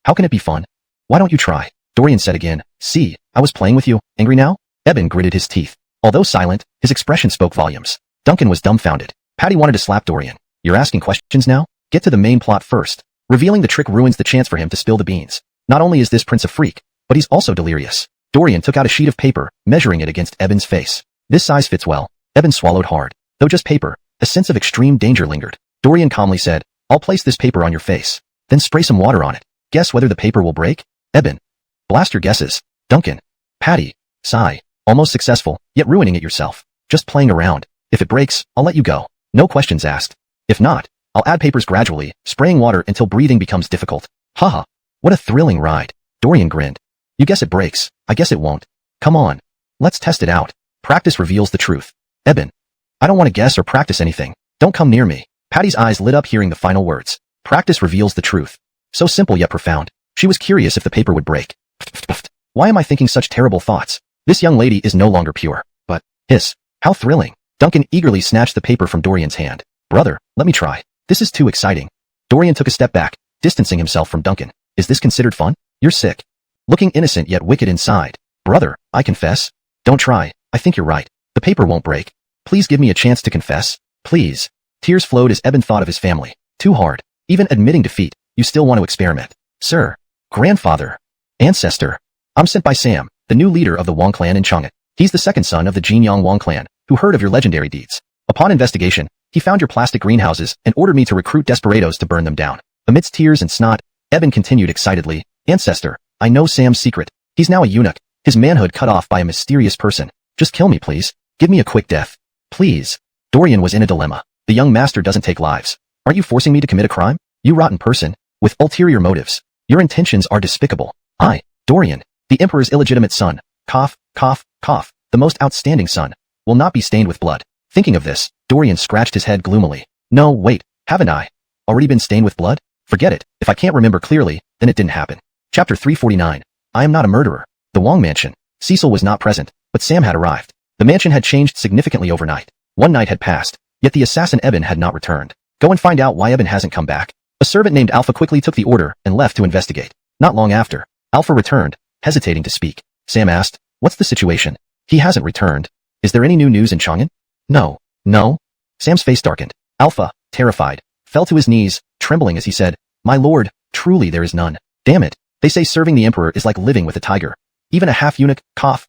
How can it be fun? Why don't you try? Dorian said again. See, I was playing with you. Angry now? Eben gritted his teeth. Although silent, his expression spoke volumes. Duncan was dumbfounded. Patty wanted to slap Dorian. You're asking questions now? Get to the main plot first. Revealing the trick ruins the chance for him to spill the beans. Not only is this prince a freak, but he's also delirious. Dorian took out a sheet of paper, measuring it against Eben's face. This size fits well. Eben swallowed hard. Though just paper, a sense of extreme danger lingered. Dorian calmly said, I'll place this paper on your face. Then spray some water on it. Guess whether the paper will break? Eben. Blast your guesses. Duncan. Patty. Sigh. Almost successful, yet ruining it yourself. Just playing around. If it breaks, I'll let you go. No questions asked. If not, I'll add papers gradually, spraying water until breathing becomes difficult. Haha. What a thrilling ride. Dorian grinned. You guess it breaks. I guess it won't. Come on. Let's test it out. Practice reveals the truth. Eben. I don't want to guess or practice anything. Don't come near me. Patty's eyes lit up hearing the final words. Practice reveals the truth. So simple yet profound. She was curious if the paper would break. Why am I thinking such terrible thoughts? This young lady is no longer pure. But, hiss. How thrilling. Duncan eagerly snatched the paper from Dorian's hand. Brother, let me try. This is too exciting. Dorian took a step back, distancing himself from Duncan. Is this considered fun? You're sick. Looking innocent yet wicked inside. Brother, I confess. Don't try. I think you're right. The paper won't break. Please give me a chance to confess. Please. Tears flowed as Eben thought of his family. Too hard. Even admitting defeat, you still want to experiment. Sir. Grandfather. Ancestor. I'm sent by Sam, the new leader of the Wang clan in Chang'an. He's the second son of the Jinyang Wang clan, who heard of your legendary deeds. Upon investigation, he found your plastic greenhouses and ordered me to recruit desperados to burn them down. Amidst tears and snot, Eben continued excitedly, Ancestor, I know Sam's secret. He's now a eunuch, his manhood cut off by a mysterious person. Just kill me, please. Give me a quick death. Please. Dorian was in a dilemma. The young master doesn't take lives. Aren't you forcing me to commit a crime? You rotten person. With ulterior motives. Your intentions are despicable. I, Dorian, the emperor's illegitimate son, cough, cough, cough, the most outstanding son, will not be stained with blood. Thinking of this, Dorian scratched his head gloomily. No, wait, haven't I? already been stained with blood? Forget it. If I can't remember clearly, then it didn't happen. Chapter 349. I am not a murderer. The Wong Mansion. Cecil was not present, but Sam had arrived. The mansion had changed significantly overnight. One night had passed, yet the assassin Eben had not returned. Go and find out why Eben hasn't come back. A servant named Alpha quickly took the order and left to investigate. Not long after, Alpha returned, hesitating to speak. Sam asked, "What's the situation?" "He hasn't returned. Is there any new news in Chang'an?" No. Sam's face darkened. Alpha, terrified, fell to his knees, trembling as he said, "My lord, truly there is none. Damn it. They say serving the emperor is like living with a tiger. Even a half-eunuch, cough,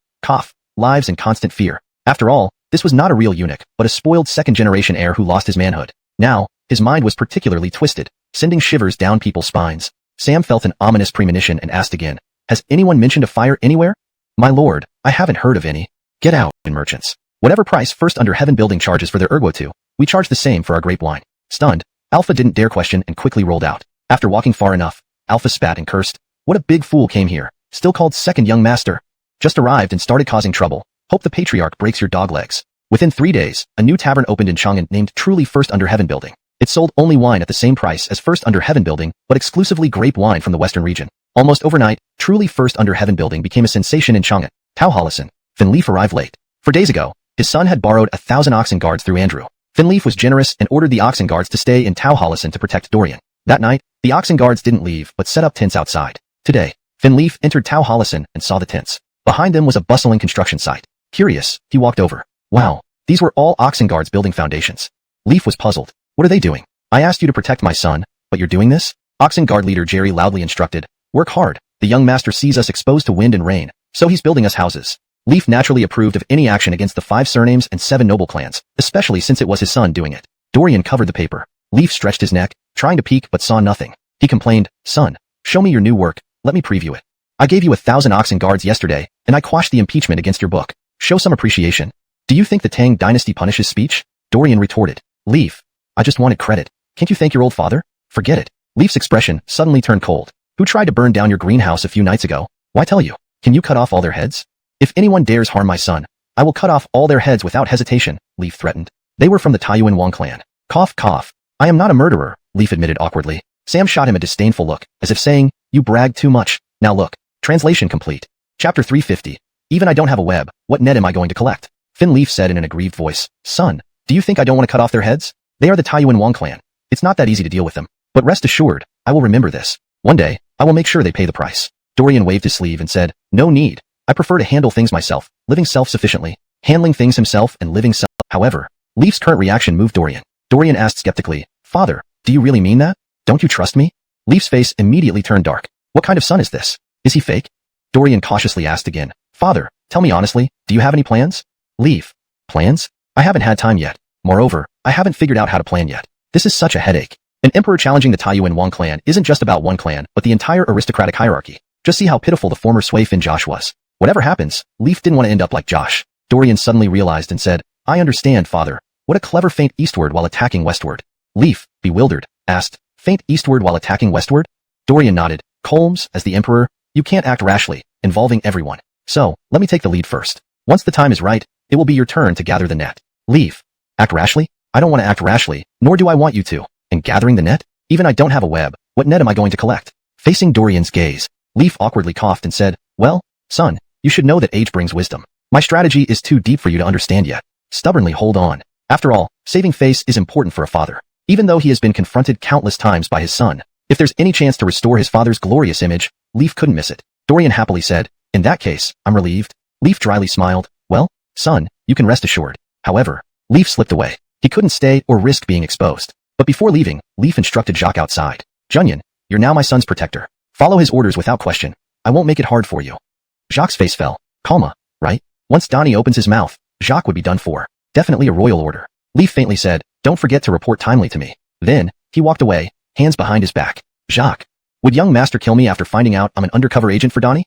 lives in constant fear. After all, this was not a real eunuch, but a spoiled second-generation heir who lost his manhood. Now, his mind was particularly twisted, sending shivers down people's spines. Sam felt an ominous premonition and asked again, "Has anyone mentioned a fire anywhere?" "My lord, I haven't heard of any." "Get out, merchants. Whatever price First Under Heaven building charges for their ergo we charge the same for our grape wine." Stunned, Alpha didn't dare question and quickly rolled out. After walking far enough, Alpha spat and cursed. "What a big fool came here, still called second young master. Just arrived and started causing trouble. Hope the patriarch breaks your dog legs." Within 3 days, a new tavern opened in Chang'an named Truly First Under Heaven Building. It sold only wine at the same price as First Under Heaven Building, but exclusively grape wine from the western region. Almost overnight, Truly First Under Heaven Building became a sensation in Chang'an. Tao Hollison, Finleaf arrived late. 4 days ago, his son had borrowed 1,000 oxen guards through Andrew. Finleaf was generous and ordered the oxen guards to stay in Tao Hollison to protect Dorian. That night, the oxen guards didn't leave but set up tents outside. Today, Finleaf entered Tao Hollison and saw the tents. Behind them was a bustling construction site. Curious, he walked over. Wow, these were all oxen guards building foundations. Leaf was puzzled. "What are they doing?" "I asked you to protect my son, but you're doing this?" Oxen guard leader Jerry loudly instructed. "Work hard. The young master sees us exposed to wind and rain, so he's building us houses." Leaf naturally approved of any action against the 5 surnames and 7 noble clans, especially since it was his son doing it. Dorian covered the paper. Leaf stretched his neck, trying to peek but saw nothing. He complained, "Son, show me your new work, let me preview it. I gave you 1,000 oxen guards yesterday, and I quashed the impeachment against your book. Show some appreciation." "Do you think the Tang Dynasty punishes speech?" Dorian retorted. "Leaf, I just wanted credit. Can't you thank your old father?" "Forget it." Leaf's expression suddenly turned cold. "Who tried to burn down your greenhouse a few nights ago? Why tell you? Can you cut off all their heads?" "If anyone dares harm my son, I will cut off all their heads without hesitation," Leaf threatened. They were from the Taiyuan Wong clan. Cough. "I am not a murderer," Leaf admitted awkwardly. Sam shot him a disdainful look, as if saying, "You bragged too much. Now look." Translation complete. Chapter 350. Even I don't have a web, what net am I going to collect? Finleaf said in an aggrieved voice. "Son, do you think I don't want to cut off their heads? They are the Taiyuan Wong clan. It's not that easy to deal with them. But rest assured, I will remember this. One day, I will make sure they pay the price." Dorian waved his sleeve and said, "No need. I prefer to handle things myself, living self-sufficiently, handling things himself and living self." However, Leaf's current reaction moved Dorian. Dorian asked skeptically, "Father, do you really mean that? Don't you trust me?" Leaf's face immediately turned dark. "What kind of son is this? Is he fake?" Dorian cautiously asked again, "Father, tell me honestly, do you have any plans?" Leaf, "Plans? I haven't had time yet. Moreover, I haven't figured out how to plan yet. This is such a headache. An emperor challenging the Taiyuan Wong clan isn't just about one clan, but the entire aristocratic hierarchy. Just see how pitiful the former sway Fin Josh was. Whatever happens, Leaf didn't want to end up like Josh." Dorian suddenly realized and said, "I understand, father. What a clever feint eastward while attacking westward." Leaf, bewildered, asked, "Feint eastward while attacking westward?" Dorian nodded. "Colmes, as the emperor, you can't act rashly, involving everyone. So, let me take the lead first. Once the time is right, it will be your turn to gather the net." Leaf, "Act rashly? I don't want to act rashly, nor do I want you to. And gathering the net? Even I don't have a web, what net am I going to collect?" Facing Dorian's gaze, Leaf awkwardly coughed and said, "Well, son, you should know that age brings wisdom. My strategy is too deep for you to understand yet. Stubbornly hold on. After all, saving face is important for a father. Even though he has been confronted countless times by his son, if there's any chance to restore his father's glorious image, Leaf couldn't miss it." Dorian happily said, "In that case, I'm relieved." Leaf dryly smiled. "Well, son, you can rest assured." However, Leaf slipped away. He couldn't stay or risk being exposed. But before leaving, Leaf instructed Jacques outside. "Junyan, you're now my son's protector. Follow his orders without question. I won't make it hard for you." Jacques' face fell. Calma, right? Once Donnie opens his mouth, Jacques would be done for. Definitely a royal order. Leaf faintly said, "Don't forget to report timely to me." Then, he walked away, hands behind his back. Jacques, would young master kill me after finding out I'm an undercover agent for Donnie?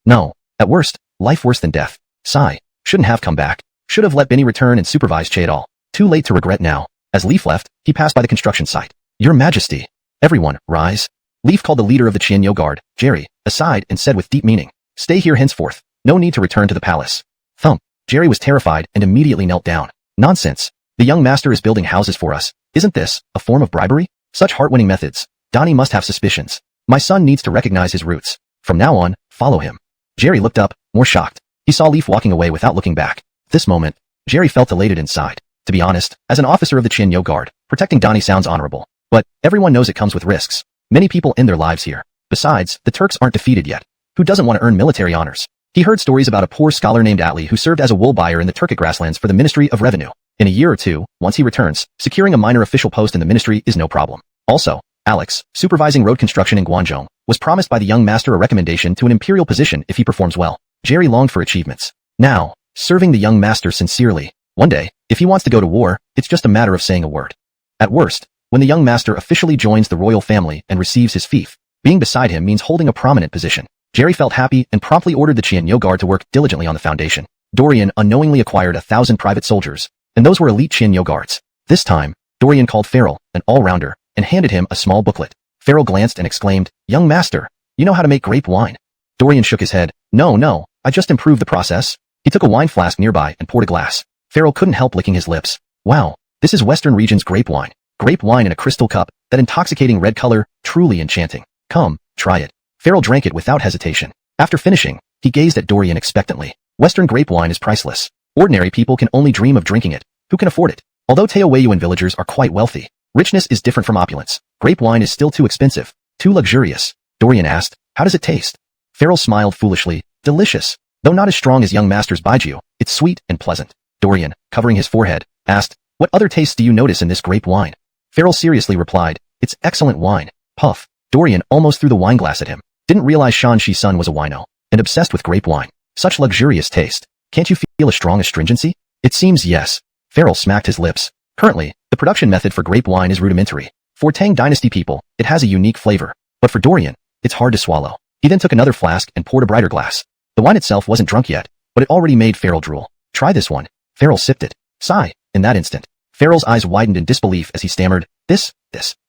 No. At worst, life worse than death. Sigh. Shouldn't have come back. Should have let Benny return and supervise Che et al. Too late to regret now. As Leaf left, he passed by the construction site. "Your Majesty." Everyone, rise. Leaf called the leader of the Qianyo Guard, Jerry, aside and said with deep meaning, "Stay here henceforth. No need to return to the palace." Thump. Jerry was terrified and immediately knelt down. "Nonsense. The young master is building houses for us. Isn't this a form of bribery?" Such heart-winning methods. Donnie must have suspicions. My son needs to recognize his roots. From now on, follow him. Jerry looked up, more shocked. He saw Leaf walking away without looking back. This moment, Jerry felt elated inside. To be honest, as an officer of the Qianyo Guard, protecting Donnie sounds honorable. But everyone knows it comes with risks. Many people end their lives here. Besides, the Turks aren't defeated yet. Who doesn't want to earn military honors? He heard stories about a poor scholar named Atli who served as a wool buyer in the Turkic grasslands for the Ministry of Revenue. In a year or two, once he returns, securing a minor official post in the ministry is no problem. Also, Alex, supervising road construction in Guangzhou, was promised by the young master a recommendation to an imperial position if he performs well. Jerry longed for achievements. Now, serving the young master sincerely. One day, if he wants to go to war, it's just a matter of saying a word. At worst, when the young master officially joins the royal family and receives his fief, being beside him means holding a prominent position. Jerry felt happy and promptly ordered the Qianyo Guard to work diligently on the foundation. Dorian unknowingly acquired 1,000 private soldiers, and those were elite Qianyo Guards. This time, Dorian called Farrell, an all-rounder, and handed him a small booklet. Farrell glanced and exclaimed, "Young master, you know how to make grape wine?" Dorian shook his head. No, I just improved the process." He took a wine flask nearby and poured a glass. Farrell couldn't help licking his lips. Wow, this is Western region's grape wine. Grape wine in a crystal cup, that intoxicating red color, truly enchanting. Come, try it. Farrell drank it without hesitation. After finishing, he gazed at Dorian expectantly. Western grape wine is priceless. Ordinary people can only dream of drinking it. Who can afford it? Although Teoyuan villagers are quite wealthy, richness is different from opulence. Grape wine is still too expensive, too luxurious. Dorian asked, "How does it taste?" Farrell smiled foolishly. "Delicious. Though not as strong as young master's baijiu, it's sweet and pleasant." Dorian, covering his forehead, asked, "What other tastes do you notice in this grape wine?" Farrell seriously replied, "It's excellent wine." Puff. Dorian almost threw the wineglass at him. Didn't realize Shan-Shi's son was a wino, and obsessed with grape wine. Such luxurious taste. Can't you feel a strong astringency? It seems yes. Farrell smacked his lips. Currently, the production method for grape wine is rudimentary. For Tang Dynasty people, it has a unique flavor. But for Dorian, it's hard to swallow. He then took another flask and poured a brighter glass. The wine itself wasn't drunk yet, but it already made Farrell drool. "Try this one." Farrell sipped it. Sigh. In that instant, Farrell's eyes widened in disbelief as he stammered, This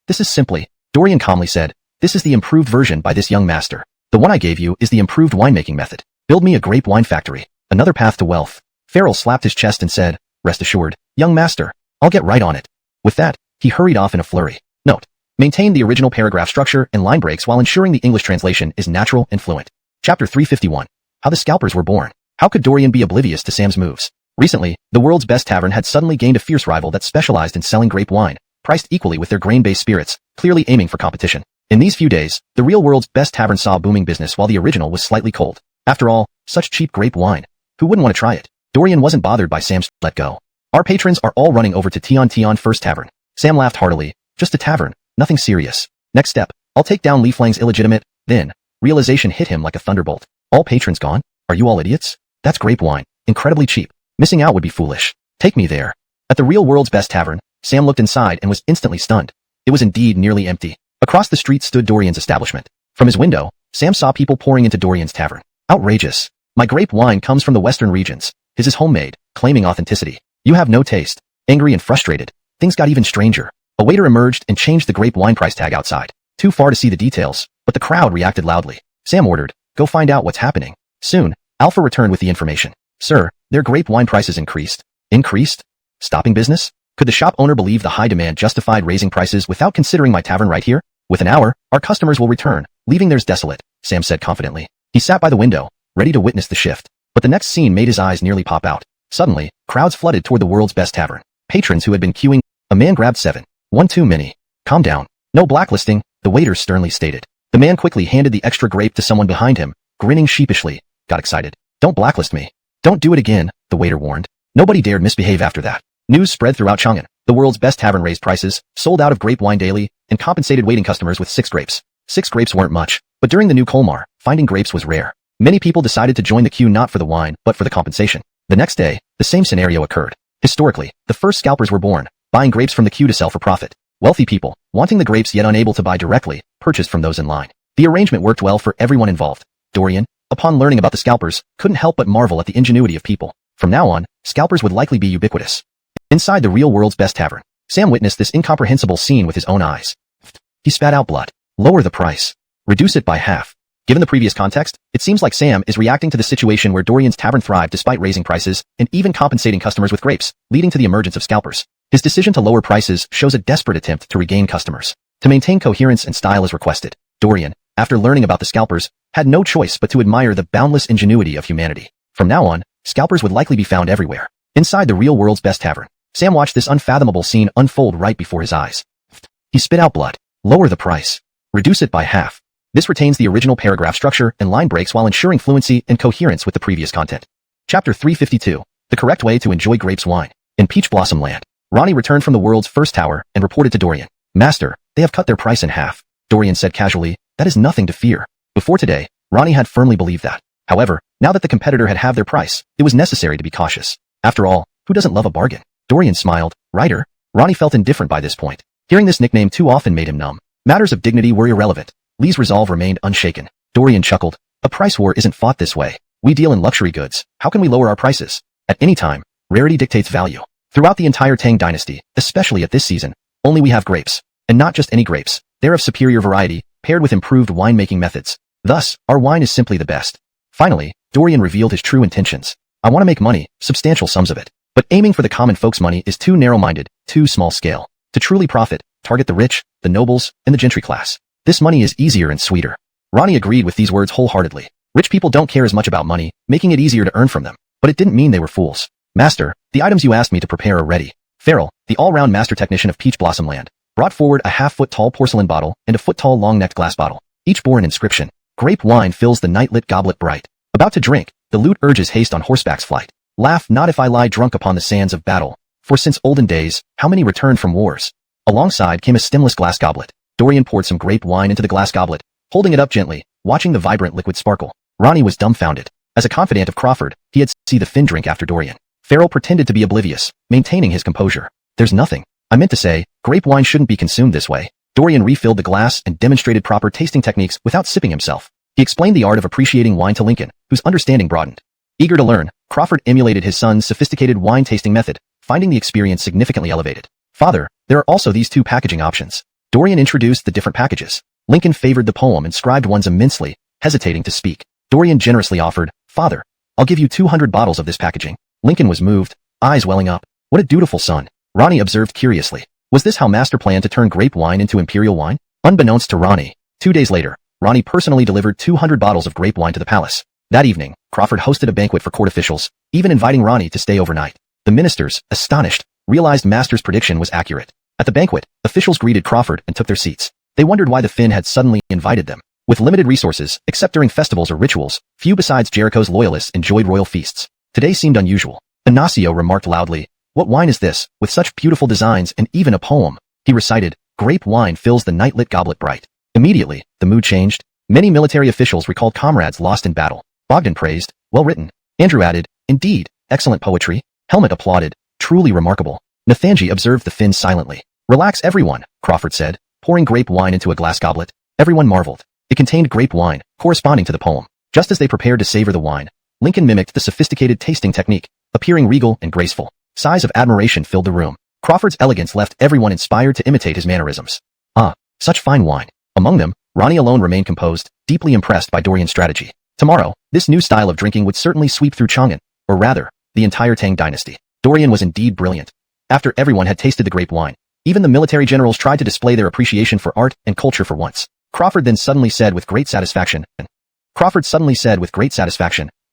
is simply," Dorian calmly said, "this is the improved version by this young master. The one I gave you is the improved winemaking method. Build me a grape wine factory. Another path to wealth." Farrell slapped his chest and said, "Rest assured, young master, I'll get right on it." With that, he hurried off in a flurry. Note: maintain the original paragraph structure and line breaks while ensuring the English translation is natural and fluent. Chapter 351. How the Scalpers Were Born. How could Dorian be oblivious to Sam's moves? Recently, the world's best tavern had suddenly gained a fierce rival that specialized in selling grape wine, priced equally with their grain-based spirits, clearly aiming for competition. In these few days, the real world's best tavern saw a booming business while the original was slightly cold. After all, such cheap grape wine. Who wouldn't want to try it? Dorian wasn't bothered by Sam's let go. "Our patrons are all running over to Tian First Tavern." Sam laughed heartily. "Just a tavern, nothing serious. Next step, I'll take down Li Flang's illegitimate." Then, realization hit him like a thunderbolt. All patrons gone? Are you all idiots? That's grape wine, incredibly cheap. Missing out would be foolish. Take me there. At the real world's best tavern, Sam looked inside and was instantly stunned. It was indeed nearly empty. Across the street stood Dorian's establishment. From his window, Sam saw people pouring into Dorian's tavern. Outrageous. "My grape wine comes from the western regions. His is homemade, claiming authenticity. You have no taste." Angry and frustrated, things got even stranger. A waiter emerged and changed the grape wine price tag outside. Too far to see the details, but the crowd reacted loudly. Sam ordered, "Go find out what's happening." Soon, Alpha returned with the information. "Sir, their grape wine prices increased." Increased? Stopping business? Could the shop owner believe the high demand justified raising prices without considering my tavern right here? "Within an hour, our customers will return, leaving theirs desolate," Sam said confidently. He sat by the window, ready to witness the shift. But the next scene made his eyes nearly pop out. Suddenly, crowds flooded toward the world's best tavern. Patrons who had been queuing. A man grabbed 7. "One too many. Calm down. No blacklisting," the waiter sternly stated. The man quickly handed the extra grape to someone behind him, grinning sheepishly. Got excited. "Don't blacklist me." "Don't do it again," the waiter warned. Nobody dared misbehave after that. News spread throughout Chang'an. The world's best tavern raised prices, sold out of grape wine daily, and compensated waiting customers with 6 grapes. 6 grapes weren't much, but during the new Kolmar, finding grapes was rare. Many people decided to join the queue not for the wine, but for the compensation. The next day, the same scenario occurred. Historically, the first scalpers were born, buying grapes from the queue to sell for profit. Wealthy people, wanting the grapes yet unable to buy directly, purchased from those in line. The arrangement worked well for everyone involved. Dorian, upon learning about the scalpers, couldn't help but marvel at the ingenuity of people. From now on, scalpers would likely be ubiquitous. Inside the real world's best tavern, Sam witnessed this incomprehensible scene with his own eyes. He spat out blood. Lower the price. Reduce it by half. Given the previous context, it seems like Sam is reacting to the situation where Dorian's tavern thrived despite raising prices and even compensating customers with grapes, leading to the emergence of scalpers. His decision to lower prices shows a desperate attempt to regain customers. to maintain coherence and style as requested. Dorian, after learning about the scalpers, had no choice but to admire the boundless ingenuity of humanity. From now on, scalpers would likely be found everywhere. Inside the real world's best tavern, Sam watched this unfathomable scene unfold right before his eyes. He spit out blood. Lower the price. Reduce it by half. This retains the original paragraph structure and line breaks while ensuring fluency and coherence with the previous content. Chapter 352. The correct way to enjoy grapes wine. In Peach Blossom Land, Ronnie returned from the world's first tower and reported to Dorian. Master, they have cut their price in half. Dorian said casually, that is nothing to fear. Before today, Ronnie had firmly believed that. However, now that the competitor had halved their price, it was necessary to be cautious. After all, who doesn't love a bargain? Dorian smiled. Writer. Ronnie felt indifferent by this point. Hearing this nickname too often made him numb. Matters of dignity were irrelevant. Lee's resolve remained unshaken. Dorian chuckled. A price war isn't fought this way. We deal in luxury goods. How can we lower our prices? At any time, rarity dictates value. Throughout the entire Tang Dynasty, especially at this season, only we have grapes. And not just any grapes. They're of superior variety, paired with improved winemaking methods. Thus, our wine is simply the best. Finally, Dorian revealed his true intentions. I want to make money, substantial sums of it. But aiming for the common folks' money is too narrow-minded, too small scale. To truly profit, target the rich, the nobles, and the gentry class. This money is easier and sweeter. Ronnie agreed with these words wholeheartedly. Rich people don't care as much about money, making it easier to earn from them. But it didn't mean they were fools. Master, the items you asked me to prepare are ready. Farrell, the all-round master technician of Peach Blossom Land, brought forward a half-foot-tall porcelain bottle and a foot-tall long-necked glass bottle. Each bore an inscription. Grape wine fills the night-lit goblet bright. About to drink, the lute urges haste on horseback's flight. Laugh not if I lie drunk upon the sands of battle. For since olden days, how many returned from wars? Alongside came a stemless glass goblet. Dorian poured some grape wine into the glass goblet, holding it up gently, watching the vibrant liquid sparkle. Ronnie was dumbfounded. As a confidant of Crawford, he had seen the Finn drink after Dorian. Farrell pretended to be oblivious, maintaining his composure. There's nothing. I meant to say, grape wine shouldn't be consumed this way. Dorian refilled the glass and demonstrated proper tasting techniques without sipping himself. He explained the art of appreciating wine to Lincoln, whose understanding broadened. Eager to learn, Crawford emulated his son's sophisticated wine tasting method, finding the experience significantly elevated. Father, there are also these two packaging options. Dorian introduced the different packages. Lincoln favored the poem and scribed ones immensely, hesitating to speak. Dorian generously offered, Father, I'll give you 200 bottles of this packaging. Lincoln was moved, eyes welling up. What a dutiful son. Ronnie observed curiously. Was this how Master planned to turn grape wine into imperial wine? Unbeknownst to Ronnie, 2 days later, Ronnie personally delivered 200 bottles of grape wine to the palace. That evening, Crawford hosted a banquet for court officials, even inviting Ronnie to stay overnight. The ministers, astonished, realized Master's prediction was accurate. At the banquet, officials greeted Crawford and took their seats. They wondered why the Finn had suddenly invited them. With limited resources, except during festivals or rituals, few besides Jericho's loyalists enjoyed royal feasts. Today seemed unusual. Ignacio remarked loudly, what wine is this, with such beautiful designs and even a poem? He recited, grape wine fills the night-lit goblet bright. Immediately, the mood changed. Many military officials recalled comrades lost in battle. Bogdan praised, well written. Andrew added, indeed, excellent poetry. Helmut applauded, truly remarkable. Nathanji observed the Finn silently. Relax everyone, Crawford said, pouring grape wine into a glass goblet. Everyone marveled. It contained grape wine, corresponding to the poem. Just as they prepared to savor the wine, Lincoln mimicked the sophisticated tasting technique, appearing regal and graceful. Sighs of admiration filled the room. Crawford's elegance left everyone inspired to imitate his mannerisms. Ah, such fine wine. Among them, Ronnie alone remained composed, deeply impressed by Dorian's strategy. Tomorrow, this new style of drinking would certainly sweep through Chang'an, or rather, the entire Tang Dynasty. Dorian was indeed brilliant. After everyone had tasted the grape wine, even the military generals tried to display their appreciation for art and culture for once. Crawford suddenly said with great satisfaction,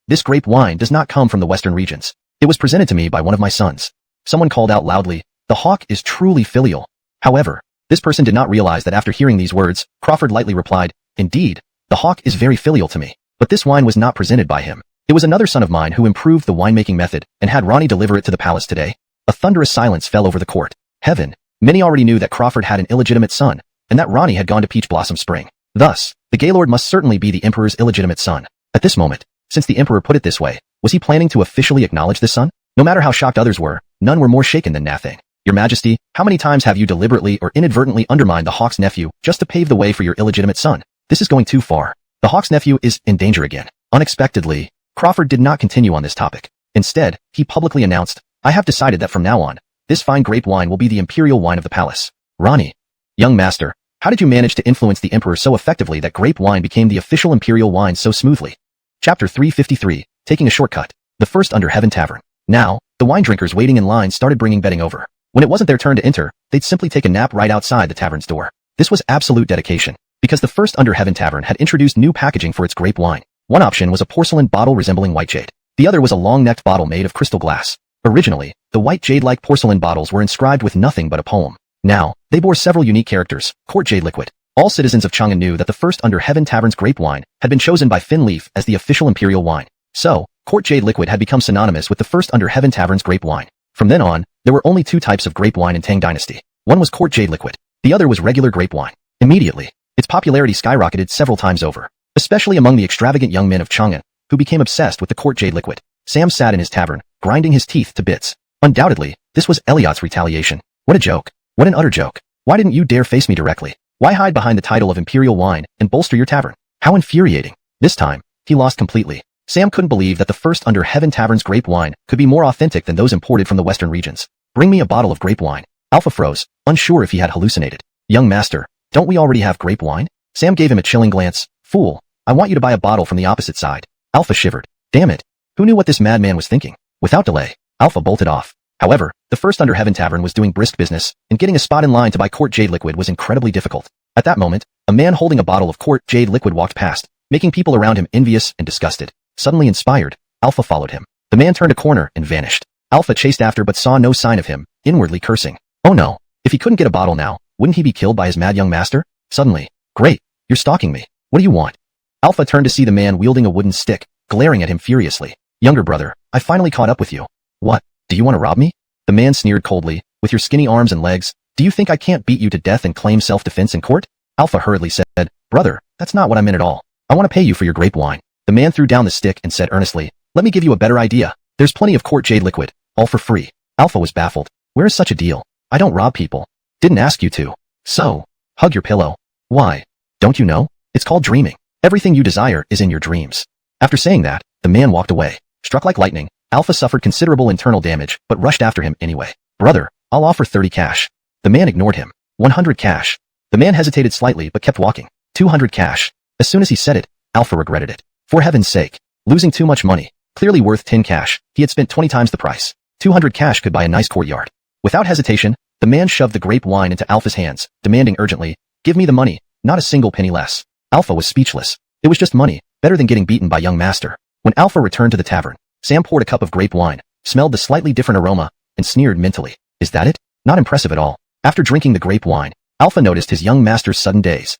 this grape wine does not come from the western regions. It was presented to me by one of my sons. Someone called out loudly, the hawk is truly filial. However, this person did not realize that after hearing these words, Crawford lightly replied, indeed, the hawk is very filial to me. But this wine was not presented by him. It was another son of mine who improved the winemaking method and had Ronnie deliver it to the palace today. A thunderous silence fell over the court. Heaven, many already knew that Crawford had an illegitimate son, and that Ronnie had gone to Peach Blossom Spring. Thus, the Gaylord must certainly be the Emperor's illegitimate son. At this moment, since the Emperor put it this way, was he planning to officially acknowledge this son? No matter how shocked others were, none were more shaken than Nathang. Your Majesty, how many times have you deliberately or inadvertently undermined the Hawk's nephew just to pave the way for your illegitimate son? This is going too far. The Hawk's nephew is in danger again. Unexpectedly, Crawford did not continue on this topic. Instead, he publicly announced, I have decided that from now on, this fine grape wine will be the imperial wine of the palace. Ronnie, young master, how did you manage to influence the Emperor so effectively that grape wine became the official imperial wine so smoothly? Chapter 353, Taking a Shortcut. The First Under Heaven Tavern. Now, the wine drinkers waiting in line started bringing bedding over. When it wasn't their turn to enter, they'd simply take a nap right outside the tavern's door. This was absolute dedication, because the first Under Heaven Tavern had introduced new packaging for its grape wine. One option was a porcelain bottle resembling white jade. The other was a long-necked bottle made of crystal glass. Originally, the white jade-like porcelain bottles were inscribed with nothing but a poem. Now, they bore several unique characters. Court Jade Liquid. All citizens of Chang'an knew that the first Under Heaven Tavern's grape wine had been chosen by Fin Leaf as the official imperial wine. So, Court Jade Liquid had become synonymous with the first Under Heaven Tavern's grape wine. From then on, there were only two types of grape wine in Tang Dynasty. One was Court Jade Liquid. The other was regular grape wine. Immediately, its popularity skyrocketed several times over, especially among the extravagant young men of Chang'an, who became obsessed with the Court Jade Liquid. Sam sat in his tavern, grinding his teeth to bits. Undoubtedly, this was Elliot's retaliation. What a joke. What an utter joke. Why didn't you dare face me directly? Why hide behind the title of Imperial Wine and bolster your tavern? How infuriating. This time, he lost completely. Sam couldn't believe that the first Under Heaven Tavern's grape wine could be more authentic than those imported from the western regions. Bring me a bottle of grape wine. Alpha froze, unsure if he had hallucinated. Young master, don't we already have grape wine? Sam gave him a chilling glance. Fool, I want you to buy a bottle from the opposite side. Alpha shivered. Damn it. Who knew what this madman was thinking? Without delay, Alpha bolted off. However, the first Under Heaven Tavern was doing brisk business, and getting a spot in line to buy Court Jade Liquid was incredibly difficult. At that moment, a man holding a bottle of Court Jade Liquid walked past, making people around him envious and disgusted. Suddenly inspired, Alpha followed him. The man turned a corner and vanished. Alpha chased after but saw no sign of him, inwardly cursing. Oh no, if he couldn't get a bottle now, wouldn't he be killed by his mad young master? Suddenly, great, you're stalking me. What do you want? Alpha turned to see the man wielding a wooden stick, glaring at him furiously. Younger brother, I finally caught up with you. What, do you want to rob me? The man sneered coldly. With your skinny arms and legs, do you think I can't beat you to death and claim self-defense in court? Alpha hurriedly said, brother, that's not what I meant at all. I want to pay you for your grape wine. The man threw down the stick and said earnestly, let me give you a better idea. There's plenty of Court Jade Liquid, all for free. Alpha was baffled. Where is such a deal? I don't rob people. Didn't ask you to. So, hug your pillow. Why? Don't you know? It's called dreaming. Everything you desire is in your dreams. After saying that, the man walked away. Struck like lightning, Alpha suffered considerable internal damage, but rushed after him anyway. Brother, I'll offer 30 cash. The man ignored him. 100 cash. The man hesitated slightly but kept walking. 200 cash. As soon as he said it, Alpha regretted it. For heaven's sake. Losing too much money. Clearly worth 10 cash. He had spent 20 times the price. 200 cash could buy a nice courtyard. Without hesitation, the man shoved the grape wine into Alpha's hands, demanding urgently, give me the money, not a single penny less. Alpha was speechless. It was just money, better than getting beaten by young master. When Alpha returned to the tavern, Sam poured a cup of grape wine, smelled the slightly different aroma, and sneered mentally. Is that it? Not impressive at all. After drinking the grape wine, Alpha noticed his young master's sudden daze.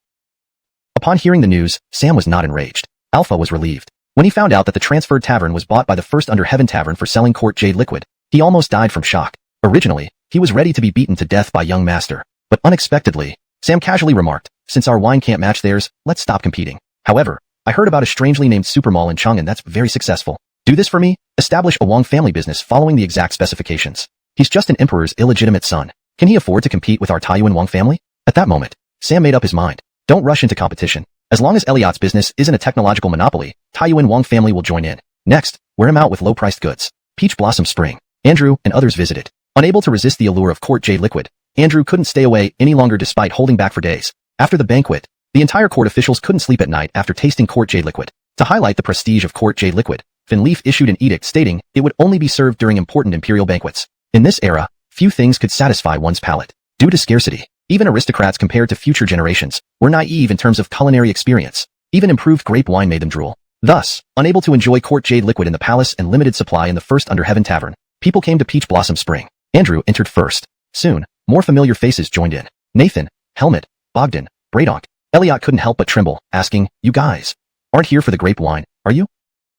Upon hearing the news, Sam was not enraged. Alpha was relieved. When he found out that the transferred tavern was bought by the first Under Heaven Tavern for selling Court Jade Liquid, he almost died from shock. Originally, he was ready to be beaten to death by young master. But unexpectedly, Sam casually remarked, since our wine can't match theirs, let's stop competing. However, I heard about a strangely named supermall in Chang'an that's very successful. Do this for me? Establish a Wang family business following the exact specifications. He's just an emperor's illegitimate son. Can he afford to compete with our Taiyuan Wang family? At that moment, Sam made up his mind. Don't rush into competition. As long as Elliot's business isn't a technological monopoly, Taiyuan Wang family will join in. Next, wear him out with low-priced goods. Peach Blossom Spring. Andrew and others visited. Unable to resist the allure of Court Jade Liquid, Andrew couldn't stay away any longer despite holding back for days. After the banquet, the entire court officials couldn't sleep at night after tasting Court Jade Liquid. To highlight the prestige of Court Jade Liquid, Fin Leaf issued an edict stating it would only be served during important imperial banquets. In this era, few things could satisfy one's palate. Due to scarcity, even aristocrats compared to future generations were naive in terms of culinary experience. Even improved grape wine made them drool. Thus, unable to enjoy Court Jade Liquid in the palace and limited supply in the first Under Heaven Tavern, people came to Peach Blossom Spring. Andrew entered first. Soon, more familiar faces joined in. Nathan, Helmut, Bogdan, Bradonk. Elliot couldn't help but tremble, asking, you guys aren't here for the grape wine, are you?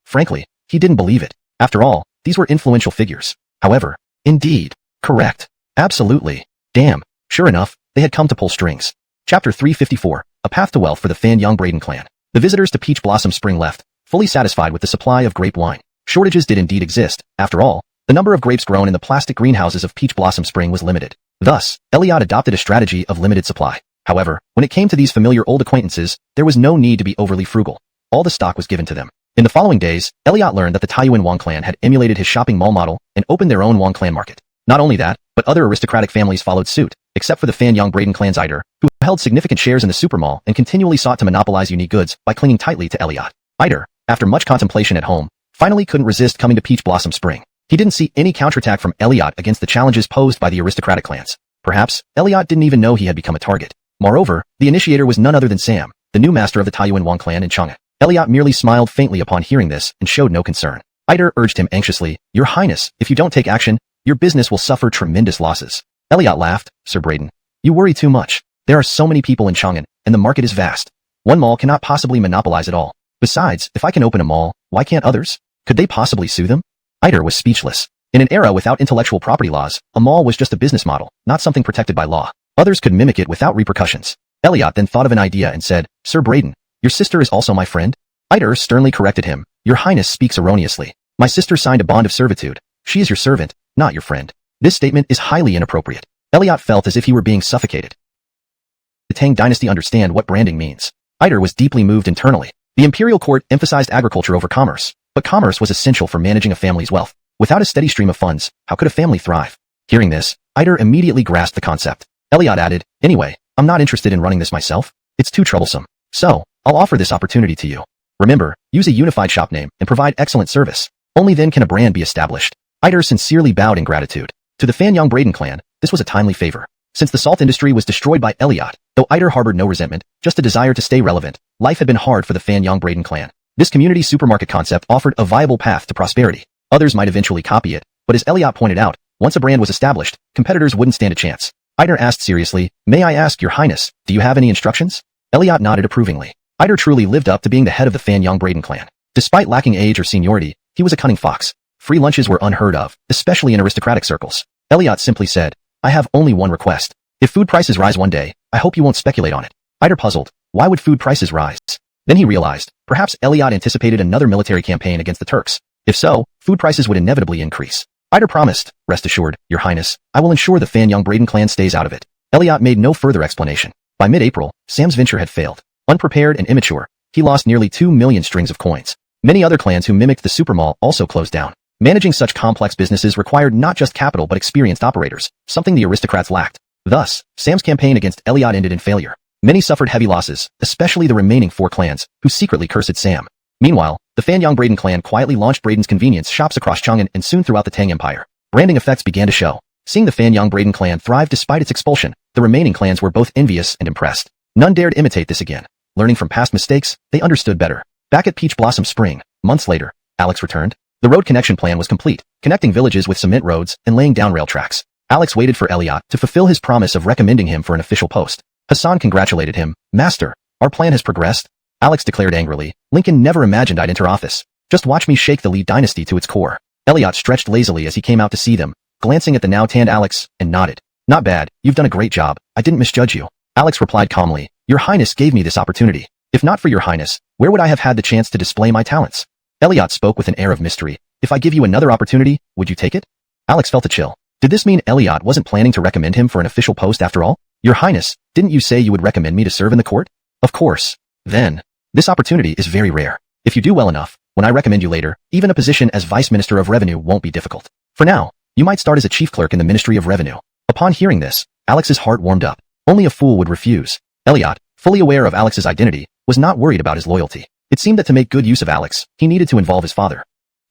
Frankly, he didn't believe it. After all, these were influential figures. However, indeed, correct. Absolutely. Damn. Sure enough, they had come to pull strings. Chapter 354, A Path to Wealth for the Fan Young Braden clan. The visitors to Peach Blossom Spring left, fully satisfied with the supply of grape wine. Shortages did indeed exist. After all, the number of grapes grown in the plastic greenhouses of Peach Blossom Spring was limited. Thus, Elliot adopted a strategy of limited supply. However, when it came to these familiar old acquaintances, there was no need to be overly frugal. All the stock was given to them. In the following days, Elliot learned that the Taiyuan Wang clan had emulated his shopping mall model and opened their own Wang clan market. Not only that, but other aristocratic families followed suit, except for the Fan Young Braden clan's Eider, who held significant shares in the supermall and continually sought to monopolize unique goods by clinging tightly to Elliot. Eider, after much contemplation at home, finally couldn't resist coming to Peach Blossom Spring. He didn't see any counterattack from Elliot against the challenges posed by the aristocratic clans. Perhaps, Elliot didn't even know he had become a target. Moreover, the initiator was none other than Sam, the new master of the Taiyuan Wang clan in Chang'an. Elliot merely smiled faintly upon hearing this and showed no concern. Iter urged him anxiously, "Your Highness, if you don't take action, your business will suffer tremendous losses." Elliot laughed, "Sir Braden, you worry too much. There are so many people in Chang'an, and the market is vast. One mall cannot possibly monopolize it all. Besides, if I can open a mall, why can't others? Could they possibly sue them?" Iter was speechless. In an era without intellectual property laws, a mall was just a business model, not something protected by law. Others could mimic it without repercussions. Elliot then thought of an idea and said, "Sir Braden, your sister is also my friend?" Iter sternly corrected him, "Your Highness speaks erroneously. My sister signed a bond of servitude. She is your servant, not your friend." This statement is highly inappropriate. Elliot felt as if he were being suffocated. The Tang Dynasty understand what branding means. Iter was deeply moved internally. The imperial court emphasized agriculture over commerce, but commerce was essential for managing a family's wealth. Without a steady stream of funds, how could a family thrive? Hearing this, Iter immediately grasped the concept. Elliot added, "Anyway, I'm not interested in running this myself. It's too troublesome. So, I'll offer this opportunity to you. Remember, use a unified shop name and provide excellent service. Only then can a brand be established." Iter sincerely bowed in gratitude. To the Fanyang Braden clan, this was a timely favor. Since the salt industry was destroyed by Elliot, though Iter harbored no resentment, just a desire to stay relevant, life had been hard for the Fanyang Braden clan. This community supermarket concept offered a viable path to prosperity. Others might eventually copy it, but as Elliot pointed out, once a brand was established, competitors wouldn't stand a chance. Iter asked seriously, "May I ask, Your Highness, do you have any instructions?" Elliot nodded approvingly. Iter truly lived up to being the head of the Fanyang Braden clan. Despite lacking age or seniority, he was a cunning fox. Free lunches were unheard of, especially in aristocratic circles. Elliot simply said, "I have only one request. If food prices rise one day, I hope you won't speculate on it." Iter puzzled. Why would food prices rise? Then he realized, perhaps Elliot anticipated another military campaign against the Turks. If so, food prices would inevitably increase. Iter promised, "Rest assured, Your Highness, I will ensure the Fanyang Braden clan stays out of it." Elliot made no further explanation. By mid-April, Sam's venture had failed. Unprepared and immature, he lost nearly 2 million strings of coins. Many other clans who mimicked the supermall also closed down. Managing such complex businesses required not just capital but experienced operators, something the aristocrats lacked. Thus, Sam's campaign against Elliot ended in failure. Many suffered heavy losses, especially the remaining 4 clans, who secretly cursed Sam. Meanwhile, the Fanyang Braden clan quietly launched Braden's convenience shops across Chang'an and soon throughout the Tang Empire. Branding effects began to show. Seeing the Fanyang Braden clan thrive despite its expulsion, the remaining clans were both envious and impressed. None dared imitate this again. Learning from past mistakes, they understood better. Back at Peach Blossom Spring, months later, Alex returned. The road connection plan was complete, connecting villages with cement roads and laying down rail tracks. Alex waited for Elliot to fulfill his promise of recommending him for an official post. Hassan congratulated him. "Master, our plan has progressed." Alex declared angrily, "Lincoln never imagined I'd enter office. Just watch me shake the Li dynasty to its core." Elliot stretched lazily as he came out to see them, glancing at the now tanned Alex, and nodded. "Not bad, you've done a great job. I didn't misjudge you." Alex replied calmly, "Your Highness gave me this opportunity. If not for Your Highness, where would I have had the chance to display my talents?" Elliot spoke with an air of mystery. "If I give you another opportunity, would you take it?" Alex felt a chill. Did this mean Elliot wasn't planning to recommend him for an official post after all? "Your Highness, didn't you say you would recommend me to serve in the court?" "Of course. Then, this opportunity is very rare. If you do well enough, when I recommend you later, even a position as Vice Minister of Revenue won't be difficult. For now, you might start as a chief clerk in the Ministry of Revenue." Upon hearing this, Alex's heart warmed up. Only a fool would refuse. Elliot, fully aware of Alex's identity, was not worried about his loyalty. It seemed that to make good use of Alex, he needed to involve his father.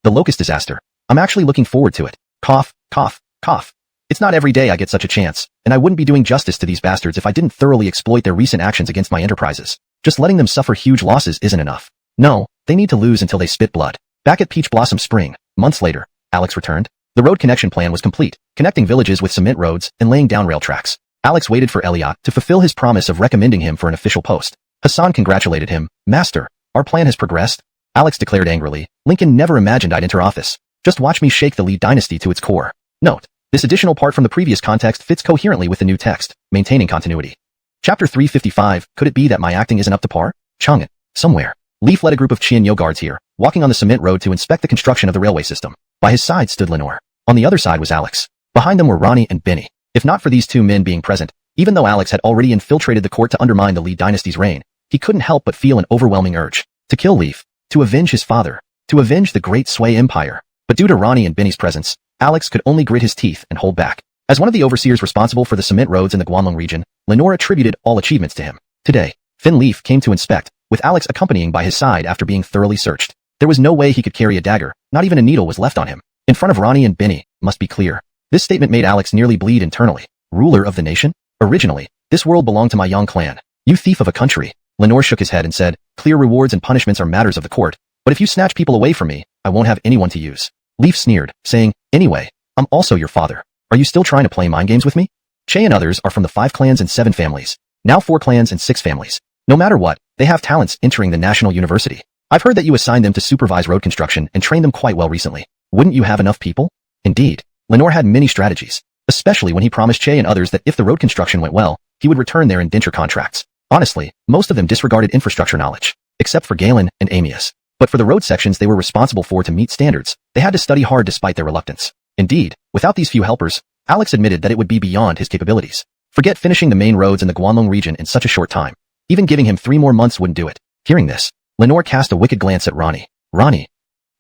The locust disaster. I'm actually looking forward to it. Cough, cough, cough. It's not every day I get such a chance, and I wouldn't be doing justice to these bastards if I didn't thoroughly exploit their recent actions against my enterprises. Just letting them suffer huge losses isn't enough. No, they need to lose until they spit blood. Back at Peach Blossom Spring, months later, Alex returned. The road connection plan was complete, connecting villages with cement roads and laying down rail tracks. Alex waited for Elliot to fulfill his promise of recommending him for an official post. Hassan congratulated him. "Master, our plan has progressed." Alex declared angrily, "Lincoln never imagined I'd enter office. Just watch me shake the Li dynasty to its core." Note: this additional part from the previous context fits coherently with the new text, maintaining continuity. Chapter 355, Could it be that my acting isn't up to par? Chang'an. Somewhere. Leaf led a group of Qianyo guards here, walking on the cement road to inspect the construction of the railway system. By his side stood Lenore. On the other side was Alex. Behind them were Ronnie and Benny. If not for these two men being present, even though Alex had already infiltrated the court to undermine the Li dynasty's reign, he couldn't help but feel an overwhelming urge. To kill Leaf. To avenge his father. To avenge the great Sui Empire. But due to Ronnie and Benny's presence, Alex could only grit his teeth and hold back. As one of the overseers responsible for the cement roads in the Guanlong region, Lenore attributed all achievements to him. Today, Finn Leaf came to inspect, with Alex accompanying by his side after being thoroughly searched. There was no way he could carry a dagger, not even a needle was left on him. In front of Ronnie and Benny, must be clear. This statement made Alex nearly bleed internally. Ruler of the nation? Originally, This world belonged to my Yang clan. You thief of a country. Lenore shook his head and said, clear rewards and punishments are matters of the court, but if you snatch people away from me, I won't have anyone to use. Leaf sneered, saying, anyway, I'm also your father. Are you still trying to play mind games with me? Che and others are from the 5 clans and 7 families. Now 4 clans and 6 families. No matter what, they have talents entering the National University. I've heard that you assigned them to supervise road construction and train them quite well recently. Wouldn't you have enough people? Indeed. Lenore had many strategies, especially when he promised Che and others that if the road construction went well, he would return their indenture contracts. Honestly, most of them disregarded infrastructure knowledge, except for Galen and Amius. But for the road sections they were responsible for to meet standards, they had to study hard despite their reluctance. Indeed, without these few helpers, Alex admitted that it would be beyond his capabilities. Forget finishing the main roads in the Guanlong region in such a short time. Even giving him 3 more months wouldn't do it. Hearing this, Lenore cast a wicked glance at Ronnie. Ronnie?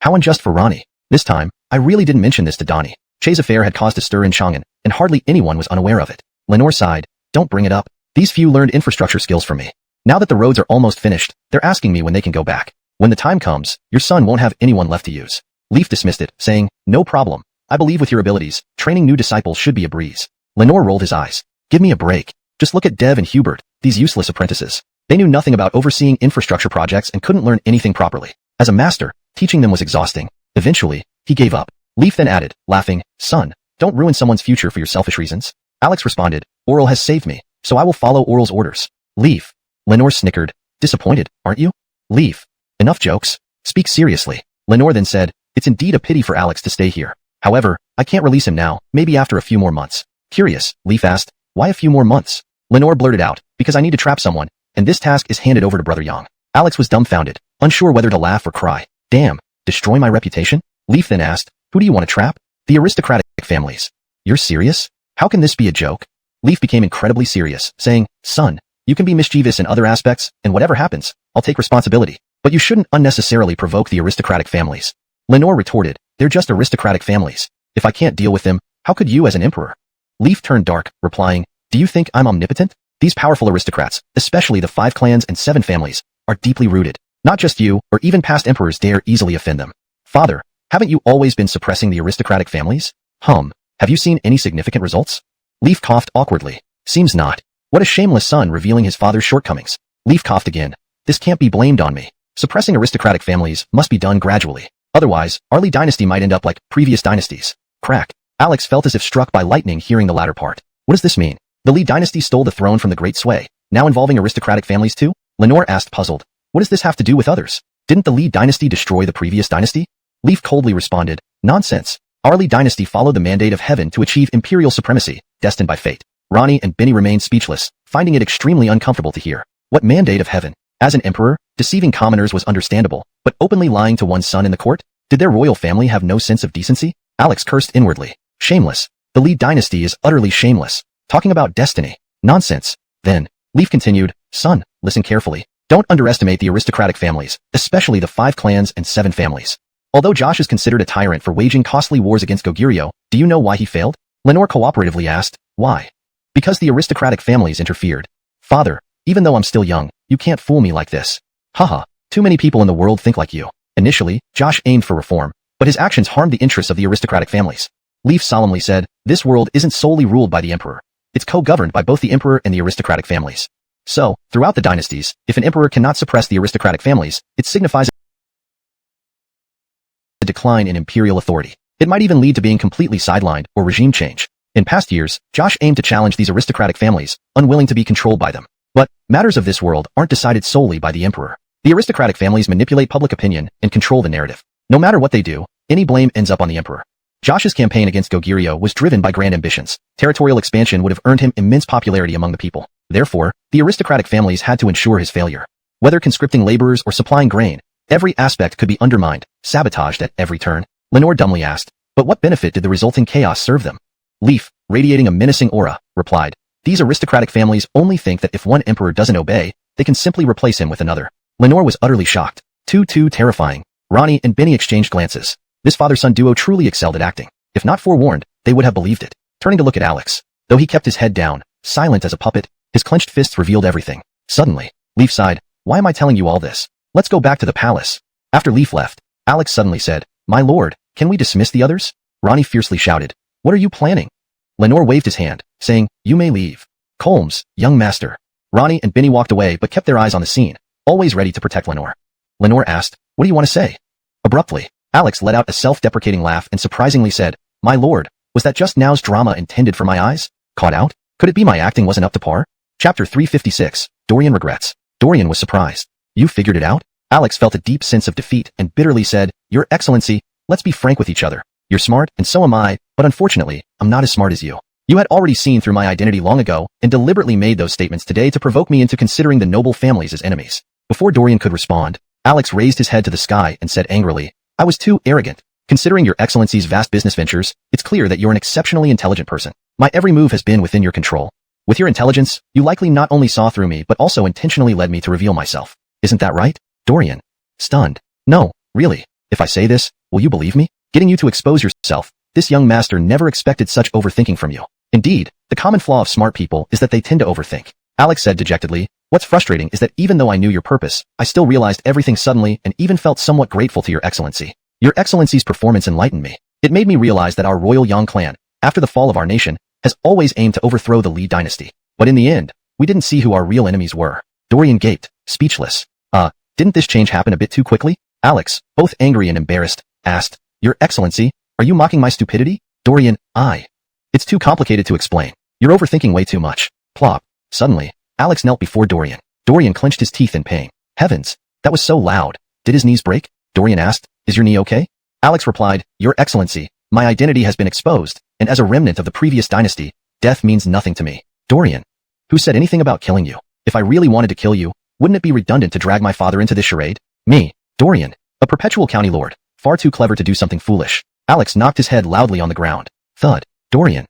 How unjust for Ronnie. This time, I really didn't mention this to Donnie. Che's affair had caused a stir in Chang'an, and hardly anyone was unaware of it. Lenore sighed. Don't bring it up. These few learned infrastructure skills from me. Now that the roads are almost finished, they're asking me when they can go back. When the time comes, your son won't have anyone left to use. Leaf dismissed it, saying, no problem. I believe with your abilities, training new disciples should be a breeze. Lenore rolled his eyes. Give me a break. Just look at Dev and Hubert, these useless apprentices. They knew nothing about overseeing infrastructure projects and couldn't learn anything properly. As a master, teaching them was exhausting. Eventually, he gave up. Leaf then added, laughing, son, don't ruin someone's future for your selfish reasons. Alex responded, Oral has saved me, so I will follow Oral's orders. Leaf. Lenore snickered. Disappointed, aren't you? Leaf. Enough jokes. Speak seriously. Lenore then said, it's indeed a pity for Alex to stay here. However, I can't release him now, maybe after a few more months. Curious, Leaf asked, why a few more months? Lenore blurted out, because I need to trap someone, and this task is handed over to Brother Yang. Alex was dumbfounded, unsure whether to laugh or cry. Damn, destroy my reputation? Leaf then asked, who do you want to trap? The aristocratic families. You're serious? How can this be a joke? Leaf became incredibly serious, saying, son, you can be mischievous in other aspects, and whatever happens, I'll take responsibility. But you shouldn't unnecessarily provoke the aristocratic families. Lenore retorted, they're just aristocratic families. If I can't deal with them, how could you as an emperor? Leaf turned dark, replying, do you think I'm omnipotent? These powerful aristocrats, especially the 5 clans and 7 families, are deeply rooted. Not just you, or even past emperors dare easily offend them. Father, haven't you always been suppressing the aristocratic families? Have you seen any significant results? Leaf coughed awkwardly. Seems not. What a shameless son revealing his father's shortcomings. Leaf coughed again. This can't be blamed on me. Suppressing aristocratic families must be done gradually. Otherwise, our Li dynasty might end up like previous dynasties. Crack. Alex felt as if struck by lightning hearing the latter part. What does this mean? The Li dynasty stole the throne from the Great Sui, now involving aristocratic families too? Lenore asked puzzled. What does this have to do with others? Didn't the Li dynasty destroy the previous dynasty? Leaf coldly responded, nonsense. Our Li dynasty followed the mandate of heaven to achieve imperial supremacy, destined by fate. Ronnie and Benny remained speechless, finding it extremely uncomfortable to hear. What mandate of heaven? As an emperor, deceiving commoners was understandable, but openly lying to one's son in the court? Did their royal family have no sense of decency? Alex cursed inwardly. Shameless. The Li dynasty is utterly shameless. Talking about destiny. Nonsense. Then, Leaf continued, son, listen carefully. Don't underestimate the aristocratic families, especially the 5 clans and 7 families. Although Josh is considered a tyrant for waging costly wars against Goguryeo, do you know why he failed? Lenore cooperatively asked, why? Because the aristocratic families interfered. Father, even though I'm still young, you can't fool me like this. Haha, too many people in the world think like you. Initially, Josh aimed for reform, but his actions harmed the interests of the aristocratic families. Leaf solemnly said, this world isn't solely ruled by the emperor. It's co-governed by both the emperor and the aristocratic families. So, throughout the dynasties, if an emperor cannot suppress the aristocratic families, it signifies a decline in imperial authority. It might even lead to being completely sidelined or regime change. In past years, Josh aimed to challenge these aristocratic families, unwilling to be controlled by them. But, matters of this world aren't decided solely by the emperor. The aristocratic families manipulate public opinion and control the narrative. No matter what they do, any blame ends up on the emperor. Josh's campaign against Goguryeo was driven by grand ambitions. Territorial expansion would have earned him immense popularity among the people. Therefore, the aristocratic families had to ensure his failure. Whether conscripting laborers or supplying grain, every aspect could be undermined, sabotaged at every turn. Lenore dumbly asked, but what benefit did the resulting chaos serve them? Leaf, radiating a menacing aura, replied, these aristocratic families only think that if one emperor doesn't obey, they can simply replace him with another. Lenore was utterly shocked. Too terrifying. Ronnie and Benny exchanged glances. This father-son duo truly excelled at acting. If not forewarned, they would have believed it. Turning to look at Alex. Though he kept his head down, silent as a puppet, his clenched fists revealed everything. Suddenly, Leaf sighed, why am I telling you all this? Let's go back to the palace. After Leaf left, Alex suddenly said, my lord, can we dismiss the others? Ronnie fiercely shouted, what are you planning? Lenore waved his hand, saying, you may leave. Colmes, young master. Ronnie and Benny walked away but kept their eyes on the scene, always ready to protect Lenore. Lenore asked, "What do you want to say?" Abruptly, Alex let out a self-deprecating laugh and surprisingly said, "My lord, was that just now's drama intended for my eyes? Caught out? Could it be my acting wasn't up to par?" Chapter 356, Dorian regrets. Dorian was surprised. "You figured it out?" Alex felt a deep sense of defeat and bitterly said, "Your Excellency, let's be frank with each other. You're smart, and so am I, but unfortunately, I'm not as smart as you. You had already seen through my identity long ago and deliberately made those statements today to provoke me into considering the noble families as enemies." Before Dorian could respond, Alex raised his head to the sky and said angrily, "I was too arrogant. Considering your Excellency's vast business ventures, it's clear that you're an exceptionally intelligent person. My every move has been within your control. With your intelligence, you likely not only saw through me but also intentionally led me to reveal myself. Isn't that right?" Dorian, stunned. "No, really. If I say this, will you believe me? Getting you to expose yourself, this young master never expected such overthinking from you. Indeed, the common flaw of smart people is that they tend to overthink." Alex said dejectedly, "What's frustrating is that even though I knew your purpose, I still realized everything suddenly and even felt somewhat grateful to your Excellency. Your Excellency's performance enlightened me. It made me realize that our royal Yang clan, after the fall of our nation, has always aimed to overthrow the Li dynasty. But in the end, we didn't see who our real enemies were." Dorian gaped, speechless. Didn't this change happen a bit too quickly?" Alex, both angry and embarrassed, asked, "Your Excellency, are you mocking my stupidity?" Dorian, It's too complicated to explain. You're overthinking way too much." Plop. Suddenly, Alex knelt before Dorian. Dorian clenched his teeth in pain. Heavens, that was so loud. Did his knees break? Dorian asked, "Is your knee okay?" Alex replied, "Your Excellency, my identity has been exposed, and as a remnant of the previous dynasty, death means nothing to me." Dorian, who said anything about killing you? If I really wanted to kill you, wouldn't it be redundant to drag my father into this charade? Me, Dorian, a perpetual county lord, far too clever to do something foolish. Alex knocked his head loudly on the ground. Thud. Dorian.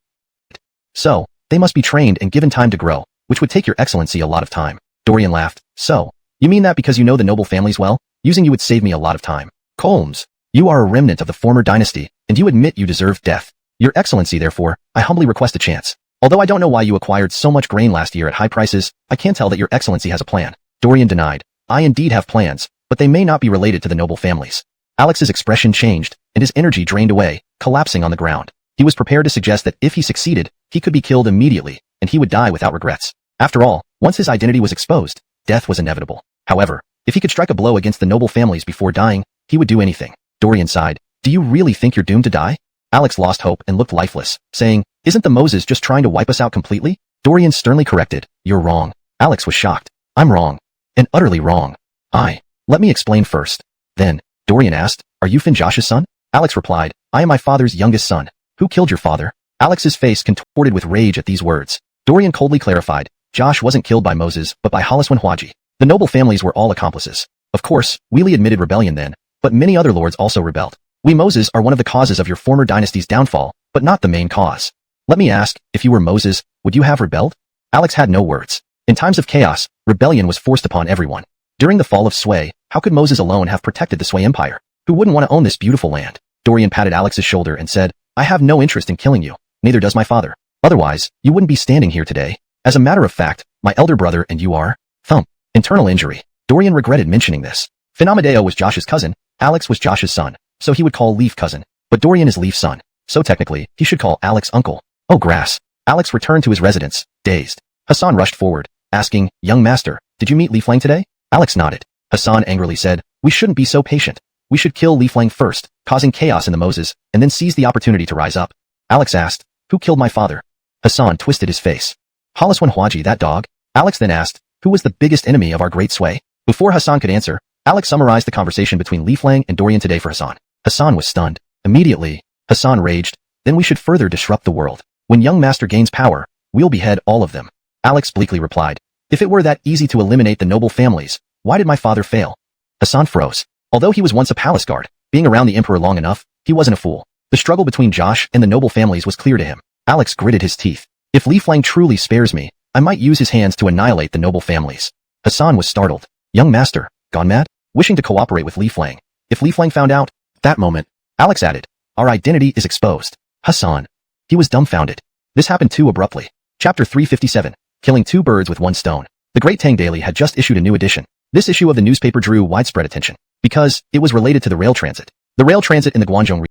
So, they must be trained and given time to grow, which would take your Excellency a lot of time. Dorian laughed. So, you mean that because you know the noble families well, using you would save me a lot of time? Colmes, you are a remnant of the former dynasty, and you admit you deserve death. Your Excellency, therefore, I humbly request a chance. Although I don't know why you acquired so much grain last year at high prices, I can tell that your Excellency has a plan. Dorian denied. I indeed have plans, but they may not be related to the noble families. Alex's expression changed, and his energy drained away, collapsing on the ground. He was prepared to suggest that if he succeeded, he could be killed immediately, and he would die without regrets. After all, once his identity was exposed, death was inevitable. However, if he could strike a blow against the noble families before dying, he would do anything. Dorian sighed. Do you really think you're doomed to die? Alex lost hope and looked lifeless, saying, Isn't the Moses just trying to wipe us out completely? Dorian sternly corrected, You're wrong. Alex was shocked. I'm wrong. And utterly wrong. Let me explain first. Then, Dorian asked, Are you Finn Josh's son? Alex replied, I am my father's youngest son. Who killed your father? Alex's face contorted with rage at these words. Dorian coldly clarified, Josh wasn't killed by Moses, but by Halaswanhwaji. The noble families were all accomplices. Of course, Wheelie admitted rebellion then, but many other lords also rebelled. We Moses are one of the causes of your former dynasty's downfall, but not the main cause. Let me ask, if you were Moses, would you have rebelled? Alex had no words. In times of chaos, rebellion was forced upon everyone. During the fall of Sway, how could Moses alone have protected the Sway Empire? Who wouldn't want to own this beautiful land? Dorian patted Alex's shoulder and said, I have no interest in killing you. Neither does my father. Otherwise, you wouldn't be standing here today. As a matter of fact, my elder brother and you are... Thump. Internal injury. Dorian regretted mentioning this. Finn Amadeo was Josh's cousin, Alex was Josh's son, so he would call Leaf cousin. But Dorian is Leaf's son, so technically, he should call Alex uncle. Oh grass. Alex returned to his residence, dazed. Hassan rushed forward, asking, Young master, did you meet Leaflang today? Alex nodded. Hassan angrily said, We shouldn't be so patient. We should kill Leaflang first, causing chaos in the Moses, and then seize the opportunity to rise up. Alex asked, Who killed my father? Hassan twisted his face. Halaswanhwaji, that dog? Alex then asked, Who was the biggest enemy of our great Sway? Before Hassan could answer, Alex summarized the conversation between Leaflang and Dorian today for Hassan. Hassan was stunned. Immediately, Hassan raged, Then we should further disrupt the world. When young master gains power, we'll behead all of them. Alex bleakly replied, If it were that easy to eliminate the noble families, why did my father fail? Hassan froze. Although he was once a palace guard, being around the emperor long enough, he wasn't a fool. The struggle between Josh and the noble families was clear to him. Alex gritted his teeth. If Leaflang truly spares me, I might use his hands to annihilate the noble families. Hassan was startled. Young master, gone mad? Wishing to cooperate with Leaflang. If Leaflang found out, at that moment, Alex added, Our identity is exposed. Hassan. He was dumbfounded. This happened too abruptly. Chapter 357, Killing Two Birds with One Stone. The Great Tang Daily had just issued a new edition. This issue of the newspaper drew widespread attention, because it was related to the rail transit. The rail transit in the Guangzhou region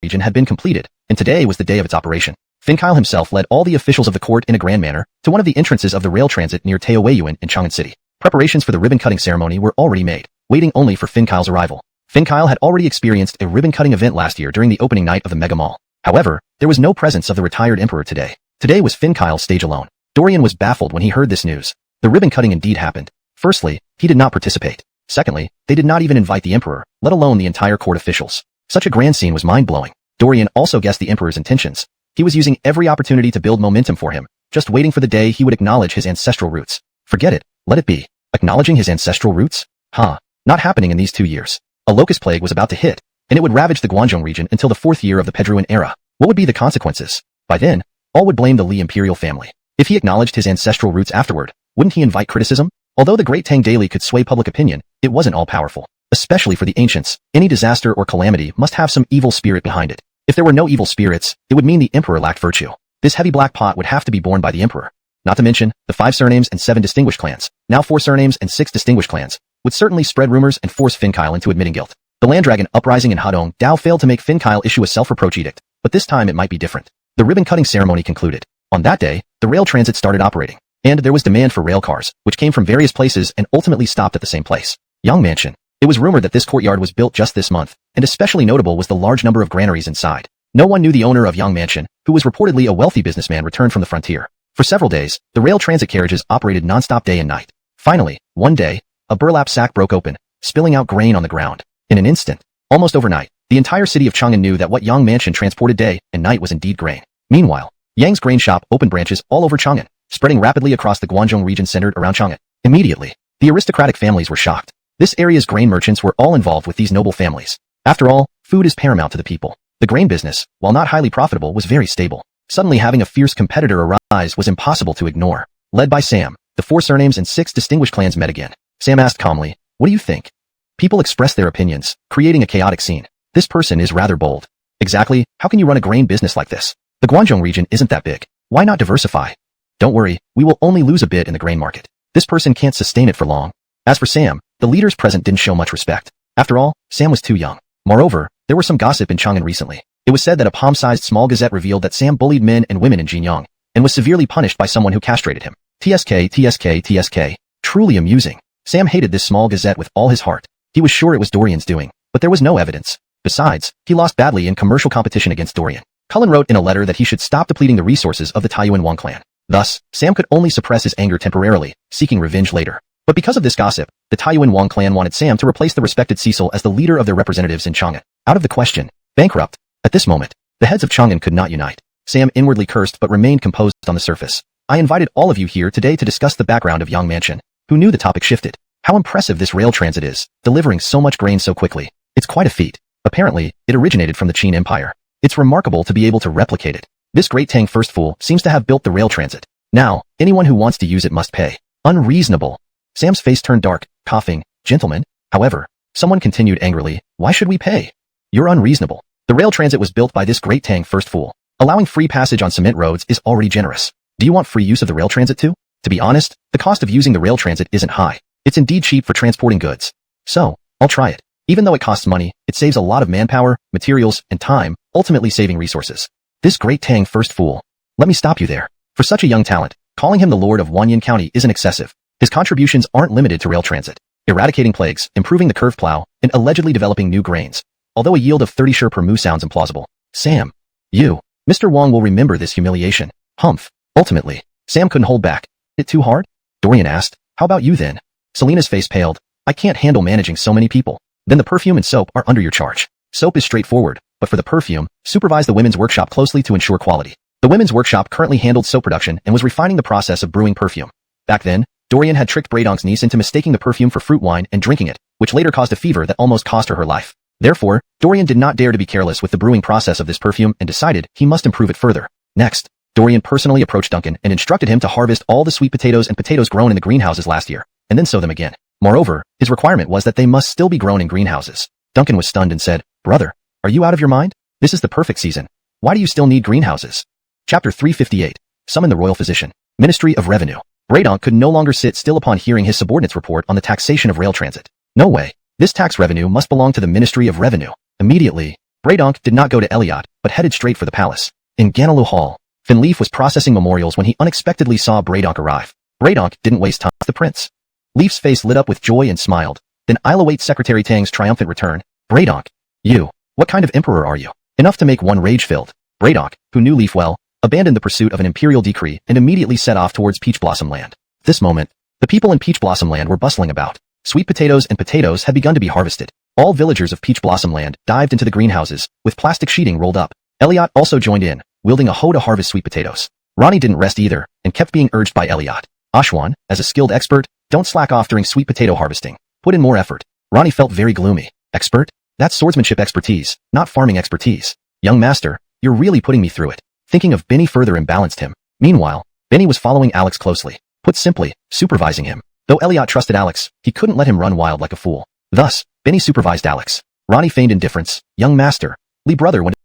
region had been completed, and today was the day of its operation. Finkyle himself led all the officials of the court in a grand manner to one of the entrances of the rail transit near Taoyuan in Chang'an City. Preparations for the ribbon-cutting ceremony were already made, waiting only for Finkyle's arrival. Finkyle had already experienced a ribbon-cutting event last year during the opening night of the Mega Mall. However, there was no presence of the retired emperor today. Today was Finkyle's stage alone. Dorian was baffled when he heard this news. The ribbon-cutting indeed happened. Firstly, he did not participate. Secondly, they did not even invite the emperor, let alone the entire court officials. Such a grand scene was mind-blowing. Dorian also guessed the emperor's intentions. He was using every opportunity to build momentum for him, just waiting for the day he would acknowledge his ancestral roots. Forget it, let it be. Acknowledging his ancestral roots? Not happening in these 2 years. A locust plague was about to hit, and it would ravage the Guangzhou region until the 4th year of the Pedruan era. What would be the consequences? By then, all would blame the Li imperial family. If he acknowledged his ancestral roots afterward, wouldn't he invite criticism? Although the great Tang Daily could sway public opinion, it wasn't all-powerful. Especially for the ancients, any disaster or calamity must have some evil spirit behind it. If there were no evil spirits, it would mean the emperor lacked virtue. This heavy black pot would have to be borne by the emperor. Not to mention, the 5 surnames and 7 distinguished clans, now 4 surnames and 6 distinguished clans, would certainly spread rumors and force Finkyle into admitting guilt. The Land Dragon uprising in Hadong Dao failed to make Finkyle issue a self-reproach edict, but this time it might be different. The ribbon-cutting ceremony concluded. On that day, the rail transit started operating, and there was demand for rail cars, which came from various places and ultimately stopped at the same place. Yang Mansion. It was rumored that this courtyard was built just this month, and especially notable was the large number of granaries inside. No one knew the owner of Yang Mansion, who was reportedly a wealthy businessman returned from the frontier. For several days, the rail transit carriages operated non-stop day and night. Finally, one day, a burlap sack broke open, spilling out grain on the ground. In an instant, almost overnight, the entire city of Chang'an knew that what Yang Mansion transported day and night was indeed grain. Meanwhile, Yang's grain shop opened branches all over Chang'an, spreading rapidly across the Guangzhou region centered around Chang'an. Immediately, the aristocratic families were shocked. This area's grain merchants were all involved with these noble families. After all, food is paramount to the people. The grain business, while not highly profitable, was very stable. Suddenly having a fierce competitor arise was impossible to ignore. Led by Sam, the 4 surnames and 6 distinguished clans met again. Sam asked calmly, "What do you think?" People expressed their opinions, creating a chaotic scene. This person is rather bold. Exactly, how can you run a grain business like this? The Guangzhou region isn't that big. Why not diversify? Don't worry, we will only lose a bit in the grain market. This person can't sustain it for long. As for Sam, the leaders present didn't show much respect. After all, Sam was too young. Moreover, there was some gossip in Chang'an recently. It was said that a palm-sized small gazette revealed that Sam bullied men and women in Jinyang, and was severely punished by someone who castrated him. TSK. Truly amusing. Sam hated this small gazette with all his heart. He was sure it was Dorian's doing, but there was no evidence. Besides, he lost badly in commercial competition against Dorian. Cullen wrote in a letter that he should stop depleting the resources of the Taiyuan Wang clan. Thus, Sam could only suppress his anger temporarily, seeking revenge later. But because of this gossip, the Taiyuan Wang clan wanted Sam to replace the respected Cecil as the leader of their representatives in Chang'an. Out of the question. Bankrupt. At this moment, the heads of Chang'an could not unite. Sam inwardly cursed but remained composed on the surface. I invited all of you here today to discuss the background of Yang Mansion. Who knew the topic shifted? How impressive this rail transit is, delivering so much grain so quickly. It's quite a feat. Apparently, it originated from the Qin Empire. It's remarkable to be able to replicate it. This great Tang First Fool seems to have built the rail transit. Now, anyone who wants to use it must pay. Unreasonable. Sam's face turned dark, coughing. Gentlemen, however, someone continued angrily, why should we pay? You're unreasonable. The rail transit was built by this great Tang First Fool. Allowing free passage on cement roads is already generous. Do you want free use of the rail transit too? To be honest, the cost of using the rail transit isn't high. It's indeed cheap for transporting goods. So, I'll try it. Even though it costs money, it saves a lot of manpower, materials, and time, ultimately saving resources. This great Tang First Fool. Let me stop you there. For such a young talent, calling him the Lord of Wanyan County isn't excessive. His contributions aren't limited to rail transit, eradicating plagues, improving the curve plow, and allegedly developing new grains. Although a yield of 30 shur per mu sounds implausible. Sam. You. Mr. Wang will remember this humiliation. Humph. Ultimately, Sam couldn't hold back. It too hard? Dorian asked. How about you then? Selena's face paled. I can't handle managing so many people. Then the perfume and soap are under your charge. Soap is straightforward, but for the perfume, supervise the women's workshop closely to ensure quality. The women's workshop currently handled soap production and was refining the process of brewing perfume. Back then, Dorian had tricked Braydong's niece into mistaking the perfume for fruit wine and drinking it, which later caused a fever that almost cost her life. Therefore, Dorian did not dare to be careless with the brewing process of this perfume and decided he must improve it further. Next, Dorian personally approached Duncan and instructed him to harvest all the sweet potatoes and potatoes grown in the greenhouses last year, and then sow them again. Moreover, his requirement was that they must still be grown in greenhouses. Duncan was stunned and said, Brother, are you out of your mind? This is the perfect season. Why do you still need greenhouses? Chapter 358. Summon the Royal Physician. Ministry of Revenue. Braydong could no longer sit still upon hearing his subordinates report on the taxation of rail transit. No way. This tax revenue must belong to the Ministry of Revenue. Immediately, Braydonk did not go to Elliot, but headed straight for the palace. In Ganaloo Hall, Finleaf was processing memorials when he unexpectedly saw Braydonk arrive. Braydonk didn't waste time with the prince. Leaf's face lit up with joy and smiled. Then I'll await Secretary Tang's triumphant return. Braydonk, you, what kind of emperor are you? Enough to make one rage-filled. Braydonk, who knew Leaf well, abandoned the pursuit of an imperial decree and immediately set off towards Peach Blossom Land. This moment, the people in Peach Blossom Land were bustling about. Sweet potatoes and potatoes had begun to be harvested. All villagers of Peach Blossom Land dived into the greenhouses, with plastic sheeting rolled up. Elliot also joined in, wielding a hoe to harvest sweet potatoes. Ronnie didn't rest either, and kept being urged by Elliot. Ashwan, as a skilled expert, don't slack off during sweet potato harvesting. Put in more effort. Ronnie felt very gloomy. Expert? That's swordsmanship expertise, not farming expertise. Young master, you're really putting me through it. Thinking of Benny further imbalanced him. Meanwhile, Benny was following Alex closely. Put simply, supervising him. Though Elliot trusted Alex, he couldn't let him run wild like a fool. Thus, Benny supervised Alex. Ronnie feigned indifference. Young master, Lee brother went.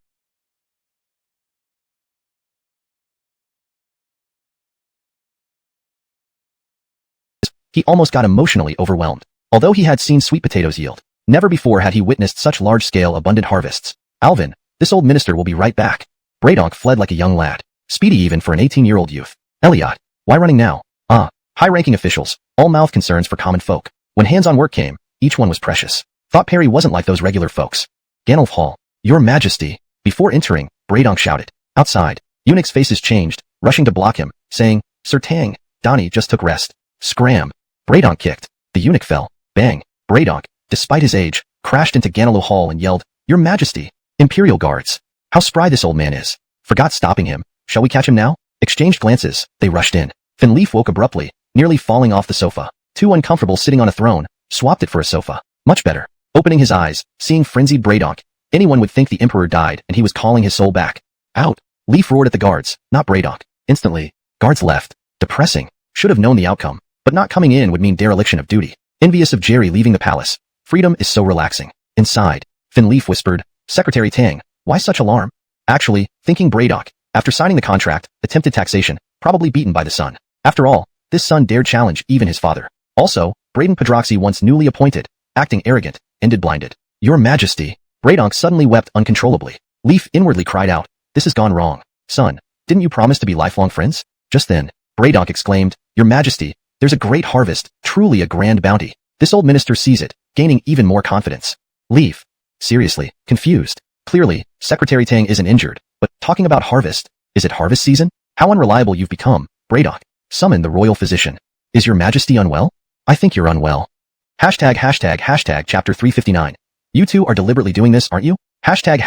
He almost got emotionally overwhelmed. Although he had seen sweet potatoes yield, never before had he witnessed such large-scale abundant harvests. Alvin, this old minister will be right back. Braydonk fled like a young lad. Speedy even for an 18-year-old youth. Elliot, why running now? High-ranking officials, all mouth concerns for common folk. When hands-on work came, each one was precious. Thought Perry wasn't like those regular folks. Ganalf Hall, Your Majesty. Before entering, Braydonk shouted. Outside, eunuchs' faces changed, rushing to block him, saying, Sir Tang, Donnie just took rest. Scram. Braydonk kicked. The eunuch fell. Bang. Braydonk, despite his age, crashed into Ganaloo Hall and yelled, Your Majesty. Imperial guards. How spry this old man is. Forgot stopping him. Shall we catch him now? Exchanged glances, they rushed in. Finleaf woke abruptly, nearly falling off the sofa. Too uncomfortable sitting on a throne, swapped it for a sofa. Much better. Opening his eyes, seeing frenzied Braydonk, anyone would think the Emperor died and he was calling his soul back. Out. Leaf roared at the guards, not Braydonk. Instantly, guards left. Depressing. Should have known the outcome. But not coming in would mean dereliction of duty. Envious of Jerry leaving the palace. Freedom is so relaxing. Inside, Finleaf whispered, Secretary Tang, why such alarm? Actually, thinking Braydonk, after signing the contract, attempted taxation, probably beaten by the son. After all, this son dared challenge even his father. Also, Braden Pedroxy once newly appointed, acting arrogant, ended blinded. Your Majesty. Braydonk suddenly wept uncontrollably. Leaf inwardly cried out, this has gone wrong. Son, didn't you promise to be lifelong friends? Just then, Braydonk exclaimed, Your Majesty, there's a great harvest, truly a grand bounty. This old minister sees it, gaining even more confidence. Leaf. Seriously, confused. Clearly, Secretary Tang isn't injured, but talking about harvest, is it harvest season? How unreliable you've become, Braydonk. Summon the royal physician. Is your majesty unwell? I think you're unwell. Hashtag chapter 359. You two are deliberately doing this, aren't you? Hashtag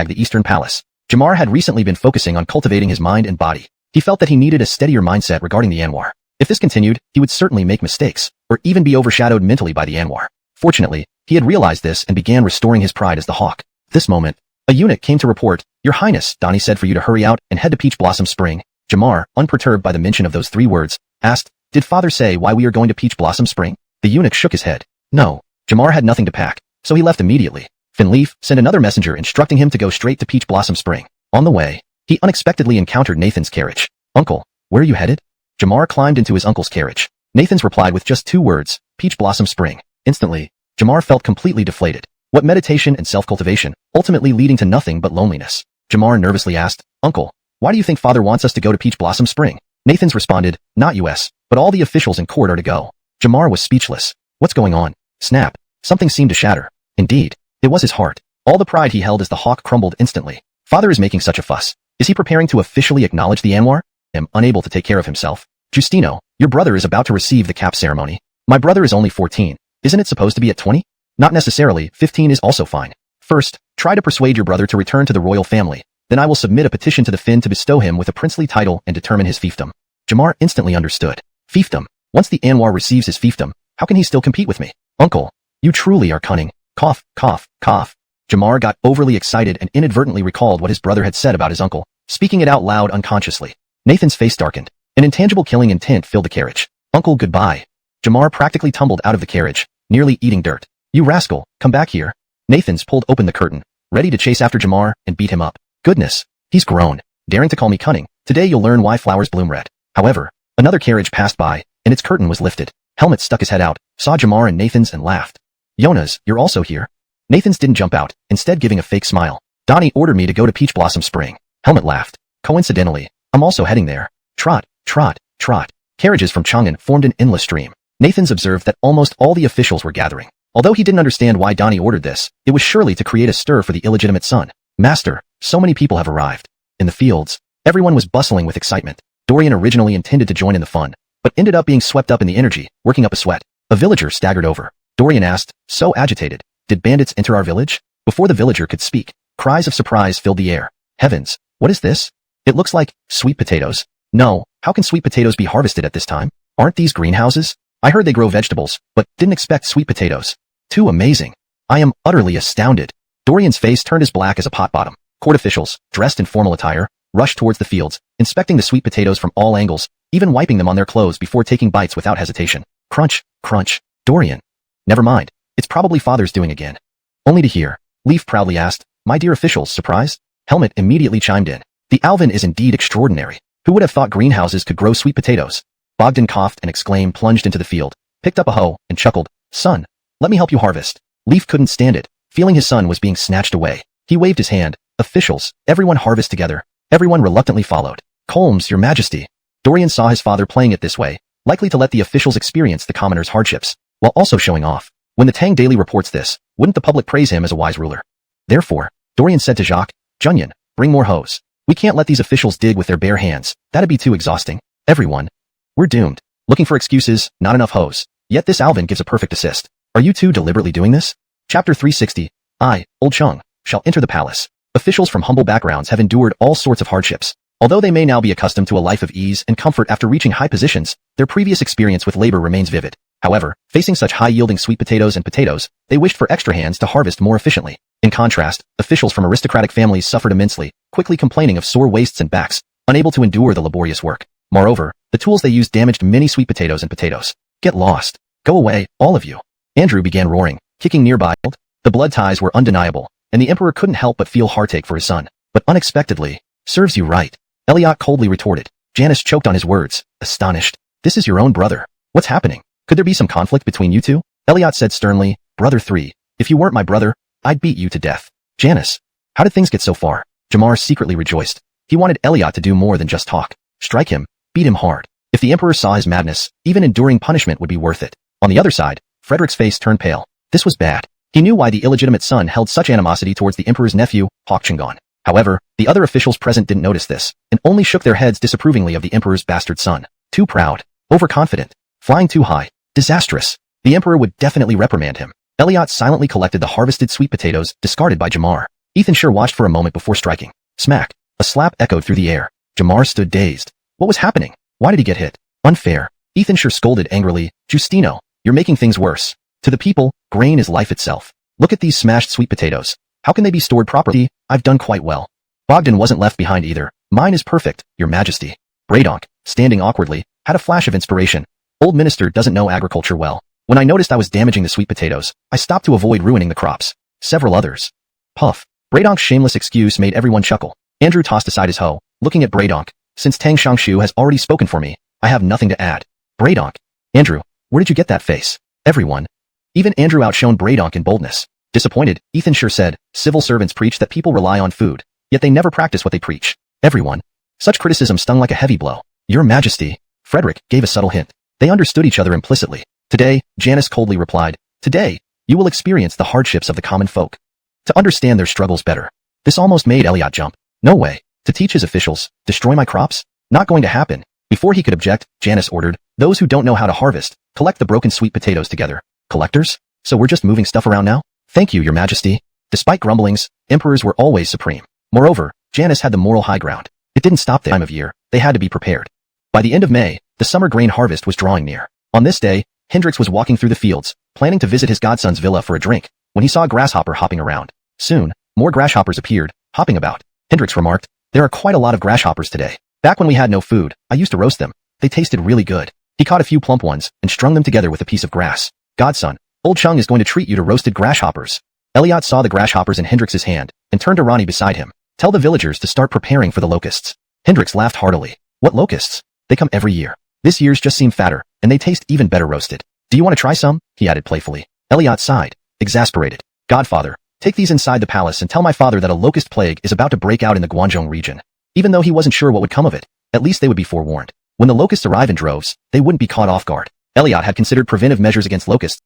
the Eastern Palace. Jamar had recently been focusing on cultivating his mind and body. He felt that he needed a steadier mindset regarding the Anwar. If this continued, he would certainly make mistakes, or even be overshadowed mentally by the Anwar. Fortunately, he had realized this and began restoring his pride as the hawk. This moment, a eunuch came to report, Your Highness, Donnie said for you to hurry out and head to Peach Blossom Spring. Jamar, unperturbed by the mention of those 3 words, asked, Did father say why we are going to Peach Blossom Spring? The eunuch shook his head. No. Jamar had nothing to pack, so he left immediately. Finleaf sent another messenger instructing him to go straight to Peach Blossom Spring. On the way, he unexpectedly encountered Nathan's carriage. Uncle, where are you headed? Jamar climbed into his uncle's carriage. Nathan's replied with just 2 words, Peach Blossom Spring. Instantly, Jamar felt completely deflated. What meditation and self-cultivation, ultimately leading to nothing but loneliness. Jamar nervously asked, Uncle, why do you think father wants us to go to Peach Blossom Spring? Nathan's responded, Not us, but all the officials in court are to go. Jamar was speechless. What's going on? Snap. Something seemed to shatter. Indeed, it was his heart. All the pride he held as the hawk crumbled instantly. Father is making such a fuss. Is he preparing to officially acknowledge the Anwar? Am unable to take care of himself. Justino, your brother is about to receive the cap ceremony. My brother is only 14. Isn't it supposed to be at 20? Not necessarily, 15 is also fine. First, try to persuade your brother to return to the royal family. Then I will submit a petition to the Finn to bestow him with a princely title and determine his fiefdom. Jamar instantly understood. Fiefdom. Once the Anwar receives his fiefdom, how can he still compete with me? Uncle, you truly are cunning. Cough, cough, cough. Jamar got overly excited and inadvertently recalled what his brother had said about his uncle, speaking it out loud unconsciously. Nathan's face darkened. An intangible killing intent filled the carriage. Uncle, goodbye. Jamar practically tumbled out of the carriage, nearly eating dirt. You rascal, come back here. Nathan's pulled open the curtain, ready to chase after Jamar and beat him up. Goodness, he's grown, daring to call me cunning. Today you'll learn why flowers bloom red. However, another carriage passed by, and its curtain was lifted. Helmet stuck his head out, saw Jamar and Nathan's and laughed. Jonas, you're also here? Nathan's didn't jump out, instead giving a fake smile. Donnie ordered me to go to Peach Blossom Spring. Helmet laughed. Coincidentally, I'm also heading there. Trot, trot, trot. Carriages from Chang'an formed an endless stream. Nathan's observed that almost all the officials were gathering. Although he didn't understand why Donnie ordered this, it was surely to create a stir for the illegitimate son. Master, so many people have arrived. In the fields, everyone was bustling with excitement. Dorian originally intended to join in the fun, but ended up being swept up in the energy, working up a sweat. A villager staggered over. Dorian asked, so agitated, did bandits enter our village? Before the villager could speak, cries of surprise filled the air. Heavens, what is this? It looks like sweet potatoes. No, how can sweet potatoes be harvested at this time? Aren't these greenhouses? I heard they grow vegetables, but didn't expect sweet potatoes. Too amazing. I am utterly astounded. Dorian's face turned as black as a pot bottom. Court officials, dressed in formal attire, rushed towards the fields, inspecting the sweet potatoes from all angles, even wiping them on their clothes before taking bites without hesitation. Crunch, crunch. Dorian. Never mind. It's probably father's doing again. Only to hear. Leaf proudly asked, my dear officials, surprised? Helmet immediately chimed in. The Alvin is indeed extraordinary. Who would have thought greenhouses could grow sweet potatoes? Bogdan coughed and exclaimed, plunged into the field, picked up a hoe, and chuckled, son, let me help you harvest. Leaf couldn't stand it, feeling his son was being snatched away. He waved his hand. Officials, everyone harvest together. Everyone reluctantly followed. Colmes, your majesty. Dorian saw his father playing it this way, likely to let the officials experience the commoners' hardships, while also showing off. When the Tang Daily reports this, wouldn't the public praise him as a wise ruler? Therefore, Dorian said to Jacques, Junyan, bring more hoes. We can't let these officials dig with their bare hands. That'd be too exhausting. Everyone. We're doomed. Looking for excuses, not enough hoes. Yet this Alvin gives a perfect assist. Are you two deliberately doing this? Chapter 360. I, Old Chung, shall enter the palace. Officials from humble backgrounds have endured all sorts of hardships. Although they may now be accustomed to a life of ease and comfort after reaching high positions, their previous experience with labor remains vivid. However, facing such high-yielding sweet potatoes and potatoes, they wished for extra hands to harvest more efficiently. In contrast, officials from aristocratic families suffered immensely, quickly complaining of sore waists and backs, unable to endure the laborious work. Moreover, the tools they used damaged many sweet potatoes and potatoes. Get lost. Go away, all of you. Andrew began roaring, kicking nearby. The blood ties were undeniable, and the emperor couldn't help but feel heartache for his son. But unexpectedly, serves you right. Elliot coldly retorted. Janice choked on his words, astonished. This is your own brother. What's happening? Could there be some conflict between you two? Elliot said sternly, Brother 3, if you weren't my brother, I'd beat you to death. Janice, how did things get so far? Jamar secretly rejoiced. He wanted Elliot to do more than just talk. Strike him, beat him hard. If the emperor saw his madness, even enduring punishment would be worth it. On the other side, Frederick's face turned pale. This was bad. He knew why the illegitimate son held such animosity towards the emperor's nephew, Hawk Chingon. However, the other officials present didn't notice this, and only shook their heads disapprovingly of the emperor's bastard son. Too proud. Overconfident. Flying too high. Disastrous. The emperor would definitely reprimand him. Elliot silently collected the harvested sweet potatoes discarded by Jamar. Ethan sure watched for a moment before striking. Smack. A slap echoed through the air. Jamar stood dazed. What was happening? Why did he get hit? Unfair. Ethan sure scolded angrily. Justino, you're making things worse. To the people, grain is life itself. Look at these smashed sweet potatoes. How can they be stored properly? I've done quite well. Bogdan wasn't left behind either. Mine is perfect, your majesty. Bradonk, standing awkwardly, had a flash of inspiration. Old minister doesn't know agriculture well. When I noticed I was damaging the sweet potatoes, I stopped to avoid ruining the crops. Several others. Puff. Bradonk's shameless excuse made everyone chuckle. Andrew tossed aside his hoe, looking at Bradonk. Since Tang Shangshu has already spoken for me, I have nothing to add. Bradonk. Andrew, where did you get that face? Everyone. Even Andrew outshone Bradonk in boldness. Disappointed, Ethan sure said, civil servants preach that people rely on food, yet they never practice what they preach. Everyone. Such criticism stung like a heavy blow. Your Majesty. Frederick gave a subtle hint. They understood each other implicitly. Today, Janice coldly replied, today, you will experience the hardships of the common folk. To understand their struggles better. This almost made Elliot jump. No way. To teach his officials, destroy my crops? Not going to happen. Before he could object, Janice ordered, those who don't know how to harvest, collect the broken sweet potatoes together. Collectors? So we're just moving stuff around now? Thank you, your majesty. Despite grumblings, emperors were always supreme. Moreover, Janice had the moral high ground. It didn't stop the time of year. They had to be prepared. By the end of May, the summer grain harvest was drawing near. On this day, Hendrix was walking through the fields, planning to visit his godson's villa for a drink, when he saw a grasshopper hopping around. Soon, more grasshoppers appeared, hopping about. Hendrix remarked, there are quite a lot of grasshoppers today. Back when we had no food, I used to roast them. They tasted really good. He caught a few plump ones and strung them together with a piece of grass. Godson, Old Chung is going to treat you to roasted grasshoppers. Elliot saw the grasshoppers in Hendrix's hand and turned to Ronnie beside him. Tell the villagers to start preparing for the locusts. Hendrix laughed heartily. What locusts? They come every year. This year's just seem fatter, and they taste even better roasted. Do you want to try some? He added playfully. Elliot sighed, exasperated. Godfather, Take these inside the palace and tell my father that a locust plague is about to break out in the Guangzhou region. Even though he wasn't sure what would come of it, at least they would be forewarned. When the locusts arrive in droves, they wouldn't be caught off guard. Elliot had considered preventive measures against locusts.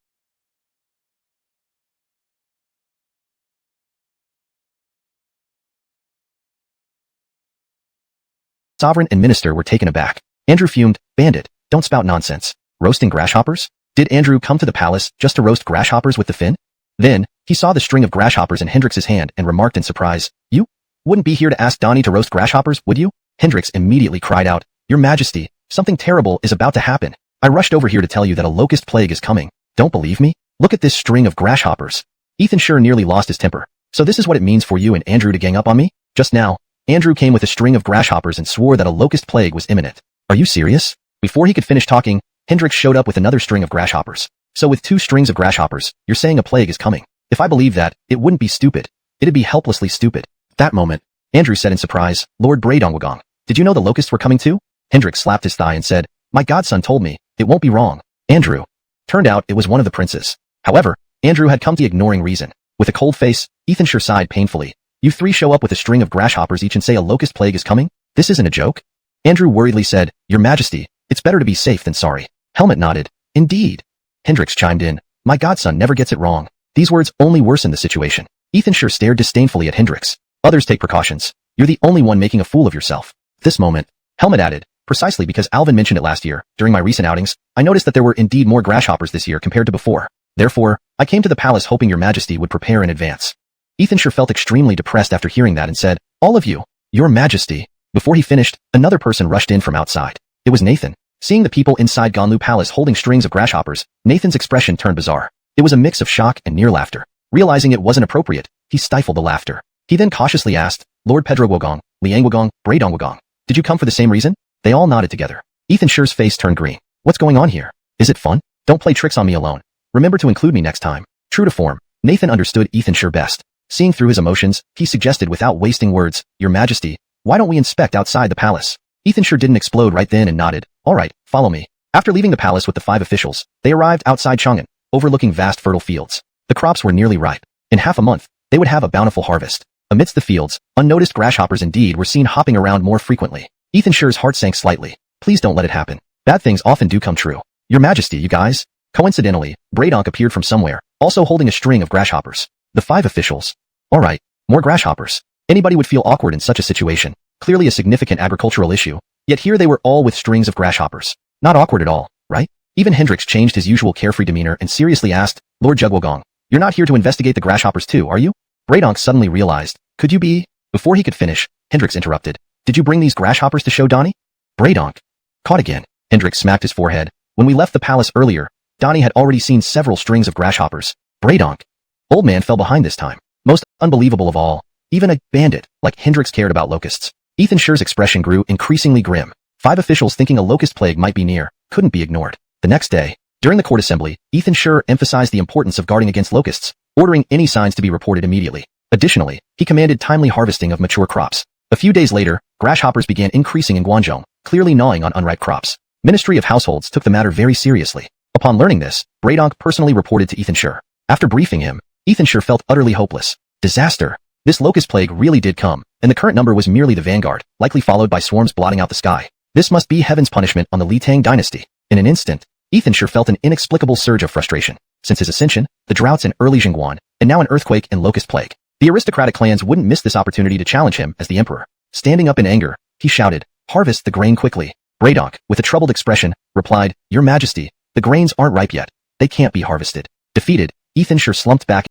Sovereign and minister were taken aback. Andrew fumed. Bandit, don't spout nonsense. Roasting grasshoppers? Did Andrew come to the palace just to roast grasshoppers with the fin? Then, he saw the string of grasshoppers in Hendrix's hand and remarked in surprise, You wouldn't be here to ask Donnie to roast grasshoppers, would you? Hendrix immediately cried out, Your Majesty, something terrible is about to happen. I rushed over here to tell you that a locust plague is coming. Don't believe me? Look at this string of grasshoppers. Ethan sure nearly lost his temper. So this is what it means for you and Andrew to gang up on me? Just now, Andrew came with a string of grasshoppers and swore that a locust plague was imminent. Are you serious? Before he could finish talking, Hendrix showed up with another string of grasshoppers. So with 2 strings of grasshoppers, you're saying a plague is coming. If I believed that, it wouldn't be stupid. It'd be helplessly stupid. At that moment, Andrew said in surprise, Lord Donghua, did you know the locusts were coming too? Hendrix slapped his thigh and said, My godson told me, it won't be wrong. Andrew. Turned out it was one of the princes. However, Andrew had come to ignoring reason. With a cold face, Ethan sure sighed painfully. You 3 show up with a string of grasshoppers each and say a locust plague is coming? This isn't a joke? Andrew worriedly said, Your Majesty, it's better to be safe than sorry. Helmet nodded. Indeed. Hendrix chimed in. My godson never gets it wrong. These words only worsened the situation. Ethan sure stared disdainfully at Hendrix. Others take precautions. You're the only one making a fool of yourself. At this moment, Helmet added, Precisely because Alvin mentioned it last year, during my recent outings, I noticed that there were indeed more grasshoppers this year compared to before. Therefore, I came to the palace hoping your Majesty would prepare in advance. Ethan sure felt extremely depressed after hearing that and said, All of you, Your Majesty. Before he finished, another person rushed in from outside. It was Nathan. Seeing the people inside Ganlu Palace holding strings of grasshoppers, Nathan's expression turned bizarre. It was a mix of shock and near laughter. Realizing it wasn't appropriate, he stifled the laughter. He then cautiously asked, Lord Pedro Wogong, Liang Wogong, Donghua, did you come for the same reason? They all nodded together. Ethan Shure's face turned green. What's going on here? Is it fun? Don't play tricks on me alone. Remember to include me next time. True to form, Nathan understood Ethan Shure best. Seeing through his emotions, he suggested without wasting words, Your Majesty, why don't we inspect outside the palace? Ethan Shure didn't explode right then and nodded. All right, follow me. After leaving the palace with the 5 officials, they arrived outside Chang'an, overlooking vast fertile fields. The crops were nearly ripe. In half a month, they would have a bountiful harvest. Amidst the fields, unnoticed grasshoppers indeed were seen hopping around more frequently. Ethan Shure's heart sank slightly. Please don't let it happen. Bad things often do come true. Your Majesty, you guys. Coincidentally, Bradonk appeared from somewhere, also holding a string of grasshoppers. The 5 officials. All right, more grasshoppers. Anybody would feel awkward in such a situation. Clearly a significant agricultural issue. Yet here they were all with strings of grasshoppers. Not awkward at all, right? Even Hendrix changed his usual carefree demeanor and seriously asked, Lord Jugwogong, you're not here to investigate the grasshoppers too, are you? Bradonk suddenly realized, could you be? Before he could finish, Hendrix interrupted. Did you bring these grasshoppers to show Donnie? Bradonk. Caught again. Hendrix smacked his forehead. When we left the palace earlier, Donnie had already seen several strings of grasshoppers. Bradonk. Old man fell behind this time. Most unbelievable of all, even a bandit like Hendrix cared about locusts. Ethan Shure's expression grew increasingly grim. 5 officials thinking a locust plague might be near couldn't be ignored. The next day, during the court assembly, Ethan Shure emphasized the importance of guarding against locusts, ordering any signs to be reported immediately. Additionally, he commanded timely harvesting of mature crops. A few days later, grasshoppers began increasing in Guangzhou, clearly gnawing on unripe crops. Ministry of Households took the matter very seriously. Upon learning this, Bradonk personally reported to Ethan Shure. After briefing him, Ethan Shure felt utterly hopeless. Disaster. This locust plague really did come, and the current number was merely the vanguard, likely followed by swarms blotting out the sky. This must be heaven's punishment on the Tang Dynasty. In an instant, Ethan Shure felt an inexplicable surge of frustration. Since his ascension, the droughts in early Jingguan, and now an earthquake and locust plague. The aristocratic clans wouldn't miss this opportunity to challenge him as the emperor. Standing up in anger, he shouted, Harvest the grain quickly. Bradonk, with a troubled expression, replied, Your Majesty, the grains aren't ripe yet. They can't be harvested. Defeated, Ethan Shure slumped back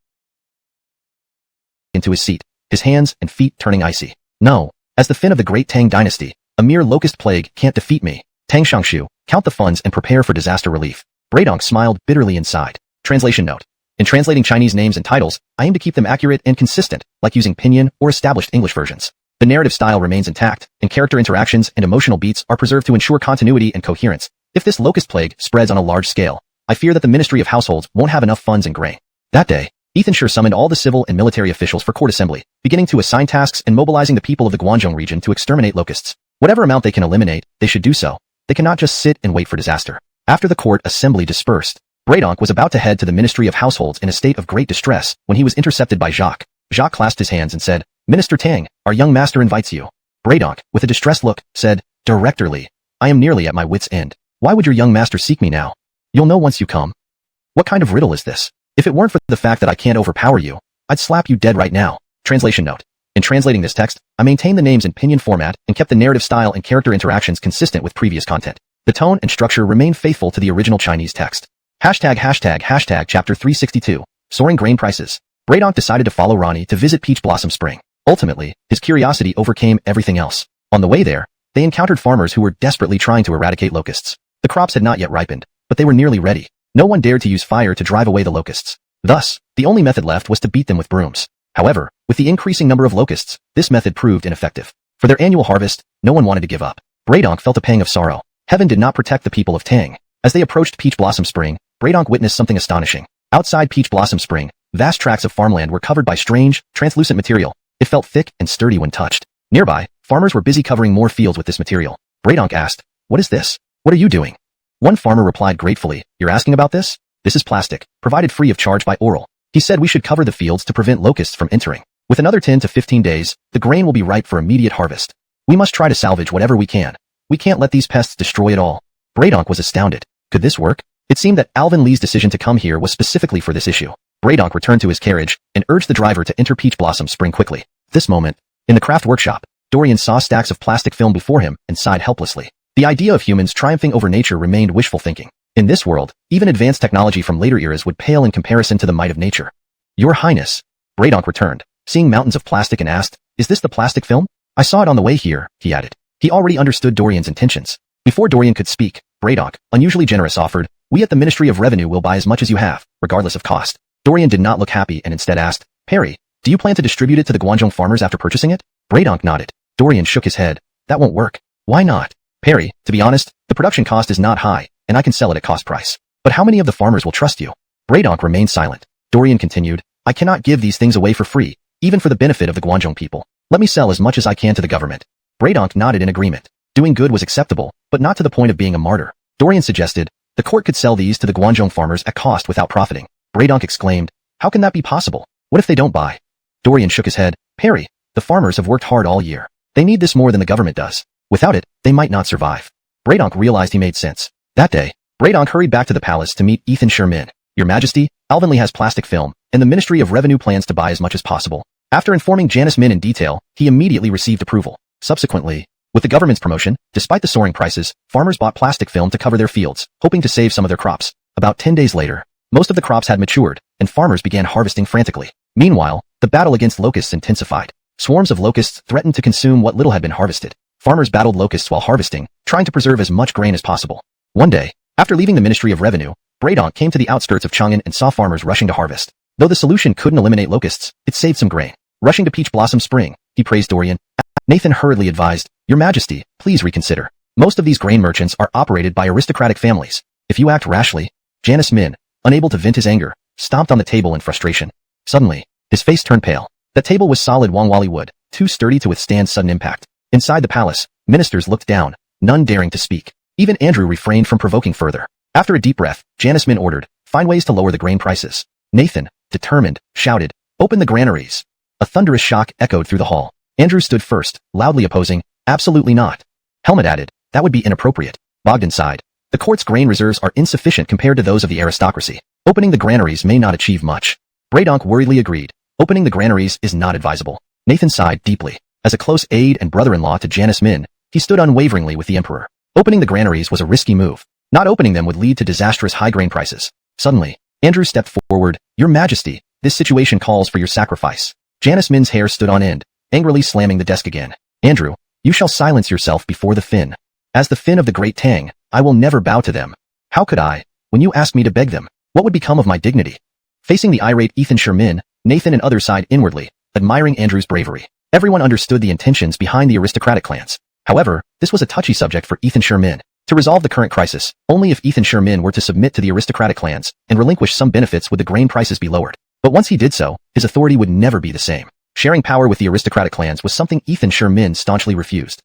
into his seat, his hands and feet turning icy. No, as the fin of the great Tang Dynasty, a mere locust plague can't defeat me. Tang Shangshu, count the funds and prepare for disaster relief. Bradonk smiled bitterly inside. Translation note. In translating Chinese names and titles, I aim to keep them accurate and consistent, like using pinyin or established English versions. The narrative style remains intact, and character interactions and emotional beats are preserved to ensure continuity and coherence. If this locust plague spreads on a large scale, I fear that the Ministry of Households won't have enough funds and grain. That day, Ethan Shure summoned all the civil and military officials for court assembly, beginning to assign tasks and mobilizing the people of the Guangzhou region to exterminate locusts. Whatever amount they can eliminate, they should do so. They cannot just sit and wait for disaster. After the court assembly dispersed, Bradonk was about to head to the Ministry of Households in a state of great distress when he was intercepted by Jacques. Jacques clasped his hands and said, "Minister Tang, our young master invites you." Bradonk, with a distressed look, said, "Directorly, I am nearly at my wit's end. Why would your young master seek me now? You'll know once you come." What kind of riddle is this? If it weren't for the fact that I can't overpower you, I'd slap you dead right now. Translation note. In translating this text, I maintained the names in pinyin format and kept the narrative style and character interactions consistent with previous content. The tone and structure remain faithful to the original Chinese text. Chapter 362. Soaring grain prices. Bradonk decided to follow Ronnie to visit Peach Blossom Spring. Ultimately, his curiosity overcame everything else. On the way there, they encountered farmers who were desperately trying to eradicate locusts. The crops had not yet ripened, but they were nearly ready. No one dared to use fire to drive away the locusts. Thus, the only method left was to beat them with brooms. However, with the increasing number of locusts, this method proved ineffective. For their annual harvest, no one wanted to give up. Bradonk felt a pang of sorrow. Heaven did not protect the people of Tang. As they approached Peach Blossom Spring, Bradonk witnessed something astonishing. Outside Peach Blossom Spring, vast tracts of farmland were covered by strange, translucent material. It felt thick and sturdy when touched. Nearby, farmers were busy covering more fields with this material. Bradonk asked, "What is this? What are you doing?" One farmer replied gratefully, "You're asking about this? This is plastic, provided free of charge by Oral. He said we should cover the fields to prevent locusts from entering. With another 10 to 15 days, the grain will be ripe for immediate harvest. We must try to salvage whatever we can. We can't let these pests destroy it all." Bradonk was astounded. Could this work? It seemed that Alvin Lee's decision to come here was specifically for this issue. Bradonk returned to his carriage and urged the driver to enter Peach Blossom Spring quickly. At this moment, in the craft workshop, Dorian saw stacks of plastic film before him and sighed helplessly. The idea of humans triumphing over nature remained wishful thinking. In this world, even advanced technology from later eras would pale in comparison to the might of nature. "Your Highness." Bradonk returned, seeing mountains of plastic, and asked, "Is this the plastic film?" "I saw it on the way here," he added. He already understood Dorian's intentions. Before Dorian could speak, Bradonk, unusually generous, offered, "We at the Ministry of Revenue will buy as much as you have, regardless of cost." Dorian did not look happy and instead asked, "Perry, do you plan to distribute it to the Guangzhou farmers after purchasing it?" Bradonk nodded. Dorian shook his head. "That won't work." "Why not?" "Perry, to be honest, the production cost is not high, and I can sell it at cost price. But how many of the farmers will trust you?" Bradonk remained silent. Dorian continued, "I cannot give these things away for free, even for the benefit of the Guangzhou people. Let me sell as much as I can to the government." Bradonk nodded in agreement. Doing good was acceptable, but not to the point of being a martyr. Dorian suggested, "The court could sell these to the Guangzhou farmers at cost without profiting." Bradonk exclaimed, "How can that be possible? What if they don't buy?" Dorian shook his head. "Perry, the farmers have worked hard all year. They need this more than the government does. Without it, they might not survive." Bradonk realized he made sense. That day, Bradonk hurried back to the palace to meet Ethan Sherman. "Your Majesty, Alvin Lee has plastic film, and the Ministry of Revenue plans to buy as much as possible." After informing Janice Min in detail, he immediately received approval. Subsequently, with the government's promotion, despite the soaring prices, farmers bought plastic film to cover their fields, hoping to save some of their crops. About 10 days later, most of the crops had matured, and farmers began harvesting frantically. Meanwhile, the battle against locusts intensified. Swarms of locusts threatened to consume what little had been harvested. Farmers battled locusts while harvesting, trying to preserve as much grain as possible. One day, after leaving the Ministry of Revenue, Bradonk came to the outskirts of Chang'an and saw farmers rushing to harvest. Though the solution couldn't eliminate locusts, it saved some grain. Rushing to Peach Blossom Spring, he praised Dorian. Nathan hurriedly advised, "Your Majesty, please reconsider. Most of these grain merchants are operated by aristocratic families. If you act rashly..." Janice Min, unable to vent his anger, stomped on the table in frustration. Suddenly, his face turned pale. The table was solid Wangwali wood, too sturdy to withstand sudden impact. Inside the palace, ministers looked down, none daring to speak. Even Andrew refrained from provoking further. After a deep breath, Janice Min ordered, "Find ways to lower the grain prices." Nathan, determined, shouted, "Open the granaries." A thunderous shock echoed through the hall. Andrew stood first, loudly opposing, "Absolutely not." Helmet added, "That would be inappropriate." Bogdan sighed, "The court's grain reserves are insufficient compared to those of the aristocracy. Opening the granaries may not achieve much." Bradonk worriedly agreed, "Opening the granaries is not advisable." Nathan sighed deeply. As a close aide and brother-in-law to Janice Min, he stood unwaveringly with the emperor. Opening the granaries was a risky move. Not opening them would lead to disastrous high grain prices. Suddenly, Andrew stepped forward, "Your Majesty, this situation calls for your sacrifice." Janice Min's hair stood on end, angrily slamming the desk again. "Andrew, you shall silence yourself before the Fin. As the Fin of the Great Tang, I will never bow to them. How could I, when you asked me to beg them? What would become of my dignity?" Facing the irate Ethan Sherman, Nathan and others sighed inwardly, admiring Andrew's bravery. Everyone understood the intentions behind the aristocratic clans. However, this was a touchy subject for Ethan Sherman. To resolve the current crisis, only if Ethan Sherman were to submit to the aristocratic clans and relinquish some benefits would the grain prices be lowered. But once he did so, his authority would never be the same. Sharing power with the aristocratic clans was something Ethan Sherman staunchly refused.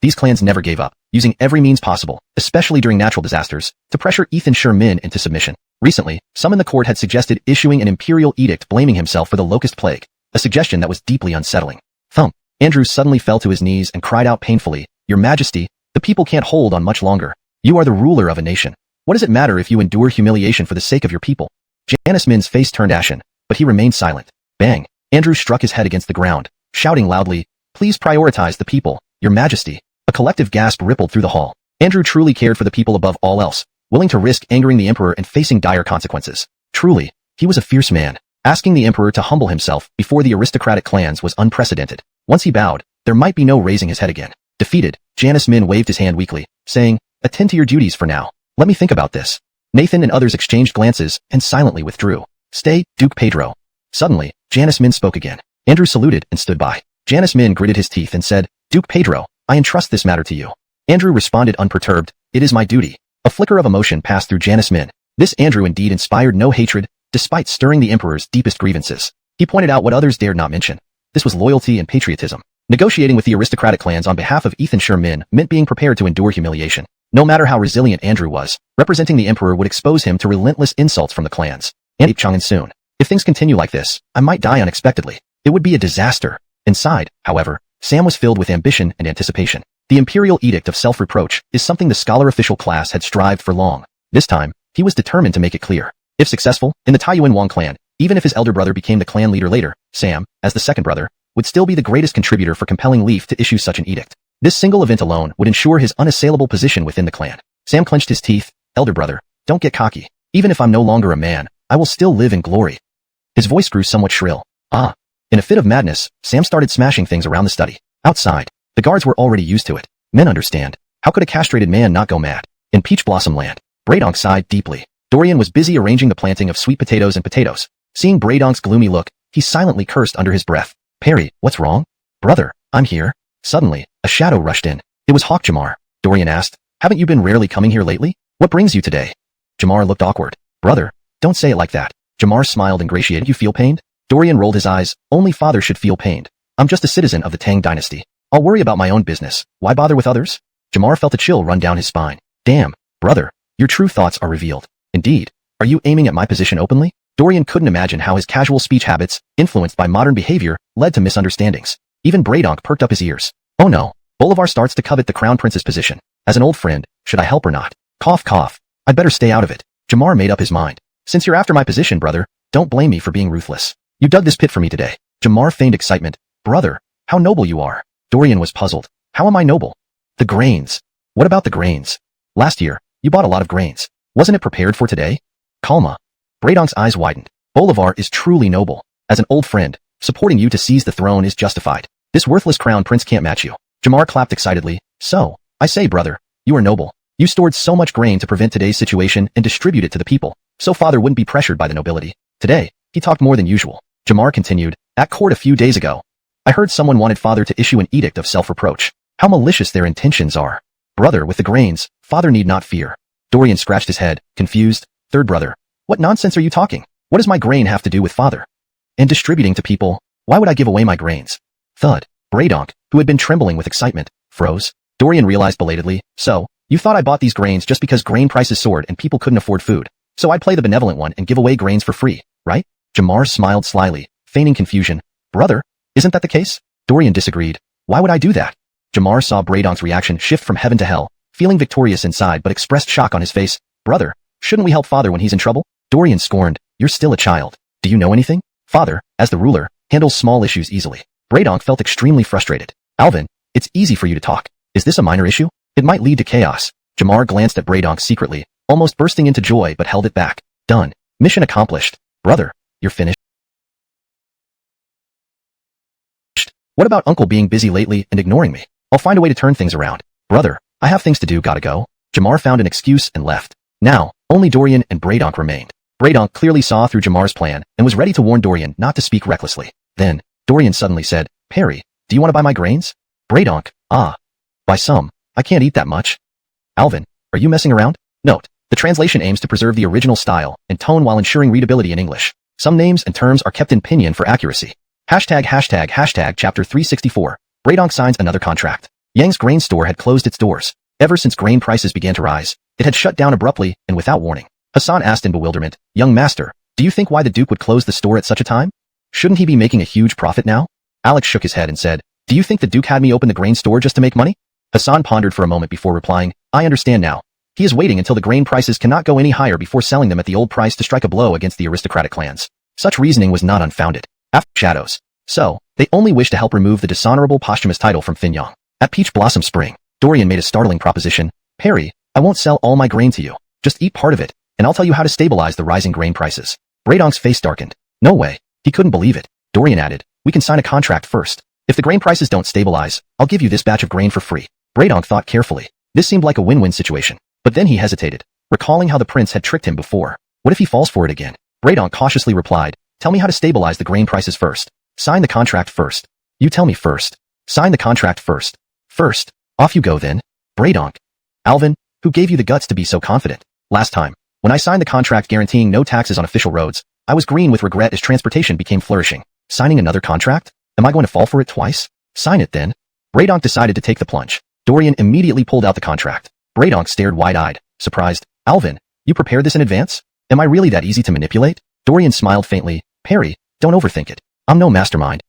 These clans never gave up, using every means possible, especially during natural disasters, to pressure Ethan Sherman into submission. Recently, some in the court had suggested issuing an imperial edict blaming himself for the locust plague, a suggestion that was deeply unsettling. Thump. Andrew suddenly fell to his knees and cried out painfully, "Your Majesty, the people can't hold on much longer. You are the ruler of a nation. What does it matter if you endure humiliation for the sake of your people?" Janice Min's face turned ashen, but he remained silent. Bang. Andrew struck his head against the ground, shouting loudly, "Please prioritize the people, Your Majesty." A collective gasp rippled through the hall. Andrew truly cared for the people above all else, willing to risk angering the emperor and facing dire consequences. Truly, he was a fierce man. Asking the emperor to humble himself before the aristocratic clans was unprecedented. Once he bowed, there might be no raising his head again. Defeated, Janice Min waved his hand weakly, saying, "Attend to your duties for now. Let me think about this." Nathan and others exchanged glances and silently withdrew. "Stay, Duke Pedro." Suddenly, Janice Min spoke again. Andrew saluted and stood by. Janice Min gritted his teeth and said, "Duke Pedro, I entrust this matter to you." Andrew responded unperturbed, "It is my duty." A flicker of emotion passed through Janice Min. This Andrew indeed inspired no hatred, despite stirring the emperor's deepest grievances. He pointed out what others dared not mention. This was loyalty and patriotism. Negotiating with the aristocratic clans on behalf of Ethan Min meant being prepared to endure humiliation. No matter how resilient Andrew was, representing the emperor would expose him to relentless insults from the clans. And Chang'an soon. If things continue like this, I might die unexpectedly. It would be a disaster. Inside, however, Sam was filled with ambition and anticipation. The imperial edict of self-reproach is something the scholar official class had strived for long. This time, he was determined to make it clear. If successful, in the Taiyuan Wang clan, even if his elder brother became the clan leader later, Sam, as the second brother, would still be the greatest contributor for compelling Leaf to issue such an edict. This single event alone would ensure his unassailable position within the clan. Sam clenched his teeth. "Elder brother, don't get cocky. Even if I'm no longer a man, I will still live in glory." His voice grew somewhat shrill. "Ah." In a fit of madness, Sam started smashing things around the study. Outside, the guards were already used to it. Men understand. How could a castrated man not go mad? In Peach Blossom Land, Braydonk sighed deeply. Dorian was busy arranging the planting of sweet potatoes and potatoes. Seeing Braydonk's gloomy look, he silently cursed under his breath. "Perry, what's wrong?" "Brother, I'm here." Suddenly, a shadow rushed in. It was Hawk Jamar. Dorian asked, "Haven't you been rarely coming here lately? What brings you today?" Jamar looked awkward. "Brother, don't say it like that." Jamar smiled ingratiated. "You feel pained?" Dorian rolled his eyes. "Only father should feel pained. I'm just a citizen of the Tang Dynasty. I'll worry about my own business. Why bother with others?" Jamar felt a chill run down his spine. "Damn, brother, your true thoughts are revealed." "Indeed. Are you aiming at my position openly?" Dorian couldn't imagine how his casual speech habits, influenced by modern behavior, led to misunderstandings. Even Braydonk perked up his ears. "Oh no, Bolivar starts to covet the crown prince's position. As an old friend, should I help or not?" Cough cough. "I'd better stay out of it." Jamar made up his mind. "Since you're after my position, brother, don't blame me for being ruthless. You dug this pit for me today." Jamar feigned excitement. "Brother, how noble you are." Dorian was puzzled. "How am I noble?" "The grains." "What about the grains?" "Last year, you bought a lot of grains. Wasn't it prepared for today?" "Calma." Braydonk's eyes widened. "Bolivar is truly noble. As an old friend, supporting you to seize the throne is justified. This worthless crown prince can't match you." Jamar clapped excitedly. "So, I say, brother, you are noble. You stored so much grain to prevent today's situation and distribute it to the people, so father wouldn't be pressured by the nobility. Today, he talked more than usual." Jamar continued, "At court a few days ago, I heard someone wanted father to issue an edict of self-reproach. How malicious their intentions are. Brother, with the grains, father need not fear." Dorian scratched his head, confused. "Third brother, what nonsense are you talking? What does my grain have to do with father? And distributing to people, why would I give away my grains?" Thud. Braydonk, who had been trembling with excitement, froze. Dorian realized belatedly, "So, you thought I bought these grains just because grain prices soared and people couldn't afford food. So I'd play the benevolent one and give away grains for free, right?" Jamar smiled slyly, feigning confusion. "Brother, isn't that the case?" Dorian disagreed. "Why would I do that?" Jamar saw Braydonk's reaction shift from heaven to hell, feeling victorious inside but expressed shock on his face. "Brother, shouldn't we help father when he's in trouble?" Dorian scorned. "You're still a child. Do you know anything? Father, as the ruler, handles small issues easily." Braydonk felt extremely frustrated. "Alvin, it's easy for you to talk. Is this a minor issue? It might lead to chaos." Jamar glanced at Braydonk secretly, almost bursting into joy but held it back. "Done. Mission accomplished. Brother, you're finished." "What about Uncle being busy lately and ignoring me? I'll find a way to turn things around." "Brother, I have things to do, gotta go." Jamar found an excuse and left. Now, only Dorian and Braydonk remained. Braydonk clearly saw through Jamar's plan and was ready to warn Dorian not to speak recklessly. Then, Dorian suddenly said, "Perry, do you want to buy my grains?" Braydonk, "Ah. Buy some. I can't eat that much." "Alvin, are you messing around?" Note, the translation aims to preserve the original style and tone while ensuring readability in English. Some names and terms are kept in pinyin for accuracy. ####Chapter 364. Braydonk signs another contract. Yang's grain store had closed its doors. Ever since grain prices began to rise, it had shut down abruptly and without warning. Hassan asked in bewilderment, young master, do you think why the Duke would close the store at such a time? Shouldn't he be making a huge profit now? Alex shook his head and said, do you think the Duke had me open the grain store just to make money? Hassan pondered for a moment before replying, I understand now. He is waiting until the grain prices cannot go any higher before selling them at the old price to strike a blow against the aristocratic clans. Such reasoning was not unfounded. After shadows. So, they only wish to help remove the dishonorable posthumous title from Finyang. At Peach Blossom Spring, Dorian made a startling proposition. Perry, I won't sell all my grain to you. Just eat part of it, and I'll tell you how to stabilize the rising grain prices. Bradonk's face darkened. No way. He couldn't believe it. Dorian added, we can sign a contract first. If the grain prices don't stabilize, I'll give you this batch of grain for free. Bradonk thought carefully. This seemed like a win-win situation. But then he hesitated, recalling how the prince had tricked him before. What if he falls for it again? Bradonk cautiously replied, tell me how to stabilize the grain prices first. Sign the contract first. You tell me first. Sign the contract first. First. Off you go then. Bradonk. Alvin, who gave you the guts to be so confident? Last time, when I signed the contract guaranteeing no taxes on official roads, I was green with regret as transportation became flourishing. Signing another contract? Am I going to fall for it twice? Sign it then. Bradonk decided to take the plunge. Dorian immediately pulled out the contract. Bradonk stared wide-eyed, surprised. Alvin, you prepared this in advance? Am I really that easy to manipulate? Dorian smiled faintly. Perry, don't overthink it. I'm no mastermind.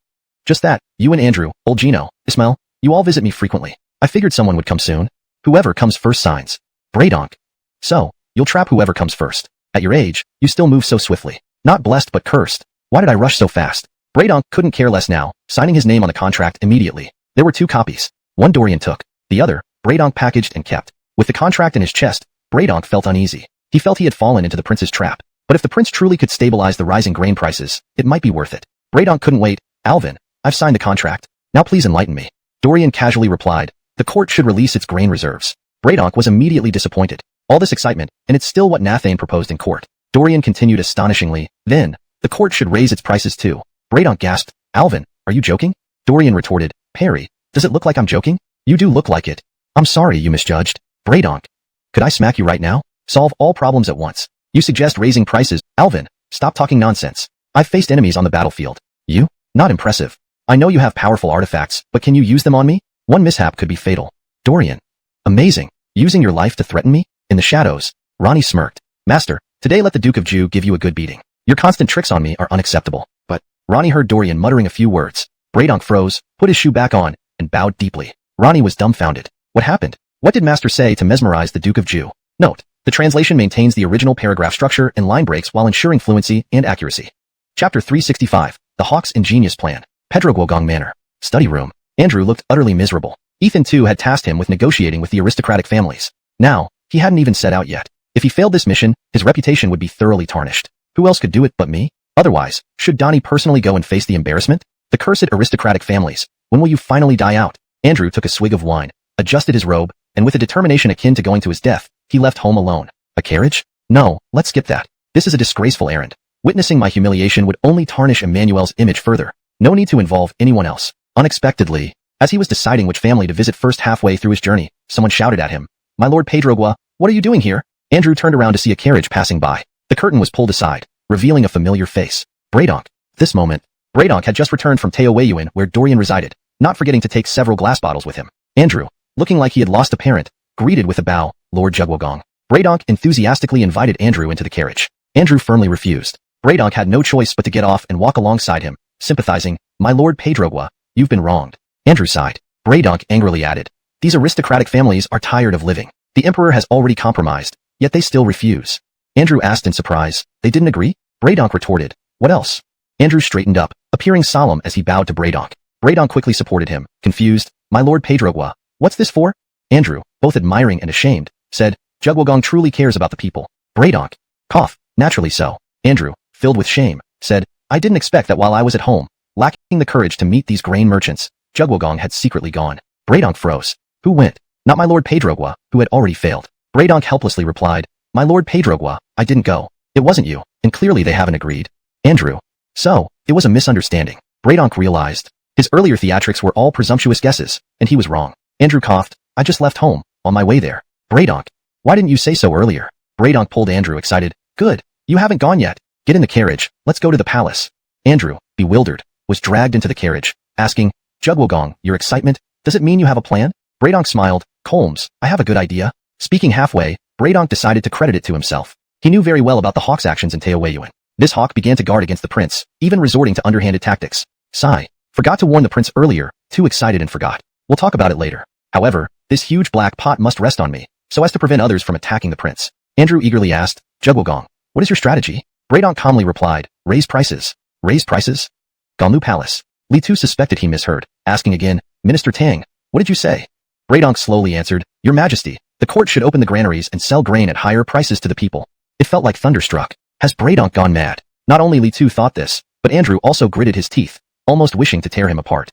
Just that, you and Andrew, old Gino, Ismail, you all visit me frequently. I figured someone would come soon. Whoever comes first signs. Bradonk. So, you'll trap whoever comes first. At your age, you still move so swiftly. Not blessed but cursed. Why did I rush so fast? Bradonk couldn't care less now, signing his name on the contract immediately. There were 2 copies. One Dorian took. The other, Bradonk packaged and kept. With the contract in his chest, Bradonk felt uneasy. He felt he had fallen into the prince's trap. But if the prince truly could stabilize the rising grain prices, it might be worth it. Bradonk couldn't wait. Alvin, I've signed the contract. Now please enlighten me. Dorian casually replied, the court should release its grain reserves. Bradonk was immediately disappointed. All this excitement, and it's still what Nathane proposed in court. Dorian continued astonishingly, then, the court should raise its prices too. Bradonk gasped, Alvin, are you joking? Dorian retorted, Perry, does it look like I'm joking? You do look like it. I'm sorry you misjudged. Bradonk. Could I smack you right now? Solve all problems at once. You suggest raising prices. Alvin, stop talking nonsense. I've faced enemies on the battlefield. You? Not impressive. I know you have powerful artifacts, but can you use them on me? One mishap could be fatal. Dorian. Amazing. Using your life to threaten me? In the shadows, Ronnie smirked. Master, today let the Duke of Ju give you a good beating. Your constant tricks on me are unacceptable. But, Ronnie heard Dorian muttering a few words. Bradonk froze, put his shoe back on, and bowed deeply. Ronnie was dumbfounded. What happened? What did Master say to mesmerize the Duke of Ju? Note, the translation maintains the original paragraph structure and line breaks while ensuring fluency and accuracy. Chapter 365, The Hawk's Ingenious Plan. Pedro Guogong Manor. Study room. Andrew looked utterly miserable. Ethan too had tasked him with negotiating with the aristocratic families. Now, he hadn't even set out yet. If he failed this mission, his reputation would be thoroughly tarnished. Who else could do it but me? Otherwise, should Donnie personally go and face the embarrassment? The cursed aristocratic families. When will you finally die out? Andrew took a swig of wine, adjusted his robe, and with a determination akin to going to his death, he left home alone. A carriage? No, let's skip that. This is a disgraceful errand. Witnessing my humiliation would only tarnish Emmanuel's image further. No need to involve anyone else. Unexpectedly, as he was deciding which family to visit first halfway through his journey, someone shouted at him, My Lord Pedrogua, what are you doing here? Andrew turned around to see a carriage passing by. The curtain was pulled aside, revealing a familiar face. Bradonk. At this moment, Bradonk had just returned from Teowayuan where Dorian resided, not forgetting to take several glass bottles with him. Andrew, looking like he had lost a parent, greeted with a bow, Lord Jugwogong. Bradonk enthusiastically invited Andrew into the carriage. Andrew firmly refused. Bradonk had no choice but to get off and walk alongside him, sympathizing, My Lord Pedrogua, you've been wronged. Andrew sighed. Bradonk angrily added, These aristocratic families are tired of living. The Emperor has already compromised, yet they still refuse. Andrew asked in surprise, They didn't agree? Bradonk retorted, What else? Andrew straightened up, appearing solemn as he bowed to Bradonk. Bradonk quickly supported him, confused, My Lord Pedrogua, what's this for? Andrew, both admiring and ashamed, said, Jugwogong truly cares about the people. Bradonk. Cough, naturally so. Andrew, filled with shame, said, I didn't expect that while I was at home, lacking the courage to meet these grain merchants, Jugwogong had secretly gone. Bradonk froze. Who went? Not my Lord Pedrogua, who had already failed. Bradonk helplessly replied, My Lord Pedrogua, I didn't go. It wasn't you, and clearly they haven't agreed. Andrew. So, it was a misunderstanding. Bradonk realized. His earlier theatrics were all presumptuous guesses, and he was wrong. Andrew coughed, I just left home, on my way there. Bradonk. Why didn't you say so earlier? Bradonk pulled Andrew excited. Good, you haven't gone yet. Get in the carriage, let's go to the palace. Andrew, bewildered, was dragged into the carriage, asking, Jugwogong, your excitement, does it mean you have a plan? Bradonk smiled, Colmes, I have a good idea. Speaking halfway, Bradonk decided to credit it to himself. He knew very well about the hawk's actions in Taoyuan. This hawk began to guard against the prince, even resorting to underhanded tactics. Sigh. Forgot to warn the prince earlier, too excited and forgot. We'll talk about it later. However, this huge black pot must rest on me, so as to prevent others from attacking the prince. Andrew eagerly asked, Jugwogong, what is your strategy? Braydonk calmly replied, raise prices. Raise prices? Gonglu Palace. Li Tu suspected he misheard, asking again, Minister Tang, what did you say? Braydonk slowly answered, Your Majesty, the court should open the granaries and sell grain at higher prices to the people. It felt like thunderstruck. Has Braydonk gone mad? Not only Li Tu thought this, but Andrew also gritted his teeth, almost wishing to tear him apart.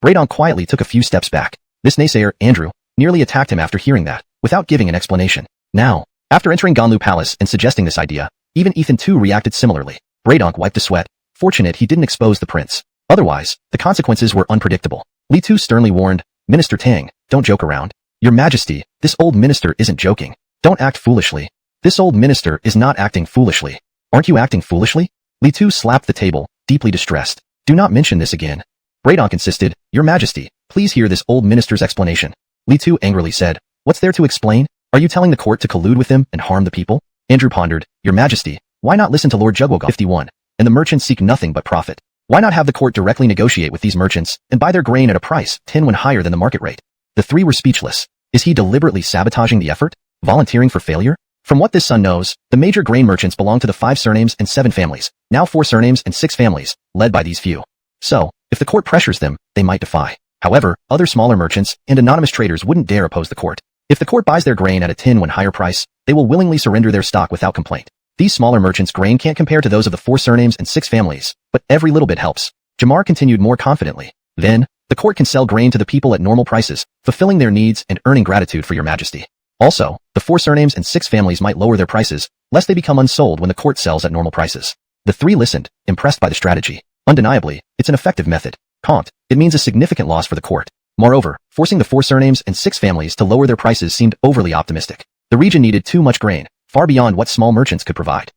Braydonk quietly took a few steps back. This naysayer, Andrew, nearly attacked him after hearing that, without giving an explanation. Now, after entering Gonglu Palace and suggesting this idea, even Ethan too reacted similarly. Braydonk wiped a sweat. Fortunate he didn't expose the prince. Otherwise, the consequences were unpredictable. Li Tu sternly warned, Minister Tang, don't joke around. Your Majesty, this old minister isn't joking. Don't act foolishly. This old minister is not acting foolishly. Aren't you acting foolishly? Li Tu slapped the table, deeply distressed. Do not mention this again. Braydonk insisted, Your Majesty, please hear this old minister's explanation. Li Tu angrily said, What's there to explain? Are you telling the court to collude with them and harm the people? Andrew pondered, Your Majesty, why not listen to Lord Jugwogong 51, and the merchants seek nothing but profit? Why not have the court directly negotiate with these merchants and buy their grain at a price 10 when higher than the market rate? The three were speechless. Is he deliberately sabotaging the effort? Volunteering for failure? From what this son knows, the major grain merchants belong to the 5 surnames and 7 families, now 4 surnames and 6 families, led by these few. So, if the court pressures them, they might defy. However, other smaller merchants and anonymous traders wouldn't dare oppose the court. If the court buys their grain at a 10 when higher price, they will willingly surrender their stock without complaint. These smaller merchants' grain can't compare to those of the 4 surnames and 6 families, but every little bit helps. Jamar continued more confidently. Then, the court can sell grain to the people at normal prices, fulfilling their needs and earning gratitude for your majesty. Also, the 4 surnames and 6 families might lower their prices, lest they become unsold when the court sells at normal prices. The 3 listened, impressed by the strategy. Undeniably, it's an effective method. Can't. It means a significant loss for the court. Moreover, forcing the 4 surnames and 6 families to lower their prices seemed overly optimistic. The region needed too much grain, far beyond what small merchants could provide.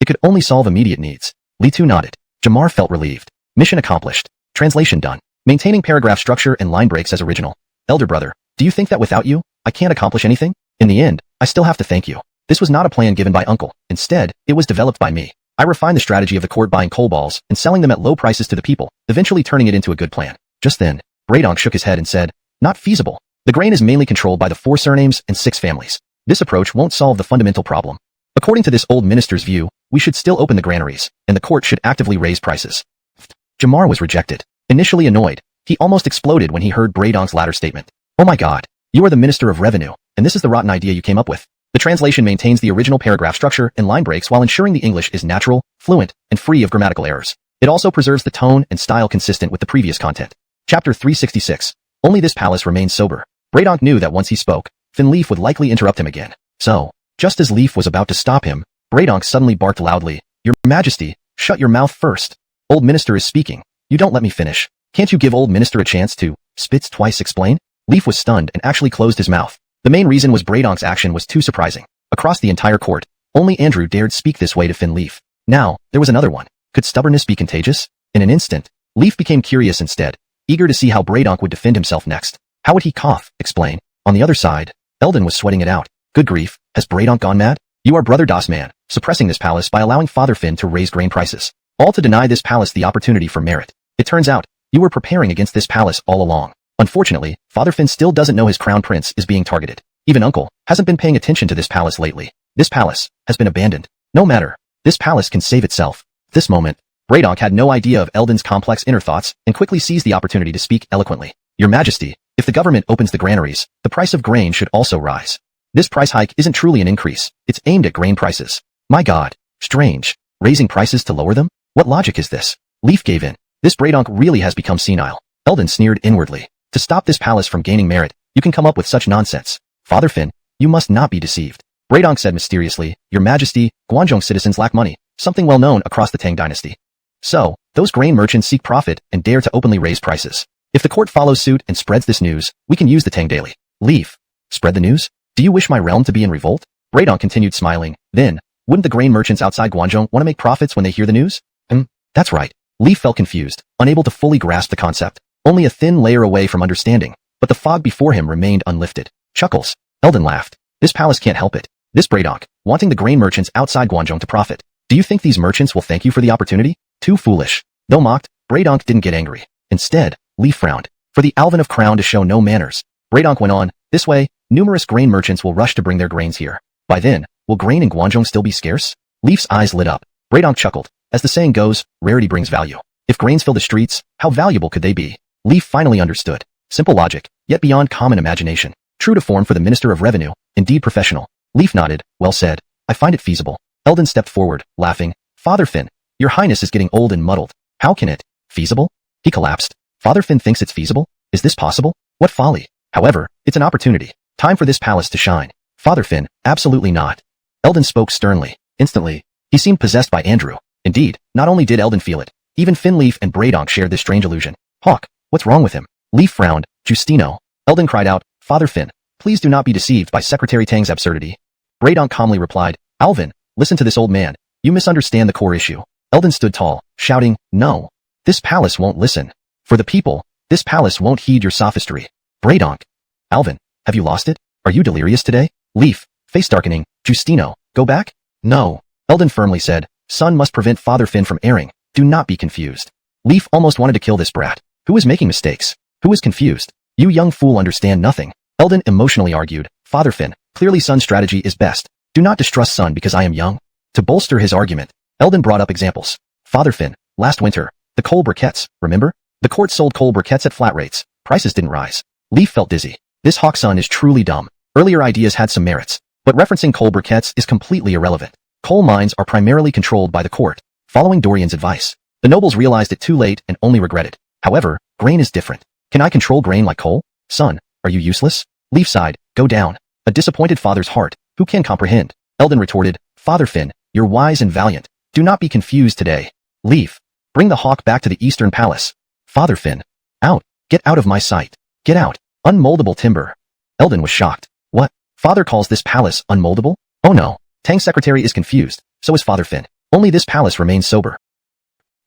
It could only solve immediate needs. Li Tu nodded. Jamar felt relieved. Mission accomplished. Translation done. Maintaining paragraph structure and line breaks as original. Elder brother, do you think that without you, I can't accomplish anything? In the end, I still have to thank you. This was not a plan given by uncle. Instead, it was developed by me. I refined the strategy of the court buying coal balls and selling them at low prices to the people, eventually turning it into a good plan. Just then, Braydonk shook his head and said, Not feasible. The grain is mainly controlled by the 4 surnames and 6 families. This approach won't solve the fundamental problem. According to this old minister's view, we should still open the granaries, and the court should actively raise prices. Jamar was rejected. Initially annoyed, he almost exploded when he heard Braydonk's latter statement. Oh my god, you are the Minister of Revenue, and this is the rotten idea you came up with. The translation maintains the original paragraph structure and line breaks while ensuring the English is natural, fluent, and free of grammatical errors. It also preserves the tone and style consistent with the previous content. Chapter 366. Only this palace remains sober. Braydonk knew that once he spoke, Fin Leaf would likely interrupt him again. So, just as Leaf was about to stop him, Braydonk suddenly barked loudly, Your Majesty, shut your mouth first. Old Minister is speaking. You don't let me finish. Can't you give Old Minister a chance to, Spitz twice explain? Leaf was stunned and actually closed his mouth. The main reason was Braydonk's action was too surprising. Across the entire court, only Andrew dared speak this way to Fin Leaf. Now, there was another one. Could stubbornness be contagious? In an instant, Leaf became curious instead, eager to see how Braydonk would defend himself next. How would he cough, explain? On the other side, Eldon was sweating it out. Good grief, has Braydonk gone mad? You are Brother Das Man, suppressing this palace by allowing Father Fin to raise grain prices. All to deny this palace the opportunity for merit. It turns out, you were preparing against this palace all along. Unfortunately, Father Fin still doesn't know his crown prince is being targeted. Even Uncle hasn't been paying attention to this palace lately. This palace has been abandoned. No matter. This palace can save itself. At this moment, Braydonk had no idea of Eldon's complex inner thoughts and quickly seized the opportunity to speak eloquently. Your Majesty, if the government opens the granaries, the price of grain should also rise. This price hike isn't truly an increase. It's aimed at grain prices. My god. Strange. Raising prices to lower them? What logic is this? Leaf gave in. This Braydonk really has become senile. Eldon sneered inwardly. To stop this palace from gaining merit, you can come up with such nonsense. Father Fin, you must not be deceived. Braydonk said mysteriously, Your Majesty, Guangzhou citizens lack money, something well known across the Tang Dynasty. So, those grain merchants seek profit and dare to openly raise prices. If the court follows suit and spreads this news, we can use the Tang Daily. Leaf. Spread the news? Do you wish my realm to be in revolt? Braydonk continued smiling. Then, wouldn't the grain merchants outside Guangzhou want to make profits when they hear the news? That's right. Leaf felt confused, unable to fully grasp the concept. Only a thin layer away from understanding, but the fog before him remained unlifted. Chuckles. Eldon laughed. This palace can't help it. This Bradonk, wanting the grain merchants outside Guangzhou to profit. Do you think these merchants will thank you for the opportunity? Too foolish. Though mocked, Bradonk didn't get angry. Instead, Li frowned. For the Alvin of Crown to show no manners. Bradonk went on, this way, numerous grain merchants will rush to bring their grains here. By then, will grain in Guangzhou still be scarce? Leaf's eyes lit up. Bradonk chuckled. As the saying goes, rarity brings value. If grains fill the streets, how valuable could they be? Leaf finally understood. Simple logic, yet beyond common imagination. True to form for the Minister of Revenue, indeed professional. Leaf nodded, well said. I find it feasible. Eldon stepped forward, laughing. Father Finn, your highness is getting old and muddled. How can it? Feasible? He collapsed. Father Finn thinks it's feasible? Is this possible? What folly. However, it's an opportunity. Time for this palace to shine. Father Finn, absolutely not. Eldon spoke sternly. Instantly, he seemed possessed by Andrew. Indeed, not only did Eldon feel it, even Finn Leaf and Bradonk shared this strange illusion. Hawk, what's wrong with him? Leaf frowned. Justino. Eldon cried out, Father Finn, please do not be deceived by Secretary Tang's absurdity. Bradonk calmly replied, Alvin, listen to this old man. You misunderstand the core issue. Eldon stood tall, shouting, no. This palace won't listen. For the people, this palace won't heed your sophistry. Bradonk. Alvin, have you lost it? Are you delirious today? Leaf, face darkening. Justino, go back? No. Eldon firmly said, son must prevent Father Finn from erring. Do not be confused. Leaf almost wanted to kill this brat. Who is making mistakes? Who is confused? You young fool understand nothing. Eldon emotionally argued, Father Finn, clearly son's strategy is best. Do not distrust son because I am young. To bolster his argument, Eldon brought up examples. Father Finn, last winter, the coal briquettes, remember? The court sold coal briquettes at flat rates. Prices didn't rise. Leaf felt dizzy. This hawk son is truly dumb. Earlier ideas had some merits, but referencing coal briquettes is completely irrelevant. Coal mines are primarily controlled by the court. Following Dorian's advice, the nobles realized it too late and only regretted. However, grain is different. Can I control grain like coal? Son, are you useless? Leaf sighed, go down. A disappointed father's heart, who can comprehend? Eldon retorted, Father Finn, you're wise and valiant. Do not be confused today. Leaf, bring the hawk back to the Eastern Palace. Father Finn, out. Get out of my sight. Get out. Unmoldable timber. Eldon was shocked. What? Father calls this palace unmoldable? Oh no. Tang's secretary is confused. So is Father Finn. Only this palace remains sober.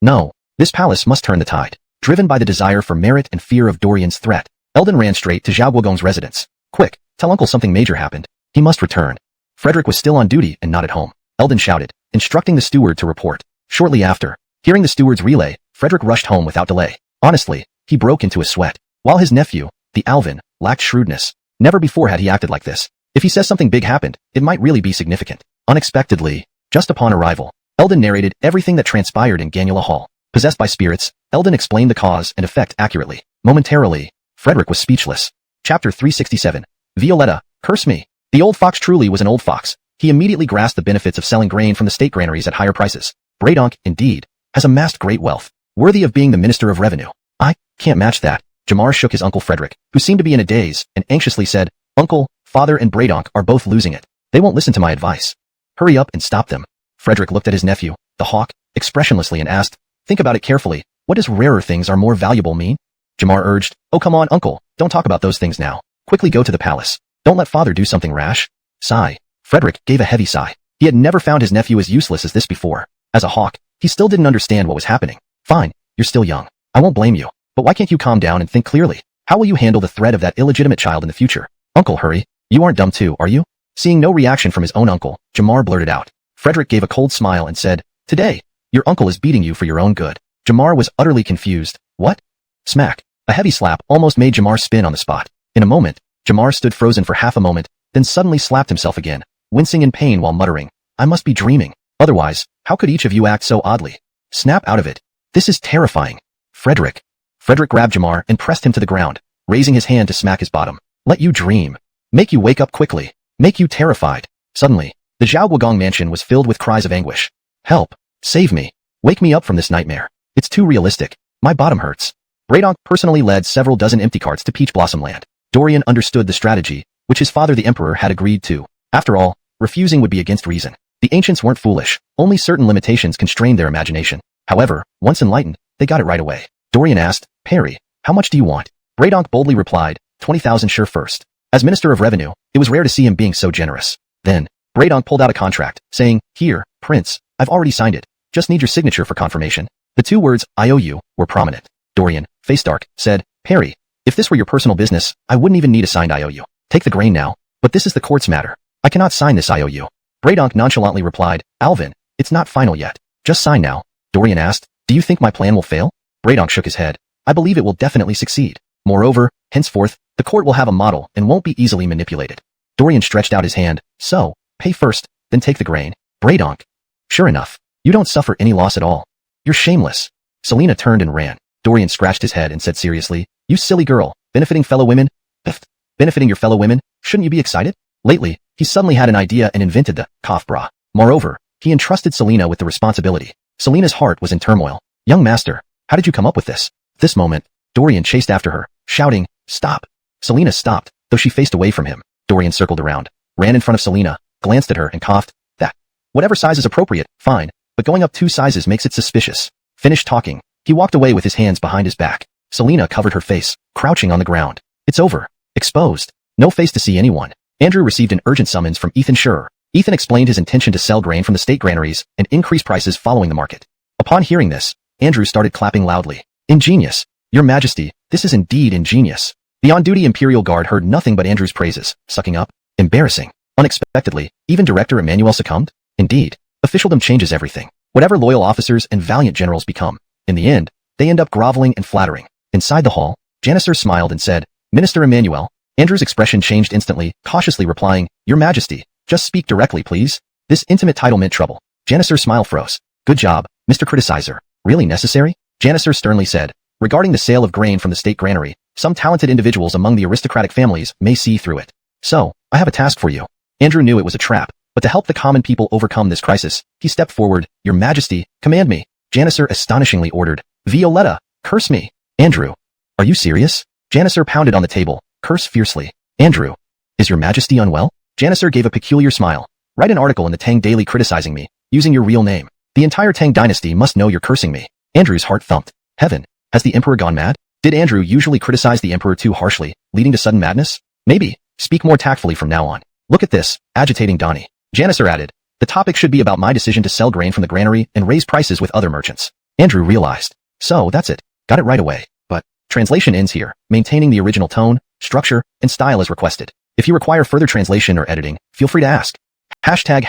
No. This palace must turn the tide. Driven by the desire for merit and fear of Dorian's threat, Eldon ran straight to Zhao Guogong's residence. Quick, tell uncle something major happened. He must return. Frederick was still on duty and not at home. Eldon shouted, instructing the steward to report. Shortly after, hearing the steward's relay, Frederick rushed home without delay. Honestly, he broke into a sweat. While his nephew, the Alvin, lacked shrewdness. Never before had he acted like this. If he says something big happened, it might really be significant. Unexpectedly, just upon arrival, Eldon narrated everything that transpired in Ganula Hall. Possessed by spirits, Eldon explained the cause and effect accurately. Momentarily, Frederick was speechless. Chapter 367. Violetta, curse me. The old fox truly was an old fox. He immediately grasped the benefits of selling grain from the state granaries at higher prices. Bradonk, indeed, has amassed great wealth, worthy of being the Minister of Revenue. I can't match that. Jamar shook his uncle Frederick, who seemed to be in a daze, and anxiously said, Uncle, Father and Bradonk are both losing it. They won't listen to my advice. Hurry up and stop them. Frederick looked at his nephew, the hawk, expressionlessly and asked, think about it carefully. What does rarer things are more valuable mean? Jamar urged, oh come on uncle, don't talk about those things now. Quickly go to the palace. Don't let father do something rash. Sigh. Frederick gave a heavy sigh. He had never found his nephew as useless as this before. As a hawk, he still didn't understand what was happening. Fine, you're still young. I won't blame you. But why can't you calm down and think clearly? How will you handle the threat of that illegitimate child in the future? Uncle, hurry. You aren't dumb too, are you? Seeing no reaction from his own uncle, Jamar blurted out. Frederick gave a cold smile and said, today, your uncle is beating you for your own good. Jamar was utterly confused. What? Smack. A heavy slap almost made Jamar spin on the spot. In a moment, Jamar stood frozen for half a moment, then suddenly slapped himself again, wincing in pain while muttering, I must be dreaming. Otherwise, how could each of you act so oddly? Snap out of it. This is terrifying. Frederick. Frederick grabbed Jamar and pressed him to the ground, raising his hand to smack his bottom. Let you dream. Make you wake up quickly. Make you terrified. Suddenly, the Zhao Guogong mansion was filled with cries of anguish. Help. Save me. Wake me up from this nightmare. It's too realistic. My bottom hurts. Bradonk personally led several dozen empty carts to Peach Blossom Land. Dorian understood the strategy, which his father the Emperor had agreed to. After all, refusing would be against reason. The ancients weren't foolish. Only certain limitations constrained their imagination. However, once enlightened, they got it right away. Dorian asked, Perry, how much do you want? Bradonk boldly replied, 20,000 sure first. As Minister of Revenue, it was rare to see him being so generous. Then, Bradonk pulled out a contract, saying, here, Prince, I've already signed it. Just need your signature for confirmation. The two words, I owe you, were prominent. Dorian, face dark, said, Perry, if this were your personal business, I wouldn't even need a signed IOU. Take the grain now. But this is the court's matter. I cannot sign this IOU. Braydonk nonchalantly replied, Alvin, it's not final yet. Just sign now. Dorian asked, do you think my plan will fail? Braydonk shook his head. I believe it will definitely succeed. Moreover, henceforth, the court will have a model and won't be easily manipulated. Dorian stretched out his hand. So, pay first, then take the grain. Braydonk. Sure enough, you don't suffer any loss at all. You're shameless. Selena turned and ran. Dorian scratched his head and said seriously, you silly girl, benefiting fellow women? Benefiting your fellow women? Shouldn't you be excited? Lately, he suddenly had an idea and invented the cough bra. Moreover, he entrusted Selena with the responsibility. Selena's heart was in turmoil. Young master, how did you come up with this? At this moment, Dorian chased after her, shouting, stop. Selena stopped, though she faced away from him. Dorian circled around, ran in front of Selena, glanced at her and coughed, that. Whatever size is appropriate, fine, but going up 2 sizes makes it suspicious. Finished talking, he walked away with his hands behind his back. Selena covered her face, crouching on the ground. It's over. Exposed. No face to see anyone. Andrew received an urgent summons from Ethan Scherer. Ethan explained his intention to sell grain from the state granaries and increase prices following the market. Upon hearing this, Andrew started clapping loudly. Ingenious. Your Majesty, this is indeed ingenious. The on-duty Imperial Guard heard nothing but Andrew's praises, sucking up. Embarrassing. Unexpectedly, even Director Emmanuel succumbed? Indeed. Officialdom changes everything. Whatever loyal officers and valiant generals become, in the end, they end up groveling and flattering. Inside the hall, Janissar smiled and said, Minister Emmanuel. Andrew's expression changed instantly, cautiously replying, Your Majesty, just speak directly, please. This intimate title meant trouble. Janissar's smile froze. Good job, Mr. Criticizer. Really necessary? Janissar sternly said, regarding the sale of grain from the state granary, some talented individuals among the aristocratic families may see through it. So, I have a task for you. Andrew knew it was a trap, but to help the common people overcome this crisis, he stepped forward. Your Majesty, command me. Janissar astonishingly ordered. Violetta, curse me. Andrew. Are you serious? Janissar pounded on the table. Curse fiercely. Andrew. Is your Majesty unwell? Janissar gave a peculiar smile. Write an article in the Tang Daily criticizing me, using your real name. The entire Tang Dynasty must know you're cursing me. Andrew's heart thumped. Heaven. Has the Emperor gone mad? Did Andrew usually criticize the Emperor too harshly, leading to sudden madness? Maybe. Speak more tactfully from now on. Look at this, agitating Donnie. Janissar added. The topic should be about my decision to sell grain from the granary and raise prices with other merchants. Andrew realized. So, that's it. Got it right away. But, translation ends here, maintaining the original tone, structure, and style as requested. If you require further translation or editing, feel free to ask. Hashtag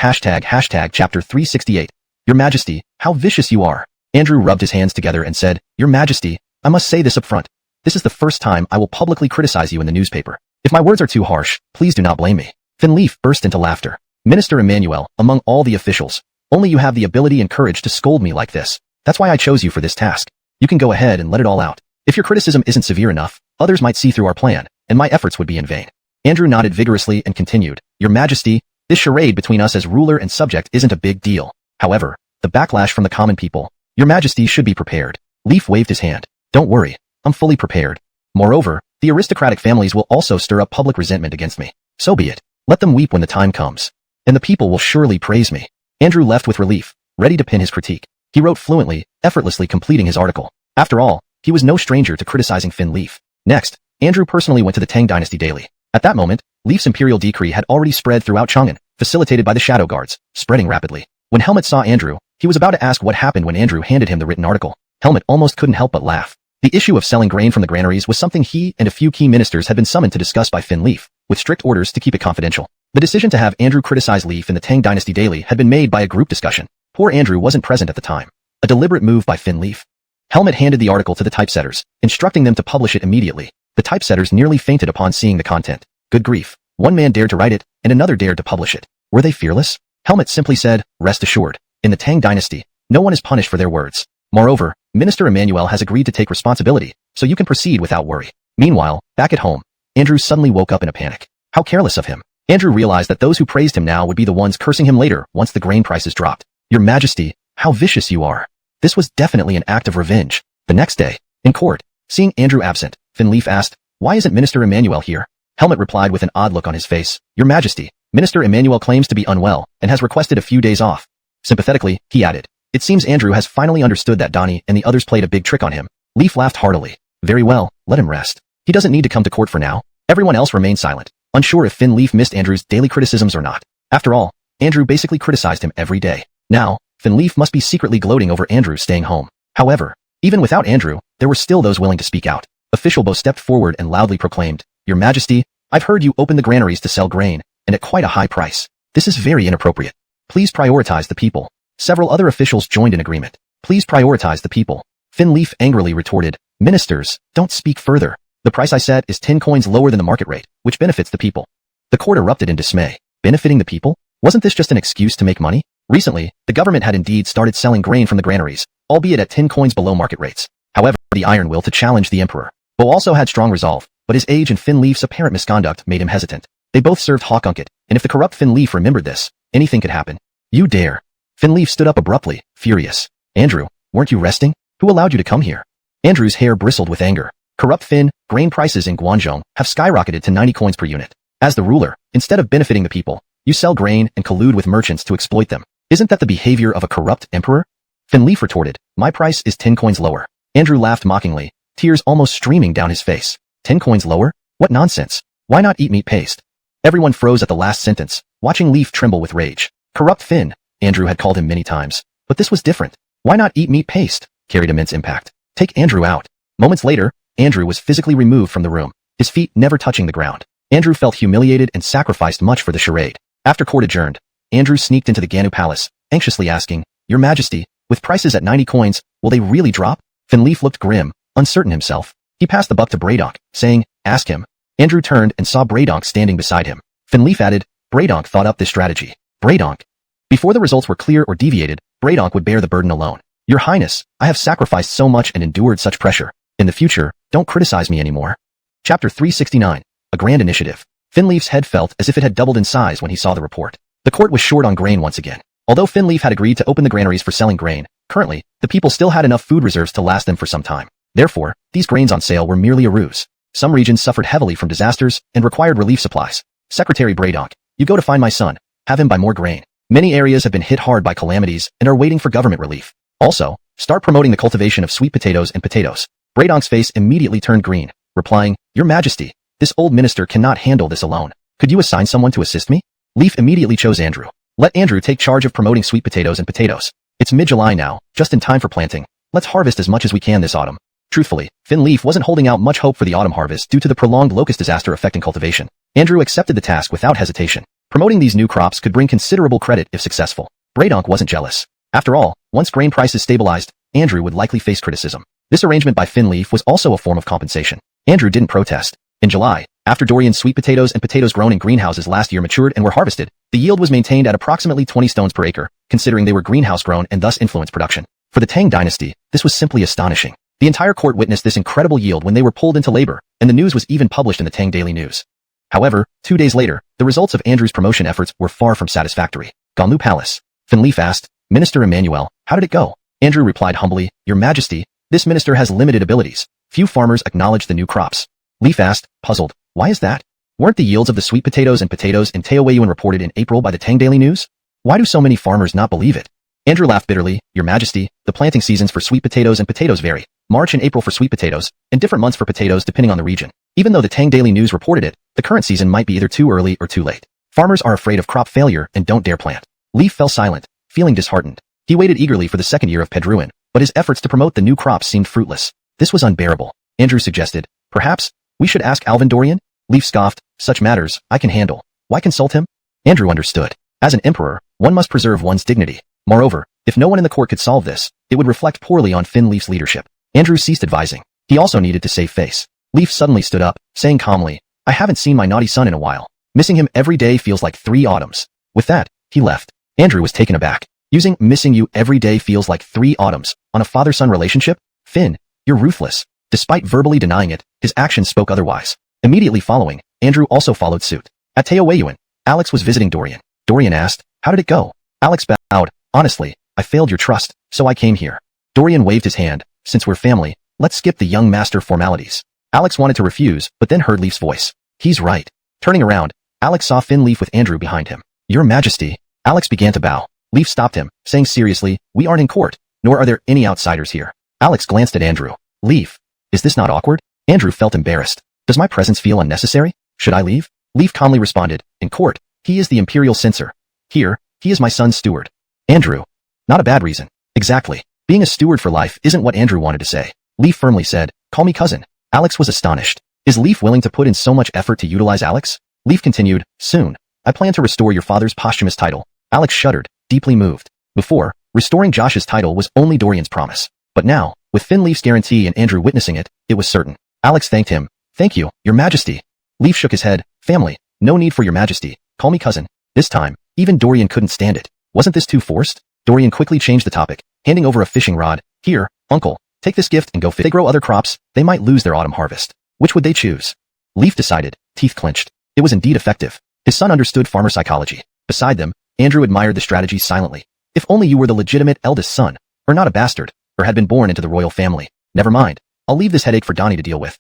chapter 368. Your Majesty, how vicious you are. Andrew rubbed his hands together and said, Your Majesty, I must say this up front. This is the first time I will publicly criticize you in the newspaper. If my words are too harsh, please do not blame me. Finleaf burst into laughter. Minister Emmanuel, among all the officials, only you have the ability and courage to scold me like this. That's why I chose you for this task. You can go ahead and let it all out. If your criticism isn't severe enough, others might see through our plan, and my efforts would be in vain. Andrew nodded vigorously and continued, Your Majesty, this charade between us as ruler and subject isn't a big deal. However, the backlash from the common people, Your Majesty should be prepared. Leaf waved his hand. Don't worry, I'm fully prepared. Moreover, the aristocratic families will also stir up public resentment against me. So be it. Let them weep when the time comes. And the people will surely praise me. Andrew left with relief, ready to pin his critique. He wrote fluently, effortlessly completing his article. After all, he was no stranger to criticizing Finleaf. Next, Andrew personally went to the Tang Dynasty Daily. At that moment, Leaf's imperial decree had already spread throughout Chang'an, facilitated by the shadow guards, spreading rapidly. When Helmet saw Andrew, he was about to ask what happened when Andrew handed him the written article. Helmet almost couldn't help but laugh. The issue of selling grain from the granaries was something he and a few key ministers had been summoned to discuss by Finleaf, with strict orders to keep it confidential. The decision to have Andrew criticize Leaf in the Tang Dynasty Daily had been made by a group discussion. Poor Andrew wasn't present at the time. A deliberate move by Finleaf. Helmet handed the article to the typesetters, instructing them to publish it immediately. The typesetters nearly fainted upon seeing the content. Good grief. One man dared to write it, and another dared to publish it. Were they fearless? Helmet simply said, Rest assured. In the Tang Dynasty, no one is punished for their words. Moreover, Minister Emmanuel has agreed to take responsibility, so you can proceed without worry. Meanwhile, back at home, Andrew suddenly woke up in a panic. How careless of him. Andrew realized that those who praised him now would be the ones cursing him later once the grain prices dropped. Your Majesty, how vicious you are. This was definitely an act of revenge. The next day, in court, seeing Andrew absent, Finleaf asked, Why isn't Minister Emmanuel here? Helmet replied with an odd look on his face. Your Majesty, Minister Emmanuel claims to be unwell and has requested a few days off. Sympathetically, he added, It seems Andrew has finally understood that Donnie and the others played a big trick on him. Leaf laughed heartily. Very well, let him rest. He doesn't need to come to court for now. Everyone else remained silent, unsure if Finleaf missed Andrew's daily criticisms or not. After all, Andrew basically criticized him every day. Now, Finleaf must be secretly gloating over Andrew staying home. However, even without Andrew, there were still those willing to speak out. Official Bo stepped forward and loudly proclaimed, Your Majesty, I've heard you open the granaries to sell grain, and at quite a high price. This is very inappropriate. Please prioritize the people. Several other officials joined in agreement. Please prioritize the people. Finleaf angrily retorted, Ministers, don't speak further. The price I set is 10 coins lower than the market rate, which benefits the people. The court erupted in dismay. Benefiting the people? Wasn't this just an excuse to make money? Recently, the government had indeed started selling grain from the granaries, albeit at 10 coins below market rates. However, the iron will to challenge the emperor. Bo also had strong resolve, but his age and Finleaf's apparent misconduct made him hesitant. They both served Hawkunket, and if the corrupt Finleaf remembered this, anything could happen. You dare. Finleaf stood up abruptly, furious. Andrew, weren't you resting? Who allowed you to come here? Andrew's hair bristled with anger. Corrupt Fin, grain prices in Guangzhou have skyrocketed to 90 coins per unit. As the ruler, instead of benefiting the people, you sell grain and collude with merchants to exploit them. Isn't that the behavior of a corrupt emperor? Finleaf retorted, my price is 10 coins lower. Andrew laughed mockingly, tears almost streaming down his face. 10 coins lower? What nonsense. Why not eat meat paste? Everyone froze at the last sentence, watching Leaf tremble with rage. Corrupt Fin, Andrew had called him many times. But this was different. Why not eat meat paste? Carried immense impact. Take Andrew out. Moments later, Andrew was physically removed from the room, his feet never touching the ground. Andrew felt humiliated and sacrificed much for the charade. After court adjourned, Andrew sneaked into the Ganu Palace, anxiously asking, Your Majesty, with prices at 90 coins, will they really drop? Finleaf looked grim, uncertain himself. He passed the buck to Bradonk, saying, Ask him. Andrew turned and saw Bradonk standing beside him. Finleaf added, Bradonk thought up this strategy. Bradonk. Before the results were clear or deviated, Bradonk would bear the burden alone. Your Highness, I have sacrificed so much and endured such pressure. In the future, don't criticize me anymore. Chapter 369. A Grand Initiative. Finleaf's head felt as if it had doubled in size when he saw the report. The court was short on grain once again. Although Finleaf had agreed to open the granaries for selling grain, currently, the people still had enough food reserves to last them for some time. Therefore, these grains on sale were merely a ruse. Some regions suffered heavily from disasters and required relief supplies. Secretary Bradonk, you go to find my son. Have him buy more grain. Many areas have been hit hard by calamities and are waiting for government relief. Also, start promoting the cultivation of sweet potatoes and potatoes. Bradonk's face immediately turned green, replying, Your Majesty, this old minister cannot handle this alone. Could you assign someone to assist me? Leaf immediately chose Andrew. Let Andrew take charge of promoting sweet potatoes and potatoes. It's mid-July now, just in time for planting. Let's harvest as much as we can this autumn. Truthfully, Finleaf wasn't holding out much hope for the autumn harvest due to the prolonged locust disaster affecting cultivation. Andrew accepted the task without hesitation. Promoting these new crops could bring considerable credit if successful. Bradonk wasn't jealous. After all, once grain prices stabilized, Andrew would likely face criticism. This arrangement by Finleaf was also a form of compensation. Andrew didn't protest. In July, after Dorian's sweet potatoes and potatoes grown in greenhouses last year matured and were harvested, the yield was maintained at approximately 20 stones per acre, considering they were greenhouse grown and thus influenced production. For the Tang Dynasty, this was simply astonishing. The entire court witnessed this incredible yield when they were pulled into labor, and the news was even published in the Tang Daily News. However, 2 days later, the results of Andrew's promotion efforts were far from satisfactory. Ganu Palace. Finleaf asked, Minister Emmanuel, how did it go? Andrew replied humbly, Your Majesty, this minister has limited abilities. Few farmers acknowledge the new crops. Leaf asked, puzzled, why is that? Weren't the yields of the sweet potatoes and potatoes in Taoyuan reported in April by the Tang Daily News? Why do so many farmers not believe it? Andrew laughed bitterly, Your Majesty, the planting seasons for sweet potatoes and potatoes vary. March and April for sweet potatoes, and different months for potatoes depending on the region. Even though the Tang Daily News reported it, the current season might be either too early or too late. Farmers are afraid of crop failure and don't dare plant. Leaf fell silent, feeling disheartened. He waited eagerly for the second year of Pedruin, but his efforts to promote the new crops seemed fruitless. This was unbearable. Andrew suggested, perhaps, we should ask Alvin Dorian? Leaf scoffed, such matters, I can handle. Why consult him? Andrew understood. As an emperor, one must preserve one's dignity. Moreover, if no one in the court could solve this, it would reflect poorly on Finleaf's leadership. Andrew ceased advising. He also needed to save face. Leaf suddenly stood up, saying calmly, I haven't seen my naughty son in a while. Missing him every day feels like 3 autumns. With that, he left. Andrew was taken aback. Using missing you every day feels like 3 autumns on a father-son relationship? Finn, you're ruthless. Despite verbally denying it, his actions spoke otherwise. Immediately following, Andrew also followed suit. At Taoyuan, Alex was visiting Dorian. Dorian asked, how did it go? Alex bowed, honestly, I failed your trust, so I came here. Dorian waved his hand, since we're family, let's skip the young master formalities. Alex wanted to refuse, but then heard Leaf's voice. He's right. Turning around, Alex saw Finleaf with Andrew behind him. Your Majesty. Alex began to bow. Leaf stopped him, saying seriously, we aren't in court, nor are there any outsiders here. Alex glanced at Andrew. Leaf. Is this not awkward? Andrew felt embarrassed. Does my presence feel unnecessary? Should I leave? Leaf calmly responded, in court, he is the imperial censor. Here, he is my son's steward. Andrew. Not a bad reason. Exactly. Being a steward for life isn't what Andrew wanted to say. Leaf firmly said, call me cousin. Alex was astonished. Is Leaf willing to put in so much effort to utilize Alex? Leaf continued, soon. I plan to restore your father's posthumous title. Alex shuddered, deeply moved. Before, restoring Josh's title was only Dorian's promise. But now, with Finleaf's guarantee and Andrew witnessing it, it was certain. Alex thanked him. Thank you, your majesty. Leaf shook his head. Family, no need for your majesty. Call me cousin. This time, even Dorian couldn't stand it. Wasn't this too forced? Dorian quickly changed the topic, handing over a fishing rod. Here, uncle, take this gift and go fish. If they grow other crops, they might lose their autumn harvest. Which would they choose? Leaf decided, teeth clenched. It was indeed effective. His son understood farmer psychology. Beside them, Andrew admired the strategy silently. If only you were the legitimate eldest son, or not a bastard, or had been born into the royal family. Never mind. I'll leave this headache for Donnie to deal with.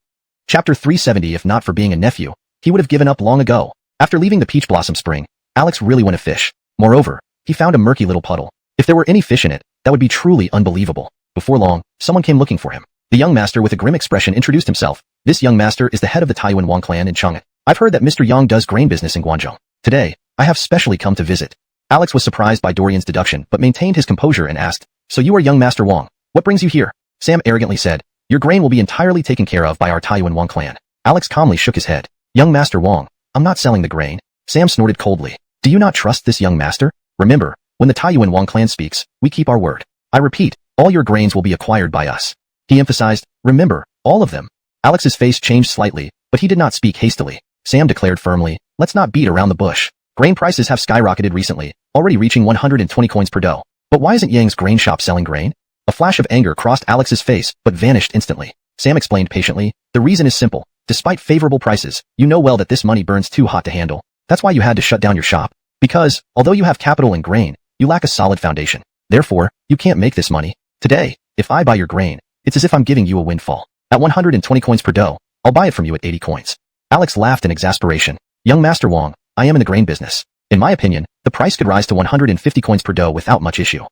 Chapter 370. If not for being a nephew, he would have given up long ago. After leaving the peach blossom spring, Alex really went to fish. Moreover, he found a murky little puddle. If there were any fish in it, that would be truly unbelievable. Before long, someone came looking for him. The young master with a grim expression introduced himself. This young master is the head of the Taiyuan Wang clan in Chang'an. I've heard that Mr. Yang does grain business in Guangzhou. Today, I have specially come to visit. Alex was surprised by Dorian's deduction but maintained his composure and asked, So you are young Master Wang. What brings you here? Sam arrogantly said, Your grain will be entirely taken care of by our Taiyuan Wang clan. Alex calmly shook his head. Young Master Wang, I'm not selling the grain. Sam snorted coldly. Do you not trust this young master? Remember, when the Taiyuan Wang clan speaks, we keep our word. I repeat, all your grains will be acquired by us. He emphasized, remember, all of them. Alex's face changed slightly, but he did not speak hastily. Sam declared firmly, let's not beat around the bush. Grain prices have skyrocketed recently, already reaching 120 coins per dough. But why isn't Yang's grain shop selling grain? A flash of anger crossed Alex's face, but vanished instantly. Sam explained patiently, the reason is simple. Despite favorable prices, you know well that this money burns too hot to handle. That's why you had to shut down your shop. Because, although you have capital in grain, you lack a solid foundation. Therefore, you can't make this money. Today, if I buy your grain, it's as if I'm giving you a windfall. At 120 coins per dough, I'll buy it from you at 80 coins. Alex laughed in exasperation. Young Master Wang, I am in the grain business. In my opinion, the price could rise to 150 coins per dough without much issue.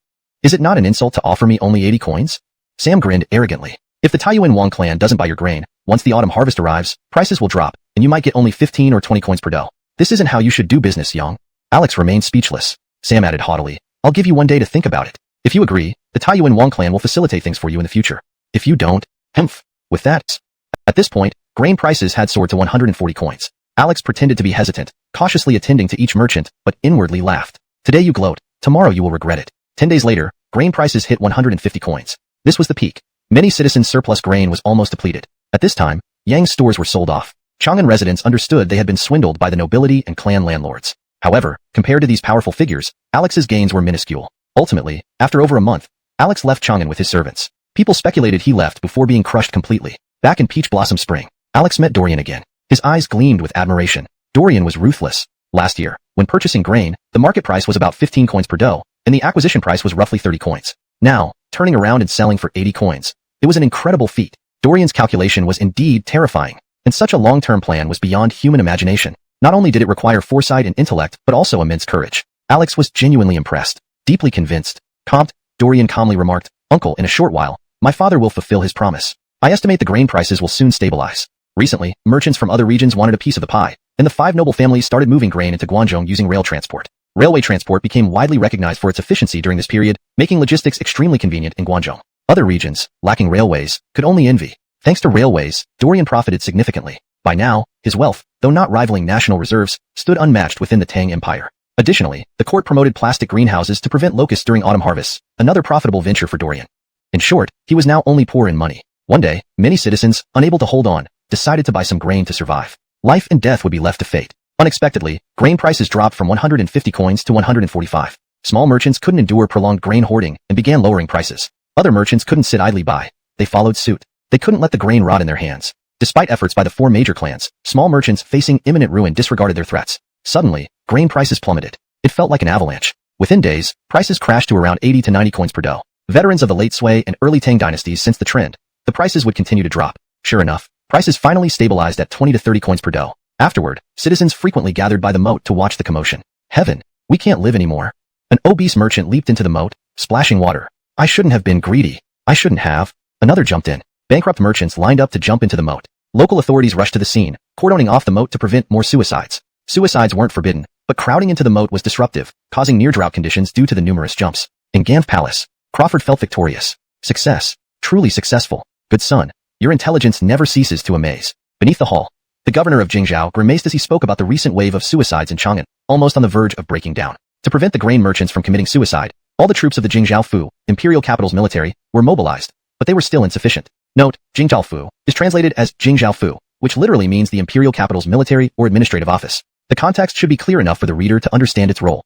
Is it not an insult to offer me only 80 coins? Sam grinned arrogantly. If the Taiyuan Wang clan doesn't buy your grain, once the autumn harvest arrives, prices will drop, and you might get only 15 or 20 coins per dough. This isn't how you should do business, Yang. Alex remained speechless. Sam added haughtily, I'll give you one day to think about it. If you agree, the Taiyuan Wang clan will facilitate things for you in the future. If you don't, humph. With that. At this point, grain prices had soared to 140 coins. Alex pretended to be hesitant, cautiously attending to each merchant, but inwardly laughed. Today you gloat, tomorrow you will regret it. 10 days later, grain prices hit 150 coins. This was the peak. Many citizens' surplus grain was almost depleted. At this time, Yang's stores were sold off. Chang'an residents understood they had been swindled by the nobility and clan landlords. However, compared to these powerful figures, Alex's gains were minuscule. Ultimately, after over a month, Alex left Chang'an with his servants. People speculated he left before being crushed completely. Back in Peach Blossom Spring, Alex met Dorian again. His eyes gleamed with admiration. Dorian was ruthless. Last year, when purchasing grain, the market price was about 15 coins per dough, and the acquisition price was roughly 30 coins. Now, turning around and selling for 80 coins. It was an incredible feat. Dorian's calculation was indeed terrifying, and such a long-term plan was beyond human imagination. Not only did it require foresight and intellect, but also immense courage. Alex was genuinely impressed, deeply convinced. Comte, Dorian calmly remarked, Uncle, in a short while, my father will fulfill his promise. I estimate the grain prices will soon stabilize. Recently, merchants from other regions wanted a piece of the pie, and the 5 noble families started moving grain into Guangzhou using rail transport. Railway transport became widely recognized for its efficiency during this period, making logistics extremely convenient in Guangzhou. Other regions, lacking railways, could only envy. Thanks to railways, Dorian profited significantly. By now, his wealth, though not rivaling national reserves, stood unmatched within the Tang Empire. Additionally, the court promoted plastic greenhouses to prevent locusts during autumn harvests, another profitable venture for Dorian. In short, he was now only poor in money. One day, many citizens, unable to hold on, decided to buy some grain to survive. Life and death would be left to fate. Unexpectedly, grain prices dropped from 150 coins to 145. Small merchants couldn't endure prolonged grain hoarding and began lowering prices. Other merchants couldn't sit idly by. They followed suit. They couldn't let the grain rot in their hands. Despite efforts by the 4 major clans, small merchants facing imminent ruin disregarded their threats. Suddenly, grain prices plummeted. It felt like an avalanche. Within days, prices crashed to around 80 to 90 coins per dough. Veterans of the late Sui and early Tang dynasties sensed the trend. The prices would continue to drop. Sure enough, prices finally stabilized at 20 to 30 coins per dough. Afterward, citizens frequently gathered by the moat to watch the commotion. Heaven, we can't live anymore. An obese merchant leaped into the moat, splashing water. I shouldn't have been greedy. I shouldn't have. Another jumped in. Bankrupt merchants lined up to jump into the moat. Local authorities rushed to the scene, cordoning off the moat to prevent more suicides. Suicides weren't forbidden, but crowding into the moat was disruptive, causing near-drought conditions due to the numerous jumps. In Ganf Palace, Crawford felt victorious. Success. Truly successful. Good son, your intelligence never ceases to amaze. Beneath the hall, The governor of Jingzhou grimaced as he spoke about the recent wave of suicides in Chang'an, almost on the verge of breaking down. To prevent the grain merchants from committing suicide, all the troops of the Jingzhou Fu, imperial capital's military, were mobilized, but they were still insufficient. Note, Jingzhou Fu is translated as Jingzhou Fu, which literally means the imperial capital's military or administrative office. The context should be clear enough for the reader to understand its role.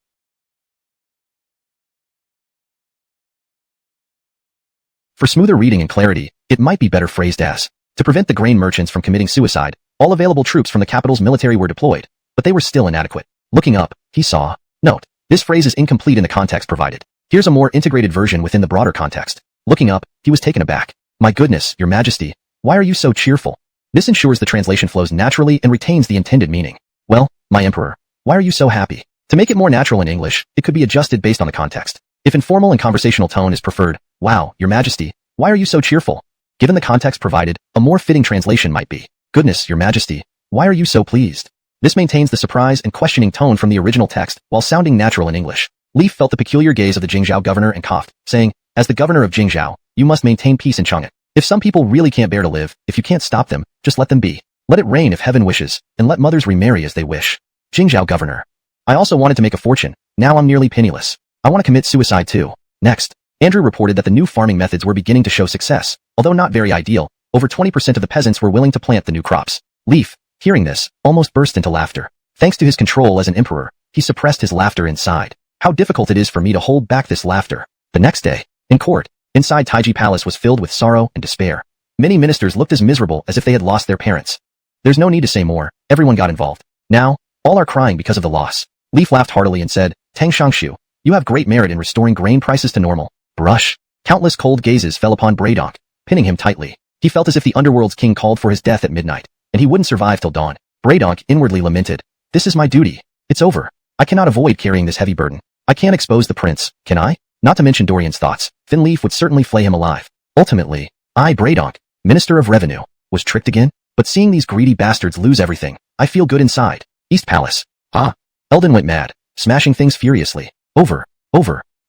For smoother reading and clarity, it might be better phrased as, to prevent the grain merchants from committing suicide, all available troops from the capital's military were deployed, but they were still inadequate. Looking up, he saw. Note, this phrase is incomplete in the context provided. Here's a more integrated version within the broader context. Looking up, he was taken aback. My goodness, Your Majesty, why are you so cheerful? This ensures the translation flows naturally and retains the intended meaning. Well, my emperor, why are you so happy? To make it more natural in English, it could be adjusted based on the context. If informal and conversational tone is preferred, wow, Your Majesty, why are you so cheerful? Given the context provided, a more fitting translation might be, goodness, Your Majesty, why are you so pleased? This maintains the surprise and questioning tone from the original text while sounding natural in English. Leaf felt the peculiar gaze of the Jingzhou governor and coughed, saying, as the governor of Jingzhou, you must maintain peace in Chang'an. If some people really can't bear to live, if you can't stop them, just let them be. Let it rain if heaven wishes, and let mothers remarry as they wish. Jingzhou governor. I also wanted to make a fortune. Now I'm nearly penniless. I want to commit suicide too. Next, Andrew reported that the new farming methods were beginning to show success. Although not very ideal, over 20% of the peasants were willing to plant the new crops. Leaf, hearing this, almost burst into laughter. Thanks to his control as an emperor, he suppressed his laughter inside. How difficult it is for me to hold back this laughter. The next day, in court, inside Taiji Palace was filled with sorrow and despair. Many ministers looked as miserable as if they had lost their parents. There's no need to say more, everyone got involved. Now, all are crying because of the loss. Leaf laughed heartily and said, Tang Shangshu, you have great merit in restoring grain prices to normal. Brush. Countless cold gazes fell upon Braydonk, pinning him tightly. He felt as if the underworld's king called for his death at midnight, and he wouldn't survive till dawn. Braydonk inwardly lamented, this is my duty. It's over. I cannot avoid carrying this heavy burden. I can't expose the prince, can I? Not to mention Dorian's thoughts. Thin Leaf would certainly flay him alive. Ultimately, I, Braydonk, Minister of Revenue, was tricked again? But seeing these greedy bastards lose everything, I feel good inside. East Palace. Ah. Eldon went mad, smashing things furiously. Over.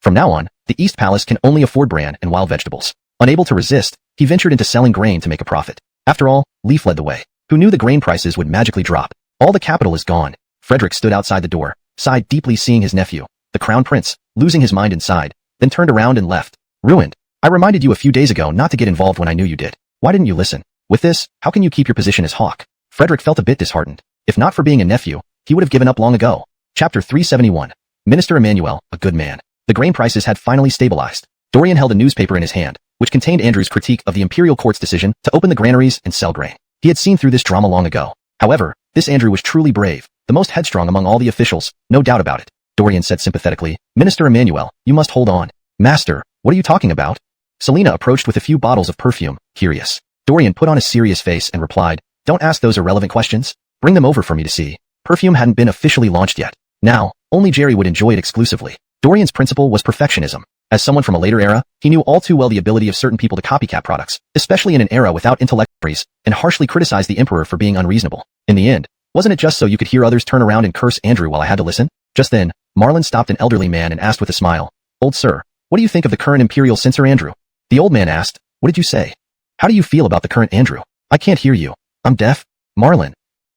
From now on, the East Palace can only afford bran and wild vegetables. Unable to resist, he ventured into selling grain to make a profit. After all, Leaf led the way. Who knew the grain prices would magically drop? All the capital is gone. Frederick stood outside the door, sighed deeply seeing his nephew, the crown prince, losing his mind inside, then turned around and left. Ruined. I reminded you a few days ago not to get involved when I knew you did. Why didn't you listen? With this, how can you keep your position as Hawk? Frederick felt a bit disheartened. If not for being a nephew, he would have given up long ago. Chapter 371. Minister Emmanuel, a good man. The grain prices had finally stabilized. Dorian held a newspaper in his hand, which contained Andrew's critique of the imperial court's decision to open the granaries and sell grain. He had seen through this drama long ago. However, this Andrew was truly brave, the most headstrong among all the officials, no doubt about it. Dorian said sympathetically, Minister Emmanuel, you must hold on. Master, what are you talking about? Selena approached with a few bottles of perfume, curious. Dorian put on a serious face and replied, don't ask those irrelevant questions. Bring them over for me to see. Perfume hadn't been officially launched yet. Now, only Jerry would enjoy it exclusively. Dorian's principle was perfectionism. As someone from a later era, he knew all too well the ability of certain people to copycat products, especially in an era without intellectuals, and harshly criticize the emperor for being unreasonable. In the end, wasn't it just so you could hear others turn around and curse Andrew while I had to listen? Just then, Marlin stopped an elderly man and asked with a smile, Old sir, what do you think of the current imperial censor Andrew? The old man asked, what did you say? How do you feel about the current Andrew? I can't hear you. I'm deaf. Marlin.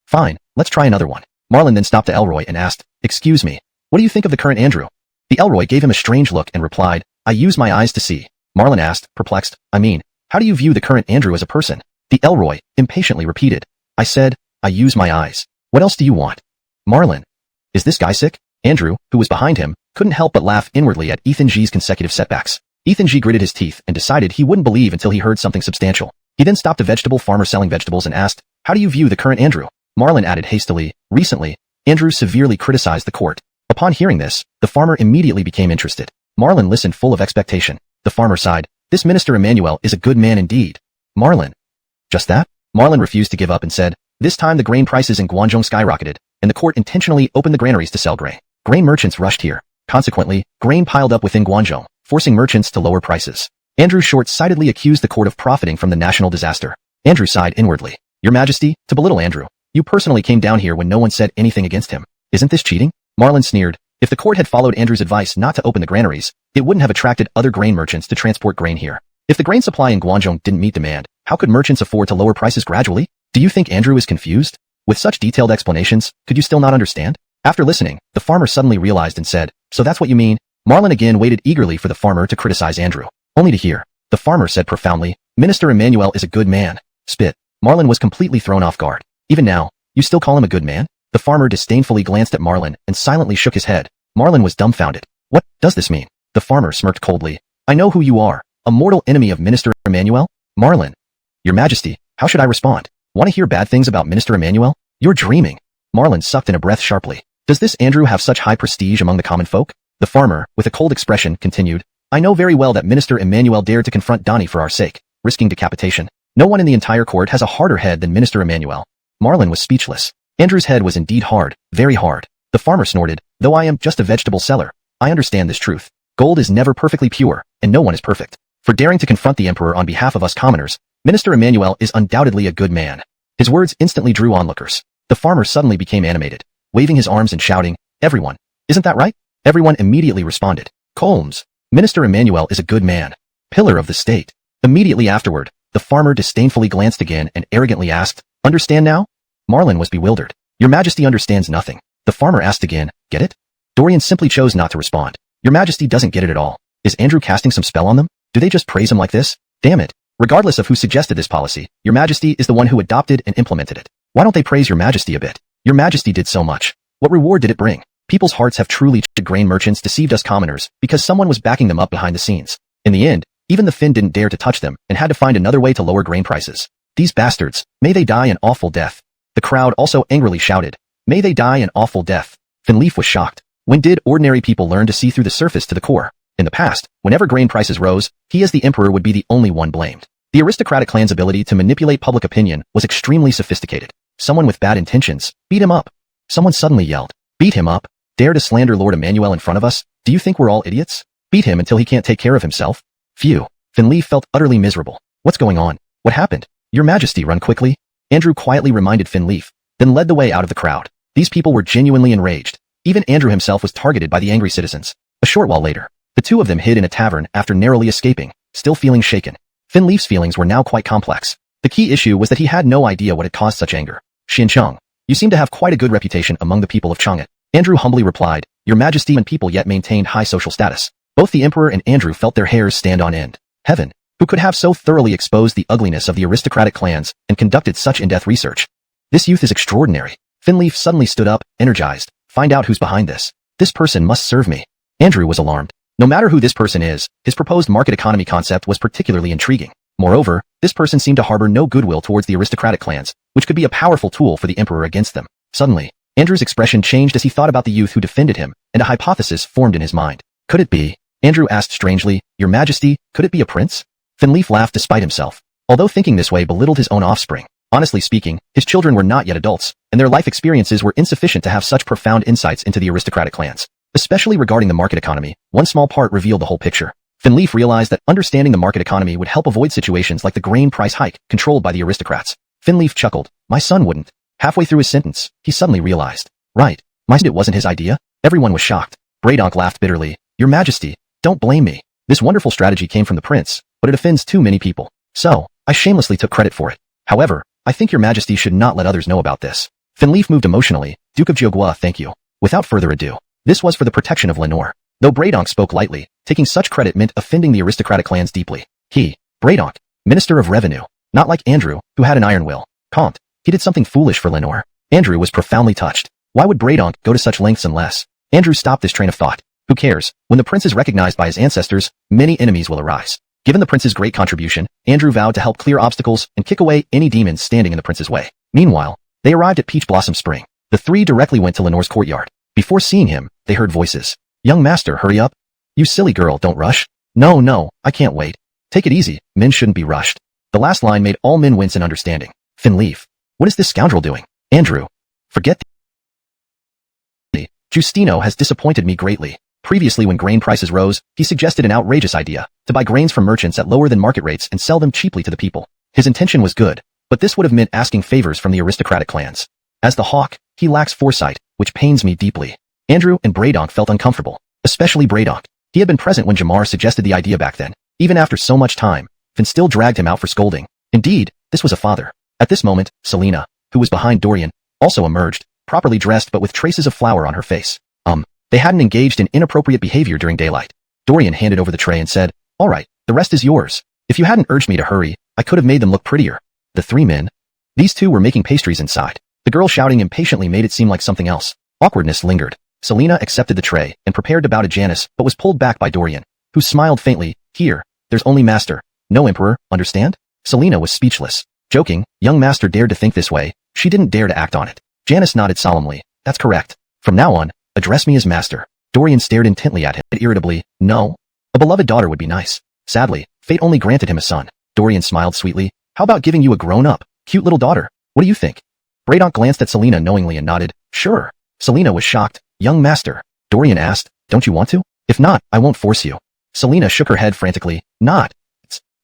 Fine, let's try another one. Marlin then stopped to Elroy and asked, excuse me, what do you think of the current Andrew? The Elroy gave him a strange look and replied, I use my eyes to see. Marlin asked, perplexed, I mean, how do you view the current Andrew as a person? The Elroy impatiently repeated, I said, I use my eyes. What else do you want? Marlin. Is this guy sick? Andrew, who was behind him, couldn't help but laugh inwardly at Ethan G's consecutive setbacks. Ethan G gritted his teeth and decided he wouldn't believe until he heard something substantial. He then stopped a vegetable farmer selling vegetables and asked, how do you view the current Andrew? Marlin added hastily, recently, Andrew severely criticized the court. Upon hearing this, the farmer immediately became interested. Marlin listened full of expectation. The farmer sighed, this Minister Emmanuel is a good man indeed. Marlin. Just that? Marlin refused to give up and said, this time the grain prices in Guangzhou skyrocketed, and the court intentionally opened the granaries to sell grain. Grain merchants rushed here. Consequently, grain piled up within Guangzhou, forcing merchants to lower prices. Andrew short-sightedly accused the court of profiting from the national disaster. Andrew sighed inwardly. Your Majesty, to belittle Andrew, you personally came down here when no one said anything against him. Isn't this cheating? Marlin sneered. If the court had followed Andrew's advice not to open the granaries, it wouldn't have attracted other grain merchants to transport grain here. If the grain supply in Guangzhou didn't meet demand, how could merchants afford to lower prices gradually? Do you think Andrew is confused? With such detailed explanations, could you still not understand? After listening, the farmer suddenly realized and said, "So that's what you mean?" Marlin again waited eagerly for the farmer to criticize Andrew, only to hear. The farmer said profoundly, "Minister Emmanuel is a good man." Spit. Marlin was completely thrown off guard. Even now, you still call him a good man? The farmer disdainfully glanced at Marlin and silently shook his head. Marlin was dumbfounded. What does this mean? The farmer smirked coldly. "I know who you are, a mortal enemy of Minister Emmanuel?" Marlin. "Your Majesty, how should I respond? Want to hear bad things about Minister Emmanuel? You're dreaming." Marlin sucked in a breath sharply. "Does this Andrew have such high prestige among the common folk?" The farmer, with a cold expression, continued, "I know very well that Minister Emmanuel dared to confront Donnie for our sake, risking decapitation. No one in the entire court has a harder head than Minister Emmanuel." Marlin was speechless. Andrew's head was indeed hard, very hard. The farmer snorted, "Though I am just a vegetable seller, I understand this truth. Gold is never perfectly pure, and no one is perfect. For daring to confront the emperor on behalf of us commoners, Minister Emmanuel is undoubtedly a good man." His words instantly drew onlookers. The farmer suddenly became animated, waving his arms and shouting, "Everyone, isn't that right?" Everyone immediately responded, "Colmes, Minister Emmanuel is a good man. Pillar of the state." Immediately afterward, the farmer disdainfully glanced again and arrogantly asked, "Understand now?" Marlin was bewildered. "Your Majesty understands nothing." The farmer asked again, "Get it?" Dorian simply chose not to respond. "Your Majesty doesn't get it at all. Is Andrew casting some spell on them? Do they just praise him like this? Damn it. Regardless of who suggested this policy, Your Majesty is the one who adopted and implemented it. Why don't they praise Your Majesty a bit? Your Majesty did so much. What reward did it bring? People's hearts have truly changed. Grain merchants deceived us commoners because someone was backing them up behind the scenes. In the end, even the Finn didn't dare to touch them and had to find another way to lower grain prices. These bastards, may they die an awful death." The crowd also angrily shouted, "May they die an awful death." Finleaf was shocked. When did ordinary people learn to see through the surface to the core? In the past, whenever grain prices rose, he as the emperor would be the only one blamed. The aristocratic clan's ability to manipulate public opinion was extremely sophisticated. Someone with bad intentions, beat him up. Someone suddenly yelled, "Beat him up? Dare to slander Lord Emmanuel in front of us? Do you think we're all idiots? Beat him until he can't take care of himself?" Phew. Finleaf felt utterly miserable. What's going on? What happened? Your Majesty, run quickly. Andrew quietly reminded Finleaf, then led the way out of the crowd. These people were genuinely enraged. Even Andrew himself was targeted by the angry citizens. A short while later, the two of them hid in a tavern after narrowly escaping, still feeling shaken. Finleaf's feelings were now quite complex. The key issue was that he had no idea what had caused such anger. "Xincheng, you seem to have quite a good reputation among the people of Chang'an." Andrew humbly replied, "Your Majesty," and people yet maintained high social status. Both the emperor and Andrew felt their hairs stand on end. Heaven, who could have so thoroughly exposed the ugliness of the aristocratic clans and conducted such in-depth research? This youth is extraordinary. Finleaf suddenly stood up, energized. Find out who's behind this. This person must serve me. Andrew was alarmed. No matter who this person is, his proposed market economy concept was particularly intriguing. Moreover, this person seemed to harbor no goodwill towards the aristocratic clans, which could be a powerful tool for the emperor against them. Suddenly, Andrew's expression changed as he thought about the youth who defended him, and a hypothesis formed in his mind. Could it be? Andrew asked strangely, "Your Majesty, could it be a prince?" Finleaf laughed despite himself. Although thinking this way belittled his own offspring, honestly speaking, his children were not yet adults, and their life experiences were insufficient to have such profound insights into the aristocratic clans. Especially regarding the market economy, one small part revealed the whole picture. Finleaf realized that understanding the market economy would help avoid situations like the grain price hike controlled by the aristocrats. Finleaf chuckled. "My son wouldn't." Halfway through his sentence, he suddenly realized. Right. It wasn't his idea? Everyone was shocked. Bradonk laughed bitterly. "Your Majesty, don't blame me. This wonderful strategy came from the prince, but it offends too many people. So, I shamelessly took credit for it. However, I think Your Majesty should not let others know about this." Finleaf moved emotionally. "Duke of Donghua, thank you." Without further ado, this was for the protection of Lenore. Though Bradonk spoke lightly, taking such credit meant offending the aristocratic clans deeply. He, Bradonk, Minister of Revenue, not like Andrew, who had an iron will. Comte, he did something foolish for Lenore. Andrew was profoundly touched. Why would Bradonk go to such lengths unless? Andrew stopped this train of thought. Who cares? When the prince is recognized by his ancestors, many enemies will arise. Given the prince's great contribution, Andrew vowed to help clear obstacles and kick away any demons standing in the prince's way. Meanwhile, they arrived at Peach Blossom Spring. The three directly went to Lenore's courtyard. Before seeing him, they heard voices. "Young master, hurry up. You silly girl, don't rush." No, I can't wait. Take it easy, men shouldn't be rushed." The last line made all men wince in understanding. Finleaf. What is this scoundrel doing? Andrew. Forget the Justino has disappointed me greatly. Previously when grain prices rose, he suggested an outrageous idea, to buy grains from merchants at lower than market rates and sell them cheaply to the people. His intention was good, but this would have meant asking favors from the aristocratic clans. As the hawk, he lacks foresight, which pains me deeply. Andrew and Bradonk felt uncomfortable, especially Bradonk. He had been present when Jamar suggested the idea back then. Even after so much time, Finn still dragged him out for scolding. Indeed, this was a father. At this moment, Selena, who was behind Dorian, also emerged, properly dressed but with traces of flour on her face. They hadn't engaged in inappropriate behavior during daylight. Dorian handed over the tray and said, "All right, the rest is yours. If you hadn't urged me to hurry, I could have made them look prettier." The three men. These two were making pastries inside. The girl shouting impatiently made it seem like something else. Awkwardness lingered. Selena accepted the tray and prepared to bow to Janice, but was pulled back by Dorian, who smiled faintly. "Here, there's only master. No emperor, understand?" Selena was speechless. Joking, young master dared to think this way. She didn't dare to act on it. Janice nodded solemnly. "That's correct. From now on, address me as master." Dorian stared intently at him, irritably. "No. A beloved daughter would be nice. Sadly, fate only granted him a son." Dorian smiled sweetly. "How about giving you a grown-up, cute little daughter? What do you think?" Braddock glanced at Selena knowingly and nodded. "Sure." Selena was shocked. "Young master?" Dorian asked. "Don't you want to? If not, I won't force you." Selena shook her head frantically. "Not.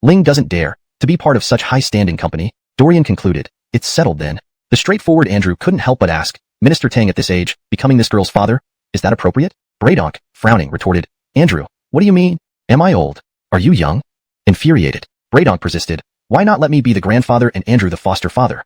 Ling doesn't dare to be part of such high-standing company." Dorian concluded. "It's settled then." The straightforward Andrew couldn't help but ask, "Minister Tang at this age, becoming this girl's father? Is that appropriate?" Braddock, frowning, retorted, "Andrew, what do you mean? Am I old? Are you young?" Infuriated, Braddock persisted, "Why not let me be the grandfather and Andrew the foster father?"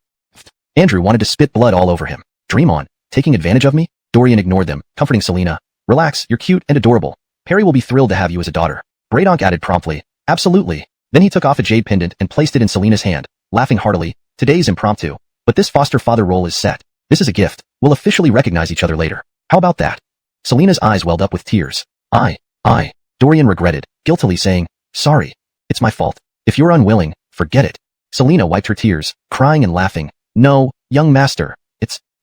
Andrew wanted to spit blood all over him. "Dream on, taking advantage of me?" Dorian ignored them, comforting Selena. "Relax, you're cute and adorable. Perry will be thrilled to have you as a daughter." Braddock added promptly, "Absolutely." Then he took off a jade pendant and placed it in Selena's hand, laughing heartily. "Today's impromptu, but this foster father role is set. This is a gift. We'll officially recognize each other later. How about that?" Selena's eyes welled up with tears. I. Dorian regretted, guiltily saying, "Sorry. It's my fault. If you're unwilling, forget it." Selena wiped her tears, crying and laughing. "No, young master.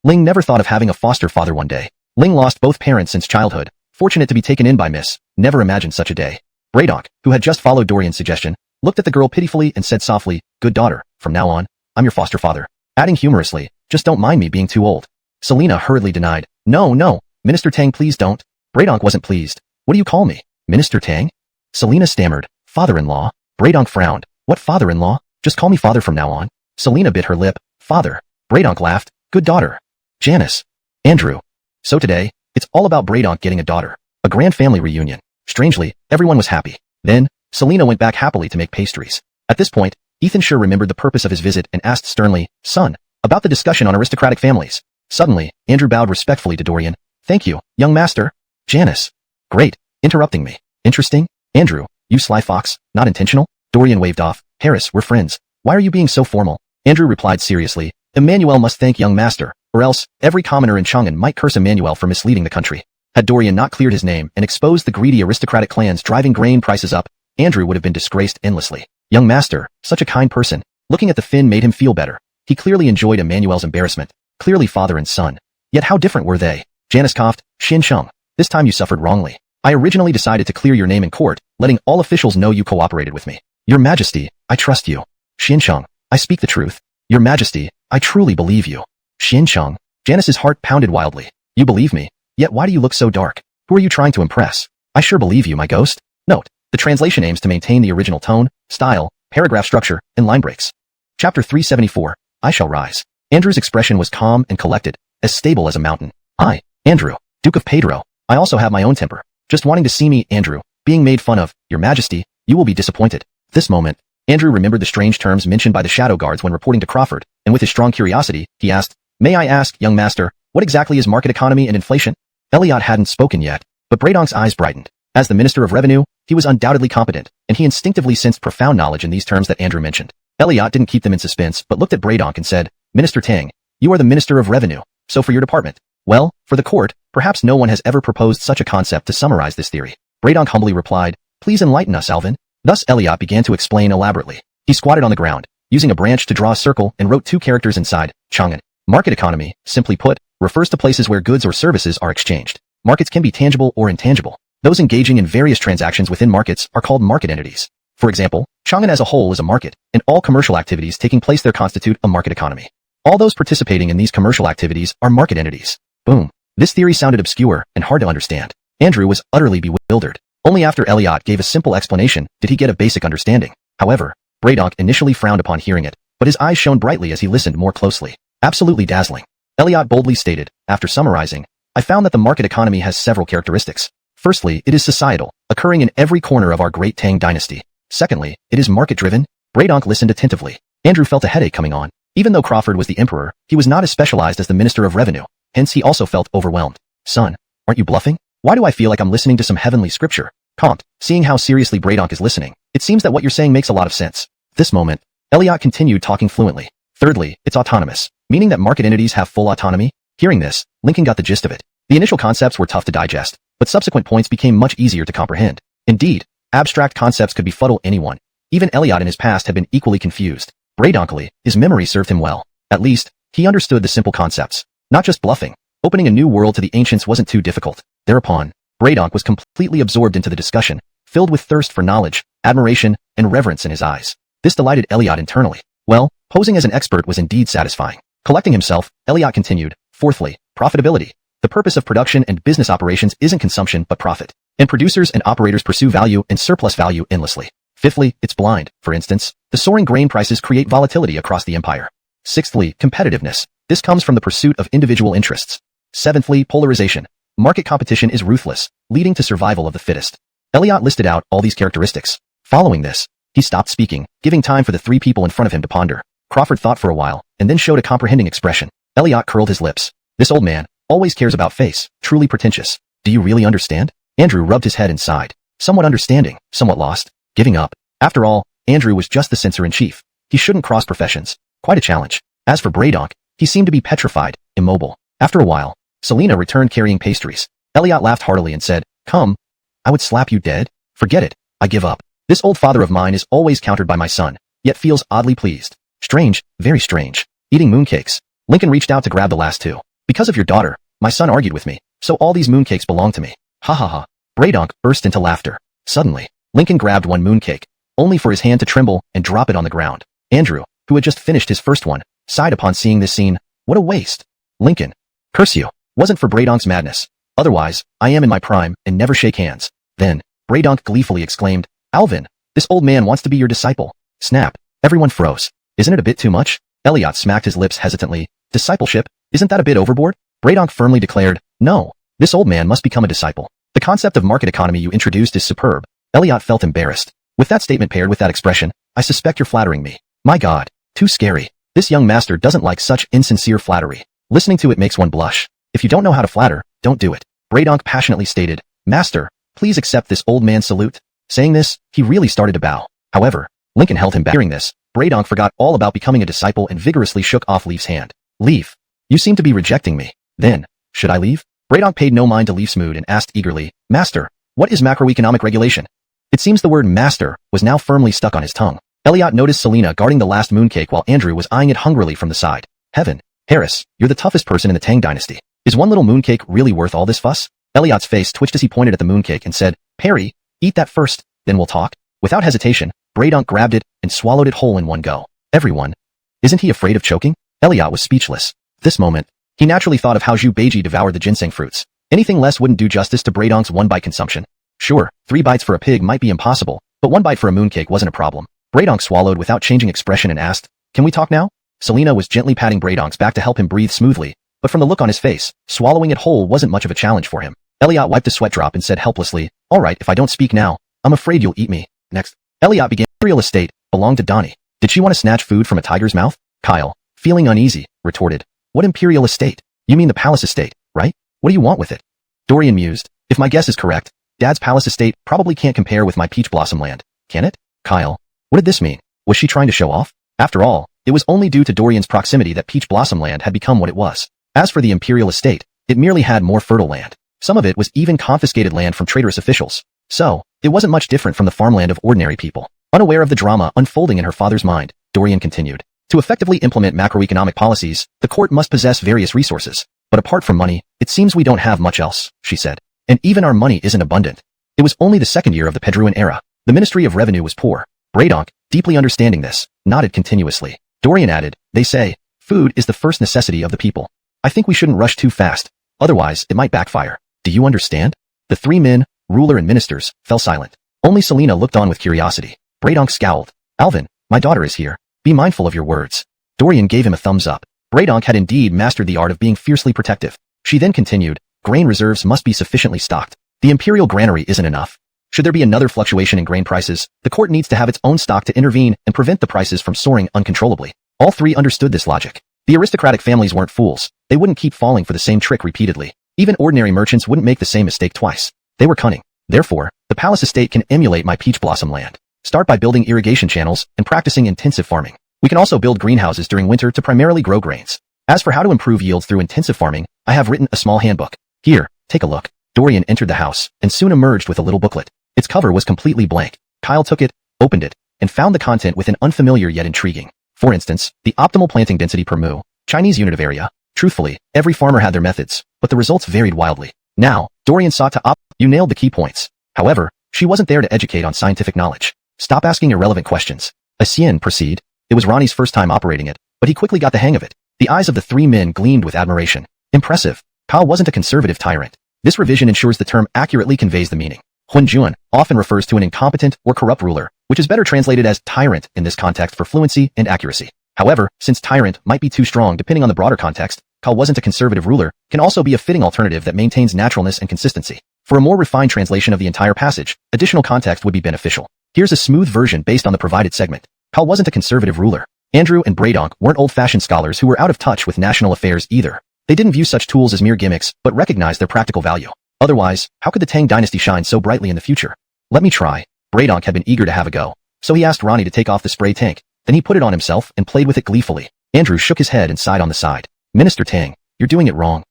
Ling never thought of having a foster father one day. Ling lost both parents since childhood. Fortunate to be taken in by Miss. Never imagined such a day." Braddock, who had just followed Dorian's suggestion, looked at the girl pitifully and said softly, "Good daughter, from now on, I'm your foster father." Adding humorously, "Just don't mind me being too old." Selena hurriedly denied. No, Minister Tang, please don't." Braddock wasn't pleased. "What do you call me? Minister Tang?" Selena stammered. "Father-in-law." Braddock frowned. "What father-in-law? Just call me father from now on." Selena bit her lip. "Father." Braddock laughed. "Good daughter. Janice. Andrew." So today, it's all about Braddock getting a daughter. A grand family reunion. Strangely, everyone was happy. Then, Selena went back happily to make pastries. At this point, Ethan sure remembered the purpose of his visit and asked sternly, "Son, about the discussion on aristocratic families." Suddenly, Andrew bowed respectfully to Dorian. "Thank you, young master." Janice. "Great, interrupting me. Interesting." Andrew, "You sly fox, not intentional." Dorian waved off. "Harris, we're friends. Why are you being so formal?" Andrew replied seriously, "Emmanuel must thank young master, or else, every commoner in Chang'an might curse Emmanuel for misleading the country." Had Dorian not cleared his name and exposed the greedy aristocratic clans driving grain prices up, Andrew would have been disgraced endlessly. Young master, such a kind person. Looking at the Finn made him feel better. He clearly enjoyed Emmanuel's embarrassment. Clearly father and son. Yet how different were they? Janice coughed. "Xin Sheng, this time you suffered wrongly. I originally decided to clear your name in court, letting all officials know you cooperated with me. Your Majesty, I trust you." "Xin Sheng, I speak the truth. Your Majesty, I truly believe you." "Xin Sheng." Janice's heart pounded wildly. "You believe me? Yet why do you look so dark? Who are you trying to impress?" "I sure believe you, my ghost." Note, the translation aims to maintain the original tone, style, paragraph structure, and line breaks. Chapter 374, I Shall Rise. Andrew's expression was calm and collected, as stable as a mountain. "I, Andrew, Duke of Pedro, I also have my own temper. Just wanting to see me, Andrew, being made fun of. Your Majesty, you will be disappointed." This moment, Andrew remembered the strange terms mentioned by the shadow guards when reporting to Crawford, and with his strong curiosity, he asked, "May I ask, young master, what exactly is market economy and inflation?" Elliot hadn't spoken yet, but Braddock's eyes brightened. As the Minister of Revenue, he was undoubtedly competent, and he instinctively sensed profound knowledge in these terms that Andrew mentioned. Elliot didn't keep them in suspense, but looked at Braddock and said, "Minister Tang, you are the Minister of Revenue, so for your department." "Well, for the court, perhaps no one has ever proposed such a concept to summarize this theory." Braddock humbly replied, "Please enlighten us, Alvin." Thus Elliot began to explain elaborately. He squatted on the ground, using a branch to draw a circle and wrote two characters inside, Chang'an. Market economy, simply put, refers to places where goods or services are exchanged. Markets can be tangible or intangible. Those engaging in various transactions within markets are called market entities. For example, Chang'an as a whole is a market, and all commercial activities taking place there constitute a market economy. All those participating in these commercial activities are market entities. Boom. This theory sounded obscure and hard to understand. Andrew was utterly bewildered. Only after Elliot gave a simple explanation did he get a basic understanding. However, Braddock initially frowned upon hearing it, but his eyes shone brightly as he listened more closely. Absolutely dazzling. Elliot boldly stated, after summarizing, "I found that the market economy has several characteristics. Firstly, it is societal, occurring in every corner of our great Tang Dynasty. Secondly, it is market-driven." Braddock listened attentively. Andrew felt a headache coming on. Even though Crawford was the emperor, he was not as specialized as the minister of revenue, hence he also felt overwhelmed. Son, aren't you bluffing? Why do I feel like I'm listening to some heavenly scripture? Comte, seeing how seriously Bradonk is listening, it seems that what you're saying makes a lot of sense. This moment, Elliot continued talking fluently. Thirdly, it's autonomous, meaning that market entities have full autonomy. Hearing this, Lincoln got the gist of it. The initial concepts were tough to digest, but subsequent points became much easier to comprehend. Indeed, abstract concepts could befuddle anyone. Even Elliot in his past had been equally confused. Bradonkly, his memory served him well. At least, he understood the simple concepts. Not just bluffing. Opening a new world to the ancients wasn't too difficult. Thereupon, Bradonk was completely absorbed into the discussion, filled with thirst for knowledge, admiration, and reverence in his eyes. This delighted Elliot internally. Well, posing as an expert was indeed satisfying. Collecting himself, Elliot continued. Fourthly, profitability. The purpose of production and business operations isn't consumption but profit. And producers and operators pursue value and surplus value endlessly. Fifthly, it's blind. For instance, the soaring grain prices create volatility across the empire. Sixthly, competitiveness. This comes from the pursuit of individual interests. Seventhly, polarization. Market competition is ruthless, leading to survival of the fittest. Elliot listed out all these characteristics. Following this, he stopped speaking, giving time for the three people in front of him to ponder. Crawford thought for a while, and then showed a comprehending expression. Elliot curled his lips. This old man always cares about face, truly pretentious. Do you really understand? Andrew rubbed his head and sighed. Somewhat understanding, somewhat lost, giving up. After all, Andrew was just the censor-in-chief. He shouldn't cross professions. Quite a challenge. As for Bradonk, he seemed to be petrified, immobile. After a while, Selina returned carrying pastries. Elliot laughed heartily and said, Come. I would slap you dead. Forget it. I give up. This old father of mine is always countered by my son, yet feels oddly pleased. Strange, very strange. Eating mooncakes. Lincoln reached out to grab the last two. Because of your daughter, my son argued with me, so all these mooncakes belong to me. Ha ha ha. Bradonk burst into laughter. Suddenly, Lincoln grabbed one mooncake, only for his hand to tremble and drop it on the ground. Andrew, who had just finished his first one, sighed upon seeing this scene. What a waste. Lincoln, curse you. Wasn't for Bradonk's madness. Otherwise, I am in my prime and never shake hands. Then, Bradonk gleefully exclaimed, Alvin, this old man wants to be your disciple. Snap. Everyone froze. Isn't it a bit too much? Elliot smacked his lips hesitantly. Discipleship? Isn't that a bit overboard? Bradonk firmly declared, No. This old man must become a disciple. The concept of market economy you introduced is superb. Elliot felt embarrassed. With that statement paired with that expression, I suspect you're flattering me. My God. Too scary. This young master doesn't like such insincere flattery. Listening to it makes one blush. If you don't know how to flatter, don't do it. Bradonk passionately stated, Master, please accept this old man's salute. Saying this, he really started to bow. However, Lincoln held him back. Hearing this, Bradonk forgot all about becoming a disciple and vigorously shook off Leaf's hand. Leaf, you seem to be rejecting me. Then, should I leave? Bradonk paid no mind to Leaf's mood and asked eagerly, Master, what is macroeconomic regulation? It seems the word master was now firmly stuck on his tongue. Elliot noticed Selina guarding the last mooncake while Andrew was eyeing it hungrily from the side. Heaven, Harris, you're the toughest person in the Tang Dynasty. Is one little mooncake really worth all this fuss? Elliot's face twitched as he pointed at the mooncake and said, Perry, eat that first, then we'll talk. Without hesitation, Bradonk grabbed it and swallowed it whole in one go. Everyone. Isn't he afraid of choking? Elliot was speechless. This moment, he naturally thought of how Zhu Beiji devoured the ginseng fruits. Anything less wouldn't do justice to Bradonk's one-bite consumption. Sure, 3 bites for a pig might be impossible, but 1 bite for a mooncake wasn't a problem. Bradonk swallowed without changing expression and asked, Can we talk now? Selina was gently patting Bradonk's back to help him breathe smoothly, but from the look on his face, swallowing it whole wasn't much of a challenge for him. Elliot wiped a sweat drop and said helplessly, All right, if I don't speak now, I'm afraid you'll eat me. Next. Elliot began. Imperial estate belonged to Donnie. Did she want to snatch food from a tiger's mouth? Kyle, feeling uneasy, retorted, What imperial estate? You mean the palace estate, right? What do you want with it? Dorian mused, If my guess is correct, Dad's palace estate probably can't compare with my peach blossom land, can it? Kyle, what did this mean? Was she trying to show off? After all, it was only due to Dorian's proximity that Peach Blossom Land had become what it was. As for the imperial estate, it merely had more fertile land. Some of it was even confiscated land from traitorous officials. So, it wasn't much different from the farmland of ordinary people. Unaware of the drama unfolding in her father's mind, Dorian continued. To effectively implement macroeconomic policies, the court must possess various resources. But apart from money, it seems we don't have much else, she said. And even our money isn't abundant. It was only the second year of the Pedruan era. The Ministry of Revenue was poor. Bradonk, deeply understanding this, nodded continuously. Dorian added, They say, food is the first necessity of the people. I think we shouldn't rush too fast, otherwise it might backfire. Do you understand? The 3 men, ruler and ministers, fell silent. Only Selina looked on with curiosity. Bradonk scowled. Alvin, my daughter is here. Be mindful of your words. Dorian gave him a thumbs up. Bradonk had indeed mastered the art of being fiercely protective. She then continued, Grain reserves must be sufficiently stocked. The imperial granary isn't enough. Should there be another fluctuation in grain prices, the court needs to have its own stock to intervene and prevent the prices from soaring uncontrollably. All three understood this logic. The aristocratic families weren't fools. They wouldn't keep falling for the same trick repeatedly. Even ordinary merchants wouldn't make the same mistake twice. They were cunning. Therefore, the palace estate can emulate my peach blossom land. Start by building irrigation channels and practicing intensive farming. We can also build greenhouses during winter to primarily grow grains. As for how to improve yields through intensive farming, I have written a small handbook. Here, take a look. Dorian entered the house and soon emerged with a little booklet. Its cover was completely blank. Kyle took it, opened it, and found the content with an unfamiliar yet intriguing. For instance, the optimal planting density per mu, Chinese unit of area. Truthfully, every farmer had their methods, but the results varied wildly. Now, Dorian sought to You nailed the key points. However, she wasn't there to educate on scientific knowledge. Stop asking irrelevant questions. Asien, proceed. It was Ronnie's first time operating it, but he quickly got the hang of it. The eyes of the three men gleamed with admiration. Impressive. Kyle wasn't a conservative tyrant. This revision ensures the term accurately conveys the meaning. Hunjuan often refers to an incompetent or corrupt ruler, which is better translated as tyrant in this context for fluency and accuracy. However, since tyrant might be too strong depending on the broader context, Kyle wasn't a conservative ruler, can also be a fitting alternative that maintains naturalness and consistency. For a more refined translation of the entire passage, additional context would be beneficial. Here's a smooth version based on the provided segment. Kyle wasn't a conservative ruler. Andrew and Bradonk weren't old-fashioned scholars who were out of touch with national affairs either. They didn't view such tools as mere gimmicks, but recognized their practical value. Otherwise, how could the Tang Dynasty shine so brightly in the future? Let me try. Bradonk had been eager to have a go, so he asked Ronnie to take off the spray tank. Then he put it on himself and played with it gleefully. Andrew shook his head and sighed on the side. Minister Tang, you're doing it wrong.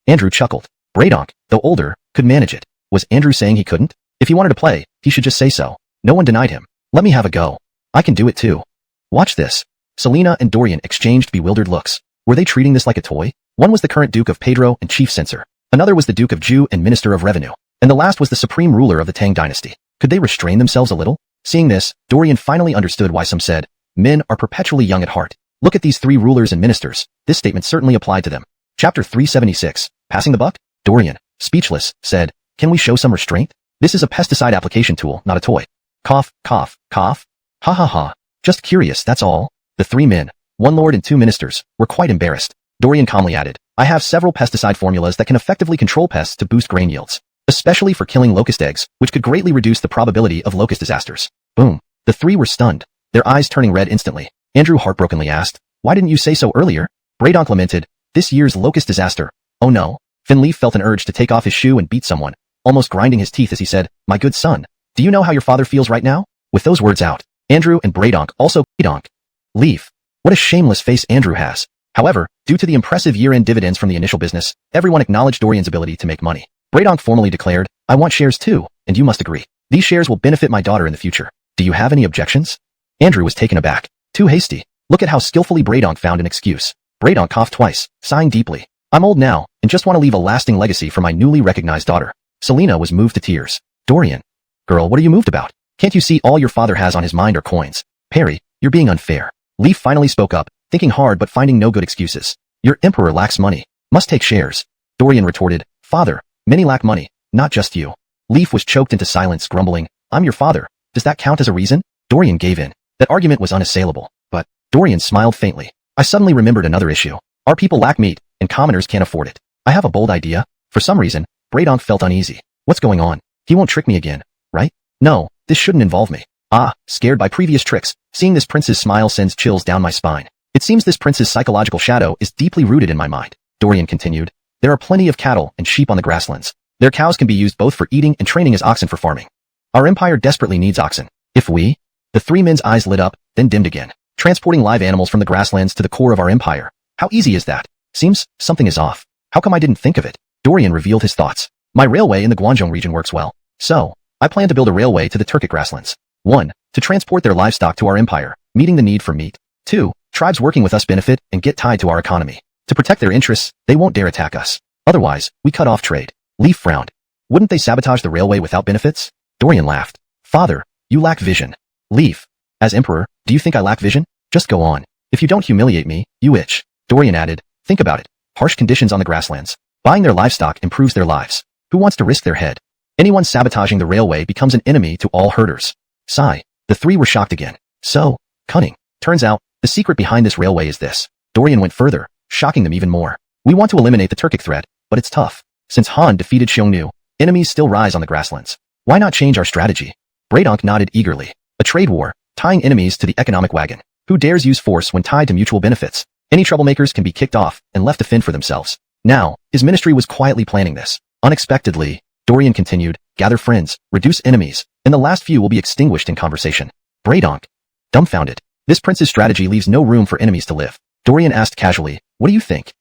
Andrew chuckled. Bradonk, though older, could manage it. Was Andrew saying he couldn't? If he wanted to play, he should just say so. No one denied him. Let me have a go. I can do it too. Watch this. Selena and Dorian exchanged bewildered looks. Were they treating this like a toy? One was the current Duke of Pedro and Chief Censor. Another was the Duke of Ju and Minister of Revenue. And the last was the supreme ruler of the Tang Dynasty. Could they restrain themselves a little? Seeing this, Dorian finally understood why some said, men are perpetually young at heart. Look at these three rulers and ministers. This statement certainly applied to them. Chapter 376. Passing the buck? Dorian, speechless, said, can we show some restraint? This is a pesticide application tool, not a toy. Cough, cough, cough. Ha ha ha. Just curious, that's all. The three men, one lord and two ministers, were quite embarrassed. Dorian calmly added, I have several pesticide formulas that can effectively control pests to boost grain yields, especially for killing locust eggs, which could greatly reduce the probability of locust disasters. Boom. The three were stunned, their eyes turning red instantly. Andrew heartbrokenly asked, why didn't you say so earlier? Bradonk lamented, this year's locust disaster. Oh no. Finleaf felt an urge to take off his shoe and beat someone, almost grinding his teeth as he said, my good son, do you know how your father feels right now? With those words out, Andrew and Bradonk also Bradonk. Leaf. What a shameless face Andrew has. However, due to the impressive year-end dividends from the initial business, everyone acknowledged Dorian's ability to make money. Bradonk formally declared, I want shares too, and you must agree. These shares will benefit my daughter in the future. Do you have any objections? Andrew was taken aback. Too hasty. Look at how skillfully Bradonk found an excuse. Bradonk coughed twice, sighing deeply. I'm old now, and just want to leave a lasting legacy for my newly recognized daughter. Selena was moved to tears. Dorian. Girl, what are you moved about? Can't you see all your father has on his mind are coins? Perry, you're being unfair. Leaf finally spoke up, thinking hard but finding no good excuses. Your emperor lacks money. Must take shares. Dorian retorted, Father, many lack money, not just you. Leaf was choked into silence, grumbling, I'm your father. Does that count as a reason? Dorian gave in. That argument was unassailable. But Dorian smiled faintly. I suddenly remembered another issue. Our people lack meat, and commoners can't afford it. I have a bold idea. For some reason, Bradonk felt uneasy. What's going on? He won't trick me again, right? No, this shouldn't involve me. Ah, scared by previous tricks, seeing this prince's smile sends chills down my spine. It seems this prince's psychological shadow is deeply rooted in my mind. Dorian continued. There are plenty of cattle and sheep on the grasslands. Their cows can be used both for eating and training as oxen for farming. Our empire desperately needs oxen. If we... The three men's eyes lit up, then dimmed again. Transporting live animals from the grasslands to the core of our empire. How easy is that? Seems something is off. How come I didn't think of it? Dorian revealed his thoughts. My railway in the Guangzhou region works well. So, I plan to build a railway to the Turkic grasslands. 1. To transport their livestock to our empire, meeting the need for meat. 2. Tribes working with us benefit and get tied to our economy. To protect their interests, they won't dare attack us. Otherwise, we cut off trade. Leaf frowned. Wouldn't they sabotage the railway without benefits? Dorian laughed. Father, you lack vision. Leaf. As emperor, do you think I lack vision? Just go on. If you don't humiliate me, you itch. Dorian added. Think about it. Harsh conditions on the grasslands. Buying their livestock improves their lives. Who wants to risk their head? Anyone sabotaging the railway becomes an enemy to all herders. Sigh. The three were shocked again. So, cunning. Turns out, the secret behind this railway is this. Dorian went further, shocking them even more. We want to eliminate the Turkic threat, but it's tough. Since Han defeated Xiongnu, enemies still rise on the grasslands. Why not change our strategy? Bradonk nodded eagerly. A trade war, tying enemies to the economic wagon. Who dares use force when tied to mutual benefits? Any troublemakers can be kicked off and left to fend for themselves. Now, his ministry was quietly planning this. Unexpectedly, Dorian continued, gather friends, reduce enemies, and the last few will be extinguished in conversation. Braydonk. Dumbfounded. This prince's strategy leaves no room for enemies to live. Dorian asked casually, what do you think?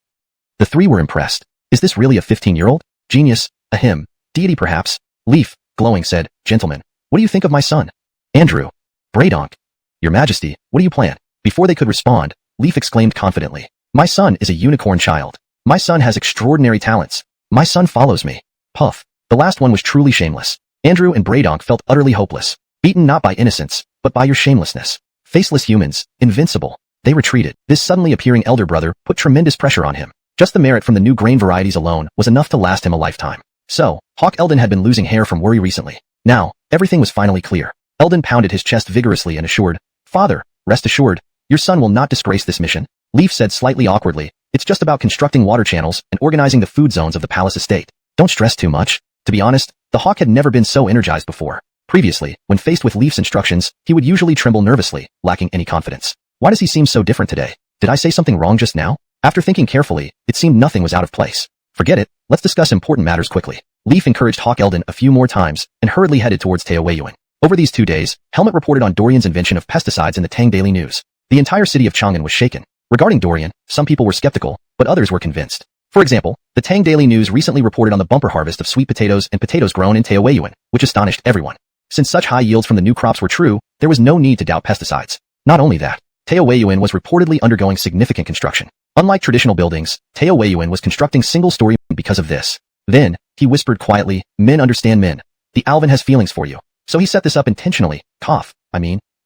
The three were impressed. Is this really a 15-year-old? Genius, a him, deity perhaps? Leaf, glowing, said, gentlemen, what do you think of my son? Andrew. Braydonk. Your Majesty, what do you plan? Before they could respond, Leaf exclaimed confidently, my son is a unicorn child. My son has extraordinary talents. My son follows me. Puff. The last one was truly shameless. Andrew and Braydonk felt utterly hopeless, beaten not by innocence, but by your shamelessness. Faceless humans, invincible. They retreated. This suddenly appearing elder brother put tremendous pressure on him. Just the merit from the new grain varieties alone was enough to last him a lifetime. So, Hawk Eldon had been losing hair from worry recently. Now, everything was finally clear. Eldon pounded his chest vigorously and assured, Father, rest assured, your son will not disgrace this mission. Leaf said slightly awkwardly, it's just about constructing water channels and organizing the food zones of the palace estate. Don't stress too much. To be honest, the Hawk had never been so energized before. Previously, when faced with Leaf's instructions, he would usually tremble nervously, lacking any confidence. Why does he seem so different today? Did I say something wrong just now? After thinking carefully, it seemed nothing was out of place. Forget it, let's discuss important matters quickly. Leaf encouraged Hawk Eldon a few more times and hurriedly headed towards Teoyuan. Over these 2 days, Helmet reported on Dorian's invention of pesticides in the Tang Daily News. The entire city of Chang'an was shaken. Regarding Dorian, some people were skeptical, but others were convinced. For example, the Tang Daily News recently reported on the bumper harvest of sweet potatoes and potatoes grown in Teoyuan, which astonished everyone. Since such high yields from the new crops were true, there was no need to doubt pesticides. Not only that, Teoyuan was reportedly undergoing significant construction. Unlike traditional buildings, Teoyuan was constructing single-story because of this. Then, he whispered quietly, men understand men. The Alvin has feelings for you. So he set this up intentionally.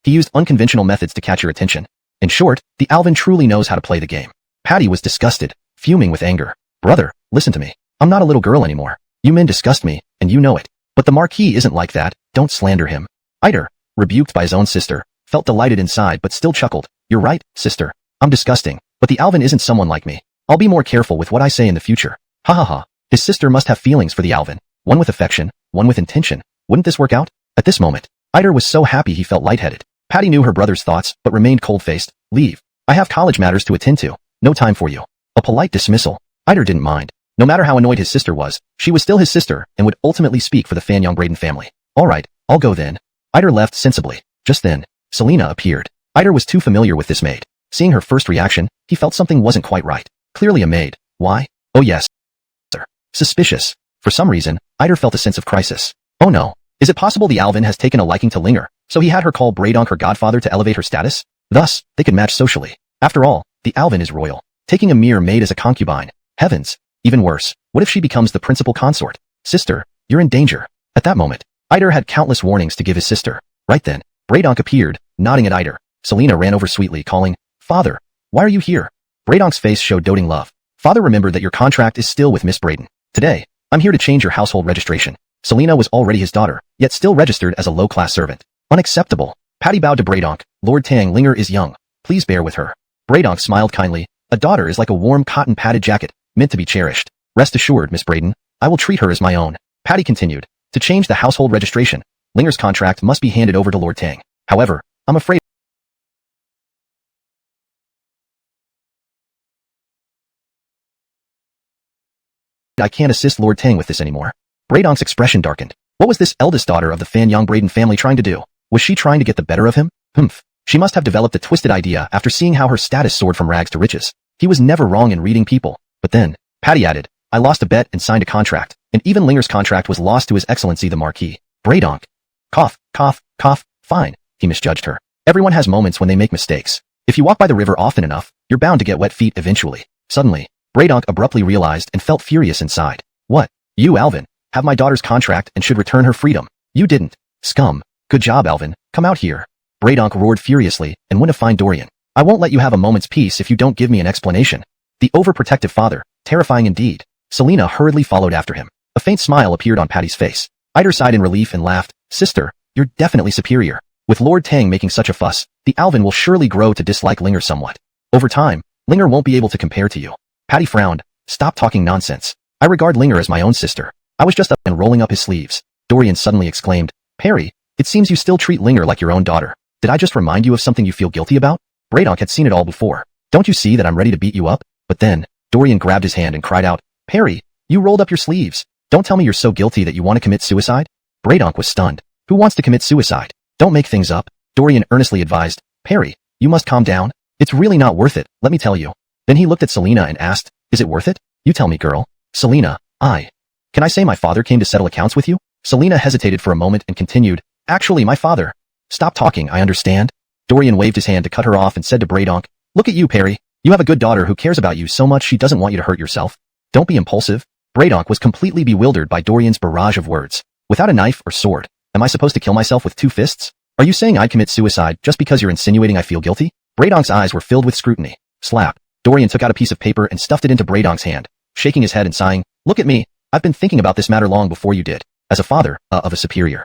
He used unconventional methods to catch your attention. In short, the Alvin truly knows how to play the game. Patty was disgusted, fuming with anger. Brother, listen to me. I'm not a little girl anymore. You men disgust me, and you know it. But the Marquis isn't like that. Don't slander him. Eider, rebuked by his own sister, felt delighted inside but still chuckled. You're right, sister. I'm disgusting, but the Alvin isn't someone like me. I'll be more careful with what I say in the future. Ha ha ha. His sister must have feelings for the Alvin. One with affection, one with intention. Wouldn't this work out? At this moment, Eider was so happy he felt lightheaded. Patty knew her brother's thoughts but remained cold-faced. Leave. I have college matters to attend to. No time for you. A polite dismissal. Eider didn't mind. No matter how annoyed his sister was, she was still his sister and would ultimately speak for the Fanyang Braden family. Alright, I'll go then. Eider left sensibly. Just then, Selena appeared. Eider was too familiar with this maid. Seeing her first reaction, he felt something wasn't quite right. Clearly a maid. Why? Oh yes. Sir. Suspicious. For some reason, Eider felt a sense of crisis. Oh no. Is it possible the Alvin has taken a liking to Linger, so he had her call Braydonk her godfather to elevate her status? Thus, they could match socially. After all, the Alvin is royal. Taking a mere maid as a concubine. Heavens. Even worse, what if she becomes the principal consort? Sister, you're in danger. At that moment, Eider had countless warnings to give his sister. Right then, Braydonk appeared, nodding at Eider. Selena ran over sweetly, calling, Father, why are you here? Braydonk's face showed doting love. Father remembered that your contract is still with Miss Braden. Today, I'm here to change your household registration. Selena was already his daughter, yet still registered as a low-class servant. Unacceptable. Patty bowed to Braydonk. Lord Tang Linger is young. Please bear with her. Braydonk smiled kindly. A daughter is like a warm cotton-padded jacket, meant to be cherished. Rest assured, Miss Braden, I will treat her as my own. Patty continued. To change the household registration, Linger's contract must be handed over to Lord Tang. However, I'm afraid I can't assist Lord Tang with this anymore. Braydonk's expression darkened. What was this eldest daughter of the Fanyang Braden family trying to do? Was she trying to get the better of him? Humph. She must have developed a twisted idea after seeing how her status soared from rags to riches. He was never wrong in reading people. But then, Patty added, I lost a bet and signed a contract, and even Linger's contract was lost to His Excellency the Marquis. Braydonk. Cough, cough, cough, fine. He misjudged her. Everyone has moments when they make mistakes. If you walk by the river often enough, you're bound to get wet feet eventually. Suddenly, Braydonk abruptly realized and felt furious inside. What? You, Alvin, have my daughter's contract and should return her freedom. You didn't. Scum. Good job, Alvin. Come out here. Braydonk roared furiously and went to find Dorian. I won't let you have a moment's peace if you don't give me an explanation. The overprotective father, terrifying indeed. Selena hurriedly followed after him. A faint smile appeared on Patty's face. Eider sighed in relief and laughed. Sister, you're definitely superior. With Lord Tang making such a fuss, the Alvin will surely grow to dislike Linger somewhat. Over time, Linger won't be able to compare to you. Patty frowned. Stop talking nonsense. I regard Linger as my own sister. I was just up and rolling up his sleeves. Dorian suddenly exclaimed, Perry, It seems you still treat Linger like your own daughter. Did I just remind you of something you feel guilty about? Braydonk had seen it all before. Don't you see that I'm ready to beat you up? But then, Dorian grabbed his hand and cried out, Perry, you rolled up your sleeves. Don't tell me you're so guilty that you want to commit suicide? Braydonk was stunned. Who wants to commit suicide? Don't make things up. Dorian earnestly advised, Perry, you must calm down. It's really not worth it, let me tell you. Then he looked at Selena and asked, is it worth it? You tell me, girl. Selena, Can I say my father came to settle accounts with you? Selena hesitated for a moment and continued, actually my father. Stop talking, I understand. Dorian waved his hand to cut her off and said to Braydonk, look at you, Perry. You have a good daughter who cares about you so much she doesn't want you to hurt yourself. Don't be impulsive. Braydonk was completely bewildered by Dorian's barrage of words. Without a knife or sword, am I supposed to kill myself with 2 fists? Are you saying I'd commit suicide just because you're insinuating I feel guilty? Braydonk's eyes were filled with scrutiny. Slap. Dorian took out a piece of paper and stuffed it into Braydonk's hand, shaking his head and sighing, look at me. I've been thinking about this matter long before you did. As a father, of a superior.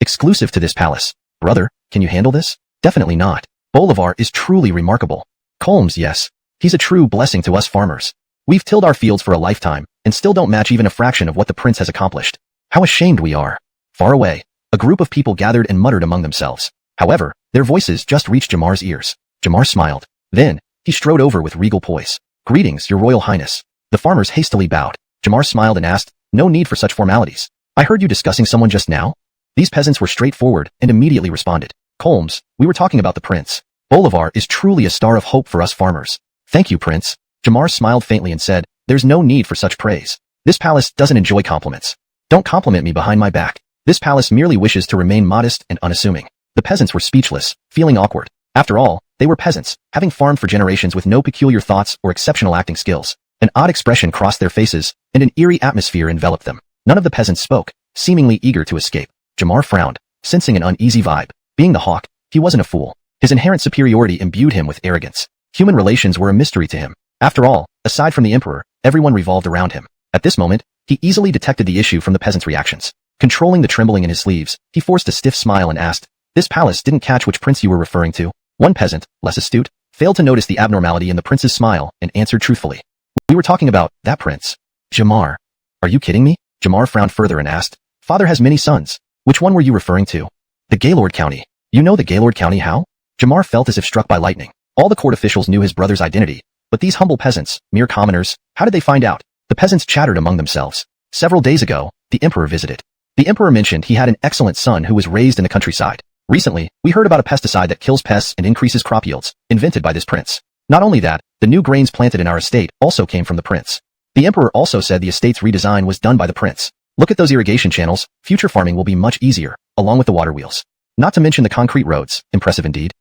Exclusive to this palace. Brother, can you handle this? Definitely not. Bolivar is truly remarkable. Colmes, yes. He's a true blessing to us farmers. We've tilled our fields for a lifetime, and still don't match even a fraction of what the prince has accomplished. How ashamed we are. Far away, a group of people gathered and muttered among themselves. However, their voices just reached Jamar's ears. Jamar smiled. Then, he strode over with regal poise. Greetings, your royal highness. The farmers hastily bowed. Jamar smiled and asked, no need for such formalities. I heard you discussing someone just now? These peasants were straightforward and immediately responded. Colmes, we were talking about the prince. Bolivar is truly a star of hope for us farmers. Thank you, prince. Jamar smiled faintly and said, there's no need for such praise. This palace doesn't enjoy compliments. Don't compliment me behind my back. This palace merely wishes to remain modest and unassuming. The peasants were speechless, feeling awkward. After all, they were peasants, having farmed for generations with no peculiar thoughts or exceptional acting skills. An odd expression crossed their faces, and an eerie atmosphere enveloped them. None of the peasants spoke, seemingly eager to escape. Jamar frowned, sensing an uneasy vibe. Being the hawk, he wasn't a fool. His inherent superiority imbued him with arrogance. Human relations were a mystery to him. After all, aside from the emperor, everyone revolved around him. At this moment, he easily detected the issue from the peasants' reactions. Controlling the trembling in his sleeves, he forced a stiff smile and asked, this palace didn't catch which prince you were referring to. One peasant, less astute, failed to notice the abnormality in the prince's smile and answered truthfully. We were talking about that prince. Jamar. Are you kidding me? Jamar frowned further and asked, father has many sons. Which one were you referring to? The Gaylord County. You know the Gaylord County how? Jamar felt as if struck by lightning. All the court officials knew his brother's identity, but these humble peasants, mere commoners, how did they find out? The peasants chattered among themselves. Several days ago, the emperor visited. The emperor mentioned he had an excellent son who was raised in the countryside. Recently, we heard about a pesticide that kills pests and increases crop yields, invented by this prince. Not only that, the new grains planted in our estate also came from the prince. The emperor also said the estate's redesign was done by the prince. Look at those irrigation channels, future farming will be much easier, along with the water wheels. Not to mention the concrete roads, impressive indeed.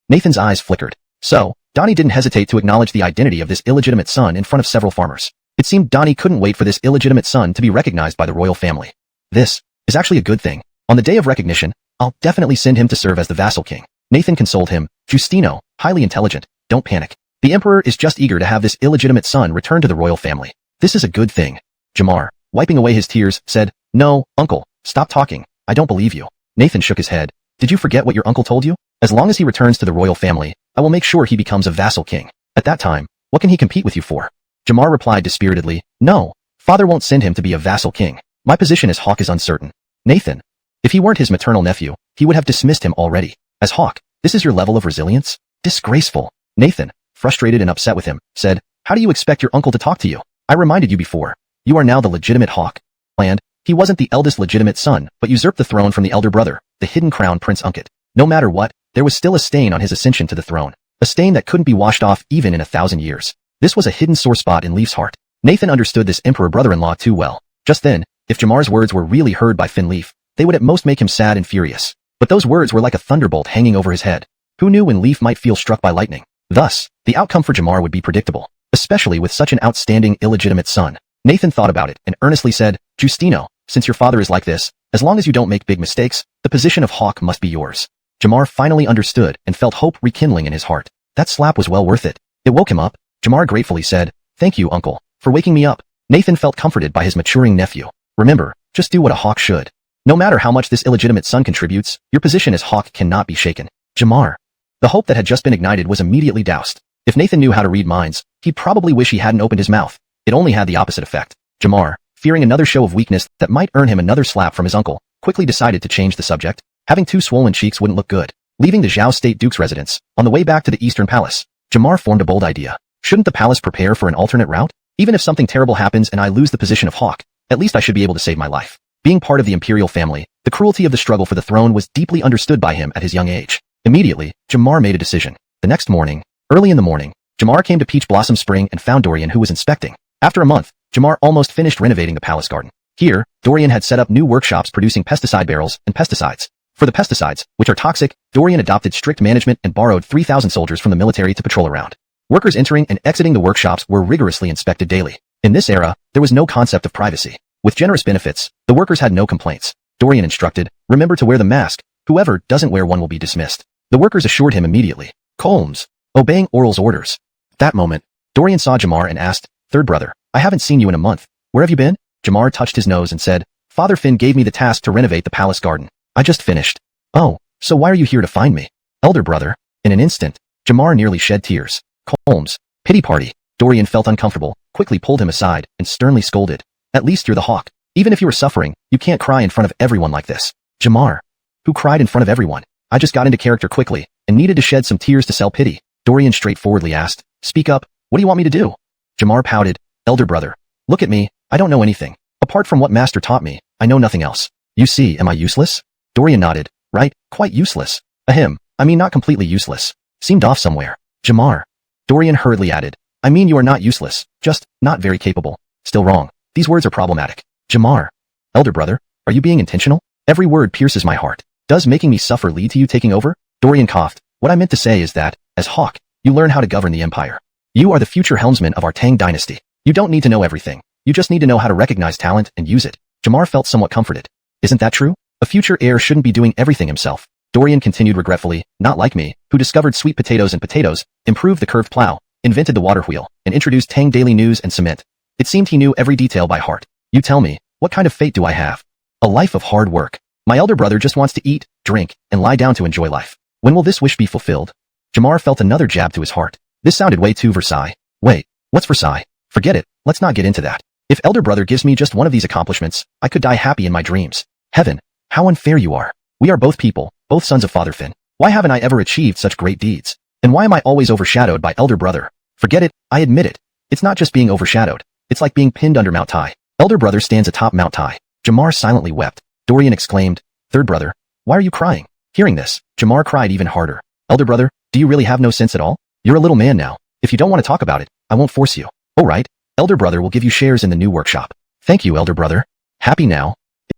Nathan's eyes flickered. So, Donnie didn't hesitate to acknowledge the identity of this illegitimate son in front of several farmers. It seemed Donnie couldn't wait for this illegitimate son to be recognized by the royal family. This is actually a good thing. On the day of recognition, I'll definitely send him to serve as the vassal king. Nathan consoled him. Justino, highly intelligent, don't panic. The emperor is just eager to have this illegitimate son return to the royal family. This is a good thing. Jamar, wiping away his tears, said, no, uncle, stop talking. I don't believe you. Nathan shook his head. Did you forget what your uncle told you? As long as he returns to the royal family, I will make sure he becomes a vassal king. At that time, what can he compete with you for? Jamar replied dispiritedly, no, father won't send him to be a vassal king. My position as hawk is uncertain. Nathan, if he weren't his maternal nephew, he would have dismissed him already. As hawk, this is your level of resilience? Disgraceful. Nathan, frustrated and upset with him, said, how do you expect your uncle to talk to you? I reminded you before. You are now the legitimate hawk. And he wasn't the eldest legitimate son, but usurped the throne from the elder brother, the hidden crown Prince Unkit. No matter what, there was still a stain on his ascension to the throne. A stain that couldn't be washed off even in 1,000 years. This was a hidden sore spot in Leaf's heart. Nathan understood this emperor brother-in-law too well. Just then, if Jamar's words were really heard by Finn Leaf, they would at most make him sad and furious. But those words were like a thunderbolt hanging over his head. Who knew when Leaf might feel struck by lightning? Thus, the outcome for Jamar would be predictable, especially with such an outstanding illegitimate son. Nathan thought about it and earnestly said, Justino, since your father is like this, as long as you don't make big mistakes, the position of hawk must be yours. Jamar finally understood and felt hope rekindling in his heart. That slap was well worth it. It woke him up. Jamar gratefully said, thank you, uncle, for waking me up. Nathan felt comforted by his maturing nephew. Remember, just do what a hawk should. No matter how much this illegitimate son contributes, your position as hawk cannot be shaken. Jamar. The hope that had just been ignited was immediately doused. If Nathan knew how to read minds, he'd probably wish he hadn't opened his mouth. It only had the opposite effect. Jamar, fearing another show of weakness that might earn him another slap from his uncle, quickly decided to change the subject. Having two swollen cheeks wouldn't look good. Leaving the Zhao State Duke's residence, on the way back to the Eastern Palace, Jamar formed a bold idea. Shouldn't the palace prepare for an alternate route? Even if something terrible happens and I lose the position of Hawk, at least I should be able to save my life. Being part of the imperial family, the cruelty of the struggle for the throne was deeply understood by him at his young age. Immediately, Jamar made a decision. The next morning, early in the morning, Jamar came to Peach Blossom Spring and found Dorian, who was inspecting. After a month, Jamar almost finished renovating the palace garden. Here, Dorian had set up new workshops producing pesticide barrels and pesticides. For the pesticides, which are toxic, Dorian adopted strict management and borrowed 3,000 soldiers from the military to patrol around. Workers entering and exiting the workshops were rigorously inspected daily. In this era, there was no concept of privacy. With generous benefits, the workers had no complaints. Dorian instructed, remember to wear the mask. Whoever doesn't wear one will be dismissed. The workers assured him immediately. Colmes, obeying Oral's orders. At that moment, Dorian saw Jamar and asked, Third brother, I haven't seen you in a month. Where have you been? Jamar touched his nose and said, Father Finn gave me the task to renovate the palace garden. I just finished. Oh, so why are you here to find me? Elder brother. In an instant, Jamar nearly shed tears. Colmes, pity party. Dorian felt uncomfortable, quickly pulled him aside, and sternly scolded. At least you're the Hawk. Even if you were suffering, you can't cry in front of everyone like this. Jamar. Who cried in front of everyone? I just got into character quickly, and needed to shed some tears to sell pity. Dorian straightforwardly asked, Speak up, what do you want me to do? Jamar pouted, Elder brother. Look at me, I don't know anything. Apart from what Master taught me, I know nothing else. You see, am I useless? Dorian nodded, right, quite useless. Ahem, I mean not completely useless. Seemed off somewhere. Jamar. Dorian hurriedly added, I mean you are not useless, just not very capable. Still wrong. These words are problematic. Jamar. Elder brother, are you being intentional? Every word pierces my heart. Does making me suffer lead to you taking over? Dorian coughed. What I meant to say is that, as Hawk, you learn how to govern the empire. You are the future helmsman of our Tang Dynasty. You don't need to know everything. You just need to know how to recognize talent and use it. Jamar felt somewhat comforted. Isn't that true? A future heir shouldn't be doing everything himself. Dorian continued regretfully, not like me, who discovered sweet potatoes and potatoes, improved the curved plow, invented the water wheel, and introduced Tang Daily News and cement. It seemed he knew every detail by heart. You tell me, what kind of fate do I have? A life of hard work. My elder brother just wants to eat, drink, and lie down to enjoy life. When will this wish be fulfilled? Jamar felt another jab to his heart. This sounded way too Versailles. Wait, what's Versailles? Forget it, let's not get into that. If elder brother gives me just one of these accomplishments, I could die happy in my dreams. Heaven, how unfair you are. We are both people, both sons of Father Finn. Why haven't I ever achieved such great deeds? And why am I always overshadowed by elder brother? Forget it, I admit it. It's not just being overshadowed. It's like being pinned under Mount Tai. Elder brother stands atop Mount Tai. Jamar silently wept. Dorian exclaimed, Third brother, why are you crying? Hearing this, Jamar cried even harder. Elder brother, do you really have no sense at all? You're a little man now. If you don't want to talk about it, I won't force you. All right, elder brother will give you shares in the new workshop. Thank you, elder brother. Happy now?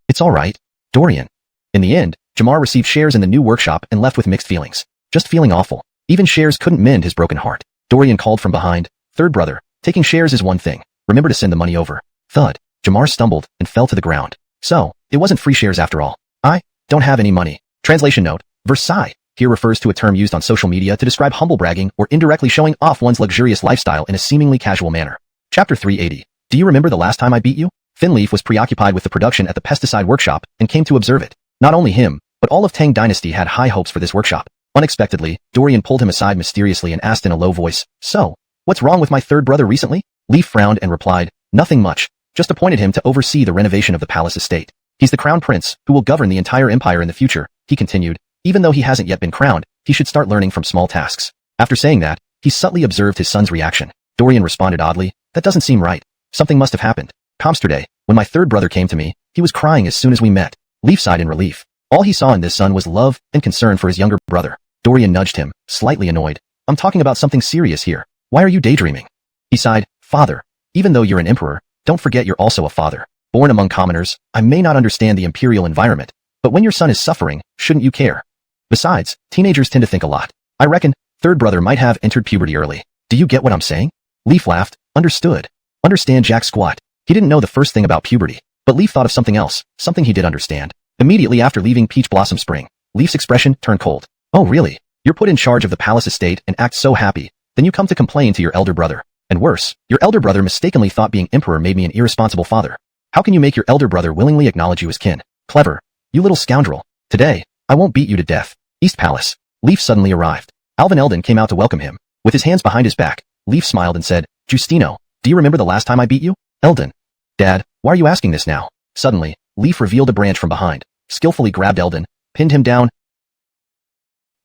It's all right. Dorian. In the end, Jamar received shares in the new workshop and left with mixed feelings. Just feeling awful. Even shares couldn't mend his broken heart. Dorian called from behind, Third brother, taking shares is one thing. Remember to send the money over. Thud. Jamar stumbled and fell to the ground. So, it wasn't free shares after all. I don't have any money. Translation note, Versailles here refers to a term used on social media to describe humble bragging or indirectly showing off one's luxurious lifestyle in a seemingly casual manner. Chapter 380. Do you remember the last time I beat you? Finleaf was preoccupied with the production at the pesticide workshop and came to observe it. Not only him, but all of Tang Dynasty had high hopes for this workshop. Unexpectedly, Dorian pulled him aside mysteriously and asked in a low voice, So, what's wrong with my third brother recently? Leaf frowned and replied, Nothing much. Just appointed him to oversee the renovation of the palace estate. He's the crown prince, who will govern the entire empire in the future, he continued. Even though he hasn't yet been crowned, he should start learning from small tasks. After saying that, he subtly observed his son's reaction. Dorian responded oddly, That doesn't seem right. Something must have happened. Comsterday, when my third brother came to me, he was crying as soon as we met. Leaf sighed in relief. All he saw in this son was love and concern for his younger brother. Dorian nudged him, slightly annoyed. I'm talking about something serious here. Why are you daydreaming? He sighed, Father, even though you're an emperor, don't forget you're also a father. Born among commoners, I may not understand the imperial environment, but when your son is suffering, shouldn't you care? Besides, teenagers tend to think a lot. I reckon, third brother might have entered puberty early. Do you get what I'm saying? Leaf laughed. Understood. Understand Jack squat. He didn't know the first thing about puberty, but Leaf thought of something else, something he did understand. Immediately after leaving Peach Blossom Spring, Leaf's expression turned cold. Oh really? You're put in charge of the palace estate and act so happy, then you come to complain to your elder brother. And worse, your elder brother mistakenly thought being emperor made me an irresponsible father. How can you make your elder brother willingly acknowledge you as kin? Clever. You little scoundrel. Today, I won't beat you to death. East Palace. Leaf suddenly arrived. Alvin Eldon came out to welcome him. With his hands behind his back, Leaf smiled and said, Justino, do you remember the last time I beat you? Eldon. Dad, why are you asking this now? Suddenly, Leaf revealed a branch from behind, skillfully grabbed Eldon, pinned him down,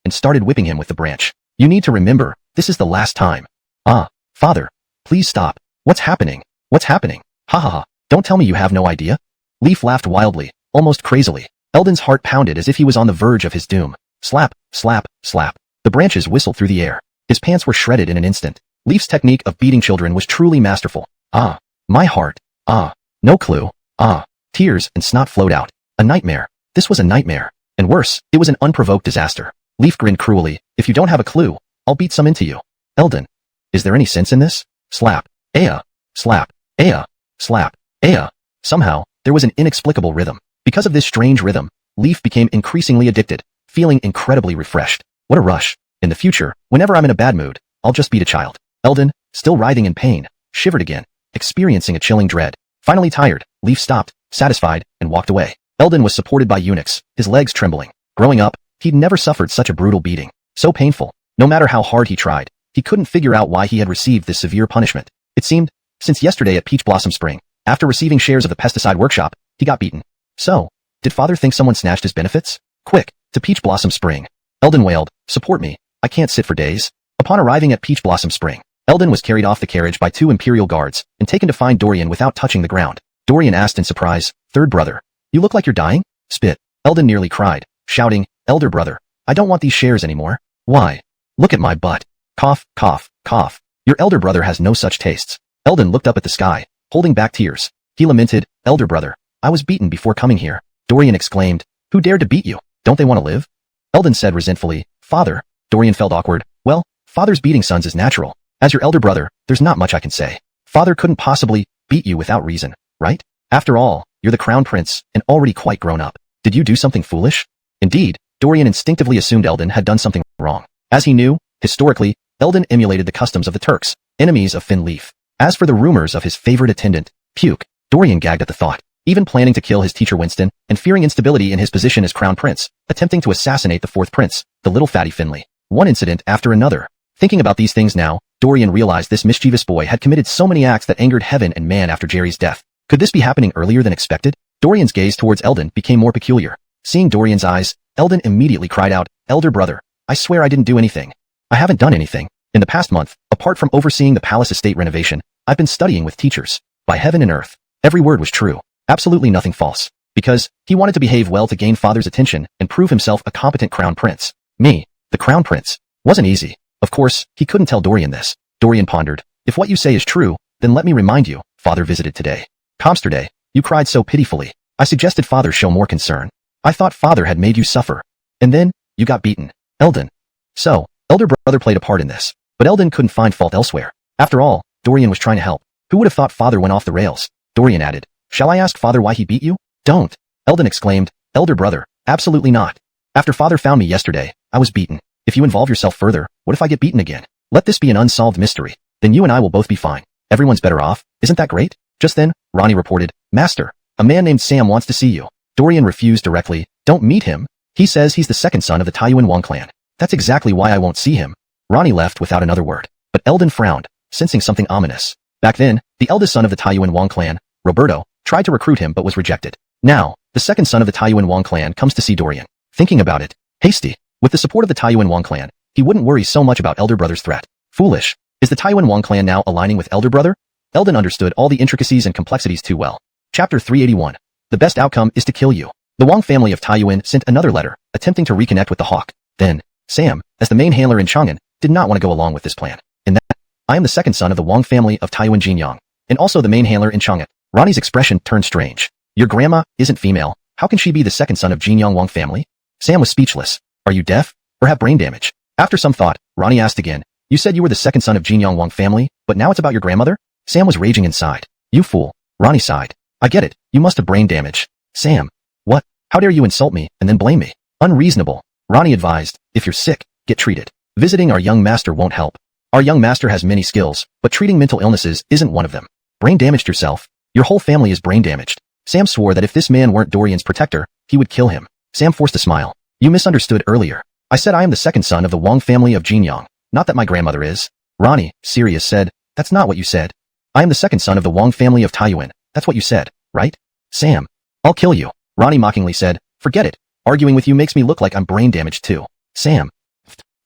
and started whipping him with the branch. You need to remember, this is the last time. Ah, father, please stop. What's happening? What's happening? Ha ha ha, don't tell me you have no idea? Leaf laughed wildly, almost crazily. Eldon's heart pounded as if he was on the verge of his doom. Slap, slap, slap. The branches whistled through the air. His pants were shredded in an instant. Leaf's technique of beating children was truly masterful. Ah, my heart. Ah, no clue. Ah, tears and snot flowed out. A nightmare. This was a nightmare. And worse, it was an unprovoked disaster. Leaf grinned cruelly. If you don't have a clue, I'll beat some into you. Eldon, is there any sense in this? Slap. Aya. Slap. Aya. Slap. Aya. Somehow, there was an inexplicable rhythm. Because of this strange rhythm, Leaf became increasingly addicted, feeling incredibly refreshed. What a rush. In the future, whenever I'm in a bad mood, I'll just beat a child. Eldon, still writhing in pain, shivered again, experiencing a chilling dread. Finally tired, Leaf stopped, satisfied, and walked away. Eldon was supported by eunuchs, his legs trembling. Growing up, he'd never suffered such a brutal beating. So painful. No matter how hard he tried, he couldn't figure out why he had received this severe punishment. It seemed, since yesterday at Peach Blossom Spring, after receiving shares of the pesticide workshop, he got beaten. So, did father think someone snatched his benefits? Quick, to Peach Blossom Spring. Eldon wailed, support me, I can't sit for days. Upon arriving at Peach Blossom Spring, Eldon was carried off the carriage by 2 Imperial guards and taken to find Dorian without touching the ground. Dorian asked in surprise, third brother, you look like you're dying? Spit. Eldon nearly cried, shouting, elder brother, I don't want these shares anymore. Why? Look at my butt. Cough, cough, cough. Your elder brother has no such tastes. Eldon looked up at the sky, holding back tears. He lamented, elder brother, I was beaten before coming here. Dorian exclaimed, who dared to beat you? Don't they want to live? Eldon said resentfully, father. Dorian felt awkward. Well, father's beating sons is natural. As your elder brother, there's not much I can say. Father couldn't possibly beat you without reason, right? After all, you're the crown prince and already quite grown up. Did you do something foolish? Indeed, Dorian instinctively assumed Eldon had done something wrong. As he knew, historically, Eldon emulated the customs of the Turks, enemies of Finn Leaf. As for the rumors of his favorite attendant, Puke, Dorian gagged at the thought. Even planning to kill his teacher Winston, and fearing instability in his position as crown prince, attempting to assassinate the fourth prince, the little fatty Finley. One incident after another. Thinking about these things now, Dorian realized this mischievous boy had committed so many acts that angered heaven and man after Jerry's death. Could this be happening earlier than expected? Dorian's gaze towards Eldon became more peculiar. Seeing Dorian's eyes, Eldon immediately cried out, elder brother, I swear I didn't do anything. I haven't done anything. In the past month, apart from overseeing the palace estate renovation, I've been studying with teachers. By heaven and earth, every word was true. Absolutely nothing false. Because he wanted to behave well to gain father's attention and prove himself a competent crown prince. Me, the crown prince, wasn't easy. Of course, he couldn't tell Dorian this. Dorian pondered, if what you say is true, then let me remind you, father visited today. Comsterday, you cried so pitifully. I suggested father show more concern. I thought father had made you suffer. And then, you got beaten. Eldon. So, elder brother played a part in this. But Eldon couldn't find fault elsewhere. After all, Dorian was trying to help. Who would have thought father went off the rails? Dorian added, shall I ask father why he beat you? Don't. Eldon exclaimed, elder brother, absolutely not. After father found me yesterday, I was beaten. If you involve yourself further, what if I get beaten again? Let this be an unsolved mystery. Then you and I will both be fine. Everyone's better off. Isn't that great? Just then, Ronnie reported, Master, a man named Sam wants to see you. Dorian refused directly. Don't meet him. He says he's the second son of the Taiyuan Wang clan. That's exactly why I won't see him. Ronnie left without another word. But Eldon frowned, sensing something ominous. Back then, the eldest son of the Taiyuan Wang clan, Roberto, tried to recruit him but was rejected. Now, the second son of the Taiyuan Wang clan comes to see Dorian. Thinking about it, hasty. With the support of the Taiyuan Wang clan, he wouldn't worry so much about elder brother's threat. Foolish. Is the Taiyuan Wang clan now aligning with elder brother? Eldon understood all the intricacies and complexities too well. Chapter 381. The best outcome is to kill you. The Wang family of Taiyuan sent another letter, attempting to reconnect with the hawk. Then, Sam, as the main handler in Chang'an, did not want to go along with this plan. In that, I am the second son of the Wang family of Taiyuan Jinyang, and also the main handler in Chang'an. Ronnie's expression turned strange. Your grandma isn't female. How can she be the second son of Jinyang Wang family? Sam was speechless. Are you deaf? Or have brain damage? After some thought, Ronnie asked again, you said you were the second son of Jinyang Wang family, but now it's about your grandmother? Sam was raging inside. You fool. Ronnie sighed. I get it. You must have brain damage. Sam. What? How dare you insult me and then blame me? Unreasonable. Ronnie advised, if you're sick, get treated. Visiting our young master won't help. Our young master has many skills, but treating mental illnesses isn't one of them. Brain damaged yourself? Your whole family is brain damaged. Sam swore that if this man weren't Dorian's protector, he would kill him. Sam forced a smile. You misunderstood earlier. I said I am the second son of the Wang family of Jinyang, not that my grandmother is. Ronnie, serious, said, that's not what you said. I am the second son of the Wang family of Taiyuan. That's what you said, right? Sam. I'll kill you. Ronnie mockingly said, forget it. Arguing with you makes me look like I'm brain damaged too. Sam.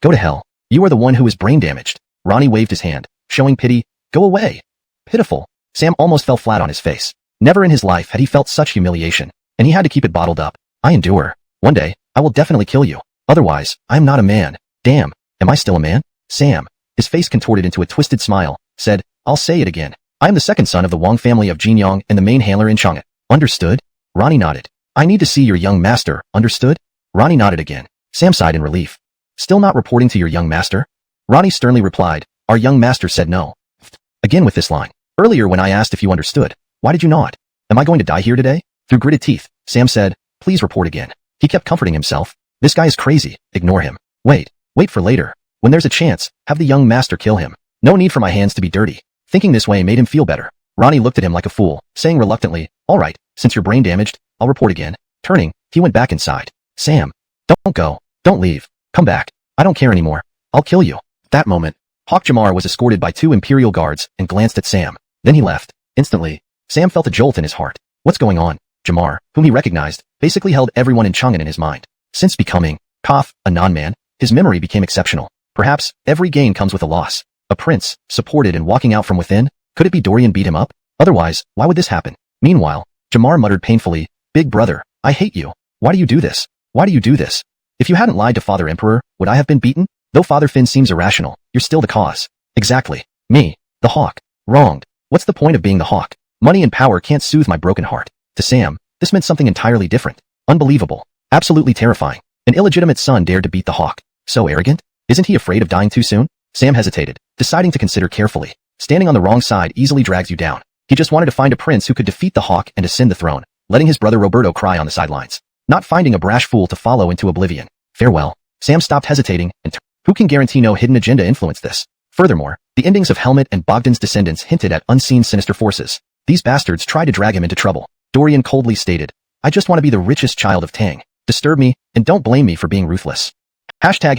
Go to hell. You are the one who is brain damaged. Ronnie waved his hand, showing pity. Go away. Pitiful. Sam almost fell flat on his face. Never in his life had he felt such humiliation, and he had to keep it bottled up. I endure. One day, I will definitely kill you. Otherwise, I am not a man. Damn. Am I still a man? Sam, his face contorted into a twisted smile, said, I'll say it again. I am the second son of the Wang family of Jinyang and the main handler in Chang'an. Understood? Ronnie nodded. I need to see your young master, understood? Ronnie nodded again. Sam sighed in relief. Still not reporting to your young master? Ronnie sternly replied. Our young master said no. Again with this line. Earlier when I asked if you understood, why did you nod? Am I going to die here today? Through gritted teeth, Sam said, please report again. He kept comforting himself. This guy is crazy, ignore him. Wait for later. When there's a chance, have the young master kill him. No need for my hands to be dirty. Thinking this way made him feel better. Ronnie looked at him like a fool, saying reluctantly, all right, since you're brain damaged, I'll report again. Turning, he went back inside. Sam, don't go. Don't leave. Come back. I don't care anymore. I'll kill you. At that moment, Hawk Jamar was escorted by 2 Imperial guards and glanced at Sam. Then he left. Instantly, Sam felt a jolt in his heart. What's going on? Jamar, whom he recognized, basically held everyone in Chang'an in his mind. Since becoming, a non-man, his memory became exceptional. Perhaps, every gain comes with a loss. A prince, supported and walking out from within? Could it be Dorian beat him up? Otherwise, why would this happen? Meanwhile, Jamar muttered painfully, Big brother, I hate you. Why do you do this? Why do you do this? If you hadn't lied to Father Emperor, would I have been beaten? Though Father Finn seems irrational, you're still the cause. Exactly. Me. The Hawk. Wronged. What's the point of being the Hawk? Money and power can't soothe my broken heart. To Sam, this meant something entirely different. Unbelievable. Absolutely terrifying. An illegitimate son dared to beat the Hawk. So arrogant? Isn't he afraid of dying too soon? Sam hesitated, deciding to consider carefully. Standing on the wrong side easily drags you down. He just wanted to find a prince who could defeat the Hawk and ascend the throne, letting his brother Roberto cry on the sidelines. Not finding a brash fool to follow into oblivion. Farewell. Sam stopped hesitating and who can guarantee no hidden agenda influenced this? Furthermore, the endings of Helmut and Bogdan's descendants hinted at unseen sinister forces. These bastards tried to drag him into trouble. Dorian coldly stated, I just want to be the richest child of Tang. Disturb me, and don't blame me for being ruthless. Hashtag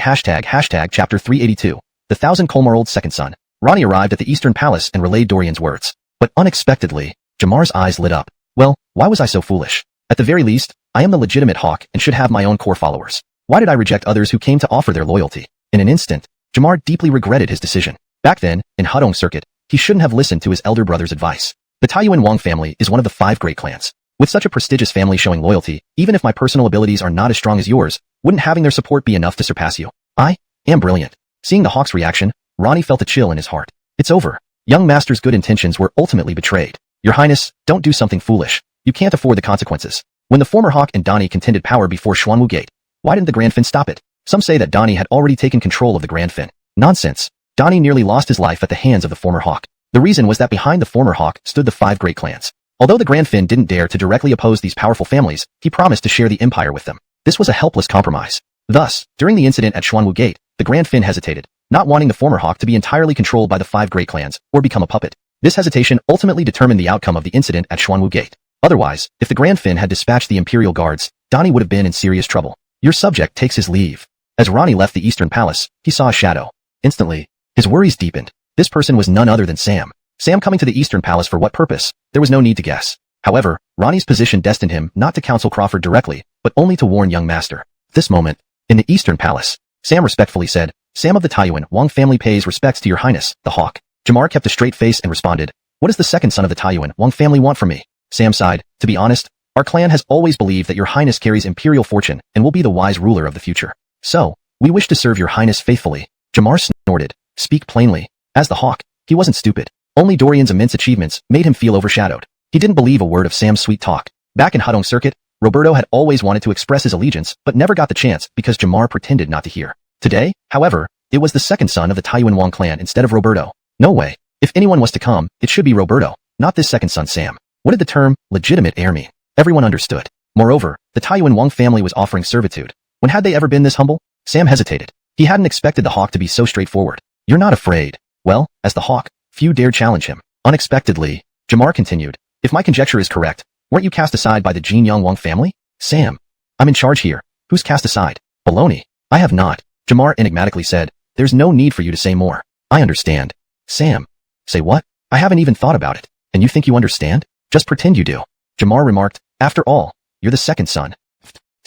chapter 382. The 1,000-Colmar-old second son. Ronnie arrived at the Eastern Palace and relayed Dorian's words. But unexpectedly, Jamar's eyes lit up. Well, why was I so foolish? At the very least, I am the legitimate Hawk and should have my own core followers. Why did I reject others who came to offer their loyalty? In an instant, Jamar deeply regretted his decision. Back then, in Hudong Circuit, he shouldn't have listened to his elder brother's advice. The Taiyuan Wang family is one of the 5 great clans. With such a prestigious family showing loyalty, even if my personal abilities are not as strong as yours, wouldn't having their support be enough to surpass you? I am brilliant. Seeing the Hawk's reaction, Ronnie felt a chill in his heart. It's over. Young Master's good intentions were ultimately betrayed. Your Highness, don't do something foolish. You can't afford the consequences. When the former Hawk and Donnie contended power before Xuanwu Gate, why didn't the Grand Fin stop it? Some say that Donnie had already taken control of the Grand Fin. Nonsense. Donnie nearly lost his life at the hands of the former Hawk. The reason was that behind the former Hawk stood the 5 great clans. Although the Grand Fin didn't dare to directly oppose these powerful families, he promised to share the empire with them. This was a helpless compromise. Thus, during the incident at Xuanwu Gate, the Grand Fin hesitated, not wanting the former Hawk to be entirely controlled by the 5 great clans, or become a puppet. This hesitation ultimately determined the outcome of the incident at Xuanwu Gate. Otherwise, if the Grand Fin had dispatched the Imperial Guards, Donnie would have been in serious trouble. Your subject takes his leave. As Ronnie left the Eastern Palace, he saw a shadow. Instantly, his worries deepened. This person was none other than Sam. Sam coming to the Eastern Palace for what purpose? There was no need to guess. However, Ronnie's position destined him not to counsel Crawford directly, but only to warn young Master. At this moment, in the Eastern Palace, Sam respectfully said, Sam of the Taiyuan Wang family pays respects to your Highness, the Hawk. Jamar kept a straight face and responded, what does the second son of the Taiyuan Wang family want from me? Sam sighed, to be honest, our clan has always believed that your Highness carries imperial fortune and will be the wise ruler of the future. So, we wish to serve your Highness faithfully. Jamar snorted, speak plainly. As the Hawk, he wasn't stupid. Only Dorian's immense achievements made him feel overshadowed. He didn't believe a word of Sam's sweet talk. Back in Hudong Circuit, Roberto had always wanted to express his allegiance but never got the chance because Jamar pretended not to hear. Today, however, it was the second son of the Taiyuan Wang clan instead of Roberto. No way. If anyone was to come, it should be Roberto, not this second son Sam. What did the term legitimate heir mean? Everyone understood. Moreover, the Taiyuan Wang family was offering servitude. When had they ever been this humble? Sam hesitated. He hadn't expected the Hawk to be so straightforward. You're not afraid. Well, as the Hawk, few dared challenge him. Unexpectedly, Jamar continued, if my conjecture is correct, weren't you cast aside by the Jinyang Wang family? Sam. I'm in charge here. Who's cast aside? Baloney. I have not. Jamar enigmatically said, there's no need for you to say more. I understand. Sam. Say what? I haven't even thought about it. And you think you understand? Just pretend you do. Jamar remarked, after all, you're the second son.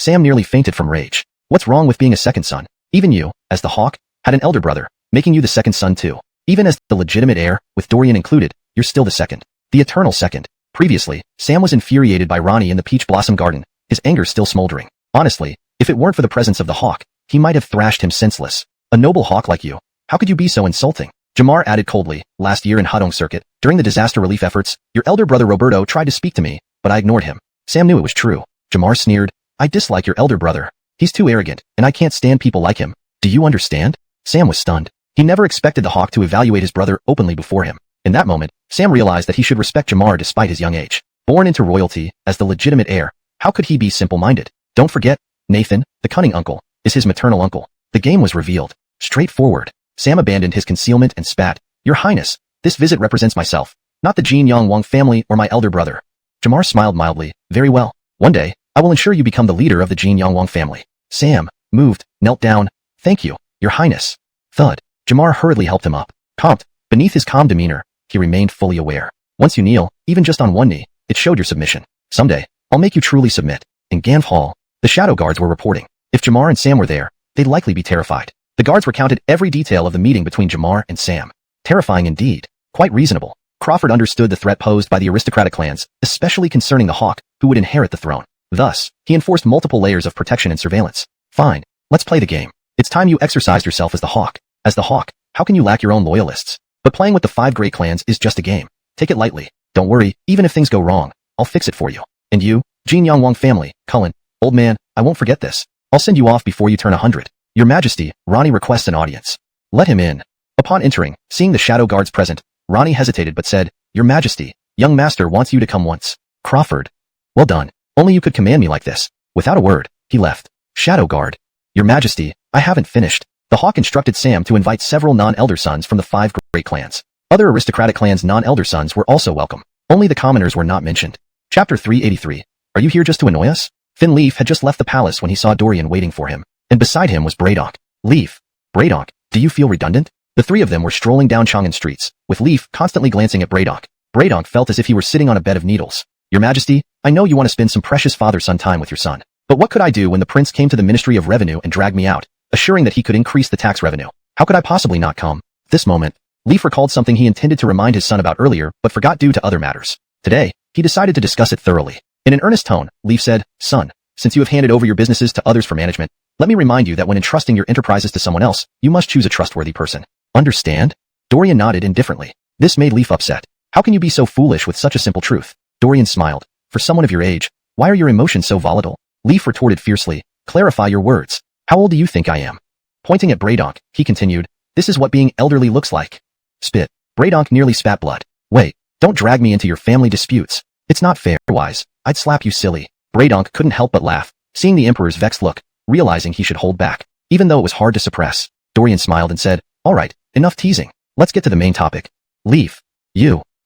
Sam nearly fainted from rage. What's wrong with being a second son? Even you, as the hawk, had an elder brother, making you the second son too. Even as the legitimate heir, with Dorian included, you're still the second. The eternal second. Previously, Sam was infuriated by Ronnie in the Peach Blossom Garden, his anger still smoldering. Honestly, if it weren't for the presence of the hawk, he might have thrashed him senseless. A noble hawk like you. How could you be so insulting? Jamar added coldly, last year in Hadong Circuit, during the disaster relief efforts, your elder brother Roberto tried to speak to me, but I ignored him. Sam knew it was true. Jamar sneered, I dislike your elder brother. He's too arrogant, and I can't stand people like him. Do you understand? Sam was stunned. He never expected the hawk to evaluate his brother openly before him. In that moment, Sam realized that he should respect Jamar despite his young age. Born into royalty, as the legitimate heir, how could he be simple-minded? Don't forget, Nathan, the cunning uncle, is his maternal uncle. The game was revealed. Straightforward. Sam abandoned his concealment and spat. Your Highness, this visit represents myself, not the Jin Yang Wang family or my elder brother. Jamar smiled mildly. Very well. One day, I will ensure you become the leader of the Jin Yang Wang family. Sam, moved, knelt down. Thank you, Your Highness. Thud. Jamar hurriedly helped him up. Calmed. Beneath his calm demeanor, he remained fully aware. Once you kneel, even just on one knee, it showed your submission. Someday, I'll make you truly submit. In Ganf Hall, the shadow guards were reporting. If Jamar and Sam were there, they'd likely be terrified. The guards recounted every detail of the meeting between Jamar and Sam. Terrifying indeed. Quite reasonable. Crawford understood the threat posed by the aristocratic clans, especially concerning the hawk, who would inherit the throne. Thus, he enforced multiple layers of protection and surveillance. Fine. Let's play the game. It's time you exercised yourself as the hawk. As the hawk, how can you lack your own loyalists? But playing with the 5 great clans is just a game. Take it lightly. Don't worry, even if things go wrong, I'll fix it for you. And you, Jin Yang Wang family, Cullen, old man, I won't forget this. I'll send you off before you turn 100. Your Majesty, Ronnie requests an audience. Let him in. Upon entering, seeing the shadow guards present, Ronnie hesitated but said, Your Majesty, young master wants you to come once. Crawford. Well done. Only you could command me like this. Without a word, he left. Shadow guard. Your Majesty, I haven't finished. The hawk instructed Sam to invite several non-elder sons from the 5 great clans. Other aristocratic clans' non-elder sons were also welcome. Only the commoners were not mentioned. Chapter 383. Are you here just to annoy us? Finn Leaf had just left the palace when he saw Dorian waiting for him, and beside him was Braddock. Leaf. Braddock, do you feel redundant? The 3 of them were strolling down Chang'an streets, with Leaf constantly glancing at Braddock. Braddock felt as if he were sitting on a bed of needles. Your Majesty, I know you want to spend some precious father-son time with your son. But what could I do when the prince came to the Ministry of Revenue and dragged me out, assuring that he could increase the tax revenue? How could I possibly not come? This moment, Leaf recalled something he intended to remind his son about earlier, but forgot due to other matters. Today, he decided to discuss it thoroughly. In an earnest tone, Leaf said, Son, since you have handed over your businesses to others for management, let me remind you that when entrusting your enterprises to someone else, you must choose a trustworthy person. Understand? Dorian nodded indifferently. This made Leaf upset. How can you be so foolish with such a simple truth? Dorian smiled. For someone of your age, why are your emotions so volatile? Leaf retorted fiercely. Clarify your words. How old do you think I am? Pointing at Braddock, he continued, This is what being elderly looks like. Spit. Braddock nearly spat blood. Wait, don't drag me into your family disputes. It's not fair, otherwise, I'd slap you silly. Braddock couldn't help but laugh, seeing the Emperor's vexed look, realizing he should hold back, even though it was hard to suppress. Dorian smiled and said, All right, enough teasing. Let's get to the main topic. Leaf.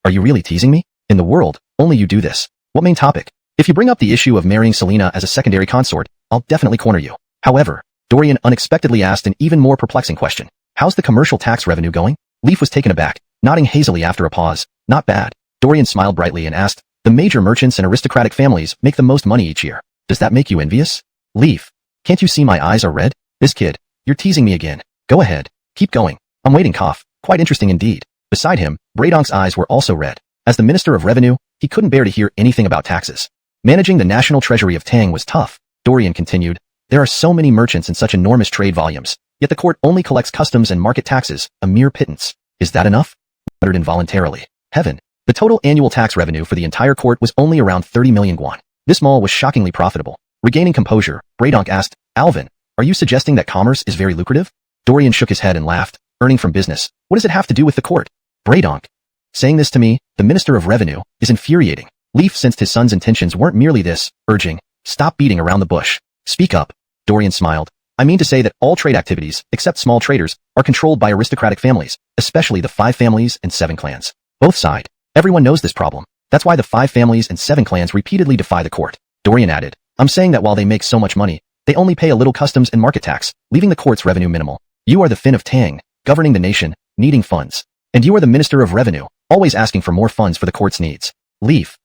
Are you really teasing me? In the world, only you do this. What main topic? If you bring up the issue of marrying Selena as a secondary consort, I'll definitely corner you. However, Dorian unexpectedly asked an even more perplexing question. How's the commercial tax revenue going? Leaf was taken aback, nodding hazily after a pause. Not bad. Dorian smiled brightly and asked, The major merchants and aristocratic families make the most money each year. Does that make you envious? Leaf. Can't you see my eyes are red? This kid. You're teasing me again. Go ahead. Keep going. I'm waiting. Cough. Quite interesting indeed. Beside him, Braddock's eyes were also red. As the Minister of Revenue, he couldn't bear to hear anything about taxes. Managing the national treasury of Tang was tough. Dorian continued, There are so many merchants and such enormous trade volumes, yet the court only collects customs and market taxes, a mere pittance. Is that enough? Muttered involuntarily. Heaven. The total annual tax revenue for the entire court was only around 30 million guan. This mall was shockingly profitable. Regaining composure, Braddock asked, Alvin, are you suggesting that commerce is very lucrative? Dorian shook his head and laughed. Earning from business. What does it have to do with the court? Braddock. Saying this to me, the Minister of Revenue, is infuriating. Leaf sensed his son's intentions weren't merely this, urging, Stop beating around the bush. Speak up. Dorian smiled. I mean to say that all trade activities, except small traders, are controlled by aristocratic families, especially the 5 families and 7 clans. Both side. Everyone knows this problem. That's why the 5 families and 7 clans repeatedly defy the court. Dorian added, I'm saying that while they make so much money, they only pay a little customs and market tax, leaving the court's revenue minimal. You are the Fin of Tang, governing the nation, needing funds. And you are the Minister of Revenue, always asking for more funds for the court's needs. Leaf.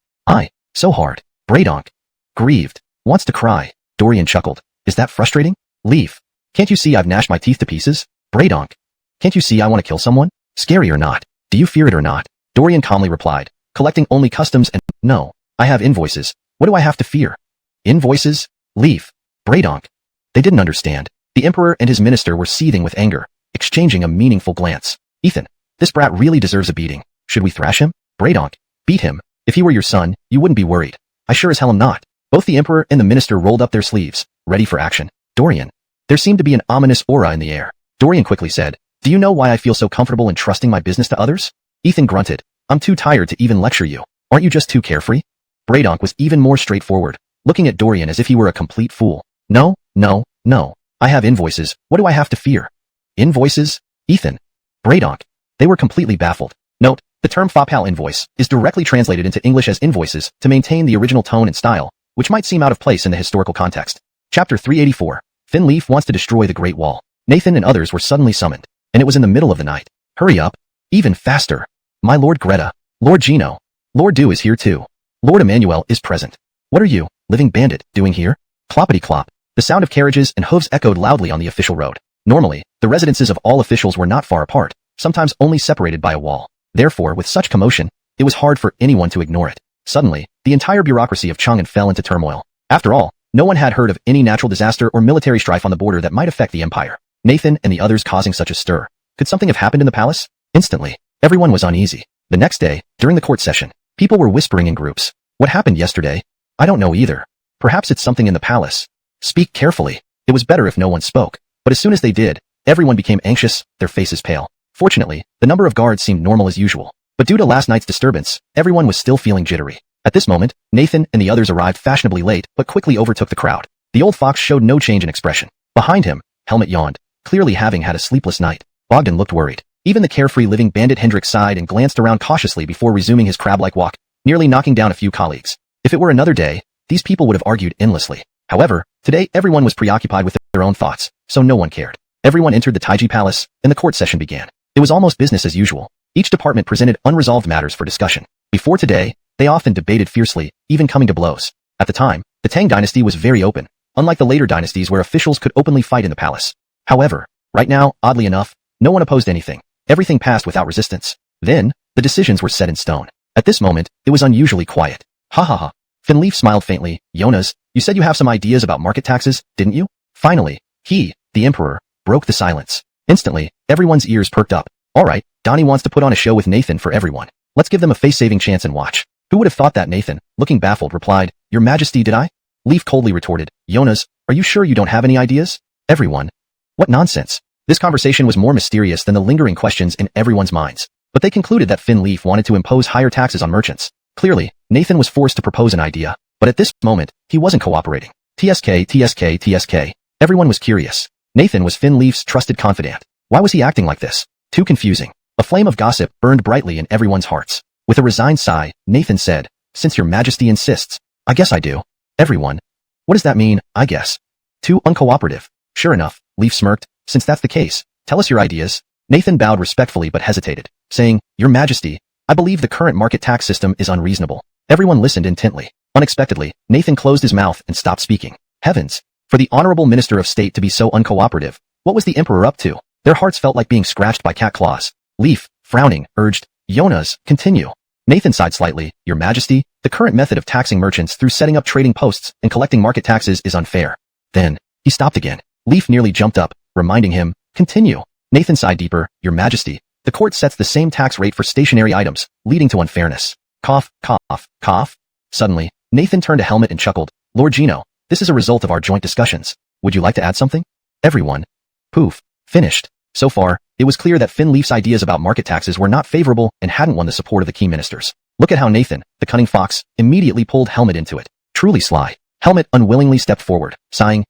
So hard. Braddock. Grieved. Wants to cry. Dorian chuckled. Is that frustrating? Leaf. Can't you see I've gnashed my teeth to pieces? Braydonk. Can't you see I want to kill someone? Scary or not? Do you fear it or not? Dorian calmly replied. Collecting only customs and— No. I have invoices. What do I have to fear? Invoices? Leaf. Braydonk. They didn't understand. The Emperor and his minister were seething with anger, exchanging a meaningful glance. Ethan. This brat really deserves a beating. Should we thrash him? Braydonk. Beat him. If he were your son, you wouldn't be worried. I sure as hell am not. Both the Emperor and the minister rolled up their sleeves, ready for action. Dorian. There seemed to be an ominous aura in the air. Dorian quickly said, Do you know why I feel so comfortable in trusting my business to others? Ethan grunted. I'm too tired to even lecture you. Aren't you just too carefree? Braydonk was even more straightforward, looking at Dorian as if he were a complete fool. No, no, no. I have invoices. What do I have to fear? Invoices? Ethan. Braydonk. They were completely baffled. Note, the term Fapal invoice is directly translated into English as invoices to maintain the original tone and style, which might seem out of place in the historical context. Chapter 384. Finn Leaf wants to destroy the Great Wall. Nathan and others were suddenly summoned, and it was in the middle of the night. Hurry up. Even faster. My Lord Greta. Lord Gino. Lord Dew is here too. Lord Emmanuel is present. What are you, living bandit, doing here? Cloppity clop. The sound of carriages and hooves echoed loudly on the official road. Normally, the residences of all officials were not far apart, sometimes only separated by a wall. Therefore, with such commotion, it was hard for anyone to ignore it. Suddenly, the entire bureaucracy of Chang'an fell into turmoil. After all, no one had heard of any natural disaster or military strife on the border that might affect the empire. Nathan and the others causing such a stir. Could something have happened in the palace? Instantly, everyone was uneasy. The next day, during the court session, people were whispering in groups. What happened yesterday? I don't know either. Perhaps it's something in the palace. Speak carefully. It was better if no one spoke. But as soon as they did, everyone became anxious, their faces pale. Fortunately, the number of guards seemed normal as usual. But due to last night's disturbance, everyone was still feeling jittery. At this moment, Nathan and the others arrived fashionably late but quickly overtook the crowd. The old fox showed no change in expression. Behind him, Helmet yawned, clearly having had a sleepless night. Bogdan looked worried. Even the carefree living bandit Hendrik sighed and glanced around cautiously before resuming his crab-like walk, nearly knocking down a few colleagues. If it were another day, these people would have argued endlessly. However, today everyone was preoccupied with their own thoughts, so no one cared. Everyone entered the Taiji Palace, and the court session began. It was almost business as usual. Each department presented unresolved matters for discussion. Before today, they often debated fiercely, even coming to blows. At the time, the Tang Dynasty was very open, unlike the later dynasties where officials could openly fight in the palace. However, right now, oddly enough, no one opposed anything. Everything passed without resistance. Then, the decisions were set in stone. At this moment, it was unusually quiet. Ha ha ha. Finleaf smiled faintly. Jonas, you said you have some ideas about market taxes, didn't you? Finally, he, the Emperor, broke the silence. Instantly, everyone's ears perked up. Alright, Donnie wants to put on a show with Nathan for everyone. Let's give them a face-saving chance and watch. Who would have thought that? Nathan, looking baffled, replied, Your Majesty, did I? Leaf coldly retorted, Jonas, are you sure you don't have any ideas? Everyone. What nonsense. This conversation was more mysterious than the lingering questions in everyone's minds. But they concluded that Finleaf wanted to impose higher taxes on merchants. Clearly, Nathan was forced to propose an idea, but at this moment, he wasn't cooperating. TSK. Everyone was curious. Nathan was Finleaf's trusted confidant. Why was he acting like this? Too confusing. A flame of gossip burned brightly in everyone's hearts. With a resigned sigh, Nathan said, Since your Majesty insists, I guess I do. Everyone. What does that mean, I guess? Too uncooperative. Sure enough, Leaf smirked. Since that's the case, tell us your ideas. Nathan bowed respectfully but hesitated, saying, Your Majesty, I believe the current market tax system is unreasonable. Everyone listened intently. Unexpectedly, Nathan closed his mouth and stopped speaking. Heavens! For the Honorable Minister of State to be so uncooperative, what was the Emperor up to? Their hearts felt like being scratched by cat claws. Leaf, frowning, urged, Jonas, continue. Nathan sighed slightly. Your Majesty, the current method of taxing merchants through setting up trading posts and collecting market taxes is unfair. Then, he stopped again. Leaf nearly jumped up, reminding him, continue. Nathan sighed deeper. Your Majesty, the court sets the same tax rate for stationary items, leading to unfairness. Cough, cough, cough. Suddenly, Nathan turned to Helmet and chuckled. Lord Gino, this is a result of our joint discussions. Would you like to add something? Everyone. Poof. Finished. So far, it was clear that Finleaf's ideas about market taxes were not favorable and hadn't won the support of the key ministers. Look at how Nathan, the cunning fox, immediately pulled Helmet into it. Truly sly. Helmet unwillingly stepped forward, sighing,